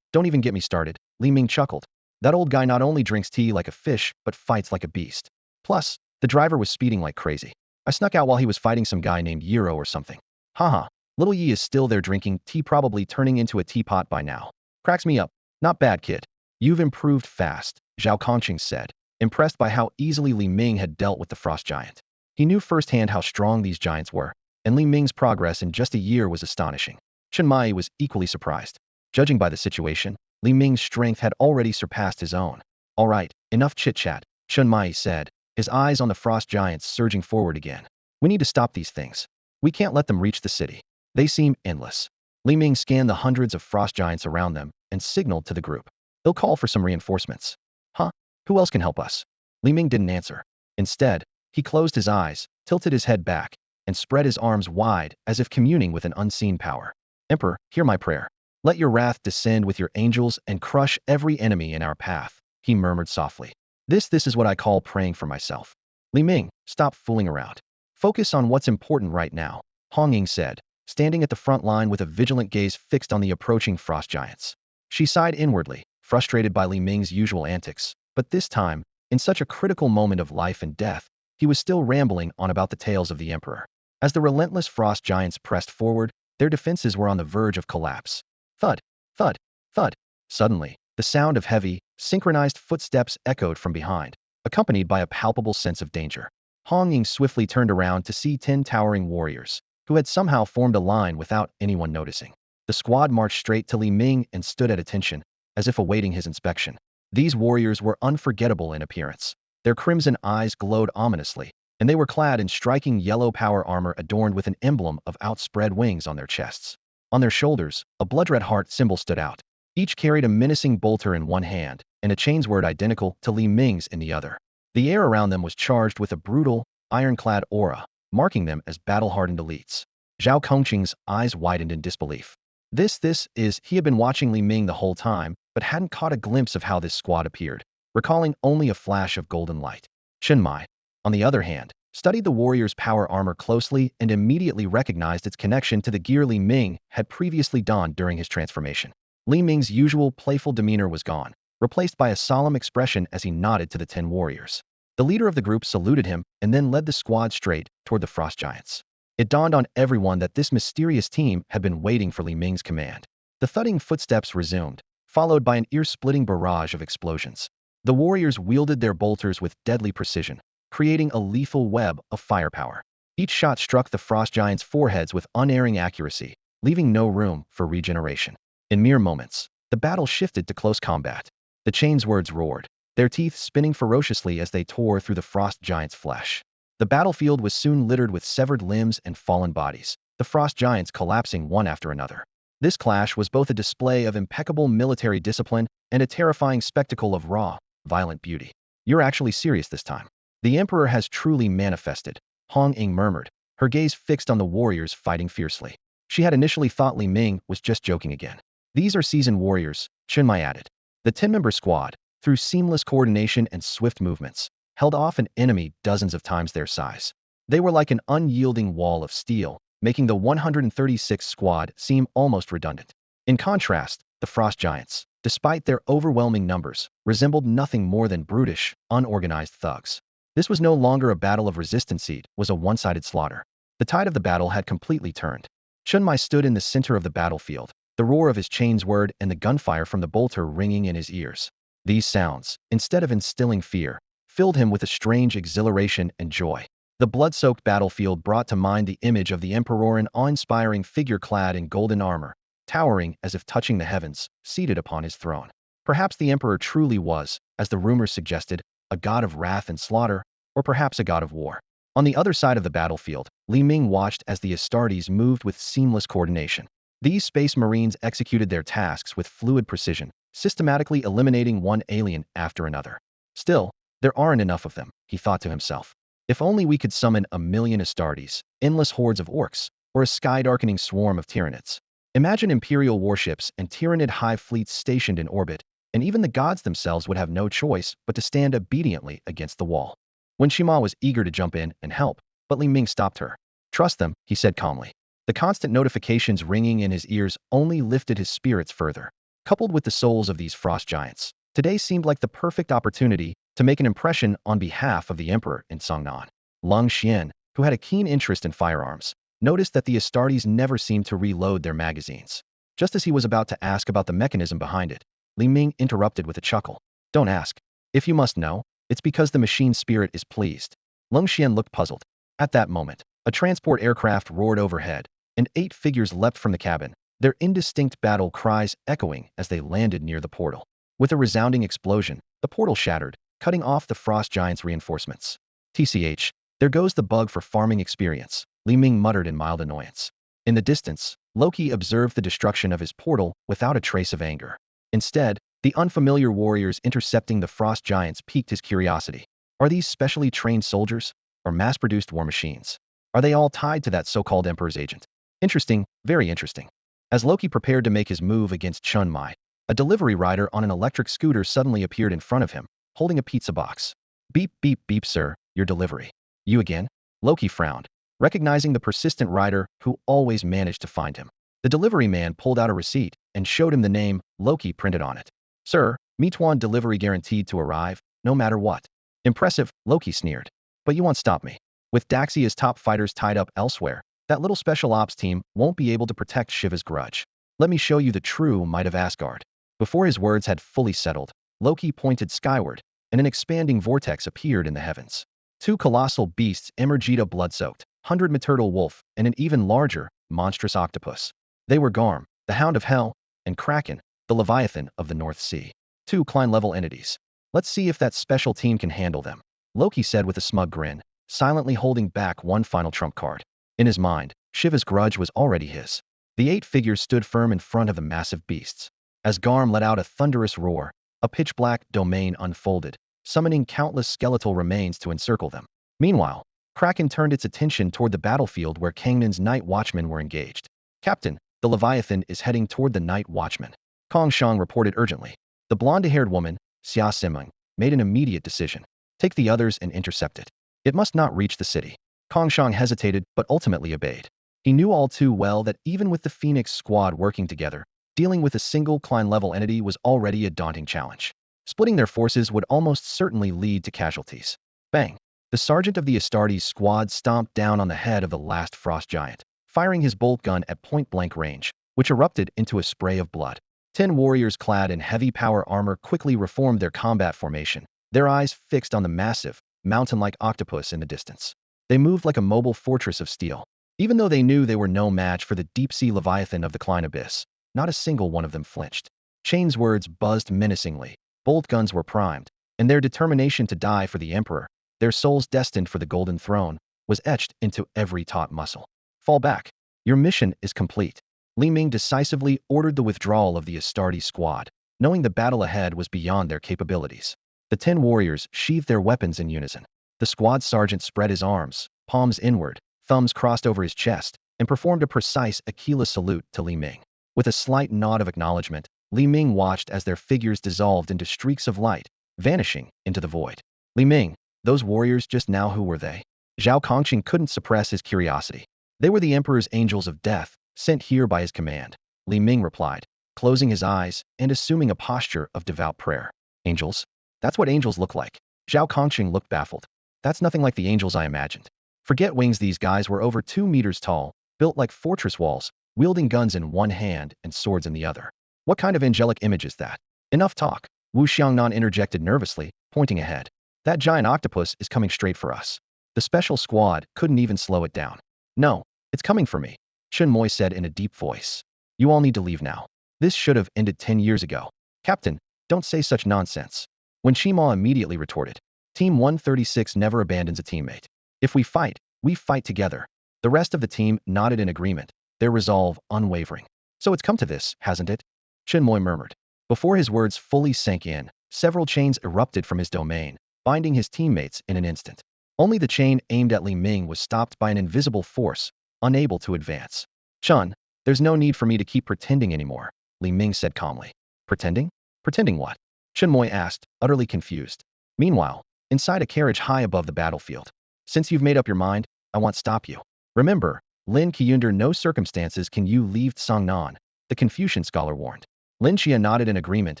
Don't even get me started," Li Ming chuckled. "That old guy not only drinks tea like a fish, but fights like a beast. Plus, the driver was speeding like crazy. I snuck out while he was fighting some guy named Yiro or something. Haha, little Yi is still there drinking tea, probably turning into a teapot by now. Cracks me up. Not bad, kid. You've improved fast," Zhao Kongqing said, impressed by how easily Li Ming had dealt with the frost giant. He knew firsthand how strong these giants were, and Li Ming's progress in just a year was astonishing. Shunmai was equally surprised. Judging by the situation, Li Ming's strength had already surpassed his own. "All right, enough chit-chat," Shunmai said, his eyes on the frost giants surging forward again. "We need to stop these things. We can't let them reach the city. They seem endless." Li Ming scanned the hundreds of frost giants around them and signaled to the group. They'll call for some reinforcements. Huh? Who else can help us? Li Ming didn't answer. Instead, he closed his eyes, tilted his head back, and spread his arms wide as if communing with an unseen power. Emperor, hear my prayer. Let your wrath descend with your angels and crush every enemy in our path, he murmured softly. This is what I call praying for myself. Li Ming, stop fooling around. Focus on what's important right now, Hong Ying said, standing at the front line with a vigilant gaze fixed on the approaching frost giants. She sighed inwardly, frustrated by Li Ming's usual antics, but this time, in such a critical moment of life and death, he was still rambling on about the tales of the Emperor. As the relentless frost giants pressed forward, their defenses were on the verge of collapse. Thud, thud, thud. Suddenly, the sound of heavy, synchronized footsteps echoed from behind, accompanied by a palpable sense of danger. Hong Ying swiftly turned around to see 10 towering warriors, who had somehow formed a line without anyone noticing. The squad marched straight to Li Ming and stood at attention, as if awaiting his inspection. These warriors were unforgettable in appearance. Their crimson eyes glowed ominously, and they were clad in striking yellow power armor adorned with an emblem of outspread wings on their chests. On their shoulders, a blood-red heart symbol stood out. Each carried a menacing bolter in one hand, and a chainsword identical to Li Ming's in the other. The air around them was charged with a brutal, ironclad aura, marking them as battle-hardened elites. Zhao Kongqing's eyes widened in disbelief. He had been watching Li Ming the whole time, but hadn't caught a glimpse of how this squad appeared, recalling only a flash of golden light. Chen Mai, on the other hand, studied the warrior's power armor closely and immediately recognized its connection to the gear Li Ming had previously donned during his transformation. Li Ming's usual playful demeanor was gone, replaced by a solemn expression as he nodded to the 10 warriors. The leader of the group saluted him and then led the squad straight toward the frost giants. It dawned on everyone that this mysterious team had been waiting for Li Ming's command. The thudding footsteps resumed, followed by an ear-splitting barrage of explosions. The warriors wielded their bolters with deadly precision, creating a lethal web of firepower. Each shot struck the frost giants' foreheads with unerring accuracy, leaving no room for regeneration. In mere moments, the battle shifted to close combat. The chainswords roared, their teeth spinning ferociously as they tore through the frost giants' flesh. The battlefield was soon littered with severed limbs and fallen bodies, the frost giants collapsing one after another. This clash was both a display of impeccable military discipline and a terrifying spectacle of raw, violent beauty. You're actually serious this time. The Emperor has truly manifested, Hong Ying murmured, her gaze fixed on the warriors fighting fiercely. She had initially thought Li Ming was just joking again. These are seasoned warriors, Chen Mai added. The 10-member squad, through seamless coordination and swift movements, held off an enemy dozens of times their size. They were like an unyielding wall of steel, making the 136th squad seem almost redundant. In contrast, the frost giants, despite their overwhelming numbers, resembled nothing more than brutish, unorganized thugs. This was no longer a battle of resistance, it was a one-sided slaughter. The tide of the battle had completely turned. Chen Mai stood in the center of the battlefield, the roar of his chainsword and the gunfire from the bolter ringing in his ears. These sounds, instead of instilling fear, filled him with a strange exhilaration and joy. The blood-soaked battlefield brought to mind the image of the Emperor, an awe-inspiring figure clad in golden armor, towering as if touching the heavens, seated upon his throne. Perhaps the Emperor truly was, as the rumors suggested, a god of wrath and slaughter, or perhaps a god of war. On the other side of the battlefield, Li Ming watched as the Astartes moved with seamless coordination. These Space Marines executed their tasks with fluid precision, systematically eliminating one alien after another. Still, there aren't enough of them, he thought to himself. If only we could summon 1,000,000 Astartes, endless hordes of orcs, or a sky-darkening swarm of Tyranids. Imagine Imperial warships and Tyranid hive fleets stationed in orbit, and even the gods themselves would have no choice but to stand obediently against the wall. Wen Shima was eager to jump in and help, but Li Ming stopped her. Trust them, he said calmly. The constant notifications ringing in his ears only lifted his spirits further. Coupled with the souls of these frost giants, today seemed like the perfect opportunity to make an impression on behalf of the Emperor in Songnan. Lin Qiye, who had a keen interest in firearms, noticed that the Astartes never seemed to reload their magazines. Just as he was about to ask about the mechanism behind it, Li Ming interrupted with a chuckle. Don't ask. If you must know, it's because the machine spirit is pleased. Lin Qiye looked puzzled. At that moment, a transport aircraft roared overhead, and 8 figures leapt from the cabin, their indistinct battle cries echoing as they landed near the portal. With a resounding explosion, the portal shattered, cutting off the frost giants' reinforcements. TCH, there goes the bug for farming experience, Li Ming muttered in mild annoyance. In the distance, Loki observed the destruction of his portal without a trace of anger. Instead, The unfamiliar warriors intercepting the frost giants piqued his curiosity. Are these specially trained soldiers or mass-produced war machines? Are they all tied to that so-called Emperor's agent? Interesting, very interesting. As Loki prepared to make his move against Chun Mai, a delivery rider on an electric scooter suddenly appeared in front of him, holding a pizza box. Beep, beep, beep, sir, your delivery. You again? Loki frowned, recognizing the persistent rider who always managed to find him. The delivery man pulled out a receipt and showed him the name Loki printed on it. Sir, Meituan delivery guaranteed to arrive, no matter what. Impressive, Loki sneered. But you won't stop me. With Daxia's top fighters tied up elsewhere, that little special ops team won't be able to protect Shiva's grudge. Let me show you the true might of Asgard. Before his words had fully settled, Loki pointed skyward, and an expanding vortex appeared in the heavens. Two colossal beasts emerged, a blood-soaked, 100-meter wolf and an even larger, monstrous octopus. They were Garm, the Hound of Hell, and Kraken, the Leviathan of the North Sea. Two Klein-level entities. Let's see if that special team can handle them, Loki said with a smug grin, silently holding back one final trump card. In his mind, Shiva's grudge was already his. The 8 figures stood firm in front of the massive beasts. As Garm let out a thunderous roar, a pitch-black domain unfolded, summoning countless skeletal remains to encircle them. Meanwhile, Kraken turned its attention toward the battlefield where Kangman's night watchmen were engaged. Captain, the Leviathan is heading toward the night watchman, Kong Shang reported urgently. The blonde-haired woman, Xia Simeng, made an immediate decision. Take the others and intercept it. It must not reach the city. Kong Shang hesitated but ultimately obeyed. He knew all too well that even with the Phoenix squad working together, dealing with a single Klein-level entity was already a daunting challenge. Splitting their forces would almost certainly lead to casualties. Bang! The sergeant of the Astartes squad stomped down on the head of the last frost giant, firing his bolt gun at point-blank range, which erupted into a spray of blood. 10 warriors clad in heavy power armor quickly reformed their combat formation, their eyes fixed on the massive, mountain-like octopus in the distance. They moved like a mobile fortress of steel. Even though they knew they were no match for the deep-sea Leviathan of the Klein Abyss, not a single one of them flinched. Chainswords buzzed menacingly, bolt guns were primed, and their determination to die for the Emperor, their souls destined for the Golden Throne, was etched into every taut muscle. Fall back. Your mission is complete. Li Ming decisively ordered the withdrawal of the Astartes squad, knowing the battle ahead was beyond their capabilities. The 10 warriors sheathed their weapons in unison. The squad sergeant spread his arms, palms inward, thumbs crossed over his chest, and performed a precise Aquila salute to Li Ming. With a slight nod of acknowledgement, Li Ming watched as their figures dissolved into streaks of light, vanishing into the void. Li Ming, those warriors just now, who were they? Zhao Kongqing couldn't suppress his curiosity. They were the Emperor's angels of death, sent here by his command, Li Ming replied, closing his eyes and assuming a posture of devout prayer. Angels? That's what angels look like. Zhao Kongqing looked baffled. That's nothing like the angels I imagined. Forget wings, these guys were over 2 meters tall, built like fortress walls, wielding guns in one hand and swords in the other. What kind of angelic image is that? Enough talk, Wu Xiangnan interjected nervously, pointing ahead. That giant octopus is coming straight for us. The special squad couldn't even slow it down. No, it's coming for me, Chun Moi said in a deep voice. You all need to leave now. This should have ended 10 years ago. Captain, don't say such nonsense. When Shima immediately retorted. Team 136 never abandons a teammate. If we fight together. The rest of the team nodded in agreement, their resolve unwavering. So it's come to this, hasn't it? Chun Moi murmured. Before his words fully sank in, several chains erupted from his domain, binding his teammates in an instant. Only the chain aimed at Li Ming was stopped by an invisible force, unable to advance. Chun, there's no need for me to keep pretending anymore, Li Ming said calmly. Pretending? Pretending what? Chun Moi asked, utterly confused. Meanwhile, inside a carriage high above the battlefield. Since you've made up your mind, I won't stop you. Remember, Lin Qiye, under no circumstances can you leave Songnan, the Confucian scholar warned. Lynchia nodded in agreement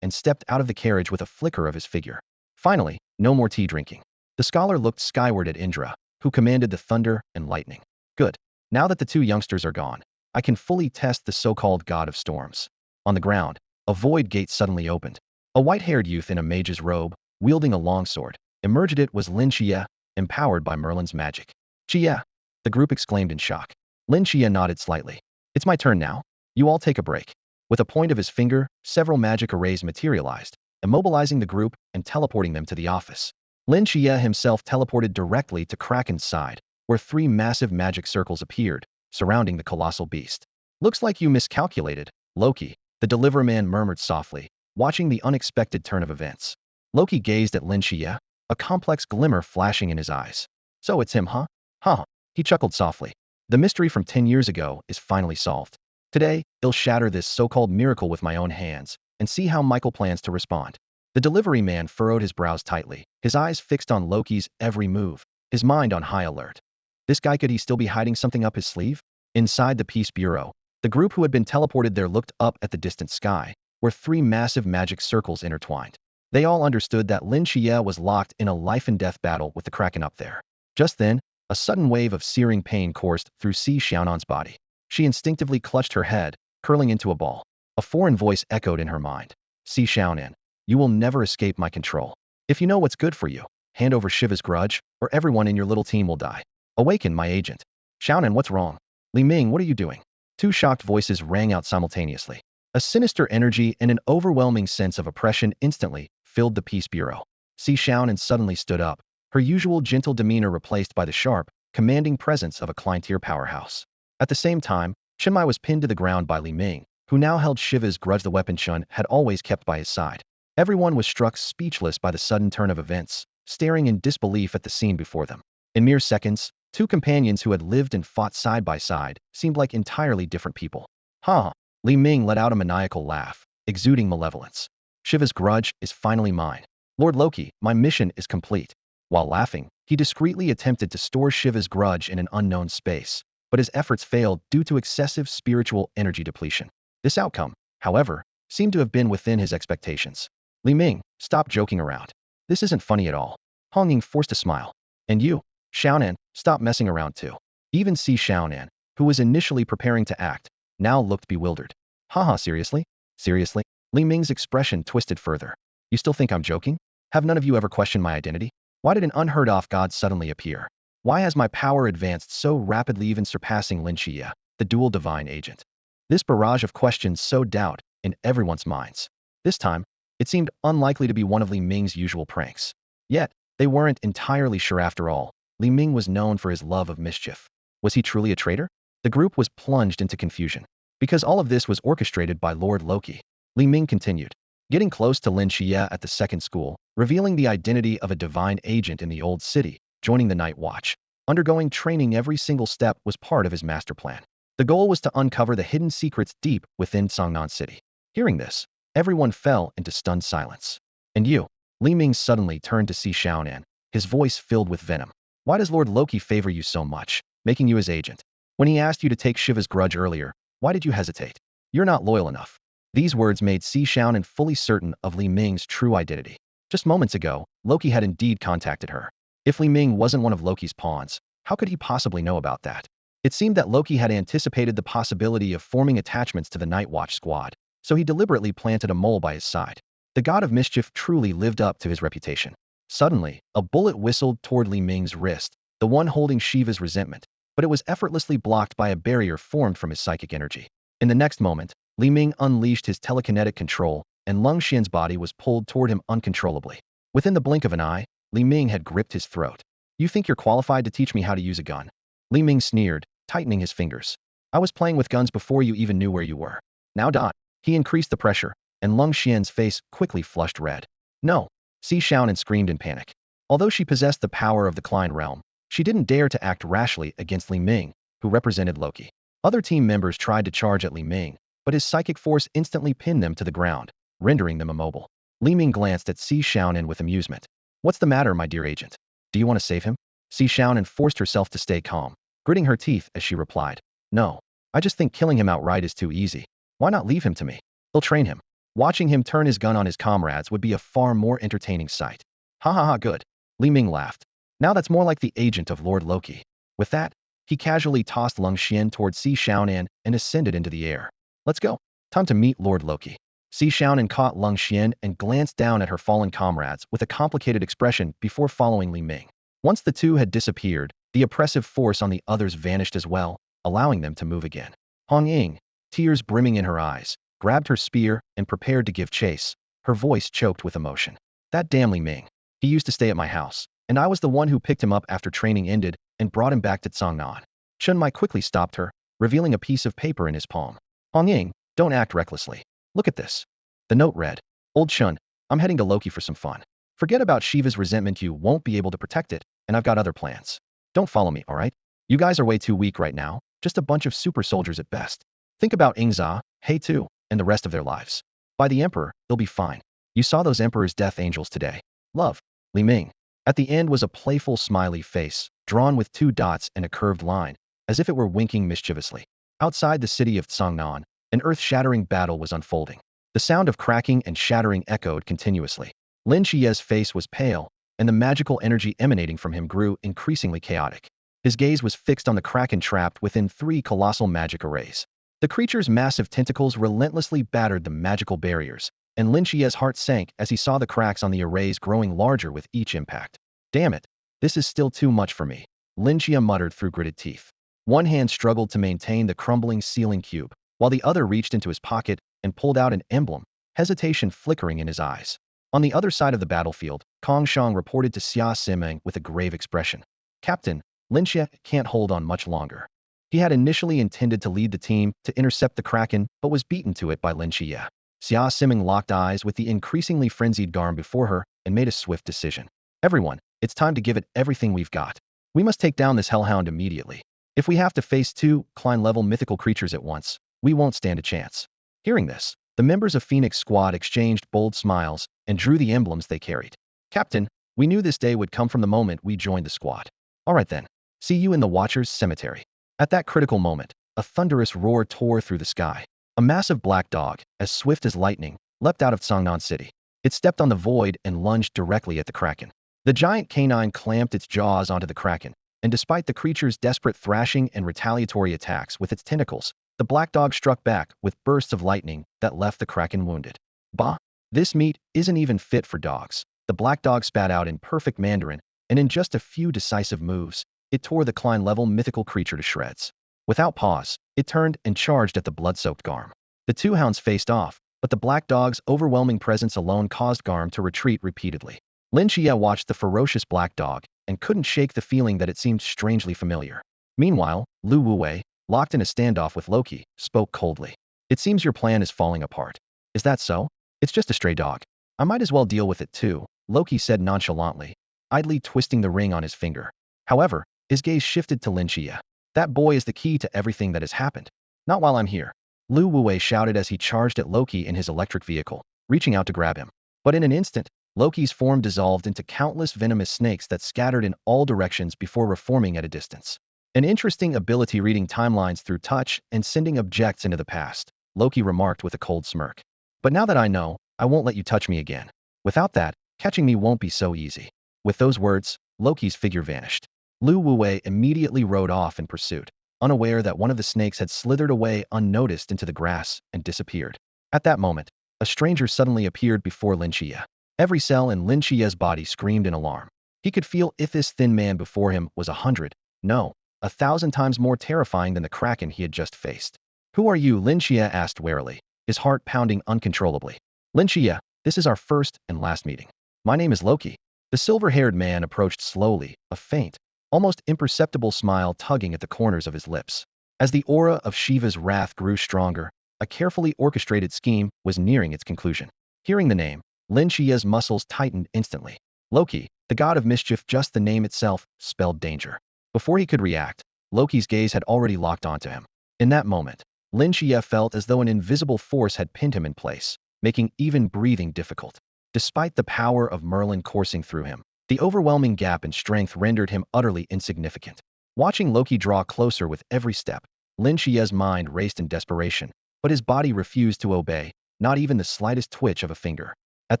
and stepped out of the carriage with a flicker of his figure. Finally, no more tea drinking. The scholar looked skyward at Indra, who commanded the thunder and lightning. Good. Now that the 2 youngsters are gone, I can fully test the so-called god of storms. On the ground, a void gate suddenly opened. A white-haired youth in a mage's robe, wielding a longsword, emerged. It was Lin Qiye, empowered by Merlin's magic. Qiye! The group exclaimed in shock. Lin Qiye nodded slightly. It's my turn now. You all take a break. With a point of his finger, several magic arrays materialized, immobilizing the group and teleporting them to the office. Lin Qiye himself teleported directly to Kraken's side, where 3 massive magic circles appeared, surrounding the colossal beast. Looks like you miscalculated, Loki, the deliverer man murmured softly, watching the unexpected turn of events. Loki gazed at Lin Qiye, a complex glimmer flashing in his eyes. So it's him, huh? Huh. He chuckled softly. The mystery from 10 years ago is finally solved. Today, I'll shatter this so-called miracle with my own hands, and see how Michael plans to respond. The delivery man furrowed his brows tightly, his eyes fixed on Loki's every move, his mind on high alert. This guy, could he still be hiding something up his sleeve? Inside the Peace Bureau, the group who had been teleported there looked up at the distant sky, where 3 massive magic circles intertwined. They all understood that Lin Qiye was locked in a life-and-death battle with the Kraken up there. Just then, a sudden wave of searing pain coursed through Si Xiaonan's body. She instinctively clutched her head, curling into a ball. A foreign voice echoed in her mind. Si Xiaonan, you will never escape my control. If you know what's good for you, hand over Shiva's grudge, or everyone in your little team will die. Awaken, my agent. Xiaonan, what's wrong? Li Ming, what are you doing? 2 shocked voices rang out simultaneously. A sinister energy and an overwhelming sense of oppression instantly filled the Peace Bureau. Si Xiaonan suddenly stood up, her usual gentle demeanor replaced by the sharp, commanding presence of a Kleintier powerhouse. At the same time, Chenmai was pinned to the ground by Li Ming, who now held Shiva's grudge, the weapon Chun had always kept by his side. Everyone was struck speechless by the sudden turn of events, staring in disbelief at the scene before them. In mere seconds, 2 companions who had lived and fought side by side seemed like entirely different people. Ha! Li Ming let out a maniacal laugh, exuding malevolence. Shiva's grudge is finally mine. Lord Loki, my mission is complete. While laughing, he discreetly attempted to store Shiva's grudge in an unknown space, but his efforts failed due to excessive spiritual energy depletion. This outcome, however, seemed to have been within his expectations. Li Ming, stop joking around. This isn't funny at all. Hong Ying forced a smile. And you, Xiaonan, stop messing around too. Even Si Xiaonan, who was initially preparing to act, now looked bewildered. Haha, seriously? Seriously? Li Ming's expression twisted further. You still think I'm joking? Have none of you ever questioned my identity? Why did an unheard-of god suddenly appear? Why has my power advanced so rapidly, even surpassing Lin Qiye, the dual divine agent? This barrage of questions sowed doubt in everyone's minds. This time, it seemed unlikely to be one of Li Ming's usual pranks. Yet, they weren't entirely sure after all. Li Ming was known for his love of mischief. Was he truly a traitor? The group was plunged into confusion. Because all of this was orchestrated by Lord Loki. Li Ming continued, getting close to Lin Qiye at the second school, revealing the identity of a divine agent in the old city, joining the Night Watch. Undergoing training every single step was part of his master plan. The goal was to uncover the hidden secrets deep within Songnan City. Hearing this, everyone fell into stunned silence. And you? Li Ming suddenly turned to Si Xiaonan, his voice filled with venom. Why does Lord Loki favor you so much, making you his agent? When he asked you to take Shiva's grudge earlier, why did you hesitate? You're not loyal enough. These words made Si Xiaonan fully certain of Li Ming's true identity. Just moments ago, Loki had indeed contacted her. If Li Ming wasn't one of Loki's pawns, how could he possibly know about that? It seemed that Loki had anticipated the possibility of forming attachments to the Night Watch squad, so he deliberately planted a mole by his side. The god of mischief truly lived up to his reputation. Suddenly, a bullet whistled toward Li Ming's wrist, the one holding Shiva's resentment, but it was effortlessly blocked by a barrier formed from his psychic energy. In the next moment, Li Ming unleashed his telekinetic control, and Lin Qiye's body was pulled toward him uncontrollably. Within the blink of an eye, Li Ming had gripped his throat. You think you're qualified to teach me how to use a gun? Li Ming sneered, tightening his fingers. I was playing with guns before you even knew where you were. Now dot. He increased the pressure, and Lin Qiye's face quickly flushed red. No. Si Xiaonan screamed in panic. Although she possessed the power of the Klein realm, she didn't dare to act rashly against Li Ming, who represented Loki. Other team members tried to charge at Li Ming, but his psychic force instantly pinned them to the ground, rendering them immobile. Li Ming glanced at Si Xiaonan with amusement. What's the matter, my dear agent? Do you want to save him? Si Xiaonan forced herself to stay calm, gritting her teeth as she replied. No. I just think killing him outright is too easy. Why not leave him to me? I'll train him. Watching him turn his gun on his comrades would be a far more entertaining sight. Ha ha ha, good. Li Ming laughed. Now that's more like the agent of Lord Loki. With that, he casually tossed Lin Qiye towards Si Xiaonan and ascended into the air. Let's go. Time to meet Lord Loki. Si Xiaonan caught Lin Qiye and glanced down at her fallen comrades with a complicated expression before following Li Ming. Once the two had disappeared, the oppressive force on the others vanished as well, allowing them to move again. Hong Ying, tears brimming in her eyes, grabbed her spear and prepared to give chase, her voice choked with emotion. That damn Li Ming. He used to stay at my house, and I was the one who picked him up after training ended and brought him back to Congnan. Chunmai quickly stopped her, revealing a piece of paper in his palm. Hong Ying, don't act recklessly. Look at this. The note read, Old Shun, I'm heading to Loki for some fun. Forget about Shiva's resentment, you won't be able to protect it, and I've got other plans. Don't follow me, alright? You guys are way too weak right now, just a bunch of super soldiers at best. Think about Ingza, Hei Tu, and the rest of their lives. By the Emperor, they'll be fine. You saw those Emperor's death angels today. Love, Li Ming. At the end was a playful smiley face, drawn with 2 dots and a curved line, as if it were winking mischievously. Outside the city of Tsangnan, an earth-shattering battle was unfolding. The sound of cracking and shattering echoed continuously. Lin Qiye's face was pale, and the magical energy emanating from him grew increasingly chaotic. His gaze was fixed on the kraken trapped within 3 colossal magic arrays. The creature's massive tentacles relentlessly battered the magical barriers, and Lin Qiye's heart sank as he saw the cracks on the arrays growing larger with each impact. Damn it, this is still too much for me, Lin Qiye muttered through gritted teeth. One hand struggled to maintain the crumbling ceiling cube, while the other reached into his pocket and pulled out an emblem, hesitation flickering in his eyes. On the other side of the battlefield, Kong Shang reported to Xia Simeng with a grave expression. Captain, Lynchia can't hold on much longer. He had initially intended to lead the team to intercept the Kraken, but was beaten to it by Lin Qiye. Xia Simeng locked eyes with the increasingly frenzied Garm before her and made a swift decision. Everyone, it's time to give it everything we've got. We must take down this hellhound immediately. If we have to face 2 Klein-level mythical creatures at once, we won't stand a chance. Hearing this, the members of Phoenix Squad exchanged bold smiles and drew the emblems they carried. Captain, we knew this day would come from the moment we joined the squad. All right then, see you in the Watcher's Cemetery. At that critical moment, a thunderous roar tore through the sky. A massive black dog, as swift as lightning, leapt out of Tsangnan City. It stepped on the void and lunged directly at the Kraken. The giant canine clamped its jaws onto the Kraken, and despite the creature's desperate thrashing and retaliatory attacks with its tentacles, the black dog struck back with bursts of lightning that left the Kraken wounded. Bah! This meat isn't even fit for dogs. The black dog spat out in perfect Mandarin, and in just a few decisive moves, it tore the Klein-level mythical creature to shreds. Without pause, it turned and charged at the blood-soaked Garm. The 2 hounds faced off, but the black dog's overwhelming presence alone caused Garm to retreat repeatedly. Lin Qiye watched the ferocious black dog and couldn't shake the feeling that it seemed strangely familiar. Meanwhile, Lu Wuwei, locked in a standoff with Loki, spoke coldly. It seems your plan is falling apart. Is that so? It's just a stray dog. I might as well deal with it too, Loki said nonchalantly, idly twisting the ring on his finger. However, his gaze shifted to Lin Qiye. That boy is the key to everything that has happened. Not while I'm here. Lu Wuwei shouted as he charged at Loki in his electric vehicle, reaching out to grab him. But in an instant, Loki's form dissolved into countless venomous snakes that scattered in all directions before reforming at a distance. An interesting ability reading timelines through touch and sending objects into the past, Loki remarked with a cold smirk. But now that I know, I won't let you touch me again. Without that, catching me won't be so easy. With those words, Loki's figure vanished. Lu Wuwei immediately rode off in pursuit, unaware that one of the snakes had slithered away unnoticed into the grass and disappeared. At that moment, a stranger suddenly appeared before Lin Qiye. Every cell in Lin Qiye's body screamed in alarm. He could feel if this thin man before him was 1,000 times more terrifying than the Kraken he had just faced. Who are you? Lin Qiye asked warily, his heart pounding uncontrollably. Lin Qiye, this is our first and last meeting. My name is Loki. The silver-haired man approached slowly, a faint, almost imperceptible smile tugging at the corners of his lips. As the aura of Shiva's wrath grew stronger, a carefully orchestrated scheme was nearing its conclusion. Hearing the name, Lin Qiye's muscles tightened instantly. Loki, the god of mischief, just the name itself, spelled danger. Before he could react, Loki's gaze had already locked onto him. In that moment, Lin Qiye felt as though an invisible force had pinned him in place, making even breathing difficult. Despite the power of Merlin coursing through him, the overwhelming gap in strength rendered him utterly insignificant. Watching Loki draw closer with every step, Lin Qiye's mind raced in desperation, but his body refused to obey, not even the slightest twitch of a finger. At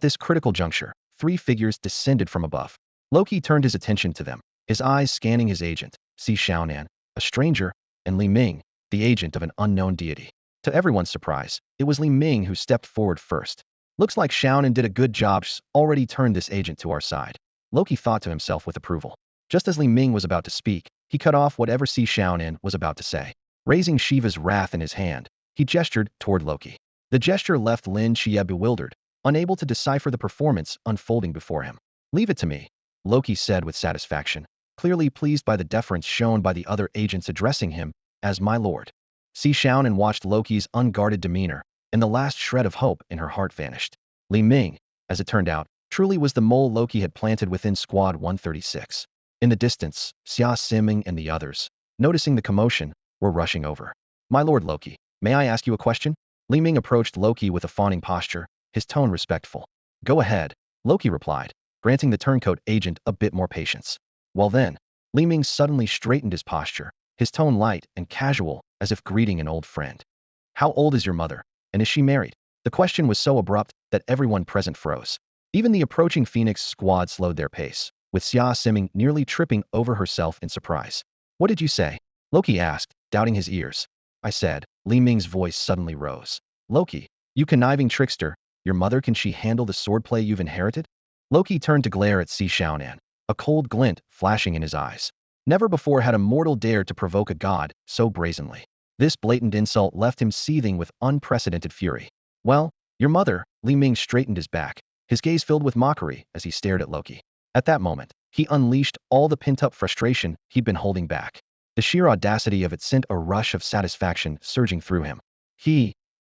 this critical juncture, 3 figures descended from above. Loki turned his attention to them, his eyes scanning his agent, Si Xiaonan, a stranger, and Li Ming, the agent of an unknown deity. To everyone's surprise, it was Li Ming who stepped forward first. Looks like Xiaonan did a good job, already turned this agent to our side. Loki thought to himself with approval. Just as Li Ming was about to speak, he cut off whatever Si Xiaonan was about to say. Raising Shiva's wrath in his hand, he gestured toward Loki. The gesture left Lin Qiye bewildered, unable to decipher the performance unfolding before him. Leave it to me, Loki said with satisfaction, clearly pleased by the deference shown by the other agents addressing him as my lord. Si Xiaonan watched Loki's unguarded demeanor, and the last shred of hope in her heart vanished. Li Ming, as it turned out, truly was the mole Loki had planted within Squad 136. In the distance, Xia Siming and the others, noticing the commotion, were rushing over. My lord Loki, may I ask you a question? Li Ming approached Loki with a fawning posture, his tone respectful. Go ahead, Loki replied, granting the turncoat agent a bit more patience. Well then, Li Ming suddenly straightened his posture, his tone light and casual, as if greeting an old friend. How old is your mother, and is she married? The question was so abrupt that everyone present froze. Even the approaching Phoenix squad slowed their pace, with Xia Siming nearly tripping over herself in surprise. What did you say? Loki asked, doubting his ears. I said. Li Ming's voice suddenly rose. Loki, you conniving trickster, your mother, can she handle the swordplay you've inherited? Loki turned to glare at Si Xiaonan, a cold glint flashing in his eyes. Never before had a mortal dared to provoke a god so brazenly. This blatant insult left him seething with unprecedented fury. Well, your mother, Li Ming straightened his back, his gaze filled with mockery as he stared at Loki. At that moment, he unleashed all the pent-up frustration he'd been holding back. The sheer audacity of it sent a rush of satisfaction surging through him.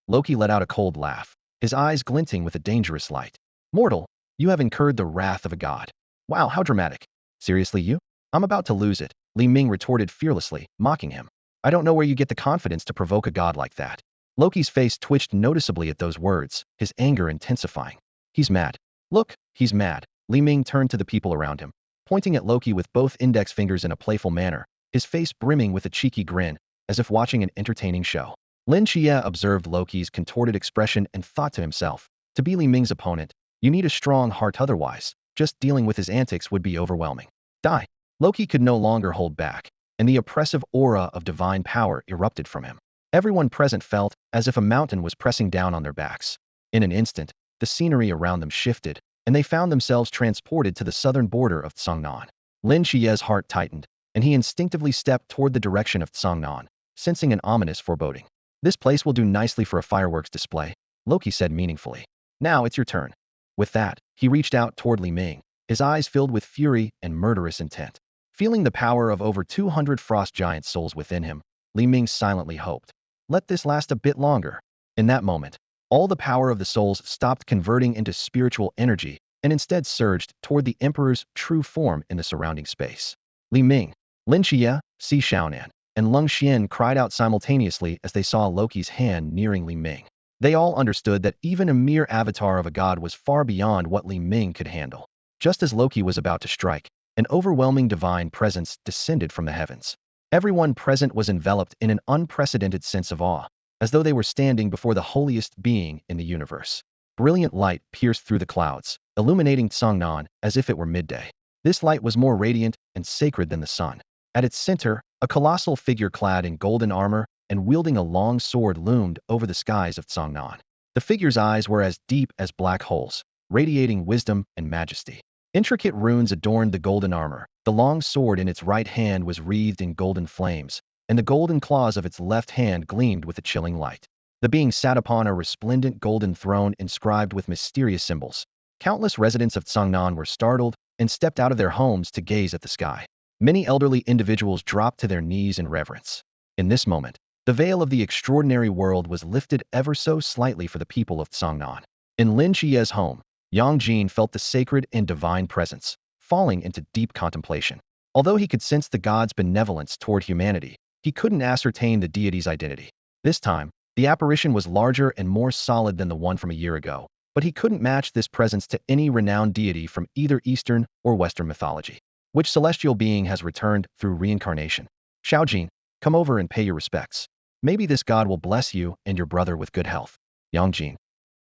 Loki let out a cold laugh, his eyes glinting with a dangerous light. Mortal, you have incurred the wrath of a god. Wow, how dramatic. Seriously, you? I'm about to lose it, Li Ming retorted fearlessly, mocking him. I don't know where you get the confidence to provoke a god like that. Loki's face twitched noticeably at those words, his anger intensifying. He's mad. Look, he's mad. Li Ming turned to the people around him, pointing at Loki with both index fingers in a playful manner, his face brimming with a cheeky grin, as if watching an entertaining show. Lin Qiye observed Loki's contorted expression and thought to himself, to be Li Ming's opponent, you need a strong heart, otherwise, just dealing with his antics would be overwhelming. Die. Loki could no longer hold back, and the oppressive aura of divine power erupted from him. Everyone present felt as if a mountain was pressing down on their backs. In an instant, the scenery around them shifted, and they found themselves transported to the southern border of Tsangnan. Lin Qiye's heart tightened, and he instinctively stepped toward the direction of Tsangnan, sensing an ominous foreboding. This place will do nicely for a fireworks display, Loki said meaningfully. Now it's your turn. With that, he reached out toward Li Ming, his eyes filled with fury and murderous intent. Feeling the power of over 200 frost giant souls within him, Li Ming silently hoped. Let this last a bit longer. In that moment, all the power of the souls stopped converting into spiritual energy and instead surged toward the Emperor's true form in the surrounding space. Li Ming, Lin Qiye, Si Xiaonan, and Lung Xian cried out simultaneously as they saw Loki's hand nearing Li Ming. They all understood that even a mere avatar of a god was far beyond what Li Ming could handle. Just as Loki was about to strike, an overwhelming divine presence descended from the heavens. Everyone present was enveloped in an unprecedented sense of awe, as though they were standing before the holiest being in the universe. Brilliant light pierced through the clouds, illuminating Tsangnan as if it were midday. This light was more radiant and sacred than the sun. At its center, a colossal figure clad in golden armor and wielding a long sword loomed over the skies of Tsangnan. The figure's eyes were as deep as black holes, radiating wisdom and majesty. Intricate runes adorned the golden armor. The long sword in its right hand was wreathed in golden flames, and the golden claws of its left hand gleamed with a chilling light. The being sat upon a resplendent golden throne inscribed with mysterious symbols. Countless residents of Tsangnan were startled and stepped out of their homes to gaze at the sky. Many elderly individuals dropped to their knees in reverence. In this moment, the veil of the extraordinary world was lifted ever so slightly for the people of Tsangnan. In Lin Qiye's home, Yang Jin felt the sacred and divine presence, falling into deep contemplation. Although he could sense the god's benevolence toward humanity, he couldn't ascertain the deity's identity. This time, the apparition was larger and more solid than the one from a year ago, but he couldn't match this presence to any renowned deity from either Eastern or Western mythology. Which celestial being has returned through reincarnation? Xiaojin, come over and pay your respects. Maybe this god will bless you and your brother with good health. Yangjin.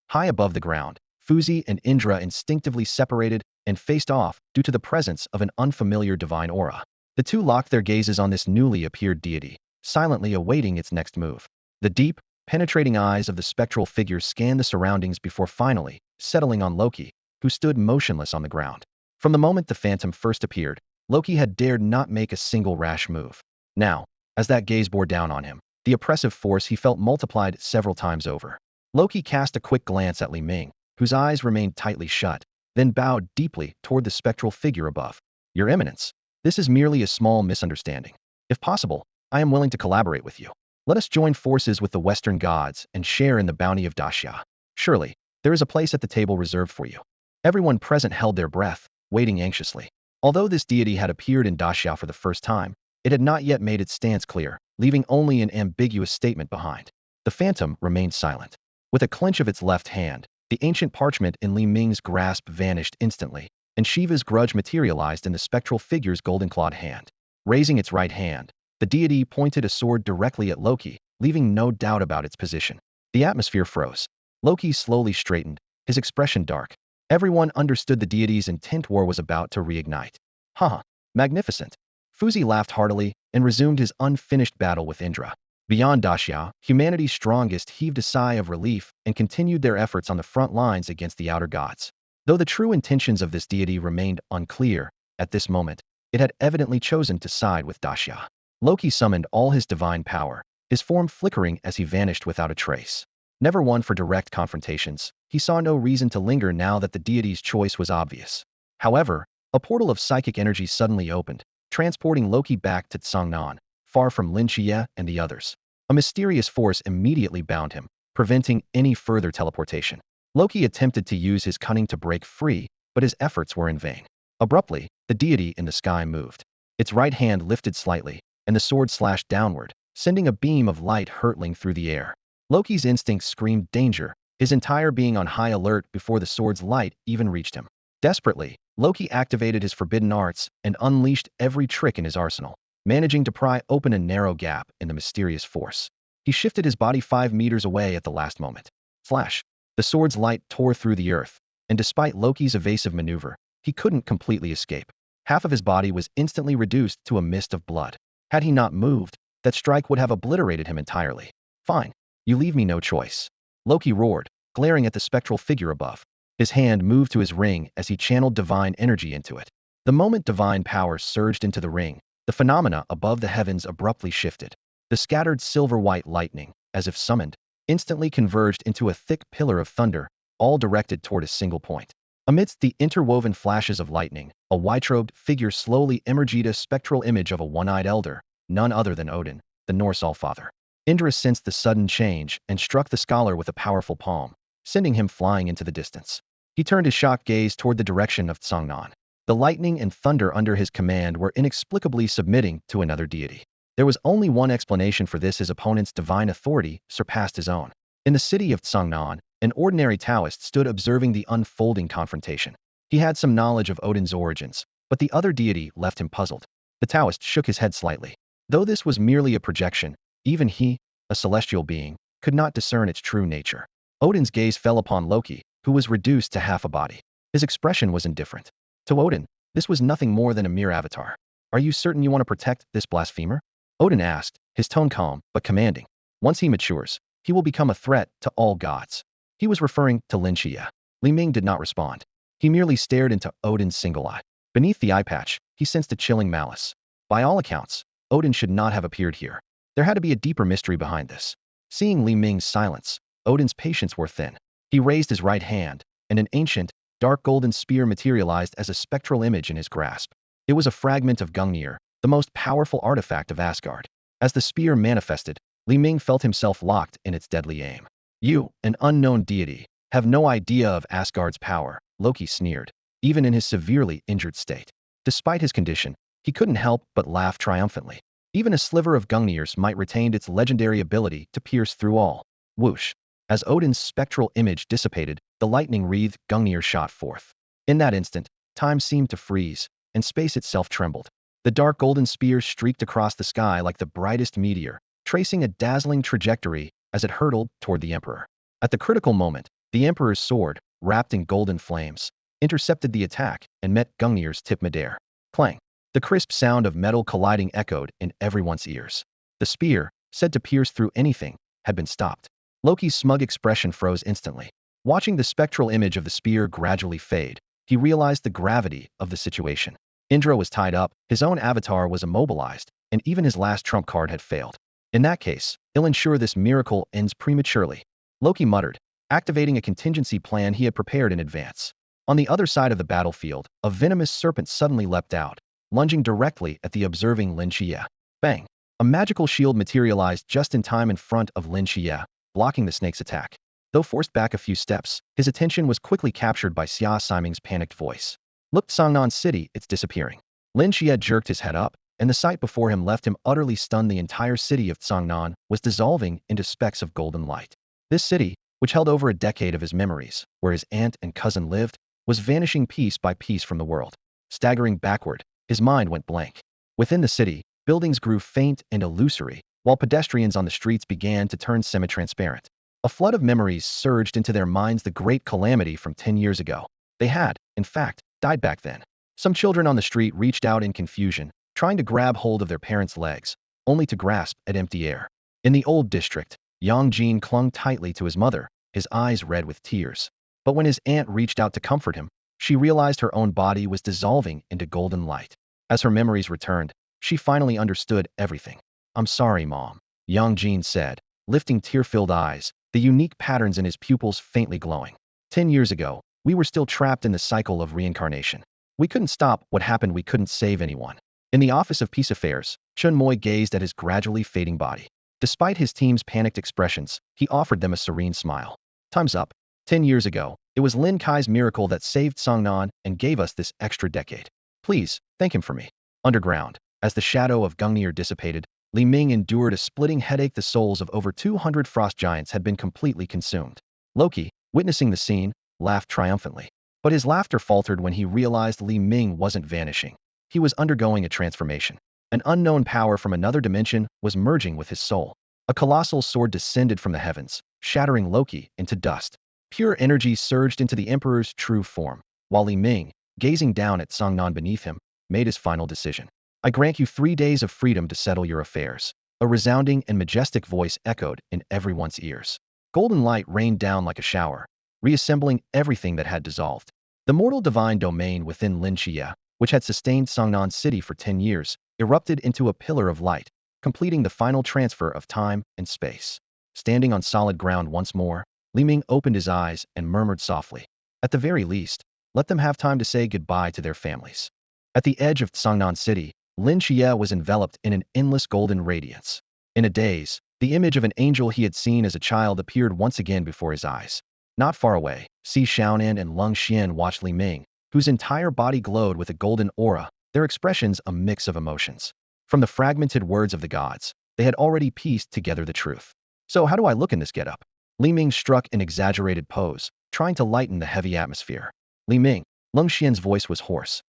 High above the ground, Fuzi and Indra instinctively separated and faced off due to the presence of an unfamiliar divine aura. The two locked their gazes on this newly appeared deity, silently awaiting its next move. The deep, penetrating eyes of the spectral figure scanned the surroundings before finally settling on Loki, who stood motionless on the ground. From the moment the phantom first appeared, Loki had dared not make a single rash move. Now, as that gaze bore down on him, the oppressive force he felt multiplied several times over. Loki cast a quick glance at Li Ming, whose eyes remained tightly shut, then bowed deeply toward the spectral figure above. Your Eminence, this is merely a small misunderstanding. If possible, I am willing to collaborate with you. Let us join forces with the Western gods and share in the bounty of Daxia. Surely, There is a place at the table reserved for you. Everyone present held their breath, waiting anxiously. Although this deity had appeared in Daxia for the first time, it had not yet made its stance clear, leaving only an ambiguous statement behind. The phantom remained silent. With a clench of its left hand, the ancient parchment in Li Ming's grasp vanished instantly, and Shiva's grudge materialized in the spectral figure's golden-clawed hand. Raising its right hand, the deity pointed a sword directly at Loki, leaving no doubt about its position. The atmosphere froze. Loki slowly straightened, his expression dark. Everyone understood the deity's intent. War was about to reignite. Haha, magnificent. Fuzi laughed heartily and resumed his unfinished battle with Indra. Beyond Daxia, humanity's strongest heaved a sigh of relief and continued their efforts on the front lines against the outer gods. Though the true intentions of this deity remained unclear, at this moment, it had evidently chosen to side with Daxia. Loki summoned all his divine power, his form flickering as he vanished without a trace. Never one for direct confrontations, he saw no reason to linger now that the deity's choice was obvious. However, a portal of psychic energy suddenly opened, transporting Loki back to Tsangnan, far from Lin Qiye and the others. A mysterious force immediately bound him, preventing any further teleportation. Loki attempted to use his cunning to break free, but his efforts were in vain. Abruptly, the deity in the sky moved. Its right hand lifted slightly, and the sword slashed downward, sending a beam of light hurtling through the air. Loki's instincts screamed danger, his entire being on high alert before the sword's light even reached him. Desperately, Loki activated his forbidden arts and unleashed every trick in his arsenal, managing to pry open a narrow gap in the mysterious force. He shifted his body 5 meters away at the last moment. Flash! The sword's light tore through the earth, and despite Loki's evasive maneuver, he couldn't completely escape. Half of his body was instantly reduced to a mist of blood. Had he not moved, that strike would have obliterated him entirely. Fine. You leave me no choice. Loki roared, glaring at the spectral figure above. His hand moved to his ring as he channeled divine energy into it. The moment divine power surged into the ring, the phenomena above the heavens abruptly shifted. The scattered silver-white lightning, as if summoned, instantly converged into a thick pillar of thunder, all directed toward a single point. Amidst the interwoven flashes of lightning, a white-robed figure slowly emerged, a spectral image of a one-eyed elder, none other than Odin, the Norse Allfather. Indra sensed the sudden change and struck the scholar with a powerful palm, sending him flying into the distance. He turned his shocked gaze toward the direction of Tsangnan. The lightning and thunder under his command were inexplicably submitting to another deity. There was only one explanation for this: his opponent's divine authority surpassed his own. In the city of Tsangnan, an ordinary Taoist stood observing the unfolding confrontation. He had some knowledge of Odin's origins, but the other deity left him puzzled. The Taoist shook his head slightly. Though this was merely a projection, even he, a celestial being, could not discern its true nature. Odin's gaze fell upon Loki, who was reduced to half a body. His expression was indifferent. To Odin, this was nothing more than a mere avatar. Are you certain you want to protect this blasphemer? Odin asked, his tone calm but commanding. Once he matures, he will become a threat to all gods. He was referring to Lin Qiye. Li Ming did not respond. He merely stared into Odin's single eye. Beneath the eye patch, he sensed a chilling malice. By all accounts, Odin should not have appeared here. There had to be a deeper mystery behind this. Seeing Li Ming's silence, Odin's patience wore thin. He raised his right hand, and an ancient, dark golden spear materialized as a spectral image in his grasp. It was a fragment of Gungnir, the most powerful artifact of Asgard. As the spear manifested, Li Ming felt himself locked in its deadly aim. You, an unknown deity, have no idea of Asgard's power, Loki sneered, even in his severely injured state. Despite his condition, he couldn't help but laugh triumphantly. Even a sliver of Gungnir's might retained its legendary ability to pierce through all. Whoosh! As Odin's spectral image dissipated, the lightning-wreathed Gungnir shot forth. In that instant, time seemed to freeze, and space itself trembled. The dark golden spear streaked across the sky like the brightest meteor, tracing a dazzling trajectory as it hurtled toward the Emperor. At the critical moment, the Emperor's sword, wrapped in golden flames, intercepted the attack and met Gungnir's tip midair. Clang! The crisp sound of metal colliding echoed in everyone's ears. The spear, said to pierce through anything, had been stopped. Loki's smug expression froze instantly. Watching the spectral image of the spear gradually fade, he realized the gravity of the situation. Indra was tied up, his own avatar was immobilized, and even his last trump card had failed. In that case, he'll ensure this miracle ends prematurely. Loki muttered, activating a contingency plan he had prepared in advance. On the other side of the battlefield, a venomous serpent suddenly leapt out, lunging directly at the observing Lin Qiye. Bang! A magical shield materialized just in time in front of Lin Qiye, blocking the snake's attack. Though forced back a few steps, his attention was quickly captured by Xia Siming's panicked voice. Look, Songnan City, it's disappearing. Lin Qiye jerked his head up, and the sight before him left him utterly stunned. The entire city of Songnan was dissolving into specks of golden light. This city, which held over a decade of his memories, where his aunt and cousin lived, was vanishing piece by piece from the world. Staggering backward, his mind went blank. Within the city, buildings grew faint and illusory, while pedestrians on the streets began to turn semi-transparent. A flood of memories surged into their minds, the great calamity from 10 years ago. They had, in fact, died back then. Some children on the street reached out in confusion, trying to grab hold of their parents' legs, only to grasp at empty air. In the old district, Yang Jin clung tightly to his mother, his eyes red with tears. But when his aunt reached out to comfort him, she realized her own body was dissolving into golden light. As her memories returned, she finally understood everything. I'm sorry, Mom, Yang Jin said, lifting tear-filled eyes, the unique patterns in his pupils faintly glowing. 10 years ago, we were still trapped in the cycle of reincarnation. We couldn't stop what happened, we couldn't save anyone. In the Office of Peace Affairs, Chun Moi gazed at his gradually fading body. Despite his team's panicked expressions, he offered them a serene smile. Time's up. 10 years ago, it was Lin Qiye's miracle that saved Songnan and gave us this extra decade. Please, thank him for me. Underground, as the shadow of Gungnir dissipated, Li Ming endured a splitting headache. The souls of over 200 frost giants had been completely consumed. Loki, witnessing the scene, laughed triumphantly. But his laughter faltered when he realized Li Ming wasn't vanishing. He was undergoing a transformation. An unknown power from another dimension was merging with his soul. A colossal sword descended from the heavens, shattering Loki into dust. Pure energy surged into the Emperor's true form, while Li Ming, gazing down at Songnan beneath him, made his final decision. I grant you 3 days of freedom to settle your affairs. A resounding and majestic voice echoed in everyone's ears. Golden light rained down like a shower, reassembling everything that had dissolved. The mortal divine domain within Lin Qiye, which had sustained Songnan City for 10 years, erupted into a pillar of light, completing the final transfer of time and space. Standing on solid ground once more, Li Ming opened his eyes and murmured softly, at the very least, let them have time to say goodbye to their families. At the edge of Songnan City, Lin Qiye was enveloped in an endless golden radiance. In a daze, the image of an angel he had seen as a child appeared once again before his eyes. Not far away, Si Xiaonan and Lung Xian watched Li Ming, whose entire body glowed with a golden aura, their expressions a mix of emotions. From the fragmented words of the gods, they had already pieced together the truth. So how do I look in this getup? Li Ming struck an exaggerated pose, trying to lighten the heavy atmosphere. Li Ming, Lung Xian's voice was hoarse.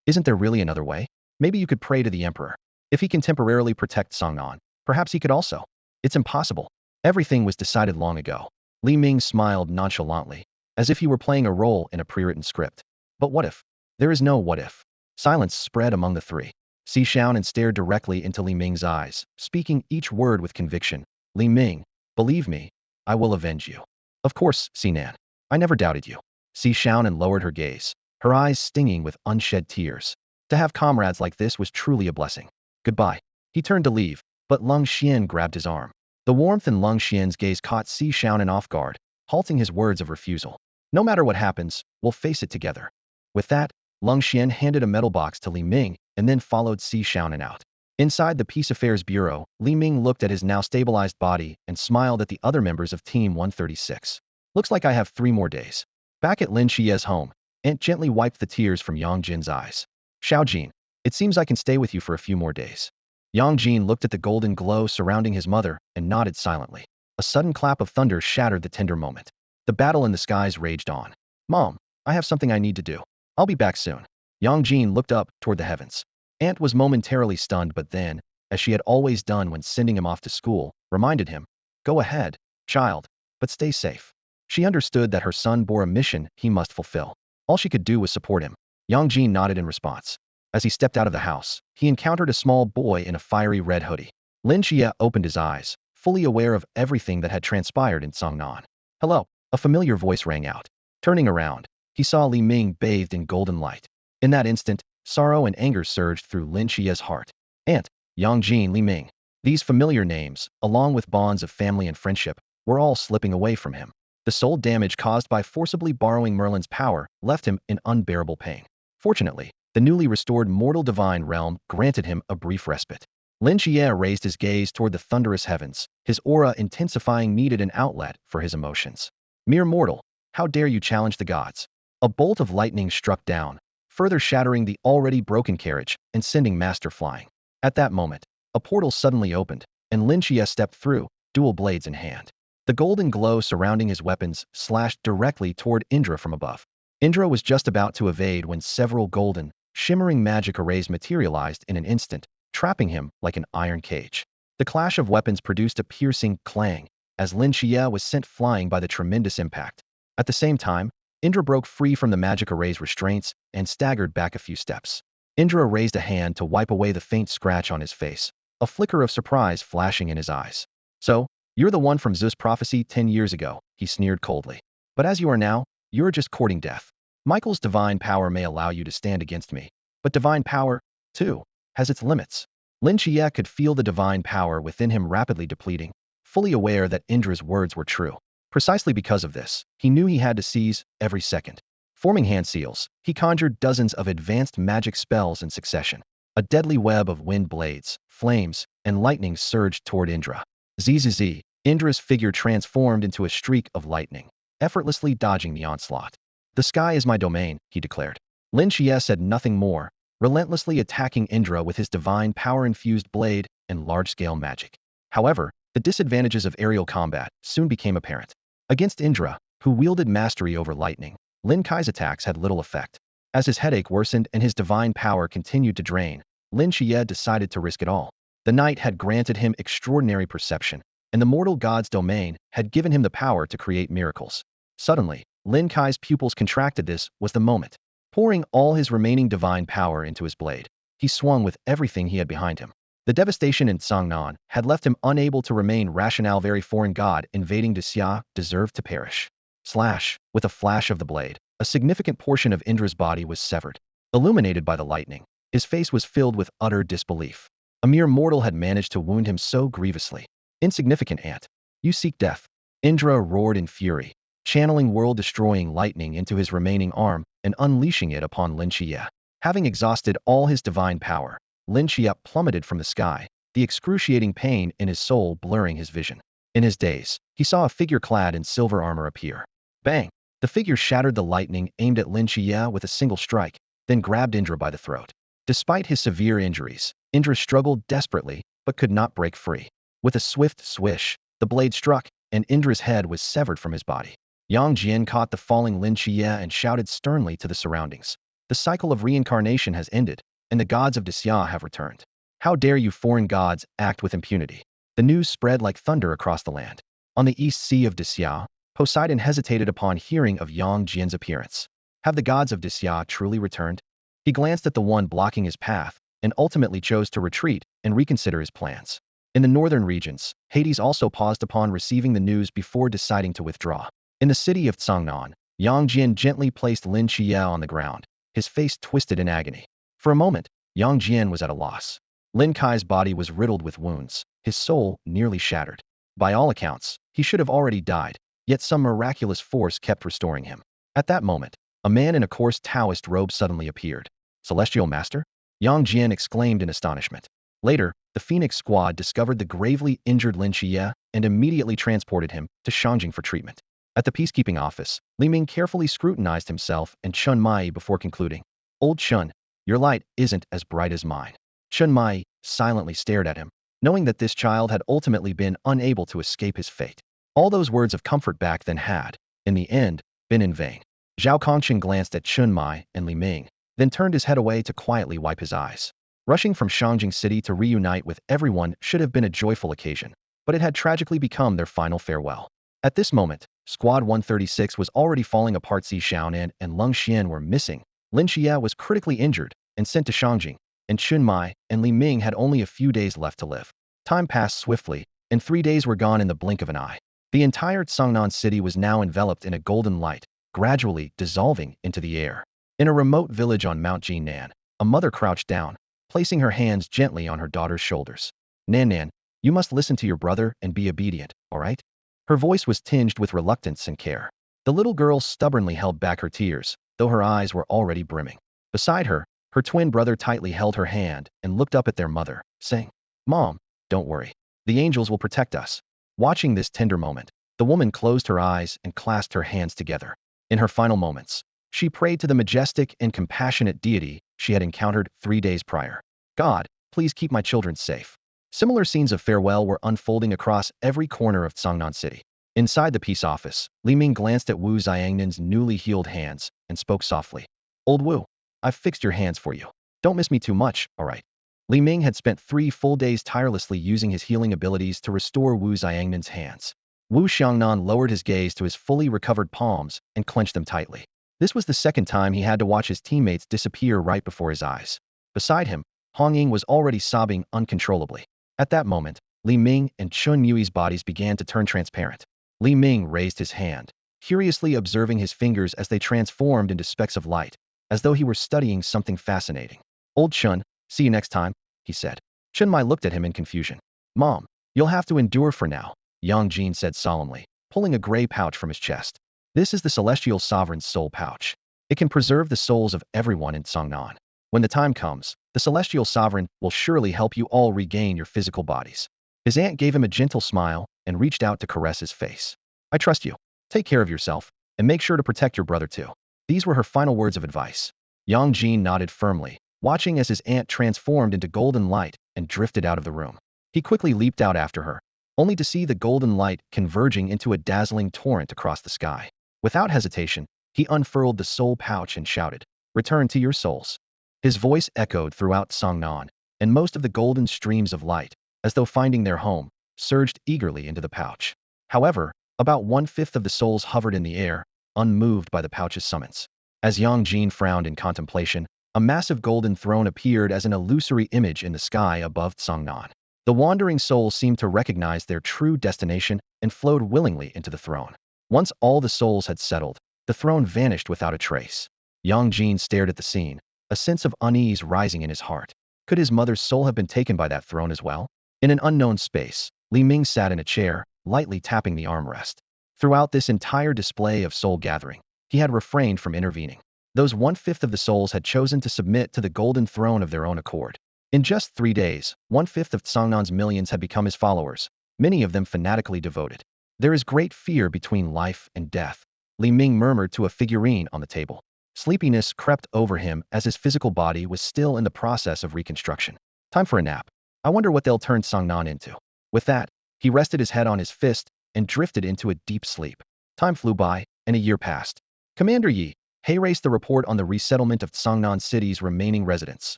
Isn't there really another way? Maybe you could pray to the Emperor. If he can temporarily protect Songnan, perhaps he could also. It's impossible. Everything was decided long ago. Li Ming smiled nonchalantly, as if he were playing a role in a pre-written script. But what if? There is no what if. Silence spread among the three. Si Xiaonan stared directly into Li Ming's eyes, speaking each word with conviction. Li Ming, believe me, I will avenge you. Of course, Sinan. I never doubted you. Si Xiaonan lowered her gaze, her eyes stinging with unshed tears. To have comrades like this was truly a blessing. Goodbye. He turned to leave, but Lung Xian grabbed his arm. The warmth in Lung Xian's gaze caught Si Xiaonan off guard, halting his words of refusal. No matter what happens, we'll face it together. With that, Lung Xian handed a metal box to Li Ming and then followed Si Xiaonan out. Inside the Peace Affairs Bureau, Li Ming looked at his now stabilized body and smiled at the other members of Team 136. Looks like I have 3 more days. Back at Lin Qiye's home, Aunt gently wiped the tears from Yang Jin's eyes. Xiaojin, it seems I can stay with you for a few more days. Yang Jin looked at the golden glow surrounding his mother and nodded silently. A sudden clap of thunder shattered the tender moment. The battle in the skies raged on. Mom, I have something I need to do. I'll be back soon. Yang Jin looked up toward the heavens. Aunt was momentarily stunned, but then, as she had always done when sending him off to school, reminded him, go ahead, child, but stay safe. She understood that her son bore a mission he must fulfill. All she could do was support him. Yang Jin nodded in response. As he stepped out of the house, he encountered a small boy in a fiery red hoodie. Lin Qiye opened his eyes, fully aware of everything that had transpired in Songnan. Hello, a familiar voice rang out. Turning around, he saw Li Ming bathed in golden light. In that instant, sorrow and anger surged through Lin Qiye's heart. Aunt, Yang Jin, Li Ming. These familiar names, along with bonds of family and friendship, were all slipping away from him. The soul damage caused by forcibly borrowing Merlin's power left him in unbearable pain. Fortunately, the newly restored mortal divine realm granted him a brief respite. Lin Qiye raised his gaze toward the thunderous heavens, his aura intensifying, needed an outlet for his emotions. Mere mortal, how dare you challenge the gods? A bolt of lightning struck down, further shattering the already broken carriage and sending Master flying. At that moment, a portal suddenly opened, and Lin Qiye stepped through, dual blades in hand. The golden glow surrounding his weapons slashed directly toward Indra from above. Indra was just about to evade when several golden, shimmering magic arrays materialized in an instant, trapping him like an iron cage. The clash of weapons produced a piercing clang as Lin Qiye was sent flying by the tremendous impact. At the same time, Indra broke free from the magic array's restraints and staggered back a few steps. Indra raised a hand to wipe away the faint scratch on his face, a flicker of surprise flashing in his eyes. So, you're the one from Zeus' prophecy 10 years ago, he sneered coldly. But as you are now, you're just courting death. Michael's divine power may allow you to stand against me, but divine power, too, has its limits. Lin Qiye could feel the divine power within him rapidly depleting, fully aware that Indra's words were true. Precisely because of this, he knew he had to seize every second. Forming hand seals, he conjured dozens of advanced magic spells in succession. A deadly web of wind blades, flames, and lightning surged toward Indra. Zzz, Indra's figure transformed into a streak of lightning, effortlessly dodging the onslaught. The sky is my domain, he declared. Lin Qiye said nothing more, relentlessly attacking Indra with his divine power-infused blade and large-scale magic. However, the disadvantages of aerial combat soon became apparent. Against Indra, who wielded mastery over lightning, Lin Qiye's attacks had little effect. As his headache worsened and his divine power continued to drain, Lin Qiye decided to risk it all. The night had granted him extraordinary perception, and the mortal god's domain had given him the power to create miracles. Suddenly, Lin Qiye's pupils contracted. This was the moment. Pouring all his remaining divine power into his blade, he swung with everything he had behind him. The devastation in Sangnan had left him unable to remain rational. Very foreign god invading Xia deserved to perish. Slash, with a flash of the blade, a significant portion of Indra's body was severed. Illuminated by the lightning, his face was filled with utter disbelief. A mere mortal had managed to wound him so grievously. Insignificant ant. You seek death. Indra roared in fury, channeling world-destroying lightning into his remaining arm and unleashing it upon Lin Qiye. Having exhausted all his divine power, Lin Qiye plummeted from the sky, the excruciating pain in his soul blurring his vision. In his daze, he saw a figure clad in silver armor appear. Bang! The figure shattered the lightning aimed at Lin Qiye with a single strike, then grabbed Indra by the throat. Despite his severe injuries, Indra struggled desperately, but could not break free. With a swift swish, the blade struck, and Indra's head was severed from his body. Yang Jian caught the falling Lin Qiye and shouted sternly to the surroundings. The cycle of reincarnation has ended, and the gods of Xia have returned. How dare you foreign gods act with impunity? The news spread like thunder across the land. On the east sea of Xia, Poseidon hesitated upon hearing of Yang Jian's appearance. Have the gods of Xia truly returned? He glanced at the one blocking his path, and ultimately chose to retreat and reconsider his plans. In the northern regions, Hades also paused upon receiving the news before deciding to withdraw. In the city of Tsangnan, Yang Jian gently placed Lin Qiye on the ground, his face twisted in agony. For a moment, Yang Jian was at a loss. Lin Qiye's body was riddled with wounds, his soul nearly shattered. By all accounts, he should have already died, yet some miraculous force kept restoring him. At that moment, a man in a coarse Taoist robe suddenly appeared. Celestial Master? Yang Jian exclaimed in astonishment. Later, the Phoenix Squad discovered the gravely injured Lin Qiye and immediately transported him to Shangjing for treatment. At the peacekeeping office, Li Ming carefully scrutinized himself and Chun Mai before concluding. Old Chun, your light isn't as bright as mine. Chun Mai silently stared at him, knowing that this child had ultimately been unable to escape his fate. All those words of comfort back then had, in the end, been in vain. Zhao Kongqing glanced at Chun Mai and Li Ming, then turned his head away to quietly wipe his eyes. Rushing from Shangjing City to reunite with everyone should have been a joyful occasion, but it had tragically become their final farewell. At this moment, Squad 136 was already falling apart. Si Xiaonan and Lung Xian were missing. Lin Qiye was critically injured and sent to Shangjing, and Chun Mai and Li Ming had only a few days left to live. Time passed swiftly, and 3 days were gone in the blink of an eye. The entire Tsangnan city was now enveloped in a golden light, gradually dissolving into the air. In a remote village on Mount Jinan, a mother crouched down, placing her hands gently on her daughter's shoulders. Nan, you must listen to your brother and be obedient, all right? Her voice was tinged with reluctance and care. The little girl stubbornly held back her tears, though her eyes were already brimming. Beside her, her twin brother tightly held her hand and looked up at their mother, saying, Mom, don't worry. The angels will protect us. Watching this tender moment, The woman closed her eyes and clasped her hands together. In her final moments, she prayed to the majestic and compassionate deity she had encountered 3 days prior. God, please keep my children safe. Similar scenes of farewell were unfolding across every corner of Songnan City. Inside the peace office, Li Ming glanced at Wu Xiangnan's newly healed hands and spoke softly. Old Wu, I've fixed your hands for you. Don't miss me too much, all right? Li Ming had spent 3 full days tirelessly using his healing abilities to restore Wu Xiangnan's hands. Wu Xiangnan lowered his gaze to his fully recovered palms and clenched them tightly. This was the second time he had to watch his teammates disappear right before his eyes. Beside him, Hong Ying was already sobbing uncontrollably. At that moment, Li Ming and Chun Yui's bodies began to turn transparent. Li Ming raised his hand, curiously observing his fingers as they transformed into specks of light, as though he were studying something fascinating. Old Chun, see you next time, he said. Chun Mai looked at him in confusion. Mom, you'll have to endure for now, Yang Jin said solemnly, pulling a gray pouch from his chest. This is the Celestial Sovereign's soul pouch. It can preserve the souls of everyone in Songnan. When the time comes, the Celestial Sovereign will surely help you all regain your physical bodies. His aunt gave him a gentle smile and reached out to caress his face. I trust you. Take care of yourself, and make sure to protect your brother too. These were her final words of advice. Yang Jin nodded firmly, watching as his aunt transformed into golden light and drifted out of the room. He quickly leaped out after her, only to see the golden light converging into a dazzling torrent across the sky. Without hesitation, he unfurled the soul pouch and shouted, "Return to your souls." His voice echoed throughout Songnan, and most of the golden streams of light, as though finding their home, surged eagerly into the pouch. However, about 1/5 of the souls hovered in the air, unmoved by the pouch's summons. As Yang Jin frowned in contemplation, a massive golden throne appeared as an illusory image in the sky above Songnan. The wandering souls seemed to recognize their true destination and flowed willingly into the throne. Once all the souls had settled, the throne vanished without a trace. Yang Jin stared at the scene, a sense of unease rising in his heart. Could his mother's soul have been taken by that throne as well? In an unknown space, Li Ming sat in a chair, lightly tapping the armrest. Throughout this entire display of soul gathering, he had refrained from intervening. Those 1/5 of the souls had chosen to submit to the golden throne of their own accord. In just 3 days, 1/5 of Songnan's millions had become his followers, many of them fanatically devoted. There is great fear between life and death, Li Ming murmured to a figurine on the table. Sleepiness crept over him as his physical body was still in the process of reconstruction. Time for a nap. I wonder what they'll turn Songnan into. With that, he rested his head on his fist and drifted into a deep sleep. Time flew by, and a year passed. Commander Yi, haste the report on the resettlement of Songnan City's remaining residents,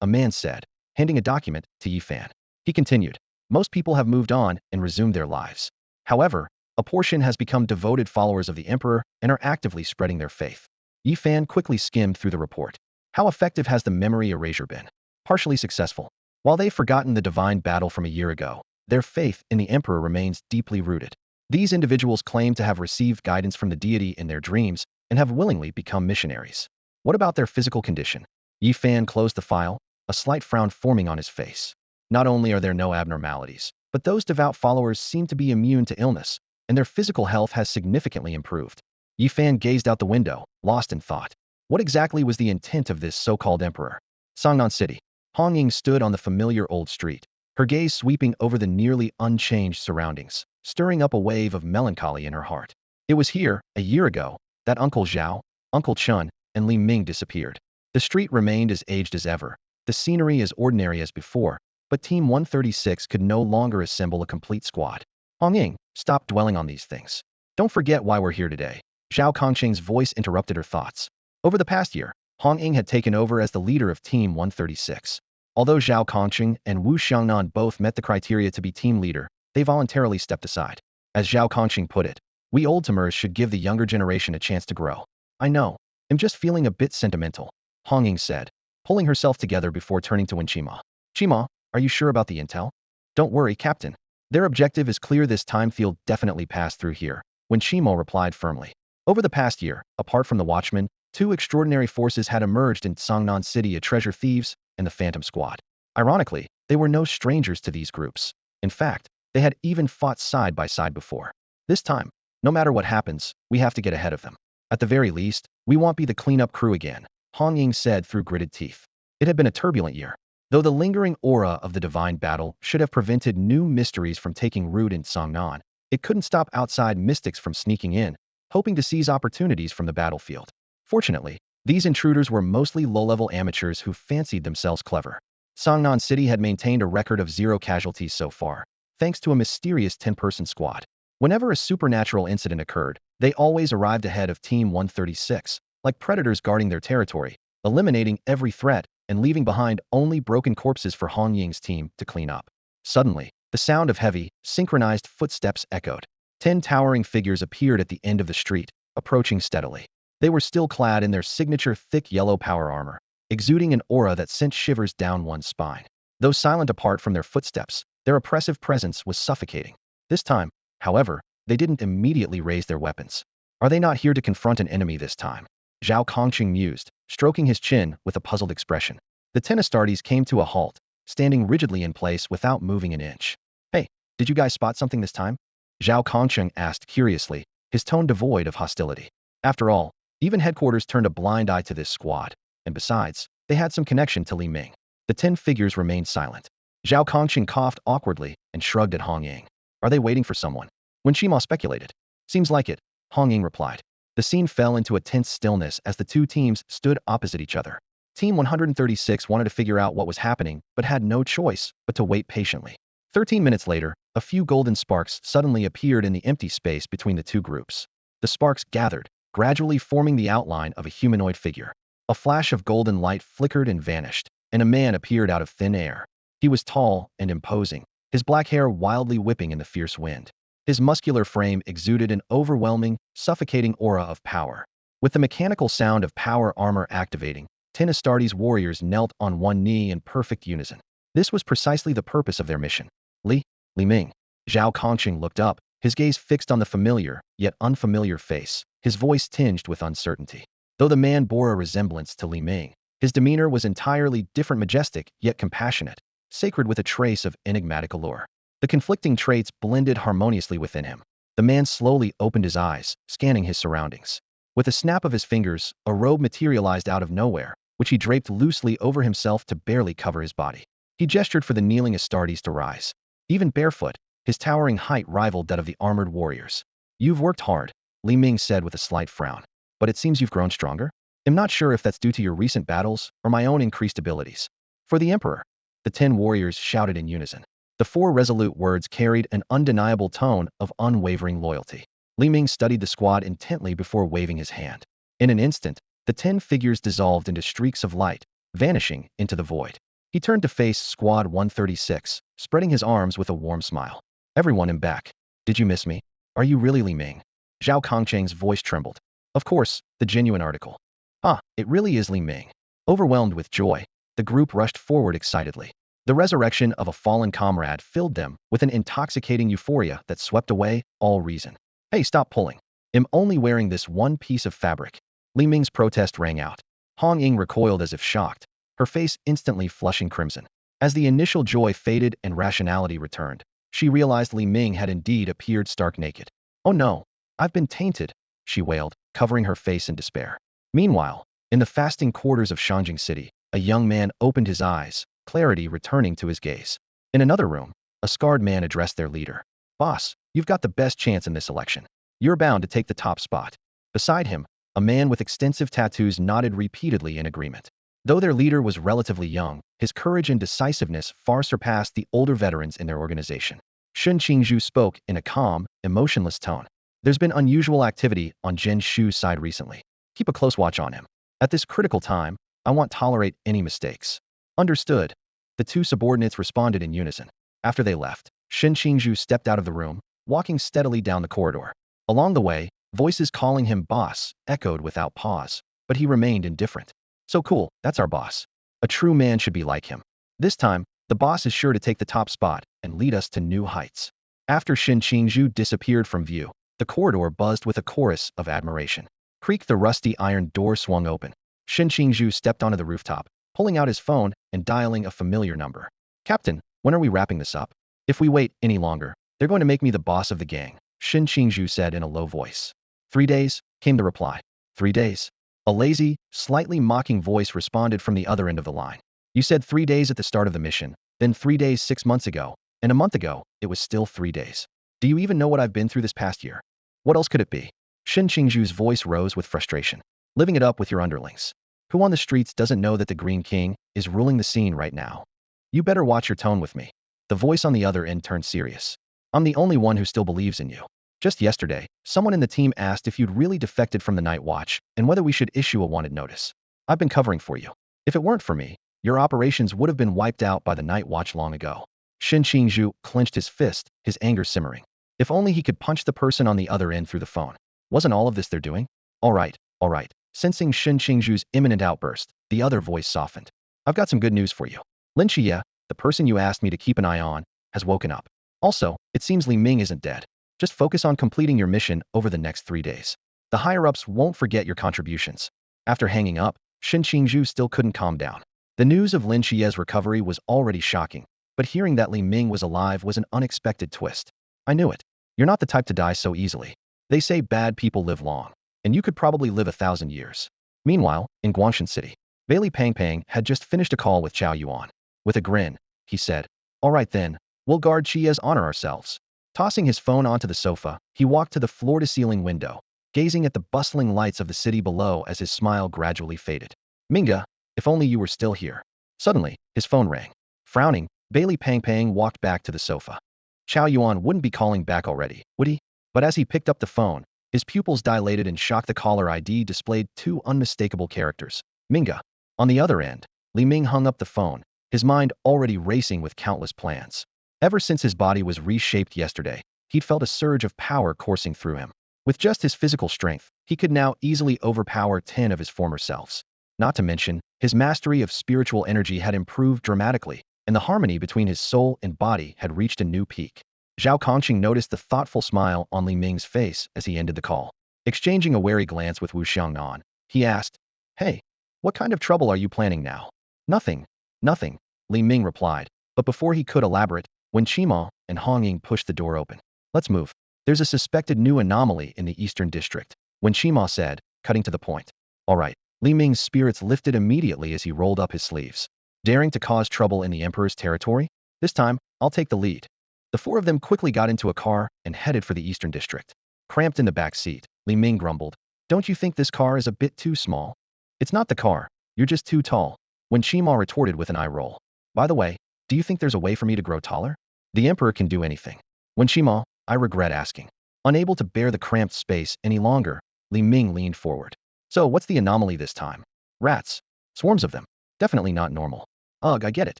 a man said, handing a document to Yi Fan. He continued, most people have moved on and resumed their lives. However, a portion has become devoted followers of the Emperor and are actively spreading their faith. Yi Fan quickly skimmed through the report. How effective has the memory erasure been? Partially successful. While they've forgotten the divine battle from a year ago, their faith in the Emperor remains deeply rooted. These individuals claim to have received guidance from the deity in their dreams and have willingly become missionaries. What about their physical condition? Yi Fan closed the file, a slight frown forming on his face. Not only are there no abnormalities, but those devout followers seem to be immune to illness, and their physical health has significantly improved. Yi Fan gazed out the window, lost in thought. What exactly was the intent of this so-called emperor? Songnan City. Hong Ying stood on the familiar old street, her gaze sweeping over the nearly unchanged surroundings, stirring up a wave of melancholy in her heart. It was here, a year ago, that Uncle Zhao, Uncle Chun, and Li Ming disappeared. The street remained as aged as ever, the scenery as ordinary as before, but Team 136 could no longer assemble a complete squad. Hong Ying, stop dwelling on these things. Don't forget why we're here today. Zhao Kongqing's voice interrupted her thoughts. Over the past year, Hong Ying had taken over as the leader of Team 136. Although Zhao Kongqing and Wu Xiangnan both met the criteria to be team leader, they voluntarily stepped aside. As Zhao Kongqing put it, we oldtimers should give the younger generation a chance to grow. I know. I'm just feeling a bit sentimental, Hong Ying said, pulling herself together before turning to Wenqima. Qima, are you sure about the intel? Don't worry, Captain. Their objective is clear. This time field definitely passed through here, Wenqima replied firmly. Over the past year, apart from the Watchmen, 2 extraordinary forces had emerged in Songnan City: a treasure thieves and the Phantom Squad. Ironically, they were no strangers to these groups. In fact, they had even fought side by side before. This time, no matter what happens, we have to get ahead of them. At the very least, we won't be the cleanup crew again, Hong Ying said through gritted teeth. It had been a turbulent year. Though the lingering aura of the divine battle should have prevented new mysteries from taking root in Songnan, It couldn't stop outside mystics from sneaking in, hoping to seize opportunities from the battlefield. Fortunately, these intruders were mostly low-level amateurs who fancied themselves clever. Songnan City had maintained a record of 0 casualties so far, thanks to a mysterious 10-person squad. Whenever a supernatural incident occurred, they always arrived ahead of Team 136, like predators guarding their territory, eliminating every threat and leaving behind only broken corpses for Hong Ying's team to clean up. Suddenly, the sound of heavy, synchronized footsteps echoed. 10 towering figures appeared at the end of the street, approaching steadily. They were still clad in their signature thick yellow power armor, exuding an aura that sent shivers down one's spine. Though silent apart from their footsteps, their oppressive presence was suffocating. This time, however, they didn't immediately raise their weapons. Are they not here to confront an enemy this time? Zhao Kongqing mused, stroking his chin with a puzzled expression. The 10 Astartes came to a halt, standing rigidly in place without moving an inch. Hey, did you guys spot something this time? Zhao Kongqing asked curiously, his tone devoid of hostility. After all, even headquarters turned a blind eye to this squad, and besides, they had some connection to Li Ming. The 10 figures remained silent. Zhao Kongqing coughed awkwardly and shrugged at Hong Ying. Are they waiting for someone? Wen Shima speculated. Seems like it, Hong Ying replied. The scene fell into a tense stillness as the two teams stood opposite each other. Team 136 wanted to figure out what was happening, but had no choice but to wait patiently. 13 minutes later, a few golden sparks suddenly appeared in the empty space between the two groups. The sparks gathered, gradually forming the outline of a humanoid figure. A flash of golden light flickered and vanished, and a man appeared out of thin air. He was tall and imposing, his black hair wildly whipping in the fierce wind. His muscular frame exuded an overwhelming, suffocating aura of power. With the mechanical sound of power armor activating, 10 Astartes warriors knelt on one knee in perfect unison. This was precisely the purpose of their mission. Li Ming. Zhao Kongqing looked up, his gaze fixed on the familiar, yet unfamiliar face, his voice tinged with uncertainty. Though the man bore a resemblance to Li Ming, his demeanor was entirely different, majestic, yet compassionate, sacred with a trace of enigmatic allure. The conflicting traits blended harmoniously within him. The man slowly opened his eyes, scanning his surroundings. With a snap of his fingers, a robe materialized out of nowhere, which he draped loosely over himself to barely cover his body. He gestured for the kneeling Astartes to rise. Even barefoot, his towering height rivaled that of the armored warriors. You've worked hard, Li Ming said with a slight frown. But it seems you've grown stronger? I'm not sure if that's due to your recent battles or my own increased abilities. For the Emperor, the 10 warriors shouted in unison. The 4 resolute words carried an undeniable tone of unwavering loyalty. Li Ming studied the squad intently before waving his hand. In an instant, the 10 figures dissolved into streaks of light, vanishing into the void. He turned to face Squad 136, spreading his arms with a warm smile. Everyone in back. Did you miss me? Are you really Li Ming? Zhao Kongqing's voice trembled. Of course, the genuine article. Ah, it really is Li Ming. Overwhelmed with joy, the group rushed forward excitedly. The resurrection of a fallen comrade filled them with an intoxicating euphoria that swept away all reason. Hey, stop pulling. I'm only wearing this one piece of fabric. Li Ming's protest rang out. Hong Ying recoiled as if shocked, her face instantly flushing crimson. As the initial joy faded and rationality returned, she realized Li Ming had indeed appeared stark naked. Oh no, I've been tainted, she wailed, covering her face in despair. Meanwhile, in the fasting quarters of Shangjing City, a young man opened his eyes, clarity returning to his gaze. In another room, a scarred man addressed their leader. Boss, you've got the best chance in this election. You're bound to take the top spot. Beside him, a man with extensive tattoos nodded repeatedly in agreement. Though their leader was relatively young, his courage and decisiveness far surpassed the older veterans in their organization. Shun Qingzhu spoke in a calm, emotionless tone. There's been unusual activity on Zhen Shu's side recently. Keep a close watch on him. At this critical time, I won't tolerate any mistakes. Understood. The two subordinates responded in unison. After they left, Shen Qingzhu stepped out of the room, walking steadily down the corridor. Along the way, voices calling him boss echoed without pause, but he remained indifferent. So cool, that's our boss. A true man should be like him. This time, the boss is sure to take the top spot and lead us to new heights. After Shen Qingzhu disappeared from view, the corridor buzzed with a chorus of admiration. Creak, the rusty iron door swung open. Shen Qingzhu stepped onto the rooftop, pulling out his phone and dialing a familiar number. Captain, when are we wrapping this up? If we wait any longer, they're going to make me the boss of the gang, Shen Qingzhu said in a low voice. 3 days, came the reply. 3 days. A lazy, slightly mocking voice responded from the other end of the line. You said 3 days at the start of the mission, then 3 days 6 months ago, and a month ago, it was still 3 days. Do you even know what I've been through this past year? What else could it be? Shin Qingzhu's voice rose with frustration. Living it up with your underlings. Who on the streets doesn't know that the Green King is ruling the scene right now? You better watch your tone with me. The voice on the other end turned serious. I'm the only one who still believes in you. Just yesterday, someone in the team asked if you'd really defected from the Night Watch and whether we should issue a wanted notice. I've been covering for you. If it weren't for me, your operations would have been wiped out by the Night Watch long ago. Shin Qingzhu clenched his fist, his anger simmering. If only he could punch the person on the other end through the phone. Wasn't all of this they're doing? All right, all right. Sensing Shin Qingzhu's imminent outburst, the other voice softened. I've got some good news for you. Lin Qiye, the person you asked me to keep an eye on, has woken up. Also, it seems Li Ming isn't dead. Just focus on completing your mission over the next 3 days. The higher-ups won't forget your contributions. After hanging up, Shin Qingzhu still couldn't calm down. The news of Lin Qiye's recovery was already shocking, but hearing that Li Ming was alive was an unexpected twist. I knew it. You're not the type to die so easily. They say bad people live long, and you could probably live 1,000 years. Meanwhile, in Guangshan City, Bailey Pang had just finished a call with Chao Yuan. With a grin, he said, "All right then, we'll guard Qiye's honor ourselves." Tossing his phone onto the sofa, he walked to the floor-to-ceiling window, gazing at the bustling lights of the city below as his smile gradually faded. "Minga, if only you were still here." Suddenly, his phone rang. Frowning, Bailey Pang walked back to the sofa. Chao Yuan wouldn't be calling back already, would he? But as he picked up the phone, his pupils dilated in shock. The caller ID displayed 2 unmistakable characters. Minga. On the other end, Li Ming hung up the phone, his mind already racing with countless plans. Ever since his body was reshaped yesterday, he'd felt a surge of power coursing through him. With just his physical strength, he could now easily overpower 10 of his former selves. Not to mention, his mastery of spiritual energy had improved dramatically, and the harmony between his soul and body had reached a new peak. Zhao Kongqing noticed the thoughtful smile on Li Ming's face as he ended the call. Exchanging a wary glance with Wu Xiangnan, he asked, "Hey, what kind of trouble are you planning now?" "Nothing, nothing," Li Ming replied, but before he could elaborate, Wen Qima and Hong Ying pushed the door open. "Let's move. There's a suspected new anomaly in the Eastern District," Wen Qima said, cutting to the point. "All right." Li Ming's spirits lifted immediately as he rolled up his sleeves. Daring to cause trouble in the Emperor's territory? This time, I'll take the lead. The 4 of them quickly got into a car and headed for the Eastern District. Cramped in the back seat, Li Ming grumbled, "Don't you think this car is a bit too small?" "It's not the car. You're just too tall," Wen Qima retorted with an eye roll. "By the way, do you think there's a way for me to grow taller?" "The Emperor can do anything." "Wen Qima, I regret asking." Unable to bear the cramped space any longer, Li Ming leaned forward. "So what's the anomaly this time?" "Rats. Swarms of them. Definitely not normal." "Ugh, I get it."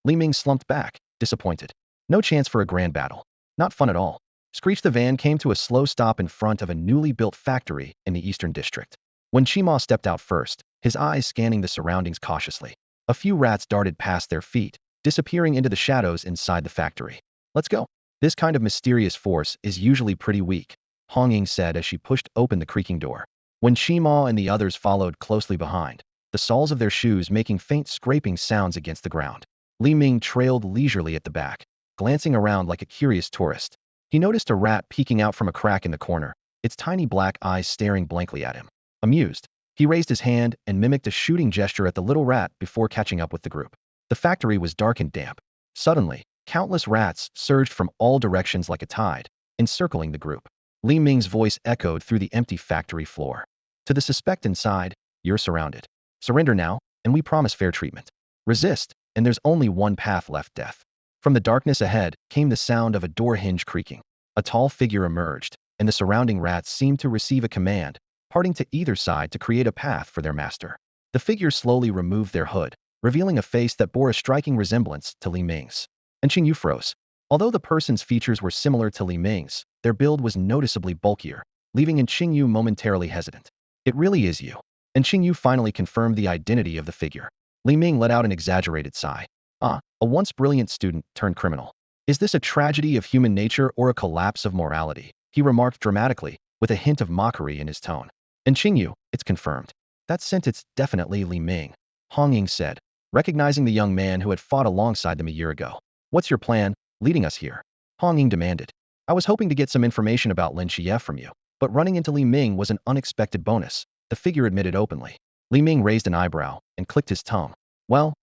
Li Ming slumped back, disappointed. No chance for a grand battle. Not fun at all. Screech. The van came to a slow stop in front of a newly built factory in the Eastern District. When Qima stepped out first, his eyes scanning the surroundings cautiously. A few rats darted past their feet, disappearing into the shadows inside the factory. "Let's go." "This kind of mysterious force is usually pretty weak," Hong Ying said as she pushed open the creaking door. When Qima and the others followed closely behind, the soles of their shoes making faint scraping sounds against the ground. Li Ming trailed leisurely at the back, glancing around like a curious tourist. He noticed a rat peeking out from a crack in the corner, its tiny black eyes staring blankly at him. Amused, he raised his hand and mimicked a shooting gesture at the little rat before catching up with the group. The factory was dark and damp. Suddenly, countless rats surged from all directions like a tide, encircling the group. Li Ming's voice echoed through the empty factory floor. "To the suspect inside, you're surrounded. Surrender now, and we promise fair treatment. Resist, and there's only one path left: death." From the darkness ahead came the sound of a door hinge creaking. A tall figure emerged, and the surrounding rats seemed to receive a command, parting to either side to create a path for their master. The figure slowly removed their hood, revealing a face that bore a striking resemblance to Li Ming's. And Qingyu froze. Although the person's features were similar to Li Ming's, their build was noticeably bulkier, leaving Qingyu momentarily hesitant. "It really is you." And Qingyu finally confirmed the identity of the figure. Li Ming let out an exaggerated sigh. "Ah, a once brilliant student turned criminal. Is this a tragedy of human nature or a collapse of morality?" he remarked dramatically, with a hint of mockery in his tone. "And Qingyu, it's confirmed. That scent, it's definitely Li Ming," Hong Ying said, recognizing the young man who had fought alongside them a year ago. "What's your plan, leading us here?" Hong Ying demanded. "I was hoping to get some information about Lin Qiye from you, but running into Li Ming was an unexpected bonus," the figure admitted openly. Li Ming raised an eyebrow and clicked his tongue. Well,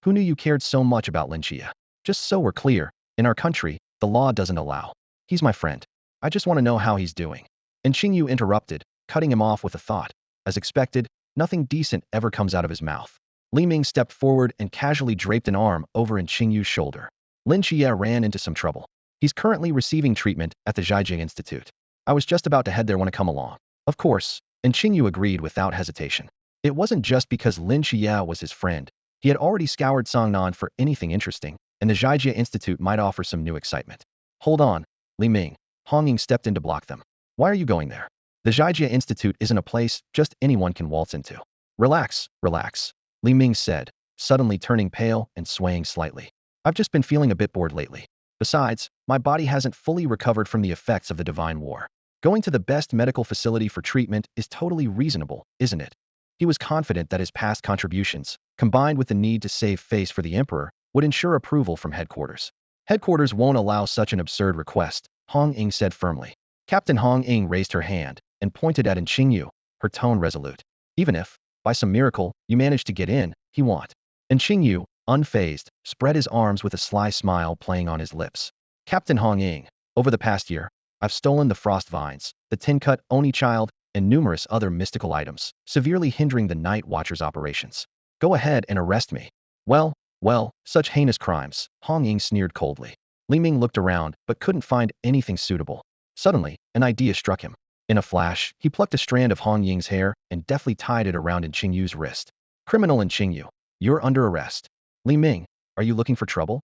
who knew you cared so much about Lin Qiye? Just so we're clear, in our country, the law doesn't allow." He's my friend. I just want to know how he's doing. And Qingyu interrupted, cutting him off with a thought. As expected, nothing decent ever comes out of his mouth. Li Ming stepped forward and casually draped an arm over Qinyu's shoulder. Lin Qiye ran into some trouble. He's currently receiving treatment at the Strategizing Institute. I was just about to head there when I come along. Of course, and Qingyu agreed without hesitation. It wasn't just because Lin Qiye was his friend. He had already scoured Songnan for anything interesting, and the Strategizing Institute might offer some new excitement. Hold on, Li Ming. Hong Ying stepped in to block them. Why are you going there? The Strategizing Institute isn't a place just anyone can waltz into. Relax, relax, Li Ming said, suddenly turning pale and swaying slightly. I've just been feeling a bit bored lately. Besides, my body hasn't fully recovered from the effects of the Divine War. Going to the best medical facility for treatment is totally reasonable, isn't it? He was confident that his past contributions, combined with the need to save face for the Emperor, would ensure approval from headquarters. Headquarters won't allow such an absurd request, Hong Ying said firmly. Captain Hong Ying raised her hand and pointed at Qingyu, her tone resolute. Even if, by some miracle, you manage to get in, he won't. Qingyu, unfazed, spread his arms with a sly smile playing on his lips. Captain Hong Ying, over the past year, I've stolen the frost vines, the tin-cut Oni child, and numerous other mystical items, severely hindering the Night Watcher's operations. Go ahead and arrest me. Well, such heinous crimes, Hong Ying sneered coldly. Li Ming looked around but couldn't find anything suitable. Suddenly, an idea struck him. In a flash, he plucked a strand of Hong Ying's hair and deftly tied it around Qingyu's wrist. Criminal Qingyu, you're under arrest. Li Ming, are you looking for trouble?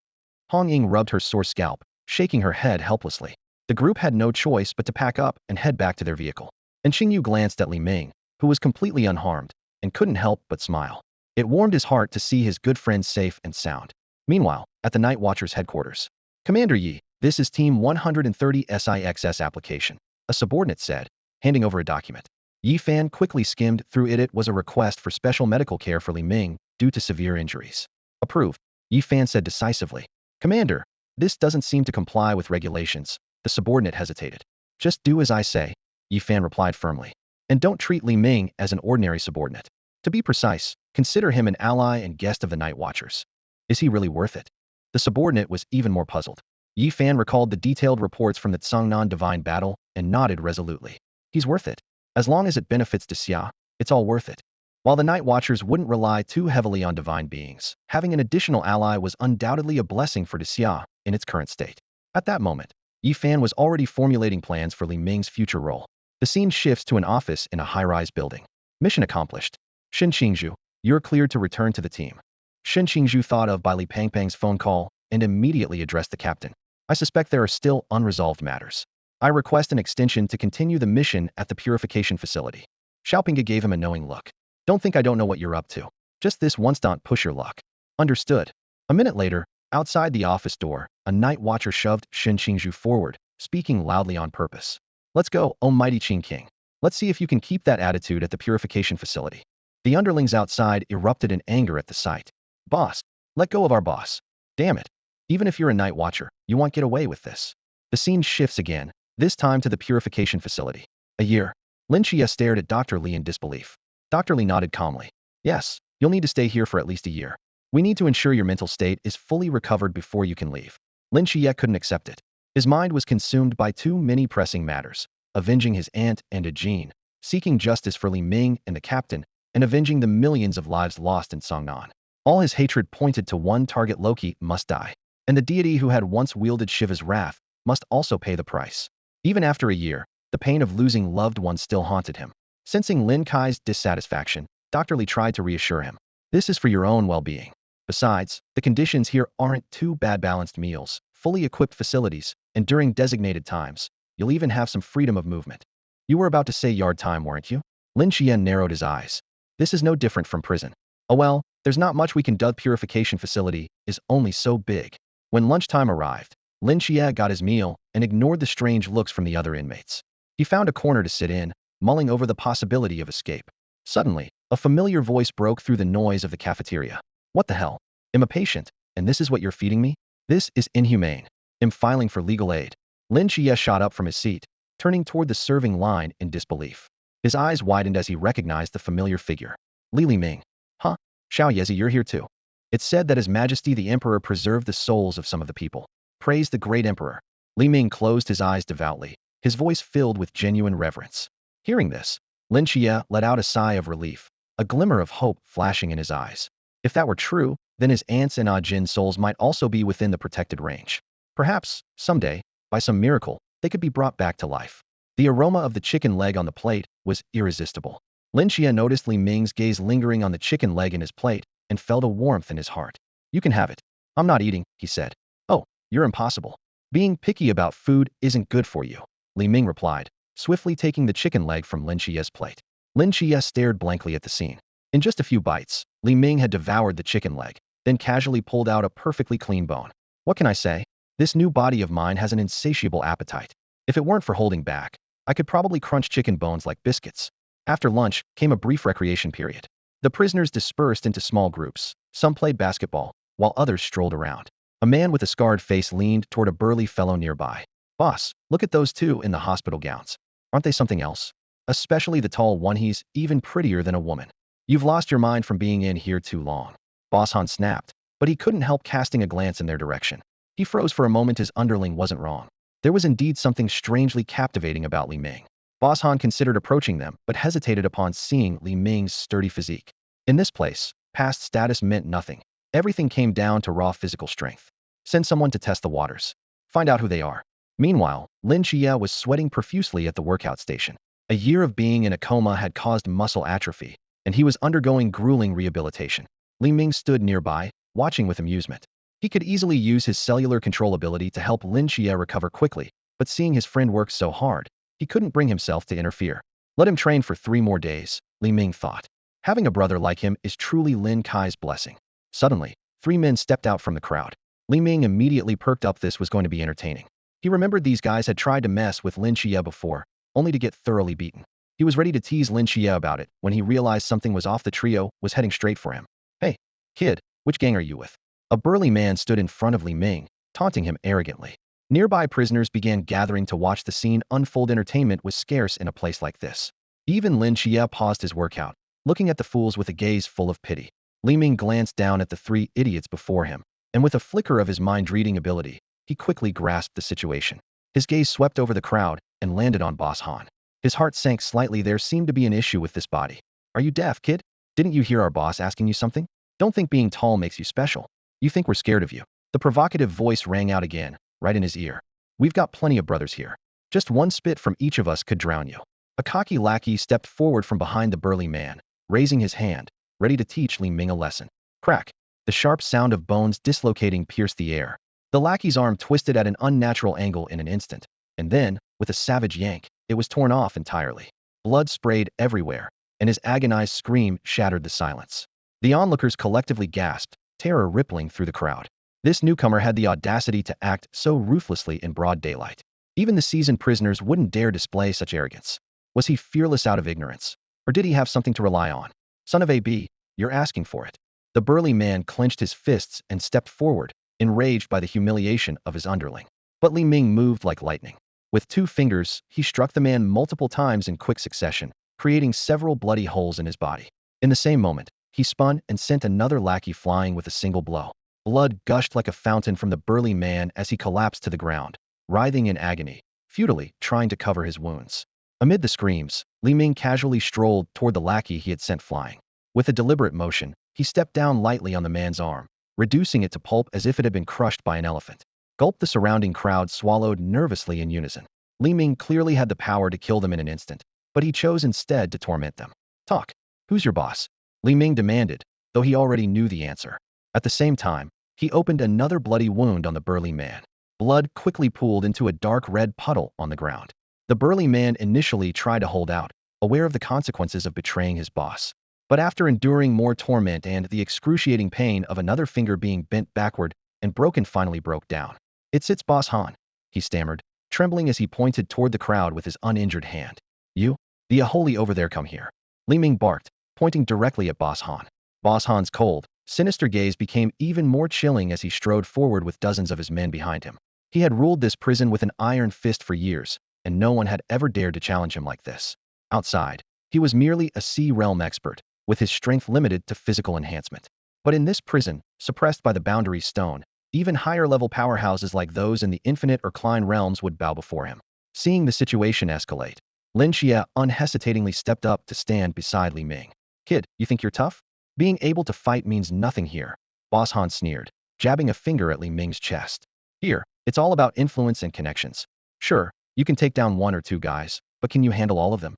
Hong Ying rubbed her sore scalp, shaking her head helplessly. The group had no choice but to pack up and head back to their vehicle. Qingyu glanced at Li Ming, who was completely unharmed, and couldn't help but smile. It warmed his heart to see his good friend safe and sound. Meanwhile, at the Night Watcher's headquarters, Commander Yi, this is Team 130 SIXS application, a subordinate said, handing over a document. Yi Fan quickly skimmed through it. It was a request for special medical care for Li Ming due to severe injuries. Approved, Yi Fan said decisively. Commander, this doesn't seem to comply with regulations. The subordinate hesitated. Just do as I say, Yi Fan replied firmly. And don't treat Li Ming as an ordinary subordinate. To be precise, consider him an ally and guest of the Night Watchers. Is he really worth it? The subordinate was even more puzzled. Yi Fan recalled the detailed reports from the Tsangnan Divine Battle and nodded resolutely. He's worth it. As long as it benefits Xia, it's all worth it. While the Night Watchers wouldn't rely too heavily on divine beings, having an additional ally was undoubtedly a blessing for Xia in its current state. At that moment, Yi Fan was already formulating plans for Li Ming's future role. The scene shifts to an office in a high-rise building. Mission accomplished. Shen Qingzhu, you're cleared to return to the team. Shen Qingzhu thought of Li Pangpang's phone call and immediately addressed the captain. I suspect there are still unresolved matters. I request an extension to continue the mission at the purification facility. Xiaopinga gave him a knowing look. Don't think I don't know what you're up to. Just this once, don't push your luck. Understood. A minute later, outside the office door, a Night Watcher shoved Shen Qingzhu forward, speaking loudly on purpose. Let's go, oh mighty Qing King. Let's see if you can keep that attitude at the purification facility. The underlings outside erupted in anger at the sight. Boss, let go of our boss. Damn it. Even if you're a Night Watcher, you won't get away with this. The scene shifts again, this time to the purification facility. A year. Lynchia stared at Dr. Li in disbelief. Dr. Li nodded calmly. Yes, you'll need to stay here for at least a year. We need to ensure your mental state is fully recovered before you can leave. Lin Qiye couldn't accept it. His mind was consumed by too many pressing matters, avenging his aunt and Ajin, seeking justice for Li Ming and the captain, and avenging the millions of lives lost in Songnan. All his hatred pointed to one target: Loki must die. And the deity who had once wielded Shiva's wrath must also pay the price. Even after a year, the pain of losing loved ones still haunted him. Sensing Lin Qiye's dissatisfaction, Dr. Li tried to reassure him. This is for your own well-being. Besides, the conditions here aren't too bad: balanced meals, fully equipped facilities, and during designated times, you'll even have some freedom of movement. You were about to say yard time, weren't you? Lin Qiye narrowed his eyes. This is no different from prison. Oh well, there's not much we can do. Purification facility is only so big. When lunchtime arrived, Lin Qiye got his meal and ignored the strange looks from the other inmates. He found a corner to sit in, mulling over the possibility of escape. Suddenly, a familiar voice broke through the noise of the cafeteria. What the hell? I'm a patient, and this is what you're feeding me? This is inhumane. I'm filing for legal aid. Lin Qiye shot up from his seat, turning toward the serving line in disbelief. His eyes widened as he recognized the familiar figure. Li Ming. Huh? Xiao Yezi, you're here too. It's said that His Majesty the Emperor preserved the souls of some of the people. Praise the great Emperor. Li Ming closed his eyes devoutly, his voice filled with genuine reverence. Hearing this, Lin Qiye let out a sigh of relief, a glimmer of hope flashing in his eyes. If that were true, then his aunts and Ajin souls might also be within the protected range. Perhaps, someday, by some miracle, they could be brought back to life. The aroma of the chicken leg on the plate was irresistible. Lynchia noticed Li Ming's gaze lingering on the chicken leg in his plate and felt a warmth in his heart. You can have it. I'm not eating, he said. Oh, you're impossible. Being picky about food isn't good for you, Li Ming replied, swiftly taking the chicken leg from Lin Qiye's plate. Lin Qiye stared blankly at the scene. In just a few bites, Li Ming had devoured the chicken leg, then casually pulled out a perfectly clean bone. What can I say? This new body of mine has an insatiable appetite. If it weren't for holding back, I could probably crunch chicken bones like biscuits. After lunch came a brief recreation period. The prisoners dispersed into small groups. Some played basketball, while others strolled around. A man with a scarred face leaned toward a burly fellow nearby. Boss, look at those two in the hospital gowns. Aren't they something else? Especially the tall one, he's even prettier than a woman. You've lost your mind from being in here too long. Boss Han snapped, but he couldn't help casting a glance in their direction. He froze for a moment. His underling wasn't wrong. There was indeed something strangely captivating about Li Ming. Boss Han considered approaching them, but hesitated upon seeing Li Ming's sturdy physique. In this place, past status meant nothing. Everything came down to raw physical strength. Send someone to test the waters. Find out who they are. Meanwhile, Lin Qiye was sweating profusely at the workout station. A year of being in a coma had caused muscle atrophy, and he was undergoing grueling rehabilitation. Li Ming stood nearby, watching with amusement. He could easily use his cellular control ability to help Lin Qiye recover quickly, but seeing his friend work so hard, he couldn't bring himself to interfere. Let him train for 3 more days, Li Ming thought. Having a brother like him is truly Lin Qiye's blessing. Suddenly, 3 men stepped out from the crowd. Li Ming immediately perked up. This was going to be entertaining. He remembered these guys had tried to mess with Lin Qiye before, only to get thoroughly beaten. He was ready to tease Lin Qiye about it when he realized something was off. The trio was heading straight for him. Hey, kid, which gang are you with? A burly man stood in front of Li Ming, taunting him arrogantly. Nearby prisoners began gathering to watch the scene unfold. Entertainment was scarce in a place like this. Even Lin Qiye paused his workout, looking at the fools with a gaze full of pity. Li Ming glanced down at the 3 idiots before him, and with a flicker of his mind-reading ability, he quickly grasped the situation. His gaze swept over the crowd and landed on Boss Han. His heart sank slightly. There seemed to be an issue with this body. Are you deaf, kid? Didn't you hear our boss asking you something? Don't think being tall makes you special. You think we're scared of you. The provocative voice rang out again, right in his ear. We've got plenty of brothers here. Just one spit from each of us could drown you. A cocky lackey stepped forward from behind the burly man, raising his hand, ready to teach Li Ming a lesson. Crack! The sharp sound of bones dislocating pierced the air. The lackey's arm twisted at an unnatural angle in an instant, and then, with a savage yank, it was torn off entirely. Blood sprayed everywhere, and his agonized scream shattered the silence. The onlookers collectively gasped, terror rippling through the crowd. This newcomer had the audacity to act so ruthlessly in broad daylight. Even the seasoned prisoners wouldn't dare display such arrogance. Was he fearless out of ignorance? Or did he have something to rely on? Son of a b, you're asking for it. The burly man clenched his fists and stepped forward, enraged by the humiliation of his underling. But Li Ming moved like lightning. With 2 fingers, he struck the man multiple times in quick succession, creating several bloody holes in his body. In the same moment, he spun and sent another lackey flying with a single blow. Blood gushed like a fountain from the burly man as he collapsed to the ground, writhing in agony, futilely trying to cover his wounds. Amid the screams, Li Ming casually strolled toward the lackey he had sent flying. With a deliberate motion, he stepped down lightly on the man's arm, reducing it to pulp as if it had been crushed by an elephant. Gulp! The surrounding crowd swallowed nervously in unison. Li Ming clearly had the power to kill them in an instant, but he chose instead to torment them. Talk. Who's your boss? Li Ming demanded, though he already knew the answer. At the same time, he opened another bloody wound on the burly man. Blood quickly pooled into a dark red puddle on the ground. The burly man initially tried to hold out, aware of the consequences of betraying his boss. But after enduring more torment and the excruciating pain of another finger being bent backward and broken, finally broke down. It's Boss Han, he stammered, trembling as he pointed toward the crowd with his uninjured hand. You? The Aholi over there, come here. Li Ming barked, pointing directly at Boss Han. Boss Han's cold, sinister gaze became even more chilling as he strode forward with dozens of his men behind him. He had ruled this prison with an iron fist for years, and no one had ever dared to challenge him like this. Outside, he was merely a Sea Realm expert, with his strength limited to physical enhancement. But in this prison, suppressed by the boundary stone, Even higher-level powerhouses like those in the Infinite or Klein realms would bow before him. Seeing the situation escalate, Lin Qiye unhesitatingly stepped up to stand beside Li Ming. Kid, you think you're tough? Being able to fight means nothing here, Boss Han sneered, jabbing a finger at Li Ming's chest. Here, it's all about influence and connections. Sure, you can take down one or two guys, but can you handle all of them?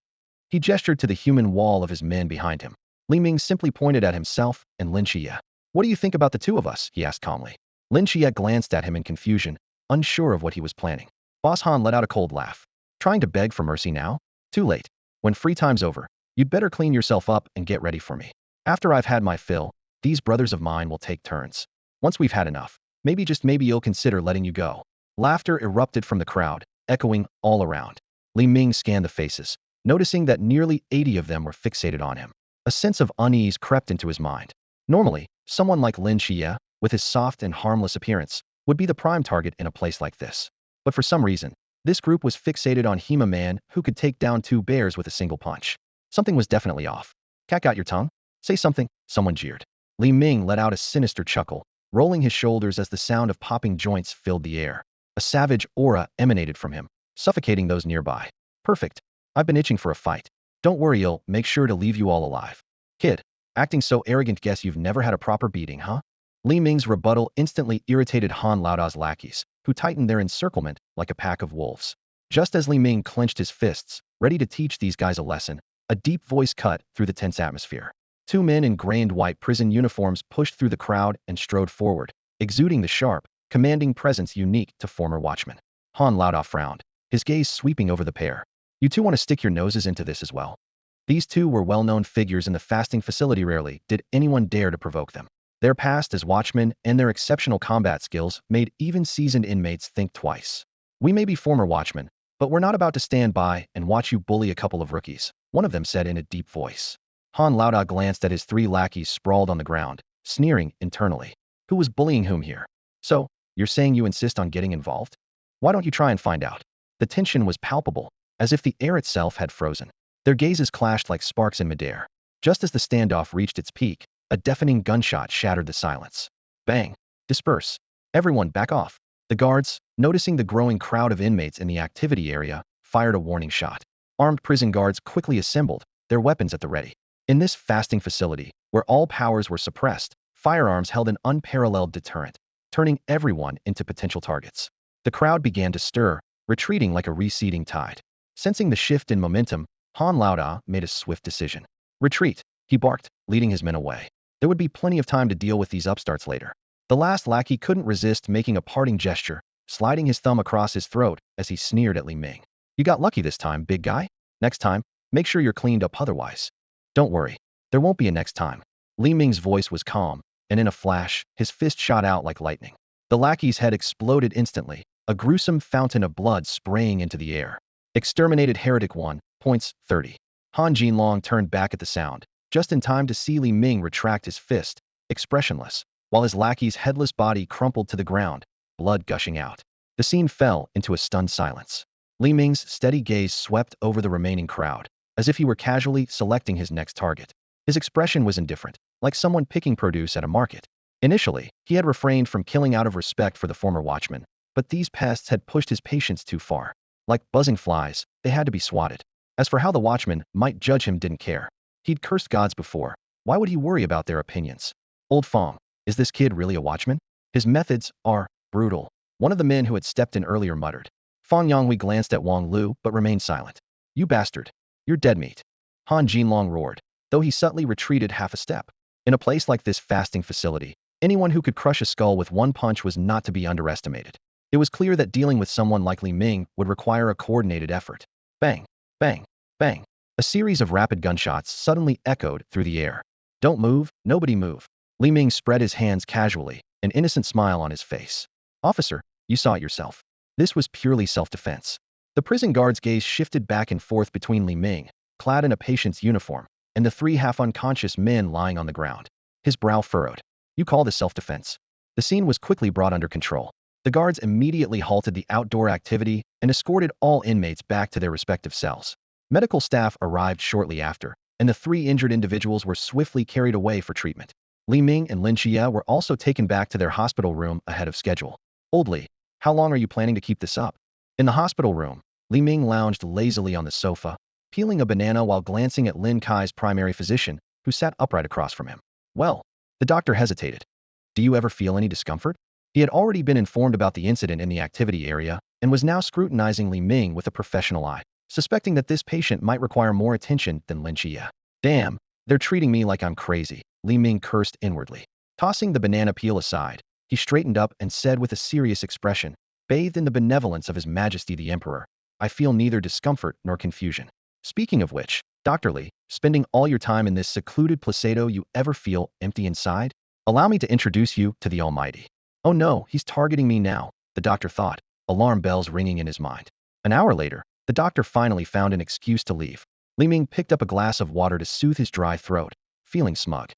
He gestured to the human wall of his men behind him. Li Ming simply pointed at himself and Lin Qiye. What do you think about the two of us? He asked calmly. Lin Qiye glanced at him in confusion, unsure of what he was planning. Boss Han let out a cold laugh. Trying to beg for mercy now? Too late. When free time's over, you'd better clean yourself up and get ready for me. After I've had my fill, these brothers of mine will take turns. Once we've had enough, maybe just maybe you'll consider letting you go. Laughter erupted from the crowd, echoing all around. Li Ming scanned the faces, noticing that nearly 80 of them were fixated on him. A sense of unease crept into his mind. Normally, someone like Lin Qiye, with his soft and harmless appearance, would be the prime target in a place like this. But for some reason, this group was fixated on him, a man who could take down two bears with a single punch. Something was definitely off. Cat, got your tongue? Say something, someone jeered. Li Ming let out a sinister chuckle, rolling his shoulders as the sound of popping joints filled the air. A savage aura emanated from him, suffocating those nearby. Perfect. I've been itching for a fight. Don't worry, I'll make sure to leave you all alive. Kid, acting so arrogant, guess you've never had a proper beating, huh? Li Ming's rebuttal instantly irritated Han Laoda's lackeys, who tightened their encirclement like a pack of wolves. Just as Li Ming clenched his fists, ready to teach these guys a lesson, a deep voice cut through the tense atmosphere. Two men in grained white prison uniforms pushed through the crowd and strode forward, exuding the sharp, commanding presence unique to former watchmen. Han Laoda frowned, his gaze sweeping over the pair. You two want to stick your noses into this as well? These two were well-known figures in the fasting facility. Rarely did anyone dare to provoke them. Their past as watchmen and their exceptional combat skills made even seasoned inmates think twice. We may be former watchmen, but we're not about to stand by and watch you bully a couple of rookies, one of them said in a deep voice. Han Laoda glanced at his three lackeys sprawled on the ground, sneering internally. Who was bullying whom here? So, you're saying you insist on getting involved? Why don't you try and find out? The tension was palpable, as if the air itself had frozen. Their gazes clashed like sparks in midair. Just as the standoff reached its peak, a deafening gunshot shattered the silence. Bang! Disperse. Everyone back off. The guards, noticing the growing crowd of inmates in the activity area, fired a warning shot. Armed prison guards quickly assembled, their weapons at the ready. In this fasting facility, where all powers were suppressed, firearms held an unparalleled deterrent, turning everyone into potential targets. The crowd began to stir, retreating like a receding tide. Sensing the shift in momentum, Han Laoda made a swift decision. Retreat, he barked, leading his men away. There would be plenty of time to deal with these upstarts later. The last lackey couldn't resist making a parting gesture, sliding his thumb across his throat as he sneered at Li Ming. You got lucky this time, big guy. Next time, make sure you're cleaned up otherwise. Don't worry, there won't be a next time. Li Ming's voice was calm, and in a flash, his fist shot out like lightning. The lackey's head exploded instantly, a gruesome fountain of blood spraying into the air. Exterminated Heretic 1, points 30. Han Jinlong turned back at the sound, just in time to see Li Ming retract his fist, expressionless, while his lackey's headless body crumpled to the ground, blood gushing out. The scene fell into a stunned silence. Li Ming's steady gaze swept over the remaining crowd, as if he were casually selecting his next target. His expression was indifferent, like someone picking produce at a market. Initially, he had refrained from killing out of respect for the former watchman, but these pests had pushed his patience too far. Like buzzing flies, they had to be swatted. As for how the watchman might judge him, didn't care. He'd cursed gods before. Why would he worry about their opinions? Old Fong, is this kid really a watchman? His methods are brutal. One of the men who had stepped in earlier muttered. Fong Yonghui glanced at Wang Lu but remained silent. You bastard. You're dead meat. Han Jinlong roared, though he subtly retreated half a step. In a place like this fasting facility, anyone who could crush a skull with one punch was not to be underestimated. It was clear that dealing with someone like Li Ming would require a coordinated effort. Bang, bang, bang. A series of rapid gunshots suddenly echoed through the air. Don't move, nobody move. Li Ming spread his hands casually, an innocent smile on his face. Officer, you saw it yourself. This was purely self-defense. The prison guard's gaze shifted back and forth between Li Ming, clad in a patient's uniform, and the three half-unconscious men lying on the ground. His brow furrowed. You call this self-defense? The scene was quickly brought under control. The guards immediately halted the outdoor activity and escorted all inmates back to their respective cells. Medical staff arrived shortly after, and the three injured individuals were swiftly carried away for treatment. Li Ming and Lin Qiye were also taken back to their hospital room ahead of schedule. Old Li, how long are you planning to keep this up? In the hospital room, Li Ming lounged lazily on the sofa, peeling a banana while glancing at Lin Qiye's primary physician, who sat upright across from him. Well, the doctor hesitated. Do you ever feel any discomfort? He had already been informed about the incident in the activity area and was now scrutinizing Li Ming with a professional eye, suspecting that this patient might require more attention than Lynchia. Damn, they're treating me like I'm crazy, Li Ming cursed inwardly. Tossing the banana peel aside, he straightened up and said with a serious expression, bathed in the benevolence of His Majesty the Emperor, I feel neither discomfort nor confusion. Speaking of which, Dr. Li, spending all your time in this secluded placedo, you ever feel empty inside? Allow me to introduce you to the Almighty. Oh no, he's targeting me now, the doctor thought, alarm bells ringing in his mind. An hour later, the doctor finally found an excuse to leave. Li Ming picked up a glass of water to soothe his dry throat, feeling smug.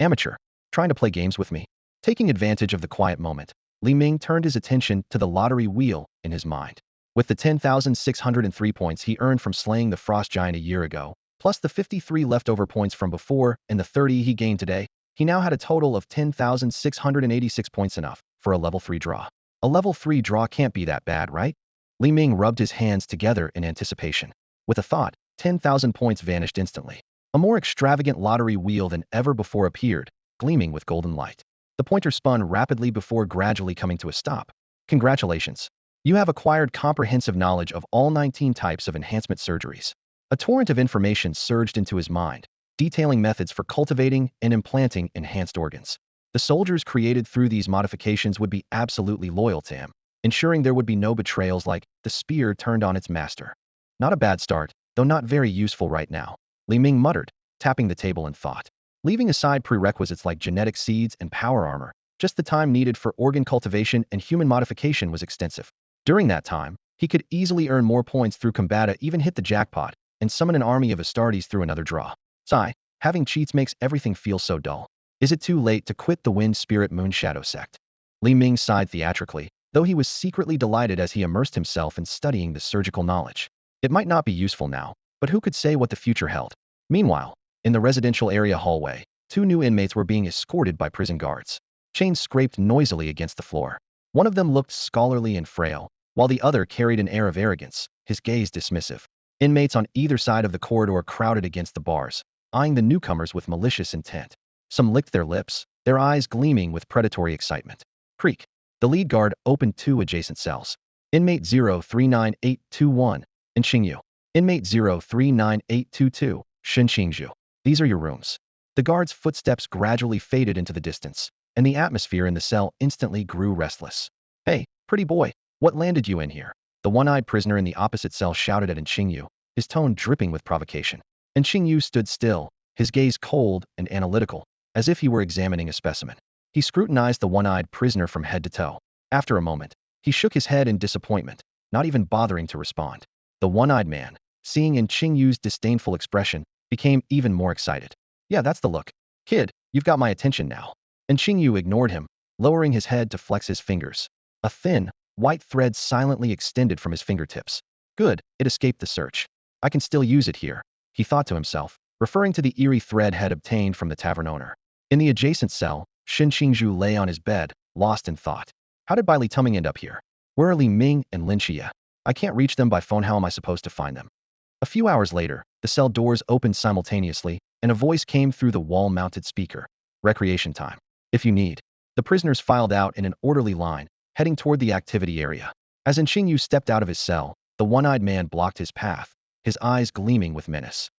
Amateur, trying to play games with me? Taking advantage of the quiet moment, Li Ming turned his attention to the lottery wheel in his mind. With the 10,603 points he earned from slaying the frost giant a year ago, plus the 53 leftover points from before and the 30 he gained today, he now had a total of 10,686 points, enough for a level 3 draw. A level 3 draw can't be that bad, right? Li Ming rubbed his hands together in anticipation. With a thought, 10,000 points vanished instantly. A more extravagant lottery wheel than ever before appeared, gleaming with golden light. The pointer spun rapidly before gradually coming to a stop. Congratulations. You have acquired comprehensive knowledge of all 19 types of enhancement surgeries. A torrent of information surged into his mind, detailing methods for cultivating and implanting enhanced organs. The soldiers created through these modifications would be absolutely loyal to him, ensuring there would be no betrayals like the spear turned on its master. Not a bad start, though not very useful right now, Li Ming muttered, tapping the table in thought. Leaving aside prerequisites like genetic seeds and power armor, just the time needed for organ cultivation and human modification was extensive. During that time, he could easily earn more points through combata, even hit the jackpot, and summon an army of Astartes through another draw. Sigh, having cheats makes everything feel so dull. Is it too late to quit the Wind Spirit Moon Shadow sect? Li Ming sighed theatrically, though he was secretly delighted as he immersed himself in studying the surgical knowledge. It might not be useful now, but who could say what the future held? Meanwhile, in the residential area hallway, 2 new inmates were being escorted by prison guards. Chains scraped noisily against the floor. One of them looked scholarly and frail, while the other carried an air of arrogance, his gaze dismissive. Inmates on either side of the corridor crowded against the bars, eyeing the newcomers with malicious intent. Some licked their lips, their eyes gleaming with predatory excitement. Creak. The lead guard opened 2 adjacent cells. Inmate 039821, and Qingyu. Inmate 039822, Shen Qingzhu. These are your rooms. The guard's footsteps gradually faded into the distance, and the atmosphere in the cell instantly grew restless. Hey, pretty boy, what landed you in here? The one-eyed prisoner in the opposite cell shouted at Qingyu, his tone dripping with provocation. Qingyu stood still, his gaze cold and analytical, as if he were examining a specimen. He scrutinized the one-eyed prisoner from head to toe. After a moment, he shook his head in disappointment, not even bothering to respond. The one-eyed man, seeing Qingyu's disdainful expression, became even more excited. Yeah, that's the look. Kid, you've got my attention now. Qingyu ignored him, lowering his head to flex his fingers. A thin, white thread silently extended from his fingertips. Good, it escaped the search. I can still use it here, he thought to himself, referring to the eerie thread had obtained from the tavern owner. In the adjacent cell, Shen Qingzhu lay on his bed, lost in thought. How did Li Ming end up here? Where are Li Ming and Lin Qiye? I can't reach them by phone. How am I supposed to find them? A few hours later, the cell doors opened simultaneously, and a voice came through the wall-mounted speaker. Recreation time. If you need. The prisoners filed out in an orderly line, heading toward the activity area. As Qingyu stepped out of his cell, the one-eyed man blocked his path, his eyes gleaming with menace.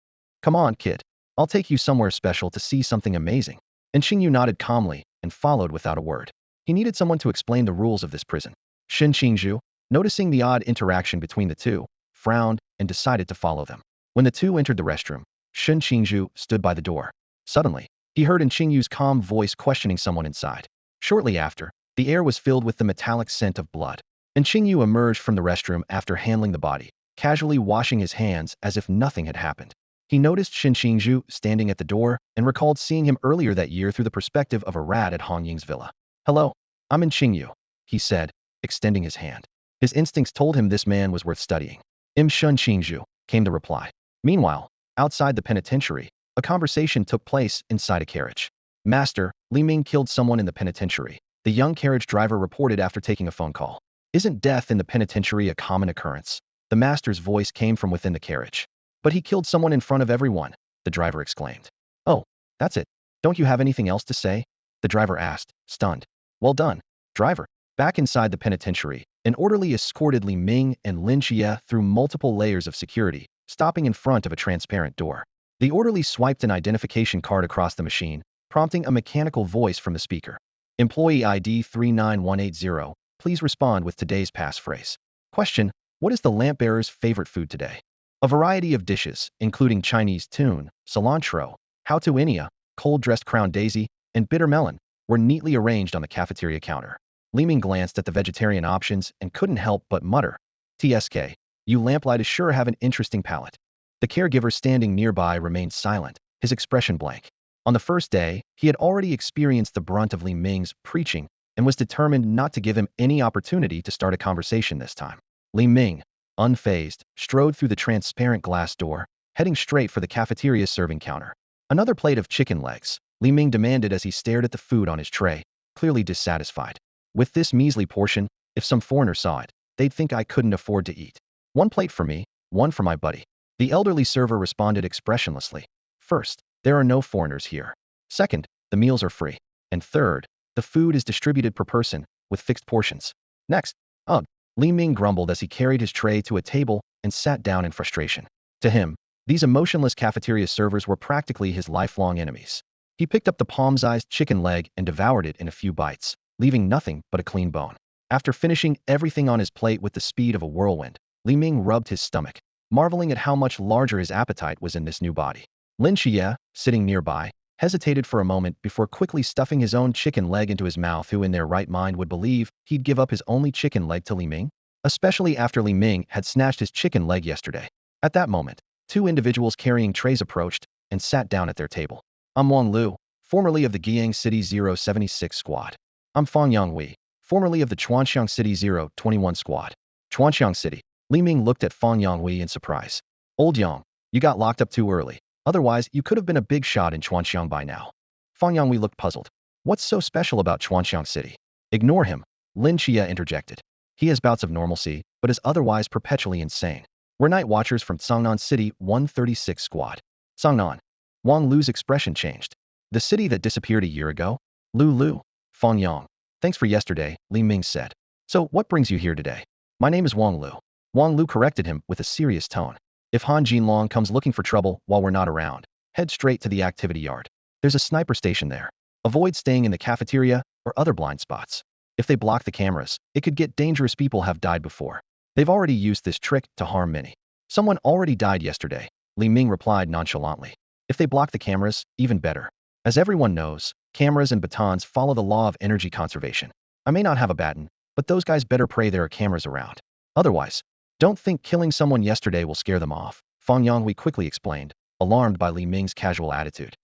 Come on, kid. I'll take you somewhere special to see something amazing. Qingyu nodded calmly and followed without a word. He needed someone to explain the rules of this prison. Shen Qingzhu, noticing the odd interaction between the two, frowned and decided to follow them. When the two entered the restroom, Shen Qingzhu stood by the door. Suddenly, he heard Qingyu's calm voice questioning someone inside. Shortly after, the air was filled with the metallic scent of blood. Qingyu emerged from the restroom after handling the body, casually washing his hands as if nothing had happened. He noticed Shen Qingzhu standing at the door and recalled seeing him earlier that year through the perspective of a rat at Hong Ying's villa. Hello, I'm Qingyu, he said, extending his hand. His instincts told him this man was worth studying. Shen Qingzhu, came the reply. Meanwhile, outside the penitentiary, a conversation took place inside a carriage. Master, Li Ming killed someone in the penitentiary, the young carriage driver reported after taking a phone call. Isn't death in the penitentiary a common occurrence? The master's voice came from within the carriage. But he killed someone in front of everyone, the driver exclaimed. Oh, that's it. Don't you have anything else to say? The driver asked, stunned. Well done, driver. Back inside the penitentiary, an orderly escorted Li Ming and Lin Qiye through multiple layers of security, stopping in front of a transparent door. The orderly swiped an identification card across the machine, prompting a mechanical voice from the speaker. Employee ID 39180, please respond with today's passphrase. Question: what is the lamp-bearer's favorite food today? A variety of dishes, including Chinese tune, cilantro, hao-tu-inia, cold-dressed crown daisy, and bitter melon, were neatly arranged on the cafeteria counter. Leming glanced at the vegetarian options and couldn't help but mutter, "TSK, you lamplights sure have an interesting palate." The caregiver standing nearby remained silent, his expression blank. On the first day, he had already experienced the brunt of Li Ming's preaching and was determined not to give him any opportunity to start a conversation this time. Li Ming, unfazed, strode through the transparent glass door, heading straight for the cafeteria's serving counter. Another plate of chicken legs, Li Ming demanded as he stared at the food on his tray, clearly dissatisfied. With this measly portion, if some foreigner saw it, they'd think I couldn't afford to eat. One plate for me, one for my buddy. The elderly server responded expressionlessly. First, there are no foreigners here. Second, the meals are free. And third, the food is distributed per person, with fixed portions. Next, ugh, Li Ming grumbled as he carried his tray to a table and sat down in frustration. To him, these emotionless cafeteria servers were practically his lifelong enemies. He picked up the palm-sized chicken leg and devoured it in a few bites, leaving nothing but a clean bone. After finishing everything on his plate with the speed of a whirlwind, Li Ming rubbed his stomach, marveling at how much larger his appetite was in this new body. Lin Qiye, sitting nearby, hesitated for a moment before quickly stuffing his own chicken leg into his mouth. Who in their right mind would believe he'd give up his only chicken leg to Li Ming? Especially after Li Ming had snatched his chicken leg yesterday. At that moment, two individuals carrying trays approached and sat down at their table. I'm Wang Lu, formerly of the Guiyang City 076 Squad. I'm Fang Yanghui, formerly of the Chuanxiang City 021 Squad. Chuanxiang City. Li Ming looked at Fang Yanghui in surprise. Old Yang, you got locked up too early. Otherwise, you could have been a big shot in Chuanxiang by now. Fang Yanghui looked puzzled. What's so special about Chuanxiang City? Ignore him, Lin Qiye interjected. He has bouts of normalcy, but is otherwise perpetually insane. We're night watchers from Sangnan City 136 Squad. Sangnan. Wang Lu's expression changed. The city that disappeared a year ago? Lu. Fang Yang. Thanks for yesterday, Li Ming said. So, what brings you here today? My name is Wang Lu. Wang Lu corrected him with a serious tone. If Han Jinlong comes looking for trouble while we're not around, head straight to the activity yard. There's a sniper station there. Avoid staying in the cafeteria or other blind spots. If they block the cameras, it could get dangerous. People have died before. They've already used this trick to harm many. Someone already died yesterday, Li Ming replied nonchalantly. If they block the cameras, even better. As everyone knows, cameras and batons follow the law of energy conservation. I may not have a baton, but those guys better pray there are cameras around. Otherwise, don't think killing someone yesterday will scare them off, Fang Yanghui quickly explained, alarmed by Li Ming's casual attitude.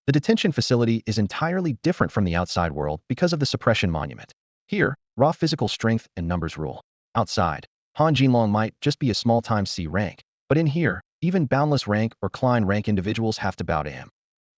The detention facility is entirely different from the outside world because of the suppression monument. Here, raw physical strength and numbers rule. Outside, Han Jinlong might just be a small-time C rank, but in here, even boundless rank or Klein rank individuals have to bow to him.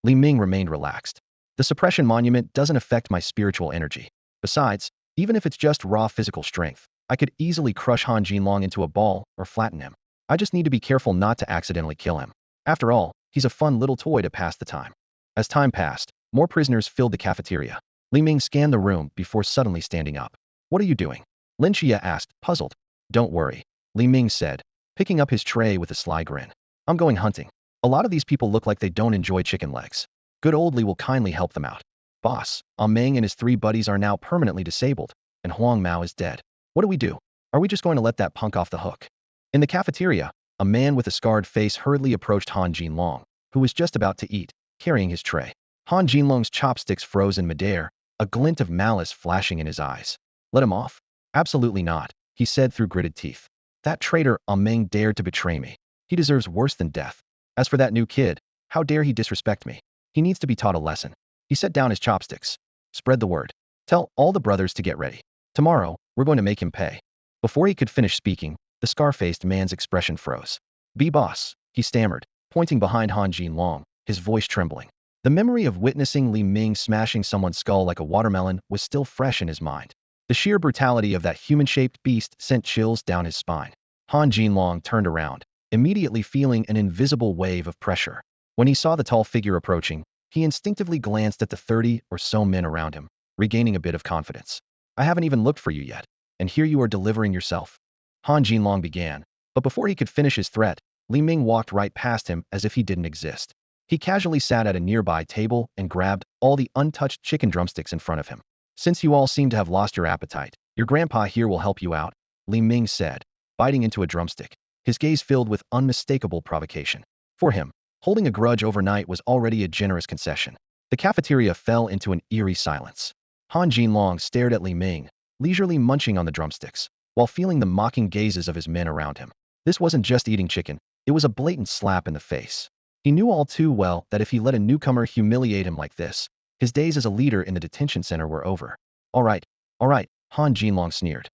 Li Ming remained relaxed. The suppression monument doesn't affect my spiritual energy. Besides, even if it's just raw physical strength, I could easily crush Han Jinlong into a ball or flatten him. I just need to be careful not to accidentally kill him. After all, he's a fun little toy to pass the time. As time passed, more prisoners filled the cafeteria. Li Ming scanned the room before suddenly standing up. What are you doing? Lynchia asked, puzzled. Don't worry, Li Ming said, picking up his tray with a sly grin. I'm going hunting. A lot of these people look like they don't enjoy chicken legs. Good old Li will kindly help them out. Boss, Meng and his 3 buddies are now permanently disabled, and Huang Mao is dead. What do we do? Are we just going to let that punk off the hook? In the cafeteria, a man with a scarred face hurriedly approached Han Jinlong, who was just about to eat, carrying his tray. Han Jinlong's chopsticks froze in midair, a glint of malice flashing in his eyes. Let him off? Absolutely not, he said through gritted teeth. That traitor Meng dared to betray me. He deserves worse than death. As for that new kid, how dare he disrespect me? He needs to be taught a lesson. He set down his chopsticks. Spread the word. Tell all the brothers to get ready. Tomorrow, we're going to make him pay. Before he could finish speaking, the scar-faced man's expression froze. Be boss, he stammered, pointing behind Han Jinlong, his voice trembling. The memory of witnessing Li Ming smashing someone's skull like a watermelon was still fresh in his mind. The sheer brutality of that human-shaped beast sent chills down his spine. Han Jinlong turned around, immediately feeling an invisible wave of pressure. When he saw the tall figure approaching, he instinctively glanced at the 30 or so men around him, regaining a bit of confidence. I haven't even looked for you yet, and here you are delivering yourself. Han Jinlong began, but before he could finish his threat, Li Ming walked right past him as if he didn't exist. He casually sat at a nearby table and grabbed all the untouched chicken drumsticks in front of him. Since you all seem to have lost your appetite, your grandpa here will help you out, Li Ming said, biting into a drumstick, his gaze filled with unmistakable provocation. For him, holding a grudge overnight was already a generous concession. The cafeteria fell into an eerie silence. Han Jinlong stared at Li Ming, leisurely munching on the drumsticks, while feeling the mocking gazes of his men around him. This wasn't just eating chicken, it was a blatant slap in the face. He knew all too well that if he let a newcomer humiliate him like this, his days as a leader in the detention center were over. All right, Han Jinlong sneered.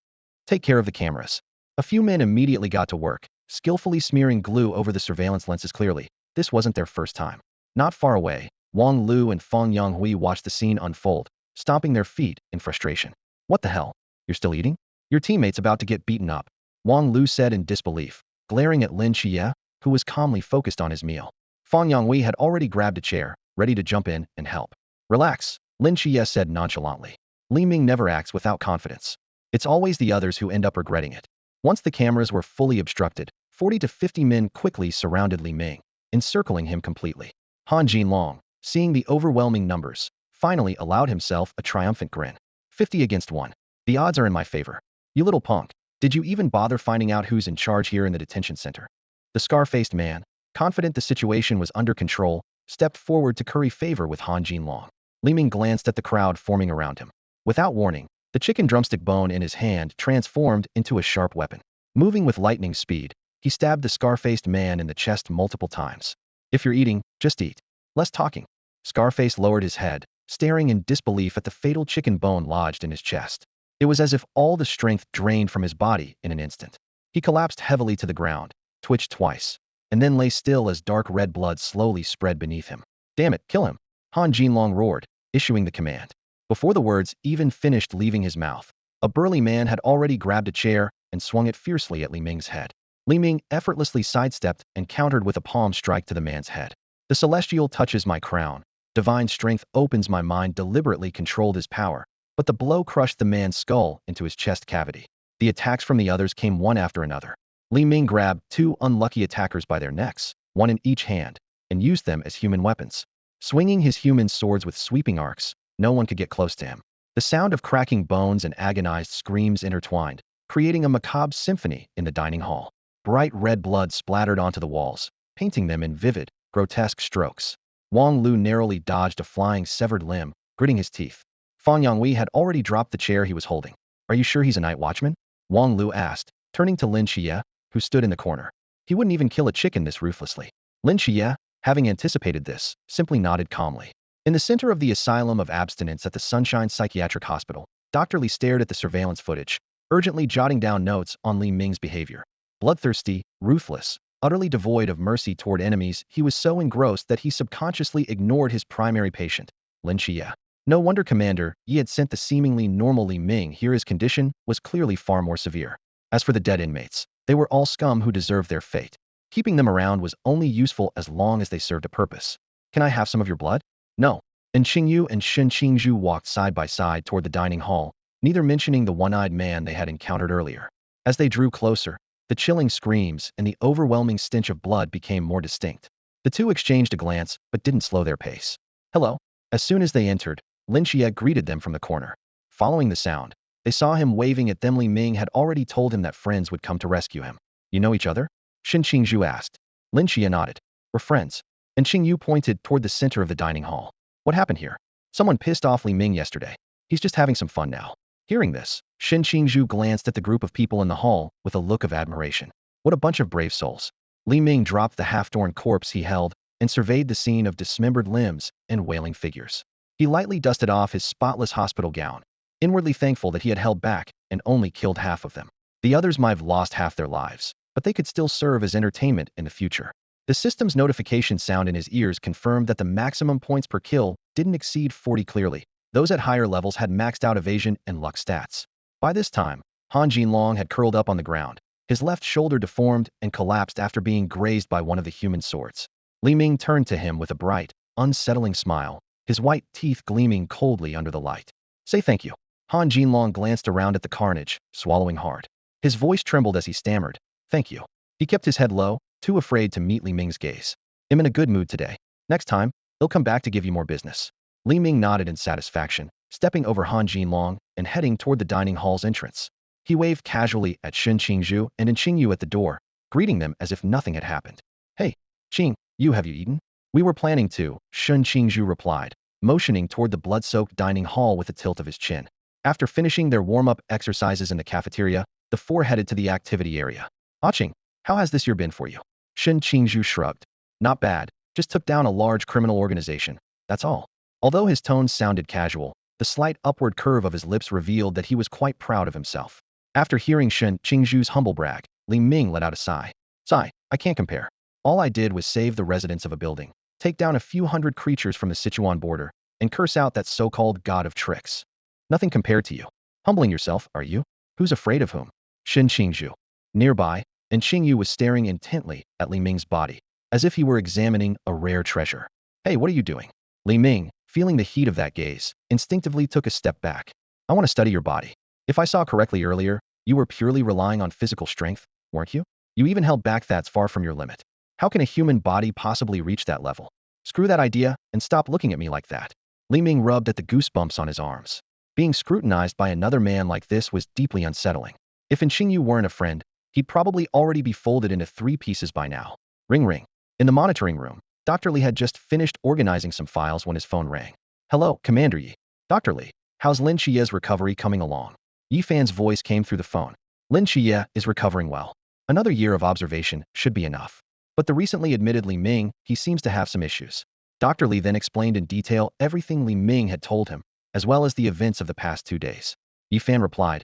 Take care of the cameras. A few men immediately got to work, skillfully smearing glue over the surveillance lenses. Clearly, this wasn't their first time. Not far away, Wang Lu and Feng Yanghui watched the scene unfold, stomping their feet in frustration. What the hell? You're still eating? Your teammate's about to get beaten up, Wang Lu said in disbelief, glaring at Lin Qiye, who was calmly focused on his meal. Feng Yanghui had already grabbed a chair, ready to jump in and help. Relax, Lin Qiye said nonchalantly. Li Ming never acts without confidence. It's always the others who end up regretting it. Once the cameras were fully obstructed, 40 to 50 men quickly surrounded Li Ming, encircling him completely. Han Jinlong, seeing the overwhelming numbers, finally allowed himself a triumphant grin. 50 against 1. The odds are in my favor. You little punk, did you even bother finding out who's in charge here in the detention center? The scar-faced man, confident the situation was under control, stepped forward to curry favor with Han Jinlong. Li Ming glanced at the crowd forming around him. Without warning, the chicken drumstick bone in his hand transformed into a sharp weapon. Moving with lightning speed, he stabbed the scar-faced man in the chest multiple times. If you're eating, just eat. Less talking. Scarface lowered his head, staring in disbelief at the fatal chicken bone lodged in his chest. It was as if all the strength drained from his body in an instant. He collapsed heavily to the ground, twitched twice, and then lay still as dark red blood slowly spread beneath him. Damn it, kill him! Han Jinlong roared, issuing the command. Before the words even finished leaving his mouth, a burly man had already grabbed a chair and swung it fiercely at Li Ming's head. Li Ming effortlessly sidestepped and countered with a palm strike to the man's head. The celestial touches my crown. Divine strength opens my mind deliberately controlled his power, but the blow crushed the man's skull into his chest cavity. The attacks from the others came one after another. Li Ming grabbed 2 unlucky attackers by their necks, one in each hand, and used them as human weapons. Swinging his human swords with sweeping arcs, no one could get close to him. The sound of cracking bones and agonized screams intertwined, creating a macabre symphony in the dining hall. Bright red blood splattered onto the walls, painting them in vivid, grotesque strokes. Wang Lu narrowly dodged a flying severed limb, gritting his teeth. Feng Yanghui had already dropped the chair he was holding. Are you sure he's a night watchman? Wang Lu asked, turning to Lin Qiye, who stood in the corner. He wouldn't even kill a chicken this ruthlessly. Lin Qiye, having anticipated this, simply nodded calmly. In the center of the Asylum of Abstinence at the Sunshine Psychiatric Hospital, Dr. Li stared at the surveillance footage, urgently jotting down notes on Li Ming's behavior. Bloodthirsty, ruthless, utterly devoid of mercy toward enemies, he was so engrossed that he subconsciously ignored his primary patient, Lin Qiye. No wonder Commander Yi had sent the seemingly normal Li Ming here. His condition was clearly far more severe. As for the dead inmates, they were all scum who deserved their fate. Keeping them around was only useful as long as they served a purpose. Can I have some of your blood? No. And Qingyu and Shen Qingzhu walked side by side toward the dining hall, neither mentioning the one-eyed man they had encountered earlier. As they drew closer, the chilling screams and the overwhelming stench of blood became more distinct. The two exchanged a glance, but didn't slow their pace. Hello. As soon as they entered, Lin Qiye greeted them from the corner. Following the sound, they saw him waving at them. Li Ming had already told him that friends would come to rescue him. You know each other? Shen Qingzhu asked. Lin Qiye nodded. We're friends. And Qingyu pointed toward the center of the dining hall. What happened here? Someone pissed off Li Ming yesterday. He's just having some fun now. Hearing this, Shen Qingzhu glanced at the group of people in the hall with a look of admiration. What a bunch of brave souls. Li Ming dropped the half-torn corpse he held and surveyed the scene of dismembered limbs and wailing figures. He lightly dusted off his spotless hospital gown, inwardly thankful that he had held back and only killed half of them. The others might have lost half their lives, but they could still serve as entertainment in the future. The system's notification sound in his ears confirmed that the maximum points per kill didn't exceed 40 clearly. Those at higher levels had maxed out evasion and luck stats. By this time, Han Jinlong had curled up on the ground. His left shoulder deformed and collapsed after being grazed by one of the human swords. Li Ming turned to him with a bright, unsettling smile, his white teeth gleaming coldly under the light. Say thank you. Han Jinlong glanced around at the carnage, swallowing hard. His voice trembled as he stammered, thank you. He kept his head low, too afraid to meet Li Ming's gaze. I'm in a good mood today. Next time, he'll come back to give you more business. Li Ming nodded in satisfaction, stepping over Han Jinlong and heading toward the dining hall's entrance. He waved casually at Shen Qingzhu and Qingyu at the door, greeting them as if nothing had happened. Hey, Qing, have you eaten? We were planning to, Shen Qingzhu replied, motioning toward the blood-soaked dining hall with a tilt of his chin. After finishing their warm-up exercises in the cafeteria, the four headed to the activity area. Qing, how has this year been for you? Shen Qingzhu shrugged. Not bad, just took down a large criminal organization, that's all. Although his tones sounded casual, the slight upward curve of his lips revealed that he was quite proud of himself. After hearing Shen Qingzhu's humble brag, Li Ming let out a sigh. Sigh, I can't compare. All I did was save the residents of a building, take down a few hundred creatures from the Sichuan border, and curse out that so-called god of tricks. Nothing compared to you. Humbling yourself, are you? Who's afraid of whom? Shen Qingzhu. Nearby, and Qingyu was staring intently at Li Ming's body, as if he were examining a rare treasure. Hey, what are you doing? Li Ming, feeling the heat of that gaze, instinctively took a step back. I want to study your body. If I saw correctly earlier, you were purely relying on physical strength, weren't you? You even held back that's far from your limit. How can a human body possibly reach that level? Screw that idea and stop looking at me like that. Li Ming rubbed at the goosebumps on his arms. Being scrutinized by another man like this was deeply unsettling. If Qingyu weren't a friend, he'd probably already be folded into 3 pieces by now. Ring ring. In the monitoring room, Dr. Li had just finished organizing some files when his phone rang. Hello, Commander Yi. Dr. Li, how's Lin Qiye's recovery coming along? Yi Fan's voice came through the phone. Lin Qiye is recovering well. Another year of observation should be enough. But the recently admitted Li Ming, he seems to have some issues. Dr. Li then explained in detail everything Li Ming had told him, as well as the events of the past 2 days. Yi Fan replied,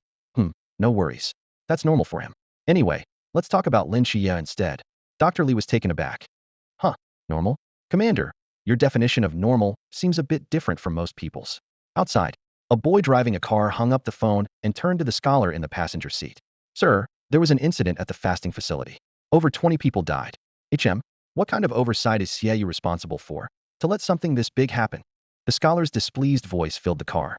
no worries. That's normal for him. Anyway, let's talk about Lin Qiye instead. Dr. Li was taken aback. Huh, normal? Commander, your definition of normal seems a bit different from most people's. Outside, a boy driving a car hung up the phone and turned to the scholar in the passenger seat. Sir, there was an incident at the fasting facility. Over 20 people died. What kind of oversight is Xie responsible for to let something this big happen? The scholar's displeased voice filled the car.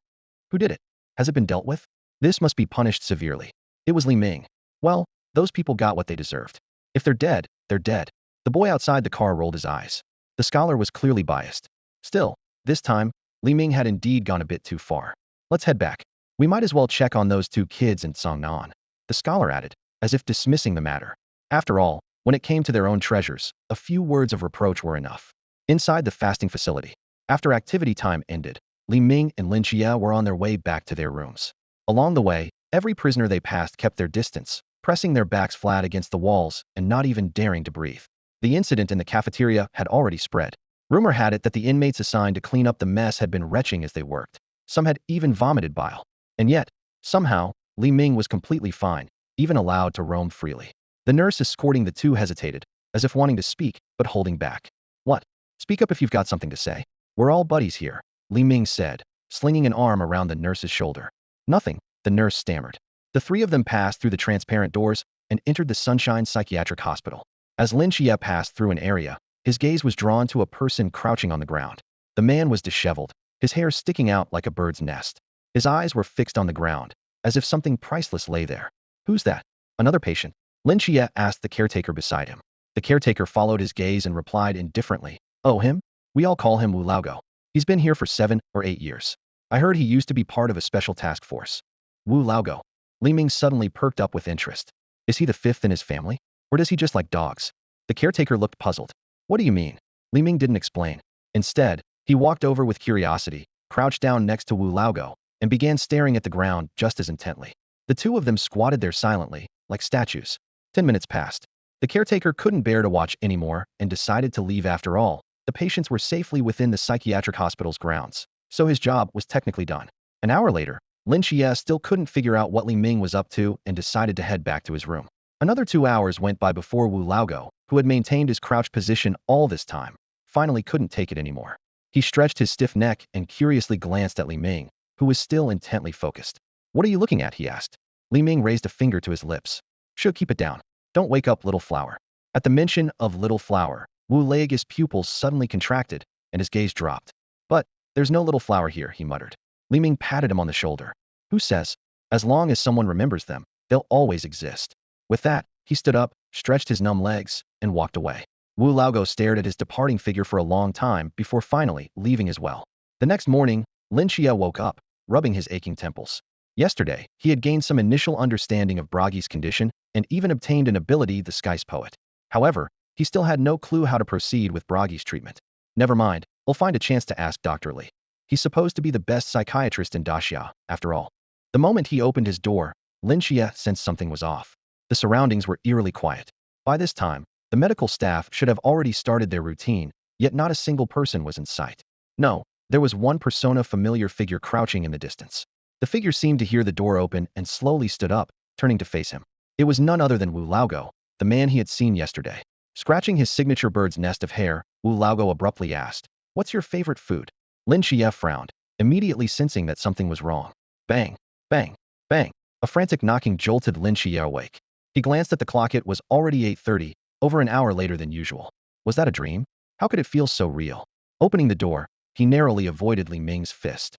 Who did it? Has it been dealt with? This must be punished severely. It was Li Ming. Well, those people got what they deserved. If they're dead, they're dead. The boy outside the car rolled his eyes. The scholar was clearly biased. Still, this time, Li Ming had indeed gone a bit too far. Let's head back. We might as well check on those 2 kids in Songnan. The scholar added, as if dismissing the matter. After all, when it came to their own treasures, a few words of reproach were enough. Inside the fasting facility, after activity time ended, Li Ming and Lin Qiye were on their way back to their rooms. Along the way, every prisoner they passed kept their distance, pressing their backs flat against the walls and not even daring to breathe. The incident in the cafeteria had already spread. Rumor had it that the inmates assigned to clean up the mess had been retching as they worked. Some had even vomited bile. And yet, somehow, Li Ming was completely fine, even allowed to roam freely. The nurse escorting the 2 hesitated, as if wanting to speak, but holding back. What? Speak up if you've got something to say. We're all buddies here, Li Ming said, slinging an arm around the nurse's shoulder. Nothing, the nurse stammered. The 3 of them passed through the transparent doors and entered the Sunshine Psychiatric Hospital. As Lin Qiye passed through an area, his gaze was drawn to a person crouching on the ground. The man was disheveled, his hair sticking out like a bird's nest. His eyes were fixed on the ground, as if something priceless lay there. Who's that? Another patient? Lin Qiye asked the caretaker beside him. The caretaker followed his gaze and replied indifferently, Oh, him? We all call him Wu Laogo. He's been here for 7 or 8 years. I heard he used to be part of a special task force. Wu Laogo. Li Ming suddenly perked up with interest. Is he the 5th in his family? Or does he just like dogs? The caretaker looked puzzled. What do you mean? Li Ming didn't explain. Instead, he walked over with curiosity, crouched down next to Wu Laogo, and began staring at the ground just as intently. The 2 of them squatted there silently, like statues. 10 minutes passed. The caretaker couldn't bear to watch anymore and decided to leave after all. The patients were safely within the psychiatric hospital's grounds, so his job was technically done. An hour later, Lin Qiye still couldn't figure out what Li Ming was up to and decided to head back to his room. Another 2 hours went by before Wu Laogo, who had maintained his crouched position all this time, finally couldn't take it anymore. He stretched his stiff neck and curiously glanced at Li Ming, who was still intently focused. "What are you looking at?" he asked. Li Ming raised a finger to his lips. "Should keep it down. Don't wake up, little flower." At the mention of little flower, Wu Lega's pupils suddenly contracted, and his gaze dropped. "But there's no little flower here," he muttered. Li Ming patted him on the shoulder. "Who says? As long as someone remembers them, they'll always exist." With that, he stood up, stretched his numb legs, and walked away. Wu Laogo stared at his departing figure for a long time before finally leaving as well. The next morning, Lynchia woke up, rubbing his aching temples. Yesterday, he had gained some initial understanding of Bragi's condition and even obtained an ability, the Sky's Poet. However, he still had no clue how to proceed with Bragi's treatment. Never mind, we'll find a chance to ask Dr. Li. He's supposed to be the best psychiatrist in Daxia, after all. The moment he opened his door, Lynchia sensed something was off. The surroundings were eerily quiet. By this time, the medical staff should have already started their routine, yet not a single person was in sight. No, there was one persona familiar figure crouching in the distance. The figure seemed to hear the door open and slowly stood up, turning to face him. It was none other than Wu Laogo, the man he had seen yesterday. Scratching his signature bird's nest of hair, Wu Laogo abruptly asked, "What's your favorite food?" Lin Qiye frowned, immediately sensing that something was wrong. Bang, bang, bang. A frantic knocking jolted Lin Qiye awake. He glanced at the clock. It was already 8:30, over an hour later than usual. Was that a dream? How could it feel so real? Opening the door, he narrowly avoided Li Ming's fist.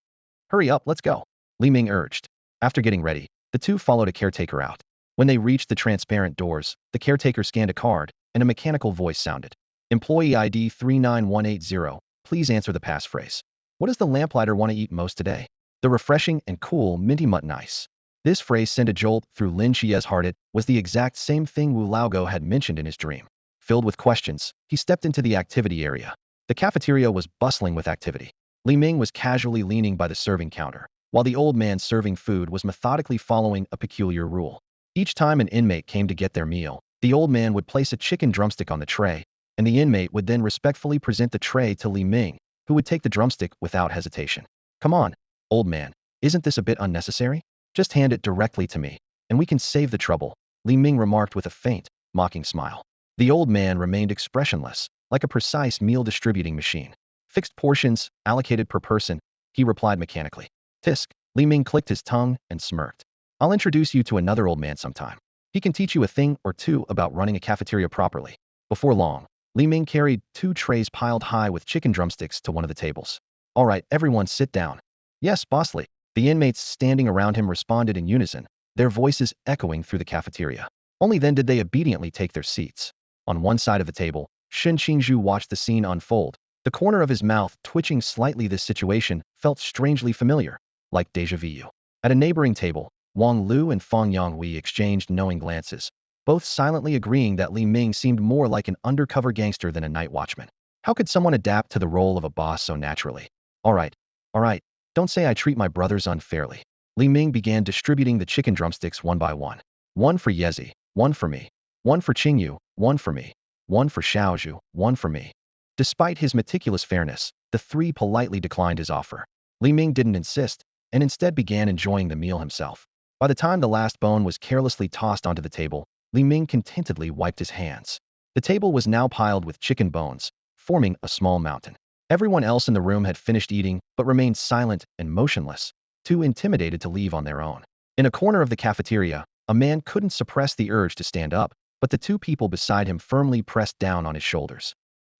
"Hurry up, let's go," Li Ming urged. After getting ready, the two followed a caretaker out. When they reached the transparent doors, the caretaker scanned a card, and a mechanical voice sounded. "Employee ID 39180, please answer the passphrase. What does the lamplighter want to eat most today?" "The refreshing and cool minty mutton ice." This phrase sent a jolt through Lin Qiye's heart. It was the exact same thing Wu Laogo had mentioned in his dream. Filled with questions, he stepped into the activity area. The cafeteria was bustling with activity. Li Ming was casually leaning by the serving counter, while the old man serving food was methodically following a peculiar rule. Each time an inmate came to get their meal, the old man would place a chicken drumstick on the tray, and the inmate would then respectfully present the tray to Li Ming, who would take the drumstick without hesitation. "Come on, old man, isn't this a bit unnecessary? Just hand it directly to me, and we can save the trouble," Li Ming remarked with a faint, mocking smile. The old man remained expressionless, like a precise meal-distributing machine. "Fixed portions, allocated per person," he replied mechanically. "Tisk," Li Ming clicked his tongue and smirked. "I'll introduce you to another old man sometime. He can teach you a thing or two about running a cafeteria properly." Before long, Li Ming carried 2 trays piled high with chicken drumsticks to one of the tables. "All right, everyone sit down." "Yes, bossly." The inmates standing around him responded in unison, their voices echoing through the cafeteria. Only then did they obediently take their seats. On one side of the table, Shen Qingzhu watched the scene unfold, the corner of his mouth twitching slightly. This situation felt strangely familiar, like déjà vu. At a neighboring table, Wang Lu and Fang Yonghui exchanged knowing glances, both silently agreeing that Li Ming seemed more like an undercover gangster than a night watchman. How could someone adapt to the role of a boss so naturally? All right. Don't say I treat my brothers unfairly." Li Ming began distributing the chicken drumsticks one by one. "One for Yezi, one for me. One for Qingyu, one for me. One for Xiaozhu, one for me." Despite his meticulous fairness, the 3 politely declined his offer. Li Ming didn't insist, and instead began enjoying the meal himself. By the time the last bone was carelessly tossed onto the table, Li Ming contentedly wiped his hands. The table was now piled with chicken bones, forming a small mountain. Everyone else in the room had finished eating, but remained silent and motionless, too intimidated to leave on their own. In a corner of the cafeteria, a man couldn't suppress the urge to stand up, but the 2 people beside him firmly pressed down on his shoulders.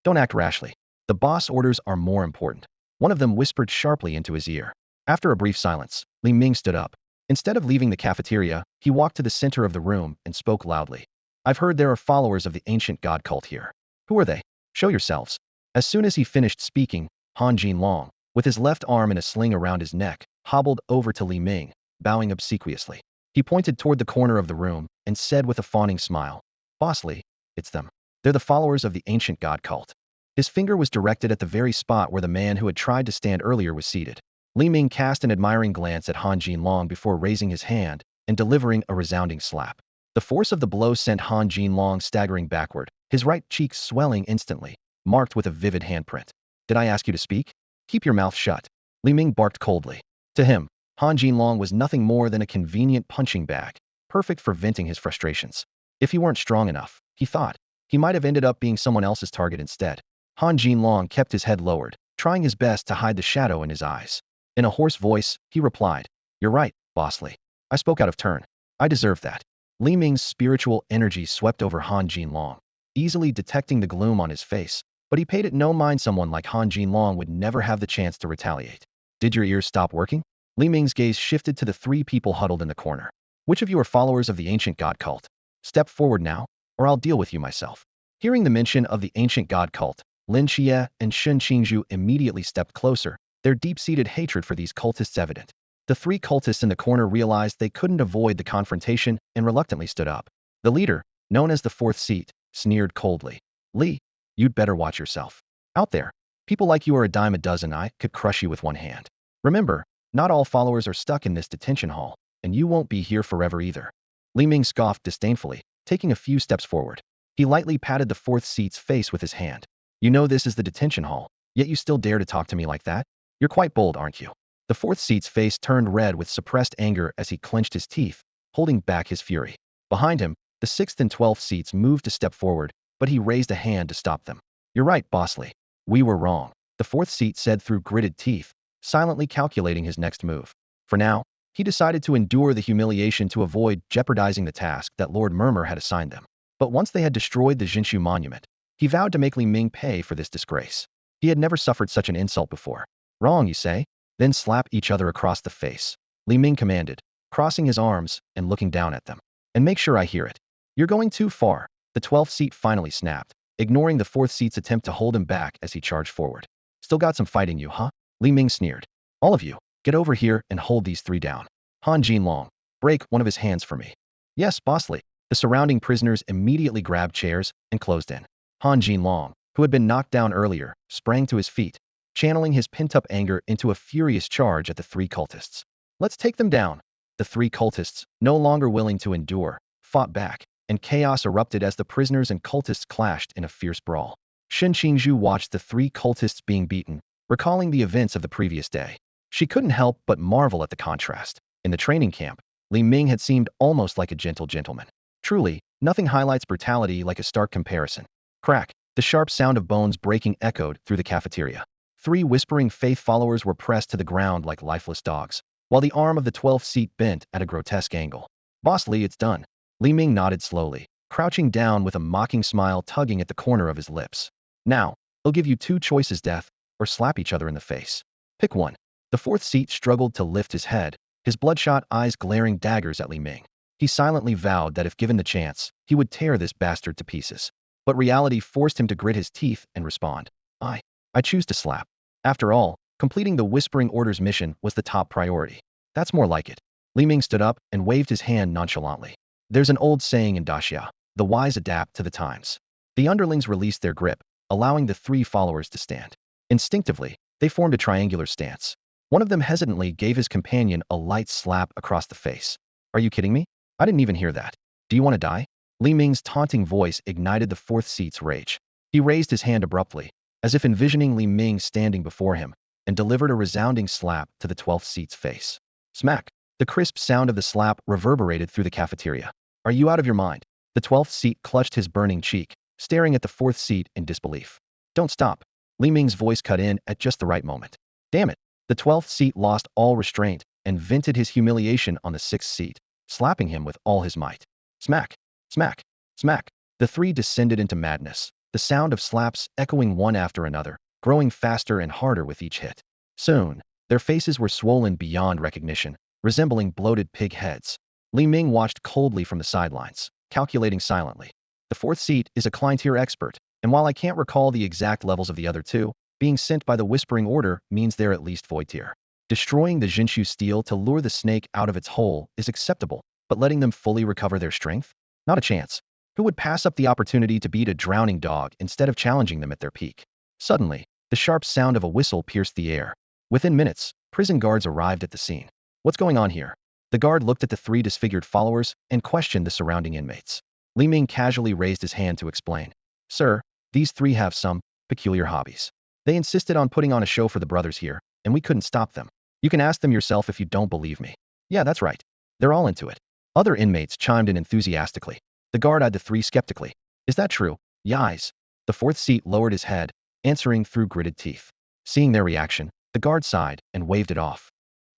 "Don't act rashly. The boss orders are more important," one of them whispered sharply into his ear. After a brief silence, Li Ming stood up. Instead of leaving the cafeteria, he walked to the center of the room and spoke loudly. "I've heard there are followers of the ancient god cult here. Who are they? Show yourselves." As soon as he finished speaking, Han Jinlong, with his left arm in a sling around his neck, hobbled over to Li Ming, bowing obsequiously. He pointed toward the corner of the room and said with a fawning smile, "Boss Li, it's them. They're the followers of the ancient god cult." His finger was directed at the very spot where the man who had tried to stand earlier was seated. Li Ming cast an admiring glance at Han Jinlong before raising his hand and delivering a resounding slap. The force of the blow sent Han Jinlong staggering backward, his right cheek swelling instantly, marked with a vivid handprint. "Did I ask you to speak? Keep your mouth shut," Li Ming barked coldly. To him, Han Jinlong was nothing more than a convenient punching bag, perfect for venting his frustrations. If he weren't strong enough, he thought, he might have ended up being someone else's target instead. Han Jinlong kept his head lowered, trying his best to hide the shadow in his eyes. In a hoarse voice, he replied, "You're right, Boss Li. I spoke out of turn. I deserve that." Li Ming's spiritual energy swept over Han Jinlong, easily detecting the gloom on his face, but he paid it no mind. Someone like Han Jinlong would never have the chance to retaliate. "Did your ears stop working?" Li Ming's gaze shifted to the three people huddled in the corner. "Which of you are followers of the ancient god cult? Step forward now, or I'll deal with you myself." Hearing the mention of the ancient god cult, Lin Qiye and Shen Qingzhu immediately stepped closer, their deep-seated hatred for these cultists evident. The three cultists in the corner realized they couldn't avoid the confrontation and reluctantly stood up. The leader, known as the fourth seat, sneered coldly. "Li, you'd better watch yourself. Out there, people like you are a dime a dozen. I could crush you with one hand. Remember, not all followers are stuck in this detention hall, and you won't be here forever either." Li Ming scoffed disdainfully, taking a few steps forward. He lightly patted the fourth seat's face with his hand. "You know this is the detention hall, yet you still dare to talk to me like that? You're quite bold, aren't you?" The fourth seat's face turned red with suppressed anger as he clenched his teeth, holding back his fury. Behind him, the sixth and 12th seats moved to step forward, but he raised a hand to stop them. "You're right, Boss Li. We were wrong," the fourth seat said through gritted teeth, silently calculating his next move. For now, he decided to endure the humiliation to avoid jeopardizing the task that Lord Murmur had assigned them. But once they had destroyed the Jinshu monument, he vowed to make Li Ming pay for this disgrace. He had never suffered such an insult before. "Wrong, you say? Then slap each other across the face," Li Ming commanded, crossing his arms and looking down at them. "And make sure I hear it. You're going too far." The 12th seat finally snapped, ignoring the 4th seat's attempt to hold him back as he charged forward. "Still got some fight in you, huh?" Li Ming sneered. "All of you, get over here and hold these three down. Han Jinlong, break one of his hands for me." "Yes, Boss Li." The surrounding prisoners immediately grabbed chairs and closed in. Han Jinlong, who had been knocked down earlier, sprang to his feet, channeling his pent-up anger into a furious charge at the three cultists. "Let's take them down." The three cultists, no longer willing to endure, fought back, and chaos erupted as the prisoners and cultists clashed in a fierce brawl. Shen Qingzhu watched the three cultists being beaten, recalling the events of the previous day. She couldn't help but marvel at the contrast. In the training camp, Li Ming had seemed almost like a gentle gentleman. Truly, nothing highlights brutality like a stark comparison. Crack! The sharp sound of bones breaking echoed through the cafeteria. Three whispering faith followers were pressed to the ground like lifeless dogs, while the arm of the 12th seat bent at a grotesque angle. "Boss Li, it's done." Li Ming nodded slowly, crouching down with a mocking smile tugging at the corner of his lips. "Now, I'll give you two choices: death, or slap each other in the face. Pick one." The 4th seat struggled to lift his head, his bloodshot eyes glaring daggers at Li Ming. He silently vowed that if given the chance, he would tear this bastard to pieces. But reality forced him to grit his teeth and respond. I choose to slap. After all, completing the Whispering Order's mission was the top priority. That's more like it." Li Ming stood up and waved his hand nonchalantly. There's an old saying in Daxia, the wise adapt to the times. The underlings released their grip, allowing the three followers to stand. Instinctively, they formed a triangular stance. One of them hesitantly gave his companion a light slap across the face. "Are you kidding me? I didn't even hear that. Do you want to die?" Li Ming's taunting voice ignited the 4th seat's rage. He raised his hand abruptly, as if envisioning Li Ming standing before him, and delivered a resounding slap to the 12th seat's face. Smack! The crisp sound of the slap reverberated through the cafeteria. "Are you out of your mind?" The 12th seat clutched his burning cheek, staring at the 4th seat in disbelief. "Don't stop." Li Ming's voice cut in at just the right moment. "Damn it." The 12th seat lost all restraint and vented his humiliation on the 6th seat, slapping him with all his might. Smack! Smack! Smack! The three descended into madness, the sound of slaps echoing one after another, growing faster and harder with each hit. Soon, their faces were swollen beyond recognition, resembling bloated pig heads. Li Ming watched coldly from the sidelines, calculating silently. The 4th seat is a Klein-tier expert, and while I can't recall the exact levels of the other two, being sent by the Whispering Order means they're at least void-tier. Destroying the Jinshu steel to lure the snake out of its hole is acceptable, but letting them fully recover their strength? Not a chance. Who would pass up the opportunity to beat a drowning dog instead of challenging them at their peak? Suddenly, the sharp sound of a whistle pierced the air. Within minutes, prison guards arrived at the scene. "What's going on here?" The guard looked at the three disfigured followers and questioned the surrounding inmates. Li Ming casually raised his hand to explain. "Sir, these three have some peculiar hobbies. They insisted on putting on a show for the brothers here, and we couldn't stop them. You can ask them yourself if you don't believe me." "Yeah, that's right. They're all into it." Other inmates chimed in enthusiastically. The guard eyed the three skeptically. "Is that true?" Yais. The fourth seat lowered his head, answering through gritted teeth. Seeing their reaction, the guard sighed and waved it off.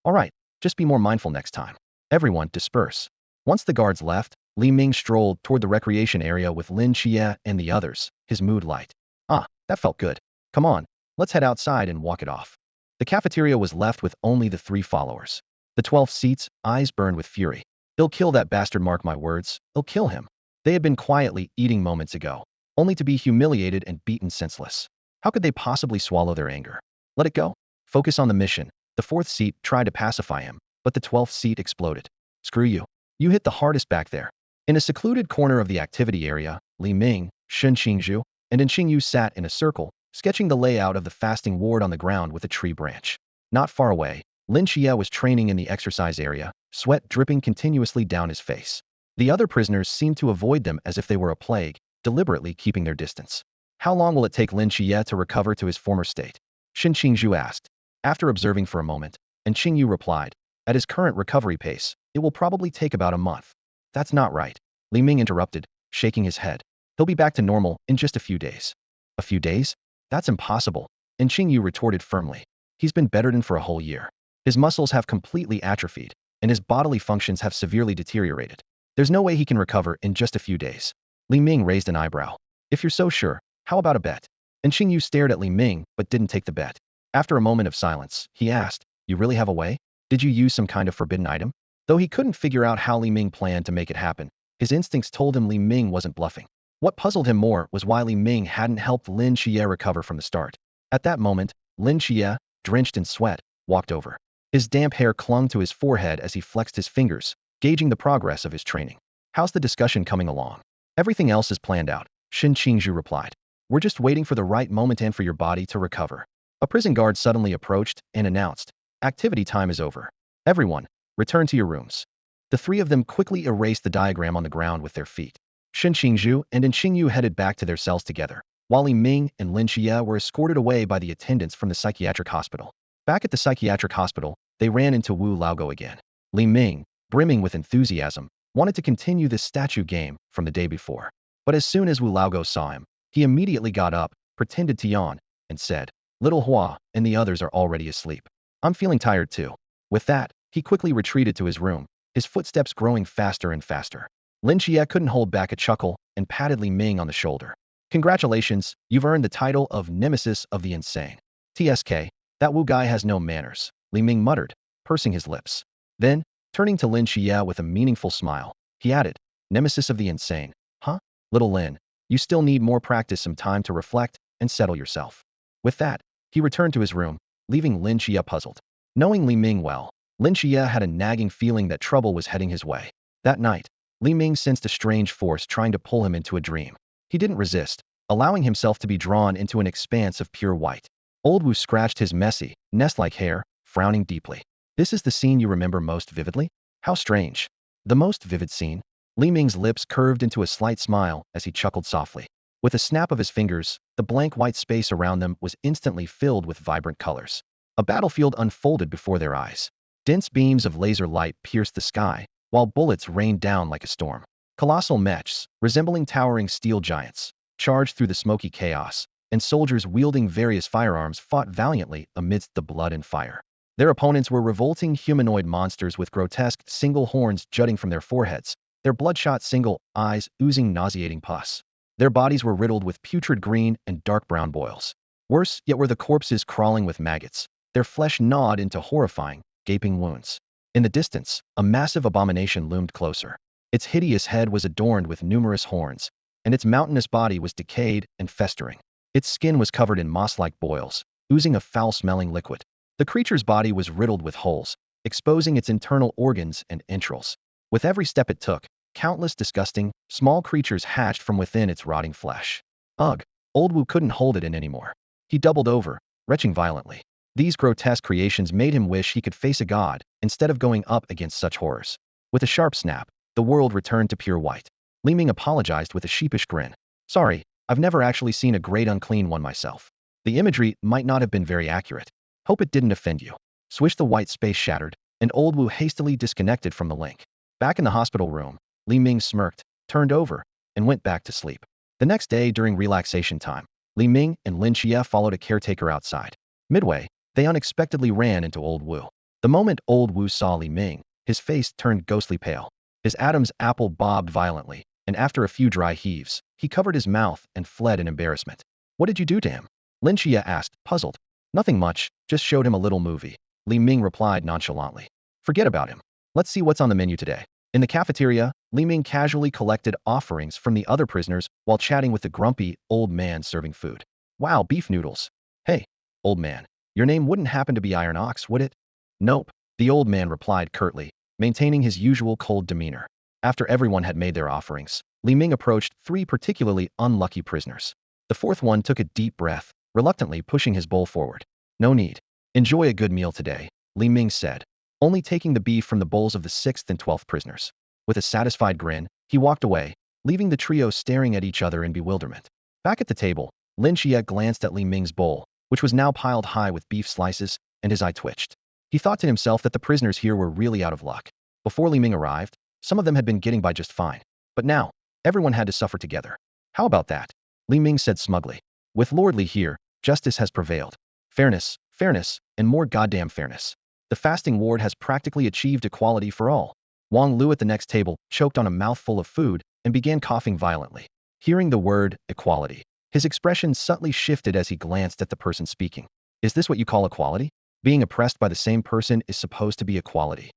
All right, just be more mindful next time. Everyone disperse. Once the guards left, Li Ming strolled toward the recreation area with Lin Qiye and the others, his mood light. Ah, that felt good. Come on, let's head outside and walk it off. The cafeteria was left with only the 3 followers. The 12 seats, eyes burned with fury. They'll kill that bastard, mark my words. They'll kill him. They had been quietly eating moments ago, only to be humiliated and beaten senseless. How could they possibly swallow their anger? Let it go. Focus on the mission. The 4th seat tried to pacify him, but the 12th seat exploded. Screw you. You hit the hardest back there. In a secluded corner of the activity area, Li Ming, Shen Qingzhu, and Qingyu sat in a circle, sketching the layout of the fasting ward on the ground with a tree branch. Not far away, Lin Qiye was training in the exercise area, sweat dripping continuously down his face. The other prisoners seemed to avoid them as if they were a plague, deliberately keeping their distance. How long will it take Lin Qiye to recover to his former state? Shen Qingzhu asked. After observing for a moment, and Qingyu replied, at his current recovery pace, it will probably take about a month. That's not right. Li Ming interrupted, shaking his head. He'll be back to normal in just a few days. A few days? That's impossible. And Qingyu retorted firmly. He's been bedridden for a whole year. His muscles have completely atrophied, and his bodily functions have severely deteriorated. There's no way he can recover in just a few days. Li Ming raised an eyebrow. If you're so sure, how about a bet? And Qingyu stared at Li Ming but didn't take the bet. After a moment of silence, he asked, you really have a way? Did you use some kind of forbidden item? Though he couldn't figure out how Li Ming planned to make it happen, his instincts told him Li Ming wasn't bluffing. What puzzled him more was why Li Ming hadn't helped Lin Qiye recover from the start. At that moment, Lin Qiye, drenched in sweat, walked over. His damp hair clung to his forehead as he flexed his fingers, gauging the progress of his training. How's the discussion coming along? Everything else is planned out, Shen Qingzhu replied. We're just waiting for the right moment and for your body to recover. A prison guard suddenly approached and announced, activity time is over. Everyone, return to your rooms. The 3 of them quickly erased the diagram on the ground with their feet. Shen Qingzhu and Qingyu headed back to their cells together, while Li Ming and Lin Qiye were escorted away by the attendants from the psychiatric hospital. Back at the psychiatric hospital, they ran into Wu Laogo again. Li Ming, brimming with enthusiasm, wanted to continue this statue game from the day before. But as soon as Wu Laogo saw him, he immediately got up, pretended to yawn, and said, Little Hua and the others are already asleep. I'm feeling tired too. With that, he quickly retreated to his room, his footsteps growing faster and faster. Lin Qiye couldn't hold back a chuckle and patted Li Ming on the shoulder. Congratulations, you've earned the title of Nemesis of the Insane. TSK, that Wu guy has no manners, Li Ming muttered, pursing his lips. Then, turning to Lin Qiye with a meaningful smile, he added, Nemesis of the Insane, huh? Little Lin, you still need more practice, some time to reflect and settle yourself. With that, he returned to his room, leaving Lin Qiye puzzled. Knowing Li Ming well, Lin Qiye had a nagging feeling that trouble was heading his way. That night, Li Ming sensed a strange force trying to pull him into a dream. He didn't resist, allowing himself to be drawn into an expanse of pure white. Old Wu scratched his messy, nest-like hair, frowning deeply. This is the scene you remember most vividly? How strange. The most vivid scene? Li Ming's lips curved into a slight smile as he chuckled softly. With a snap of his fingers, the blank white space around them was instantly filled with vibrant colors. A battlefield unfolded before their eyes. Dense beams of laser light pierced the sky, while bullets rained down like a storm. Colossal mechs, resembling towering steel giants, charged through the smoky chaos, and soldiers wielding various firearms fought valiantly amidst the blood and fire. Their opponents were revolting humanoid monsters with grotesque single horns jutting from their foreheads, their bloodshot single eyes oozing nauseating pus. Their bodies were riddled with putrid green and dark brown boils. Worse yet were the corpses crawling with maggots, their flesh gnawed into horrifying, gaping wounds. In the distance, a massive abomination loomed closer. Its hideous head was adorned with numerous horns, and its mountainous body was decayed and festering. Its skin was covered in moss-like boils, oozing a foul-smelling liquid. The creature's body was riddled with holes, exposing its internal organs and entrails. With every step it took, countless disgusting, small creatures hatched from within its rotting flesh. Ugh! Old Wu couldn't hold it in anymore. He doubled over, retching violently. These grotesque creations made him wish he could face a god, instead of going up against such horrors. With a sharp snap, the world returned to pure white. Li Ming apologized with a sheepish grin. Sorry, I've never actually seen a great unclean one myself. The imagery might not have been very accurate. Hope it didn't offend you. Swish, the white space shattered, and Old Wu hastily disconnected from the link. Back in the hospital room, Li Ming smirked, turned over, and went back to sleep. The next day, during relaxation time, Li Ming and Lin Qiye followed a caretaker outside. Midway, they unexpectedly ran into Old Wu. The moment Old Wu saw Li Ming, his face turned ghostly pale. His Adam's apple bobbed violently, and after a few dry heaves, he covered his mouth and fled in embarrassment. What did you do to him? Lin Qiye asked, puzzled. Nothing much, just showed him a little movie. Li Ming replied nonchalantly. Forget about him. Let's see what's on the menu today. In the cafeteria, Li Ming casually collected offerings from the other prisoners while chatting with the grumpy, old man serving food. Wow, beef noodles. Hey, old man, your name wouldn't happen to be Iron Ox, would it? Nope, the old man replied curtly, maintaining his usual cold demeanor. After everyone had made their offerings, Li Ming approached 3 particularly unlucky prisoners. The 4th one took a deep breath, reluctantly pushing his bowl forward. No need. Enjoy a good meal today, Li Ming said, only taking the beef from the bowls of the 6th and 12th prisoners. With a satisfied grin, he walked away, leaving the trio staring at each other in bewilderment. Back at the table, Lin Qiye glanced at Li Ming's bowl, which was now piled high with beef slices, and his eye twitched. He thought to himself that the prisoners here were really out of luck. Before Li Ming arrived, some of them had been getting by just fine. But now, everyone had to suffer together. How about that? Li Ming said smugly. With Lord Li here, justice has prevailed. Fairness, fairness, and more goddamn fairness. The fasting ward has practically achieved equality for all. Wang Lu at the next table choked on a mouthful of food and began coughing violently. Hearing the word equality, his expression subtly shifted as he glanced at the person speaking. Is this what you call equality? Being oppressed by the same person is supposed to be equality.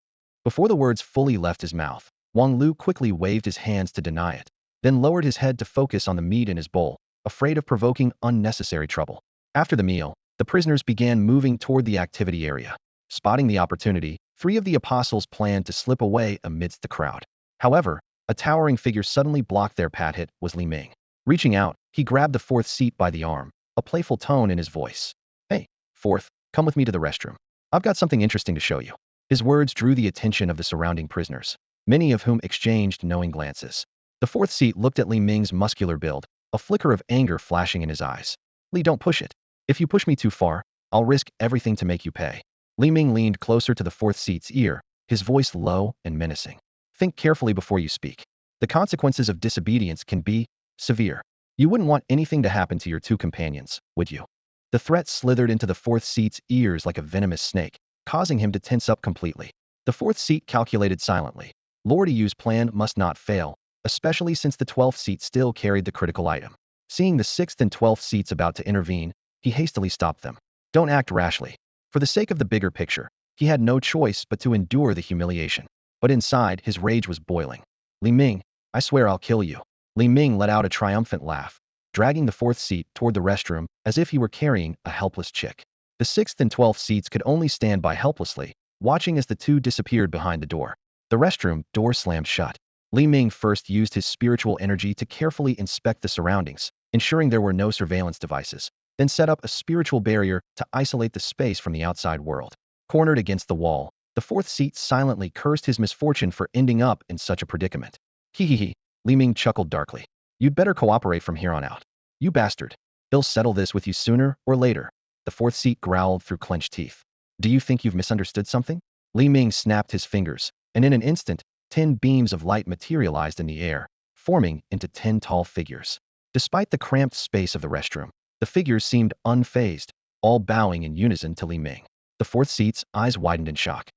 Before the words fully left his mouth, Wang Lu quickly waved his hands to deny it, then lowered his head to focus on the meat in his bowl, afraid of provoking unnecessary trouble. After the meal, the prisoners began moving toward the activity area. Spotting the opportunity, 3 of the apostles planned to slip away amidst the crowd. However, a towering figure suddenly blocked their path. It was Li Ming. Reaching out, he grabbed the 4th seat by the arm, a playful tone in his voice. Hey, 4th, come with me to the restroom. I've got something interesting to show you. His words drew the attention of the surrounding prisoners, many of whom exchanged knowing glances. The 4th seat looked at Li Ming's muscular build, a flicker of anger flashing in his eyes. Li, don't push it. If you push me too far, I'll risk everything to make you pay. Li Ming leaned closer to the 4th seat's ear, his voice low and menacing. Think carefully before you speak. The consequences of disobedience can be severe. You wouldn't want anything to happen to your 2 companions, would you? The threat slithered into the 4th seat's ears like a venomous snake, causing him to tense up completely. The 4th seat calculated silently. Lord Yu's plan must not fail, especially since the 12th seat still carried the critical item. Seeing the 6th and 12th seats about to intervene, he hastily stopped them. Don't act rashly. For the sake of the bigger picture, he had no choice but to endure the humiliation. But inside, his rage was boiling. Li Ming, I swear I'll kill you. Li Ming let out a triumphant laugh, dragging the 4th seat toward the restroom as if he were carrying a helpless chick. The 6th and 12th seats could only stand by helplessly, watching as the 2 disappeared behind the door. The restroom door slammed shut. Li Ming first used his spiritual energy to carefully inspect the surroundings, ensuring there were no surveillance devices, then set up a spiritual barrier to isolate the space from the outside world. Cornered against the wall, the 4th seat silently cursed his misfortune for ending up in such a predicament. Hee, Li Ming chuckled darkly. You'd better cooperate from here on out. You bastard. He'll settle this with you sooner or later. The 4th seat growled through clenched teeth. Do you think you've misunderstood something? Li Ming snapped his fingers, and in an instant, 10 beams of light materialized in the air, forming into 10 tall figures. Despite the cramped space of the restroom, the figures seemed unfazed, all bowing in unison to Li Ming. The 4th seat's eyes widened in shock.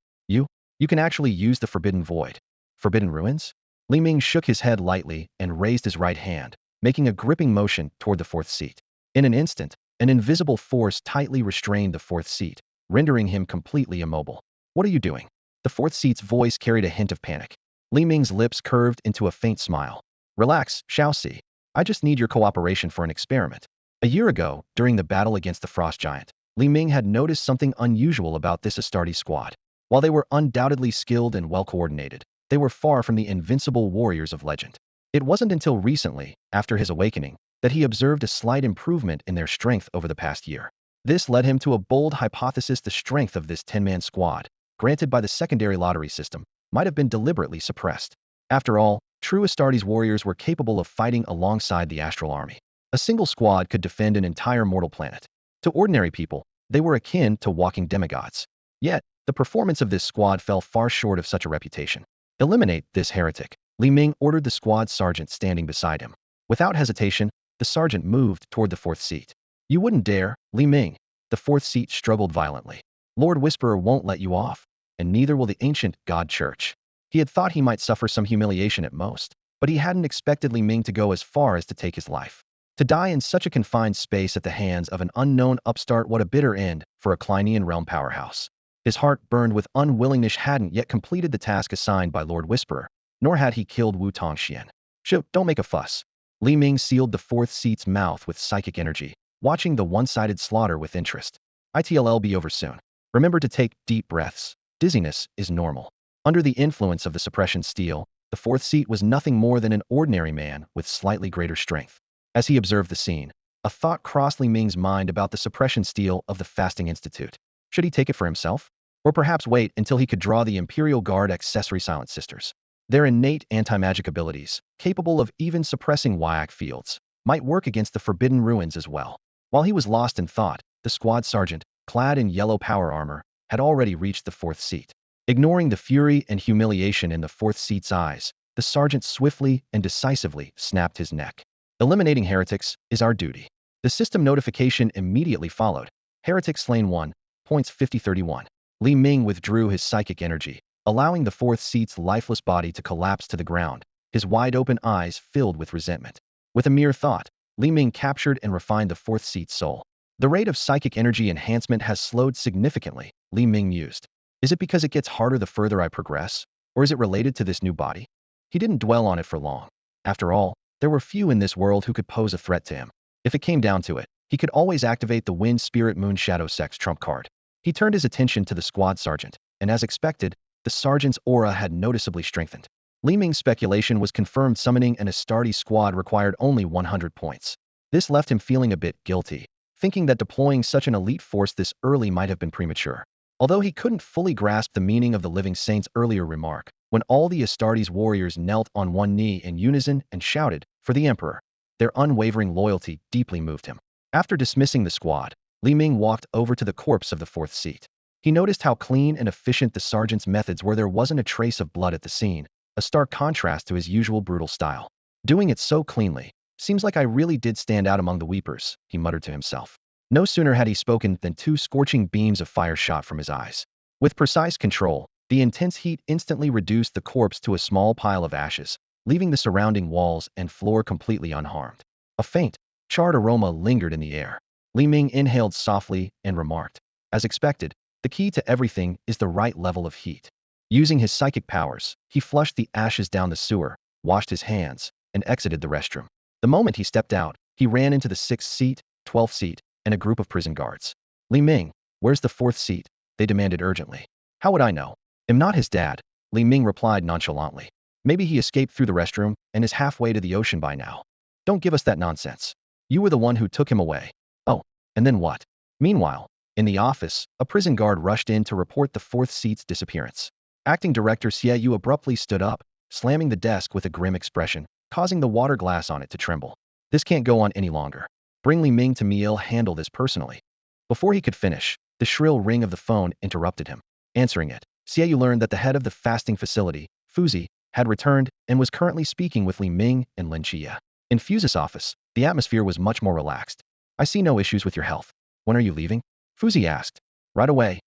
You can actually use the Forbidden Void. Forbidden Ruins? Li Ming shook his head lightly and raised his right hand, making a gripping motion toward the 4th seat. In an instant, an invisible force tightly restrained the 4th seat, rendering him completely immobile. What are you doing? The 4th seat's voice carried a hint of panic. Li Ming's lips curved into a faint smile. Relax, Shaoxi. I just need your cooperation for an experiment. A year ago, during the battle against the Frost Giant, Li Ming had noticed something unusual about this Astartes squad. While they were undoubtedly skilled and well-coordinated, they were far from the invincible warriors of legend. It wasn't until recently, after his awakening, that he observed a slight improvement in their strength over the past year. This led him to a bold hypothesis: the strength of this 10-man squad, granted by the secondary lottery system, might have been deliberately suppressed. After all, true Astartes warriors were capable of fighting alongside the astral army. A single squad could defend an entire mortal planet. To ordinary people, they were akin to walking demigods. Yet, the performance of this squad fell far short of such a reputation. Eliminate this heretic, Li Ming ordered the squad sergeant standing beside him. Without hesitation, the sergeant moved toward the fourth seat. You wouldn't dare, Li Ming. The fourth seat struggled violently. Lord Whisperer won't let you off, and neither will the ancient God Church. He had thought he might suffer some humiliation at most, but he hadn't expected Li Ming to go as far as to take his life. To die in such a confined space at the hands of an unknown upstart, what a bitter end for a Kleinian realm powerhouse. His heart burned with unwillingness. Hadn't yet completed the task assigned by Lord Whisperer, nor had he killed Wu Tongxian. Shoo, don't make a fuss. Li Ming sealed the fourth seat's mouth with psychic energy, watching the one-sided slaughter with interest. It'll be over soon. Remember to take deep breaths. Dizziness is normal. Under the influence of the suppression steel, the fourth seat was nothing more than an ordinary man with slightly greater strength. As he observed the scene, a thought crossed Li Ming's mind about the suppression steel of the Fasting Institute. Should he take it for himself? Or perhaps wait until he could draw the Imperial Guard accessory Silent Sisters? Their innate anti-magic abilities, capable of even suppressing Wyak fields, might work against the Forbidden Ruins as well. While he was lost in thought, the squad sergeant, clad in yellow power armor, had already reached the fourth seat. Ignoring the fury and humiliation in the fourth seat's eyes, the sergeant swiftly and decisively snapped his neck. Eliminating heretics is our duty. The system notification immediately followed. Heretic slain 1, points 50-31. Li Ming withdrew his psychic energy, allowing the fourth seat's lifeless body to collapse to the ground, his wide-open eyes filled with resentment. With a mere thought, Li Ming captured and refined the fourth seat's soul. The rate of psychic energy enhancement has slowed significantly, Li Ming mused. Is it because it gets harder the further I progress? Or is it related to this new body? He didn't dwell on it for long. After all, there were few in this world who could pose a threat to him. If it came down to it, he could always activate the Wind Spirit Moon Shadow Sex trump card. He turned his attention to the squad sergeant, and as expected, the sergeant's aura had noticeably strengthened. Li Ming's speculation was confirmed. Summoning an Astartes squad required only 100 points. This left him feeling a bit guilty, thinking that deploying such an elite force this early might have been premature. Although he couldn't fully grasp the meaning of the Living Saint's earlier remark, when all the Astartes warriors knelt on one knee in unison and shouted, "For the Emperor," their unwavering loyalty deeply moved him. After dismissing the squad, Li Ming walked over to the corpse of the fourth seat. He noticed how clean and efficient the sergeant's methods were. There wasn't a trace of blood at the scene, a stark contrast to his usual brutal style. Doing it so cleanly, seems like I really did stand out among the weepers, he muttered to himself. No sooner had he spoken than 2 scorching beams of fire shot from his eyes. With precise control, the intense heat instantly reduced the corpse to a small pile of ashes, leaving the surrounding walls and floor completely unharmed. A faint, charred aroma lingered in the air. Li Ming inhaled softly and remarked, "As expected, the key to everything is the right level of heat." Using his psychic powers, he flushed the ashes down the sewer, washed his hands, and exited the restroom. The moment he stepped out, he ran into the 6th seat, 12th seat, and a group of prison guards. "Li Ming, where's the 4th seat?" they demanded urgently. "How would I know? I'm not his dad," Li Ming replied nonchalantly. "Maybe he escaped through the restroom and is halfway to the ocean by now." "Don't give us that nonsense. You were the one who took him away." "Oh, and then what?" Meanwhile, in the office, a prison guard rushed in to report the 4th seat's disappearance. Acting Director Qiye abruptly stood up, slamming the desk with a grim expression, causing the water glass on it to tremble. "This can't go on any longer. Bring Li Ming to me. I'll handle this personally." Before he could finish, the shrill ring of the phone interrupted him. Answering it, Qiye learned that the head of the fasting facility, Fuzi, had returned and was currently speaking with Li Ming and Lin Qiye. In Fuzi's office, the atmosphere was much more relaxed. "I see no issues with your health. When are you leaving?" Fuzi asked. Right away,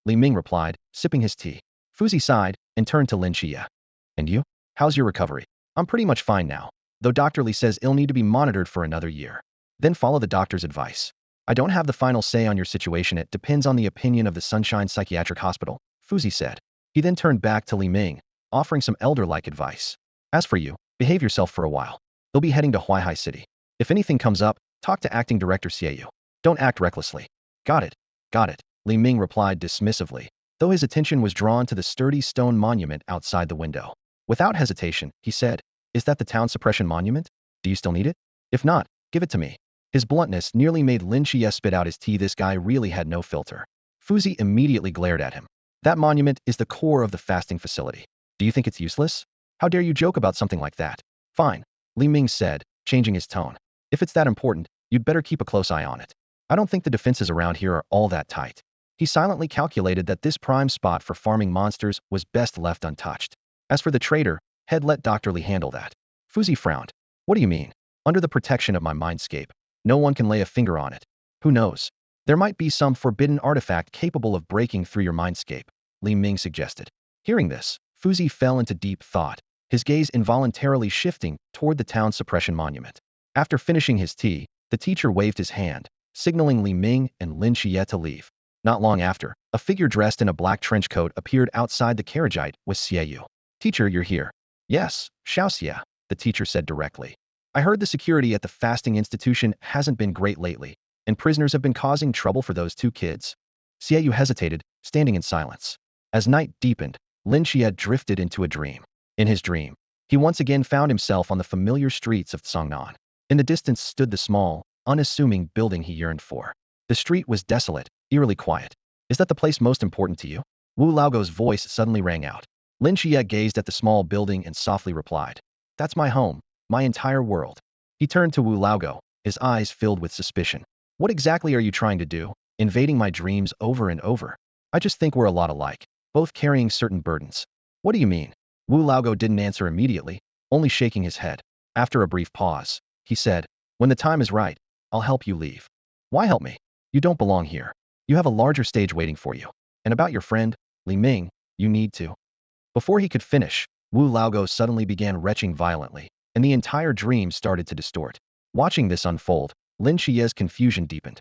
Li Ming replied, sipping his tea. Fuzi sighed and turned to Lin Qiye. "And you? How's your recovery?" "I'm pretty much fine now, though Dr. Li says I'll need to be monitored for another year." "Then follow the doctor's advice. I don't have the final say on your situation. It depends on the opinion of the Sunshine Psychiatric Hospital," Fuzi said. He then turned back to Li Ming, offering some elder-like advice. "As for you, behave yourself for a while. They'll be heading to Huaihai City. If anything comes up, talk to Acting Director Qiye. Don't act recklessly." Got it, Li Ming replied dismissively, though his attention was drawn to the sturdy stone monument outside the window. Without hesitation, he said, "Is that the town suppression monument? Do you still need it? If not, give it to me." His bluntness nearly made Lin Qiye spit out his tea. This guy really had no filter. Fuzi immediately glared at him. "That monument is the core of the fasting facility. Do you think it's useless? How dare you joke about something like that?" "Fine," Li Ming said, changing his tone. "If it's that important, you'd better keep a close eye on it. I don't think the defenses around here are all that tight." He silently calculated that this prime spot for farming monsters was best left untouched. As for the traitor, let Dr. Li handle that. Fuzi frowned. "What do you mean?" Under the protection of my mindscape, no one can lay a finger on it. Who knows? There might be some forbidden artifact capable of breaking through your mindscape, Li Ming suggested. Hearing this, Fuzi fell into deep thought, his gaze involuntarily shifting toward the town suppression monument. After finishing his tea, the teacher waved his hand, signaling Li Ming and Lin Qiye to leave. Not long after, a figure dressed in a black trench coat appeared outside the carriagite with Xie. Teacher, you're here. Yes, Xiao Xie, the teacher said directly. I heard the security at the fasting institution hasn't been great lately, and prisoners have been causing trouble for those two kids. Xie hesitated, standing in silence. As night deepened, Lin Qiye drifted into a dream. In his dream, he once again found himself on the familiar streets of Tsangnan. In the distance stood the small, unassuming building he yearned for. The street was desolate, eerily quiet. Is that the place most important to you? Wu Laogo's voice suddenly rang out. Lin Qiye gazed at the small building and softly replied, "That's my home, my entire world." He turned to Wu Laogo, his eyes filled with suspicion. "What exactly are you trying to do, invading my dreams over and over?" "I just think we're a lot alike, both carrying certain burdens." "What do you mean?" Wu Laogo didn't answer immediately, only shaking his head. After a brief pause, he said, "When the time is right, I'll help you leave." "Why help me? You don't belong here. You have a larger stage waiting for you. And about your friend, Li Ming, you need to." Before he could finish, Wu Laogo suddenly began retching violently, and the entire dream started to distort. Watching this unfold, Lin Qiye's confusion deepened.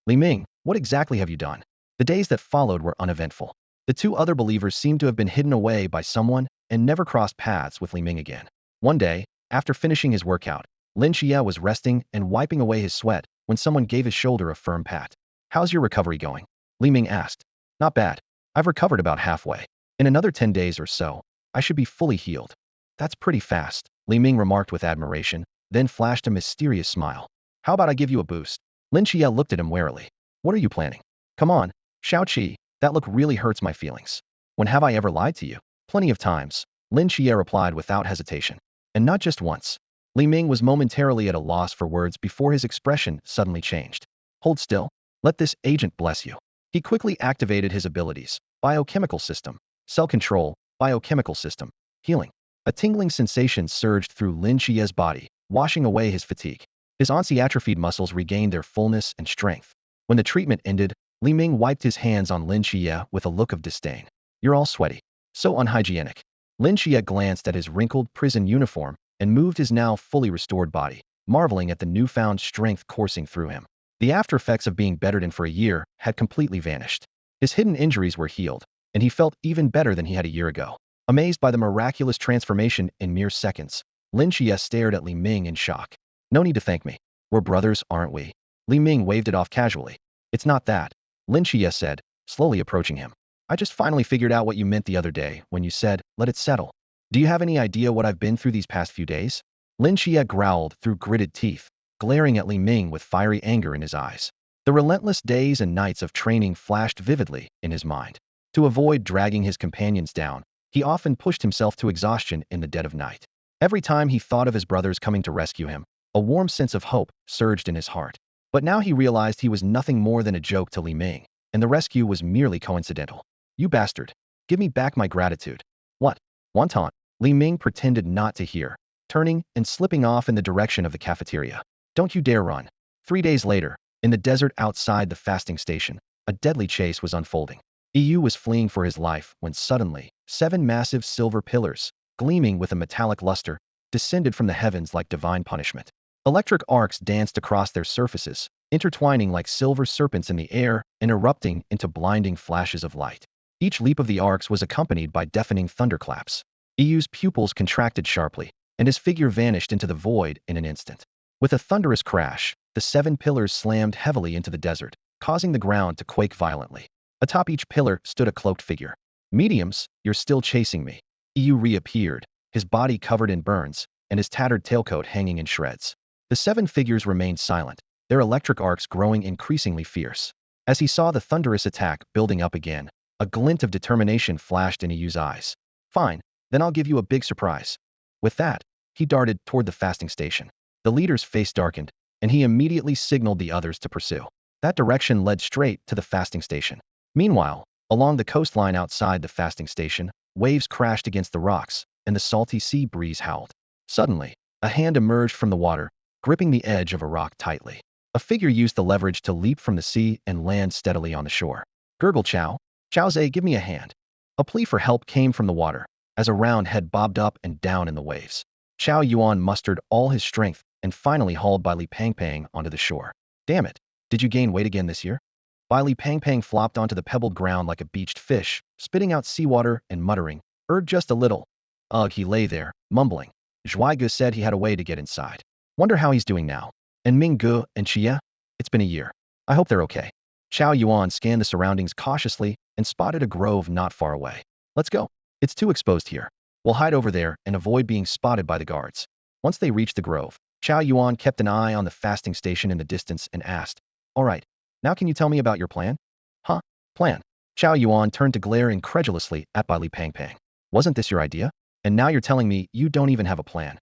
"Li Ming, what exactly have you done?" The days that followed were uneventful. The two other believers seemed to have been hidden away by someone and never crossed paths with Li Ming again. One day, after finishing his workout, Lin Qiye was resting and wiping away his sweat when someone gave his shoulder a firm pat. "How's your recovery going?" Li Ming asked. "Not bad. I've recovered about halfway. In another 10 days or so, I should be fully healed." "That's pretty fast," Li Ming remarked with admiration, then flashed a mysterious smile. "How about I give you a boost?" Lin Qiye looked at him warily. "What are you planning?" "Come on, Xiao Qi, that look really hurts my feelings." "When have I ever lied to you?" "Plenty of times," Lin Qiye replied without hesitation. "And not just once." Li Ming was momentarily at a loss for words before his expression suddenly changed. "Hold still. Let this agent bless you." He quickly activated his abilities: biochemical system, cell control, biochemical system, healing. A tingling sensation surged through Lin Qiye's body, washing away his fatigue. His once-atrophied muscles regained their fullness and strength. When the treatment ended, Li Ming wiped his hands on Lin Qiye with a look of disdain. "You're all sweaty. So unhygienic." Lin Qiye glanced at his wrinkled prison uniform and moved his now fully restored body, marveling at the newfound strength coursing through him. The after-effects of being bedridden for a year had completely vanished. His hidden injuries were healed, and he felt even better than he had a year ago. Amazed by the miraculous transformation in mere seconds, Lin Qiye stared at Li Ming in shock. "No need to thank me. We're brothers, aren't we?" Li Ming waved it off casually. "It's not that," Lin Qiye said, slowly approaching him. "I just finally figured out what you meant the other day when you said, 'Let it settle.' Do you have any idea what I've been through these past few days?" Lin Qiye growled through gritted teeth, glaring at Li Ming with fiery anger in his eyes. The relentless days and nights of training flashed vividly in his mind. To avoid dragging his companions down, he often pushed himself to exhaustion in the dead of night. Every time he thought of his brothers coming to rescue him, a warm sense of hope surged in his heart. But now he realized he was nothing more than a joke to Li Ming, and the rescue was merely coincidental. "You bastard! Give me back my gratitude." "What? Wonton?" Li Ming pretended not to hear, turning and slipping off in the direction of the cafeteria. "Don't you dare run." 3 days later, in the desert outside the fasting station, a deadly chase was unfolding. EU was fleeing for his life when suddenly, 7 massive silver pillars, gleaming with a metallic luster, descended from the heavens like divine punishment. Electric arcs danced across their surfaces, intertwining like silver serpents in the air and erupting into blinding flashes of light. Each leap of the arcs was accompanied by deafening thunderclaps. EU's pupils contracted sharply, and his figure vanished into the void in an instant. With a thunderous crash, the 7 pillars slammed heavily into the desert, causing the ground to quake violently. Atop each pillar stood a cloaked figure. "Mediums, you're still chasing me." EU reappeared, his body covered in burns, and his tattered tailcoat hanging in shreds. The 7 figures remained silent, their electric arcs growing increasingly fierce. As he saw the thunderous attack building up again, a glint of determination flashed in EU's eyes. "Fine, then I'll give you a big surprise." With that, he darted toward the fasting station. The leader's face darkened, and he immediately signaled the others to pursue. That direction led straight to the fasting station. Meanwhile, along the coastline outside the fasting station, waves crashed against the rocks, and the salty sea breeze howled. Suddenly, a hand emerged from the water, gripping the edge of a rock tightly. A figure used the leverage to leap from the sea and land steadily on the shore. Gurgle Chow. Chowze, give me a hand. A plea for help came from the water, as a round head bobbed up and down in the waves. Chow Yuan mustered all his strength and finally hauled Bai Li Pangpang onto the shore. Damn it, did you gain weight again this year? Bai Li Pangpang flopped onto the pebbled ground like a beached fish, spitting out seawater and muttering, just a little. Ugh, he lay there, mumbling. Zhuai said he had a way to get inside. Wonder how he's doing now. And Ming and Qiye? It's been a year. I hope they're okay. Chow Yuan scanned the surroundings cautiously and spotted a grove not far away. Let's go. It's too exposed here. We'll hide over there and avoid being spotted by the guards. Once they reached the grove, Chow Yuan kept an eye on the fasting station in the distance and asked, all right, now can you tell me about your plan? Huh? Plan? Chow Yuan turned to glare incredulously at Bai Li Pangpang. Wasn't this your idea? And now you're telling me you don't even have a plan.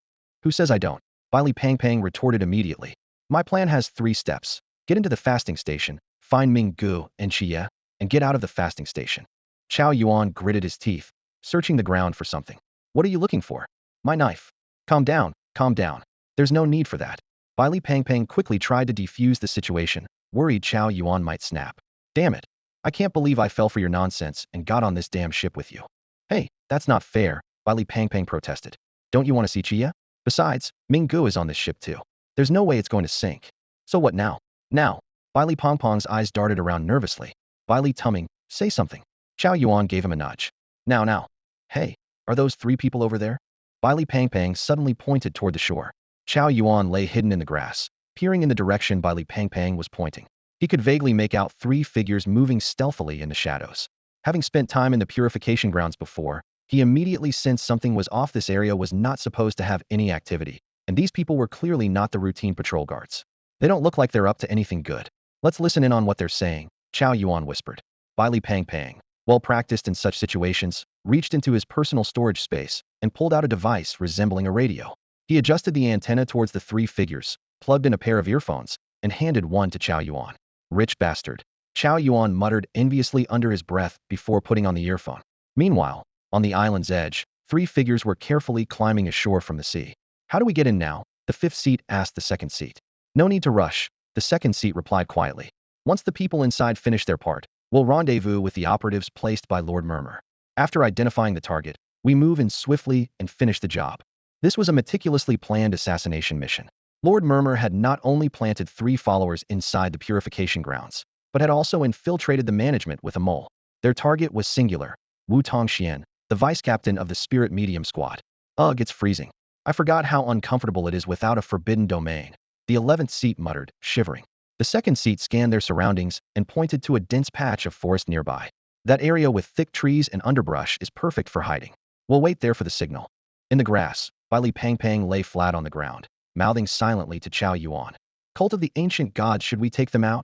Who says I don't? Bai Li Pangpang retorted immediately. My plan has 3 steps. Get into the fasting station, find Ming and Qiye, and get out of the fasting station. Chow Yuan gritted his teeth, searching the ground for something. What are you looking for? My knife. Calm down, calm down. There's no need for that. Bai Li Pangpang quickly tried to defuse the situation, worried Chow Yuan might snap. Damn it. I can't believe I fell for your nonsense and got on this damn ship with you. Hey, that's not fair, Bai Li Pangpang protested. Don't you want to see Qiye? Besides, Ming is on this ship too. There's no way it's going to sink. So what now? Now. Bai Li Pangpang's eyes darted around nervously. Bai Li Tumming, say something. Chow Yuan gave him a nudge. Now. Hey, are those 3 people over there? Bai Li Pangpang suddenly pointed toward the shore. Chow Yuan lay hidden in the grass, peering in the direction Bai Li Pangpang was pointing. He could vaguely make out 3 figures moving stealthily in the shadows. Having spent time in the purification grounds before, he immediately sensed something was off. This area was not supposed to have any activity, and these people were clearly not the routine patrol guards. They don't look like they're up to anything good. Let's listen in on what they're saying, Chow Yuan whispered. Bai Li Pangpang, well practiced in such situations, reached into his personal storage space and pulled out a device resembling a radio. He adjusted the antenna towards the 3 figures, plugged in a pair of earphones, and handed one to Chow Yuan. Rich bastard. Chow Yuan muttered enviously under his breath before putting on the earphone. Meanwhile, on the island's edge, 3 figures were carefully climbing ashore from the sea. How do we get in now? The 5th seat asked the 2nd seat. No need to rush, the 2nd seat replied quietly. Once the people inside finish their part, we'll rendezvous with the operatives placed by Lord Murmur. After identifying the target, we move in swiftly and finish the job. This was a meticulously planned assassination mission. Lord Murmur had not only planted 3 followers inside the purification grounds, but had also infiltrated the management with a mole. Their target was singular, Wu Tongxian, the vice-captain of the Spirit Medium Squad. Ugh, it's freezing. I forgot how uncomfortable it is without a forbidden domain. The 11th seat muttered, shivering. The 2nd seat scanned their surroundings and pointed to a dense patch of forest nearby. That area with thick trees and underbrush is perfect for hiding. We'll wait there for the signal. In the grass, Bai Li Pangpang lay flat on the ground, mouthing silently to Chow Yuan. Cult of the ancient gods, should we take them out?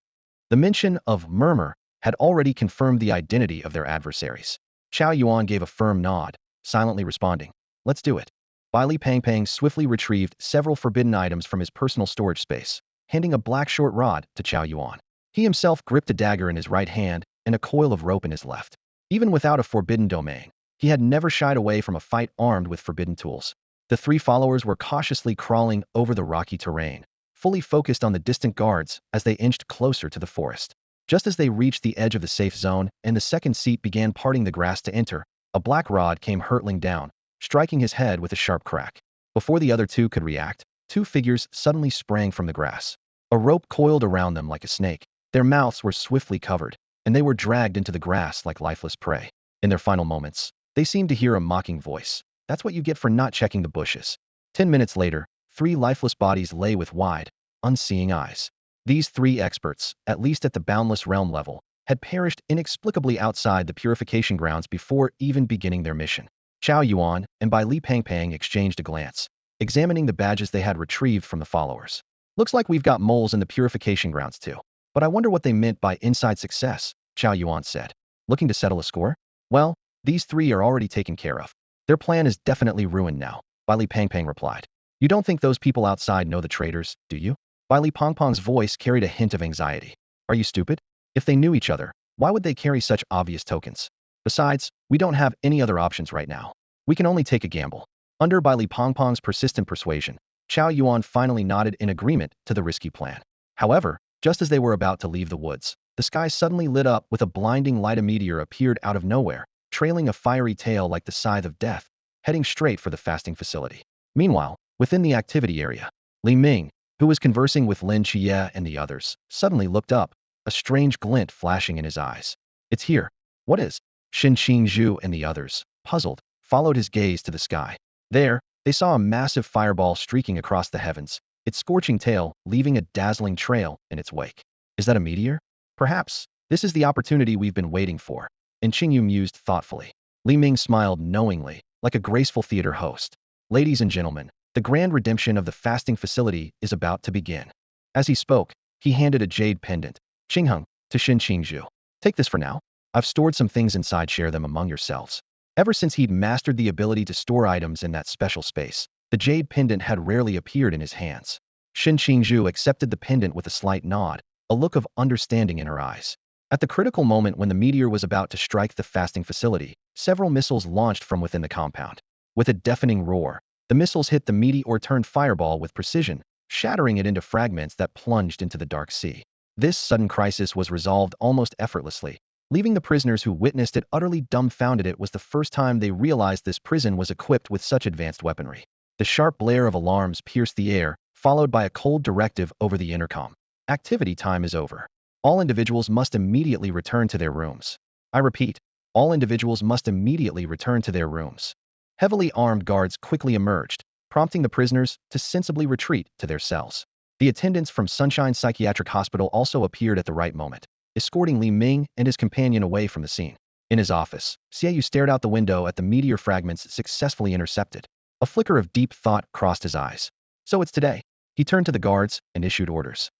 The mention of Murmur had already confirmed the identity of their adversaries. Chow Yuan gave a firm nod, silently responding, let's do it. Bai Li Pangpang swiftly retrieved several forbidden items from his personal storage space, handing a black short rod to Chow Yuan. He himself gripped a dagger in his right hand and a coil of rope in his left. Even without a forbidden domain, he had never shied away from a fight armed with forbidden tools. The 3 followers were cautiously crawling over the rocky terrain, fully focused on the distant guards as they inched closer to the forest. Just as they reached the edge of the safe zone and the 2nd seat began parting the grass to enter, a black rod came hurtling down, striking his head with a sharp crack. Before the other 2 could react, 2 figures suddenly sprang from the grass. A rope coiled around them like a snake. Their mouths were swiftly covered, and they were dragged into the grass like lifeless prey. In their final moments, they seemed to hear a mocking voice. That's what you get for not checking the bushes. 10 minutes later, 3 lifeless bodies lay with wide, unseeing eyes. These 3 experts, at least at the boundless realm level, had perished inexplicably outside the purification grounds before even beginning their mission. Chow Yuan and Bai Li Pangpang exchanged a glance, examining the badges they had retrieved from the followers. Looks like we've got moles in the purification grounds too. But I wonder what they meant by inside success, Chow Yuan said. Looking to settle a score? Well, these 3 are already taken care of. Their plan is definitely ruined now, Bai Li Pangpang replied. You don't think those people outside know the traitors, do you? Bai Li Pangpang's voice carried a hint of anxiety. Are you stupid? If they knew each other, why would they carry such obvious tokens? Besides, we don't have any other options right now. We can only take a gamble. Under Bai Li Pangpang's persistent persuasion, Chao Yuan finally nodded in agreement to the risky plan. However, just as they were about to leave the woods, the sky suddenly lit up with a blinding light. A meteor appeared out of nowhere, trailing a fiery tail like the scythe of death, heading straight for the fasting facility. Meanwhile, within the activity area, Li Ming, who was conversing with Lin Qiye and the others, suddenly looked up, a strange glint flashing in his eyes. It's here. What is? Zhu and the others, puzzled, followed his gaze to the sky. There, they saw a massive fireball streaking across the heavens, its scorching tail leaving a dazzling trail in its wake. Is that a meteor? Perhaps. This is the opportunity we've been waiting for. Yu mused thoughtfully. Li Ming smiled knowingly, like a graceful theater host. Ladies and gentlemen, the grand redemption of the fasting facility is about to begin. As he spoke, he handed a jade pendant, Qingheng, to Zhu. Take this for now. I've stored some things inside, share them among yourselves. Ever since he'd mastered the ability to store items in that special space, the jade pendant had rarely appeared in his hands. Zhu accepted the pendant with a slight nod, a look of understanding in her eyes. At the critical moment when the meteor was about to strike the fasting facility, several missiles launched from within the compound. With a deafening roar, the missiles hit the meteor-turned fireball with precision, shattering it into fragments that plunged into the dark sea. This sudden crisis was resolved almost effortlessly, leaving the prisoners who witnessed it utterly dumbfounded. It was the first time they realized this prison was equipped with such advanced weaponry. The sharp blare of alarms pierced the air, followed by a cold directive over the intercom. Activity time is over. All individuals must immediately return to their rooms. I repeat, all individuals must immediately return to their rooms. Heavily armed guards quickly emerged, prompting the prisoners to sensibly retreat to their cells. The attendants from Sunshine Psychiatric Hospital also appeared at the right moment, escorting Li Ming and his companion away from the scene. In his office, Xiaoyu stared out the window at the meteor fragments successfully intercepted. A flicker of deep thought crossed his eyes. So it's today. He turned to the guards and issued orders.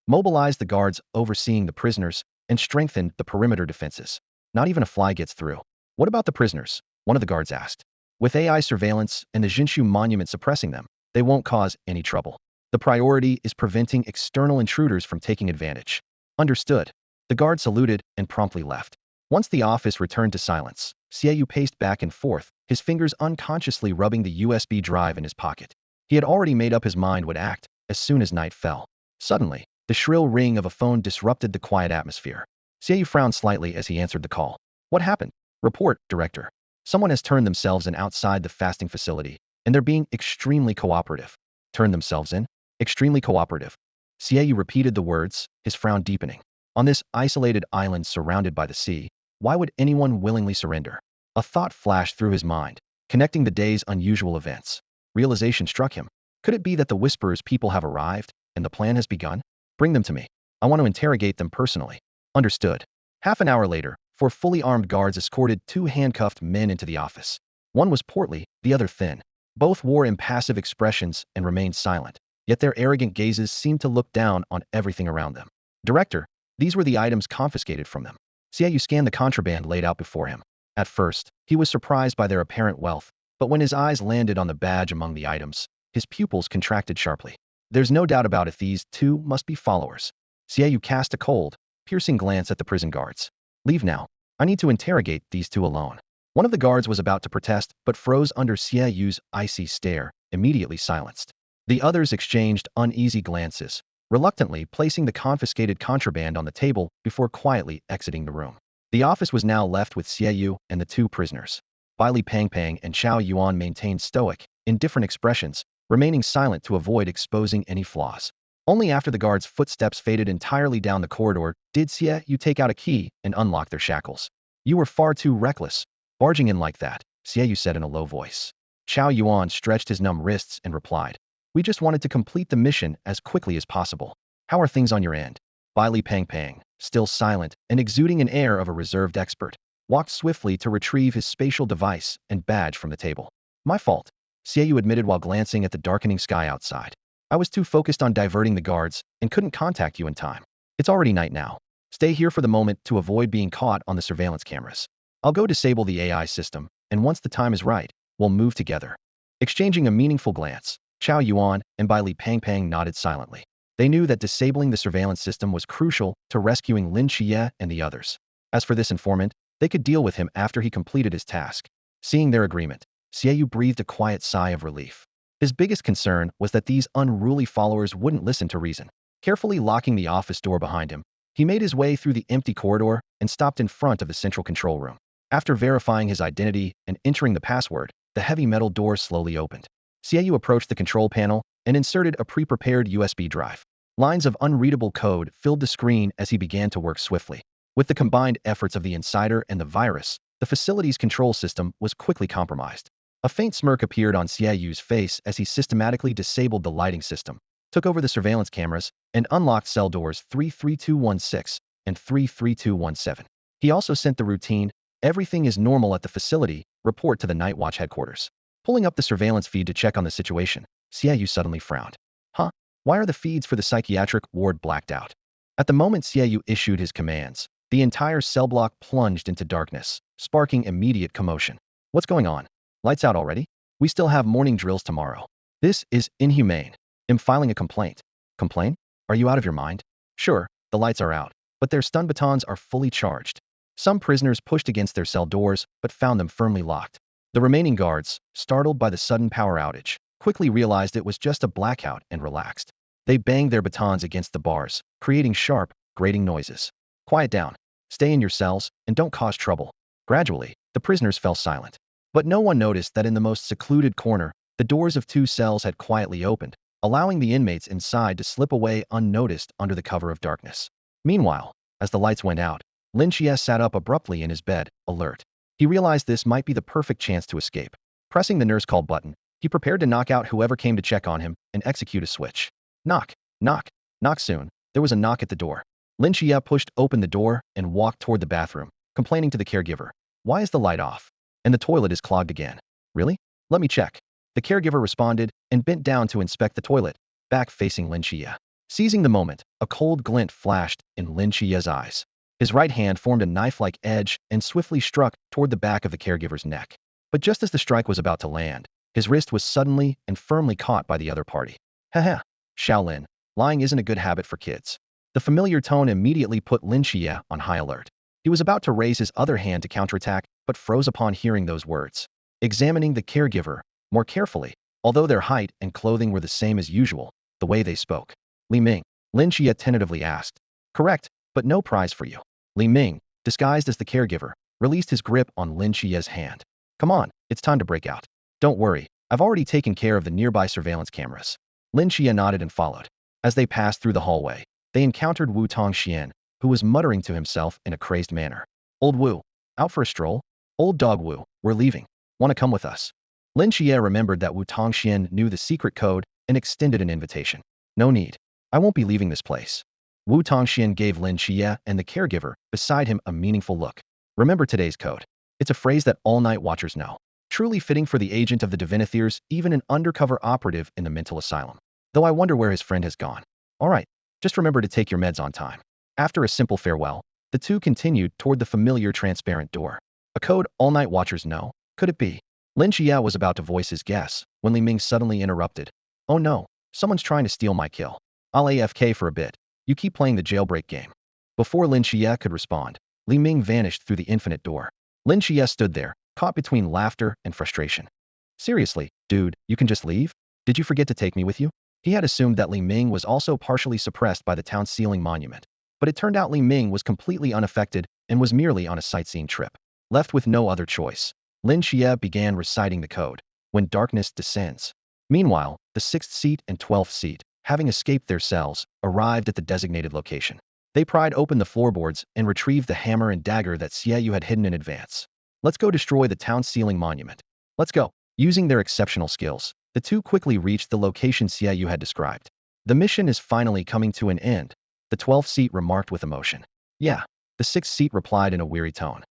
Mobilize the guards overseeing the prisoners and strengthen the perimeter defenses. Not even a fly gets through. What about the prisoners? One of the guards asked. With AI surveillance and the Jinshu monument suppressing them, they won't cause any trouble. The priority is preventing external intruders from taking advantage. Understood. The guard saluted and promptly left. Once the office returned to silence, Xiaoyu paced back and forth, his fingers unconsciously rubbing the USB drive in his pocket. He had already made up his mind would act as soon as night fell. Suddenly, the shrill ring of a phone disrupted the quiet atmosphere. Xiaoyu frowned slightly as he answered the call. What happened? Report, Director. Someone has turned themselves in outside the fasting facility, and they're being extremely cooperative. Turned themselves in? Extremely cooperative. Xiaoyu repeated the words, his frown deepening. On this isolated island surrounded by the sea, why would anyone willingly surrender? A thought flashed through his mind, connecting the day's unusual events. Realization struck him. Could it be that the Whisperer's people have arrived, and the plan has begun? Bring them to me. I want to interrogate them personally. Understood. Half an hour later, four fully armed guards escorted two handcuffed men into the office. One was portly, the other thin. Both wore impassive expressions and remained silent, yet their arrogant gazes seemed to look down on everything around them. Director, these were the items confiscated from them. Xiaoyu scanned the contraband laid out before him. At first, he was surprised by their apparent wealth, but when his eyes landed on the badge among the items, his pupils contracted sharply. There's no doubt about it, these two must be followers. Xiaoyu cast a cold, piercing glance at the prison guards. Leave now. I need to interrogate these two alone. One of the guards was about to protest, but froze under Xiaoyu's icy stare, immediately silenced. The others exchanged uneasy glances, reluctantly placing the confiscated contraband on the table before quietly exiting the room. The office was now left with Xiaoyu and the two prisoners. Li Pangpang and Chao Yuan maintained stoic, indifferent expressions, remaining silent to avoid exposing any flaws. Only after the guards' footsteps faded entirely down the corridor did Xiaoyu take out a key and unlock their shackles. You were far too reckless, barging in like that, Xiaoyu said in a low voice. Chao Yuan stretched his numb wrists and replied, we just wanted to complete the mission as quickly as possible. How are things on your end? Li Pangpang, still silent and exuding an air of a reserved expert, walked swiftly to retrieve his spatial device and badge from the table. My fault, Xiaoyu admitted while glancing at the darkening sky outside. I was too focused on diverting the guards and couldn't contact you in time. It's already night now. Stay here for the moment to avoid being caught on the surveillance cameras. I'll go disable the AI system, and once the time is right, we'll move together. Exchanging a meaningful glance, Chao Yuan and Li Pangpang nodded silently. They knew that disabling the surveillance system was crucial to rescuing Lin Qiye and the others. As for this informant, they could deal with him after he completed his task. Seeing their agreement, Xiaoyu breathed a quiet sigh of relief. His biggest concern was that these unruly followers wouldn't listen to reason. Carefully locking the office door behind him, he made his way through the empty corridor and stopped in front of the central control room. After verifying his identity and entering the password, the heavy metal door slowly opened. Xiaoyu approached the control panel and inserted a pre-prepared USB drive. Lines of unreadable code filled the screen as he began to work swiftly. With the combined efforts of the insider and the virus, the facility's control system was quickly compromised. A faint smirk appeared on Xiaoyu's face as he systematically disabled the lighting system, took over the surveillance cameras, and unlocked cell doors 33216 and 33217. He also sent the routine, "Everything is normal at the facility," report to the Night Watch headquarters. Pulling up the surveillance feed to check on the situation, Xiaoyu suddenly frowned. Huh? Why are the feeds for the psychiatric ward blacked out? At the moment Xiaoyu issued his commands, the entire cell block plunged into darkness, sparking immediate commotion. What's going on? Lights out already? We still have morning drills tomorrow. This is inhumane. I'm filing a complaint. Complaint? Are you out of your mind? Sure, the lights are out, but their stun batons are fully charged. Some prisoners pushed against their cell doors, but found them firmly locked. The remaining guards, startled by the sudden power outage, quickly realized it was just a blackout and relaxed. They banged their batons against the bars, creating sharp, grating noises. Quiet down. Stay in your cells, and don't cause trouble. Gradually, the prisoners fell silent. But no one noticed that in the most secluded corner, the doors of 2 cells had quietly opened, allowing the inmates inside to slip away unnoticed under the cover of darkness. Meanwhile, as the lights went out, Lin Qiye sat up abruptly in his bed, alert. He realized this might be the perfect chance to escape. Pressing the nurse call button, he prepared to knock out whoever came to check on him and execute a switch. Knock, knock, knock. Soon, there was a knock at the door. Lin Qiye pushed open the door and walked toward the bathroom, complaining to the caregiver. Why is the light off? And the toilet is clogged again. Really? Let me check. The caregiver responded and bent down to inspect the toilet, back facing Lin Qiye. Seizing the moment, a cold glint flashed in Lin Qiye's eyes. His right hand formed a knife-like edge and swiftly struck toward the back of the caregiver's neck. But just as the strike was about to land, his wrist was suddenly and firmly caught by the other party. Haha, Shaolin, lying isn't a good habit for kids. The familiar tone immediately put Lin Qiye on high alert. He was about to raise his other hand to counterattack, but froze upon hearing those words. Examining the caregiver more carefully, although their height and clothing were the same as usual, the way they spoke. Li Ming, Lin Qiye tentatively asked. Correct, but no prize for you. Li Ming, disguised as the caregiver, released his grip on Lin Qiye's hand. Come on, it's time to break out. Don't worry, I've already taken care of the nearby surveillance cameras. Lin Qiye nodded and followed. As they passed through the hallway, they encountered Wu Tongxian, who was muttering to himself in a crazed manner. Old Wu, out for a stroll? Old dog Wu, we're leaving. Want to come with us? Lin Qiye remembered that Wu Tongxian knew the secret code and extended an invitation. No need. I won't be leaving this place. Wu Tongxian gave Lin Qiye and the caregiver beside him a meaningful look. Remember today's code. It's a phrase that all night watchers know. Truly fitting for the agent of the Divinathirs, even an undercover operative in the mental asylum. Though I wonder where his friend has gone. All right, just remember to take your meds on time. After a simple farewell, the two continued toward the familiar transparent door. A code all night watchers know. Could it be? Lin Qiye was about to voice his guess when Li Ming suddenly interrupted. Oh no, someone's trying to steal my kill. I'll AFK for a bit. You keep playing the jailbreak game. Before Lin Qiye could respond, Li Ming vanished through the infinite door. Lin Qiye stood there, caught between laughter and frustration. Seriously, dude, you can just leave? Did you forget to take me with you? He had assumed that Li Ming was also partially suppressed by the town's ceiling monument. But it turned out Li Ming was completely unaffected and was merely on a sightseeing trip. Left with no other choice, Lin Qiye began reciting the code. When darkness descends. Meanwhile, the 6th seat and 12th seat, having escaped their cells, arrived at the designated location. They pried open the floorboards and retrieved the hammer and dagger that Xiaoyu had hidden in advance. Let's go destroy the town ceiling monument. Let's go. Using their exceptional skills, the two quickly reached the location Xiaoyu had described. The mission is finally coming to an end, the 12th seat remarked with emotion. Yeah, the 6th seat replied in a weary tone.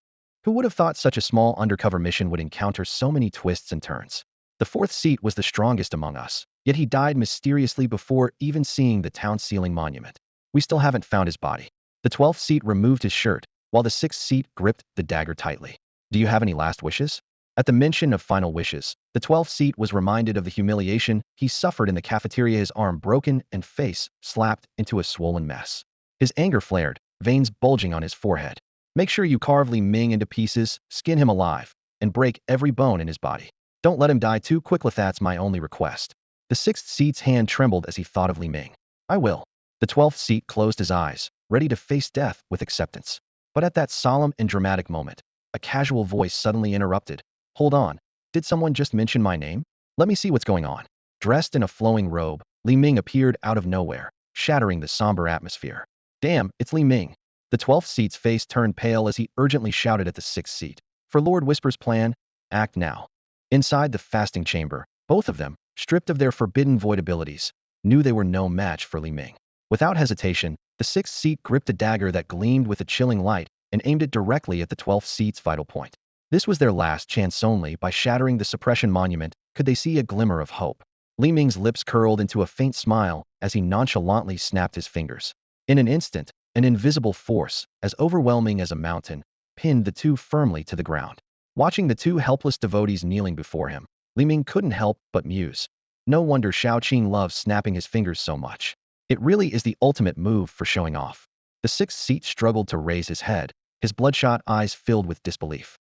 Who would have thought such a small undercover mission would encounter so many twists and turns? The 4th seat was the strongest among us, yet he died mysteriously before even seeing the town ceiling monument. We still haven't found his body. The 12th seat removed his shirt, while the 6th seat gripped the dagger tightly. Do you have any last wishes? At the mention of final wishes, the 12th seat was reminded of the humiliation he suffered in the cafeteria, his arm broken and face slapped into a swollen mess. His anger flared, veins bulging on his forehead. Make sure you carve Li Ming into pieces, skin him alive, and break every bone in his body. Don't let him die too quickly, that's my only request. The sixth seat's hand trembled as he thought of Li Ming. I will. The 12th seat closed his eyes, ready to face death with acceptance. But at that solemn and dramatic moment, a casual voice suddenly interrupted. Hold on. Did someone just mention my name? Let me see what's going on. Dressed in a flowing robe, Li Ming appeared out of nowhere, shattering the somber atmosphere. Damn, it's Li Ming. The 12th seat's face turned pale as he urgently shouted at the 6th seat. For Lord Whisper's plan, act now. Inside the fasting chamber, both of them, stripped of their forbidden void abilities, knew they were no match for Li Ming. Without hesitation, the 6th seat gripped a dagger that gleamed with a chilling light and aimed it directly at the 12th seat's vital point. This was their last chance. Only by shattering the suppression monument could they see a glimmer of hope. Li Ming's lips curled into a faint smile as he nonchalantly snapped his fingers. In an instant, an invisible force, as overwhelming as a mountain, pinned the two firmly to the ground. Watching the two helpless devotees kneeling before him, Li Ming couldn't help but muse. No wonder Shaoqing loves snapping his fingers so much. It really is the ultimate move for showing off. The 6th seat struggled to raise his head, his bloodshot eyes filled with disbelief.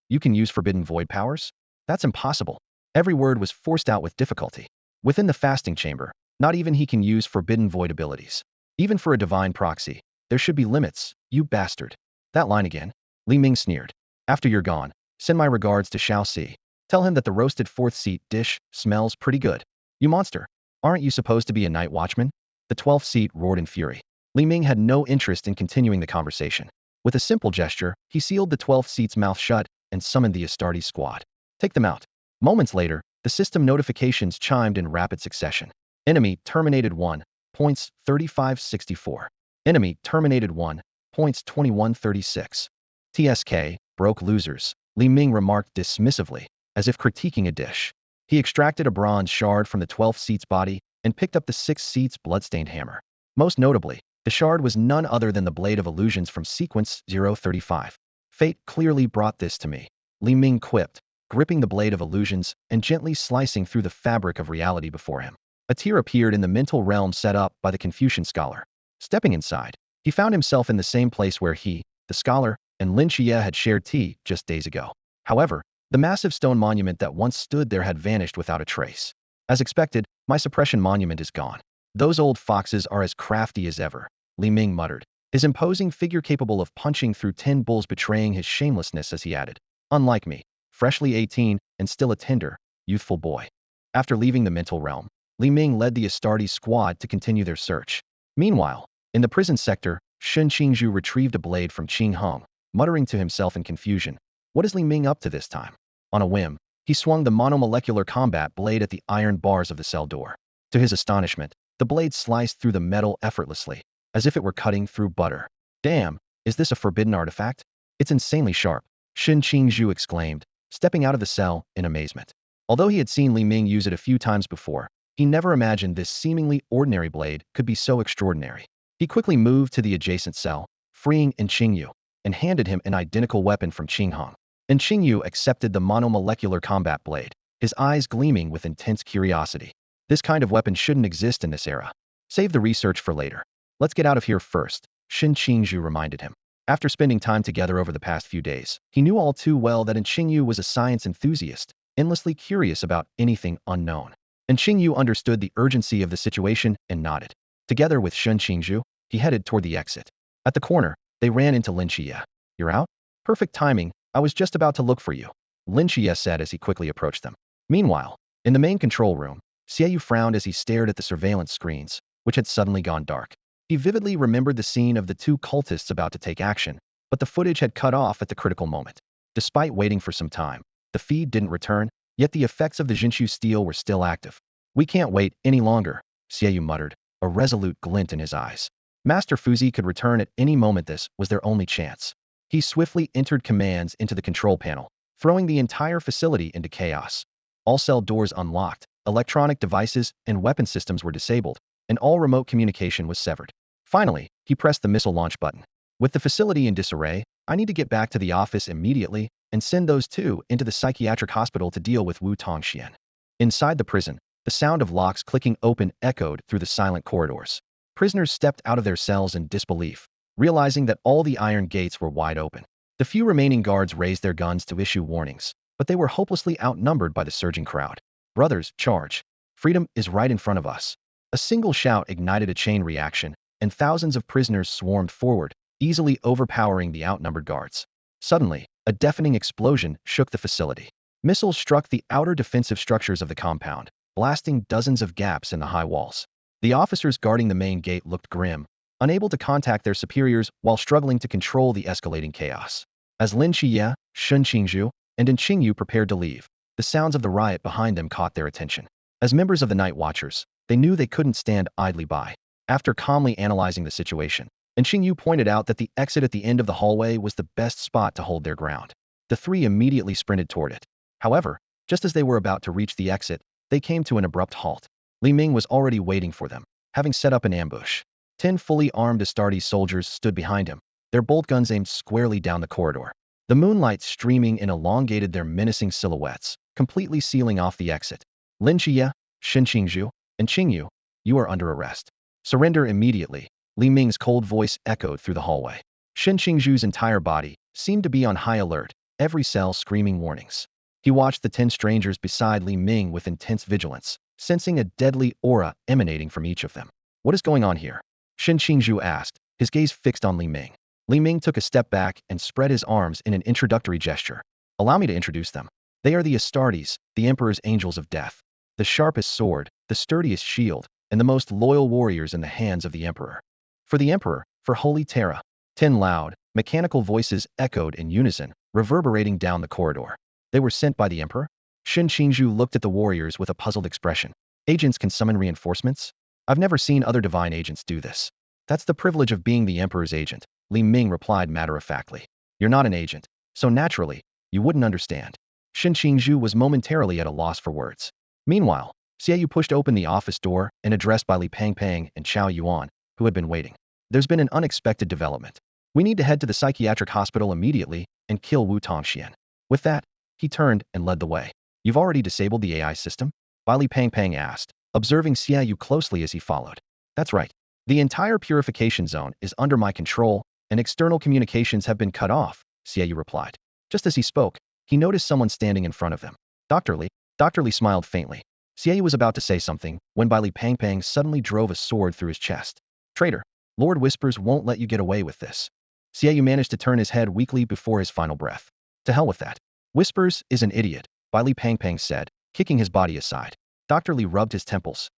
You can use forbidden void powers? That's impossible. Every word was forced out with difficulty. Within the fasting chamber, not even he can use forbidden void abilities. Even for a divine proxy, there should be limits, you bastard. That line again? Li Ming sneered. After you're gone, send my regards to Xiao Si. Tell him that the roasted 4th seat dish smells pretty good. You monster. Aren't you supposed to be a night watchman? The 12th seat roared in fury. Li Ming had no interest in continuing the conversation. With a simple gesture, he sealed the 12th seat's mouth shut and summoned the Astartes squad. Take them out. Moments later, the system notifications chimed in rapid succession. Enemy terminated 1, points 3564. Enemy terminated 1, points 2136. TSK, broke losers, Li Ming remarked dismissively, as if critiquing a dish. He extracted a bronze shard from the 12th seat's body and picked up the 6th seat's bloodstained hammer. Most notably, the shard was none other than the Blade of Illusions from Sequence 035. Fate clearly brought this to me, Li Ming quipped, gripping the Blade of Illusions and gently slicing through the fabric of reality before him. A tear appeared in the mental realm set up by the Confucian scholar. Stepping inside, he found himself in the same place where he, the scholar, and Lin Qiye had shared tea just days ago. However, the massive stone monument that once stood there had vanished without a trace. As expected, my suppression monument is gone. Those old foxes are as crafty as ever, Li Ming muttered, his imposing figure capable of punching through 10 bulls betraying his shamelessness as he added. Unlike me, freshly 18 and still a tender, youthful boy. After leaving the mental realm, Li Ming led the Astartes squad to continue their search. Meanwhile, in the prison sector, Shen Qingzhu retrieved a blade from Qing Hong, muttering to himself in confusion. What is Li Ming up to this time? On a whim, he swung the monomolecular combat blade at the iron bars of the cell door. To his astonishment, the blade sliced through the metal effortlessly, as if it were cutting through butter. Damn, is this a forbidden artifact? It's insanely sharp, Shen Qingzhu exclaimed, stepping out of the cell in amazement. Although he had seen Li Ming use it a few times before, he never imagined this seemingly ordinary blade could be so extraordinary. He quickly moved to the adjacent cell, freeing Qingyu, and handed him an identical weapon from Qing Hong. Qingyu accepted the monomolecular combat blade, his eyes gleaming with intense curiosity. This kind of weapon shouldn't exist in this era. Save the research for later. Let's get out of here first, Shen Qingzhu reminded him. After spending time together over the past few days, he knew all too well that Qingyu was a science enthusiast, endlessly curious about anything unknown. Qingyu understood the urgency of the situation and nodded. Together with Shen Qingzhu, he headed toward the exit. At the corner, they ran into Lynchia. You're out? Perfect timing, I was just about to look for you, Lynchia said as he quickly approached them. Meanwhile, in the main control room, Xiaoyu frowned as he stared at the surveillance screens, which had suddenly gone dark. He vividly remembered the scene of the two cultists about to take action, but the footage had cut off at the critical moment. Despite waiting for some time, the feed didn't return, yet the effects of the Jinshu steel were still active. We can't wait any longer, Xiaoyu muttered, a resolute glint in his eyes. Master Fuzi could return at any moment. This was their only chance. He swiftly entered commands into the control panel, throwing the entire facility into chaos. All cell doors unlocked, electronic devices and weapon systems were disabled, and all remote communication was severed. Finally, he pressed the missile launch button. With the facility in disarray, I need to get back to the office immediately and send those two into the psychiatric hospital to deal with Wu Tongxian. Inside the prison, the sound of locks clicking open echoed through the silent corridors. Prisoners stepped out of their cells in disbelief, realizing that all the iron gates were wide open. The few remaining guards raised their guns to issue warnings, but they were hopelessly outnumbered by the surging crowd. Brothers, charge. Freedom is right in front of us. A single shout ignited a chain reaction, and thousands of prisoners swarmed forward, easily overpowering the outnumbered guards. Suddenly, a deafening explosion shook the facility. Missiles struck the outer defensive structures of the compound, blasting dozens of gaps in the high walls. The officers guarding the main gate looked grim, unable to contact their superiors while struggling to control the escalating chaos. As Lin Qiye, Shun Qingzhu, and In Qingyu prepared to leave, the sounds of the riot behind them caught their attention. As members of the Night Watchers, they knew they couldn't stand idly by. After calmly analyzing the situation, In Qingyu pointed out that the exit at the end of the hallway was the best spot to hold their ground. The three immediately sprinted toward it. However, just as they were about to reach the exit, they came to an abrupt halt. Li Ming was already waiting for them, having set up an ambush. 10 fully armed Astartes soldiers stood behind him, their bolt guns aimed squarely down the corridor. The moonlight streaming in elongated their menacing silhouettes, completely sealing off the exit. Lin Qiye, Shin Qingzhu, and Qingyu, you are under arrest. Surrender immediately, Li Ming's cold voice echoed through the hallway. Shin Qingzhu's entire body seemed to be on high alert, every cell screaming warnings. He watched the 10 strangers beside Li Ming with intense vigilance, sensing a deadly aura emanating from each of them. What is going on here? Shin Qingzhu asked, his gaze fixed on Li Ming. Li Ming took a step back and spread his arms in an introductory gesture. Allow me to introduce them. They are the Astartes, the Emperor's angels of death. The sharpest sword, the sturdiest shield, and the most loyal warriors in the hands of the Emperor. For the Emperor, for Holy Terra. 10 loud, mechanical voices echoed in unison, reverberating down the corridor. They were sent by the Emperor? Shin Qingzhu looked at the warriors with a puzzled expression. Agents can summon reinforcements? I've never seen other divine agents do this. That's the privilege of being the Emperor's agent, Li Ming replied matter-of-factly. You're not an agent, so naturally, you wouldn't understand. Shin Qingzhu was momentarily at a loss for words. Meanwhile, Xiaoyu pushed open the office door and addressed by Li Pangpang and Chao Yuan, who had been waiting. There's been an unexpected development. We need to head to the psychiatric hospital immediately and kill Wu Tongxian. With that, he turned and led the way. You've already disabled the AI system? Li Pangpang asked, observing Xiaoyu closely as he followed. That's right. The entire purification zone is under my control, and external communications have been cut off, Xiaoyu replied. Just as he spoke, he noticed someone standing in front of them. Dr. Li smiled faintly. Xiaoyu was about to say something when Li Pangpang suddenly drove a sword through his chest. Traitor, Lord Whispers won't let you get away with this. Xiaoyu managed to turn his head weakly before his final breath. To hell with that. Whispers is an idiot, Li Pangpang said, kicking his body aside. Dr. Li rubbed his temples.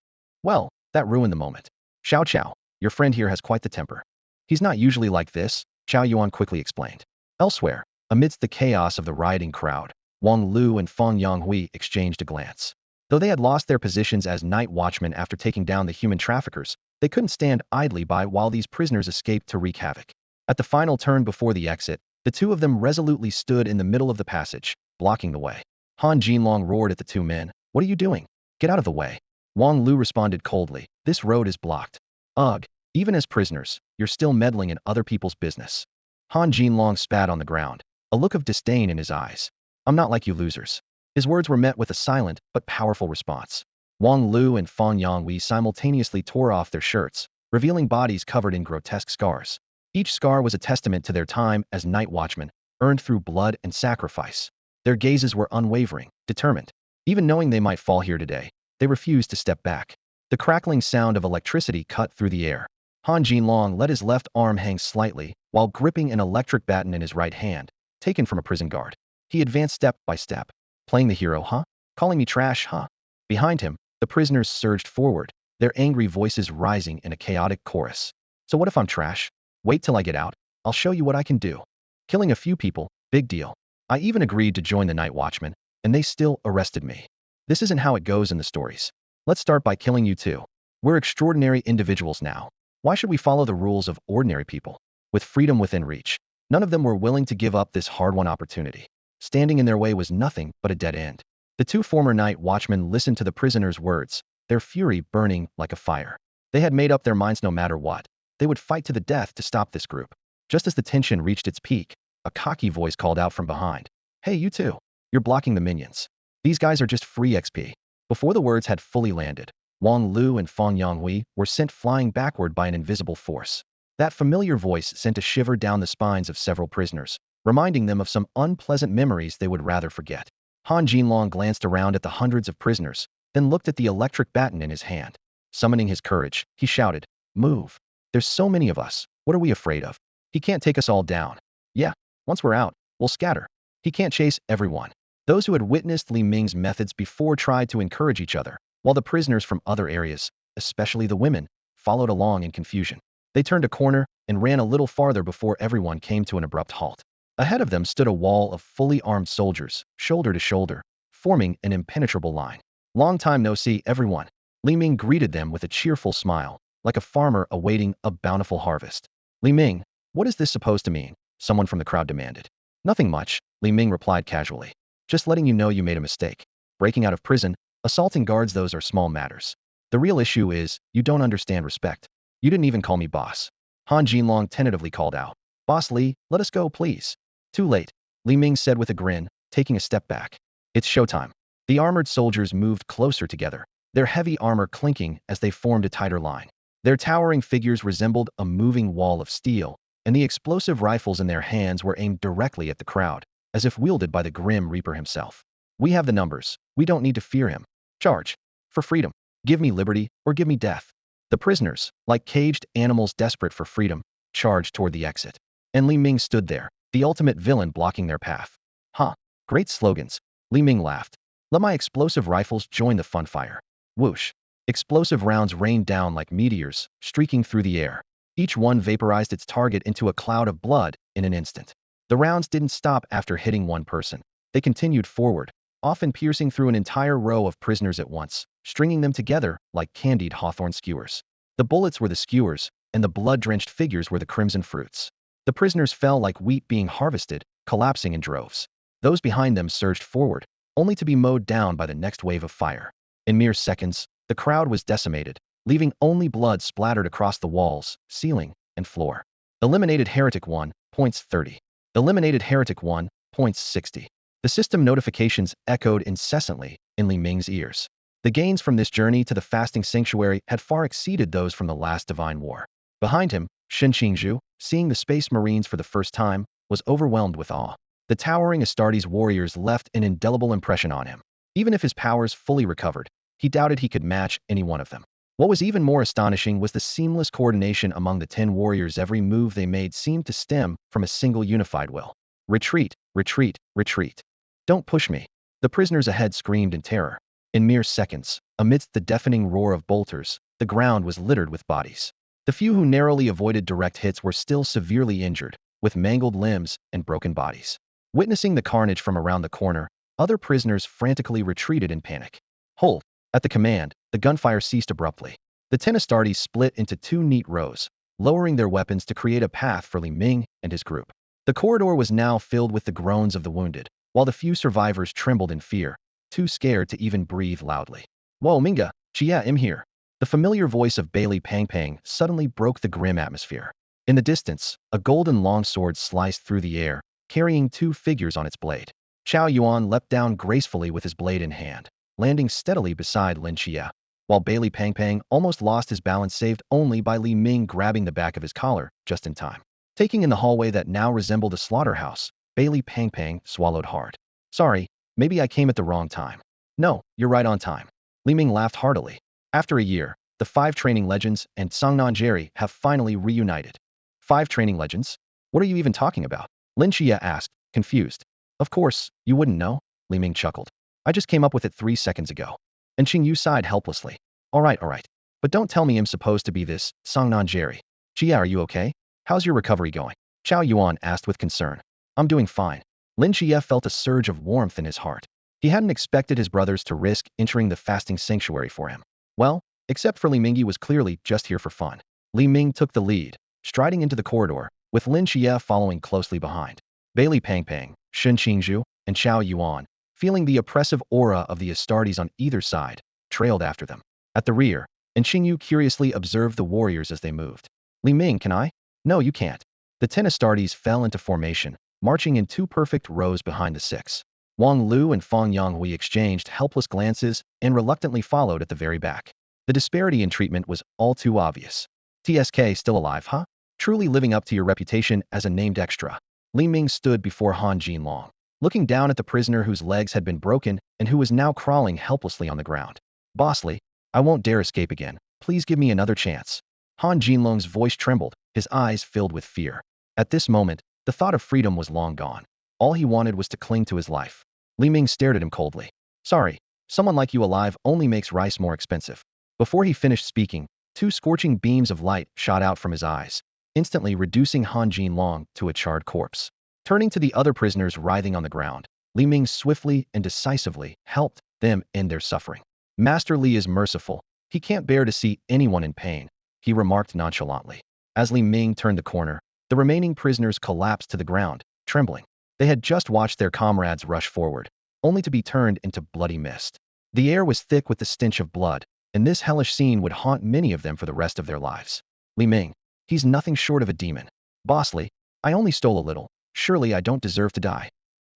Well, that ruined the moment. Xiao, your friend here has quite the temper. He's not usually like this, Chao Yuan quickly explained. Elsewhere, amidst the chaos of the rioting crowd, Wang Lu and Feng Yonghui exchanged a glance. Though they had lost their positions as night watchmen after taking down the human traffickers, they couldn't stand idly by while these prisoners escaped to wreak havoc. At the final turn before the exit, the two of them resolutely stood in the middle of the passage, blocking the way. Han Jinlong roared at the two men. What are you doing? Get out of the way. Wang Lu responded coldly. This road is blocked. Ugh, even as prisoners, you're still meddling in other people's business. Han Jinlong spat on the ground, a look of disdain in his eyes. I'm not like you losers. His words were met with a silent but powerful response. Wang Lu and Feng Yonghui simultaneously tore off their shirts, revealing bodies covered in grotesque scars. Each scar was a testament to their time as night watchmen, earned through blood and sacrifice. Their gazes were unwavering, determined. Even knowing they might fall here today, they refused to step back. The crackling sound of electricity cut through the air. Han Jinlong let his left arm hang slightly while gripping an electric baton in his right hand, taken from a prison guard. He advanced step by step. Playing the hero, huh? Calling me trash, huh? Behind him, the prisoners surged forward, their angry voices rising in a chaotic chorus. So what if I'm trash? Wait till I get out. I'll show you what I can do. Killing a few people, big deal. I even agreed to join the Night Watchmen, and they still arrested me. This isn't how it goes in the stories. Let's start by killing you too. We're extraordinary individuals now. Why should we follow the rules of ordinary people? With freedom within reach, none of them were willing to give up this hard-won opportunity. Standing in their way was nothing but a dead end. The two former Night Watchmen listened to the prisoners' words, their fury burning like a fire. They had made up their minds no matter what. They would fight to the death to stop this group. Just as the tension reached its peak, a cocky voice called out from behind. Hey, you two. You're blocking the minions. These guys are just free XP. Before the words had fully landed, Wang Lu and Feng Yonghui were sent flying backward by an invisible force. That familiar voice sent a shiver down the spines of several prisoners, reminding them of some unpleasant memories they would rather forget. Han Jinlong glanced around at the hundreds of prisoners, then looked at the electric baton in his hand. Summoning his courage, he shouted, "Move! There's so many of us. What are we afraid of? He can't take us all down. Yeah, once we're out, we'll scatter. He can't chase everyone." Those who had witnessed Li Ming's methods before tried to encourage each other, while the prisoners from other areas, especially the women, followed along in confusion. They turned a corner and ran a little farther before everyone came to an abrupt halt. Ahead of them stood a wall of fully armed soldiers, shoulder to shoulder, forming an impenetrable line. "Long time no see, everyone." Li Ming greeted them with a cheerful smile, like a farmer awaiting a bountiful harvest. "Li Ming, what is this supposed to mean?" someone from the crowd demanded. "Nothing much," Li Ming replied casually. "Just letting you know you made a mistake. Breaking out of prison, assaulting guards, those are small matters. The real issue is, you don't understand respect. You didn't even call me boss." Han Jinlong tentatively called out, "Boss Li, let us go, please." "Too late," Li Ming said with a grin, taking a step back. "It's showtime." The armored soldiers moved closer together, their heavy armor clinking as they formed a tighter line. Their towering figures resembled a moving wall of steel, and the explosive rifles in their hands were aimed directly at the crowd, as if wielded by the Grim Reaper himself. "We have the numbers. We don't need to fear him. Charge! For freedom. Give me liberty, or give me death." The prisoners, like caged animals desperate for freedom, charged toward the exit. And Li Ming stood there, the ultimate villain blocking their path. "Huh. Great slogans." Li Ming laughed. "Let my explosive rifles join the fun fire." Whoosh. Explosive rounds rained down like meteors, streaking through the air. Each one vaporized its target into a cloud of blood in an instant. The rounds didn't stop after hitting one person. They continued forward, often piercing through an entire row of prisoners at once, stringing them together like candied hawthorn skewers. The bullets were the skewers, and the blood-drenched figures were the crimson fruits. The prisoners fell like wheat being harvested, collapsing in droves. Those behind them surged forward, only to be mowed down by the next wave of fire. In mere seconds, the crowd was decimated, leaving only blood splattered across the walls, ceiling, and floor. Eliminated Heretic 1, points 30. Eliminated Heretic 1, points 60. The system notifications echoed incessantly in Li Ming's ears. The gains from this journey to the fasting sanctuary had far exceeded those from the last divine war. Behind him, Shen Qingzhu, seeing the Space Marines for the first time, was overwhelmed with awe. The towering Astartes warriors left an indelible impression on him. Even if his powers fully recovered, he doubted he could match any one of them. What was even more astonishing was the seamless coordination among the 10 warriors. Every move they made seemed to stem from a single unified will. "Retreat, retreat, retreat. Don't push me." The prisoners ahead screamed in terror. In mere seconds, amidst the deafening roar of bolters, the ground was littered with bodies. The few who narrowly avoided direct hits were still severely injured, with mangled limbs and broken bodies. Witnessing the carnage from around the corner, other prisoners frantically retreated in panic. "Hold!" At the command, the gunfire ceased abruptly. The 10 Astartes split into 2 neat rows, lowering their weapons to create a path for Li Ming and his group. The corridor was now filled with the groans of the wounded, while the few survivors trembled in fear, too scared to even breathe loudly. "Whoa, Minga, Chia, I'm here." The familiar voice of Bailey Pang Pang suddenly broke the grim atmosphere. In the distance, a golden longsword sliced through the air, carrying 2 figures on its blade. Chao Yuan leapt down gracefully with his blade in hand, landing steadily beside Lin Qiye, while Bailey Pang Pang almost lost his balance, saved only by Li Ming grabbing the back of his collar just in time. Taking in the hallway that now resembled a slaughterhouse, Bailey Pang Pang swallowed hard. "Sorry, maybe I came at the wrong time." "No, you're right on time." Li Ming laughed heartily. After a year, the 5 training legends and Sangnan Jerry have finally reunited. 5 training legends? What are you even talking about? Lin Qiye asked, confused. "Of course, you wouldn't know," Li Ming chuckled. "I just came up with it 3 seconds ago." And Qingyu sighed helplessly. All right. But don't tell me I'm supposed to be this, Sangnan Jerry." "Jia, are you okay? How's your recovery going?" Chao Yuan asked with concern. "I'm doing fine." Lin Qiye felt a surge of warmth in his heart. He hadn't expected his brothers to risk entering the fasting sanctuary for him. Well, except for Li Ming, he was clearly just here for fun. Li Ming took the lead, striding into the corridor, with Lin Qiye following closely behind. Bailey Pang Pang, Shen Qingzhu, and Chao Yuan, feeling the oppressive aura of the Astartes on either side, trailed after them. At the rear, and Qingyu curiously observed the warriors as they moved. "Li Ming, can I?" "No, you can't." The 10 Astartes fell into formation, marching in 2 perfect rows behind the 6. Wang Lu and Fang Yonghui exchanged helpless glances and reluctantly followed at the very back. The disparity in treatment was all too obvious. "TSK still alive, huh? Truly living up to your reputation as a named extra." Li Ming stood before Han Jinlong, looking down at the prisoner whose legs had been broken and who was now crawling helplessly on the ground. Bossly, I won't dare escape again. Please give me another chance. Han Jinlong's voice trembled, his eyes filled with fear. At this moment, the thought of freedom was long gone. All he wanted was to cling to his life. Li Ming stared at him coldly. Sorry, someone like you alive only makes rice more expensive. Before he finished speaking, two scorching beams of light shot out from his eyes, instantly reducing Han Jinlong to a charred corpse. Turning to the other prisoners writhing on the ground, Li Ming swiftly and decisively helped them end their suffering. Master Li is merciful. He can't bear to see anyone in pain, he remarked nonchalantly. As Li Ming turned the corner, the remaining prisoners collapsed to the ground, trembling. They had just watched their comrades rush forward, only to be turned into bloody mist. The air was thick with the stench of blood, and this hellish scene would haunt many of them for the rest of their lives. Li Ming, he's nothing short of a demon. Bossly, I only stole a little. Surely I don't deserve to die.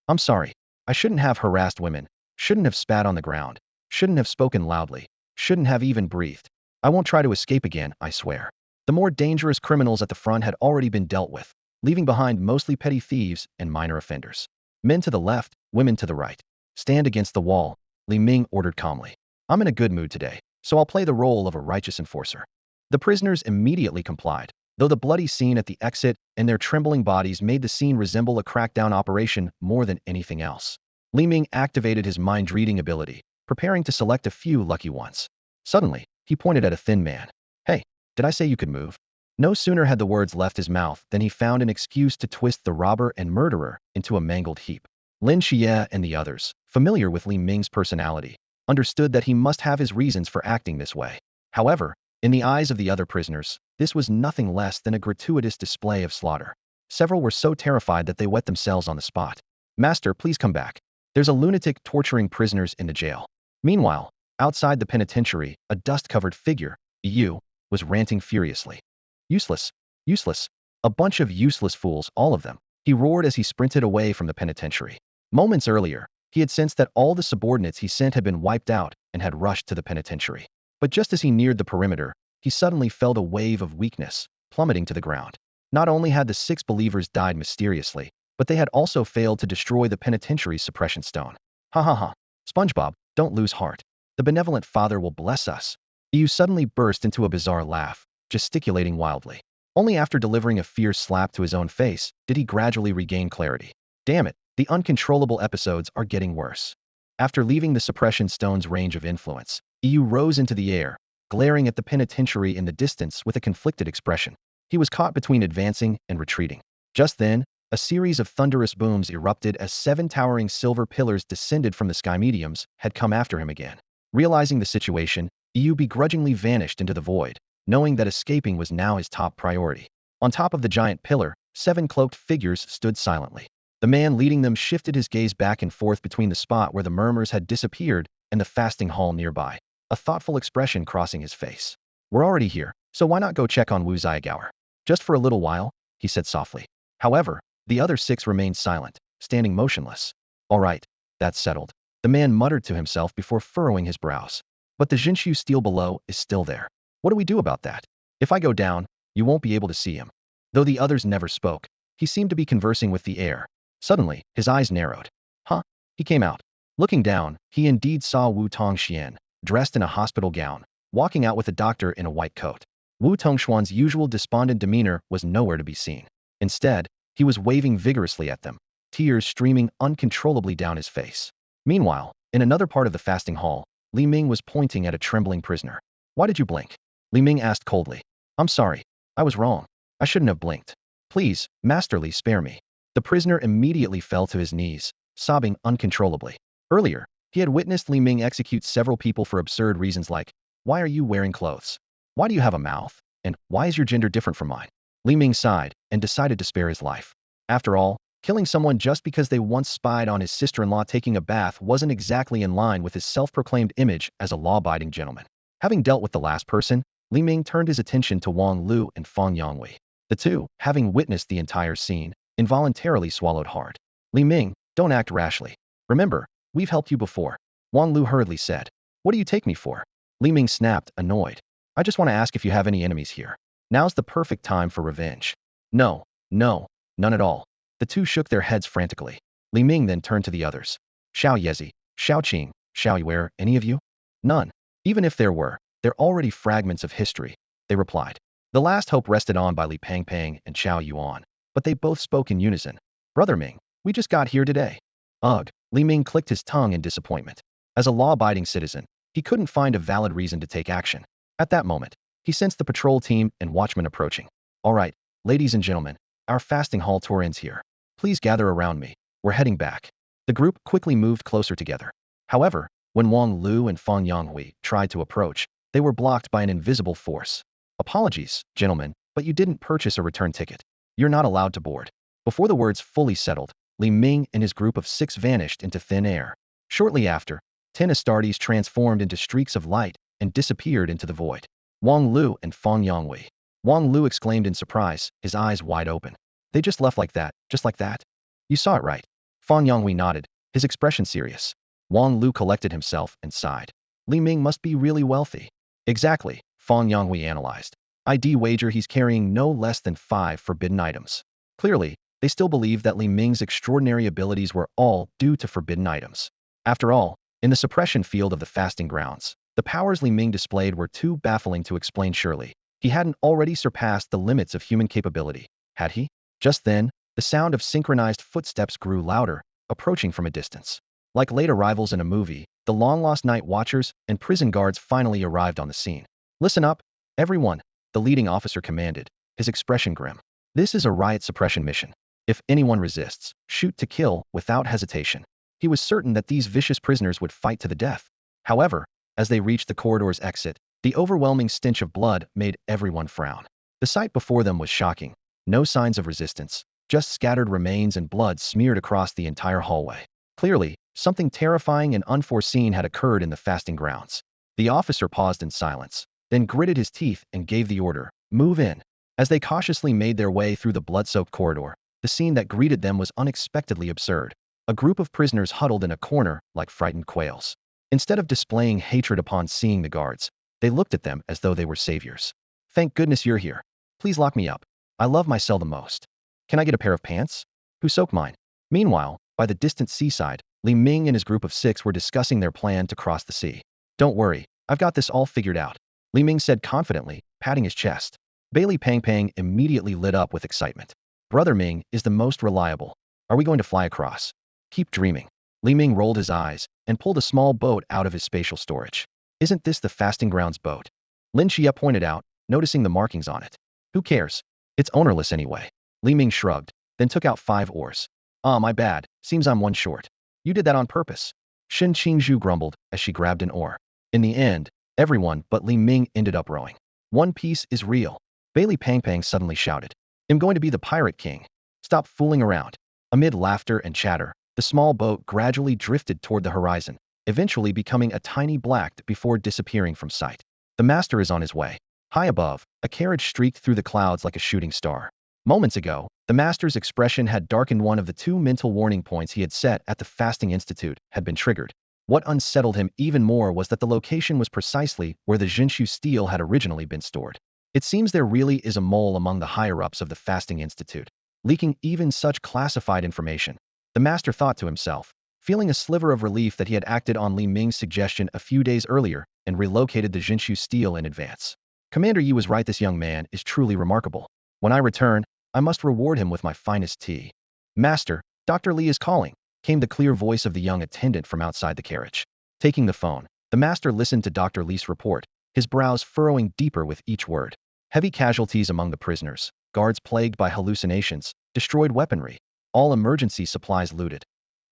I'm sorry. I shouldn't have harassed women, shouldn't have spat on the ground, shouldn't have spoken loudly, shouldn't have even breathed. I won't try to escape again, I swear. The more dangerous criminals at the front had already been dealt with, leaving behind mostly petty thieves and minor offenders. Men to the left, women to the right. Stand against the wall, Li Ming ordered calmly. I'm in a good mood today, so I'll play the role of a righteous enforcer. The prisoners immediately complied, though the bloody scene at the exit and their trembling bodies made the scene resemble a crackdown operation more than anything else. Li Ming activated his mind-reading ability, preparing to select a few lucky ones. Suddenly, he pointed at a thin man. Hey, did I say you could move? No sooner had the words left his mouth than he found an excuse to twist the robber and murderer into a mangled heap. Lin Qiye and the others, familiar with Li Ming's personality, understood that he must have his reasons for acting this way. However, in the eyes of the other prisoners, this was nothing less than a gratuitous display of slaughter. Several were so terrified that they wet themselves on the spot. Master, please come back. There's a lunatic torturing prisoners in the jail. Meanwhile, outside the penitentiary, a dust-covered figure, Yu, was ranting furiously. Useless. Useless. A bunch of useless fools, all of them. He roared as he sprinted away from the penitentiary. Moments earlier, he had sensed that all the subordinates he sent had been wiped out and had rushed to the penitentiary. But just as he neared the perimeter, he suddenly felt a wave of weakness, plummeting to the ground. Not only had the 6 believers died mysteriously, but they had also failed to destroy the penitentiary's suppression stone. Ha ha ha. SpongeBob, don't lose heart. The benevolent Father will bless us. Yu suddenly burst into a bizarre laugh, gesticulating wildly. Only after delivering a fierce slap to his own face did he gradually regain clarity. Damn it, the uncontrollable episodes are getting worse. After leaving the suppression stone's range of influence, Yu rose into the air, glaring at the penitentiary in the distance with a conflicted expression. He was caught between advancing and retreating. Just then, a series of thunderous booms erupted as 7 towering silver pillars descended from the sky mediums had come after him again. Realizing the situation, Yu begrudgingly vanished into the void, knowing that escaping was now his top priority. On top of the giant pillar, 7 cloaked figures stood silently. The man leading them shifted his gaze back and forth between the spot where the murmurs had disappeared and the fasting hall nearby, a thoughtful expression crossing his face. We're already here, so why not go check on Wu Ziyagao? Just for a little while, he said softly. However, the other 6 remained silent, standing motionless. All right, that's settled. The man muttered to himself before furrowing his brows. But the Jinshu steel below is still there. What do we do about that? If I go down, you won't be able to see him. Though the others never spoke, he seemed to be conversing with the air. Suddenly, his eyes narrowed. Huh? He came out. Looking down, he indeed saw Wu Tongxian, dressed in a hospital gown, walking out with a doctor in a white coat. Wu Tongxuan's usual despondent demeanor was nowhere to be seen. Instead, he was waving vigorously at them, tears streaming uncontrollably down his face. Meanwhile, in another part of the fasting hall, Li Ming was pointing at a trembling prisoner. Why did you blink? Li Ming asked coldly. I'm sorry. I was wrong. I shouldn't have blinked. Please, Master Li, spare me. The prisoner immediately fell to his knees, sobbing uncontrollably. Earlier, he had witnessed Li Ming execute several people for absurd reasons like, why are you wearing clothes? Why do you have a mouth? And why is your gender different from mine? Li Ming sighed and decided to spare his life. After all, killing someone just because they once spied on his sister-in-law taking a bath wasn't exactly in line with his self-proclaimed image as a law-abiding gentleman. Having dealt with the last person, Li Ming turned his attention to Wang Lu and Feng Yongwei. The two, having witnessed the entire scene, involuntarily swallowed hard. Li Ming, don't act rashly. Remember, we've helped you before. Wang Lu hurriedly said. What do you take me for? Li Ming snapped, annoyed. I just want to ask if you have any enemies here. Now's the perfect time for revenge. No, none at all. The two shook their heads frantically. Li Ming then turned to the others. Xiao Yezi, Xiao Qing, Xiao Yuer, any of you? None. Even if there were, they're already fragments of history, they replied. The last hope rested on by Li Pangpang and Chao Yuan, but they both spoke in unison. Brother Ming, we just got here today. Ugh, Li Ming clicked his tongue in disappointment. As a law-abiding citizen, he couldn't find a valid reason to take action. At that moment, he sensed the patrol team and watchmen approaching. All right, ladies and gentlemen, our fasting hall tour ends here. Please gather around me. We're heading back. The group quickly moved closer together. However, when Wang Lu and Fang Yonghui tried to approach, they were blocked by an invisible force. Apologies, gentlemen, but you didn't purchase a return ticket. You're not allowed to board. Before the words fully settled, Li Ming and his group of 6 vanished into thin air. Shortly after, 10 Astartes transformed into streaks of light and disappeared into the void. Wang Lu and Fang Yonghui. Wang Lu exclaimed in surprise, his eyes wide open. They just left like that, just like that? You saw it right. Fang Yonghui nodded, his expression serious. Wang Lu collected himself and sighed. Li Ming must be really wealthy. Exactly, Fang Yonghui analyzed. I'd wager he's carrying no less than 5 forbidden items. Clearly, they still believe that Li Ming's extraordinary abilities were all due to forbidden items. After all, in the suppression field of the fasting grounds, the powers Li Ming displayed were too baffling to explain surely. He hadn't already surpassed the limits of human capability, had he? Just then, the sound of synchronized footsteps grew louder, approaching from a distance. Like late arrivals in a movie, the long-lost night watchers and prison guards finally arrived on the scene. Listen up, everyone, the leading officer commanded, his expression grim. This is a riot suppression mission. If anyone resists, shoot to kill without hesitation. He was certain that these vicious prisoners would fight to the death. However, as they reached the corridor's exit, the overwhelming stench of blood made everyone frown. The sight before them was shocking. No signs of resistance, just scattered remains and blood smeared across the entire hallway. Clearly, something terrifying and unforeseen had occurred in the fasting grounds. The officer paused in silence, then gritted his teeth and gave the order, "Move in." As they cautiously made their way through the blood-soaked corridor, the scene that greeted them was unexpectedly absurd. A group of prisoners huddled in a corner like frightened quails. Instead of displaying hatred upon seeing the guards, they looked at them as though they were saviors. "Thank goodness you're here. Please lock me up. I love my cell the most. Can I get a pair of pants? Who soak mine?" Meanwhile, by the distant seaside, Li Ming and his group of 6 were discussing their plan to cross the sea. "Don't worry, I've got this all figured out," Li Ming said confidently, patting his chest. Bailey Pangpang immediately lit up with excitement. "Brother Ming is the most reliable. Are we going to fly across?" "Keep dreaming." Li Ming rolled his eyes and pulled a small boat out of his spatial storage. "Isn't this the fasting grounds boat?" Lin Qiye pointed out, noticing the markings on it. "Who cares? It's ownerless anyway." Li Ming shrugged, then took out 5 oars. "Ah, my bad, seems I'm one short." "You did that on purpose," Shen Qingzhu grumbled as she grabbed an oar. In the end, everyone but Li Ming ended up rowing. "One Piece is real," Bailey Pangpang suddenly shouted. "I'm going to be the pirate king. Stop fooling around." Amid laughter and chatter, the small boat gradually drifted toward the horizon, eventually becoming a tiny black before disappearing from sight. "The master is on his way." High above, a carriage streaked through the clouds like a shooting star. Moments ago, the master's expression had darkened. One of the 2 mental warning points he had set at the Fasting Institute had been triggered. What unsettled him even more was that the location was precisely where the Zhenshu steel had originally been stored. It seems there really is a mole among the higher-ups of the Fasting Institute, leaking even such classified information. The master thought to himself, feeling a sliver of relief that he had acted on Li Ming's suggestion a few days earlier and relocated the Zhenshu steel in advance. Commander Yi was right. This young man is truly remarkable. When I return, I must reward him with my finest tea. "Master, Dr. Li is calling," came the clear voice of the young attendant from outside the carriage. Taking the phone, the master listened to Dr. Li's report, his brows furrowing deeper with each word. Heavy casualties among the prisoners, guards plagued by hallucinations, destroyed weaponry, all emergency supplies looted.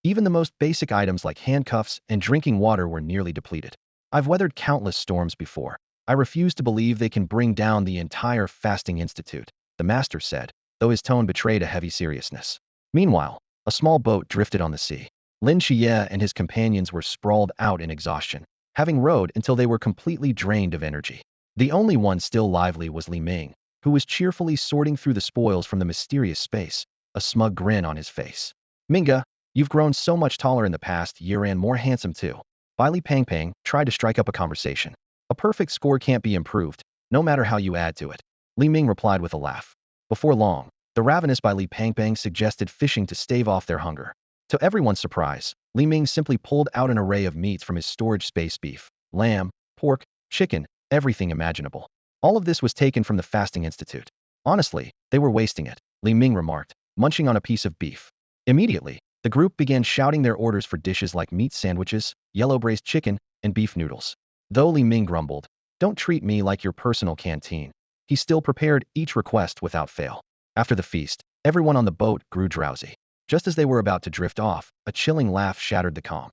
Even the most basic items like handcuffs and drinking water were nearly depleted. "I've weathered countless storms before. I refuse to believe they can bring down the entire Fasting Institute," the master said, though his tone betrayed a heavy seriousness. Meanwhile, a small boat drifted on the sea. Lin Qiye and his companions were sprawled out in exhaustion, having rowed until they were completely drained of energy. The only one still lively was Li Ming, who was cheerfully sorting through the spoils from the mysterious space, a smug grin on his face. "Minga, you've grown so much taller in the past year and more handsome too." Li Pangpang tried to strike up a conversation. "A perfect score can't be improved, no matter how you add to it," Li Ming replied with a laugh. Before long, the ravenous Li Pangpang suggested fishing to stave off their hunger. To everyone's surprise, Li Ming simply pulled out an array of meats from his storage space: beef, lamb, pork, chicken, everything imaginable. All of this was taken from the Fasting Institute. Honestly, they were wasting it, Li Ming remarked, munching on a piece of beef. Immediately, the group began shouting their orders for dishes like meat sandwiches, yellow braised chicken, and beef noodles. Though Li Ming grumbled, "Don't treat me like your personal canteen," he still prepared each request without fail. After the feast, everyone on the boat grew drowsy. Just as they were about to drift off, a chilling laugh shattered the calm.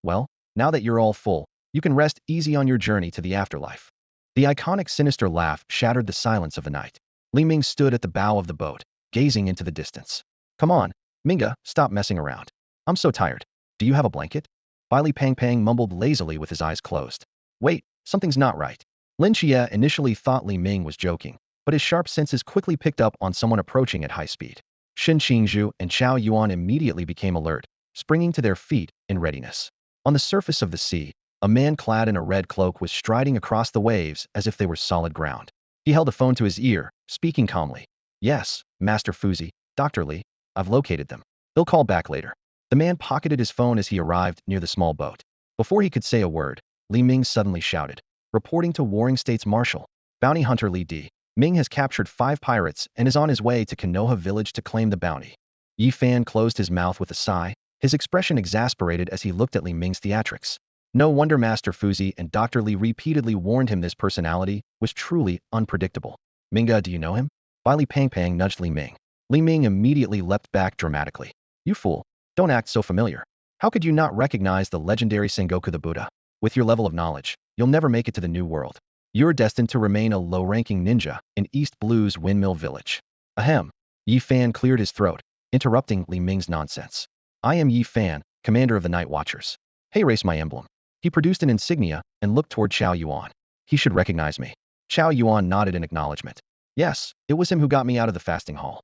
Well, now that you're all full, you can rest easy on your journey to the afterlife." The iconic sinister laugh shattered the silence of the night. Li Ming stood at the bow of the boat, gazing into the distance. "Come on, Minga, stop messing around. I'm so tired. Do you have a blanket?" Li Pang mumbled lazily with his eyes closed. "Wait, something's not right." Lin Qiye initially thought Li Ming was joking, but his sharp senses quickly picked up on someone approaching at high speed. Xin Qingzhu and Chao Yuan immediately became alert, springing to their feet in readiness. On the surface of the sea, a man clad in a red cloak was striding across the waves as if they were solid ground. He held a phone to his ear, speaking calmly. "Yes, Master Fuzi, Dr. Li, I've located them. They'll call back later." The man pocketed his phone as he arrived near the small boat. Before he could say a word, Li Ming suddenly shouted, "Reporting to Warring States Marshal. Bounty hunter Li D. Ming has captured 5 pirates and is on his way to Konoha village to claim the bounty." Yi Fan closed his mouth with a sigh, his expression exasperated as he looked at Li Ming's theatrics. No wonder Master Fuzi and Dr. Li repeatedly warned him this personality was truly unpredictable. "Minga, do you know him?" Li Pang nudged Li Ming. Li Ming immediately leapt back dramatically. "You fool, don't act so familiar. How could you not recognize the legendary Sengoku the Buddha? With your level of knowledge, you'll never make it to the New World. You're destined to remain a low-ranking ninja in East Blue's Windmill Village." Ahem. Yi Fan cleared his throat, interrupting Li Ming's nonsense. "I am Yi Fan, commander of the Night Watchers. Hey, race my emblem." He produced an insignia and looked toward Chao Yuan. "He should recognize me." Chao Yuan nodded in acknowledgement. "Yes, it was him who got me out of the fasting hall.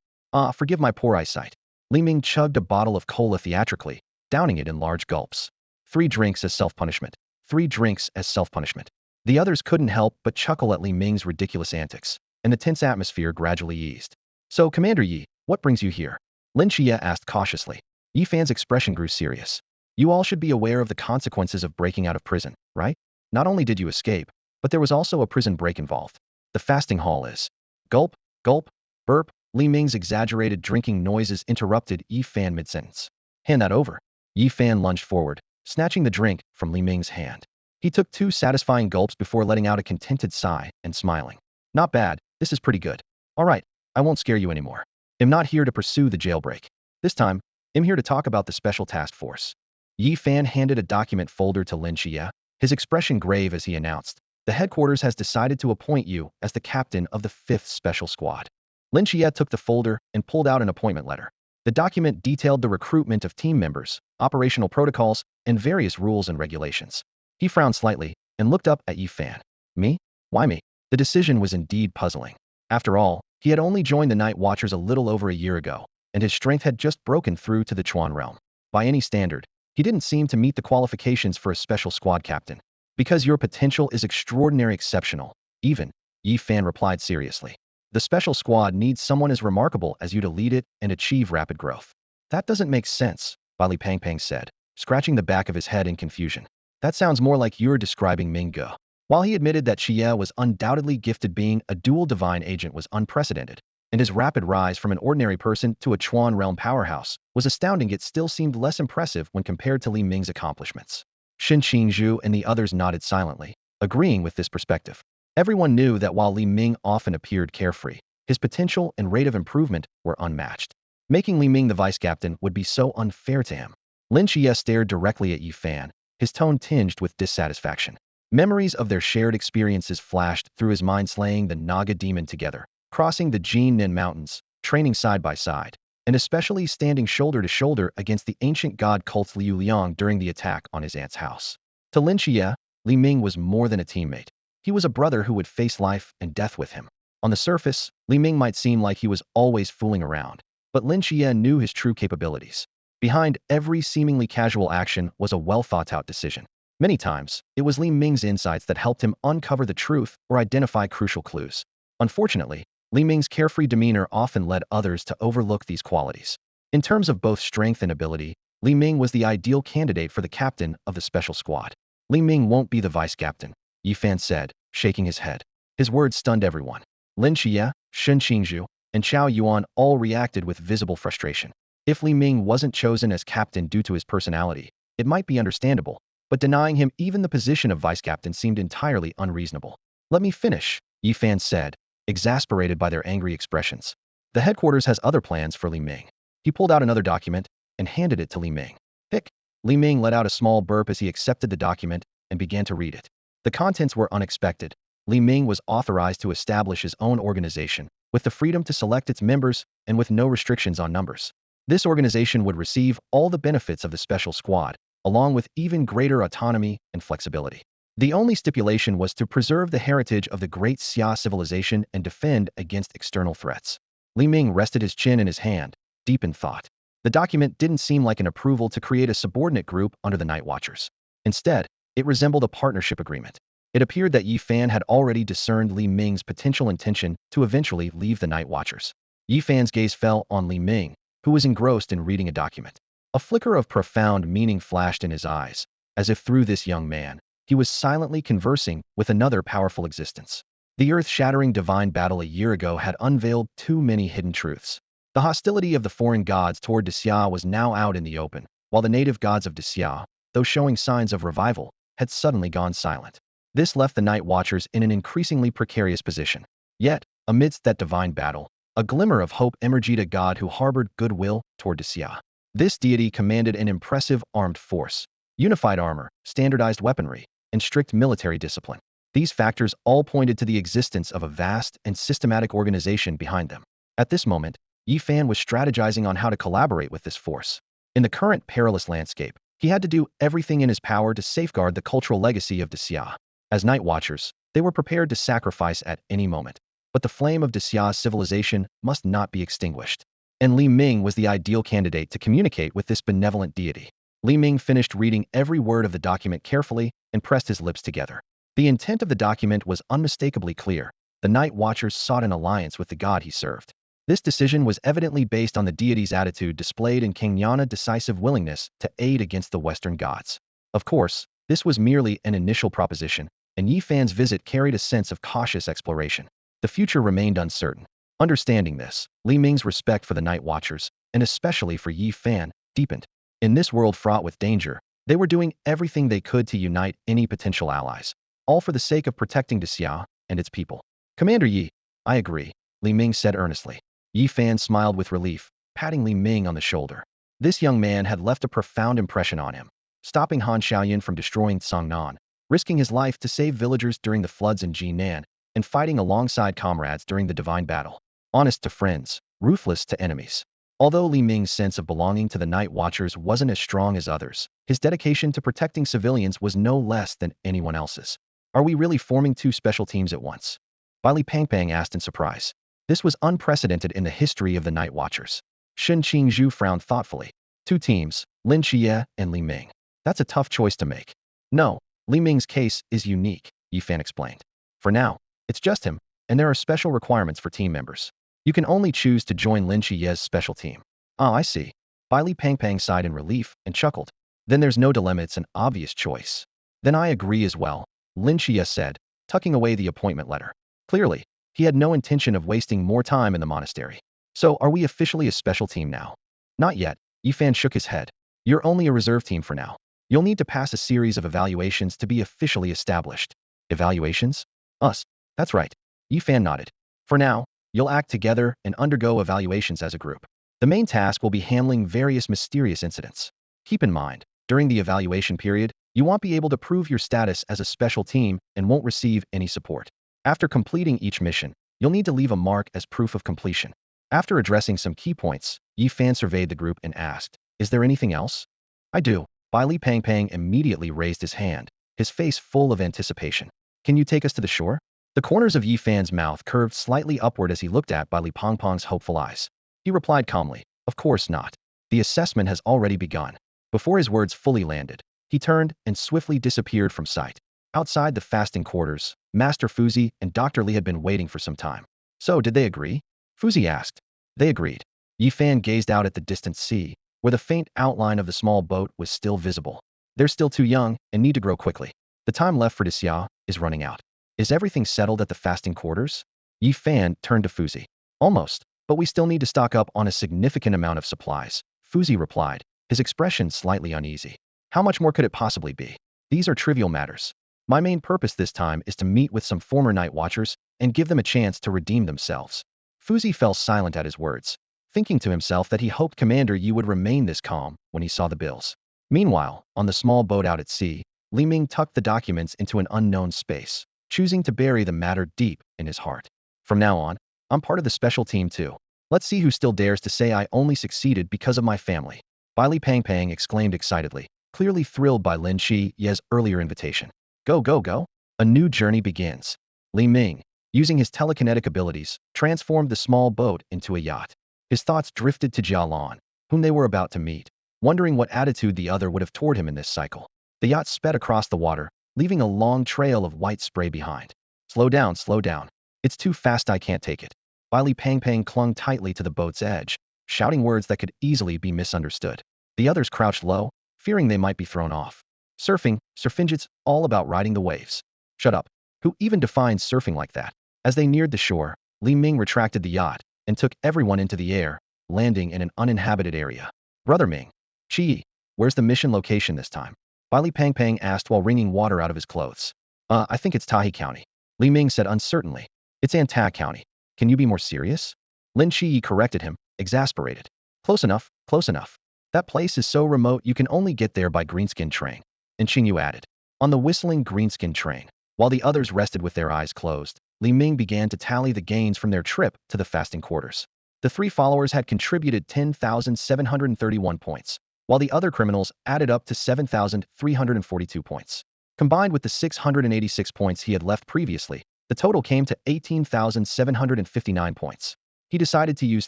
Forgive my poor eyesight." Li Ming chugged a bottle of cola theatrically, downing it in large gulps. 3 drinks as self-punishment. 3 drinks as self-punishment. The others couldn't help but chuckle at Li Ming's ridiculous antics, and the tense atmosphere gradually eased. "So, Commander Yi, what brings you here?" Lin Qiye asked cautiously. Yi Fan's expression grew serious. "You all should be aware of the consequences of breaking out of prison, right? Not only did you escape, but there was also a prison break involved. The fasting hall is..." Gulp, gulp, burp. Li Ming's exaggerated drinking noises interrupted Yi Fan mid-sentence. "Hand that over." Yi Fan lunged forward, snatching the drink from Li Ming's hand. He took 2 satisfying gulps before letting out a contented sigh and smiling. "Not bad, this is pretty good. All right, I won't scare you anymore. I'm not here to pursue the jailbreak. This time, I'm here to talk about the Special Task Force." Yi Fan handed a document folder to Lin Qiye, his expression grave as he announced, "The headquarters has decided to appoint you as the captain of the 5th Special Squad." Lin Qiye took the folder and pulled out an appointment letter. The document detailed the recruitment of team members, operational protocols, and various rules and regulations. He frowned slightly and looked up at Yi Fan. "Me? Why me?" The decision was indeed puzzling. After all, he had only joined the Night Watchers a little over a year ago, and his strength had just broken through to the Chuan realm. By any standard, he didn't seem to meet the qualifications for a special squad captain. "Because your potential is extraordinary exceptional, even," Yi Fan replied seriously. "The special squad needs someone as remarkable as you to lead it and achieve rapid growth." "That doesn't make sense," Li Pang said, scratching the back of his head in confusion. "That sounds more like you're describing Ming Ge." While he admitted that Qiye was undoubtedly gifted, being a dual divine agent was unprecedented, and his rapid rise from an ordinary person to a Chuan realm powerhouse was astounding, it still seemed less impressive when compared to Li Ming's accomplishments. Xin Qingzhu and the others nodded silently, agreeing with this perspective. Everyone knew that while Li Ming often appeared carefree, his potential and rate of improvement were unmatched. Making Li Ming the vice captain would be so unfair to him. Lin Qiye stared directly at Yi Fan, his tone tinged with dissatisfaction. Memories of their shared experiences flashed through his mind, slaying the Naga demon together, crossing the Jinnin Mountains, training side by side, and especially standing shoulder to shoulder against the ancient god cult's Liu Liang during the attack on his aunt's house. To Lin Qiye, Li Ming was more than a teammate. He was a brother who would face life and death with him. On the surface, Li Ming might seem like he was always fooling around, but Lin Qiye knew his true capabilities. Behind every seemingly casual action was a well-thought-out decision. Many times, it was Li Ming's insights that helped him uncover the truth or identify crucial clues. Unfortunately, Li Ming's carefree demeanor often led others to overlook these qualities. In terms of both strength and ability, Li Ming was the ideal candidate for the captain of the special squad. Li Ming won't be the vice-captain, Yi Fan said, shaking his head. His words stunned everyone. Lin Qiye, Shen Qingzhu, and Qiao Yuan all reacted with visible frustration. If Li Ming wasn't chosen as captain due to his personality, it might be understandable, but denying him even the position of vice-captain seemed entirely unreasonable. Let me finish, Yi Fan said, exasperated by their angry expressions. The headquarters has other plans for Li Ming. He pulled out another document and handed it to Li Ming. Hick! Li Ming let out a small burp as he accepted the document and began to read it. The contents were unexpected. Li Ming was authorized to establish his own organization, with the freedom to select its members and with no restrictions on numbers. This organization would receive all the benefits of the special squad, along with even greater autonomy and flexibility. The only stipulation was to preserve the heritage of the great Xia civilization and defend against external threats. Li Ming rested his chin in his hand, deep in thought. The document didn't seem like an approval to create a subordinate group under the Night Watchers. Instead, it resembled a partnership agreement. It appeared that Yi Fan had already discerned Li Ming's potential intention to eventually leave the Night Watchers. Yi Fan's gaze fell on Li Ming, who was engrossed in reading a document. A flicker of profound meaning flashed in his eyes, as if through this young man, he was silently conversing with another powerful existence. The earth-shattering divine battle a year ago had unveiled too many hidden truths. The hostility of the foreign gods toward Xia was now out in the open, while the native gods of Xia, though showing signs of revival, had suddenly gone silent. This left the Night Watchers in an increasingly precarious position. Yet, amidst that divine battle, a glimmer of hope emerged, a god who harbored goodwill toward Xia. This deity commanded an impressive armed force, unified armor, standardized weaponry, and strict military discipline. These factors all pointed to the existence of a vast and systematic organization behind them. At this moment, Yi Fan was strategizing on how to collaborate with this force. In the current perilous landscape, he had to do everything in his power to safeguard the cultural legacy of Xia. As Night Watchers, they were prepared to sacrifice at any moment. But the flame of Xia's civilization must not be extinguished. And Li Ming was the ideal candidate to communicate with this benevolent deity. Li Ming finished reading every word of the document carefully and pressed his lips together. The intent of the document was unmistakably clear. The Night Watchers sought an alliance with the god he served. This decision was evidently based on the deity's attitude displayed in King Yana's decisive willingness to aid against the Western gods. Of course, this was merely an initial proposition, and Yi Fan's visit carried a sense of cautious exploration. The future remained uncertain. Understanding this, Li Ming's respect for the Night Watchers, and especially for Yi Fan, deepened. In this world fraught with danger, they were doing everything they could to unite any potential allies, all for the sake of protecting Xia and its people. Commander Yi, I agree, Li Ming said earnestly. Yi Fan smiled with relief, patting Li Ming on the shoulder. This young man had left a profound impression on him, stopping Han Xiaoyan from destroying Cangnan, risking his life to save villagers during the floods in Jinan, and fighting alongside comrades during the divine battle. Honest to friends, ruthless to enemies. Although Li Ming's sense of belonging to the Night Watchers wasn't as strong as others, his dedication to protecting civilians was no less than anyone else's. Are we really forming two special teams at once? Li Pangpang asked in surprise. This was unprecedented in the history of the Night Watchers. Shen Qingzhu frowned thoughtfully. Two teams, Lin Qiye and Li Ming. That's a tough choice to make. No, Li Ming's case is unique, Yi Fan explained. For now, it's just him, and there are special requirements for team members. You can only choose to join Lin Qiye's special team. Ah, I see. Li Pangpang sighed in relief and chuckled. Then there's no dilemma, it's an obvious choice. Then I agree as well, Lin Qiye said, tucking away the appointment letter. Clearly, he had no intention of wasting more time in the monastery. So are we officially a special team now? Not yet, Yi Fan shook his head. You're only a reserve team for now. You'll need to pass a series of evaluations to be officially established. Evaluations? Us. That's right. Yi Fan nodded. For now, you'll act together and undergo evaluations as a group. The main task will be handling various mysterious incidents. Keep in mind, during the evaluation period, you won't be able to prove your status as a special team and won't receive any support. After completing each mission, you'll need to leave a mark as proof of completion. After addressing some key points, Yi Fan surveyed the group and asked, is there anything else? I do. Li Pangpang immediately raised his hand, his face full of anticipation. Can you take us to the shore? The corners of Yi Fan's mouth curved slightly upward as he looked at Li Pangpang's hopeful eyes. He replied calmly, of course not. The assessment has already begun. Before his words fully landed, he turned and swiftly disappeared from sight. Outside the fasting quarters, Master Fuzi and Dr. Li had been waiting for some time. So, did they agree? Fuzi asked. They agreed. Yi Fan gazed out at the distant sea, where the faint outline of the small boat was still visible. They're still too young and need to grow quickly. The time left for Xia is running out. Is everything settled at the fasting quarters? Yi Fan turned to Fuzi. Almost, but we still need to stock up on a significant amount of supplies, Fuzi replied, his expression slightly uneasy. How much more could it possibly be? These are trivial matters. My main purpose this time is to meet with some former Night Watchers and give them a chance to redeem themselves. Fuzi fell silent at his words, thinking to himself that he hoped Commander Yi would remain this calm when he saw the bills. Meanwhile, on the small boat out at sea, Li Ming tucked the documents into an unknown space, choosing to bury the matter deep in his heart. From now on, I'm part of the special team too. Let's see who still dares to say I only succeeded because of my family. Li Pang exclaimed excitedly, clearly thrilled by Lin Qiye's earlier invitation. Go, go, go. A new journey begins. Li Ming, using his telekinetic abilities, transformed the small boat into a yacht. His thoughts drifted to Jialan, whom they were about to meet, wondering what attitude the other would have toward him in this cycle. The yacht sped across the water, leaving a long trail of white spray behind. Slow down, slow down. It's too fast, I can't take it. Li Pang clung tightly to the boat's edge, shouting words that could easily be misunderstood. The others crouched low, fearing they might be thrown off. Surfing, it's all about riding the waves. Shut up. Who even defines surfing like that? As they neared the shore, Li Ming retracted the yacht and took everyone into the air, landing in an uninhabited area. Brother Ming. Qi, where's the mission location this time? Li Pang asked while wringing water out of his clothes. I think it's Tahi County. Li Ming said uncertainly. It's Anta County. Can you be more serious? Lin Qiye corrected him, exasperated. Close enough, close enough. That place is so remote you can only get there by greenskin train. And Qingyu added. On the whistling greenskin train. While the others rested with their eyes closed, Li Ming began to tally the gains from their trip to the fasting quarters. The three followers had contributed 10,731 points, while the other criminals added up to 7,342 points. Combined with the 686 points he had left previously, the total came to 18,759 points. He decided to use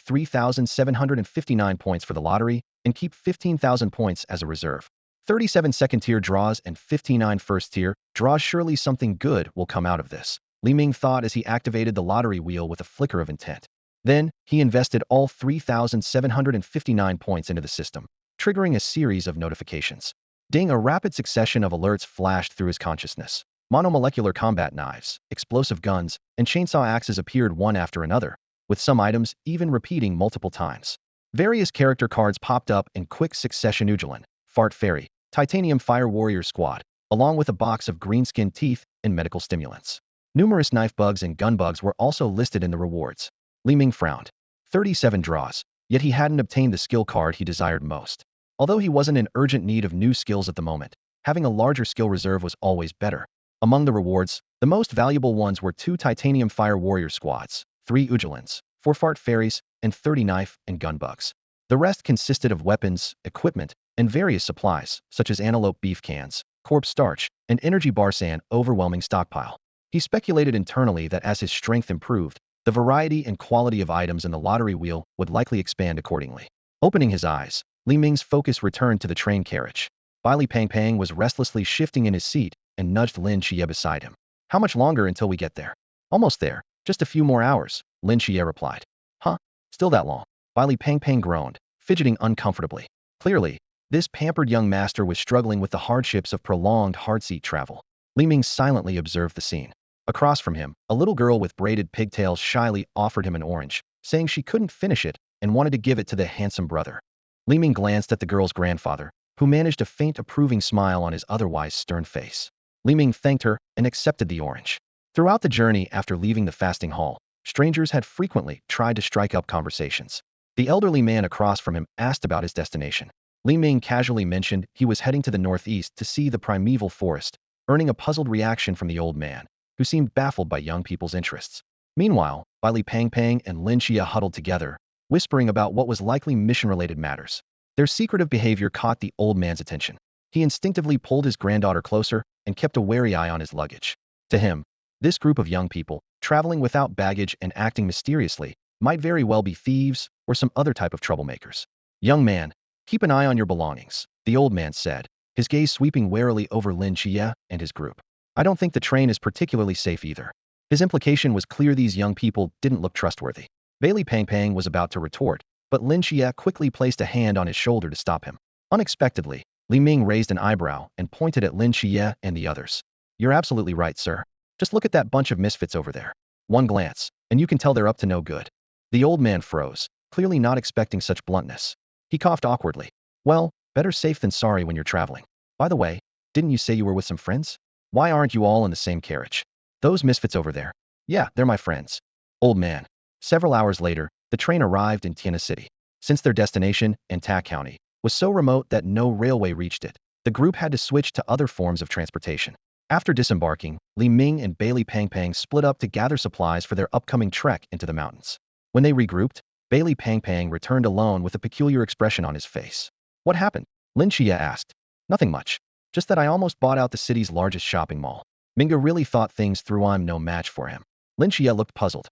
3,759 points for the lottery and keep 15,000 points as a reserve. 37 second-tier draws and 59 first-tier draws. Surely something good will come out of this, Li Ming thought as he activated the lottery wheel with a flicker of intent. Then, he invested all 3,759 points into the system, triggering a series of notifications. Ding! A rapid succession of alerts flashed through his consciousness. Monomolecular combat knives, explosive guns, and chainsaw axes appeared one after another, with some items even repeating multiple times. Various character cards popped up in quick succession: Ujulin, Fart Fairy, Titanium Fire Warrior Squad, along with a box of greenskin teeth and medical stimulants. Numerous knife bugs and gun bugs were also listed in the rewards. Li Ming frowned. 37 draws, yet he hadn't obtained the skill card he desired most. Although he wasn't in urgent need of new skills at the moment, having a larger skill reserve was always better. Among the rewards, the most valuable ones were 2 Titanium Fire Warrior Squads, 3 Ujulins, 4 Fart Fairies, and 30 knife and gun bugs. The rest consisted of weapons, equipment, and various supplies, such as antelope beef cans, corpse starch, and energy bar sand. Overwhelming stockpile. He speculated internally that as his strength improved, the variety and quality of items in the lottery wheel would likely expand accordingly. Opening his eyes, Li Ming's focus returned to the train carriage. Li Pang was restlessly shifting in his seat and nudged Lin Qiye beside him. How much longer until we get there? Almost there. Just a few more hours, Lin Qiye replied. Huh? Still that long? Li Pang groaned, fidgeting uncomfortably. Clearly, this pampered young master was struggling with the hardships of prolonged hard-seat travel. Li Ming silently observed the scene. Across from him, a little girl with braided pigtails shyly offered him an orange, saying she couldn't finish it and wanted to give it to the handsome brother. Li Ming glanced at the girl's grandfather, who managed a faint approving smile on his otherwise stern face. Li Ming thanked her and accepted the orange. Throughout the journey after leaving the fasting hall, strangers had frequently tried to strike up conversations. The elderly man across from him asked about his destination. Li Ming casually mentioned he was heading to the northeast to see the primeval forest, earning a puzzled reaction from the old man, who seemed baffled by young people's interests. Meanwhile, Li Pang and Lynchia huddled together, whispering about what was likely mission-related matters. Their secretive behavior caught the old man's attention. He instinctively pulled his granddaughter closer and kept a wary eye on his luggage. To him, this group of young people, traveling without baggage and acting mysteriously, might very well be thieves or some other type of troublemakers. Young man, keep an eye on your belongings, the old man said, his gaze sweeping warily over Lin Qiye and his group. I don't think the train is particularly safe either. His implication was clear: these young people didn't look trustworthy. Li Pang was about to retort, but Lin Qiye quickly placed a hand on his shoulder to stop him. Unexpectedly, Li Ming raised an eyebrow and pointed at Lin Qiye and the others. You're absolutely right, sir. Just look at that bunch of misfits over there. One glance, and you can tell they're up to no good. The old man froze, clearly not expecting such bluntness. He coughed awkwardly. Well, better safe than sorry when you're traveling. By the way, didn't you say you were with some friends? Why aren't you all in the same carriage? Those misfits over there. Yeah, they're my friends. Old man. Several hours later, the train arrived in Tiana City. Since their destination, Anta County, was so remote that no railway reached it, the group had to switch to other forms of transportation. After disembarking, Li Ming and Bailey Pang Pang split up to gather supplies for their upcoming trek into the mountains. When they regrouped, Bailey Pang Pang returned alone with a peculiar expression on his face. What happened? Lin Qiye asked. Nothing much. Just that I almost bought out the city's largest shopping mall. Minga really thought things through. I'm no match for him. Lin Qiye looked puzzled.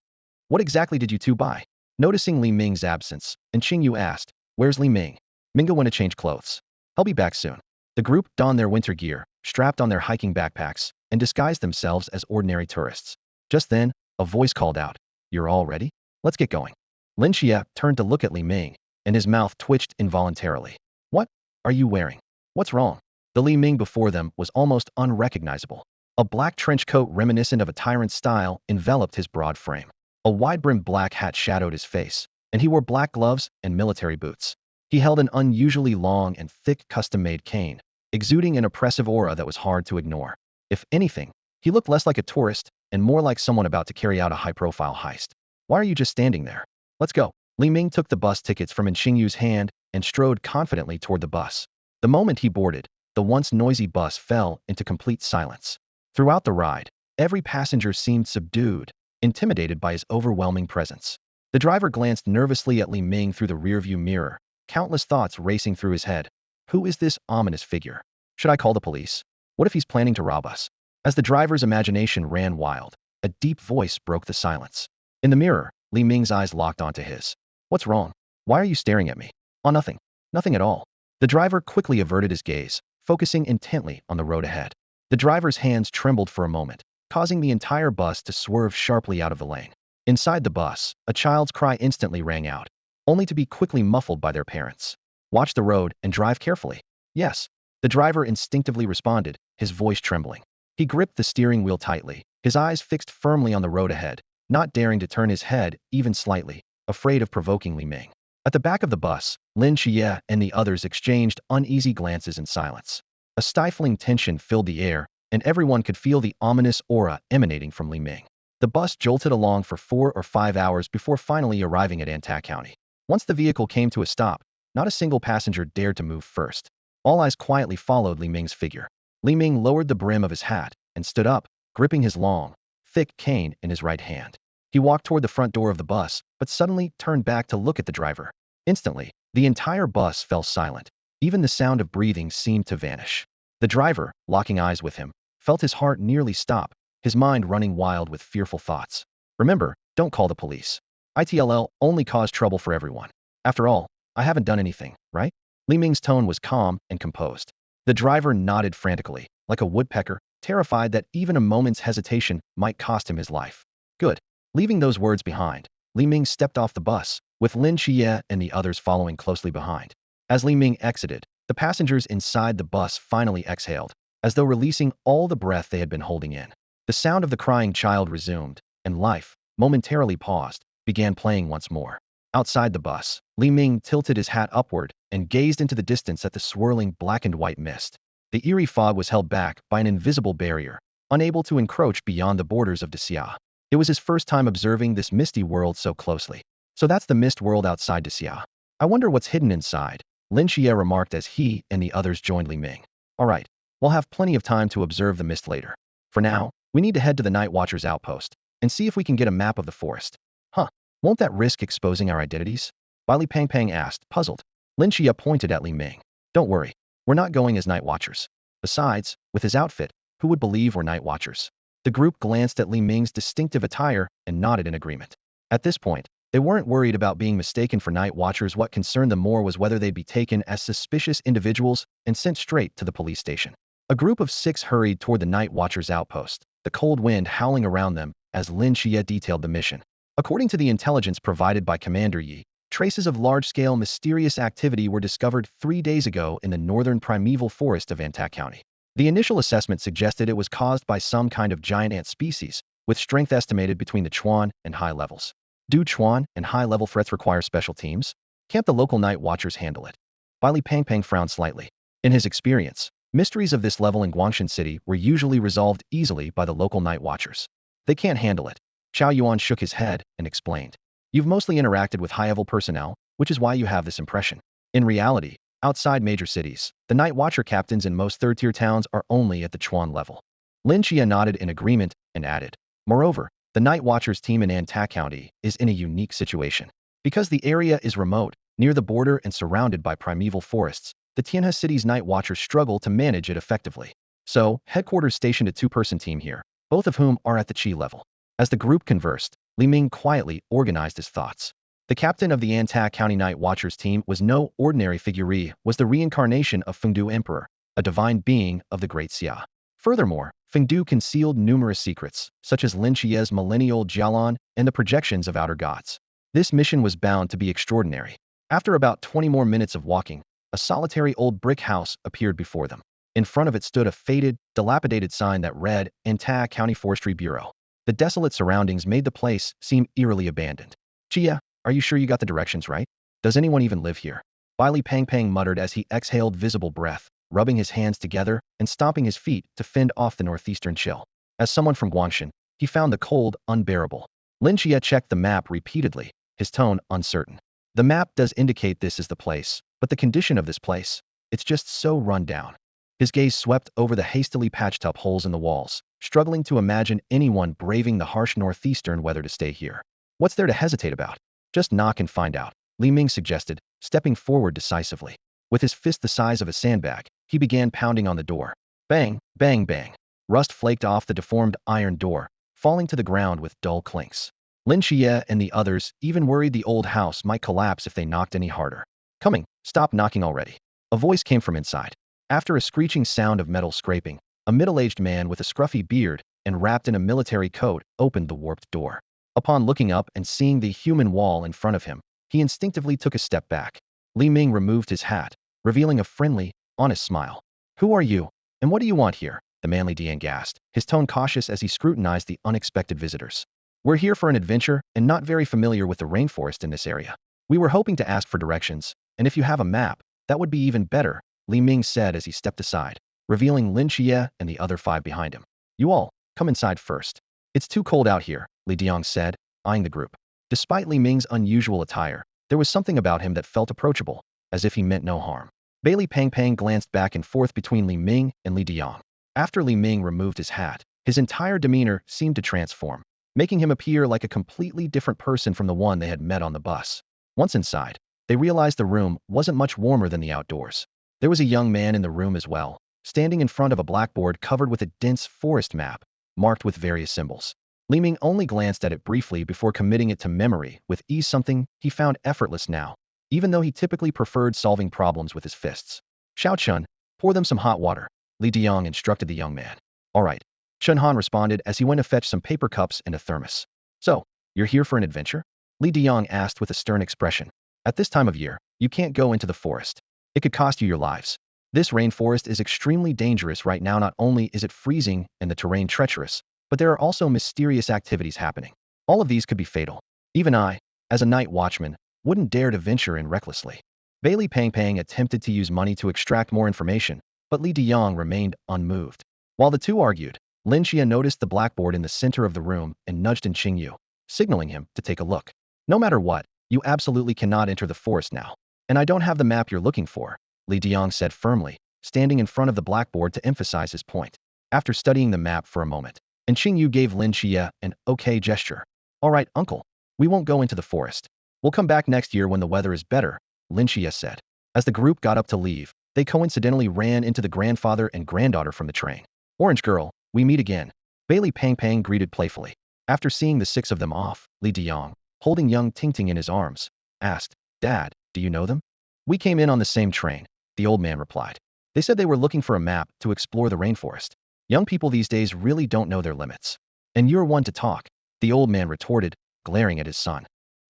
What exactly did you two buy? Noticing Li Ming's absence, and Qingyu asked, Where's Li Ming? Minga went to change clothes. I'll be back soon. The group donned their winter gear, strapped on their hiking backpacks, and disguised themselves as ordinary tourists. Just then, a voice called out, You're all ready? Let's get going. Lin Qiye turned to look at Li Ming, and his mouth twitched involuntarily. What are you wearing? What's wrong? The Li Ming before them was almost unrecognizable. A black trench coat reminiscent of a tyrant's style enveloped his broad frame. A wide-brimmed black hat shadowed his face, and he wore black gloves and military boots. He held an unusually long and thick custom-made cane, exuding an oppressive aura that was hard to ignore. If anything, he looked less like a tourist and more like someone about to carry out a high-profile heist. Why are you just standing there? Let's go. Li Ming took the bus tickets from Qingyu's hand and strode confidently toward the bus. The moment he boarded, the once noisy bus fell into complete silence. Throughout the ride, every passenger seemed subdued, intimidated by his overwhelming presence. The driver glanced nervously at Li Ming through the rearview mirror, countless thoughts racing through his head. Who is this ominous figure? Should I call the police? What if he's planning to rob us? As the driver's imagination ran wild, a deep voice broke the silence. In the mirror, Li Ming's eyes locked onto his. What's wrong? Why are you staring at me? Oh, nothing. Nothing at all. The driver quickly averted his gaze, focusing intently on the road ahead. The driver's hands trembled for a moment, causing the entire bus to swerve sharply out of the lane. Inside the bus, a child's cry instantly rang out, only to be quickly muffled by their parents. Watch the road and drive carefully. Yes. The driver instinctively responded, his voice trembling. He gripped the steering wheel tightly, his eyes fixed firmly on the road ahead, not daring to turn his head even slightly, afraid of provoking Li Ming. At the back of the bus, Lin Qiye and the others exchanged uneasy glances in silence. A stifling tension filled the air, and everyone could feel the ominous aura emanating from Li Ming. The bus jolted along for 4 or 5 hours before finally arriving at Anta County. Once the vehicle came to a stop, not a single passenger dared to move first. All eyes quietly followed Li Ming's figure. Li Ming lowered the brim of his hat and stood up, gripping his long, thick cane in his right hand. He walked toward the front door of the bus, but suddenly turned back to look at the driver. Instantly, the entire bus fell silent. Even the sound of breathing seemed to vanish. The driver, locking eyes with him, felt his heart nearly stop, his mind running wild with fearful thoughts. Remember, don't call the police. ITLL only cause trouble for everyone. After all, I haven't done anything, right? Li Ming's tone was calm and composed. The driver nodded frantically, like a woodpecker, terrified that even a moment's hesitation might cost him his life. Good. Leaving those words behind, Li Ming stepped off the bus, with Lin Qiye and the others following closely behind. As Li Ming exited, the passengers inside the bus finally exhaled, as though releasing all the breath they had been holding in. The sound of the crying child resumed, and life, momentarily paused, began playing once more. Outside the bus, Li Ming tilted his hat upward and gazed into the distance at the swirling black and white mist. The eerie fog was held back by an invisible barrier, unable to encroach beyond the borders of Deepening. It was his first time observing this misty world so closely. So that's the mist world outside Deepening. I wonder what's hidden inside, Lin Qiye remarked as he and the others joined Li Ming. All right, we'll have plenty of time to observe the mist later. For now, we need to head to the Night Watcher's outpost and see if we can get a map of the forest. Huh, won't that risk exposing our identities? Bailey Pang Pang asked, puzzled. Lin Qiye pointed at Li Ming. Don't worry, we're not going as Night Watchers. Besides, with his outfit, who would believe we're Night Watchers? The group glanced at Li Ming's distinctive attire and nodded in agreement. At this point, they weren't worried about being mistaken for Night Watchers. What concerned them more was whether they'd be taken as suspicious individuals and sent straight to the police station. A group of 6 hurried toward the Night Watcher's outpost, the cold wind howling around them as Lin Qiye detailed the mission. According to the intelligence provided by Commander Yi, traces of large-scale mysterious activity were discovered 3 days ago in the northern primeval forest of Anta County. The initial assessment suggested it was caused by some kind of giant ant species, with strength estimated between the Chuan and high levels. Do Chuan and high-level threats require special teams? Can't the local night watchers handle it? Li Pangpang frowned slightly. In his experience, mysteries of this level in Guangshan City were usually resolved easily by the local night watchers. They can't handle it. Chao Yuan shook his head and explained. You've mostly interacted with high-level personnel, which is why you have this impression. In reality, outside major cities, the night watcher captains in most third-tier towns are only at the Chuan level. Lin Qiye nodded in agreement and added. Moreover, the night watchers team in Anta County is in a unique situation. Because the area is remote, near the border and surrounded by primeval forests, the Tianhe City's night watchers struggle to manage it effectively. So, headquarters stationed a two-person team here, both of whom are at the Qi level. As the group conversed, Li Ming quietly organized his thoughts. The captain of the Anta County Night Watchers team was no ordinary figure, was the reincarnation of Fengdu Emperor, a divine being of the Great Xia. Furthermore, Fengdu concealed numerous secrets, such as Lin Qiye's millennial Jialan and the projections of outer gods. This mission was bound to be extraordinary. After about 20 more minutes of walking, a solitary old brick house appeared before them. In front of it stood a faded, dilapidated sign that read, Anta County Forestry Bureau. The desolate surroundings made the place seem eerily abandoned. Qiye, are you sure you got the directions right? Does anyone even live here? Li Pangpang muttered as he exhaled visible breath, rubbing his hands together and stomping his feet to fend off the northeastern chill. As someone from Guangshan, he found the cold unbearable. Lin Qiye checked the map repeatedly, his tone uncertain. The map does indicate this is the place, but the condition of this place, it's just so run down. His gaze swept over the hastily patched up holes in the walls, struggling to imagine anyone braving the harsh northeastern weather to stay here. What's there to hesitate about? Just knock and find out, Li Ming suggested, stepping forward decisively. With his fist the size of a sandbag, he began pounding on the door. Bang, bang, bang. Rust flaked off the deformed iron door, falling to the ground with dull clinks. Lin Qiye and the others even worried the old house might collapse if they knocked any harder. Coming, stop knocking already. A voice came from inside. After a screeching sound of metal scraping, a middle-aged man with a scruffy beard and wrapped in a military coat opened the warped door. Upon looking up and seeing the human wall in front of him, he instinctively took a step back. Li Ming removed his hat, revealing a friendly, honest smile. Who are you, and what do you want here? The manly Dian gasped, his tone cautious as he scrutinized the unexpected visitors. We're here for an adventure and not very familiar with the rainforest in this area. We were hoping to ask for directions, and if you have a map, that would be even better, Li Ming said as he stepped aside, revealing Lin Qiye and the other 5 behind him. You all, come inside first. It's too cold out here, Li Diang said, eyeing the group. Despite Li Ming's unusual attire, there was something about him that felt approachable, as if he meant no harm. Li Pangpang glanced back and forth between Li Ming and Li Diang. After Li Ming removed his hat, his entire demeanor seemed to transform, making him appear like a completely different person from the one they had met on the bus. Once inside, they realized the room wasn't much warmer than the outdoors. There was a young man in the room as well, standing in front of a blackboard covered with a dense forest map, marked with various symbols. Li Ming only glanced at it briefly before committing it to memory with ease, something he found effortless now, even though he typically preferred solving problems with his fists. Xiao Chun, pour them some hot water, Li Diang instructed the young man. All right, Chun Han responded as he went to fetch some paper cups and a thermos. So, you're here for an adventure? Li Diang asked with a stern expression. At this time of year, you can't go into the forest. It could cost you your lives. This rainforest is extremely dangerous right now. Not only is it freezing and the terrain treacherous, but there are also mysterious activities happening. All of these could be fatal. Even I, as a night watchman, wouldn't dare to venture in recklessly. Li Pangpang attempted to use money to extract more information, but Li Diang remained unmoved. While the two argued, Lynchia noticed the blackboard in the center of the room and nudged in Qingyu, signaling him to take a look. No matter what, you absolutely cannot enter the forest now. And I don't have the map you're looking for, Li Diang said firmly, standing in front of the blackboard to emphasize his point. After studying the map for a moment, and Qingyu gave Lin Qiye an okay gesture. All right, uncle, we won't go into the forest. We'll come back next year when the weather is better, Lin Qiye said. As the group got up to leave, they coincidentally ran into the grandfather and granddaughter from the train. Orange girl, we meet again, Li Pangpang greeted playfully. After seeing the 6 of them off, Li Diang, holding young Tingting in his arms, asked, Dad, do you know them? We came in on the same train, the old man replied. They said they were looking for a map to explore the rainforest. Young people these days really don't know their limits. And you're one to talk, the old man retorted, glaring at his son.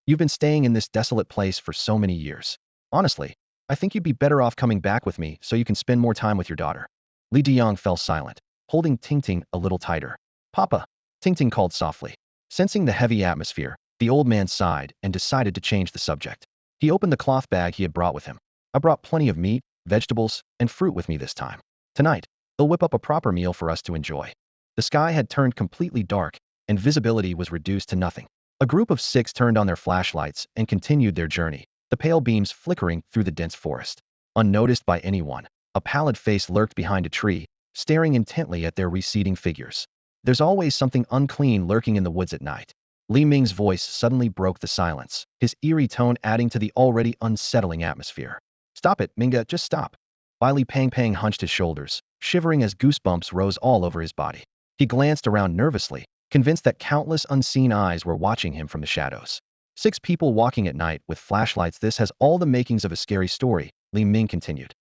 You've been staying in this desolate place for so many years. Honestly, I think you'd be better off coming back with me so you can spend more time with your daughter. Li Diang fell silent, holding Tingting a little tighter. Papa, Tingting called softly. Sensing the heavy atmosphere, the old man sighed and decided to change the subject. He opened the cloth bag he had brought with him. I brought plenty of meat, vegetables, and fruit with me this time. Tonight, they'll whip up a proper meal for us to enjoy. The sky had turned completely dark, and visibility was reduced to nothing. A group of 6 turned on their flashlights and continued their journey, the pale beams flickering through the dense forest. Unnoticed by anyone, a pallid face lurked behind a tree, staring intently at their receding figures. There's always something unclean lurking in the woods at night. Li Ming's voice suddenly broke the silence, his eerie tone adding to the already unsettling atmosphere. Stop it, Minga, just stop. Li Pang hunched his shoulders, shivering as goosebumps rose all over his body. He glanced around nervously, convinced that countless unseen eyes were watching him from the shadows. 6 people walking at night with flashlights. This has all the makings of a scary story, Li Ming continued.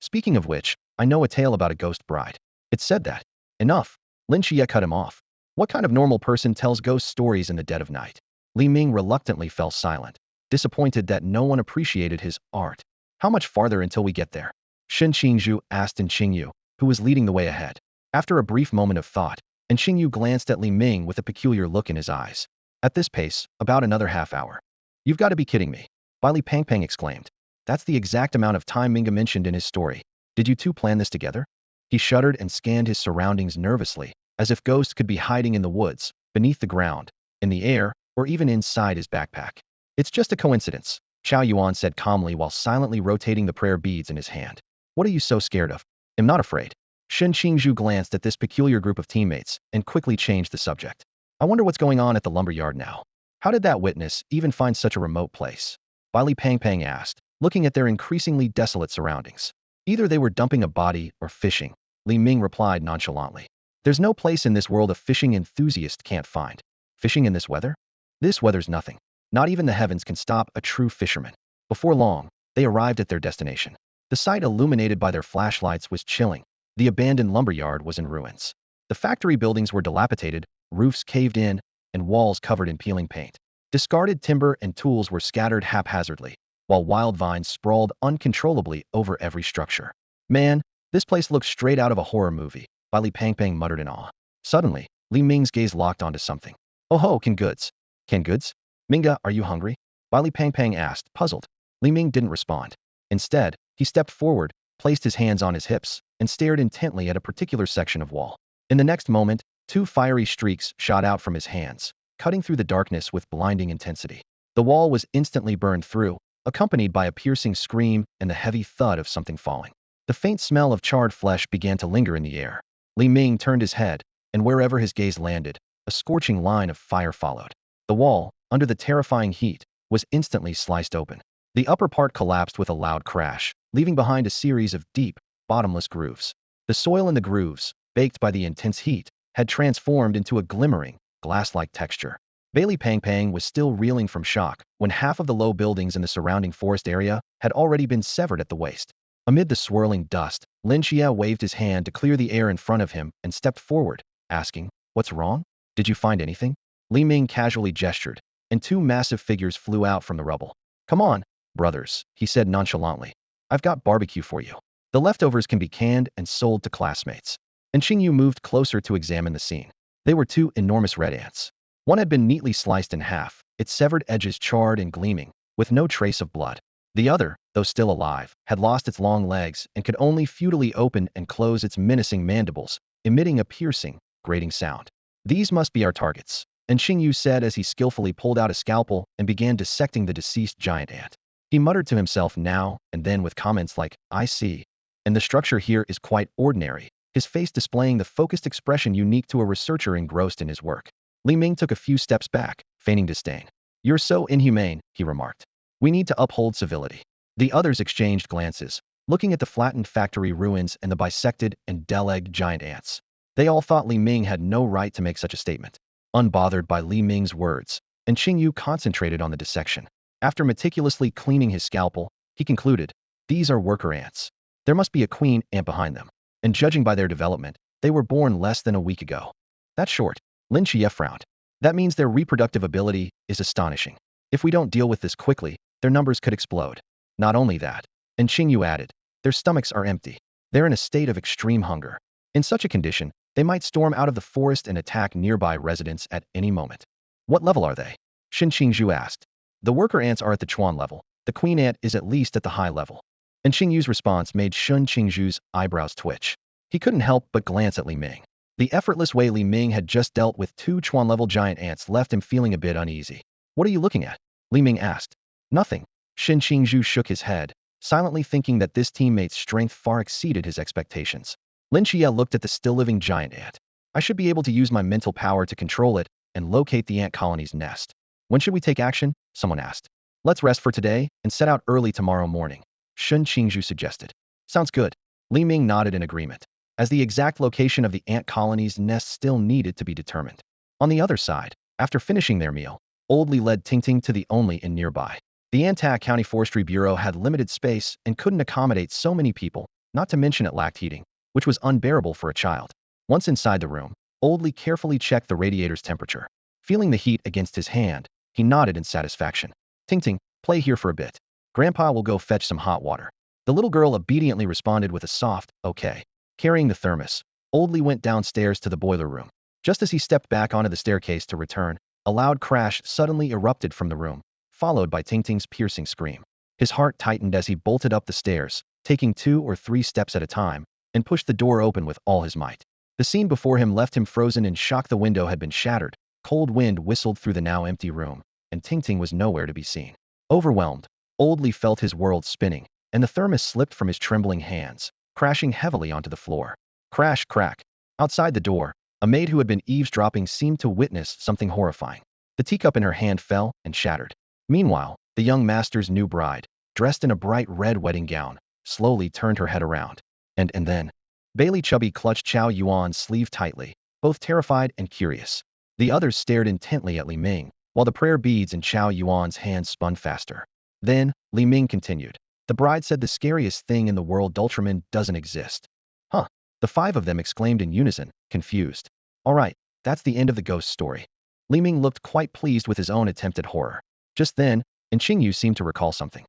Speaking of which, I know a tale about a ghost bride. It said that. Enough. Lin Qiye cut him off. What kind of normal person tells ghost stories in the dead of night? Li Ming reluctantly fell silent, disappointed that no one appreciated his art. How much farther until we get there? Shen Qingzhu asked in Qingyu, who was leading the way ahead. After a brief moment of thought, and Qingyu glanced at Li Ming with a peculiar look in his eyes. At this pace, about another half hour. You've got to be kidding me. Li Pang exclaimed. That's the exact amount of time Minga mentioned in his story. Did you two plan this together? He shuddered and scanned his surroundings nervously, as if ghosts could be hiding in the woods, beneath the ground, in the air, or even inside his backpack. It's just a coincidence, Xiao Yuan said calmly while silently rotating the prayer beads in his hand. What are you so scared of? I'm not afraid. Shen Qingzhu glanced at this peculiar group of teammates and quickly changed the subject. I wonder what's going on at the lumberyard now. How did that witness even find such a remote place? Li Pang asked, looking at their increasingly desolate surroundings. Either they were dumping a body or fishing, Li Ming replied nonchalantly. There's no place in this world a fishing enthusiast can't find. Fishing in this weather? This weather's nothing. Not even the heavens can stop a true fisherman. Before long, they arrived at their destination. The sight illuminated by their flashlights was chilling. The abandoned lumberyard was in ruins. The factory buildings were dilapidated, roofs caved in, and walls covered in peeling paint. Discarded timber and tools were scattered haphazardly, while wild vines sprawled uncontrollably over every structure. Man, this place looks straight out of a horror movie, Li Pang muttered in awe. Suddenly, Li Ming's gaze locked onto something. Oh ho, canned goods. Canned goods? Minga, are you hungry? Li Pang asked, puzzled. Li Ming didn't respond. Instead, he stepped forward, placed his hands on his hips, and stared intently at a particular section of wall. In the next moment, 2 fiery streaks shot out from his hands, cutting through the darkness with blinding intensity. The wall was instantly burned through, accompanied by a piercing scream and the heavy thud of something falling. The faint smell of charred flesh began to linger in the air. Li Ming turned his head, and wherever his gaze landed, a scorching line of fire followed. The wall, under the terrifying heat, was instantly sliced open. The upper part collapsed with a loud crash, leaving behind a series of deep, bottomless grooves. The soil in the grooves, baked by the intense heat, had transformed into a glimmering, glass-like texture. Li Pang was still reeling from shock when half of the low buildings in the surrounding forest area had already been severed at the waist. Amid the swirling dust, Lynchia waved his hand to clear the air in front of him and stepped forward, asking, "What's wrong? Did you find anything?" Li Ming casually gestured, and 2 massive figures flew out from the rubble. "Come on, brothers," he said nonchalantly. "I've got barbecue for you. The leftovers can be canned and sold to classmates." And Qingyu moved closer to examine the scene. They were 2 enormous red ants. One had been neatly sliced in half, its severed edges charred and gleaming, with no trace of blood. The other, though still alive, had lost its long legs and could only futilely open and close its menacing mandibles, emitting a piercing, grating sound. "These must be our targets," and Qingyu said as he skillfully pulled out a scalpel and began dissecting the deceased giant ant. He muttered to himself now and then with comments like, "I see. And the structure here is quite ordinary," his face displaying the focused expression unique to a researcher engrossed in his work. Li Ming took a few steps back, feigning disdain. "You're so inhumane," he remarked. "We need to uphold civility." The others exchanged glances, looking at the flattened factory ruins and the bisected and dead-legged giant ants. They all thought Li Ming had no right to make such a statement. Unbothered by Li Ming's words, and Qingyu concentrated on the dissection. After meticulously cleaning his scalpel, he concluded, "These are worker ants. There must be a queen ant behind them, and judging by their development, they were born less than a week ago." "That's short." Lin Qiye frowned. "That means their reproductive ability is astonishing. If we don't deal with this quickly, their numbers could explode. Not only that," and Qingyu added, "their stomachs are empty." They're in a state of extreme hunger. In such a condition, they might storm out of the forest and attack nearby residents at any moment. What level are they? Shin Qingzhu asked. The worker ants are at the Chuan level. The queen ant is at least at the high level. And Qingyu's response made Shun Qingzhu's eyebrows twitch. He couldn't help but glance at Li Ming. The effortless way Li Ming had just dealt with 2 Chuan-level giant ants left him feeling a bit uneasy. What are you looking at? Li Ming asked. Nothing. Shin Qingzhu shook his head, silently thinking that this teammate's strength far exceeded his expectations. Lynchia looked at the still-living giant ant. I should be able to use my mental power to control it and locate the ant colony's nest. When should we take action? Someone asked. Let's rest for today and set out early tomorrow morning, Shun Qingzhu suggested. Sounds good. Li Ming nodded in agreement, as the exact location of the ant colony's nest still needed to be determined. On the other side, after finishing their meal, Old Li led Tingting to the only inn nearby. The Antak County Forestry Bureau had limited space and couldn't accommodate so many people, not to mention it lacked heating, which was unbearable for a child. Once inside the room, Old Li carefully checked the radiator's temperature. Feeling the heat against his hand, he nodded in satisfaction. Tingting, play here for a bit. Grandpa will go fetch some hot water. The little girl obediently responded with a soft, okay. Carrying the thermos, Old Li went downstairs to the boiler room. Just as he stepped back onto the staircase to return, a loud crash suddenly erupted from the room, followed by Tingting's piercing scream. His heart tightened as he bolted up the stairs, taking 2 or 3 steps at a time, and pushed the door open with all his might. The scene before him left him frozen in shock. The window had been shattered, cold wind whistled through the now empty room, and Tingting was nowhere to be seen. Overwhelmed, Old Li felt his world spinning, and the thermos slipped from his trembling hands, crashing heavily onto the floor. Crash, crack. Outside the door, a maid who had been eavesdropping seemed to witness something horrifying. The teacup in her hand fell and shattered. Meanwhile, the young master's new bride, dressed in a bright red wedding gown, slowly turned her head around. And then, Bailey Chubby clutched Chow Yuan's sleeve tightly, both terrified and curious. The others stared intently at Li Ming, while the prayer beads in Chow Yuan's hands spun faster. Then, Li Ming continued. The bride said the scariest thing in the world, Dultraman, doesn't exist. Huh. The 5 of them exclaimed in unison, confused. All right, that's the end of the ghost story. Li Ming looked quite pleased with his own attempt at horror. Just then, Qingyu seemed to recall something.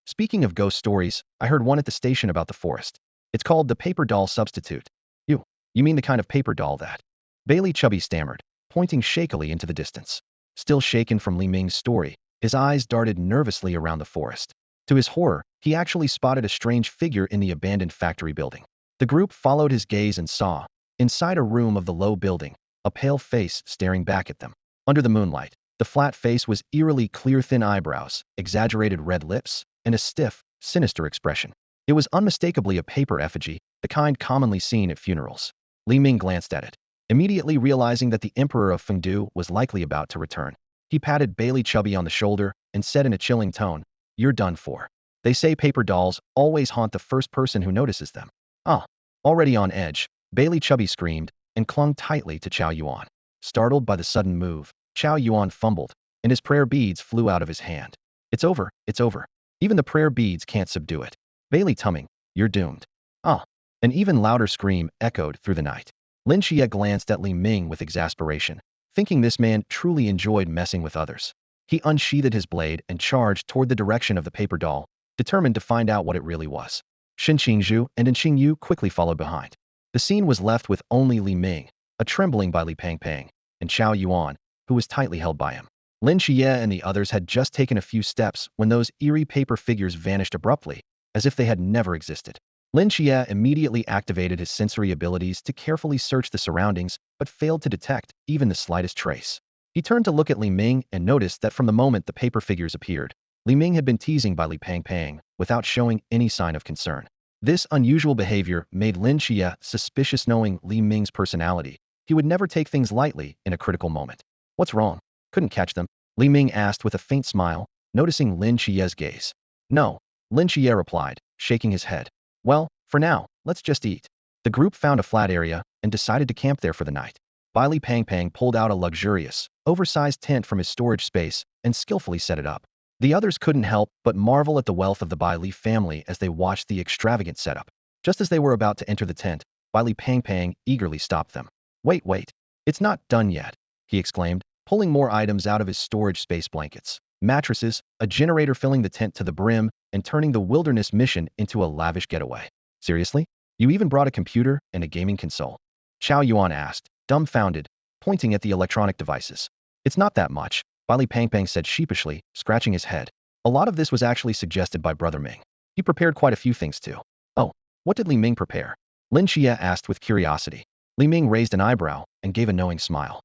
Speaking of ghost stories, I heard one at the station about the forest. It's called the paper doll substitute. You mean the kind of paper doll that? Bailey Chubby stammered, pointing shakily into the distance. Still shaken from Li Ming's story, his eyes darted nervously around the forest. To his horror, he actually spotted a strange figure in the abandoned factory building. The group followed his gaze and saw, inside a room of the low building, a pale face staring back at them. Under the moonlight, the flat face was eerily clear, thin eyebrows, exaggerated red lips, and a stiff, sinister expression. It was unmistakably a paper effigy, the kind commonly seen at funerals. Li Ming glanced at it, immediately realizing that the Emperor of Fengdu was likely about to return. He patted Bailey Chubby on the shoulder and said in a chilling tone, "You're done for. They say paper dolls always haunt the first person who notices them." Ah. Already on edge, Bailey Chubby screamed and clung tightly to Chow Yuan. Startled by the sudden move, Chow Yuan fumbled, and his prayer beads flew out of his hand. It's over, it's over. Even the prayer beads can't subdue it. Bailey Tumming, you're doomed. Ah. An even louder scream echoed through the night. Lin Qiye glanced at Li Ming with exasperation, thinking this man truly enjoyed messing with others. He unsheathed his blade and charged toward the direction of the paper doll, determined to find out what it really was. Shin Qingzhu and Qingyu quickly followed behind. The scene was left with only Li Ming, a trembling by Li Pangpang, and Chow Yuan, who was tightly held by him. Lin Qiye and the others had just taken a few steps when those eerie paper figures vanished abruptly, as if they had never existed. Lin Qiye immediately activated his sensory abilities to carefully search the surroundings, but failed to detect even the slightest trace. He turned to look at Li Ming and noticed that from the moment the paper figures appeared, Li Ming had been teasing by Li Pangpang without showing any sign of concern. This unusual behavior made Lin Qiye suspicious. Knowing Li Ming's personality, he would never take things lightly in a critical moment. What's wrong? Couldn't catch them? Li Ming asked with a faint smile, noticing Lin Qiye's gaze. No, Lin Qiye replied, shaking his head. Well, for now, let's just eat. The group found a flat area and decided to camp there for the night. Li Pangpang pulled out a luxurious, oversized tent from his storage space and skillfully set it up. The others couldn't help but marvel at the wealth of the Bai Li family as they watched the extravagant setup. Just as they were about to enter the tent, Li Pangpang eagerly stopped them. Wait, it's not done yet, he exclaimed, pulling more items out of his storage space: blankets, mattresses, a generator, filling the tent to the brim and turning the wilderness mission into a lavish getaway. Seriously? You even brought a computer and a gaming console? Xiao Yuan asked, dumbfounded, pointing at the electronic devices. It's not that much, Li Pangpang said sheepishly, scratching his head. A lot of this was actually suggested by Brother Ming. He prepared quite a few things too. Oh, what did Li Ming prepare? Lin Qiye asked with curiosity. Li Ming raised an eyebrow and gave a knowing smile.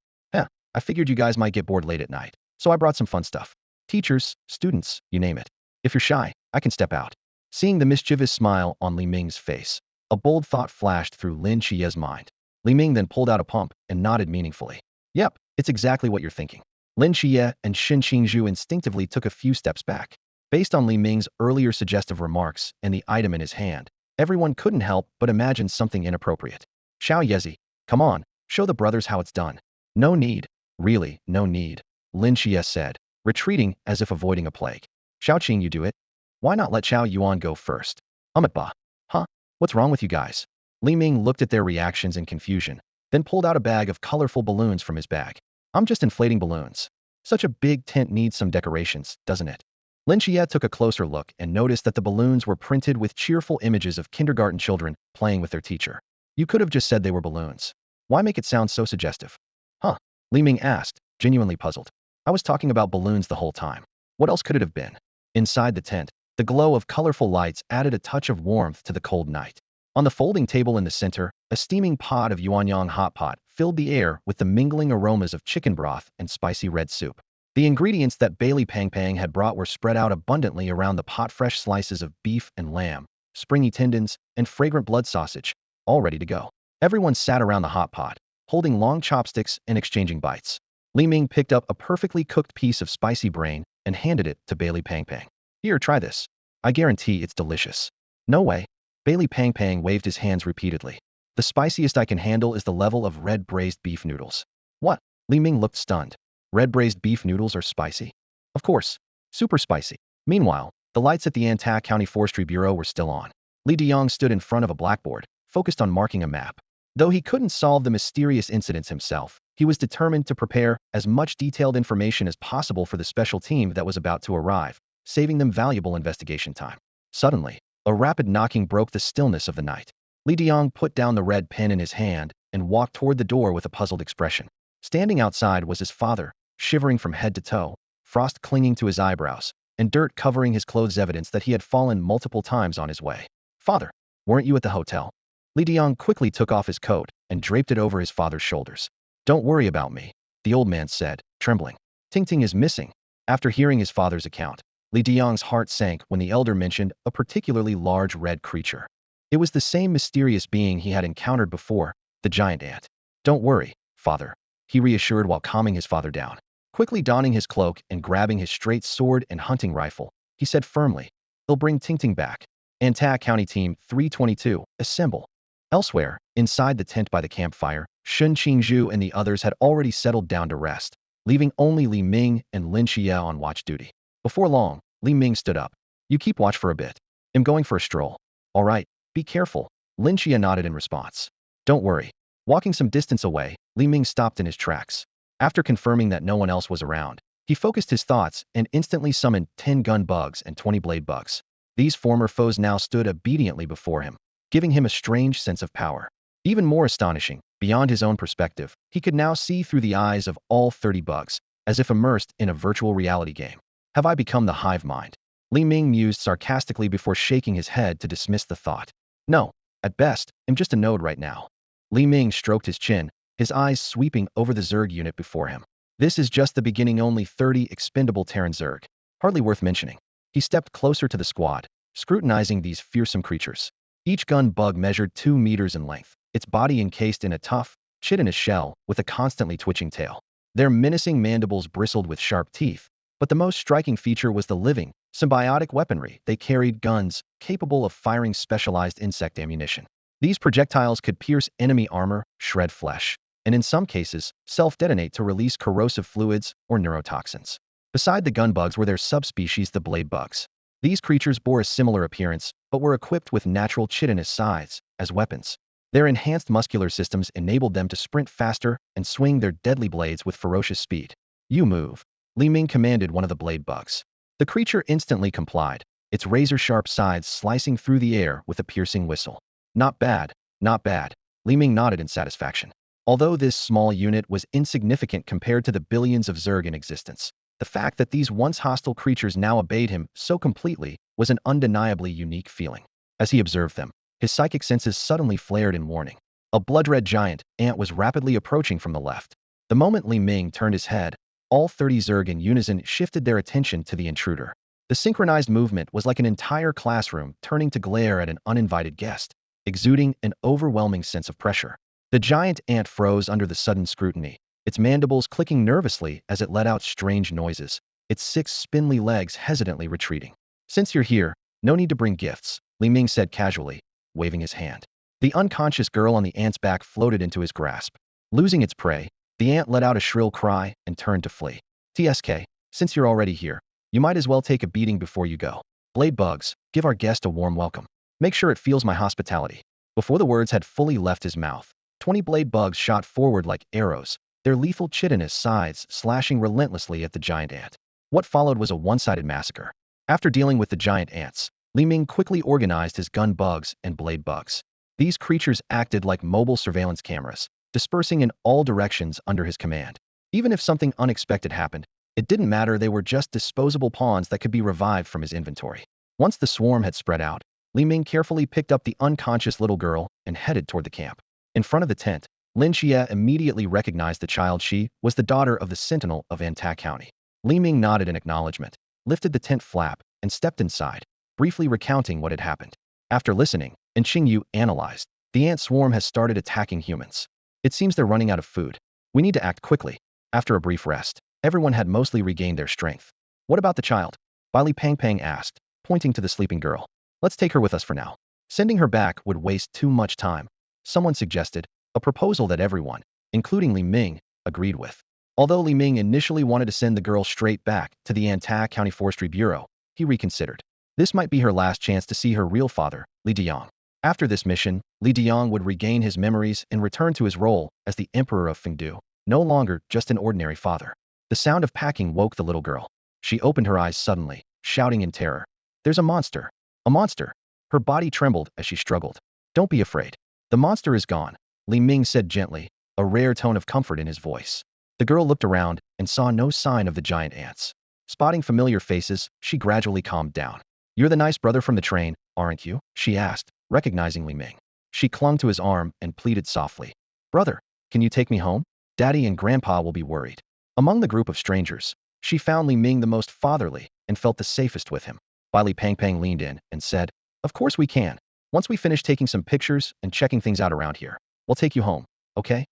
I figured you guys might get bored late at night, so I brought some fun stuff. Teachers, students, you name it. If you're shy, I can step out. Seeing the mischievous smile on Li Ming's face, a bold thought flashed through Lin Qiye's mind. Li Ming then pulled out a pump and nodded meaningfully. Yep, it's exactly what you're thinking. Lin Qiye and Shen Qingzhu instinctively took a few steps back. Based on Li Ming's earlier suggestive remarks and the item in his hand, everyone couldn't help but imagine something inappropriate. Xiao Yezi, come on, show the brothers how it's done. No need. Really, no need, Lin Qiye said, retreating as if avoiding a plague. Xiaoqing, you do it? Why not let Xiao Yuan go first? Ba. Huh? What's wrong with you guys? Li Ming looked at their reactions in confusion, then pulled out a bag of colorful balloons from his bag. I'm just inflating balloons. Such a big tent needs some decorations, doesn't it? Lin Qiye took a closer look and noticed that the balloons were printed with cheerful images of kindergarten children playing with their teacher. You could have just said they were balloons. Why make it sound so suggestive? Huh? Li Ming asked, genuinely puzzled. I was talking about balloons the whole time. What else could it have been? Inside the tent, the glow of colorful lights added a touch of warmth to the cold night. On the folding table in the center, a steaming pot of yuanyang hot pot filled the air with the mingling aromas of chicken broth and spicy red soup. The ingredients that Li Pangpang had brought were spread out abundantly around the pot, fresh slices of beef and lamb, springy tendons, and fragrant blood sausage, all ready to go. Everyone sat around the hot pot, holding long chopsticks and exchanging bites. Li Ming picked up a perfectly cooked piece of spicy brain and handed it to Li Pangpang. Here, try this. I guarantee it's delicious. No way. Li Pangpang waved his hands repeatedly. The spiciest I can handle is the level of red braised beef noodles. What? Li Ming looked stunned. Red braised beef noodles are spicy? Of course. Super spicy. Meanwhile, the lights at the Anta County Forestry Bureau were still on. Li Diyang stood in front of a blackboard, focused on marking a map. Though he couldn't solve the mysterious incidents himself, he was determined to prepare as much detailed information as possible for the special team that was about to arrive, saving them valuable investigation time. Suddenly, a rapid knocking broke the stillness of the night. Li Diyang put down the red pen in his hand and walked toward the door with a puzzled expression. Standing outside was his father, shivering from head to toe, frost clinging to his eyebrows, and dirt covering his clothes, evidence that he had fallen multiple times on his way. Father, weren't you at the hotel? Li Diyang quickly took off his coat and draped it over his father's shoulders. Don't worry about me, the old man said, trembling. Ting is missing. After hearing his father's account, Li Diyang's heart sank when the elder mentioned a particularly large red creature. It was the same mysterious being he had encountered before, the giant ant. Don't worry, father, he reassured while calming his father down. Quickly donning his cloak and grabbing his straight sword and hunting rifle, he said firmly, they'll bring Ting back. Anta County Team 322, assemble. Elsewhere, inside the tent by the campfire, Shen Qingzhu and the others had already settled down to rest, leaving only Li Ming and Lin Qiye on watch duty. Before long, Li Ming stood up. You keep watch for a bit. I'm going for a stroll. All right, be careful. Lin Qiye nodded in response. Don't worry. Walking some distance away, Li Ming stopped in his tracks. After confirming that no one else was around, he focused his thoughts and instantly summoned 10 gun bugs and 20 blade bugs. These former foes now stood obediently before him, giving him a strange sense of power. Even more astonishing, beyond his own perspective, he could now see through the eyes of all 30 bugs, as if immersed in a virtual reality game. Have I become the hive mind? Li Ming mused sarcastically before shaking his head to dismiss the thought. No, at best, I'm just a node right now. Li Ming stroked his chin, his eyes sweeping over the Zerg unit before him. This is just the beginning, only 30 expendable Terran Zerg. Hardly worth mentioning. He stepped closer to the squad, scrutinizing these fearsome creatures. Each gun bug measured 2 meters in length, its body encased in a tough, chitinous shell with a constantly twitching tail. Their menacing mandibles bristled with sharp teeth, but the most striking feature was the living, symbiotic weaponry. They carried guns capable of firing specialized insect ammunition. These projectiles could pierce enemy armor, shred flesh, and in some cases, self-detonate to release corrosive fluids or neurotoxins. Beside the gun bugs were their subspecies, the blade bugs. These creatures bore a similar appearance, but were equipped with natural chitinous scythes as weapons. Their enhanced muscular systems enabled them to sprint faster and swing their deadly blades with ferocious speed. You move, Li Ming commanded one of the blade bugs. The creature instantly complied, its razor-sharp scythes slicing through the air with a piercing whistle. Not bad, not bad. Li Ming nodded in satisfaction. Although this small unit was insignificant compared to the billions of Zerg in existence, the fact that these once hostile creatures now obeyed him so completely was an undeniably unique feeling. As he observed them, his psychic senses suddenly flared in warning. A blood-red giant ant was rapidly approaching from the left. The moment Li Ming turned his head, all 30 Zerg in unison shifted their attention to the intruder. The synchronized movement was like an entire classroom turning to glare at an uninvited guest, exuding an overwhelming sense of pressure. The giant ant froze under the sudden scrutiny, its mandibles clicking nervously as it let out strange noises, its 6 spindly legs hesitantly retreating. Since you're here, no need to bring gifts, Li Ming said casually, waving his hand. The unconscious girl on the ant's back floated into his grasp. Losing its prey, the ant let out a shrill cry and turned to flee. TSK, since you're already here, you might as well take a beating before you go. Blade bugs, give our guest a warm welcome. Make sure it feels my hospitality. Before the words had fully left his mouth, 20 blade bugs shot forward like arrows, their lethal chitinous scythes slashing relentlessly at the giant ant. What followed was a one-sided massacre. After dealing with the giant ants, Li Ming quickly organized his gun bugs and blade bugs. These creatures acted like mobile surveillance cameras, dispersing in all directions under his command. Even if something unexpected happened, it didn't matter, they were just disposable pawns that could be revived from his inventory. Once the swarm had spread out, Li Ming carefully picked up the unconscious little girl and headed toward the camp. In front of the tent, Lin Qiye immediately recognized the child. She was the daughter of the sentinel of Antak County. Li Ming nodded in acknowledgement, lifted the tent flap, and stepped inside, briefly recounting what had happened. After listening, Qingyu analyzed. The ant swarm has started attacking humans. It seems they're running out of food. We need to act quickly. After a brief rest, everyone had mostly regained their strength. What about the child? Li Pang asked, pointing to the sleeping girl. Let's take her with us for now. Sending her back would waste too much time. Someone suggested, a proposal that everyone, including Li Ming, agreed with. Although Li Ming initially wanted to send the girl straight back to the Antak County Forestry Bureau, he reconsidered. This might be her last chance to see her real father, Li Diyang. After this mission, Li Diyang would regain his memories and return to his role as the Emperor of Fengdu, no longer just an ordinary father. The sound of packing woke the little girl. She opened her eyes suddenly, shouting in terror. There's a monster! A monster! Her body trembled as she struggled. Don't be afraid. The monster is gone, Li Ming said gently, a rare tone of comfort in his voice. The girl looked around and saw no sign of the giant ants. Spotting familiar faces, she gradually calmed down. You're the nice brother from the train, aren't you? She asked, recognizing Li Ming. She clung to his arm and pleaded softly. Brother, can you take me home? Daddy and Grandpa will be worried. Among the group of strangers, she found Li Ming the most fatherly and felt the safest with him. Li Pang leaned in and said, of course we can. Once we finish taking some pictures and checking things out around here, we'll take you home, okay?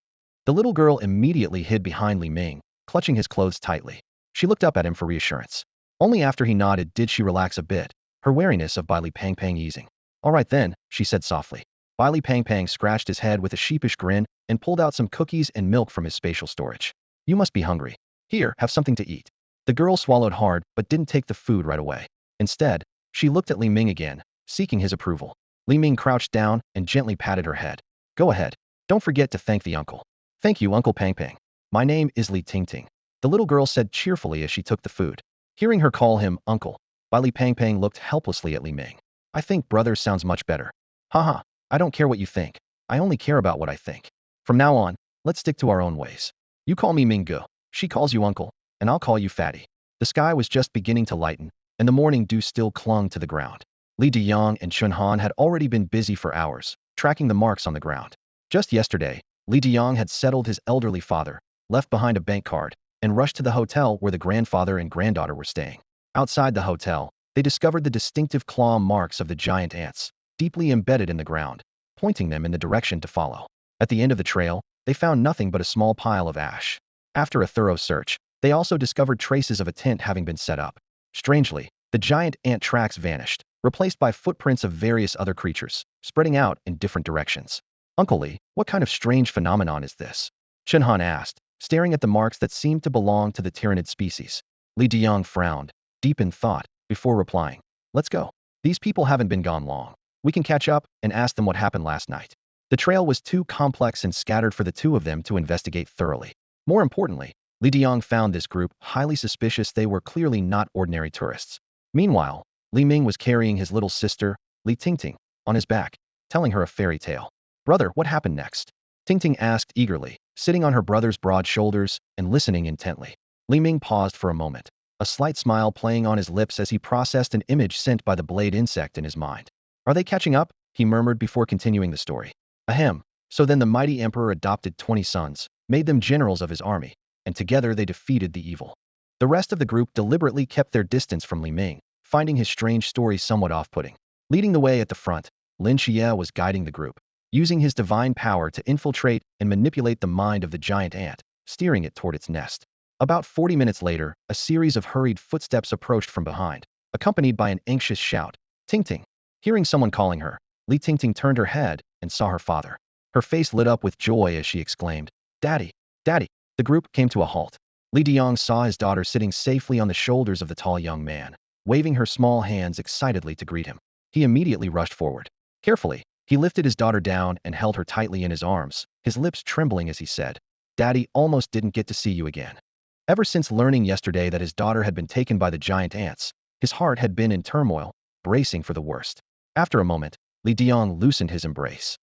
The little girl immediately hid behind Li Ming, clutching his clothes tightly. She looked up at him for reassurance. Only after he nodded did she relax a bit, her wariness of Li Pang easing. All right then, she said softly. Li Pang scratched his head with a sheepish grin and pulled out some cookies and milk from his spatial storage. You must be hungry. Here, have something to eat. The girl swallowed hard but didn't take the food right away. Instead, she looked at Li Ming again, seeking his approval. Li Ming crouched down and gently patted her head. Go ahead. Don't forget to thank the uncle. Thank you, Uncle Pang. My name is Li Ting. The little girl said cheerfully as she took the food. Hearing her call him uncle, Li Pang looked helplessly at Li Ming. I think brother sounds much better. Haha, I don't care what you think. I only care about what I think. From now on, let's stick to our own ways. You call me Minggu, she calls you uncle, and I'll call you Fatty. The sky was just beginning to lighten, and the morning dew still clung to the ground. Li Diyang and Chunhan had already been busy for hours, tracking the marks on the ground. Just yesterday, Li Diyang had settled his elderly father, left behind a bank card, and rushed to the hotel where the grandfather and granddaughter were staying. Outside the hotel, they discovered the distinctive claw marks of the giant ants, deeply embedded in the ground, pointing them in the direction to follow. At the end of the trail, they found nothing but a small pile of ash. After a thorough search, they also discovered traces of a tent having been set up. Strangely, the giant ant tracks vanished, replaced by footprints of various other creatures, spreading out in different directions. Uncle Li, what kind of strange phenomenon is this? Chunhan asked, staring at the marks that seemed to belong to the tyrannid species. Li Diyang frowned, deep in thought, before replying. Let's go. These people haven't been gone long. We can catch up and ask them what happened last night. The trail was too complex and scattered for the two of them to investigate thoroughly. More importantly, Li Diyang found this group highly suspicious. They were clearly not ordinary tourists. Meanwhile, Li Ming was carrying his little sister, Li Ting, on his back. telling her a fairy tale. Brother, what happened next? Tingting asked eagerly, sitting on her brother's broad shoulders and listening intently. Li Ming paused for a moment, a slight smile playing on his lips as he processed an image sent by the blade insect in his mind. Are they catching up? He murmured before continuing the story. Ahem. So then the mighty emperor adopted 20 sons, made them generals of his army, and together they defeated the evil. The rest of the group deliberately kept their distance from Li Ming, finding his strange story somewhat off-putting. Leading the way at the front, Lin Qiye was guiding the group, using his divine power to infiltrate and manipulate the mind of the giant ant, steering it toward its nest. About 40 minutes later, a series of hurried footsteps approached from behind, accompanied by an anxious shout. Tingting. Hearing someone calling her, Li Tingting turned her head and saw her father. Her face lit up with joy as she exclaimed, Daddy! Daddy! The group came to a halt. Li Diang saw his daughter sitting safely on the shoulders of the tall young man, waving her small hands excitedly to greet him. He immediately rushed forward. Carefully, he lifted his daughter down and held her tightly in his arms, his lips trembling as he said, Daddy, almost didn't get to see you again. Ever since learning yesterday that his daughter had been taken by the giant ants, his heart had been in turmoil, bracing for the worst. After a moment, Li Diang loosened his embrace.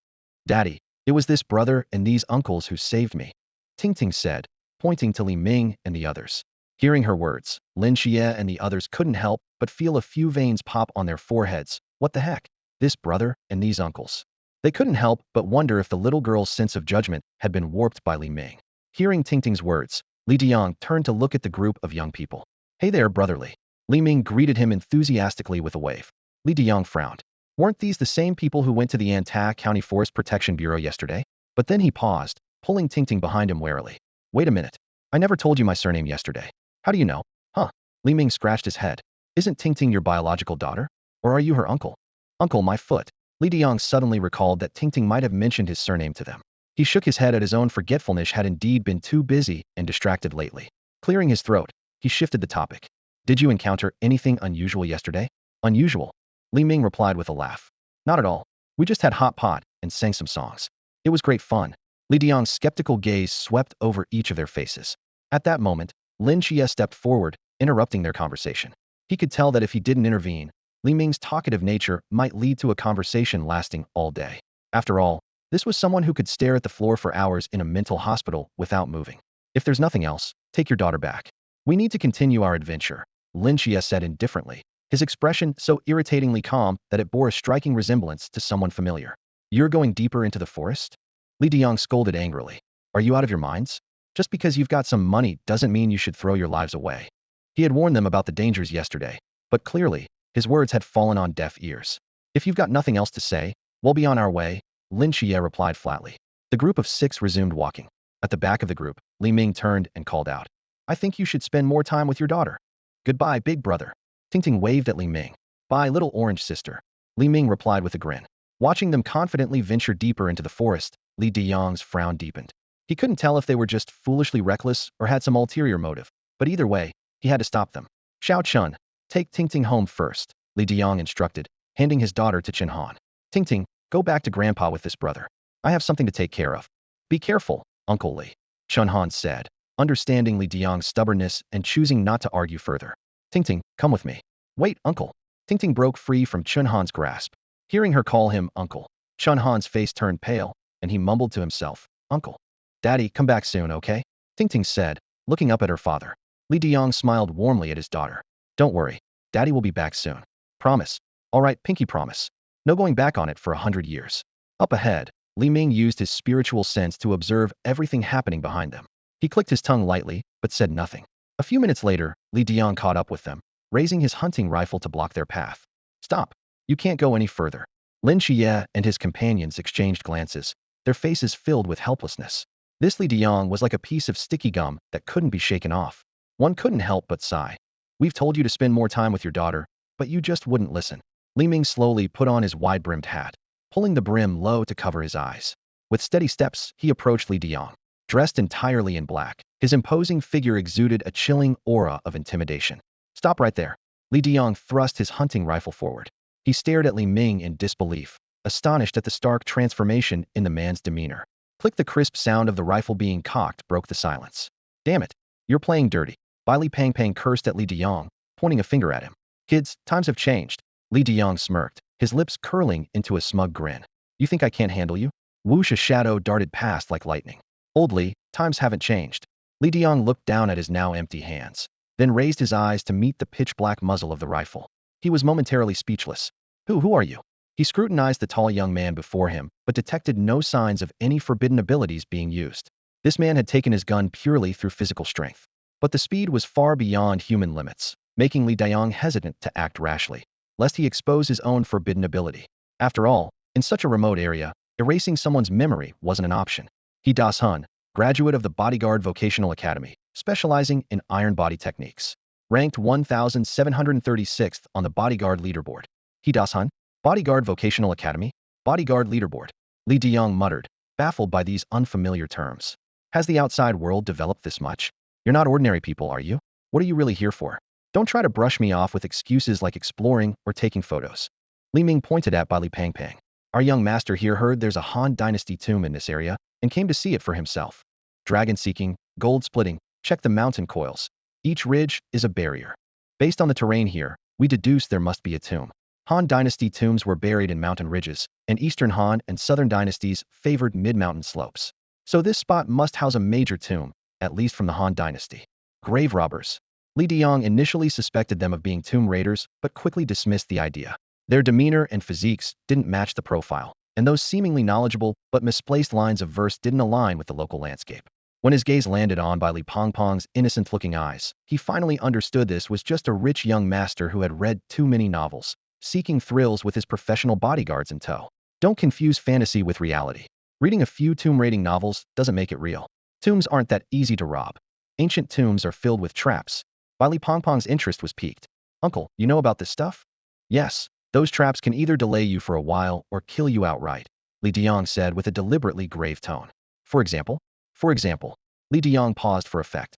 Daddy, it was this brother and these uncles who saved me, Tingting said, pointing to Li Ming and the others. Hearing her words, Lin Qiye and the others couldn't help but feel a few veins pop on their foreheads. What the heck? This brother and these uncles. They couldn't help but wonder if the little girl's sense of judgment had been warped by Li Ming. Hearing Tingting's words, Li Diang turned to look at the group of young people. Hey there, brotherly. Li Ming greeted him enthusiastically with a wave. Li Diang frowned. Weren't these the same people who went to the Anta County Forest Protection Bureau yesterday? But then he paused, pulling Tingting behind him warily. Wait a minute. I never told you my surname yesterday. How do you know? Huh? Li Ming scratched his head. Isn't Tingting your biological daughter? Or are you her uncle? Uncle, my foot. Li Diang suddenly recalled that Tingting might have mentioned his surname to them. He shook his head at his own forgetfulness, had indeed been too busy and distracted lately. Clearing his throat, he shifted the topic. Did you encounter anything unusual yesterday? Unusual? Li Ming replied with a laugh. Not at all. We just had hot pot and sang some songs. It was great fun. Li Diang's skeptical gaze swept over each of their faces. At that moment, Lin Qiye stepped forward, interrupting their conversation. He could tell that if he didn't intervene, Li Ming's talkative nature might lead to a conversation lasting all day. After all, this was someone who could stare at the floor for hours in a mental hospital without moving. If there's nothing else, take your daughter back. We need to continue our adventure, Lin Qiye said indifferently, his expression so irritatingly calm that it bore a striking resemblance to someone familiar. You're going deeper into the forest? Li Diang scolded angrily. Are you out of your minds? Just because you've got some money doesn't mean you should throw your lives away. He had warned them about the dangers yesterday, but clearly, his words had fallen on deaf ears. If you've got nothing else to say, we'll be on our way, Lin Qiye replied flatly. The group of 6 resumed walking. At the back of the group, Li Ming turned and called out. I think you should spend more time with your daughter. Goodbye, big brother. Tingting waved at Li Ming. Bye, little orange sister. Li Ming replied with a grin. Watching them confidently venture deeper into the forest, Li Diang's frown deepened. He couldn't tell if they were just foolishly reckless or had some ulterior motive, but either way, he had to stop them. Xiao Chun, take Tingting home first, Li Diang instructed, handing his daughter to Chen Han. Tingting, go back to Grandpa with this brother. I have something to take care of. Be careful, Uncle Li, Chen Han said, understanding Li Diang's stubbornness and choosing not to argue further. Tingting, come with me. Wait, Uncle. Tingting broke free from Chen Han's grasp. Hearing her call him Uncle, Chen Han's face turned pale, and he mumbled to himself, Uncle. Daddy, come back soon, okay? Tingting said, looking up at her father. Li Diang smiled warmly at his daughter. Don't worry. Daddy will be back soon. Promise. All right, pinky promise. No going back on it for 100 years. Up ahead, Li Ming used his spiritual sense to observe everything happening behind them. He clicked his tongue lightly, but said nothing. A few minutes later, Li Diang caught up with them, raising his hunting rifle to block their path. Stop. You can't go any further. Lin Qiye and his companions exchanged glances, their faces filled with helplessness. This Li Diang was like a piece of sticky gum that couldn't be shaken off. One couldn't help but sigh. We've told you to spend more time with your daughter, but you just wouldn't listen. Li Ming slowly put on his wide-brimmed hat, pulling the brim low to cover his eyes. With steady steps, he approached Li Diang. Dressed entirely in black, his imposing figure exuded a chilling aura of intimidation. Stop right there. Li Diang thrust his hunting rifle forward. He stared at Li Ming in disbelief, astonished at the stark transformation in the man's demeanor. Click, the crisp sound of the rifle being cocked broke the silence. Damn it. You're playing dirty. Li Pang Pang cursed at Li Diang, pointing a finger at him. Kids, times have changed. Li Diang smirked, his lips curling into a smug grin. You think I can't handle you? Whoosh, a shadow darted past like lightning. Old Li, times haven't changed. Li Diang looked down at his now empty hands, then raised his eyes to meet the pitch-black muzzle of the rifle. He was momentarily speechless. Who are you? He scrutinized the tall young man before him, but detected no signs of any forbidden abilities being used. This man had taken his gun purely through physical strength. But the speed was far beyond human limits, making Li Diang hesitant to act rashly, lest he expose his own forbidden ability. After all, in such a remote area, erasing someone's memory wasn't an option. He Das Hun, graduate of the Bodyguard Vocational Academy, specializing in iron body techniques. Ranked 1736th on the Bodyguard leaderboard. He Das Hun? Bodyguard Vocational Academy? Bodyguard leaderboard. Li Diang muttered, baffled by these unfamiliar terms. Has the outside world developed this much? You're not ordinary people, are you? What are you really here for? Don't try to brush me off with excuses like exploring or taking photos. Li Ming pointed at Li Pang Pang. Our young master here heard there's a Han Dynasty tomb in this area and came to see it for himself. Dragon seeking, gold splitting, check the mountain coils. Each ridge is a barrier. Based on the terrain here, we deduce there must be a tomb. Han Dynasty tombs were buried in mountain ridges, and Eastern Han and Southern dynasties favored mid-mountain slopes. So this spot must house a major tomb, at least from the Han Dynasty. Grave robbers. Li Diang initially suspected them of being tomb raiders, but quickly dismissed the idea. Their demeanor and physiques didn't match the profile, and those seemingly knowledgeable but misplaced lines of verse didn't align with the local landscape. When his gaze landed on Li Pang Pang's innocent-looking eyes, he finally understood this was just a rich young master who had read too many novels, seeking thrills with his professional bodyguards in tow. Don't confuse fantasy with reality. Reading a few tomb raiding novels doesn't make it real. Tombs aren't that easy to rob. Ancient tombs are filled with traps. Li Pang Pang's interest was piqued. Uncle, you know about this stuff? Yes. Those traps can either delay you for a while or kill you outright, Li Diang said with a deliberately grave tone. For example? Li Diang paused for effect.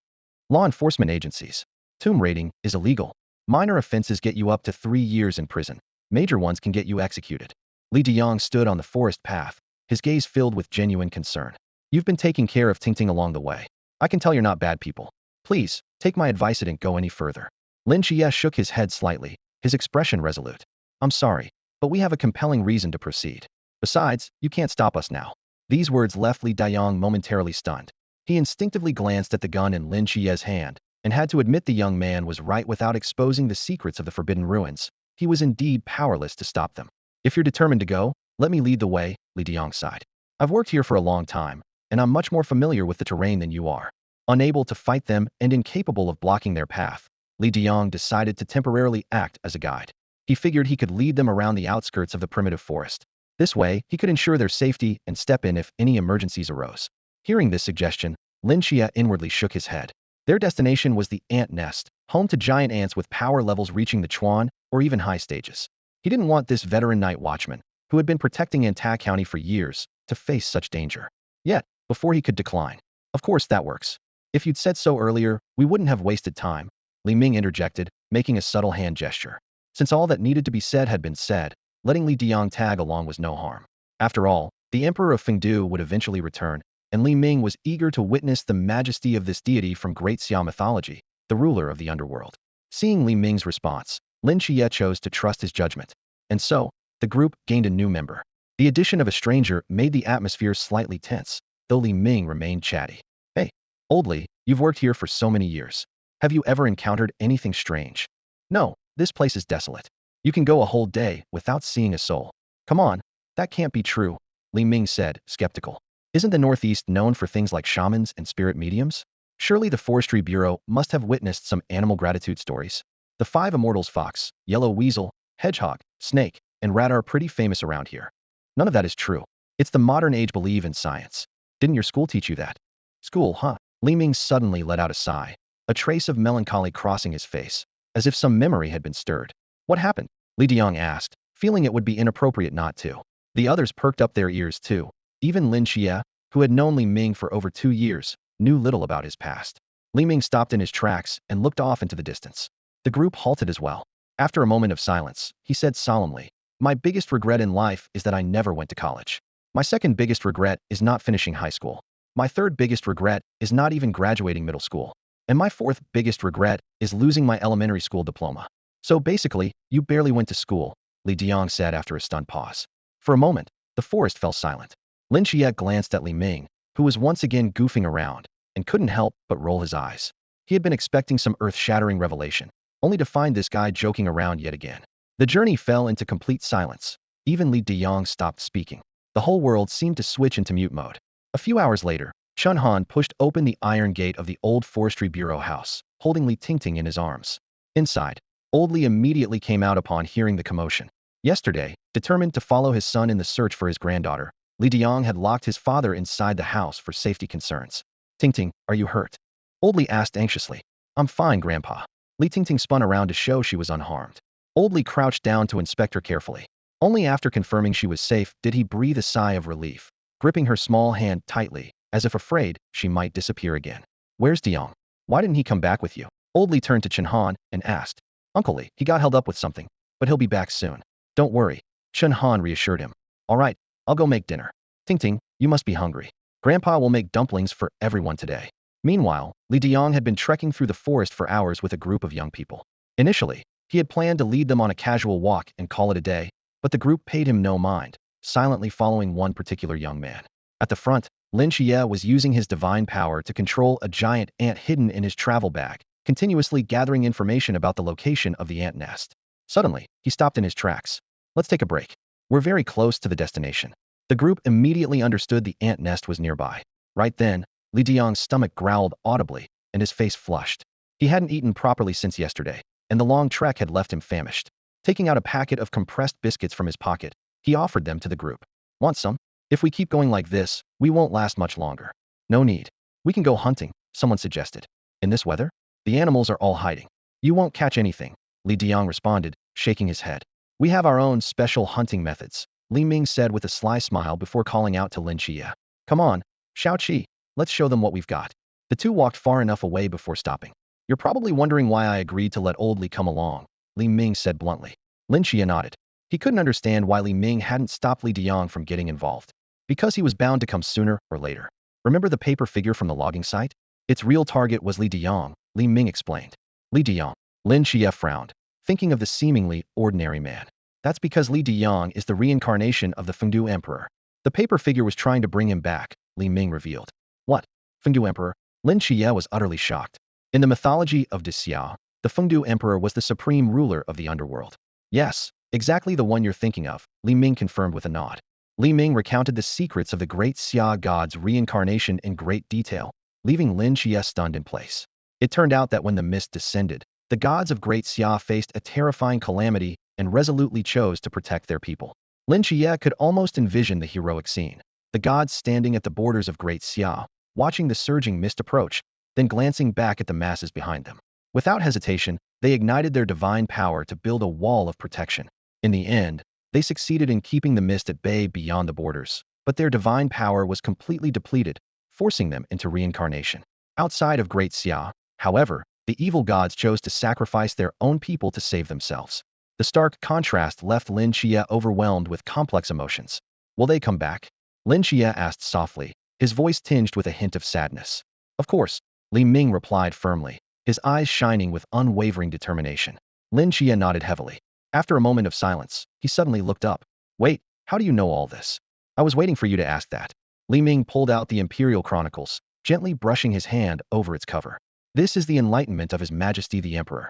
Law enforcement agencies. Tomb raiding is illegal. Minor offenses get you up to 3 years in prison. Major ones can get you executed. Li Diang stood on the forest path, his gaze filled with genuine concern. You've been taking care of Ting along the way. I can tell you're not bad people. Please, take my advice and don't go any further. Lin Qiye shook his head slightly, his expression resolute. I'm sorry, but we have a compelling reason to proceed. Besides, you can't stop us now. These words left Li Diang momentarily stunned. He instinctively glanced at the gun in Lin Qiye's hand, and had to admit the young man was right without exposing the secrets of the Forbidden Ruins. He was indeed powerless to stop them. If you're determined to go, let me lead the way, Li Diang sighed. I've worked here for a long time, and I'm much more familiar with the terrain than you are. Unable to fight them and incapable of blocking their path, Li Diang decided to temporarily act as a guide. He figured he could lead them around the outskirts of the primitive forest. This way, he could ensure their safety and step in if any emergencies arose. Hearing this suggestion, Lin Qiye inwardly shook his head. Their destination was the ant nest, home to giant ants with power levels reaching the Chuan or even high stages. He didn't want this veteran night watchman, who had been protecting Anta County for years, to face such danger. Yet, before he could decline, of course that works. If you'd said so earlier, we wouldn't have wasted time, Li Ming interjected, making a subtle hand gesture. Since all that needed to be said had been said, letting Li Diang tag along was no harm. After all, the Emperor of Fengdu would eventually return, and Li Ming was eager to witness the majesty of this deity from Great Xia mythology, the ruler of the underworld. Seeing Li Ming's response, Lin Qiye chose to trust his judgment. And so, the group gained a new member. The addition of a stranger made the atmosphere slightly tense, though Li Ming remained chatty. Hey, old Li, you've worked here for so many years. Have you ever encountered anything strange? No. This place is desolate. You can go a whole day without seeing a soul. Come on, that can't be true, Li Ming said, skeptical. Isn't the Northeast known for things like shamans and spirit mediums? Surely the Forestry Bureau must have witnessed some animal gratitude stories. The 5 immortals fox, yellow weasel, hedgehog, snake, and rat are pretty famous around here. None of that is true. It's the modern age belief in science. Didn't your school teach you that? School, huh? Li Ming suddenly let out a sigh, a trace of melancholy crossing his face, as if some memory had been stirred. What happened? Li Diang asked, feeling it would be inappropriate not to. The others perked up their ears too. Even Lin Qiye, who had known Li Ming for over 2 years, knew little about his past. Li Ming stopped in his tracks and looked off into the distance. The group halted as well. After a moment of silence, he said solemnly, My biggest regret in life is that I never went to college. My second biggest regret is not finishing high school. My third biggest regret is not even graduating middle school. And my fourth biggest regret is losing my elementary school diploma. So basically, you barely went to school, Li Diang said after a stunned pause. For a moment, The forest fell silent. Lin Qiye glanced at Li Ming, who was once again goofing around, and couldn't help but roll his eyes. He had been expecting some earth-shattering revelation, only to find this guy joking around yet again. The journey fell into complete silence. Even Li Diyang stopped speaking. The whole world seemed to switch into mute mode. A few hours later, Chun Han pushed open the iron gate of the old forestry bureau house, holding Li Tingting in his arms. Inside, old Li immediately came out upon hearing the commotion. Yesterday, determined to follow his son in the search for his granddaughter, Li Diyang had locked his father inside the house for safety concerns. Tingting, are you hurt? Old Li asked anxiously. I'm fine, Grandpa. Li Tingting spun around to show she was unharmed. Old Li crouched down to inspect her carefully. Only after confirming she was safe did he breathe a sigh of relief, gripping her small hand tightly, as if afraid she might disappear again. Where's Diyang? Why didn't he come back with you? Old Li turned to Chun Han and asked. Uncle Li, he got held up with something, but he'll be back soon. Don't worry, Chun Han reassured him. All right, I'll go make dinner. Tingting, you must be hungry. Grandpa will make dumplings for everyone today. Meanwhile, Li Diyang had been trekking through the forest for hours with a group of young people. Initially, he had planned to lead them on a casual walk and call it a day, but the group paid him no mind, silently following one particular young man. At the front, Lin Qiye was using his divine power to control a giant ant hidden in his travel bag, continuously gathering information about the location of the ant nest. Suddenly, he stopped in his tracks. Let's take a break. We're very close to the destination. The group immediately understood the ant nest was nearby. Right then, Li Diyang's stomach growled audibly, and his face flushed. He hadn't eaten properly since yesterday, and the long trek had left him famished. Taking out a packet of compressed biscuits from his pocket, he offered them to the group. Want some? If we keep going like this, we won't last much longer. No need. We can go hunting, someone suggested. In this weather? The animals are all hiding. You won't catch anything, Li Diyang responded, shaking his head. We have our own special hunting methods, Li Ming said with a sly smile before calling out to Lin Qiye. Come on, Xiao Qi, let's show them what we've got. The two walked far enough away before stopping. You're probably wondering why I agreed to let old Li come along, Li Ming said bluntly. Lin Qiye nodded. He couldn't understand why Li Ming hadn't stopped Li Diyang from getting involved. Because he was bound to come sooner or later. Remember the paper figure from the logging site? Its real target was Li Diyang, Li Ming explained. Li Diyang. Lin Qiye frowned, thinking of the seemingly ordinary man. That's because Li Diyang is the reincarnation of the Fengdu Emperor. The paper figure was trying to bring him back, Li Ming revealed. What? Fengdu Emperor? Lin Qiye was utterly shocked. In the mythology of Xia, the Fengdu Emperor was the supreme ruler of the underworld. Yes, exactly the one you're thinking of, Li Ming confirmed with a nod. Li Ming recounted the secrets of the great Xia god's reincarnation in great detail, leaving Lin Qiye stunned in place. It turned out that when the mist descended, the gods of Great Xia faced a terrifying calamity and resolutely chose to protect their people. Lin Qiye could almost envision the heroic scene. The gods standing at the borders of Great Xia, watching the surging mist approach, then glancing back at the masses behind them. Without hesitation, they ignited their divine power to build a wall of protection. In the end, they succeeded in keeping the mist at bay beyond the borders, but their divine power was completely depleted, forcing them into reincarnation. Outside of Great Xia, however, the evil gods chose to sacrifice their own people to save themselves. The stark contrast left Lin Qiye overwhelmed with complex emotions. Will they come back? Lin Qiye asked softly, his voice tinged with a hint of sadness. Of course, Li Ming replied firmly, his eyes shining with unwavering determination. Lin Qiye nodded heavily. After a moment of silence, he suddenly looked up. Wait, how do you know all this? I was waiting for you to ask that. Li Ming pulled out the Imperial Chronicles, gently brushing his hand over its cover. This is the enlightenment of His Majesty the Emperor.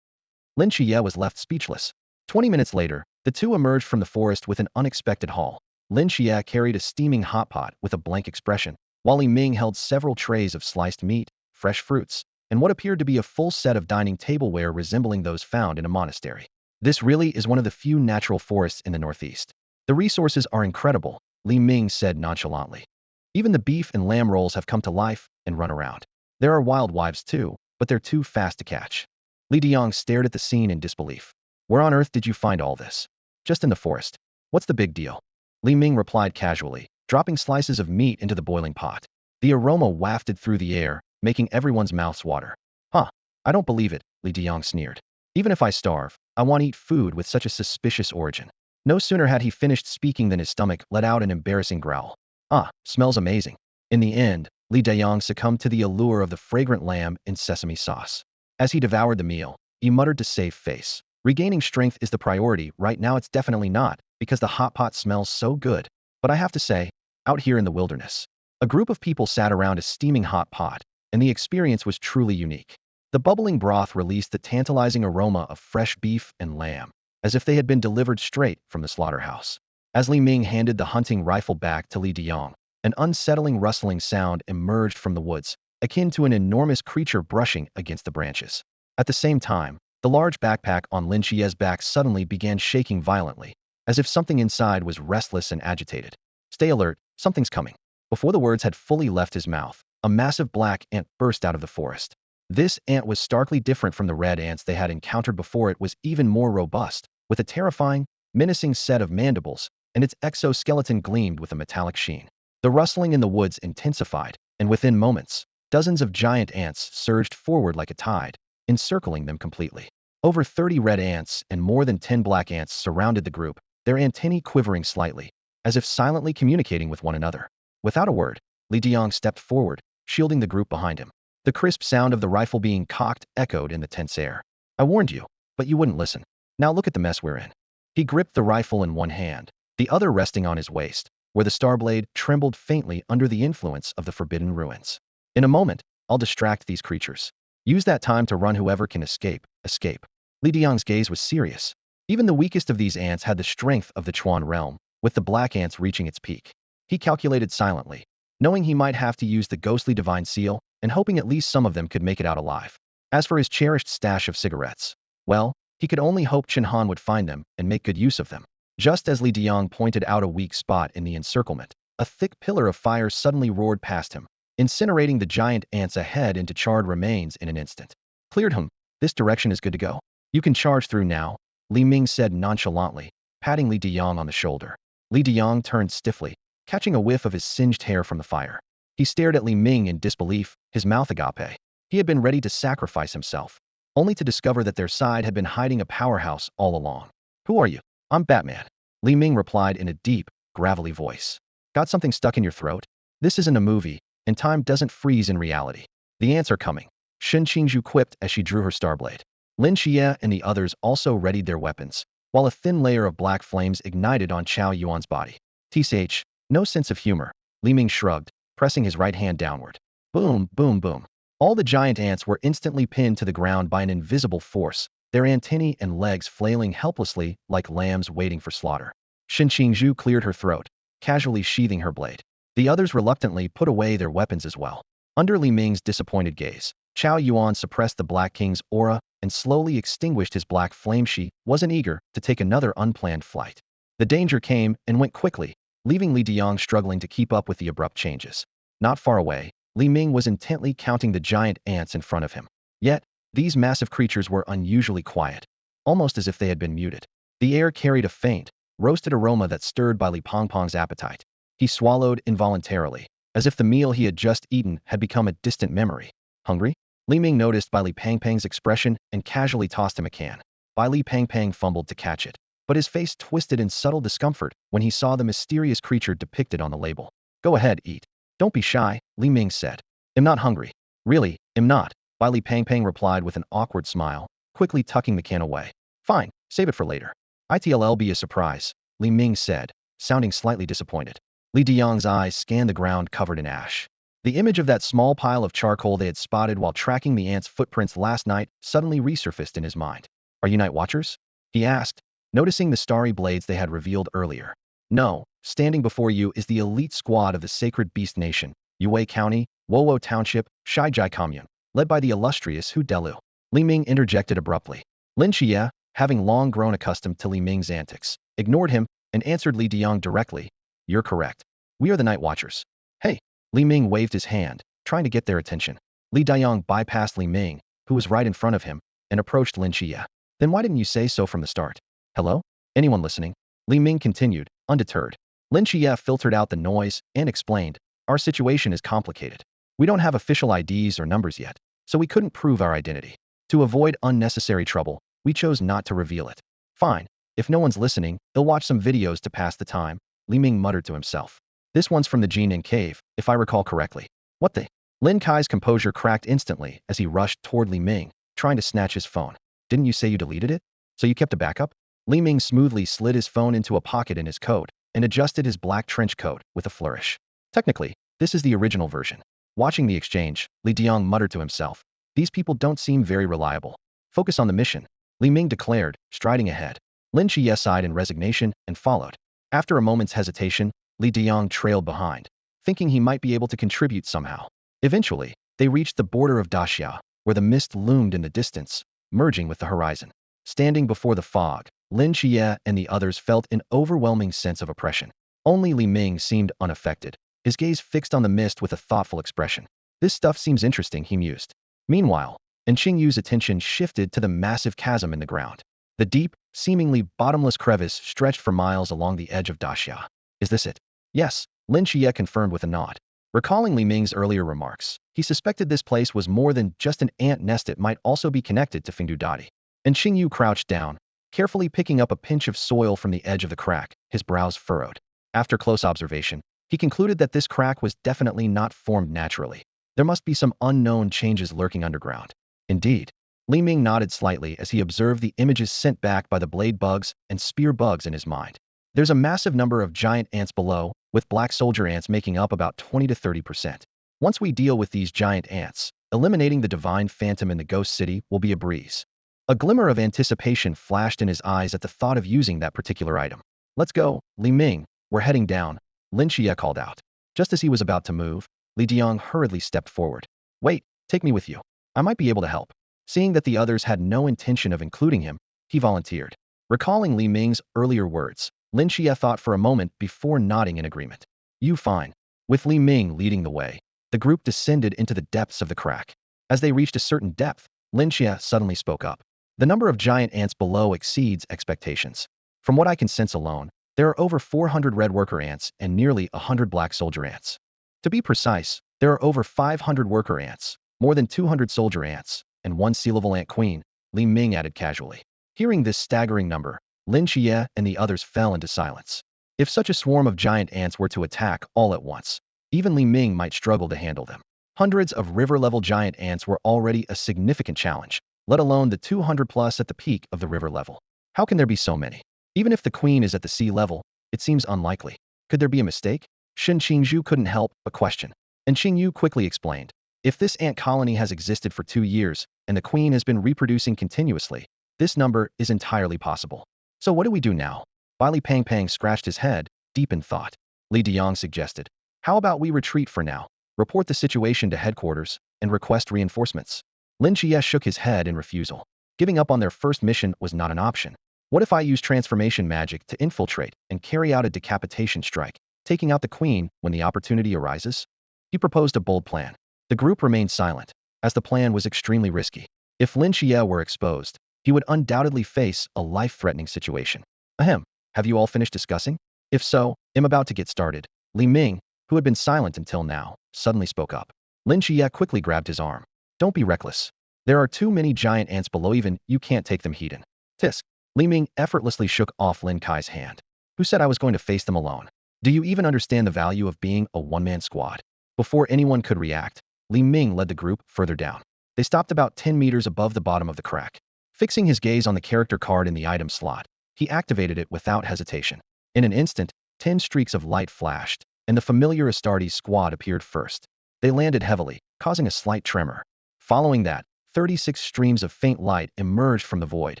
Lin Qiye was left speechless. 20 minutes later, the two emerged from the forest with an unexpected haul. Lin Qiye carried a steaming hot pot with a blank expression, while Li Ming held several trays of sliced meat, fresh fruits, and what appeared to be a full set of dining tableware resembling those found in a monastery. This really is one of the few natural forests in the Northeast. The resources are incredible, Li Ming said nonchalantly. Even the beef and lamb rolls have come to life and run around. There are wild wives too, but they're too fast to catch. Li Diyang stared at the scene in disbelief. Where on earth did you find all this? Just in the forest. What's the big deal? Li Ming replied casually, dropping slices of meat into the boiling pot. The aroma wafted through the air, making everyone's mouths water. Huh, I don't believe it, Li Diyang sneered. Even if I starve, I want to eat food with such a suspicious origin. No sooner had he finished speaking than his stomach let out an embarrassing growl. Ah, smells amazing. In the end, Li Diyang succumbed to the allure of the fragrant lamb in sesame sauce. As he devoured the meal, he muttered to save face. Regaining strength is the priority, right now it's definitely not, because the hot pot smells so good. But I have to say, out here in the wilderness, a group of people sat around a steaming hot pot, and the experience was truly unique. The bubbling broth released the tantalizing aroma of fresh beef and lamb, as if they had been delivered straight from the slaughterhouse. As Li Ming handed the hunting rifle back to Li Diong, an unsettling rustling sound emerged from the woods, akin to an enormous creature brushing against the branches. At the same time, the large backpack on Lin Qiye's back suddenly began shaking violently, as if something inside was restless and agitated. Stay alert, something's coming. Before the words had fully left his mouth, a massive black ant burst out of the forest. This ant was starkly different from the red ants they had encountered before. It was even more robust, with a terrifying, menacing set of mandibles, and its exoskeleton gleamed with a metallic sheen. The rustling in the woods intensified, and within moments, dozens of giant ants surged forward like a tide, encircling them completely. Over 30 red ants and more than 10 black ants surrounded the group, their antennae quivering slightly, as if silently communicating with one another. Without a word, Li Diong stepped forward, shielding the group behind him. The crisp sound of the rifle being cocked echoed in the tense air. I warned you, but you wouldn't listen. Now look at the mess we're in. He gripped the rifle in one hand, the other resting on his waist, where the star blade trembled faintly under the influence of the forbidden ruins. In a moment, I'll distract these creatures. Use that time to run. Whoever can escape, escape. Li Diong's gaze was serious. Even the weakest of these ants had the strength of the Chuan realm, with the black ants reaching its peak. He calculated silently, knowing he might have to use the ghostly divine seal, and hoping at least some of them could make it out alive. As for his cherished stash of cigarettes, well, he could only hope Chen Han would find them and make good use of them. Just as Li Diong pointed out a weak spot in the encirclement, a thick pillar of fire suddenly roared past him, incinerating the giant ants ahead into charred remains in an instant. Cleared him. This direction is good to go. You can charge through now, Li Ming said nonchalantly, patting Li Diong on the shoulder. Li Diong turned stiffly, catching a whiff of his singed hair from the fire. He stared at Li Ming in disbelief, his mouth agape. He had been ready to sacrifice himself, only to discover that their side had been hiding a powerhouse all along. Who are you? I'm Batman, Li Ming replied in a deep, gravelly voice. Got something stuck in your throat? This isn't a movie, and time doesn't freeze in reality. The ants are coming, Shen Qingzhu quipped as she drew her starblade. Lin Qiye and the others also readied their weapons, while a thin layer of black flames ignited on Chao Yuan's body. TCH, no sense of humor, Li Ming shrugged, pressing his right hand downward. Boom, boom, boom. All the giant ants were instantly pinned to the ground by an invisible force, their antennae and legs flailing helplessly like lambs waiting for slaughter. Shen Qingzhu cleared her throat, casually sheathing her blade. The others reluctantly put away their weapons as well. Under Li Ming's disappointed gaze, Chao Yuan suppressed the Black King's aura and slowly extinguished his black flame. She wasn't eager to take another unplanned flight. The danger came and went quickly, leaving Li Diong struggling to keep up with the abrupt changes. Not far away, Li Ming was intently counting the giant ants in front of him. Yet, these massive creatures were unusually quiet, almost as if they had been muted. The air carried a faint, roasted aroma that stirred by Li Pongpong's appetite. He swallowed involuntarily, as if the meal he had just eaten had become a distant memory. Hungry? Li Ming noticed by Li Pangpang's expression and casually tossed him a can. Bai Li Pangpang fumbled to catch it, but his face twisted in subtle discomfort when he saw the mysterious creature depicted on the label. Go ahead, eat. Don't be shy, Li Ming said. I'm not hungry. Really, I'm not, Bai Li Pangpang replied with an awkward smile, quickly tucking the can away. Fine, save it for later. It'll be a surprise, Li Ming said, sounding slightly disappointed. Li Diong's eyes scanned the ground covered in ash. The image of that small pile of charcoal they had spotted while tracking the ants' footprints last night suddenly resurfaced in his mind. Are you night watchers? He asked, noticing the starry blades they had revealed earlier. No, standing before you is the elite squad of the Sacred Beast Nation, Yue County, Wowo Township, Shijai Commune, led by the illustrious Hu Delu. Li Ming interjected abruptly. Lin Qiye, having long grown accustomed to Li Ming's antics, ignored him and answered Li Diong directly. You're correct. We are the Night Watchers. Hey, Li Ming waved his hand, trying to get their attention. Li Diong bypassed Li Ming, who was right in front of him, and approached Lin Qiye. Then why didn't you say so from the start? Hello? Anyone listening? Li Ming continued, undeterred. Lin Qiye filtered out the noise and explained, our situation is complicated. We don't have official IDs or numbers yet, so we couldn't prove our identity. To avoid unnecessary trouble, we chose not to reveal it. Fine, if no one's listening, they'll watch some videos to pass the time, Li Ming muttered to himself. This one's from the Jinan cave, if I recall correctly. What the? Lin Kai's composure cracked instantly as he rushed toward Li Ming, trying to snatch his phone. Didn't you say you deleted it? So you kept a backup? Li Ming smoothly slid his phone into a pocket in his coat, and adjusted his black trench coat with a flourish. Technically, this is the original version. Watching the exchange, Li Diang muttered to himself, "These people don't seem very reliable. Focus on the mission," Li Ming declared, striding ahead. Lin Qiye sighed in resignation and followed. After a moment's hesitation, Li Diang trailed behind, thinking he might be able to contribute somehow. Eventually, they reached the border of Daxia, where the mist loomed in the distance, merging with the horizon. Standing before the fog, Lin Qiye and the others felt an overwhelming sense of oppression. Only Li Ming seemed unaffected, his gaze fixed on the mist with a thoughtful expression. "This stuff seems interesting," he mused. Meanwhile, Qingyu's attention shifted to the massive chasm in the ground. The deep, seemingly bottomless crevice stretched for miles along the edge of Daxia. "Is this it?" "Yes," Lin Qiye confirmed with a nod. Recalling Li Ming's earlier remarks, he suspected this place was more than just an ant nest. It might also be connected to Fengdu Dadi. And Qingyu crouched down, carefully picking up a pinch of soil from the edge of the crack, his brows furrowed. After close observation, he concluded that this crack was definitely not formed naturally. There must be some unknown changes lurking underground. Indeed, Li Ming nodded slightly as he observed the images sent back by the blade bugs and spear bugs in his mind. There's a massive number of giant ants below, with black soldier ants making up about 20 to 30%. Once we deal with these giant ants, eliminating the divine phantom in the ghost city will be a breeze. A glimmer of anticipation flashed in his eyes at the thought of using that particular item. "Let's go, Li Ming, we're heading down," Lin Qiye called out. Just as he was about to move, Li Diang hurriedly stepped forward. "Wait, take me with you. I might be able to help." Seeing that the others had no intention of including him, he volunteered. Recalling Li Ming's earlier words, Lin Qiye thought for a moment before nodding in agreement. "You fine." With Li Ming leading the way, the group descended into the depths of the crack. As they reached a certain depth, Lin Qiye suddenly spoke up. "The number of giant ants below exceeds expectations. From what I can sense alone, there are over 400 red worker ants and nearly 100 black soldier ants. To be precise, there are over 500 worker ants, more than 200 soldier ants, and one sea-level ant queen," Li Ming added casually. Hearing this staggering number, Lin Qiye and the others fell into silence. If such a swarm of giant ants were to attack all at once, even Li Ming might struggle to handle them. Hundreds of river-level giant ants were already a significant challenge, let alone the 200 plus at the peak of the river level. How can there be so many? Even if the queen is at the sea level, it seems unlikely. Could there be a mistake? Qingyu couldn't help but question. And Qingyu quickly explained. If this ant colony has existed for 2 years, and the queen has been reproducing continuously, this number is entirely possible. So what do we do now? Li Pang scratched his head, deep in thought. Li Diang suggested. How about we retreat for now, report the situation to headquarters, and request reinforcements? Lin Qiye shook his head in refusal. Giving up on their first mission was not an option. What if I use transformation magic to infiltrate and carry out a decapitation strike, taking out the queen when the opportunity arises? He proposed a bold plan. The group remained silent, as the plan was extremely risky. If Lin Qiye were exposed, he would undoubtedly face a life-threatening situation. Ahem, have you all finished discussing? If so, I'm about to get started. Li Ming, who had been silent until now, suddenly spoke up. Lin Qiye quickly grabbed his arm. Don't be reckless. There are too many giant ants below, even you can't take them heeding. Tisk. Li Ming effortlessly shook off Lin Kai's hand. Who said I was going to face them alone? Do you even understand the value of being a one-man squad? Before anyone could react, Li Ming led the group further down. They stopped about 10 meters above the bottom of the crack. Fixing his gaze on the character card in the item slot, he activated it without hesitation. In an instant, 10 streaks of light flashed, and the familiar Astartes squad appeared first. They landed heavily, causing a slight tremor. Following that, 36 streams of faint light emerged from the void,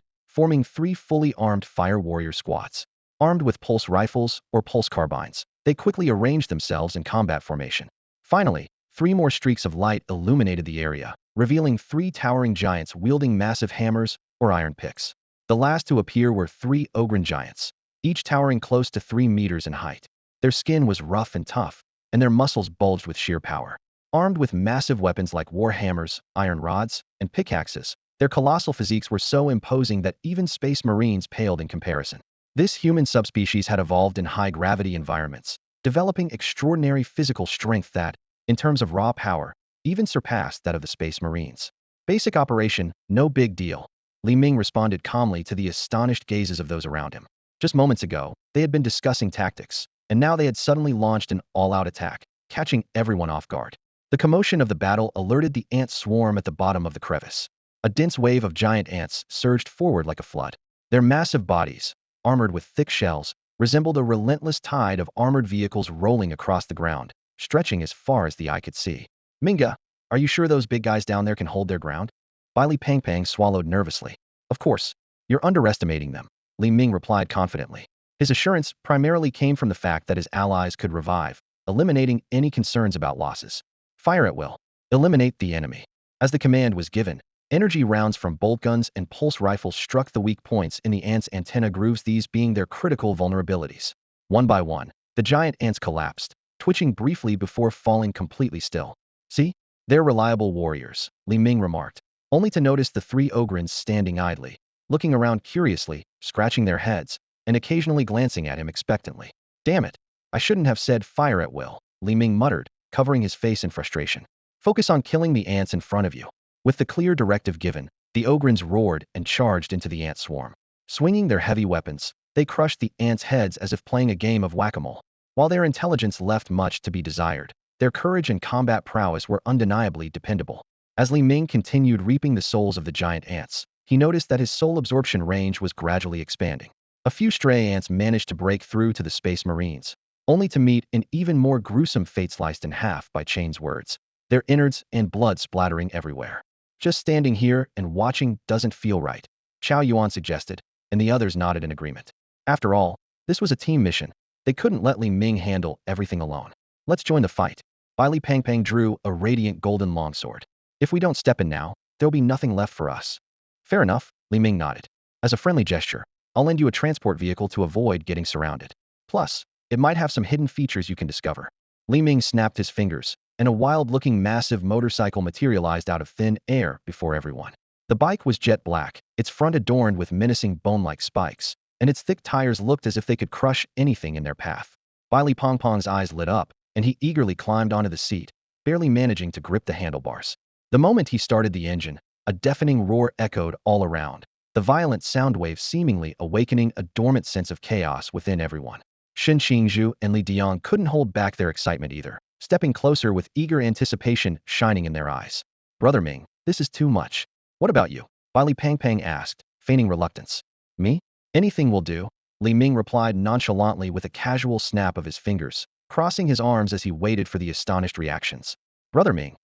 forming 3 fully armed fire warrior squads. Armed with pulse rifles or pulse carbines, they quickly arranged themselves in combat formation. Finally, 3 more streaks of light illuminated the area, revealing 3 towering giants wielding massive hammers or iron picks. The last to appear were 3 Ogren giants, each towering close to 3 meters in height. Their skin was rough and tough, and their muscles bulged with sheer power. Armed with massive weapons like war hammers, iron rods, and pickaxes, their colossal physiques were so imposing that even space marines paled in comparison. This human subspecies had evolved in high-gravity environments, developing extraordinary physical strength that, in terms of raw power, even surpassed that of the space marines. Basic operation, no big deal. Li Ming responded calmly to the astonished gazes of those around him. Just moments ago, they had been discussing tactics, and now they had suddenly launched an all-out attack, catching everyone off guard. The commotion of the battle alerted the ant swarm at the bottom of the crevice. A dense wave of giant ants surged forward like a flood. Their massive bodies, armored with thick shells, resembled a relentless tide of armored vehicles rolling across the ground, stretching as far as the eye could see. Minga, are you sure those big guys down there can hold their ground? Li Pang swallowed nervously. Of course. You're underestimating them, Li Ming replied confidently. His assurance primarily came from the fact that his allies could revive, eliminating any concerns about losses. Fire at will. Eliminate the enemy. As the command was given, energy rounds from bolt guns and pulse rifles struck the weak points in the ants' antenna grooves, these being their critical vulnerabilities. One by one, the giant ants collapsed, twitching briefly before falling completely still. See? They're reliable warriors, Li Ming remarked, only to notice the three ogrins standing idly, looking around curiously, scratching their heads, and occasionally glancing at him expectantly. Damn it! I shouldn't have said fire at will, Li Ming muttered, covering his face in frustration. Focus on killing the ants in front of you. With the clear directive given, the ogrins roared and charged into the ant swarm. Swinging their heavy weapons, they crushed the ants' heads as if playing a game of whack-a-mole. While their intelligence left much to be desired, their courage and combat prowess were undeniably dependable. As Li Ming continued reaping the souls of the giant ants, he noticed that his soul absorption range was gradually expanding. A few stray ants managed to break through to the Space Marines, only to meet an even more gruesome fate, sliced in half by Chainswords, their innards and blood splattering everywhere. Just standing here and watching doesn't feel right, Qiao Yuan suggested, and the others nodded in agreement. After all, this was a team mission. They couldn't let Li Ming handle everything alone. Let's join the fight. Li Pang drew a radiant golden longsword. If we don't step in now, there'll be nothing left for us. Fair enough, Li Ming nodded. As a friendly gesture, I'll lend you a transport vehicle to avoid getting surrounded. Plus, it might have some hidden features you can discover. Li Ming snapped his fingers, and a wild-looking massive motorcycle materialized out of thin air before everyone. The bike was jet black, its front adorned with menacing bone-like spikes, and its thick tires looked as if they could crush anything in their path. Li Pang's eyes lit up, and he eagerly climbed onto the seat, barely managing to grip the handlebars. The moment he started the engine, a deafening roar echoed all around, the violent sound wave seemingly awakening a dormant sense of chaos within everyone. Shen Qingzhu and Li Diang couldn't hold back their excitement either, stepping closer with eager anticipation shining in their eyes. Brother Ming, this is too much. What about you? Li Pang asked, feigning reluctance. Me? Anything will do, Li Ming replied nonchalantly with a casual snap of his fingers, crossing his arms as he waited for the astonished reactions. Brother Ming,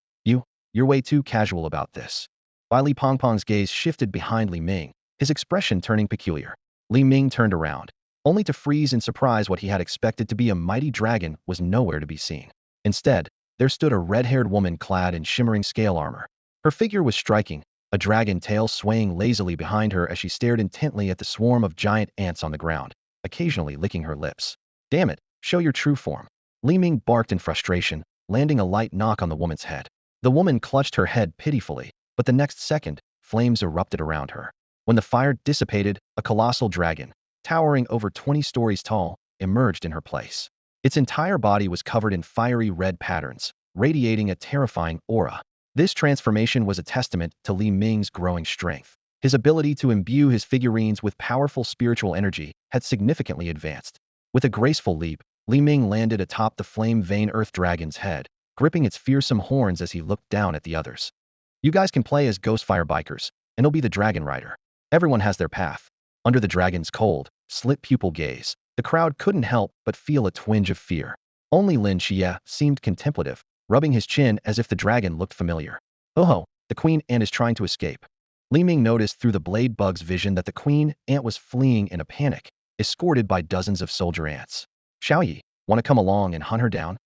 you're way too casual about this. Li Pang's gaze shifted behind Li Ming, his expression turning peculiar. Li Ming turned around, only to freeze in surprise. What he had expected to be a mighty dragon was nowhere to be seen. Instead, there stood a red-haired woman clad in shimmering scale armor. Her figure was striking, a dragon tail swaying lazily behind her as she stared intently at the swarm of giant ants on the ground, occasionally licking her lips. Damn it, show your true form. Li Ming barked in frustration, landing a light knock on the woman's head. The woman clutched her head pitifully, but the next second, flames erupted around her. When the fire dissipated, a colossal dragon, towering over 20 stories tall, emerged in her place. Its entire body was covered in fiery red patterns, radiating a terrifying aura. This transformation was a testament to Li Ming's growing strength. His ability to imbue his figurines with powerful spiritual energy had significantly advanced. With a graceful leap, Li Ming landed atop the flame-vein earth dragon's head, gripping its fearsome horns as he looked down at the others. You guys can play as Ghostfire bikers, and I'll be the dragon rider. Everyone has their path. Under the dragon's cold, slit-pupil gaze, the crowd couldn't help but feel a twinge of fear. Only Lin Qiye seemed contemplative, rubbing his chin as if the dragon looked familiar. Oh, the queen ant is trying to escape. Li Ming noticed through the blade bug's vision that the queen ant was fleeing in a panic, escorted by dozens of soldier ants. Xiaoyi, want to come along and hunt her down?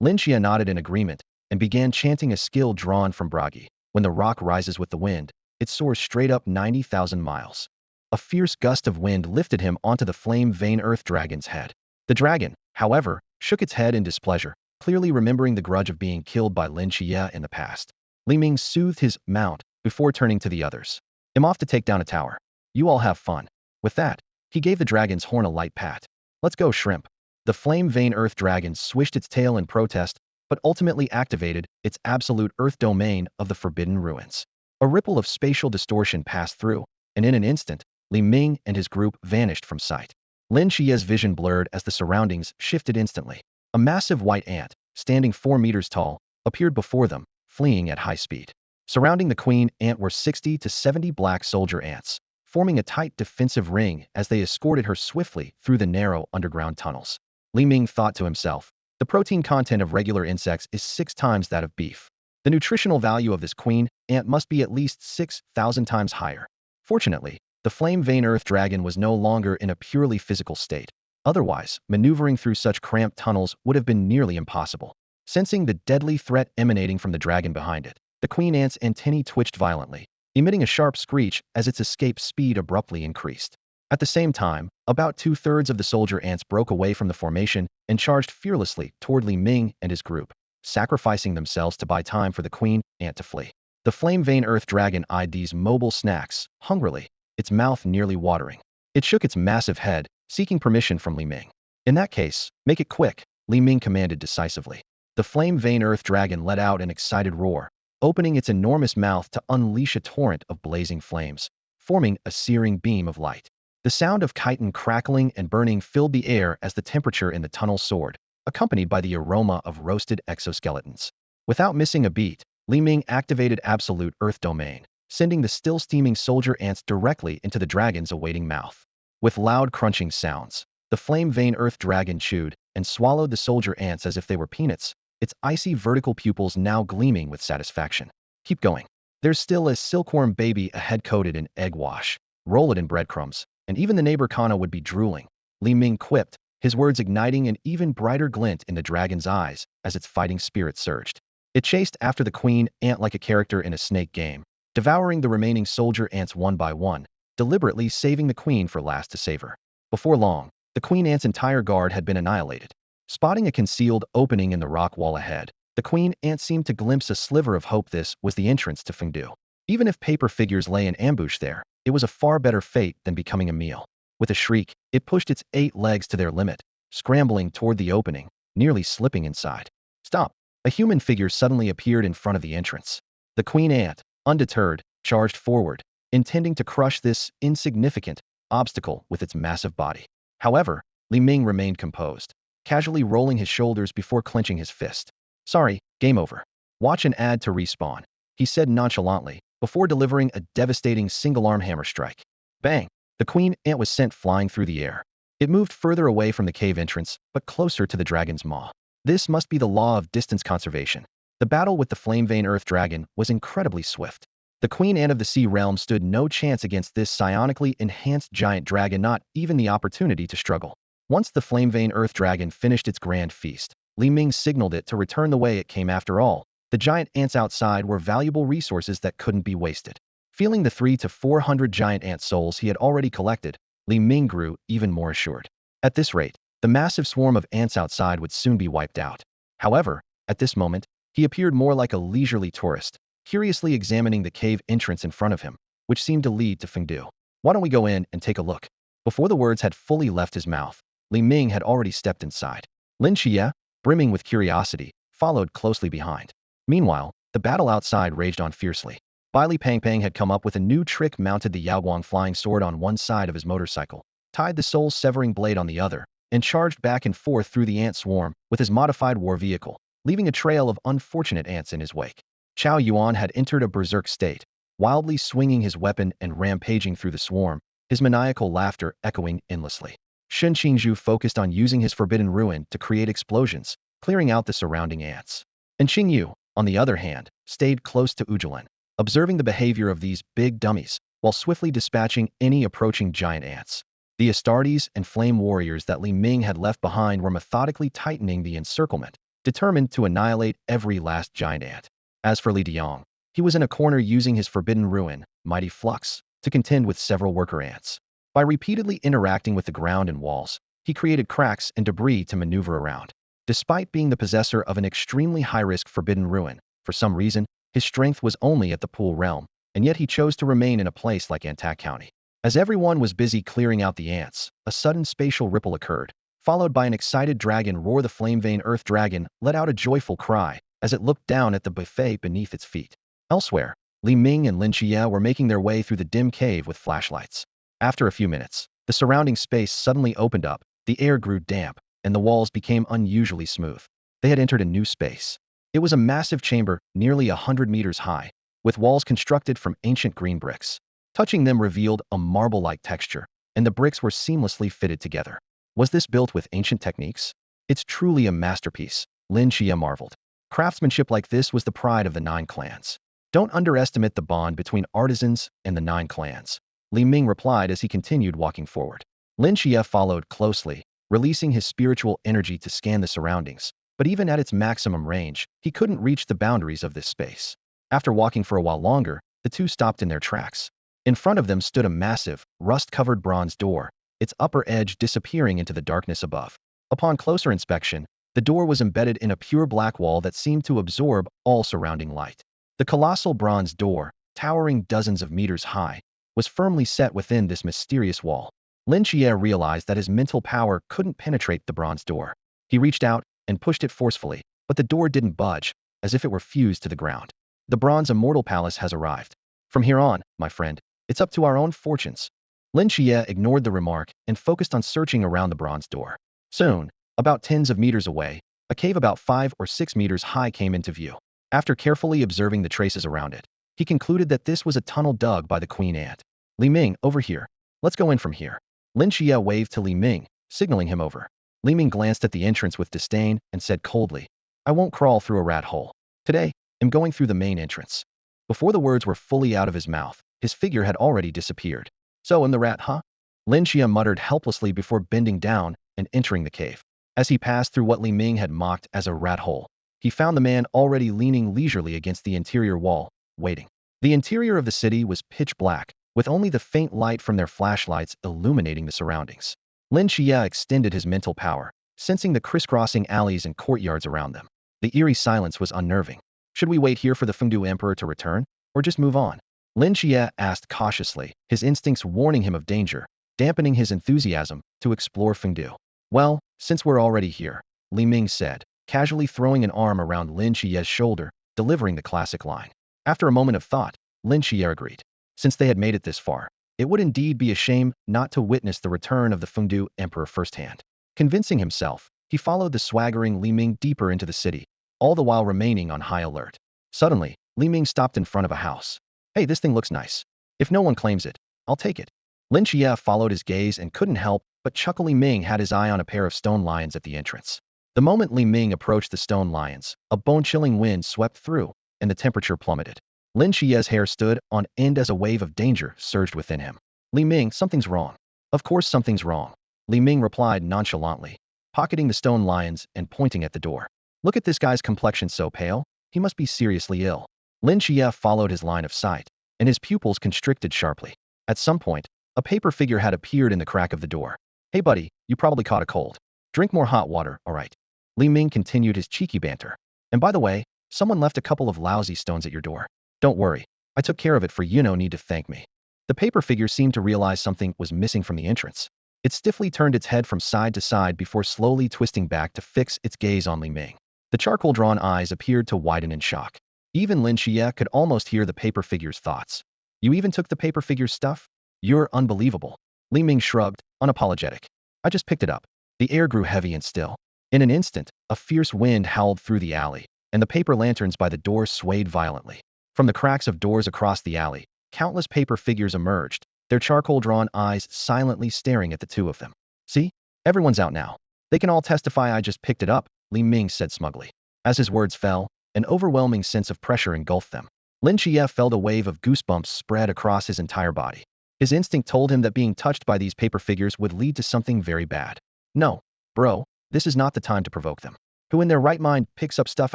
Lynchia nodded in agreement and began chanting a skill drawn from Bragi. When the rock rises with the wind, it soars straight up 90,000 miles. A fierce gust of wind lifted him onto the flame-vein earth dragon's head. The dragon, however, shook its head in displeasure, clearly remembering the grudge of being killed by Lin Qiye in the past. Li Ming soothed his mount before turning to the others. I'm off to take down a tower. You all have fun. With that, he gave the dragon's horn a light pat. Let's go, shrimp. The flame-vein earth dragon swished its tail in protest, but ultimately activated its absolute earth domain of the Forbidden Ruins. A ripple of spatial distortion passed through, and in an instant, Li Ming and his group vanished from sight. Lin Qiye's vision blurred as the surroundings shifted instantly. A massive white ant, standing 4 meters tall, appeared before them, fleeing at high speed. Surrounding the queen ant were 60 to 70 black soldier ants, forming a tight defensive ring as they escorted her swiftly through the narrow underground tunnels. Li Ming thought to himself, the protein content of regular insects is 6 times that of beef. The nutritional value of this queen ant must be at least 6,000 times higher. Fortunately, the flame vein earth dragon was no longer in a purely physical state. Otherwise, maneuvering through such cramped tunnels would have been nearly impossible. Sensing the deadly threat emanating from the dragon behind it, the queen ant's antennae twitched violently, emitting a sharp screech as its escape speed abruptly increased. At the same time, about 2/3 of the soldier ants broke away from the formation and charged fearlessly toward Li Ming and his group, sacrificing themselves to buy time for the queen ant to flee. The flame vein earth dragon eyed these mobile snacks hungrily, its mouth nearly watering. It shook its massive head, seeking permission from Li Ming. In that case, make it quick, Li Ming commanded decisively. The flame vein earth dragon let out an excited roar, opening its enormous mouth to unleash a torrent of blazing flames, forming a searing beam of light. The sound of chitin crackling and burning filled the air as the temperature in the tunnel soared, accompanied by the aroma of roasted exoskeletons. Without missing a beat, Li Ming activated Absolute Earth Domain, sending the still steaming soldier ants directly into the dragon's awaiting mouth. With loud crunching sounds, the flame vein earth dragon chewed and swallowed the soldier ants as if they were peanuts, its icy vertical pupils now gleaming with satisfaction. Keep going. There's still a silkworm baby ahead coated in egg wash. Roll it in breadcrumbs, and even the neighbor Kana would be drooling, Li Ming quipped, his words igniting an even brighter glint in the dragon's eyes as its fighting spirit surged. It chased after the queen ant like a character in a snake game, devouring the remaining soldier ants one by one, deliberately saving the queen for last to savor. Before long, the queen ant's entire guard had been annihilated. Spotting a concealed opening in the rock wall ahead, the queen ant seemed to glimpse a sliver of hope. This was the entrance to Fengdu. Even if paper figures lay in ambush there, it was a far better fate than becoming a meal. With a shriek, it pushed its 8 legs to their limit, scrambling toward the opening, nearly slipping inside. Stop! A human figure suddenly appeared in front of the entrance. The queen ant, undeterred, charged forward, intending to crush this insignificant obstacle with its massive body. However, Li Ming remained composed, casually rolling his shoulders before clenching his fist. Sorry, game over. Watch an ad to respawn, he said nonchalantly, before delivering a devastating single-arm hammer strike. Bang! The queen ant was sent flying through the air. It moved further away from the cave entrance, but closer to the dragon's maw. This must be the law of distance conservation. The battle with the flame vein earth dragon was incredibly swift. The queen ant of the sea realm stood no chance against this psionically enhanced giant dragon, not even the opportunity to struggle. Once the flame vein earth dragon finished its grand feast, Li Ming signaled it to return the way it came. After all, the giant ants outside were valuable resources that couldn't be wasted. Feeling the 300 to 400 giant ant souls he had already collected, Li Ming grew even more assured. At this rate, the massive swarm of ants outside would soon be wiped out. However, at this moment, he appeared more like a leisurely tourist, curiously examining the cave entrance in front of him, which seemed to lead to Fengdu. Why don't we go in and take a look? Before the words had fully left his mouth, Li Ming had already stepped inside. Lin Qiye, brimming with curiosity, followed closely behind. Meanwhile, the battle outside raged on fiercely. Bai Li Pangpang had come up with a new trick, mounted the Yaoguang flying sword on one side of his motorcycle, tied the soul-severing blade on the other, and charged back and forth through the ant swarm with his modified war vehicle, leaving a trail of unfortunate ants in his wake. Chao Yuan had entered a berserk state, wildly swinging his weapon and rampaging through the swarm, his maniacal laughter echoing endlessly. Shen Qingzhu focused on using his forbidden ruin to create explosions, clearing out the surrounding ants. And Qingyu, on the other hand, stayed close to Ujilan, observing the behavior of these big dummies, while swiftly dispatching any approaching giant ants. The Astartes and flame warriors that Li Ming had left behind were methodically tightening the encirclement, determined to annihilate every last giant ant. As for Li Diong, he was in a corner using his forbidden ruin, Mighty Flux, to contend with several worker ants. By repeatedly interacting with the ground and walls, he created cracks and debris to maneuver around. Despite being the possessor of an extremely high-risk forbidden ruin, for some reason, his strength was only at the Pool realm, and yet he chose to remain in a place like Antak County. As everyone was busy clearing out the ants, a sudden spatial ripple occurred, followed by an excited dragon roar. The flame vein earth dragon let out a joyful cry as it looked down at the buffet beneath its feet. Elsewhere, Li Ming and Lin Qiye were making their way through the dim cave with flashlights. After a few minutes, the surrounding space suddenly opened up, the air grew damp, and the walls became unusually smooth. They had entered a new space. It was a massive chamber, nearly 100 meters high, with walls constructed from ancient green bricks. Touching them revealed a marble-like texture, and the bricks were seamlessly fitted together. Was this built with ancient techniques? It's truly a masterpiece, Lin Qiye marveled. Craftsmanship like this was the pride of the 9 clans. Don't underestimate the bond between artisans and the 9 clans, Li Ming replied as he continued walking forward. Lynchia followed closely, releasing his spiritual energy to scan the surroundings, but even at its maximum range, he couldn't reach the boundaries of this space. After walking for a while longer, the two stopped in their tracks. In front of them stood a massive, rust-covered bronze door, its upper edge disappearing into the darkness above. Upon closer inspection, the door was embedded in a pure black wall that seemed to absorb all surrounding light. The colossal bronze door, towering dozens of meters high, was firmly set within this mysterious wall. Lin Qiye realized that his mental power couldn't penetrate the bronze door. He reached out and pushed it forcefully, but the door didn't budge, as if it were fused to the ground. The bronze immortal palace has arrived. From here on, my friend, it's up to our own fortunes. Lin Qiye ignored the remark and focused on searching around the bronze door. Soon, about tens of meters away, a cave about 5 or 6 meters high came into view. After carefully observing the traces around it, he concluded that this was a tunnel dug by the queen ant. Li Ming, over here. Let's go in from here. Lin Qiye waved to Li Ming, signaling him over. Li Ming glanced at the entrance with disdain and said coldly, I won't crawl through a rat hole. Today, I'm going through the main entrance. Before the words were fully out of his mouth, his figure had already disappeared. So I'm the rat, huh? Lin Qiye muttered helplessly before bending down and entering the cave. As he passed through what Li Ming had mocked as a rat hole, he found the man already leaning leisurely against the interior wall, waiting. The interior of the city was pitch black, with only the faint light from their flashlights illuminating the surroundings. Lin Qiye extended his mental power, sensing the crisscrossing alleys and courtyards around them. The eerie silence was unnerving. Should we wait here for the Fengdu Emperor to return, or just move on? Lin Qiye asked cautiously, his instincts warning him of danger, dampening his enthusiasm to explore Fengdu. Well, since we're already here, Li Ming said, casually throwing an arm around Lin Qiye's shoulder, delivering the classic line. After a moment of thought, Lin Qiye agreed. Since they had made it this far, it would indeed be a shame not to witness the return of the Fengdu Emperor firsthand. Convincing himself, he followed the swaggering Li Ming deeper into the city, all the while remaining on high alert. Suddenly, Li Ming stopped in front of a house. Hey, this thing looks nice. If no one claims it, I'll take it. Lin Qiye followed his gaze and couldn't help but chuckle. Li Ming had his eye on a pair of stone lions at the entrance. The moment Li Ming approached the stone lions, a bone-chilling wind swept through, and the temperature plummeted. Lin Qiye's hair stood on end as a wave of danger surged within him. Li Ming, something's wrong. Of course something's wrong, Li Ming replied nonchalantly, pocketing the stone lions and pointing at the door. Look at this guy's complexion, so pale. He must be seriously ill. Lin Qiye followed his line of sight, and his pupils constricted sharply. At some point, a paper figure had appeared in the crack of the door. Hey buddy, you probably caught a cold. Drink more hot water, alright? Li Ming continued his cheeky banter. And by the way, someone left a couple of lousy stones at your door. Don't worry, I took care of it for you, no need to thank me. The paper figure seemed to realize something was missing from the entrance. It stiffly turned its head from side to side before slowly twisting back to fix its gaze on Li Ming. The charcoal-drawn eyes appeared to widen in shock. Even Lin Qiye could almost hear the paper figure's thoughts. You even took the paper figure's stuff? You're unbelievable. Li Ming shrugged, unapologetic. I just picked it up. The air grew heavy and still. In an instant, a fierce wind howled through the alley, and the paper lanterns by the door swayed violently. From the cracks of doors across the alley, countless paper figures emerged, their charcoal-drawn eyes silently staring at the two of them. See? Everyone's out now. They can all testify I just picked it up, Li Ming said smugly. As his words fell, an overwhelming sense of pressure engulfed them. Lin Qiye felt a wave of goosebumps spread across his entire body. His instinct told him that being touched by these paper figures would lead to something very bad. No, bro, this is not the time to provoke them. Who in their right mind picks up stuff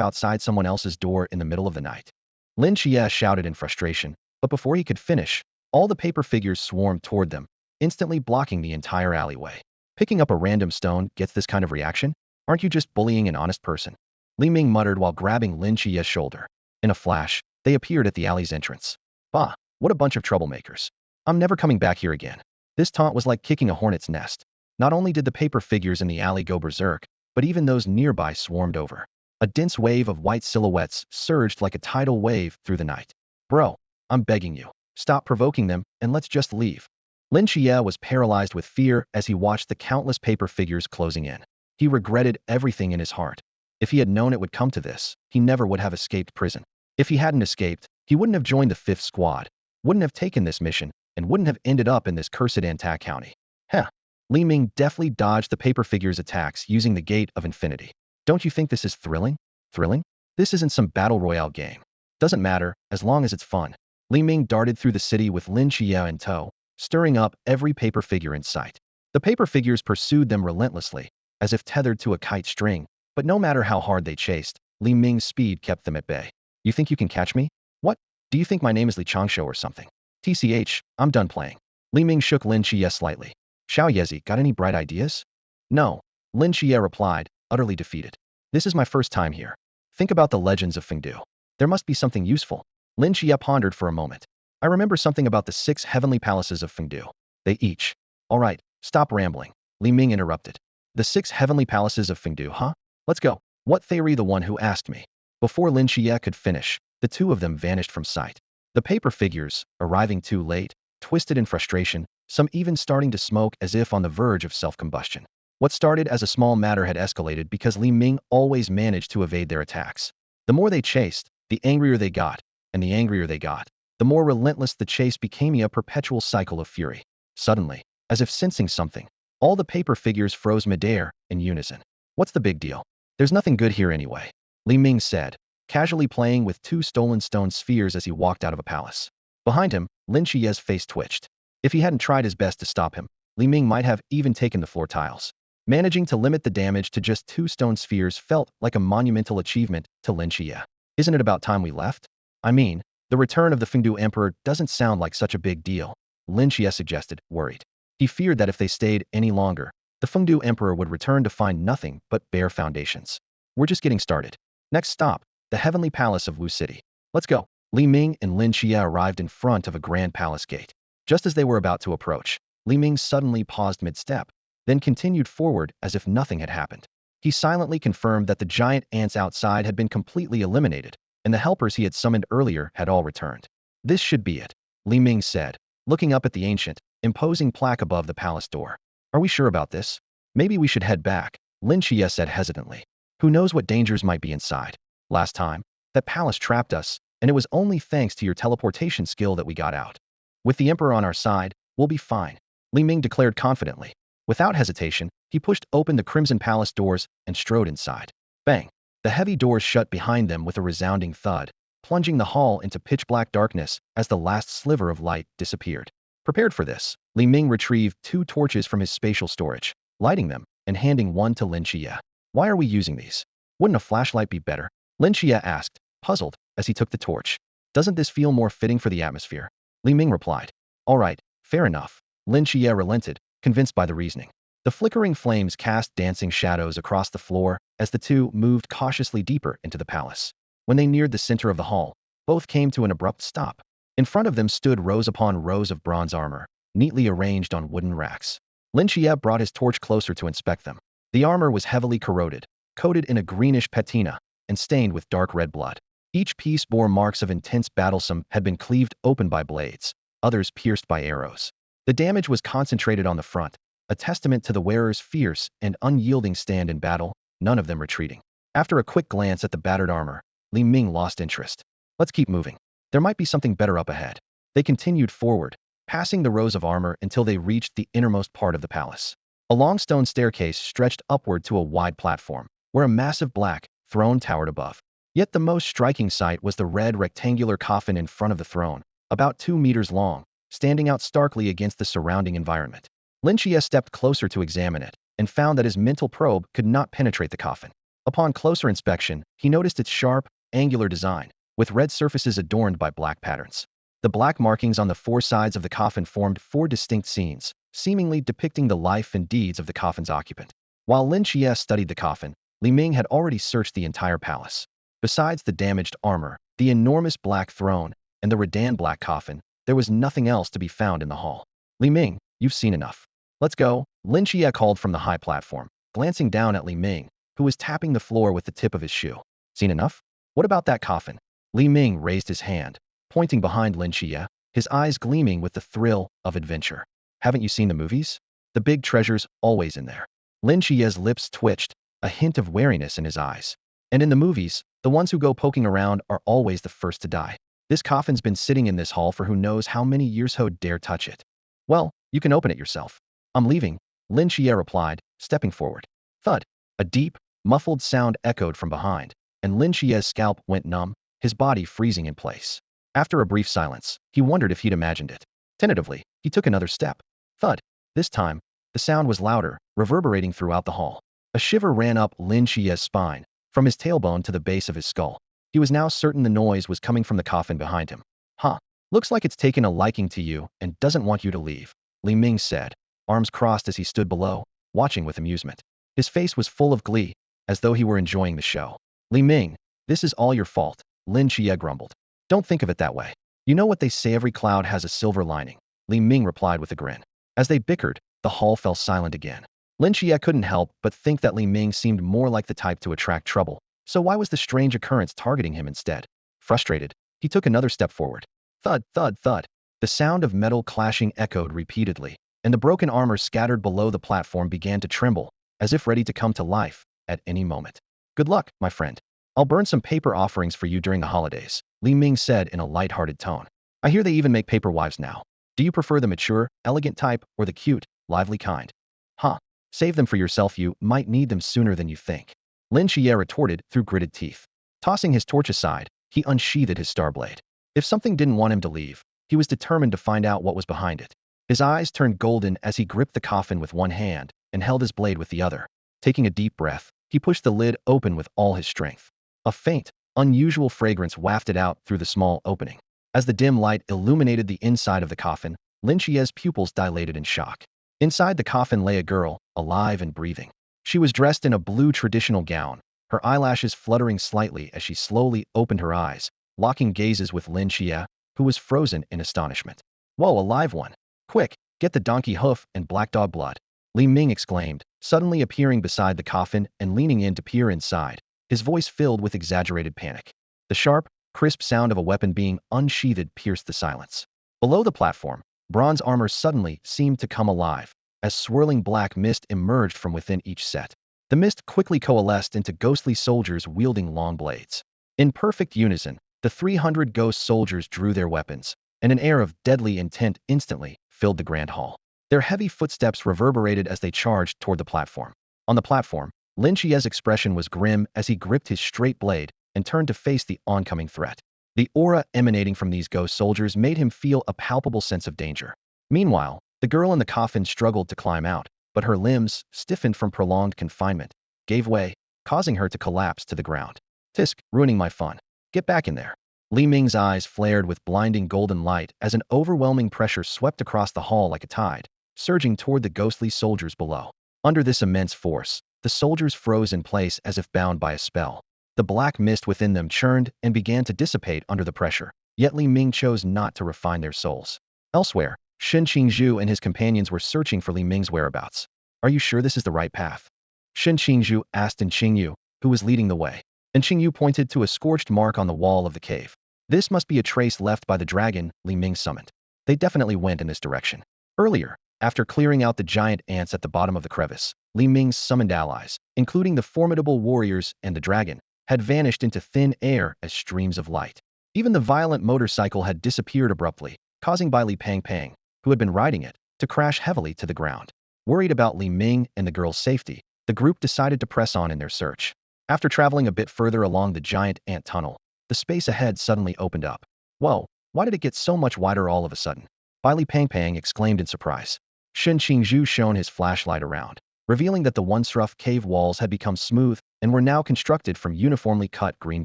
outside someone else's door in the middle of the night? Lin Qiye shouted in frustration, but before he could finish, all the paper figures swarmed toward them, instantly blocking the entire alleyway. Picking up a random stone gets this kind of reaction? Aren't you just bullying an honest person? Li Ming muttered while grabbing Lin Qiye's shoulder. In a flash, they appeared at the alley's entrance. Bah, what a bunch of troublemakers. I'm never coming back here again. This taunt was like kicking a hornet's nest. Not only did the paper figures in the alley go berserk, but even those nearby swarmed over. A dense wave of white silhouettes surged like a tidal wave through the night. Bro, I'm begging you, stop provoking them and let's just leave. Lin Qiye was paralyzed with fear as he watched the countless paper figures closing in. He regretted everything in his heart. If he had known it would come to this, he never would have escaped prison. If he hadn't escaped, he wouldn't have joined the 5th Squad, wouldn't have taken this mission, and wouldn't have ended up in this cursed Antac County. Heh. Li Ming deftly dodged the paper figure's attacks using the Gate of Infinity. Don't you think this is thrilling? Thrilling? This isn't some battle royale game. Doesn't matter, as long as it's fun. Li Ming darted through the city with Lin Qiye in tow, stirring up every paper figure in sight. The paper figures pursued them relentlessly, as if tethered to a kite string, but no matter how hard they chased, Li Ming's speed kept them at bay. You think you can catch me? What? Do you think my name is Li Changsho or something? TCH, I'm done playing. Li Ming shook Lin Qiye slightly. Xiao Yezi, got any bright ideas? No. Lin Qiye replied, utterly defeated. This is my first time here. Think about the legends of Fengdu. There must be something useful. Lin Qiye pondered for a moment. I remember something about the 6 heavenly palaces of Fengdu. They each. All right, stop rambling. Li Ming interrupted. The 6 heavenly palaces of Fengdu, huh? Let's go. What theory the one who asked me? Before Lin Qiye could finish, the two of them vanished from sight. The paper figures, arriving too late, twisted in frustration, some even starting to smoke as if on the verge of self-combustion. What started as a small matter had escalated because Li Ming always managed to evade their attacks. The more they chased, the angrier they got, and the angrier they got, the more relentless the chase became, a perpetual cycle of fury. Suddenly, as if sensing something, all the paper figures froze midair in unison. What's the big deal? There's nothing good here anyway, Li Ming said, casually playing with 2 stolen stone spheres as he walked out of a palace. Behind him, Lin Qiye's face twitched. If he hadn't tried his best to stop him, Li Ming might have even taken the floor tiles. Managing to limit the damage to just 2 stone spheres felt like a monumental achievement to Lin Qiye. Isn't it about time we left? I mean, the return of the Fengdu Emperor doesn't sound like such a big deal, Lin Qiye suggested, worried. He feared that if they stayed any longer, the Fengdu Emperor would return to find nothing but bare foundations. We're just getting started. Next stop, the Heavenly Palace of Wu City. Let's go. Li Ming and Lin Qiye arrived in front of a grand palace gate. Just as they were about to approach, Li Ming suddenly paused mid-step, then continued forward as if nothing had happened. He silently confirmed that the giant ants outside had been completely eliminated, and the helpers he had summoned earlier had all returned. This should be it, Li Ming said, looking up at the ancient, imposing plaque above the palace door. Are we sure about this? Maybe we should head back, Lin Qiye said hesitantly. Who knows what dangers might be inside? Last time, that palace trapped us, and it was only thanks to your teleportation skill that we got out. With the Emperor on our side, we'll be fine, Li Ming declared confidently. Without hesitation, he pushed open the Crimson Palace doors and strode inside. Bang! The heavy doors shut behind them with a resounding thud, plunging the hall into pitch-black darkness as the last sliver of light disappeared. Prepared for this, Li Ming retrieved 2 torches from his spatial storage, lighting them and handing one to Lin Qiye. Why are we using these? Wouldn't a flashlight be better? Lin Qiye asked, puzzled, as he took the torch. Doesn't this feel more fitting for the atmosphere? Li Ming replied. All right, fair enough. Lin Qiye relented, convinced by the reasoning. The flickering flames cast dancing shadows across the floor as the two moved cautiously deeper into the palace. When they neared the center of the hall, both came to an abrupt stop. In front of them stood rows upon rows of bronze armor, neatly arranged on wooden racks. Lin Qiye brought his torch closer to inspect them. The armor was heavily corroded, coated in a greenish patina, and stained with dark red blood. Each piece bore marks of intense battle. Some had been cleaved open by blades, others pierced by arrows. The damage was concentrated on the front, a testament to the wearer's fierce and unyielding stand in battle, none of them retreating. After a quick glance at the battered armor, Li Ming lost interest. Let's keep moving. There might be something better up ahead. They continued forward, passing the rows of armor until they reached the innermost part of the palace. A long stone staircase stretched upward to a wide platform, where a massive black throne towered above. Yet the most striking sight was the red rectangular coffin in front of the throne, about 2 meters long, standing out starkly against the surrounding environment. Lin Qiye stepped closer to examine it, and found that his mental probe could not penetrate the coffin. Upon closer inspection, he noticed its sharp, angular design, with red surfaces adorned by black patterns. The black markings on the 4 sides of the coffin formed 4 distinct scenes, seemingly depicting the life and deeds of the coffin's occupant. While Lin Qiye studied the coffin, Li Ming had already searched the entire palace. Besides the damaged armor, the enormous black throne, and the Redan black coffin, there was nothing else to be found in the hall. Li Ming, you've seen enough. Let's go, Lin Qiye called from the high platform, glancing down at Li Ming, who was tapping the floor with the tip of his shoe. Seen enough? What about that coffin? Li Ming raised his hand, pointing behind Lin Qiye, his eyes gleaming with the thrill of adventure. Haven't you seen the movies? The big treasure's always in there. Lin Qiye's lips twitched, a hint of wariness in his eyes. And in the movies, the ones who go poking around are always the first to die. This coffin's been sitting in this hall for who knows how many years. Who dare touch it? Well, you can open it yourself. I'm leaving, Lin Qiye replied, stepping forward. Thud. A deep, muffled sound echoed from behind, and Lin Qiye's scalp went numb, his body freezing in place. After a brief silence, he wondered if he'd imagined it. Tentatively, he took another step. Thud. This time, the sound was louder, reverberating throughout the hall. A shiver ran up Lin Qiye's spine, from his tailbone to the base of his skull. He was now certain the noise was coming from the coffin behind him. Huh. Looks like it's taken a liking to you and doesn't want you to leave, Li Ming said, arms crossed as he stood below, watching with amusement. His face was full of glee, as though he were enjoying the show. Li Ming, this is all your fault, Lin Qiye grumbled. Don't think of it that way. You know what they say, every cloud has a silver lining, Li Ming replied with a grin. As they bickered, the hall fell silent again. Lin Qiye couldn't help but think that Li Ming seemed more like the type to attract trouble, so why was the strange occurrence targeting him instead? Frustrated, he took another step forward. Thud, thud, thud. The sound of metal clashing echoed repeatedly, and the broken armor scattered below the platform began to tremble, as if ready to come to life at any moment. Good luck, my friend. I'll burn some paper offerings for you during the holidays, Li Ming said in a light-hearted tone. I hear they even make paper wives now. Do you prefer the mature, elegant type or the cute, lively kind? Huh. Save them for yourself, you might need them sooner than you think. Lin Qiye retorted through gritted teeth. Tossing his torch aside, he unsheathed his starblade. If something didn't want him to leave, he was determined to find out what was behind it. His eyes turned golden as he gripped the coffin with one hand and held his blade with the other. Taking a deep breath, he pushed the lid open with all his strength. A faint, unusual fragrance wafted out through the small opening. As the dim light illuminated the inside of the coffin, Lin Qiye's pupils dilated in shock. Inside the coffin lay a girl, alive and breathing. She was dressed in a blue traditional gown, her eyelashes fluttering slightly as she slowly opened her eyes, locking gazes with Lin Qiye, who was frozen in astonishment. Whoa, a live one! Quick, get the donkey hoof and black dog blood, Li Ming exclaimed, suddenly appearing beside the coffin and leaning in to peer inside, his voice filled with exaggerated panic. The sharp, crisp sound of a weapon being unsheathed pierced the silence. Below the platform, bronze armor suddenly seemed to come alive, as swirling black mist emerged from within each set. The mist quickly coalesced into ghostly soldiers wielding long blades. In perfect unison, the 300 ghost soldiers drew their weapons, and an air of deadly intent instantly filled the grand hall. Their heavy footsteps reverberated as they charged toward the platform. On the platform, Lin Qiye's expression was grim as he gripped his straight blade and turned to face the oncoming threat. The aura emanating from these ghost soldiers made him feel a palpable sense of danger. Meanwhile, the girl in the coffin struggled to climb out, but her limbs, stiffened from prolonged confinement, gave way, causing her to collapse to the ground. Tisk, ruining my fun. Get back in there. Li Ming's eyes flared with blinding golden light as an overwhelming pressure swept across the hall like a tide, surging toward the ghostly soldiers below. Under this immense force, the soldiers froze in place as if bound by a spell. The black mist within them churned and began to dissipate under the pressure, yet Li Ming chose not to refine their souls. Elsewhere, Shen Qingzhu and his companions were searching for Li Ming's whereabouts. Are you sure this is the right path? Shen Qingzhu asked Qingyu, who was leading the way. Qingyu pointed to a scorched mark on the wall of the cave. This must be a trace left by the dragon Li Ming summoned. They definitely went in this direction. Earlier, after clearing out the giant ants at the bottom of the crevice, Li Ming's summoned allies, including the formidable warriors and the dragon, had vanished into thin air as streams of light. Even the violent motorcycle had disappeared abruptly, causing Li Pang, who had been riding it, to crash heavily to the ground. Worried about Li Ming and the girl's safety, the group decided to press on in their search. After traveling a bit further along the giant ant tunnel, the space ahead suddenly opened up. Whoa, why did it get so much wider all of a sudden? Li Pang exclaimed in surprise. Shen Qingzhu shone his flashlight around, revealing that the once rough cave walls had become smooth and were now constructed from uniformly cut green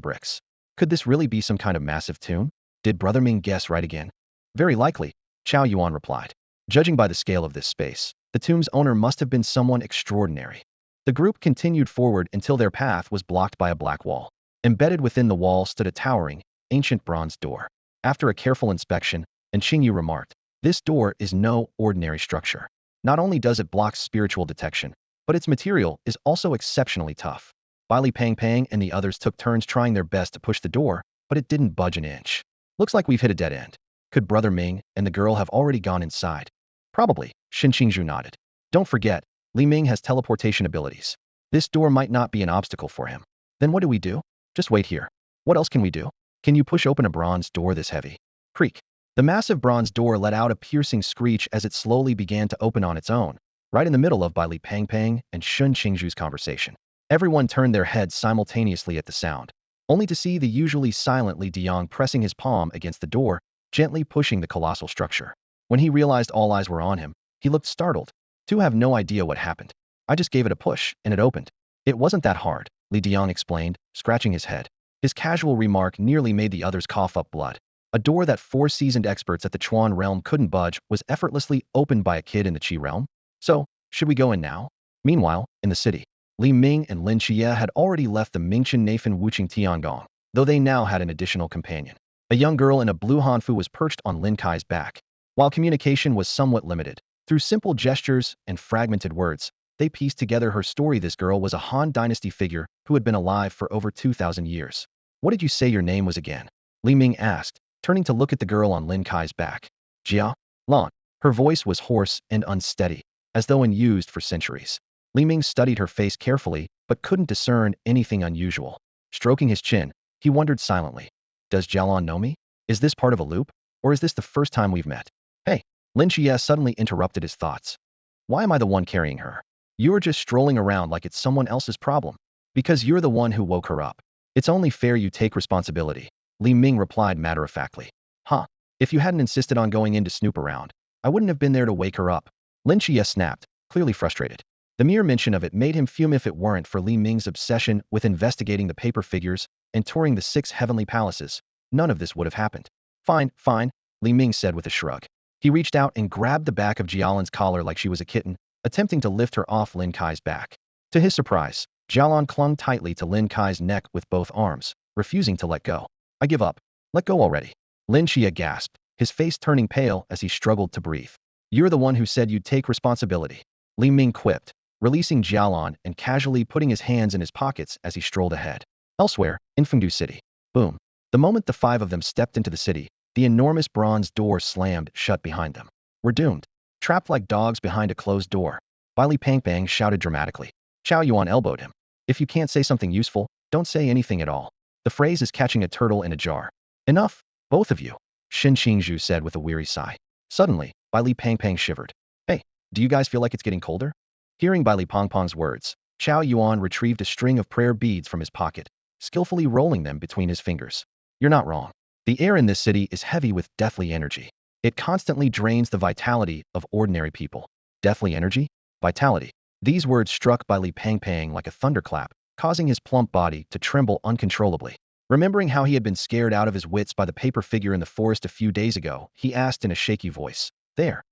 bricks. Could this really be some kind of massive tomb? Did Brother Ming guess right again? Very likely, Chao Yuan replied. Judging by the scale of this space, the tomb's owner must have been someone extraordinary. The group continued forward until their path was blocked by a black wall. Embedded within the wall stood a towering, ancient bronze door. After a careful inspection, Qingyu remarked, "This door is no ordinary structure. Not only does it block spiritual detection, but its material is also exceptionally tough." Li Pang and the others took turns trying their best to push the door, but it didn't budge an inch. Looks like we've hit a dead end. Could Brother Ming and the girl have already gone inside? Probably, Shen Qingzhu nodded. Don't forget, Li Ming has teleportation abilities. This door might not be an obstacle for him. Then what do we do? Just wait here. What else can we do? Can you push open a bronze door this heavy? Creak. The massive bronze door let out a piercing screech as it slowly began to open on its own, right in the middle of Bai Li Pangpang and Shun Qingzhu's conversation. Everyone turned their heads simultaneously at the sound, only to see the usually silent Li Diang pressing his palm against the door, gently pushing the colossal structure. When he realized all eyes were on him, he looked startled. Two have no idea what happened. I just gave it a push, and it opened. It wasn't that hard, Li Diang explained, scratching his head. His casual remark nearly made the others cough up blood. A door that 4 seasoned experts at the Chuan realm couldn't budge was effortlessly opened by a kid in the Qi realm. So, should we go in now? Meanwhile, in the city, Li Ming and Lin Qiye had already left the Mingchen Nathan Wuching Tiangong, though they now had an additional companion. A young girl in a blue hanfu was perched on Lin Qiye's back. While communication was somewhat limited, through simple gestures and fragmented words, they pieced together her story. This girl was a Han Dynasty figure who had been alive for over 2,000 years. What did you say your name was again? Li Ming asked, turning to look at the girl on Lin Qiye's back. Jia Lan. Her voice was hoarse and unsteady, as though unused for centuries. Li Ming studied her face carefully, but couldn't discern anything unusual. Stroking his chin, he wondered silently. Does Jialan know me? Is this part of a loop? Or is this the first time we've met? Hey, Lin Qiye suddenly interrupted his thoughts. Why am I the one carrying her? You're just strolling around like it's someone else's problem. Because you're the one who woke her up. It's only fair you take responsibility, Li Ming replied matter-of-factly. Huh. If you hadn't insisted on going in to snoop around, I wouldn't have been there to wake her up. Lin Qiye snapped, clearly frustrated. The mere mention of it made him fume. If it weren't for Li Ming's obsession with investigating the paper figures and touring the 6 heavenly palaces, none of this would have happened. Fine, fine, Li Ming said with a shrug. He reached out and grabbed the back of Jialan's collar like she was a kitten, attempting to lift her off Lin Qiye's back. To his surprise, Jialan clung tightly to Lin Qiye's neck with both arms, refusing to let go. I give up. Let go already. Lin Qiye gasped, his face turning pale as he struggled to breathe. You're the one who said you'd take responsibility, Li Ming quipped, releasing Jialan and casually putting his hands in his pockets as he strolled ahead. Elsewhere, in Fengdu City. Boom. The moment the 5 of them stepped into the city, the enormous bronze door slammed shut behind them. We're doomed. Trapped like dogs behind a closed door. Bai Li Pangpang shouted dramatically. Chao Yuan elbowed him. If you can't say something useful, don't say anything at all. The phrase is catching a turtle in a jar. Enough, both of you, Shin Qingzhu said with a weary sigh. Suddenly, Bai Li Pangpang shivered. Hey, do you guys feel like it's getting colder? Hearing Bai Li Pangpang's words, Chao Yuan retrieved a string of prayer beads from his pocket, skillfully rolling them between his fingers. You're not wrong. The air in this city is heavy with deathly energy. It constantly drains the vitality of ordinary people. Deathly energy? Vitality. These words struck Bai Li Pangpang like a thunderclap, causing his plump body to tremble uncontrollably. Remembering how he had been scared out of his wits by the paper figure in the forest a few days ago, he asked in a shaky voice. There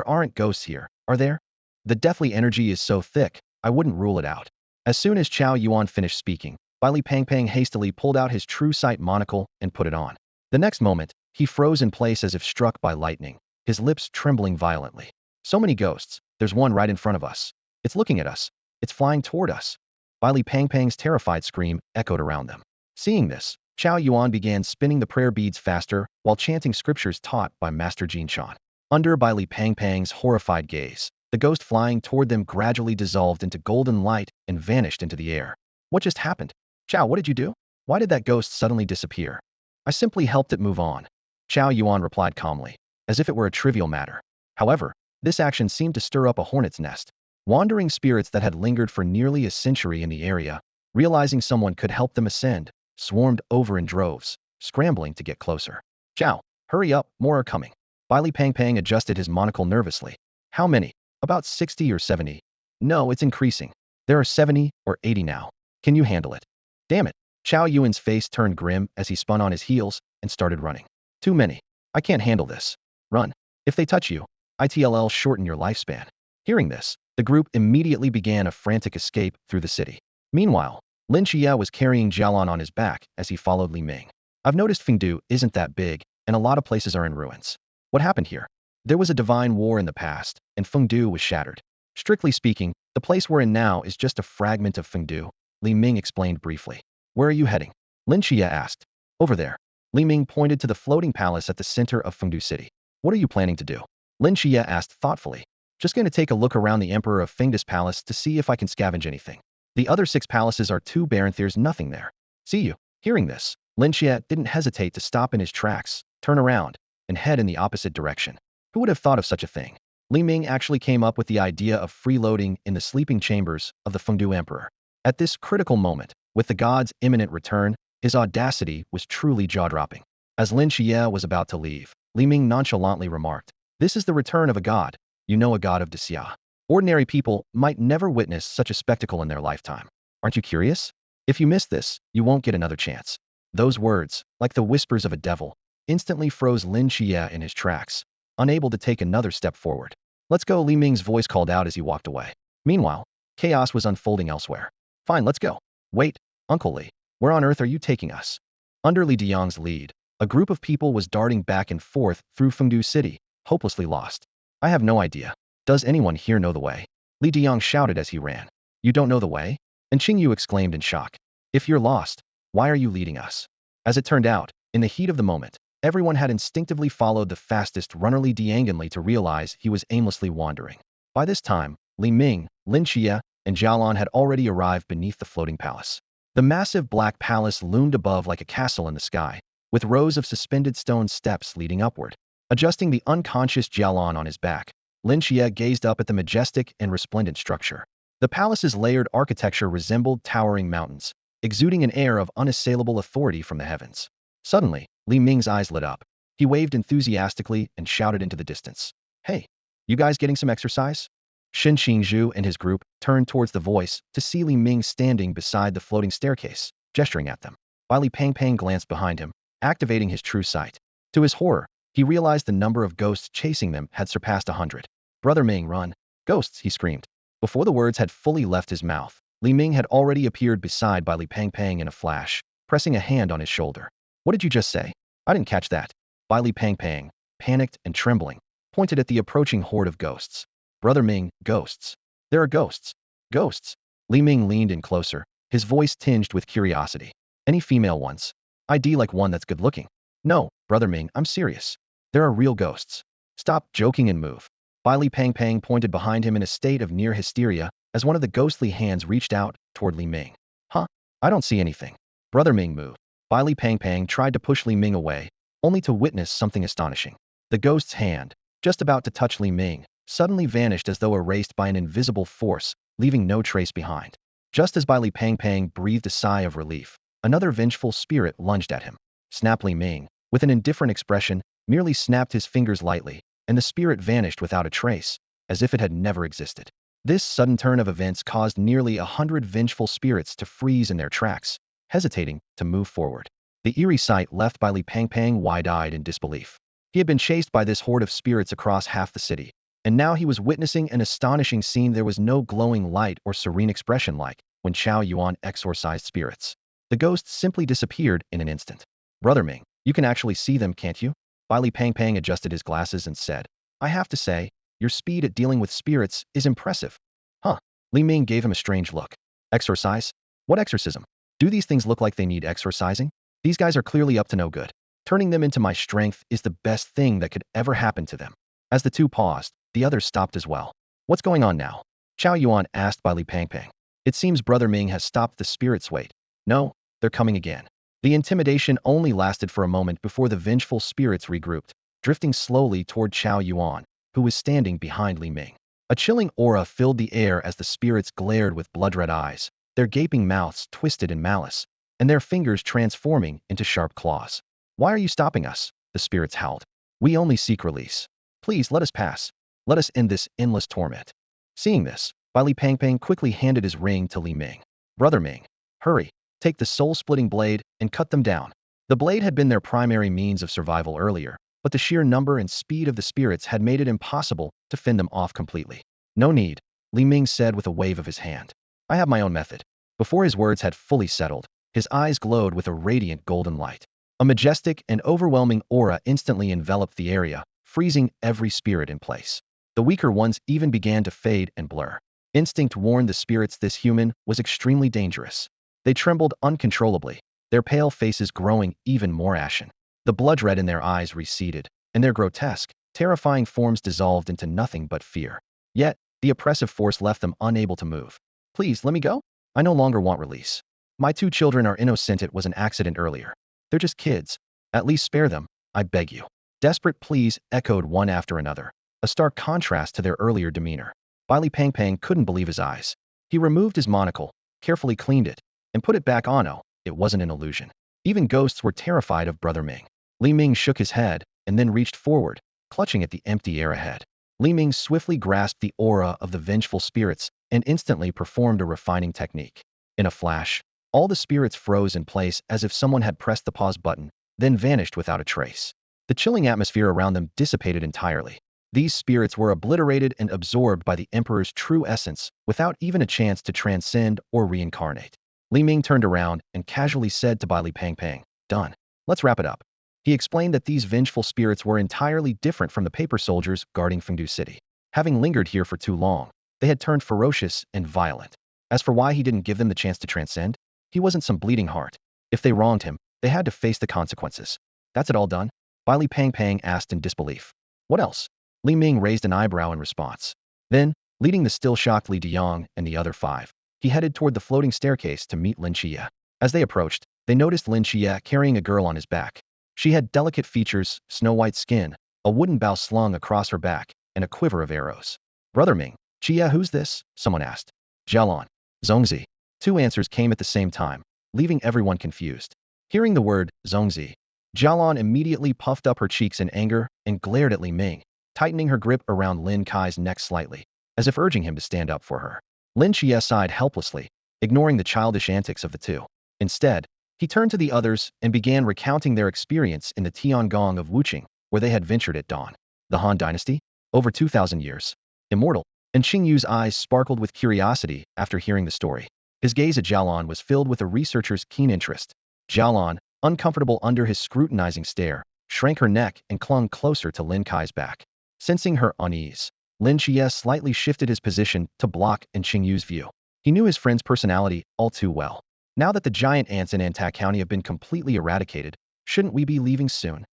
aren't ghosts here, are there? The deathly energy is so thick, I wouldn't rule it out. As soon as Chao Yuan finished speaking, Bai Li Pangpang hastily pulled out his true sight monocle and put it on. The next moment, he froze in place as if struck by lightning, his lips trembling violently. So many ghosts, there's one right in front of us. It's looking at us. It's flying toward us. Bai Li Pangpang's terrified scream echoed around them. Seeing this, Chao Yuan began spinning the prayer beads faster while chanting scriptures taught by Master Jin Shan. Under Bai Li Pangpang's horrified gaze, the ghost flying toward them gradually dissolved into golden light and vanished into the air. What just happened? Chao, what did you do? Why did that ghost suddenly disappear? I simply helped it move on. Chao Yuan replied calmly, as if it were a trivial matter. However, this action seemed to stir up a hornet's nest. Wandering spirits that had lingered for nearly a century in the area, realizing someone could help them ascend, swarmed over in droves, scrambling to get closer. Chao, hurry up, more are coming. Bai Li Pangpang adjusted his monocle nervously. How many? About 60 or 70. No, it's increasing. There are 70 or 80 now. Can you handle it? Damn it. Chao Yuan's face turned grim as he spun on his heels and started running. Too many. I can't handle this. Run. If they touch you, ITLL shorten your lifespan. Hearing this, the group immediately began a frantic escape through the city. Meanwhile, Lin Qiye was carrying Jialan on his back as he followed Li Ming. I've noticed Fengdu isn't that big, and a lot of places are in ruins. What happened here? There was a divine war in the past, and Fengdu was shattered. Strictly speaking, the place we're in now is just a fragment of Fengdu, Li Ming explained briefly. Where are you heading? Lin Qiye asked. Over there. Li Ming pointed to the floating palace at the center of Fengdu City. What are you planning to do? Lin Qiye asked thoughtfully. Just going to take a look around the Emperor of Fengdu's palace to see if I can scavenge anything. The other 6 palaces are too barren, there's nothing there. See you. Hearing this, Lynchia didn't hesitate to stop in his tracks, turn around, and head in the opposite direction. Who would have thought of such a thing? Li Ming actually came up with the idea of freeloading in the sleeping chambers of the Fengdu Emperor. At this critical moment, with the god's imminent return, his audacity was truly jaw-dropping. As Lin Qiye was about to leave, Li Ming nonchalantly remarked, "This is the return of a god, a god of Xia. Ordinary people might never witness such a spectacle in their lifetime. Aren't you curious? If you miss this, you won't get another chance." Those words, like the whispers of a devil, instantly froze Lin Qiye in his tracks, unable to take another step forward. "Let's go," Li Ming's voice called out as he walked away. Meanwhile, chaos was unfolding elsewhere. "Fine, let's go." "Wait, Uncle Li, where on earth are you taking us?" Under Li Diyang's lead, a group of people was darting back and forth through Fengdu City, hopelessly lost. "I have no idea. Does anyone here know the way?" Li Diyang shouted as he ran. "You don't know the way?" And Qingyu exclaimed in shock. "If you're lost, why are you leading us?" As it turned out, in the heat of the moment, everyone had instinctively followed the fastest runner Li Dianganli to realize he was aimlessly wandering. By this time, Li Ming, Lin Qiye, and Jialan had already arrived beneath the floating palace. The massive black palace loomed above like a castle in the sky, with rows of suspended stone steps leading upward. Adjusting the unconscious Jialan on his back, Lin Qiye gazed up at the majestic and resplendent structure. The palace's layered architecture resembled towering mountains, exuding an air of unassailable authority from the heavens. Suddenly, Li Ming's eyes lit up. He waved enthusiastically and shouted into the distance, "Hey, you guys getting some exercise?" Shen Qingzhu and his group turned towards the voice to see Li Ming standing beside the floating staircase, gesturing at them. While Li Pangpang glanced behind him, activating his true sight. To his horror, he realized the number of ghosts chasing them had surpassed 100. "Brother Ming, run! Ghosts!" he screamed. Before the words had fully left his mouth, Li Ming had already appeared beside Li Pangpang in a flash, pressing a hand on his shoulder. "What did you just say? I didn't catch that." Li Pangpang, panicked and trembling, pointed at the approaching horde of ghosts. "Brother Ming, ghosts. There are ghosts. Ghosts." Li Ming leaned in closer, his voice tinged with curiosity. "Any female ones? ID like one that's good-looking." "No, Brother Ming, I'm serious. There are real ghosts. Stop joking and move." Li Pangpang pointed behind him in a state of near hysteria as one of the ghostly hands reached out toward Li Ming. "Huh? I don't see anything." "Brother Ming, move." Li Pangpang tried to push Li Ming away, only to witness something astonishing. The ghost's hand, just about to touch Li Ming, suddenly vanished as though erased by an invisible force, leaving no trace behind. Just as Li Pangpang breathed a sigh of relief, another vengeful spirit lunged at him. Snap! Li Ming, with an indifferent expression, merely snapped his fingers lightly, and the spirit vanished without a trace, as if it had never existed. This sudden turn of events caused nearly 100 vengeful spirits to freeze in their tracks, hesitating to move forward. The eerie sight left Li Pangpang wide-eyed in disbelief. He had been chased by this horde of spirits across half the city, and now he was witnessing an astonishing scene. There was no glowing light or serene expression like when Chao Yuan exorcised spirits. The ghosts simply disappeared in an instant. "Brother Ming, you can actually see them, can't you?" Li Pangpang adjusted his glasses and said, "I have to say, your speed at dealing with spirits is impressive." "Huh?" Li Ming gave him a strange look. "Exorcise? What exorcism? Do these things look like they need exorcising? These guys are clearly up to no good. Turning them into my strength is the best thing that could ever happen to them." As the two paused, the others stopped as well. "What's going on now?" Chao Yuan asked Li Pangpang. "It seems Brother Ming has stopped the spirits. Wait. No, they're coming again." The intimidation only lasted for a moment before the vengeful spirits regrouped, drifting slowly toward Chao Yuan, who was standing behind Li Ming. A chilling aura filled the air as the spirits glared with blood-red eyes, their gaping mouths twisted in malice, and their fingers transforming into sharp claws. "Why are you stopping us?" the spirits howled. "We only seek release. Please let us pass. Let us end this endless torment." Seeing this, Li Pangpang quickly handed his ring to Li Ming. "Brother Ming, hurry. Take the soul-splitting blade and cut them down." The blade had been their primary means of survival earlier, but the sheer number and speed of the spirits had made it impossible to fend them off completely. "No need," Li Ming said with a wave of his hand. "I have my own method." Before his words had fully settled, his eyes glowed with a radiant golden light. A majestic and overwhelming aura instantly enveloped the area, freezing every spirit in place. The weaker ones even began to fade and blur. Instinct warned the spirits this human was extremely dangerous. They trembled uncontrollably, their pale faces growing even more ashen. The blood red in their eyes receded, and their grotesque, terrifying forms dissolved into nothing but fear. Yet, the oppressive force left them unable to move. "Please, let me go. I no longer want release. My two children are innocent. It was an accident earlier." They're just kids. At least spare them, I beg you. Desperate pleas echoed one after another, a stark contrast to their earlier demeanor. Li Pang couldn't believe his eyes. He removed his monocle, carefully cleaned it, and put it back on. Oh, it wasn't an illusion. Even ghosts were terrified of Brother Ming. Li Ming shook his head and then reached forward, clutching at the empty air ahead. Li Ming swiftly grasped the aura of the vengeful spirits and instantly performed a refining technique. In a flash, all the spirits froze in place as if someone had pressed the pause button, then vanished without a trace. The chilling atmosphere around them dissipated entirely. These spirits were obliterated and absorbed by the Emperor's true essence without even a chance to transcend or reincarnate. Li Ming turned around and casually said to Li Pang, "Done. Let's wrap it up." He explained that these vengeful spirits were entirely different from the paper soldiers guarding Fengdu City. Having lingered here for too long, they had turned ferocious and violent. As for why he didn't give them the chance to transcend, he wasn't some bleeding heart. If they wronged him, they had to face the consequences. That's it all done? Li Pang asked in disbelief. What else? Li Ming raised an eyebrow in response. Then, leading the still shocked Li Diyang and the other 5, he headed toward the floating staircase to meet Lin Qiye. As they approached, they noticed Lin Qiye carrying a girl on his back. She had delicate features, snow-white skin, a wooden bow slung across her back, and a quiver of arrows. Brother Ming, Qiye, who's this? Someone asked. Jialon. Zongzi. 2 answers came at the same time, leaving everyone confused. Hearing the word, Zongzi, Jialon immediately puffed up her cheeks in anger and glared at Li Ming, tightening her grip around Lin Qiye's neck slightly, as if urging him to stand up for her. Lin Qiye sighed helplessly, ignoring the childish antics of the 2. Instead, he turned to the others and began recounting their experience in the Tiangong of Wuqing, where they had ventured at dawn. The Han Dynasty? Over 2,000 years. Immortal. And Qingyu's eyes sparkled with curiosity after hearing the story. His gaze at Jialon was filled with a researcher's keen interest. Jialon, uncomfortable under his scrutinizing stare, shrank her neck and clung closer to Lin Qiye's back. Sensing her unease, Lin Qiye slightly shifted his position to block Qingyu's view. He knew his friend's personality all too well. Now that the giant ants in Antak County have been completely eradicated, shouldn't we be leaving soon?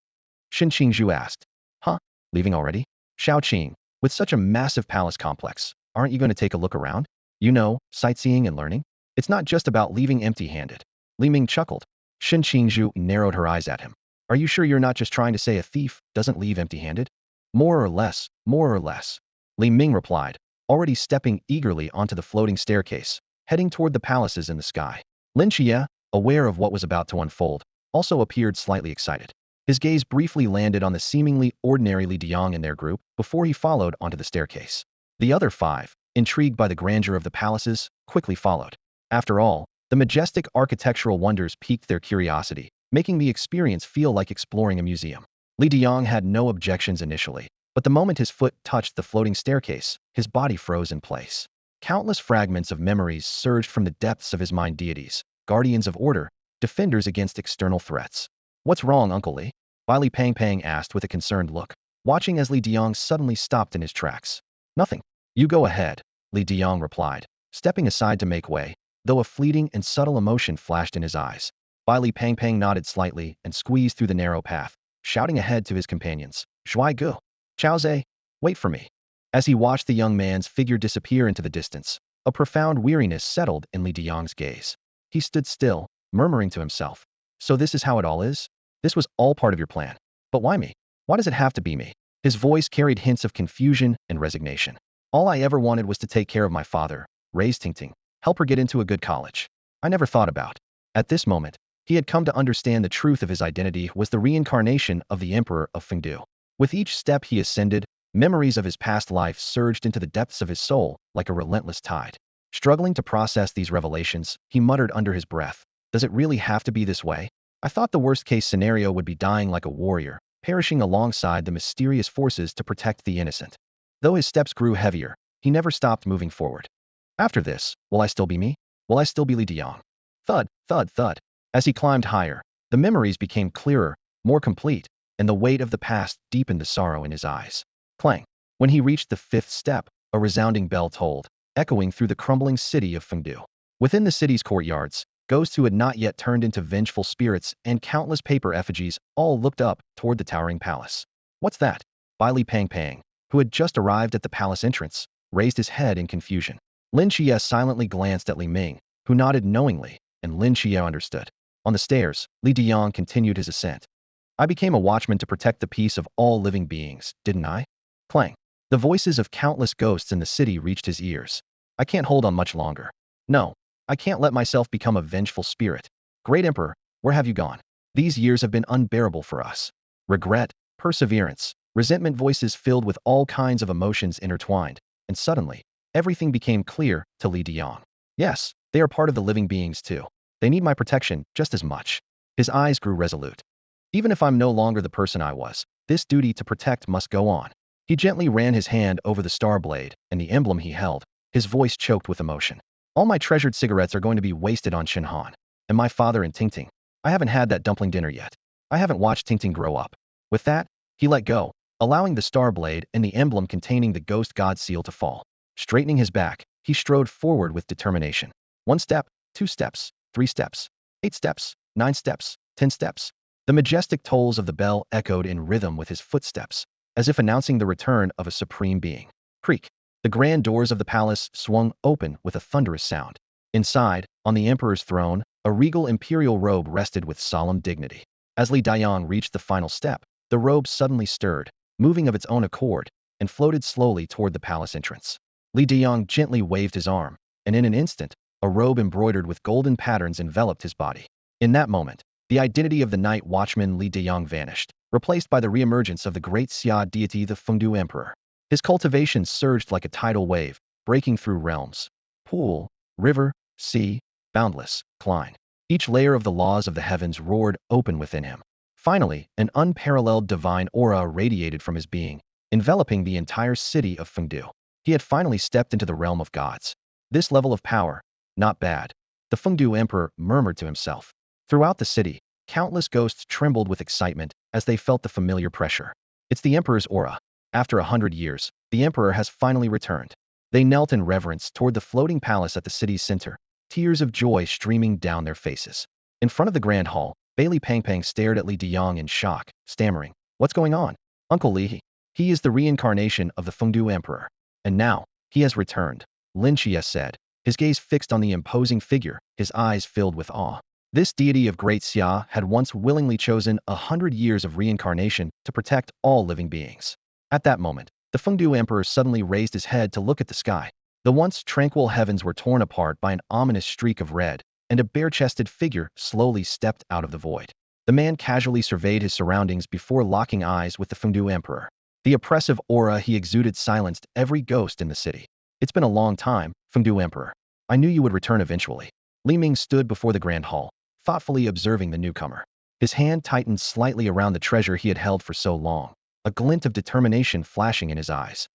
Shin Qingzhu asked. Huh? Leaving already? Shao Qing, with such a massive palace complex, aren't you going to take a look around? You know, sightseeing and learning? It's not just about leaving empty-handed. Li Ming chuckled. Shin Qingzhu narrowed her eyes at him. Are you sure you're not just trying to say a thief doesn't leave empty-handed? More or less, more or less. Li Ming replied, already stepping eagerly onto the floating staircase, heading toward the palaces in the sky. Lin Qiye, aware of what was about to unfold, also appeared slightly excited. His gaze briefly landed on the seemingly ordinary Li Diyang in their group before he followed onto the staircase. The other 5, intrigued by the grandeur of the palaces, quickly followed. After all, the majestic architectural wonders piqued their curiosity, making the experience feel like exploring a museum. Li Diyang had no objections initially, but the moment his foot touched the floating staircase, his body froze in place. Countless fragments of memories surged from the depths of his mind. Deities, guardians of order, defenders against external threats. What's wrong, Uncle Li? Li Pang asked with a concerned look, watching as Li Diyang suddenly stopped in his tracks. Nothing. You go ahead, Li Diyang replied, stepping aside to make way, though a fleeting and subtle emotion flashed in his eyes. Li Pang nodded slightly and squeezed through the narrow path, shouting ahead to his companions. Shuai Gu. Chaoze, wait for me. As he watched the young man's figure disappear into the distance, a profound weariness settled in Li Diyang's gaze. He stood still, murmuring to himself. So this is how it all is? This was all part of your plan. But why me? Why does it have to be me? His voice carried hints of confusion and resignation. All I ever wanted was to take care of my father, raise Tingting, help her get into a good college. I never thought about. At this moment, he had come to understand the truth of his identity was the reincarnation of the Emperor of Fengdu. With each step he ascended, memories of his past life surged into the depths of his soul like a relentless tide. Struggling to process these revelations, he muttered under his breath, does it really have to be this way? I thought the worst-case scenario would be dying like a warrior, perishing alongside the mysterious forces to protect the innocent. Though his steps grew heavier, he never stopped moving forward. After this, will I still be me? Will I still be Li Diyang? Thud, thud, thud. As he climbed higher, the memories became clearer, more complete, and the weight of the past deepened the sorrow in his eyes. Clang. When he reached the 5th step, a resounding bell tolled, echoing through the crumbling city of Fengdu. Within the city's courtyards, ghosts who had not yet turned into vengeful spirits and countless paper effigies all looked up toward the towering palace. What's that? Li Pang, who had just arrived at the palace entrance, raised his head in confusion. Lin Qiye silently glanced at Li Ming, who nodded knowingly, and Lin Qiye understood. On the stairs, Li Diyang continued his ascent. I became a watchman to protect the peace of all living beings, didn't I? Clang. The voices of countless ghosts in the city reached his ears. I can't hold on much longer. No, I can't let myself become a vengeful spirit. Great Emperor, where have you gone? These years have been unbearable for us. Regret, perseverance, resentment, voices filled with all kinds of emotions intertwined, and suddenly, everything became clear to Li Diyang. Yes, they are part of the living beings too. They need my protection just as much. His eyes grew resolute. Even if I'm no longer the person I was, this duty to protect must go on. He gently ran his hand over the star blade and the emblem he held, his voice choked with emotion. All my treasured cigarettes are going to be wasted on Shinhan. And my father and Tingting. I haven't had that dumpling dinner yet. I haven't watched Tingting grow up. With that, he let go, allowing the star blade and the emblem containing the ghost god seal to fall. Straightening his back, he strode forward with determination. 1 step, 2 steps, 3 steps, 8 steps, 9 steps, 10 steps. The majestic tolls of the bell echoed in rhythm with his footsteps, as if announcing the return of a supreme being. Creak. The grand doors of the palace swung open with a thunderous sound. Inside, on the emperor's throne, a regal imperial robe rested with solemn dignity. As Li Diyang reached the final step, the robe suddenly stirred, moving of its own accord, and floated slowly toward the palace entrance. Li Diyang gently waved his arm, and in an instant, a robe embroidered with golden patterns enveloped his body. In that moment, the identity of the night watchman Li Diyang vanished, replaced by the reemergence of the great Xia deity, the Fengdu Emperor. His cultivation surged like a tidal wave, breaking through realms. Pool, river, sea, boundless, Klein. Each layer of the laws of the heavens roared open within him. Finally, an unparalleled divine aura radiated from his being, enveloping the entire city of Fengdu. He had finally stepped into the realm of gods. This level of power, not bad. The Fengdu Emperor murmured to himself. Throughout the city, countless ghosts trembled with excitement as they felt the familiar pressure. It's the Emperor's aura. After 100 years, the Emperor has finally returned. They knelt in reverence toward the floating palace at the city's center, tears of joy streaming down their faces. In front of the grand hall, Bailey Pangpang stared at Li Diyang in shock, stammering, "What's going on? Uncle Li, he is the reincarnation of the Fengdu Emperor. And now, he has returned," Lin Qiye said, his gaze fixed on the imposing figure, his eyes filled with awe. This deity of Great Xia had once willingly chosen 100 years of reincarnation to protect all living beings. At that moment, the Fengdu Emperor suddenly raised his head to look at the sky. The once tranquil heavens were torn apart by an ominous streak of red, and a bare-chested figure slowly stepped out of the void. The man casually surveyed his surroundings before locking eyes with the Fengdu Emperor. The oppressive aura he exuded silenced every ghost in the city. "It's been a long time, Fengdu Emperor. I knew you would return eventually." Li Ming stood before the grand hall, thoughtfully observing the newcomer. His hand tightened slightly around the treasure he had held for so long, a glint of determination flashing in his eyes.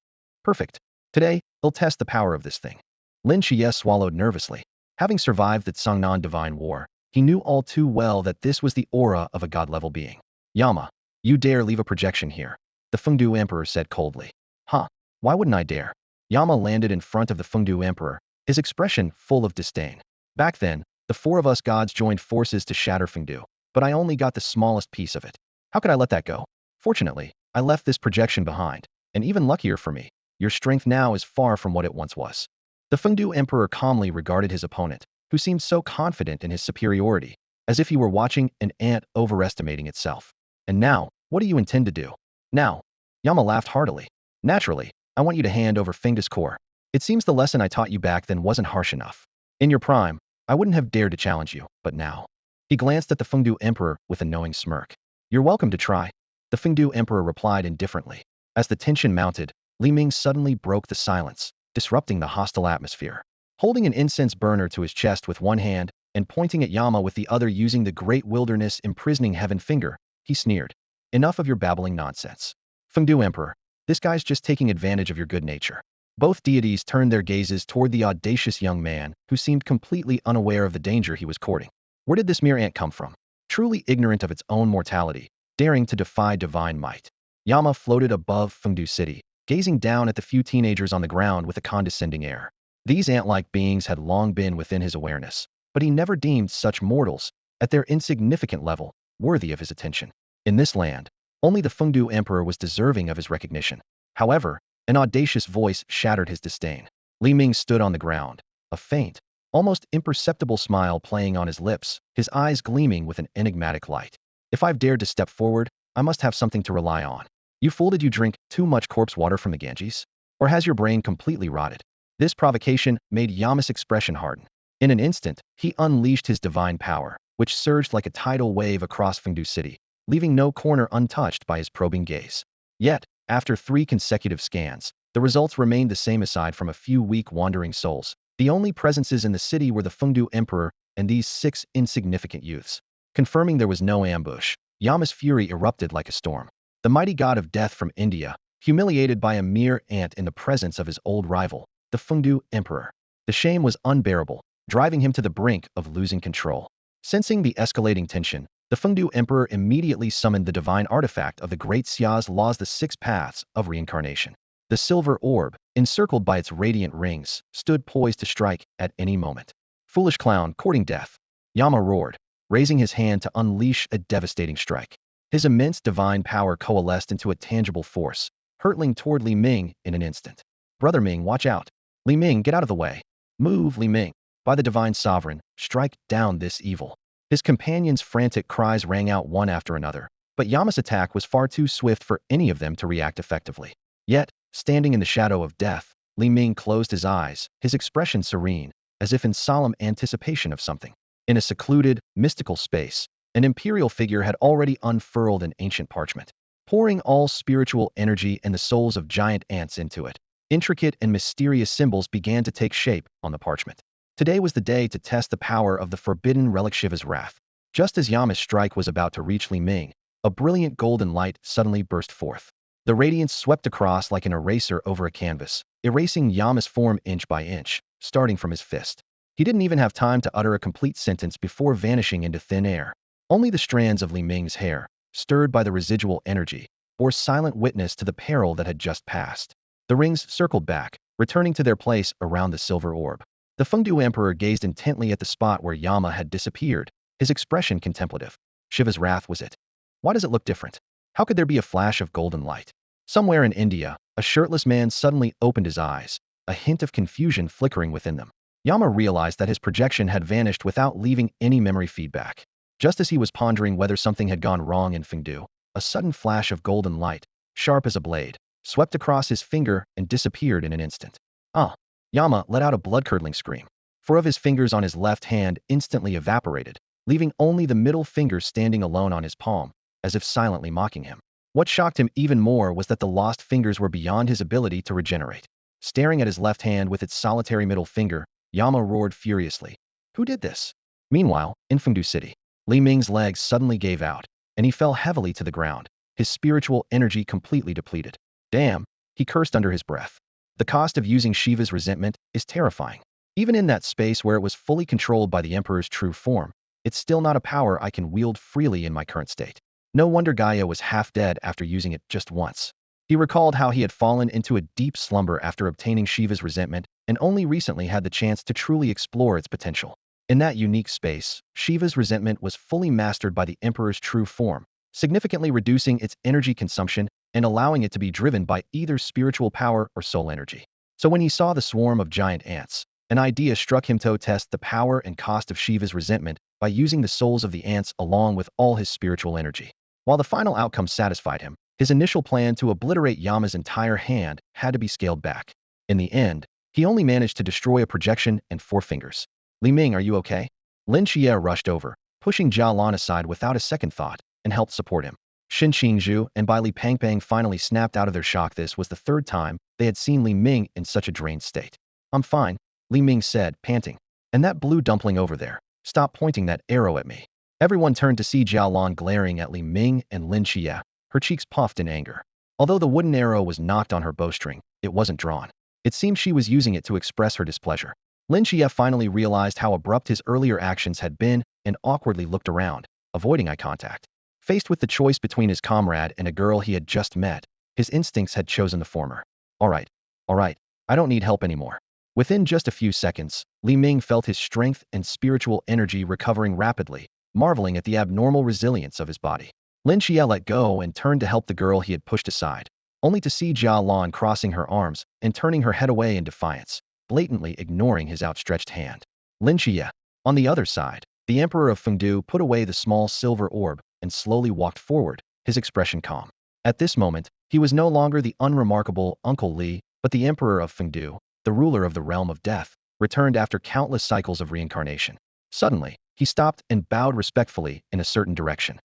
"Perfect. Today, he'll test the power of this thing." Lin Qiye swallowed nervously. Having survived the Tsangnan Divine War, he knew all too well that this was the aura of a god-level being. "Yama, you dare leave a projection here?" the Fengdu Emperor said coldly. "Huh, why wouldn't I dare?" Yama landed in front of the Fengdu Emperor, his expression full of disdain. "Back then, the 4 of us gods joined forces to shatter Fengdu, but I only got the smallest piece of it. How could I let that go? Fortunately, I left this projection behind, and even luckier for me, your strength now is far from what it once was." The Fengdu Emperor calmly regarded his opponent, who seemed so confident in his superiority, as if he were watching an ant overestimating itself. "And now, what do you intend to do?" "Now." Yama laughed heartily. "Naturally, I want you to hand over Fengda's core. It seems the lesson I taught you back then wasn't harsh enough. In your prime, I wouldn't have dared to challenge you, but now." He glanced at the Fengdu Emperor with a knowing smirk. "You're welcome to try," the Fengdu Emperor replied indifferently. As the tension mounted, Li Ming suddenly broke the silence, disrupting the hostile atmosphere. Holding an incense burner to his chest with one hand and pointing at Yama with the other using the great wilderness imprisoning heaven finger, he sneered. "Enough of your babbling nonsense. Fengdu Emperor, this guy's just taking advantage of your good nature." Both deities turned their gazes toward the audacious young man, who seemed completely unaware of the danger he was courting. Where did this mere ant come from? Truly ignorant of its own mortality, daring to defy divine might. Yama floated above Fengdu City, gazing down at the few teenagers on the ground with a condescending air. These ant-like beings had long been within his awareness, but he never deemed such mortals, at their insignificant level, worthy of his attention. In this land, only the Fengdu Emperor was deserving of his recognition. However, an audacious voice shattered his disdain. Li Ming stood on the ground, a faint, almost imperceptible smile playing on his lips, his eyes gleaming with an enigmatic light. If I've dared to step forward, I must have something to rely on. You fool, did you drink too much corpse water from the Ganges? Or has your brain completely rotted? This provocation made Yama's expression harden. In an instant, he unleashed his divine power, which surged like a tidal wave across Fengdu City, leaving no corner untouched by his probing gaze. Yet, after 3 consecutive scans, the results remained the same aside from a few weak wandering souls. The only presences in the city were the Fengdu Emperor and these 6 insignificant youths. Confirming there was no ambush, Yama's fury erupted like a storm. The mighty god of death from India, humiliated by a mere ant in the presence of his old rival, the Fengdu Emperor. The shame was unbearable, driving him to the brink of losing control. Sensing the escalating tension, the Fengdu Emperor immediately summoned the divine artifact of the Great Xia's laws, the 6 paths of reincarnation. The silver orb, encircled by its radiant rings, stood poised to strike at any moment. Foolish clown, courting death. Yama roared, raising his hand to unleash a devastating strike. His immense divine power coalesced into a tangible force, hurtling toward Li Ming in an instant. Brother Ming, watch out. Li Ming, get out of the way. Move, Li Ming. By the divine sovereign, strike down this evil. His companions' frantic cries rang out one after another, but Yama's attack was far too swift for any of them to react effectively. Yet, standing in the shadow of death, Li Ming closed his eyes, his expression serene, as if in solemn anticipation of something. In a secluded, mystical space, an imperial figure had already unfurled an ancient parchment, pouring all spiritual energy and the souls of giant ants into it. Intricate and mysterious symbols began to take shape on the parchment. Today was the day to test the power of the forbidden relic Shiva's wrath. Just as Yama's strike was about to reach Li Ming, a brilliant golden light suddenly burst forth. The radiance swept across like an eraser over a canvas, erasing Yama's form inch by inch, starting from his fist. He didn't even have time to utter a complete sentence before vanishing into thin air. Only the strands of Li Ming's hair, stirred by the residual energy, bore silent witness to the peril that had just passed. The rings circled back, returning to their place around the silver orb. The Fengdu Emperor gazed intently at the spot where Yama had disappeared, his expression contemplative. Shiva's wrath was it? Why does it look different? How could there be a flash of golden light? Somewhere in India, a shirtless man suddenly opened his eyes, a hint of confusion flickering within them. Yama realized that his projection had vanished without leaving any memory feedback. Just as he was pondering whether something had gone wrong in Fengdu, a sudden flash of golden light, sharp as a blade, swept across his finger and disappeared in an instant. Ah! Yama let out a blood-curdling scream. 4 of his fingers on his left hand instantly evaporated, leaving only the middle finger standing alone on his palm, as if silently mocking him. What shocked him even more was that the lost fingers were beyond his ability to regenerate. Staring at his left hand with its solitary middle finger, Yama roared furiously. Who did this? Meanwhile, in Fengdu City, Li Ming's legs suddenly gave out, and he fell heavily to the ground, his spiritual energy completely depleted. Damn, he cursed under his breath. The cost of using Shiva's resentment is terrifying. Even in that space where it was fully controlled by the Emperor's true form, it's still not a power I can wield freely in my current state. No wonder Gaia was half dead after using it just once. He recalled how he had fallen into a deep slumber after obtaining Shiva's resentment and only recently had the chance to truly explore its potential. In that unique space, Shiva's resentment was fully mastered by the Emperor's true form, significantly reducing its energy consumption and allowing it to be driven by either spiritual power or soul energy. So when he saw the swarm of giant ants, an idea struck him to test the power and cost of Shiva's resentment by using the souls of the ants along with all his spiritual energy. While the final outcome satisfied him, his initial plan to obliterate Yama's entire hand had to be scaled back. In the end, he only managed to destroy a projection and 4 fingers. Li Ming, are you okay? Lin Qiye rushed over, pushing Jia Lan aside without a second thought, and helped support him. Xin Qingzhu and Bai Li Pangpang finally snapped out of their shock. This was the 3rd time they had seen Li Ming in such a drained state. I'm fine, Li Ming said, panting. And that blue dumpling over there, stop pointing that arrow at me. Everyone turned to see Jia Lan glaring at Li Ming and Lin Qiye, her cheeks puffed in anger. Although the wooden arrow was knocked on her bowstring, it wasn't drawn. It seemed she was using it to express her displeasure. Lin Qiye finally realized how abrupt his earlier actions had been and awkwardly looked around, avoiding eye contact. Faced with the choice between his comrade and a girl he had just met, his instincts had chosen the former. All right, I don't need help anymore. Within just a few seconds, Li Ming felt his strength and spiritual energy recovering rapidly, marveling at the abnormal resilience of his body. Lin Qiye let go and turned to help the girl he had pushed aside, only to see Jia Lan crossing her arms and turning her head away in defiance, blatantly ignoring his outstretched hand. Lynchia. On the other side, the Emperor of Fengdu put away the small silver orb and slowly walked forward, his expression calm. At this moment, he was no longer the unremarkable Uncle Li, but the Emperor of Fengdu, the ruler of the realm of death, returned after countless cycles of reincarnation. Suddenly, he stopped and bowed respectfully in a certain direction.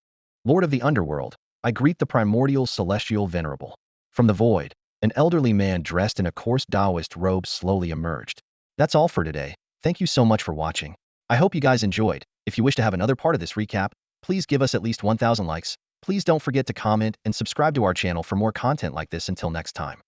Lord of the Underworld, I greet the primordial celestial venerable. From the void, an elderly man dressed in a coarse Taoist robe slowly emerged. That's all for today. Thank you so much for watching. I hope you guys enjoyed. If you wish to have another part of this recap, please give us at least 1,000 likes. Please don't forget to comment and subscribe to our channel for more content like this. Until next time.